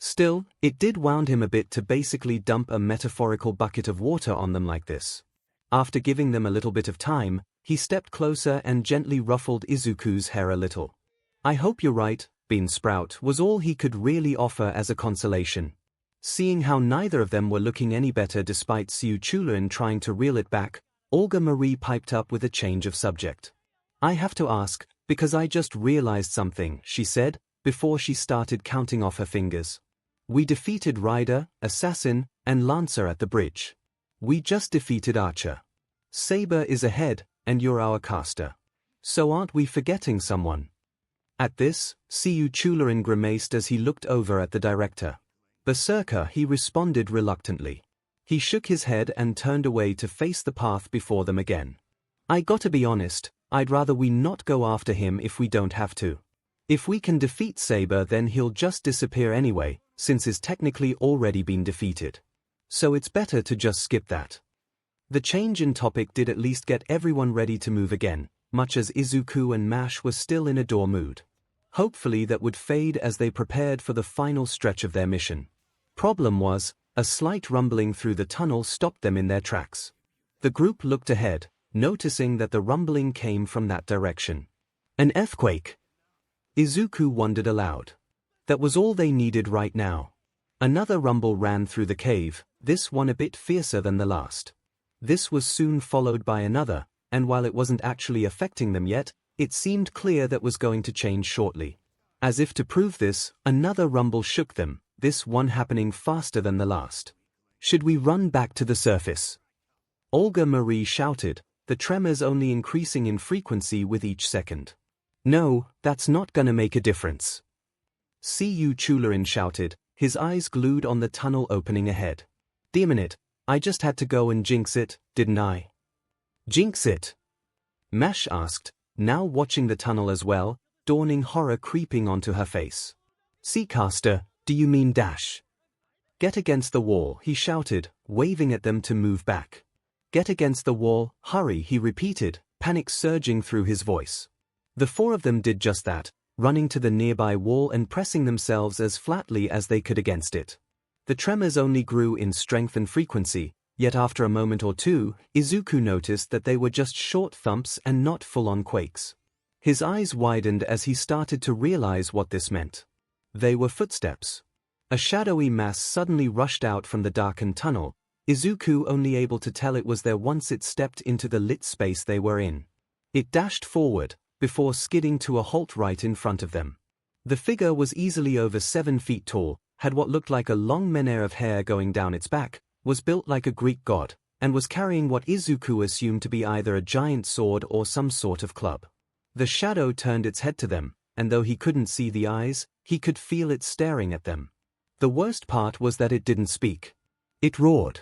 Still, it did wound him a bit to basically dump a metaphorical bucket of water on them like this. After giving them a little bit of time, he stepped closer and gently ruffled Izuku's hair a little. "I hope you're right, Bean Sprout," was all he could really offer as a consolation. Seeing how neither of them were looking any better despite 𝐒𝐬𝐴 trying to reel it back, Olga Marie piped up with a change of subject. "I have to ask, because I just realized something," she said, before she started counting off her fingers. "We defeated Rider, Assassin, and Lancer at the bridge. We just defeated Archer. Saber is ahead, and you're our caster. So aren't we forgetting someone?" At this, 𝐒𝐬𝐴 grimaced as he looked over at the director. "Berserker," he responded reluctantly. He shook his head and turned away to face the path before them again. "I gotta be honest, I'd rather we not go after him if we don't have to. If we can defeat Saber, then he'll just disappear anyway, since he's technically already been defeated. So it's better to just skip that." The change in topic did at least get everyone ready to move again, much as Izuku and Mash were still in a door mood. Hopefully that would fade as they prepared for the final stretch of their mission. Problem was, a slight rumbling through the tunnel stopped them in their tracks. The group looked ahead, noticing that the rumbling came from that direction. An earthquake! Izuku wondered aloud. That was all they needed right now. Another rumble ran through the cave, this one a bit fiercer than the last. This was soon followed by another, and while it wasn't actually affecting them yet, it seemed clear that was going to change shortly. As if to prove this, another rumble shook them, this one happening faster than the last. "Should we run back to the surface?" Olga Marie shouted, the tremors only increasing in frequency with each second. "No, that's not gonna make a difference." 𝐒𝐬𝐴 shouted, his eyes glued on the tunnel opening ahead. "Damn it, I just had to go and jinx it, didn't I?" "Jinx it?" Mash asked, now watching the tunnel as well, dawning horror creeping onto her face. "Seacaster, do you mean Dash?" "Get against the wall," he shouted, waving at them to move back. "Get against the wall, hurry," he repeated, panic surging through his voice. The four of them did just that, running to the nearby wall and pressing themselves as flatly as they could against it. The tremors only grew in strength and frequency, yet after a moment or two, Izuku noticed that they were just short thumps and not full-on quakes. His eyes widened as he started to realize what this meant. They were footsteps. A shadowy mass suddenly rushed out from the darkened tunnel, Izuku only able to tell it was there once it stepped into the lit space they were in. It dashed forward, before skidding to a halt right in front of them. The figure was easily over 7 feet tall, had what looked like a long menere of hair going down its back, was built like a Greek god, and was carrying what Izuku assumed to be either a giant sword or some sort of club. The shadow turned its head to them, and though he couldn't see the eyes, he could feel it staring at them. The worst part was that it didn't speak. It roared.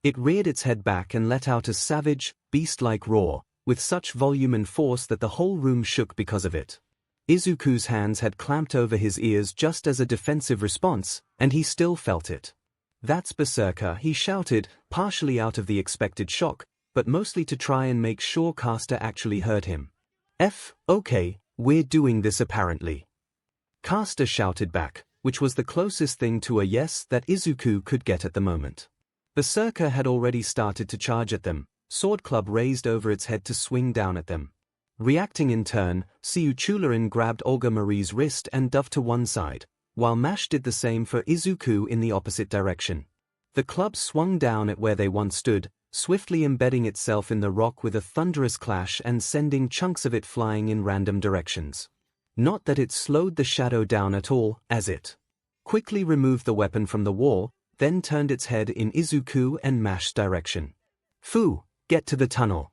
It reared its head back and let out a savage, beast-like roar, with such volume and force that the whole room shook because of it. Izuku's hands had clamped over his ears just as a defensive response, and he still felt it. "That's Berserker," he shouted, partially out of the expected shock, but mostly to try and make sure Caster actually heard him. "Okay, we're doing this apparently." Caster shouted back, which was the closest thing to a yes that Izuku could get at the moment. Berserker had already started to charge at them, sword club raised over its head to swing down at them. Reacting in turn, 𝐒𝐬𝐴 grabbed Olga Marie's wrist and dove to one side, while Mash did the same for Izuku in the opposite direction. The club swung down at where they once stood, swiftly embedding itself in the rock with a thunderous clash and sending chunks of it flying in random directions. Not that it slowed the shadow down at all, as it quickly removed the weapon from the wall, then turned its head in Izuku and Mash's direction. "Fu, get to the tunnel,"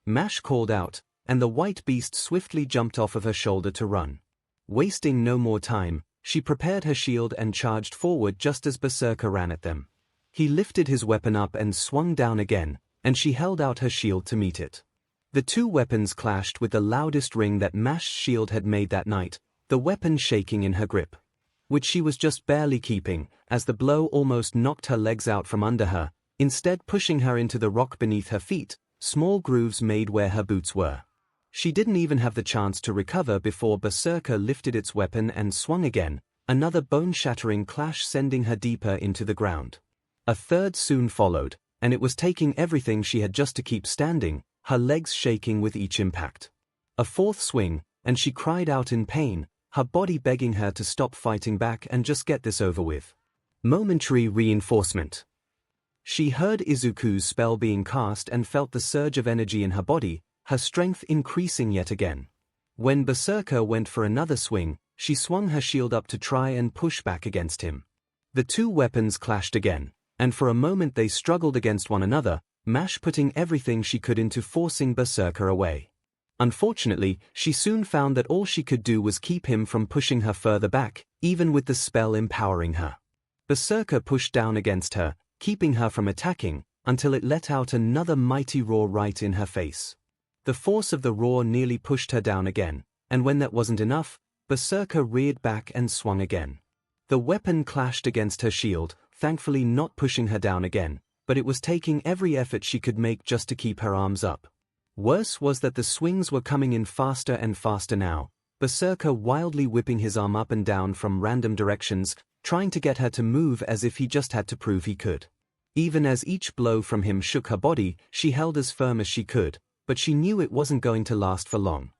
Mash called out, and the white beast swiftly jumped off of her shoulder to run. Wasting no more time, she prepared her shield and charged forward just as Berserker ran at them. He lifted his weapon up and swung down again, and she held out her shield to meet it. The two weapons clashed with the loudest ring that Mash's shield had made that night, the weapon shaking in her grip, which she was just barely keeping, as the blow almost knocked her legs out from under her, instead pushing her into the rock beneath her feet, small grooves made where her boots were. She didn't even have the chance to recover before Berserker lifted its weapon and swung again, another bone-shattering clash sending her deeper into the ground. A third soon followed, and it was taking everything she had just to keep standing, her legs shaking with each impact. A fourth swing, and she cried out in pain, her body begging her to stop fighting back and just get this over with. Momentary reinforcement. She heard Izuku's spell being cast and felt the surge of energy in her body, her strength increasing yet again. When Berserker went for another swing, she swung her shield up to try and push back against him. The two weapons clashed again, and for a moment they struggled against one another, Mash putting everything she could into forcing Berserker away. Unfortunately, she soon found that all she could do was keep him from pushing her further back, even with the spell empowering her. Berserker pushed down against her, keeping her from attacking, until it let out another mighty roar right in her face. The force of the roar nearly pushed her down again, and when that wasn't enough, Berserker reared back and swung again. The weapon clashed against her shield, thankfully not pushing her down again, but it was taking every effort she could make just to keep her arms up. Worse was that the swings were coming in faster and faster now, Berserker wildly whipping his arm up and down from random directions, trying to get her to move as if he just had to prove he could. Even as each blow from him shook her body, she held as firm as she could, but she knew it wasn't going to last for long.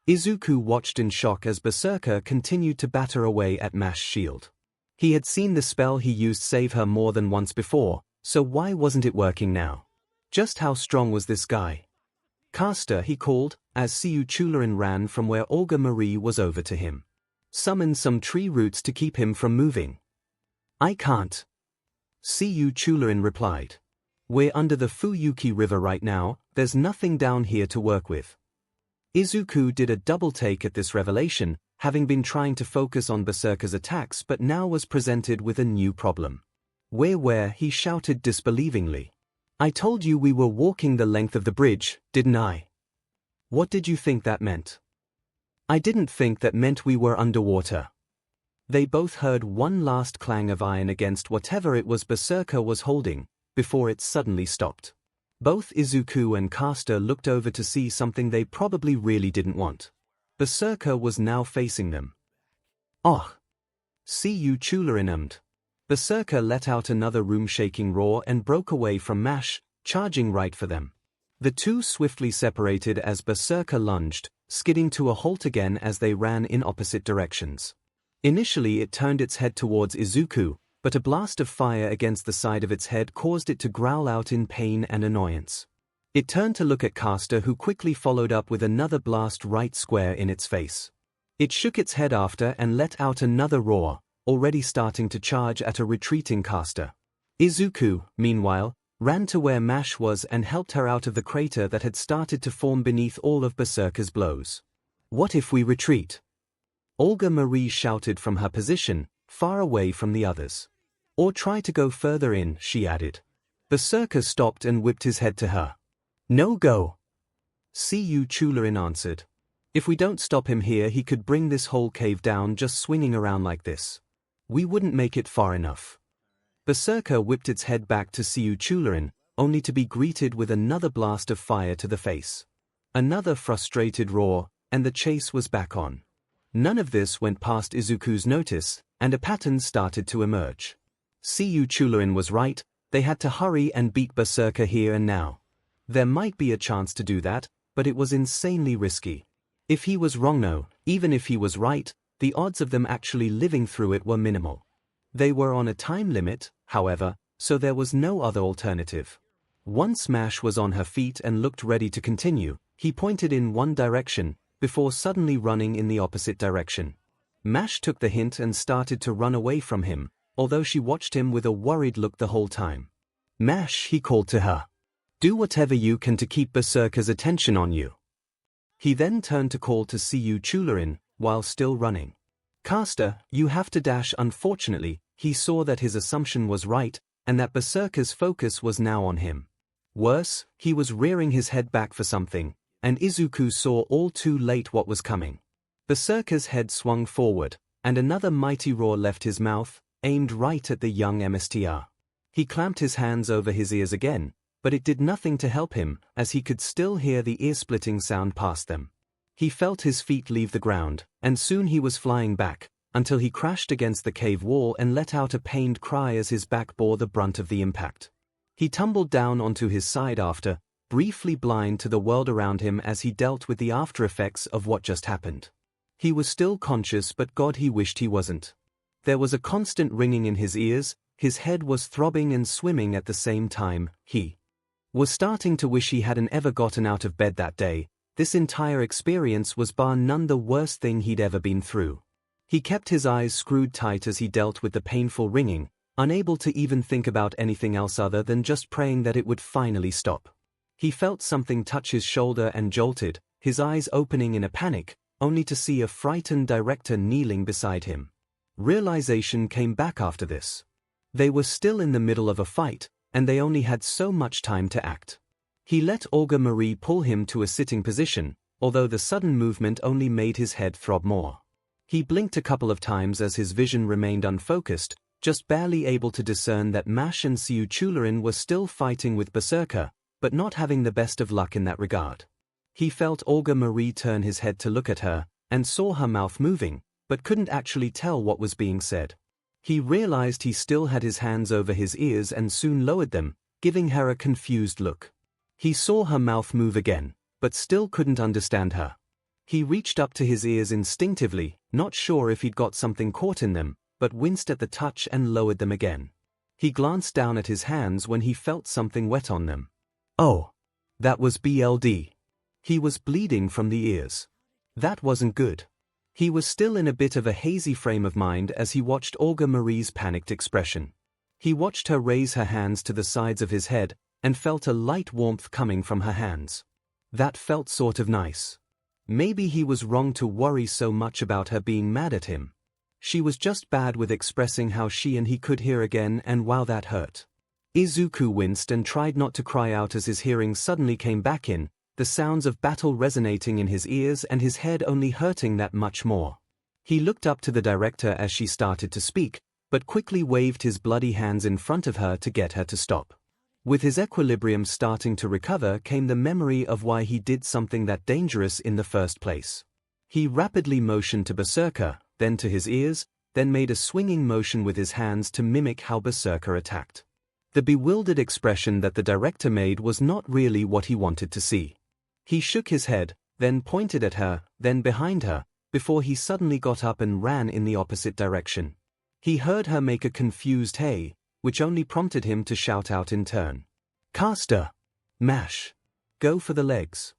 Izuku watched in shock as Berserker continued to batter away at Mash's shield. He had seen the spell he used save her more than once before, so why wasn't it working now? Just how strong was this guy? Caster, he called, as 𝐒𝐿 ran from where Olga Marie was over to him. Summon some tree roots to keep him from moving. I can't. 𝐒𝐿 replied. We're under the Fuyuki River right now, there's nothing down here to work with. Izuku did a double take at this revelation, having been trying to focus on Berserker's attacks but now was presented with a new problem. Where, he shouted disbelievingly. I told you we were walking the length of the bridge, didn't I? What did you think that meant? I didn't think that meant we were underwater. They both heard one last clang of iron against whatever it was Berserker was holding, before it suddenly stopped. Both Izuku and Caster looked over to see something they probably really didn't want. Berserker was now facing them. Oh! 𝐒𝐿. Berserker let out another room-shaking roar and broke away from Mash, charging right for them. The two swiftly separated as Berserker lunged, skidding to a halt again as they ran in opposite directions. Initially it turned its head towards Izuku, but a blast of fire against the side of its head caused it to growl out in pain and annoyance. It turned to look at Caster, who quickly followed up with another blast right square in its face. It shook its head after and let out another roar, already starting to charge at a retreating Caster. Izuku, meanwhile, ran to where Mash was and helped her out of the crater that had started to form beneath all of Berserker's blows. What if we retreat? Olga Marie shouted from her position, far away from the others. Or try to go further in, she added. Berserker stopped and whipped his head to her. No go. 𝐒𝐿 answered. If we don't stop him here, he could bring this whole cave down just swinging around like this. We wouldn't make it far enough. Berserker whipped its head back to 𝐒𝐿, only to be greeted with another blast of fire to the face. Another frustrated roar, and the chase was back on. None of this went past Izuku's notice, and a pattern started to emerge. 𝐒𝐿 was right, they had to hurry and beat Berserker here and now. There might be a chance to do that, but it was insanely risky. If he was wrong, no, even if he was right, the odds of them actually living through it were minimal. They were on a time limit, however, so there was no other alternative. Once Mash was on her feet and looked ready to continue, he pointed in one direction, before suddenly running in the opposite direction. Mash took the hint and started to run away from him, although she watched him with a worried look the whole time. Mash, he called to her. Do whatever you can to keep Berserker's attention on you. He then turned to call to 𝐒𝐿, while still running. Caster, you have to dash. Unfortunately, he saw that his assumption was right, and that Berserker's focus was now on him. Worse, he was rearing his head back for something, and Izuku saw all too late what was coming. Berserker's head swung forward, and another mighty roar left his mouth, aimed right at the young MSTR. He clamped his hands over his ears again, but it did nothing to help him, as he could still hear the ear-splitting sound past them. He felt his feet leave the ground, and soon he was flying back, until he crashed against the cave wall and let out a pained cry as his back bore the brunt of the impact. He tumbled down onto his side after, briefly blind to the world around him as he dealt with the after effects of what just happened. He was still conscious, but God, he wished he wasn't. There was a constant ringing in his ears, his head was throbbing and swimming at the same time. He was starting to wish he hadn't ever gotten out of bed that day. This entire experience was bar none the worst thing he'd ever been through. He kept his eyes screwed tight as he dealt with the painful ringing, unable to even think about anything else other than just praying that it would finally stop. He felt something touch his shoulder and jolted, his eyes opening in a panic, only to see a frightened director kneeling beside him. Realization came back after this. They were still in the middle of a fight, and they only had so much time to act. He let Olga Marie pull him to a sitting position, although the sudden movement only made his head throb more. He blinked a couple of times as his vision remained unfocused, just barely able to discern that Mash and 𝐶𝐬𝐵 were still fighting with Berserker, but not having the best of luck in that regard. He felt Olga Marie turn his head to look at her, and saw her mouth moving, but couldn't actually tell what was being said. He realized he still had his hands over his ears and soon lowered them, giving her a confused look. He saw her mouth move again, but still couldn't understand her. He reached up to his ears instinctively, not sure if he'd got something caught in them, but winced at the touch and lowered them again. He glanced down at his hands when he felt something wet on them. Oh, that was BLD. He was bleeding from the ears. That wasn't good. He was still in a bit of a hazy frame of mind as he watched Olga Marie's panicked expression. He watched her raise her hands to the sides of his head, and felt a light warmth coming from her hands. That felt sort of nice. Maybe he was wrong to worry so much about her being mad at him. She was just bad with expressing how she and he could hear again, and wow, that hurt. Izuku winced and tried not to cry out as his hearing suddenly came back in, the sounds of battle resonating in his ears and his head only hurting that much more. He looked up to the director as she started to speak, but quickly waved his bloody hands in front of her to get her to stop. With his equilibrium starting to recover came the memory of why he did something that dangerous in the first place. He rapidly motioned to Berserker, then to his ears, then made a swinging motion with his hands to mimic how Berserker attacked. The bewildered expression that the director made was not really what he wanted to see. He shook his head, then pointed at her, then behind her, before he suddenly got up and ran in the opposite direction. He heard her make a confused hey, which only prompted him to shout out in turn. "Caster! Mash! Go for the legs!"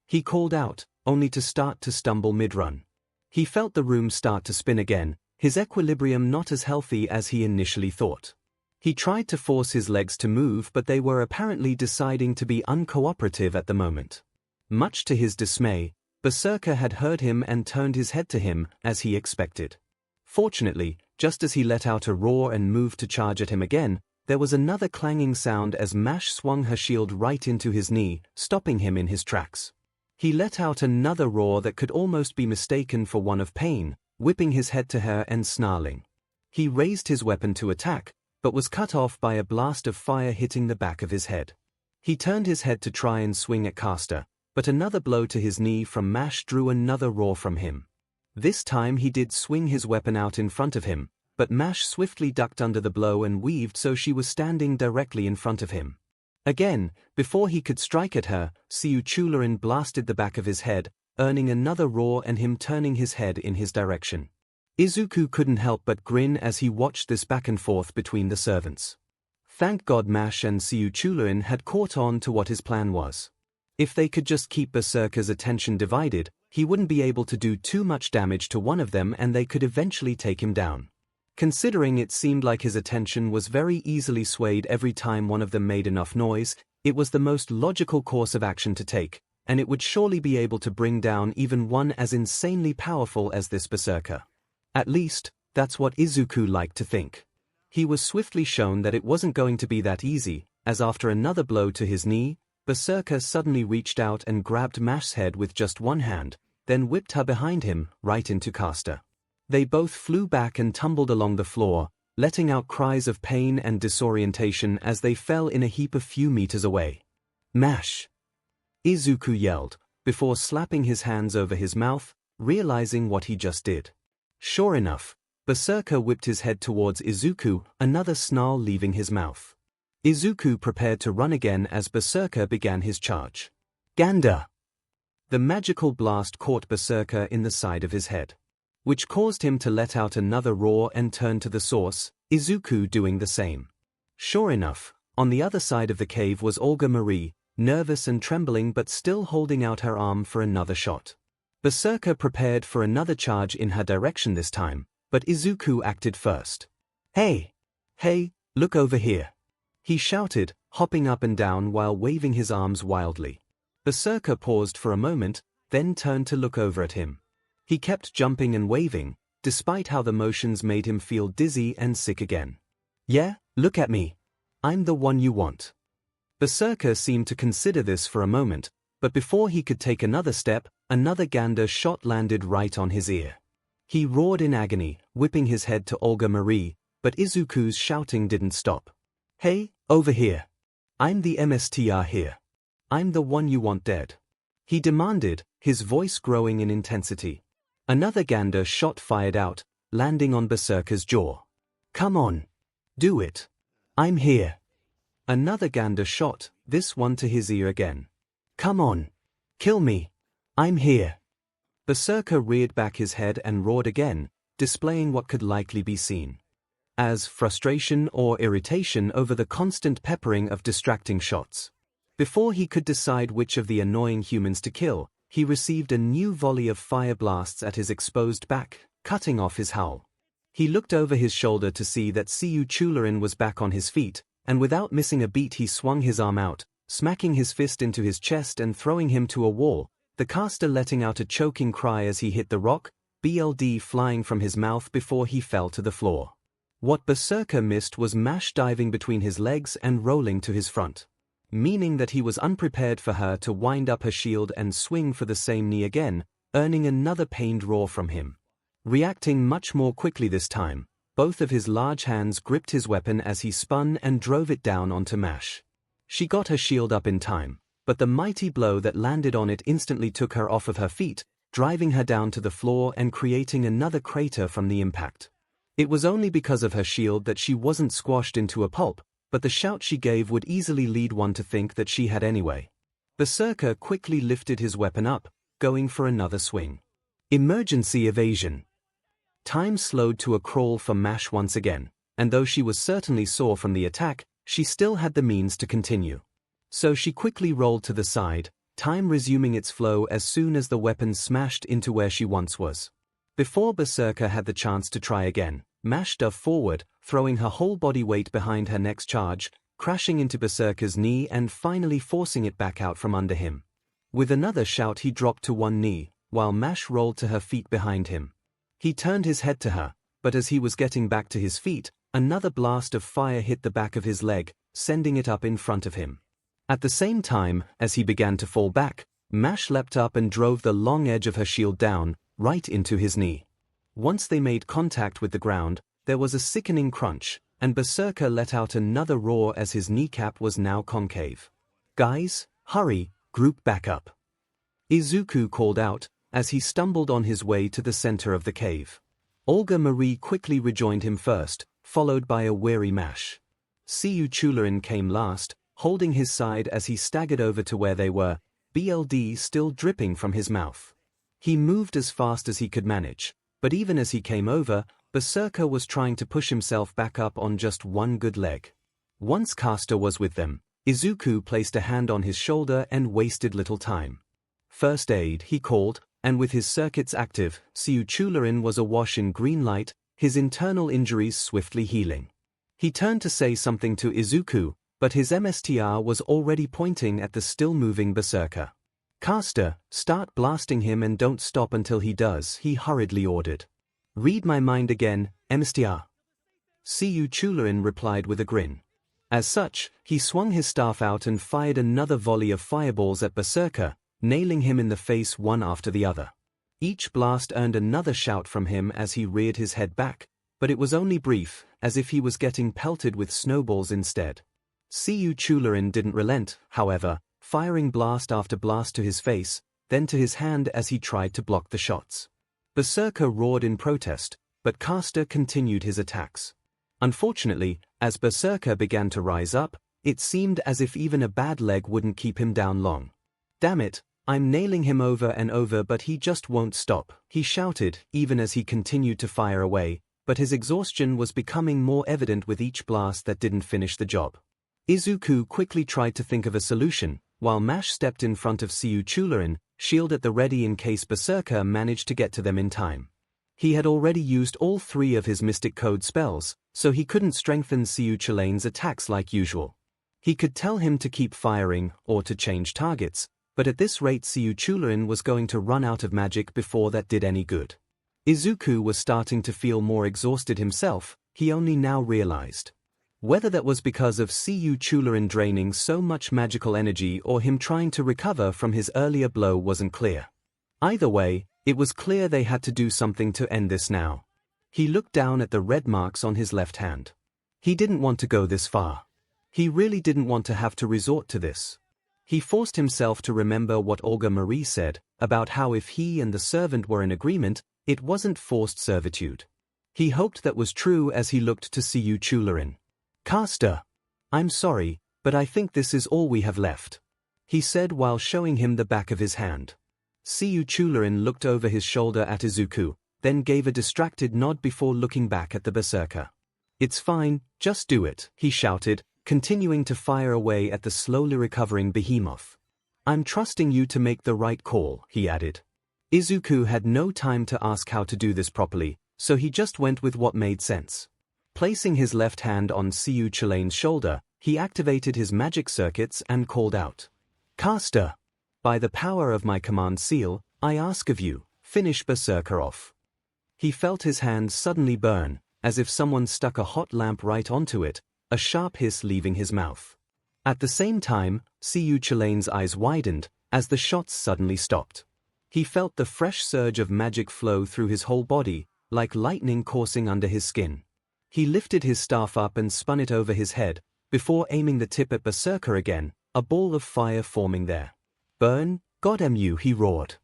He called out, only to start to stumble mid-run. He felt the room start to spin again, his equilibrium not as healthy as he initially thought. He tried to force his legs to move, but they were apparently deciding to be uncooperative at the moment. Much to his dismay, Berserker had heard him and turned his head to him, as he expected. Fortunately, just as he let out a roar and moved to charge at him again, there was another clanging sound as Mash swung her shield right into his knee, stopping him in his tracks. He let out another roar that could almost be mistaken for one of pain, whipping his head to her and snarling. He raised his weapon to attack, but was cut off by a blast of fire hitting the back of his head. He turned his head to try and swing at Caster, but another blow to his knee from Mash drew another roar from him. This time he did swing his weapon out in front of him, but Mash swiftly ducked under the blow and weaved so she was standing directly in front of him. Again, before he could strike at her, 𝐶𝐬𝐵 blasted the back of his head, earning another roar and him turning his head in his direction. Izuku couldn't help but grin as he watched this back and forth between the servants. Thank God Mash and 𝐶𝐬𝐵 had caught on to what his plan was. If they could just keep Berserker's attention divided, he wouldn't be able to do too much damage to one of them and they could eventually take him down. Considering it seemed like his attention was very easily swayed every time one of them made enough noise, it was the most logical course of action to take, and it would surely be able to bring down even one as insanely powerful as this Berserker. At least, that's what Izuku liked to think. He was swiftly shown that it wasn't going to be that easy, as after another blow to his knee, Berserker suddenly reached out and grabbed Mash's head with just one hand, then whipped her behind him, right into Caster. They both flew back and tumbled along the floor, letting out cries of pain and disorientation as they fell in a heap a few meters away. Mash! Izuku yelled, before slapping his hands over his mouth, realizing what he just did. Sure enough, Berserker whipped his head towards Izuku, another snarl leaving his mouth. Izuku prepared to run again as Berserker began his charge. Gander! The magical blast caught Berserker in the side of his head, which caused him to let out another roar and turn to the source, Izuku doing the same. Sure enough, on the other side of the cave was Olga Marie, nervous and trembling but still holding out her arm for another shot. Berserker prepared for another charge in her direction this time, but Izuku acted first. Hey! Hey, look over here! He shouted, hopping up and down while waving his arms wildly. Berserker paused for a moment, then turned to look over at him. He kept jumping and waving, despite how the motions made him feel dizzy and sick again. Yeah, look at me. I'm the one you want. Berserker seemed to consider this for a moment, but before he could take another step, another Gander shot landed right on his ear. He roared in agony, whipping his head to Olga Marie, but Izuku's shouting didn't stop. Hey, over here. I'm the MSTR here. I'm the one you want dead. He demanded, his voice growing in intensity. Another Gander shot fired out, landing on Berserker's jaw. Come on. Do it. I'm here. Another Gander shot, this one to his ear again. Come on. Kill me. I'm here. Berserker reared back his head and roared again, displaying what could likely be seen as frustration or irritation over the constant peppering of distracting shots. Before he could decide which of the annoying humans to kill, he received a new volley of fire blasts at his exposed back, cutting off his howl. He looked over his shoulder to see that 𝐒𝐿 was back on his feet, and without missing a beat he swung his arm out, smacking his fist into his chest and throwing him to a wall, the caster letting out a choking cry as he hit the rock, blood flying from his mouth before he fell to the floor. What Berserker missed was Mash diving between his legs and rolling to his front, meaning that he was unprepared for her to wind up her shield and swing for the same knee again, earning another pained roar from him. Reacting much more quickly this time, both of his large hands gripped his weapon as he spun and drove it down onto Mash. She got her shield up in time, but the mighty blow that landed on it instantly took her off of her feet, driving her down to the floor and creating another crater from the impact. It was only because of her shield that she wasn't squashed into a pulp, but the shout she gave would easily lead one to think that she had anyway. Berserker quickly lifted his weapon up, going for another swing. Emergency evasion. Time slowed to a crawl for Mash once again, and though she was certainly sore from the attack, she still had the means to continue. So she quickly rolled to the side, time resuming its flow as soon as the weapon smashed into where she once was. Before Berserker had the chance to try again, Mash dove forward, throwing her whole body weight behind her next charge, crashing into Berserker's knee and finally forcing it back out from under him. With another shout he dropped to one knee, while Mash rolled to her feet behind him. He turned his head to her, but as he was getting back to his feet, another blast of fire hit the back of his leg, sending it up in front of him. At the same time, as he began to fall back, Mash leapt up and drove the long edge of her shield down, right into his knee. Once they made contact with the ground, there was a sickening crunch, and Berserker let out another roar as his kneecap was now concave. Guys, hurry, group back up. Izuku called out, as he stumbled on his way to the center of the cave. Olga Marie quickly rejoined him first, followed by a weary Mash. 𝐒𝐿 came last, holding his side as he staggered over to where they were, blood still dripping from his mouth. He moved as fast as he could manage, but even as he came over, Berserker was trying to push himself back up on just one good leg. Once Caster was with them, Izuku placed a hand on his shoulder and wasted little time. First aid, he called, and with his circuits active, 𝐒𝐿 was awash in green light, his internal injuries swiftly healing. He turned to say something to Izuku, but his MSTR was already pointing at the still-moving Berserker. Caster, start blasting him and don't stop until he does, he hurriedly ordered. Read my mind again, MSTR. 𝐂𝐬𝐴 replied with a grin. As such, he swung his staff out and fired another volley of fireballs at Berserker, nailing him in the face one after the other. Each blast earned another shout from him as he reared his head back, but it was only brief, as if he was getting pelted with snowballs instead. 𝐂𝐬𝐴 didn't relent, however, firing blast after blast to his face, then to his hand as he tried to block the shots. Berserker roared in protest, but Caster continued his attacks. Unfortunately, as Berserker began to rise up, it seemed as if even a bad leg wouldn't keep him down long. "Damn it, I'm nailing him over and over but he just won't stop," he shouted, even as he continued to fire away, but his exhaustion was becoming more evident with each blast that didn't finish the job. Izuku quickly tried to think of a solution, while Mash stepped in front of 𝐂𝐬𝐴, shield at the ready in case Berserker managed to get to them in time. He had already used all 3 of his Mystic Code spells, so he couldn't strengthen 𝐂𝐬𝐴's attacks like usual. He could tell him to keep firing, or to change targets, but at this rate 𝐂𝐬𝐴 was going to run out of magic before that did any good. Izuku was starting to feel more exhausted himself, he only now realized. Whether that was because of 𝐂𝐬𝐴 draining so much magical energy or him trying to recover from his earlier blow wasn't clear. Either way, it was clear they had to do something to end this now. He looked down at the red marks on his left hand. He didn't want to go this far. He really didn't want to have to resort to this. He forced himself to remember what Olga Marie said, about how if he and the servant were in agreement, it wasn't forced servitude. He hoped that was true as he looked to 𝐂𝐬𝐴. "Caster, I'm sorry, but I think this is all we have left," he said while showing him the back of his hand. 𝐂𝐬𝐴 looked over his shoulder at Izuku, then gave a distracted nod before looking back at the Berserker. "It's fine, just do it," he shouted, continuing to fire away at the slowly recovering behemoth. "I'm trusting you to make the right call," he added. Izuku had no time to ask how to do this properly, so he just went with what made sense. Placing his left hand on 𝐂𝐬𝐴's shoulder, he activated his magic circuits and called out, "Caster! By the power of my command seal, I ask of you, finish Berserker off." He felt his hand suddenly burn, as if someone stuck a hot lamp right onto it, a sharp hiss leaving his mouth. At the same time, 𝐂𝐬𝐴's eyes widened, as the shots suddenly stopped. He felt the fresh surge of magic flow through his whole body, like lightning coursing under his skin. He lifted his staff up and spun it over his head, before aiming the tip at Berserker again, a ball of fire forming there. "Burn, goddamn you," he roared.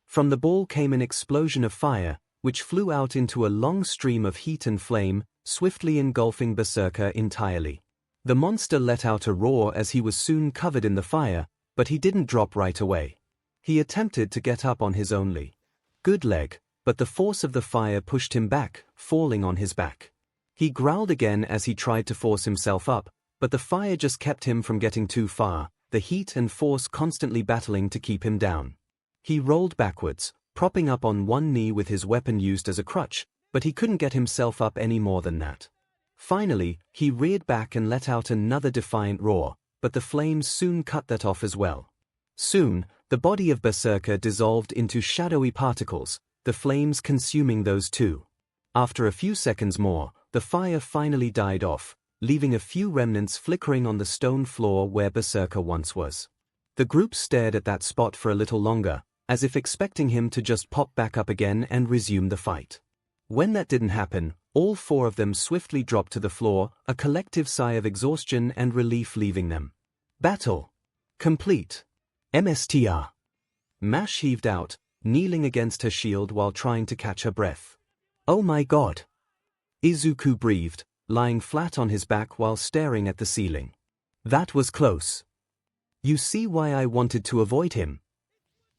From the ball came an explosion of fire, which flew out into a long stream of heat and flame, swiftly engulfing Berserker entirely. The monster let out a roar as he was soon covered in the fire, but he didn't drop right away. He attempted to get up on his only good leg, but the force of the fire pushed him back, falling on his back. He growled again as he tried to force himself up, but the fire just kept him from getting too far, the heat and force constantly battling to keep him down. He rolled backwards, propping up on one knee with his weapon used as a crutch, but he couldn't get himself up any more than that. Finally, he reared back and let out another defiant roar, but the flames soon cut that off as well. Soon, the body of Berserker dissolved into shadowy particles, the flames consuming those too. After a few seconds more, the fire finally died off, leaving a few remnants flickering on the stone floor where Berserker once was. The group stared at that spot for a little longer, as if expecting him to just pop back up again and resume the fight. When that didn't happen, all 4 of them swiftly dropped to the floor, a collective sigh of exhaustion and relief leaving them. "Battle complete. MSTR. Mash heaved out, kneeling against her shield while trying to catch her breath. "Oh my god!" Izuku breathed, lying flat on his back while staring at the ceiling. "That was close. You see why I wanted to avoid him?"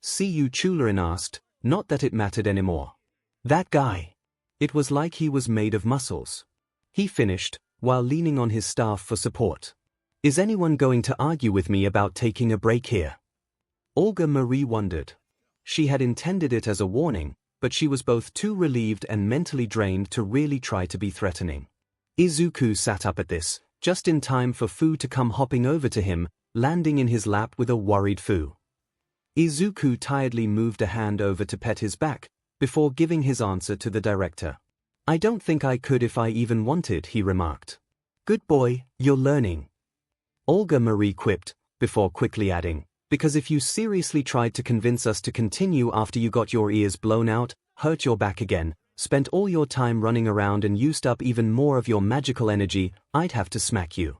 𝐂𝐬𝐴 asked, not that it mattered anymore. "That guy. It was like he was made of muscles," he finished, while leaning on his staff for support. "Is anyone going to argue with me about taking a break here?" Olga Marie wondered. She had intended it as a warning, but she was both too relieved and mentally drained to really try to be threatening. Izuku sat up at this, just in time for Fu to come hopping over to him, landing in his lap with a worried Fu. Izuku tiredly moved a hand over to pet his back, before giving his answer to the director. I don't think I could if I even wanted, he remarked. Good boy, you're learning. Olga Marie quipped, before quickly adding, because if you seriously tried to convince us to continue after you got your ears blown out, hurt your back again, spent all your time running around and used up even more of your magical energy, I'd have to smack you.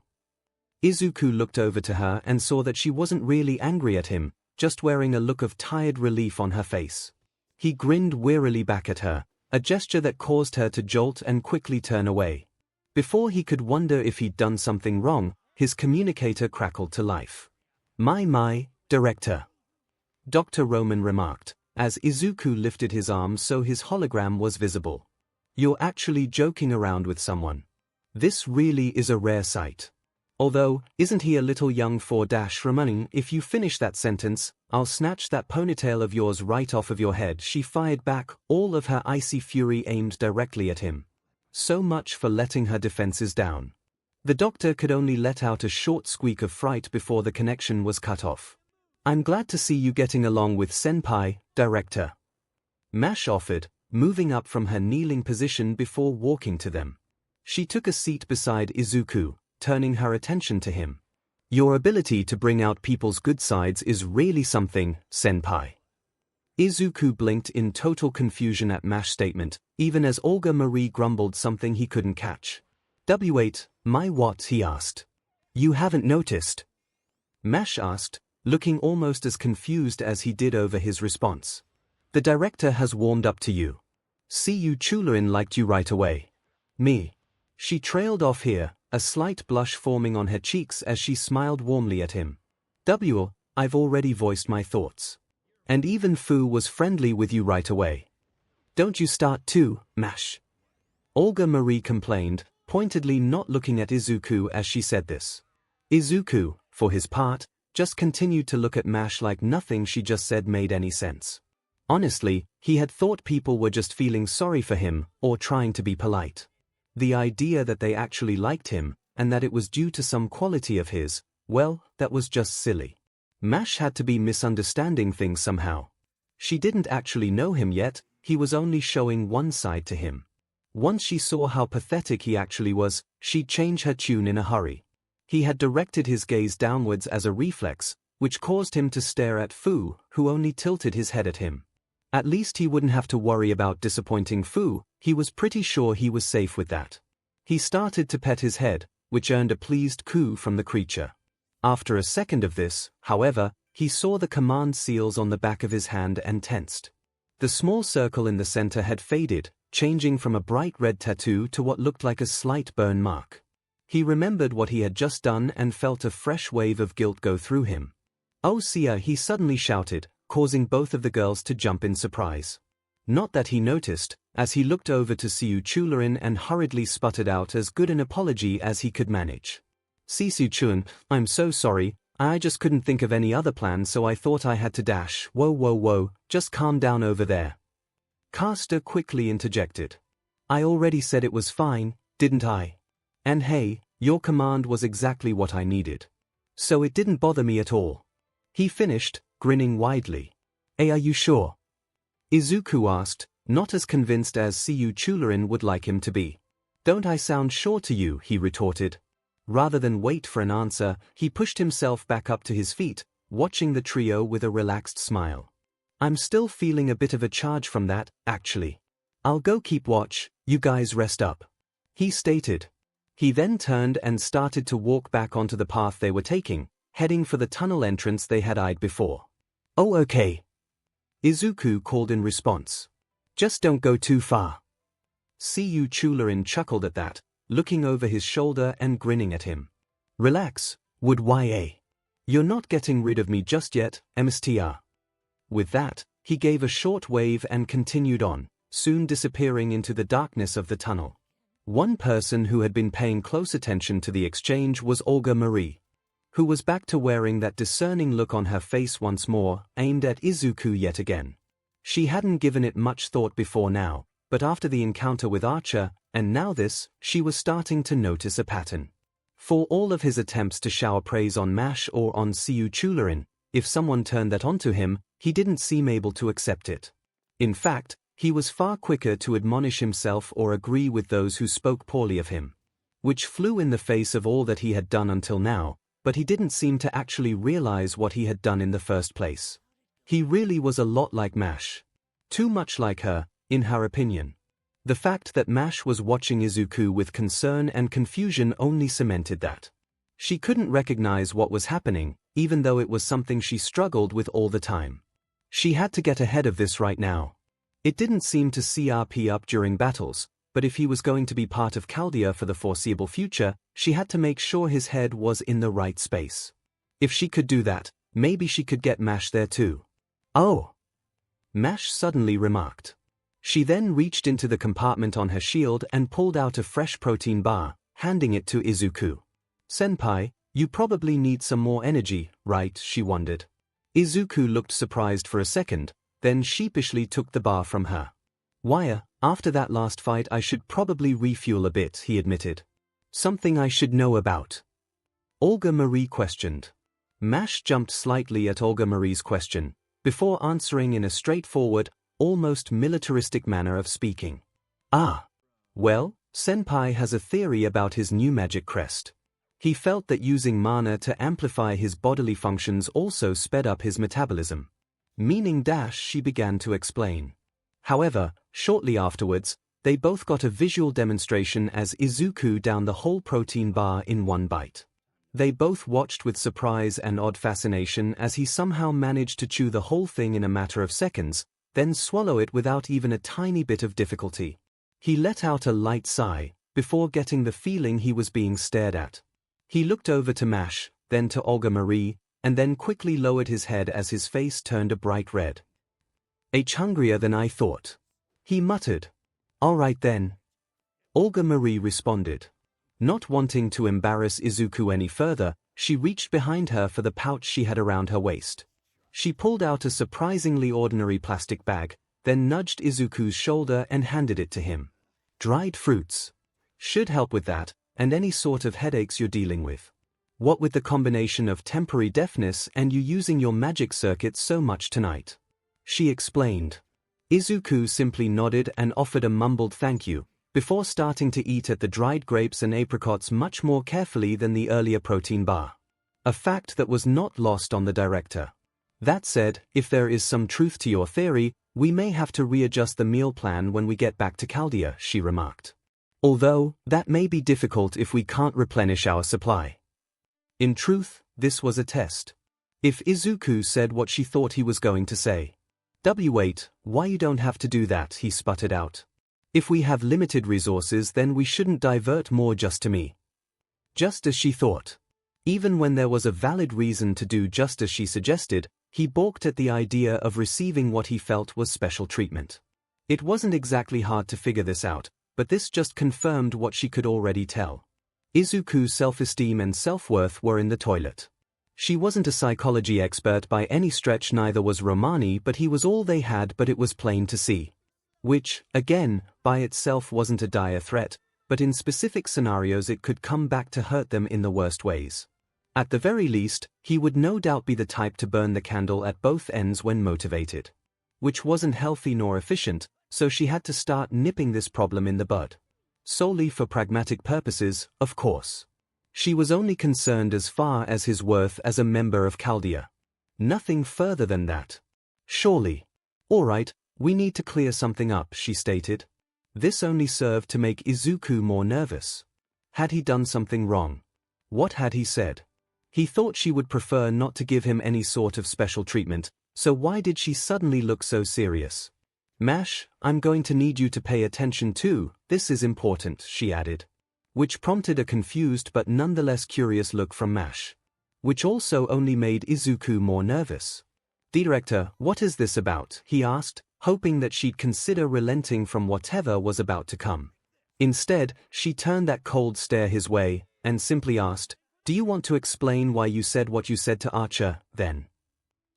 Izuku looked over to her and saw that she wasn't really angry at him, just wearing a look of tired relief on her face. He grinned wearily back at her, a gesture that caused her to jolt and quickly turn away. Before he could wonder if he'd done something wrong, his communicator crackled to life. My, director. Dr. Roman remarked, as Izuku lifted his arm so his hologram was visible. You're actually joking around with someone. This really is a rare sight. Although, isn't he a little young for Roman? If you finish that sentence, I'll snatch that ponytail of yours right off of your head, she fired back, all of her icy fury aimed directly at him. So much for letting her defenses down. The doctor could only let out a short squeak of fright before the connection was cut off. I'm glad to see you getting along with Senpai, director. Mash offered, moving up from her kneeling position before walking to them. She took a seat beside Izuku, turning her attention to him. Your ability to bring out people's good sides is really something, Senpai. Izuku blinked in total confusion at Mash's statement, even as Olga Marie grumbled something he couldn't catch. Wait, my what? He asked. You haven't noticed? Mash asked, looking almost as confused as he did over his response. The director has warmed up to you. 𝐒𝐿 liked you right away. Me. She trailed off here, a slight blush forming on her cheeks as she smiled warmly at him. I've already voiced my thoughts. And even Fu was friendly with you right away. Don't you start too, Mash. Olga Marie complained, pointedly not looking at Izuku as she said this. Izuku, for his part, just continued to look at Mash like nothing she just said made any sense. Honestly, he had thought people were just feeling sorry for him, or trying to be polite. The idea that they actually liked him, and that it was due to some quality of his, well, that was just silly. Mash had to be misunderstanding things somehow. She didn't actually know him yet, he was only showing one side to him. Once she saw how pathetic he actually was, she'd change her tune in a hurry. He had directed his gaze downwards as a reflex, which caused him to stare at Fu, who only tilted his head at him. At least he wouldn't have to worry about disappointing Fu, he was pretty sure he was safe with that. He started to pet his head, which earned a pleased coo from the creature. After a second of this, however, he saw the command seals on the back of his hand and tensed. The small circle in the center had faded, changing from a bright red tattoo to what looked like a slight burn mark. He remembered what he had just done and felt a fresh wave of guilt go through him. Oh Sia, he suddenly shouted, causing both of the girls to jump in surprise. Not that he noticed, as he looked over to 𝐒𝐿 and hurriedly sputtered out as good an apology as he could manage. 𝐒𝐿, I'm so sorry, I just couldn't think of any other plan, so I thought I had to dash. Whoa, just calm down over there. Caster quickly interjected. I already said it was fine, didn't I? And hey, your command was exactly what I needed. So it didn't bother me at all. He finished, grinning widely. Hey, are you sure? Izuku asked, not as convinced as 𝐒𝐿 would like him to be. Don't I sound sure to you? He retorted. Rather than wait for an answer, he pushed himself back up to his feet, watching the trio with a relaxed smile. I'm still feeling a bit of a charge from that, actually. I'll go keep watch, you guys rest up. He stated. He then turned and started to walk back onto the path they were taking, heading for the tunnel entrance they had eyed before. Oh okay. Izuku called in response. Just don't go too far. 𝐒𝐿 chuckled at that, looking over his shoulder and grinning at him. Relax, would YA. You're not getting rid of me just yet, Mstr. With that, he gave a short wave and continued on, soon disappearing into the darkness of the tunnel. One person who had been paying close attention to the exchange was Olga Marie, who was back to wearing that discerning look on her face once more, aimed at Izuku yet again. She hadn't given it much thought before now, but after the encounter with Archer, and now this, she was starting to notice a pattern. For all of his attempts to shower praise on Mash or on 𝐒𝐿, if someone turned that onto him, he didn't seem able to accept it. In fact, He was far quicker to admonish himself or agree with those who spoke poorly of him, which flew in the face of all that he had done until now, but he didn't seem to actually realize what he had done in the first place. He really was a lot like Mash. Too much like her, in her opinion. The fact that Mash was watching Izuku with concern and confusion only cemented that. She couldn't recognize what was happening, even though it was something she struggled with all the time. She had to get ahead of this right now. It didn't seem to CRP up during battles, but if he was going to be part of Chaldea for the foreseeable future, she had to make sure his head was in the right space. If she could do that, maybe she could get Mash there too. Oh! Mash suddenly remarked. She then reached into the compartment on her shield and pulled out a fresh protein bar, handing it to Izuku. "Senpai, you probably need some more energy, right?" she wondered. Izuku looked surprised for a second, then sheepishly took the bar from her. "Why, after that last fight I should probably refuel a bit," he admitted. "Something I should know about?" Olga Marie questioned. Mash jumped slightly at Olga Marie's question, before answering in a straightforward, almost militaristic manner of speaking. "Ah. Well, Senpai has a theory about his new magic crest. He felt that using mana to amplify his bodily functions also sped up his metabolism." Meaning dash, she began to explain. However, shortly afterwards, they both got a visual demonstration as Izuku downed the whole protein bar in one bite. They both watched with surprise and odd fascination as he somehow managed to chew the whole thing in a matter of seconds, then swallow it without even a tiny bit of difficulty. He let out a light sigh, before getting the feeling he was being stared at. He looked over to Mash, then to Olga Marie, and then quickly lowered his head as his face turned a bright red. "Hungrier than I thought," he muttered. "All right then." Olga Marie responded. Not wanting to embarrass Izuku any further, she reached behind her for the pouch she had around her waist. She pulled out a surprisingly ordinary plastic bag, then nudged Izuku's shoulder and handed it to him. "Dried fruits. Should help with that, and any sort of headaches you're dealing with. What with the combination of temporary deafness and you using your magic circuit so much tonight," she explained. Izuku simply nodded and offered a mumbled thank you, before starting to eat at the dried grapes and apricots much more carefully than the earlier protein bar. A fact that was not lost on the director. "That said, if there is some truth to your theory, we may have to readjust the meal plan when we get back to Chaldea," she remarked. "Although, that may be difficult if we can't replenish our supply." In truth, this was a test. If Izuku said what she thought he was going to say. "Wait, why you don't have to do that," he sputtered out. "If we have limited resources then we shouldn't divert more just to me." Just as she thought. Even when there was a valid reason to do just as she suggested, he balked at the idea of receiving what he felt was special treatment. It wasn't exactly hard to figure this out, but this just confirmed what she could already tell. Izuku's self-esteem and self-worth were in the toilet. She wasn't a psychology expert by any stretch, neither was Romani, but he was all they had, but it was plain to see. Which, again, by itself wasn't a dire threat, but in specific scenarios it could come back to hurt them in the worst ways. At the very least, he would no doubt be the type to burn the candle at both ends when motivated. Which wasn't healthy nor efficient, so she had to start nipping this problem in the bud. Solely for pragmatic purposes, of course. She was only concerned as far as his worth as a member of Chaldea. Nothing further than that. Surely. "All right, we need to clear something up," she stated. This only served to make Izuku more nervous. Had he done something wrong? What had he said? He thought she would prefer not to give him any sort of special treatment, so why did she suddenly look so serious? "Mash, I'm going to need you to pay attention too, this is important," she added. Which prompted a confused but nonetheless curious look from Mash. Which also only made Izuku more nervous. "Director, what is this about?" he asked, hoping that she'd consider relenting from whatever was about to come. Instead, she turned that cold stare his way, and simply asked, "Do you want to explain why you said what you said to Archer, then?"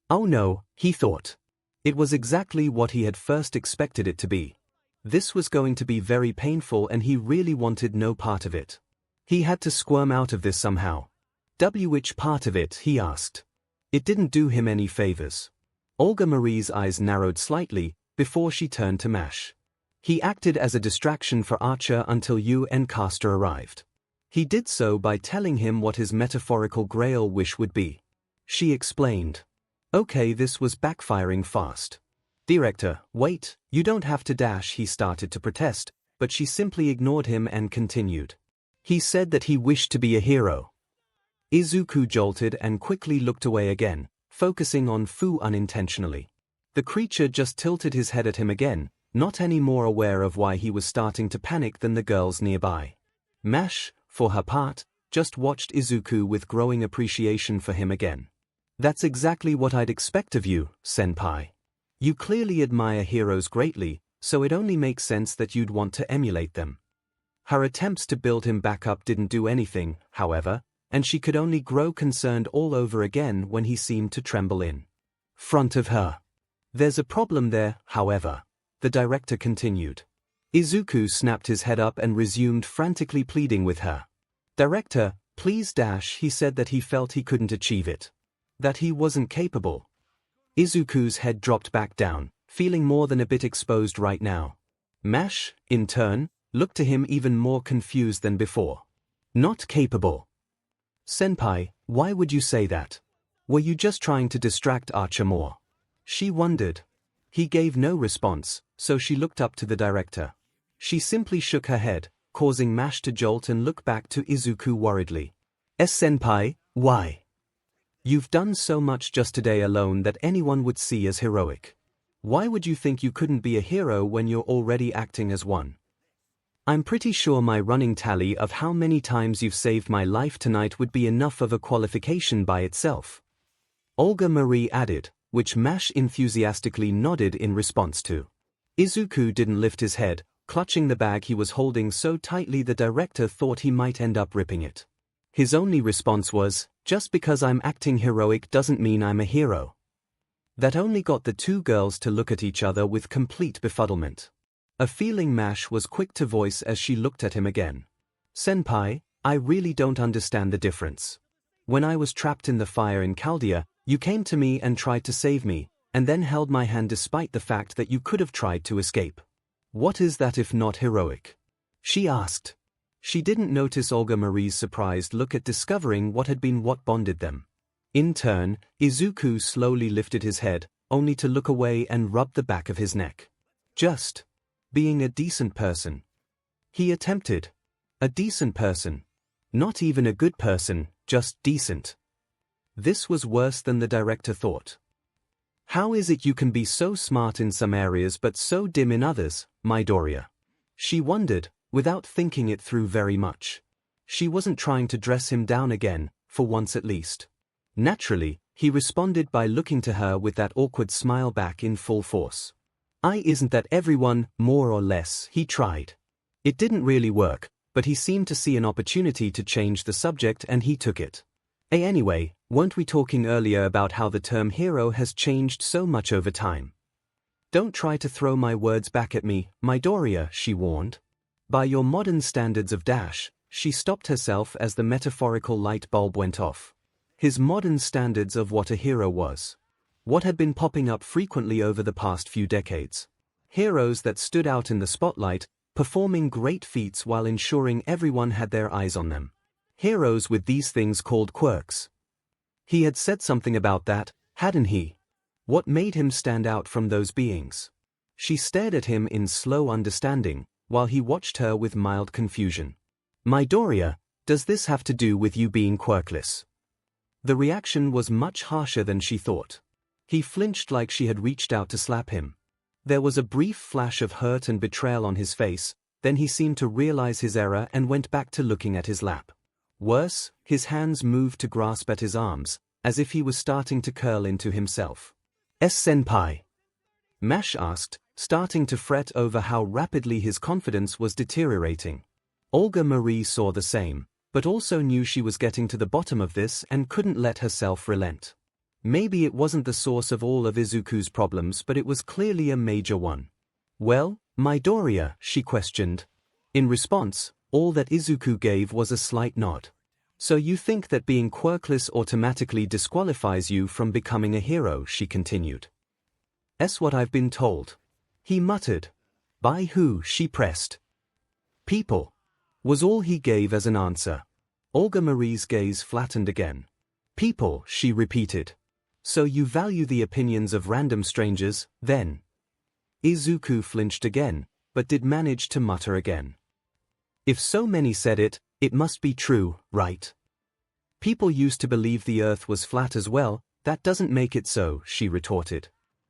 Oh no, he thought. It was exactly what he had first expected it to be. This was going to be very painful and he really wanted no part of it. He had to squirm out of this somehow. Which part of it, he asked. It didn't do him any favors. Olga Marie's eyes narrowed slightly, before she turned to Mash. He acted as a distraction for Archer until you and Caster arrived. He did so by telling him what his metaphorical grail wish would be. She explained. Okay, this was backfiring fast. Director, wait, you don't have to dash. He started to protest, but she simply ignored him and continued. He said that he wished to be a hero. Izuku jolted and quickly looked away again, focusing on Fu unintentionally. The creature just tilted his head at him again, not any more aware of why he was starting to panic than the girls nearby. Mash, for her part, just watched Izuku with growing appreciation for him again. That's exactly what I'd expect of you, senpai. You clearly admire heroes greatly, so it only makes sense that you'd want to emulate them. Her attempts to build him back up didn't do anything, however, and she could only grow concerned all over again when he seemed to tremble in front of her. There's a problem there, however, the director continued. Izuku snapped his head up and resumed frantically pleading with her. Director, please dash. He said that he felt he couldn't achieve it. That he wasn't capable. Izuku's head dropped back down, feeling more than a bit exposed right now. Mash, in turn, looked to him even more confused than before. Not capable. Senpai, why would you say that? Were you just trying to distract Archer more? She wondered. He gave no response, so she looked up to the director. She simply shook her head, causing Mash to jolt and look back to Izuku worriedly. Senpai, why? You've done so much just today alone that anyone would see as heroic. Why would you think you couldn't be a hero when you're already acting as one? I'm pretty sure my running tally of how many times you've saved my life tonight would be enough of a qualification by itself. Olga Marie added, which Mash enthusiastically nodded in response to. Izuku didn't lift his head, clutching the bag he was holding so tightly the director thought he might end up ripping it. His only response was, just because I'm acting heroic doesn't mean I'm a hero. That only got the two girls to look at each other with complete befuddlement. A feeling Mash was quick to voice as she looked at him again. Senpai, I really don't understand the difference. When I was trapped in the fire in Chaldea, you came to me and tried to save me, and then held my hand despite the fact that you could have tried to escape. What is that if not heroic? She asked. She didn't notice Olga Marie's surprised look at discovering what had been what bonded them. In turn, Izuku slowly lifted his head, only to look away and rub the back of his neck. Just being a decent person. He attempted. A decent person. Not even a good person, just decent. This was worse than the director thought. How is it you can be so smart in some areas but so dim in others, Midoriya? She wondered, without thinking it through very much. She wasn't trying to dress him down again, for once at least. Naturally, he responded by looking to her with that awkward smile back in full force. Isn't that everyone, more or less? He tried. It didn't really work, but he seemed to see an opportunity to change the subject and he took it. Anyway, weren't we talking earlier about how the term hero has changed so much over time? Don't try to throw my words back at me, Midoriya, she warned. By your modern standards of dash, she stopped herself as the metaphorical light bulb went off. His modern standards of what a hero was. What had been popping up frequently over the past few decades. Heroes that stood out in the spotlight, performing great feats while ensuring everyone had their eyes on them. Heroes with these things called quirks. He had said something about that, hadn't he? What made him stand out from those beings? She stared at him in slow understanding, while he watched her with mild confusion. Midoriya, does this have to do with you being quirkless? The reaction was much harsher than she thought. He flinched like she had reached out to slap him. There was a brief flash of hurt and betrayal on his face, then he seemed to realize his error and went back to looking at his lap. Worse, his hands moved to grasp at his arms, as if he was starting to curl into himself. Senpai? Mash asked, starting to fret over how rapidly his confidence was deteriorating. Olga Marie saw the same, but also knew she was getting to the bottom of this and couldn't let herself relent. Maybe it wasn't the source of all of Izuku's problems, but it was clearly a major one. Well, Midoriya, she questioned. In response, all that Izuku gave was a slight nod. So you think that being quirkless automatically disqualifies you from becoming a hero, she continued. What I've been told. He muttered. By who? She pressed. People. Was all he gave as an answer. Olga Marie's gaze flattened again. People, she repeated. So you value the opinions of random strangers, then? Izuku flinched again, but did manage to mutter again. If so many said it, it must be true, right? People used to believe the Earth was flat as well. That doesn't make it so, she retorted.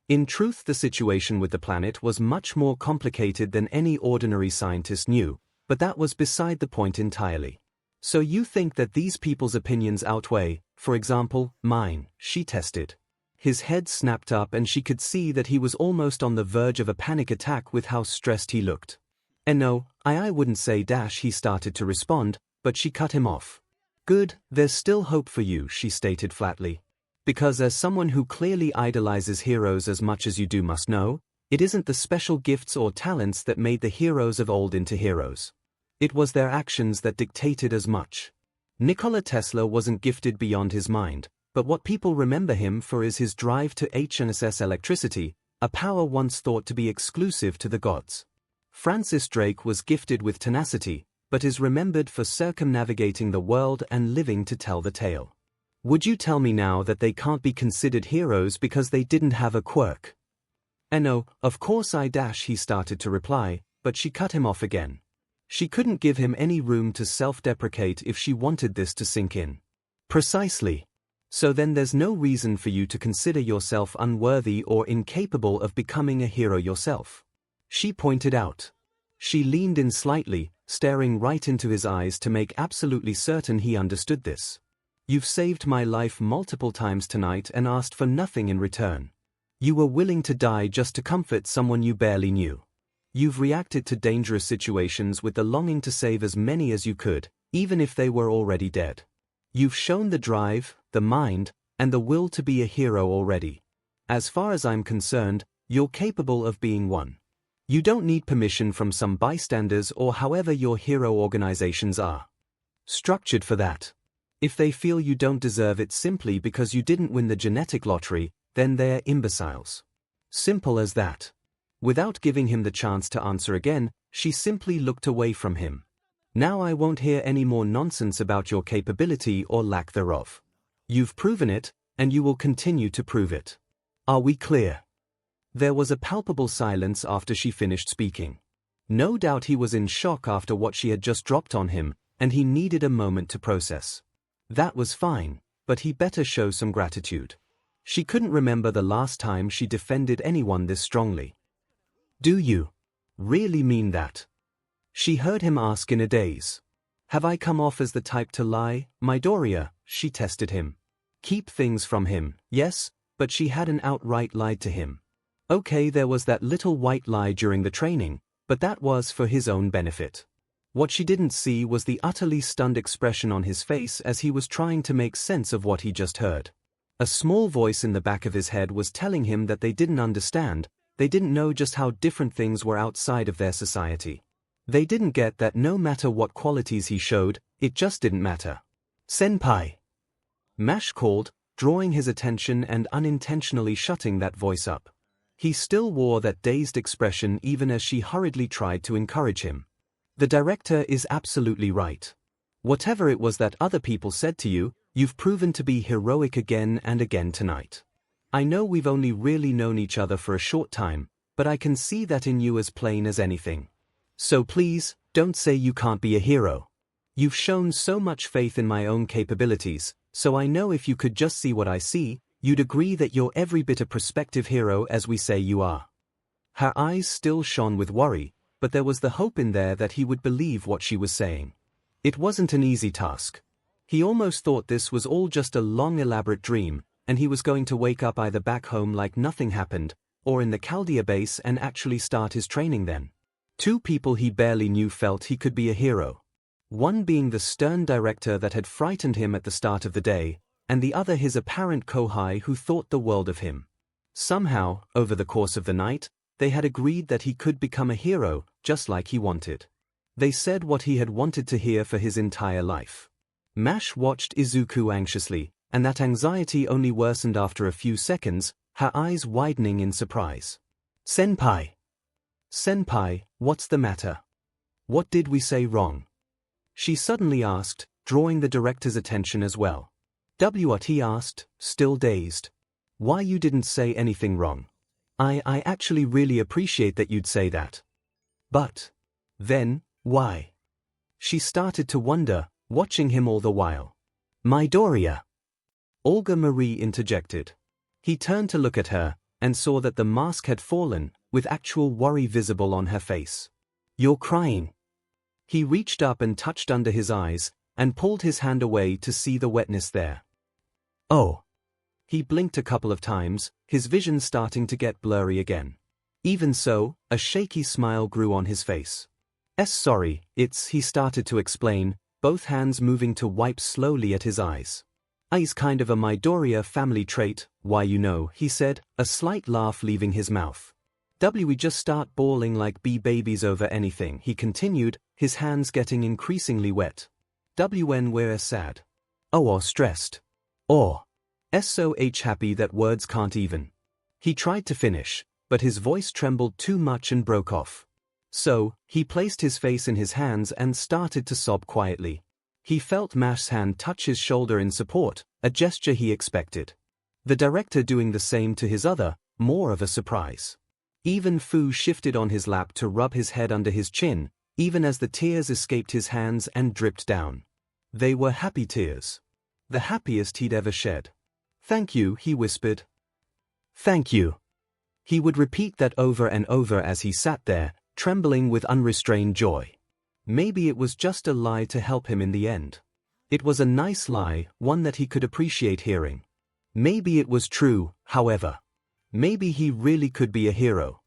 In truth, the situation with the planet was much more complicated than any ordinary scientist knew, but that was beside the point entirely. So you think that these people's opinions outweigh, for example, mine, she tested. His head snapped up and she could see that he was almost on the verge of a panic attack with how stressed he looked. And no, I wouldn't say dash, he started to respond, but she cut him off. Good, there's still hope for you, she stated flatly. Because as someone who clearly idolizes heroes as much as you do must know, it isn't the special gifts or talents that made the heroes of old into heroes. It was their actions that dictated as much. Nikola Tesla wasn't gifted beyond his mind, but what people remember him for is his drive to harness electricity, a power once thought to be exclusive to the gods. Francis Drake was gifted with tenacity, but is remembered for circumnavigating the world and living to tell the tale. Would you tell me now that they can't be considered heroes because they didn't have a quirk? No, of course I dash, he started to reply, but she cut him off again. She couldn't give him any room to self-deprecate if she wanted this to sink in. Precisely. So then there's no reason for you to consider yourself unworthy or incapable of becoming a hero yourself. She pointed out. She leaned in slightly, staring right into his eyes to make absolutely certain he understood this. You've saved my life multiple times tonight and asked for nothing in return. You were willing to die just to comfort someone you barely knew. You've reacted to dangerous situations with the longing to save as many as you could, even if they were already dead. You've shown the drive, the mind, and the will to be a hero already. As far as I'm concerned, you're capable of being one. You don't need permission from some bystanders or however your hero organizations are structured for that. If they feel you don't deserve it simply because you didn't win the genetic lottery, then they're imbeciles. Simple as that. Without giving him the chance to answer again, she simply looked away from him. Now I won't hear any more nonsense about your capability or lack thereof. You've proven it, and you will continue to prove it. Are we clear? There was a palpable silence after she finished speaking. No doubt he was in shock after what she had just dropped on him, and he needed a moment to process. That was fine, but he better show some gratitude. She couldn't remember the last time she defended anyone this strongly. Do you really mean that? She heard him ask in a daze. Have I come off as the type to lie, Midoriya? She tested him. Keep things from him, yes, but she hadn't outright lied to him. Okay, there was that little white lie during the training, but that was for his own benefit. What she didn't see was the utterly stunned expression on his face as he was trying to make sense of what he just heard. A small voice in the back of his head was telling him that they didn't understand, they didn't know just how different things were outside of their society. They didn't get that no matter what qualities he showed, it just didn't matter. Senpai! Mash called, drawing his attention and unintentionally shutting that voice up. He still wore that dazed expression even as she hurriedly tried to encourage him. The director is absolutely right. Whatever it was that other people said to you, you've proven to be heroic again and again tonight. I know we've only really known each other for a short time, but I can see that in you as plain as anything. So please, don't say you can't be a hero. You've shown so much faith in my own capabilities, so I know if you could just see what I see, you'd agree that you're every bit a prospective hero as we say you are. Her eyes still shone with worry, but there was the hope in there that he would believe what she was saying. It wasn't an easy task. He almost thought this was all just a long elaborate dream, and he was going to wake up either back home like nothing happened, or in the Chaldea base and actually start his training then. Two people he barely knew felt he could be a hero. One being the stern director that had frightened him at the start of the day, and the other his apparent kohai who thought the world of him. Somehow, over the course of the night, they had agreed that he could become a hero, just like he wanted. They said what he had wanted to hear for his entire life. Mash watched Izuku anxiously, and that anxiety only worsened after a few seconds, her eyes widening in surprise. Senpai! Senpai, what's the matter? What did we say wrong? She suddenly asked, drawing the director's attention as well. What, he asked, still dazed. Why you didn't say anything wrong? I actually really appreciate that you'd say that. But then, why? She started to wonder, watching him all the while. Midoriya. Olga Marie interjected. He turned to look at her, and saw that the mask had fallen, with actual worry visible on her face. You're crying. He reached up and touched under his eyes, and pulled his hand away to see the wetness there. Oh. He blinked a couple of times, his vision starting to get blurry again. Even so, a shaky smile grew on his face. Sorry, he started to explain, both hands moving to wipe slowly at his eyes. It's kind of a Midoriya family trait, why he said, a slight laugh leaving his mouth. We just start bawling like babies over anything, he continued, his hands getting increasingly wet. When we're sad. Or stressed. Or so happy that words can't even. He tried to finish, but his voice trembled too much and broke off. So, he placed his face in his hands and started to sob quietly. He felt Mash's hand touch his shoulder in support, a gesture he expected. The director doing the same to his other, more of a surprise. Even Fu shifted on his lap to rub his head under his chin, even as the tears escaped his hands and dripped down. They were happy tears. The happiest he'd ever shed. Thank you, he whispered. Thank you. He would repeat that over and over as he sat there, trembling with unrestrained joy. Maybe it was just a lie to help him in the end. It was a nice lie, one that he could appreciate hearing. Maybe it was true, however. Maybe he really could be a hero.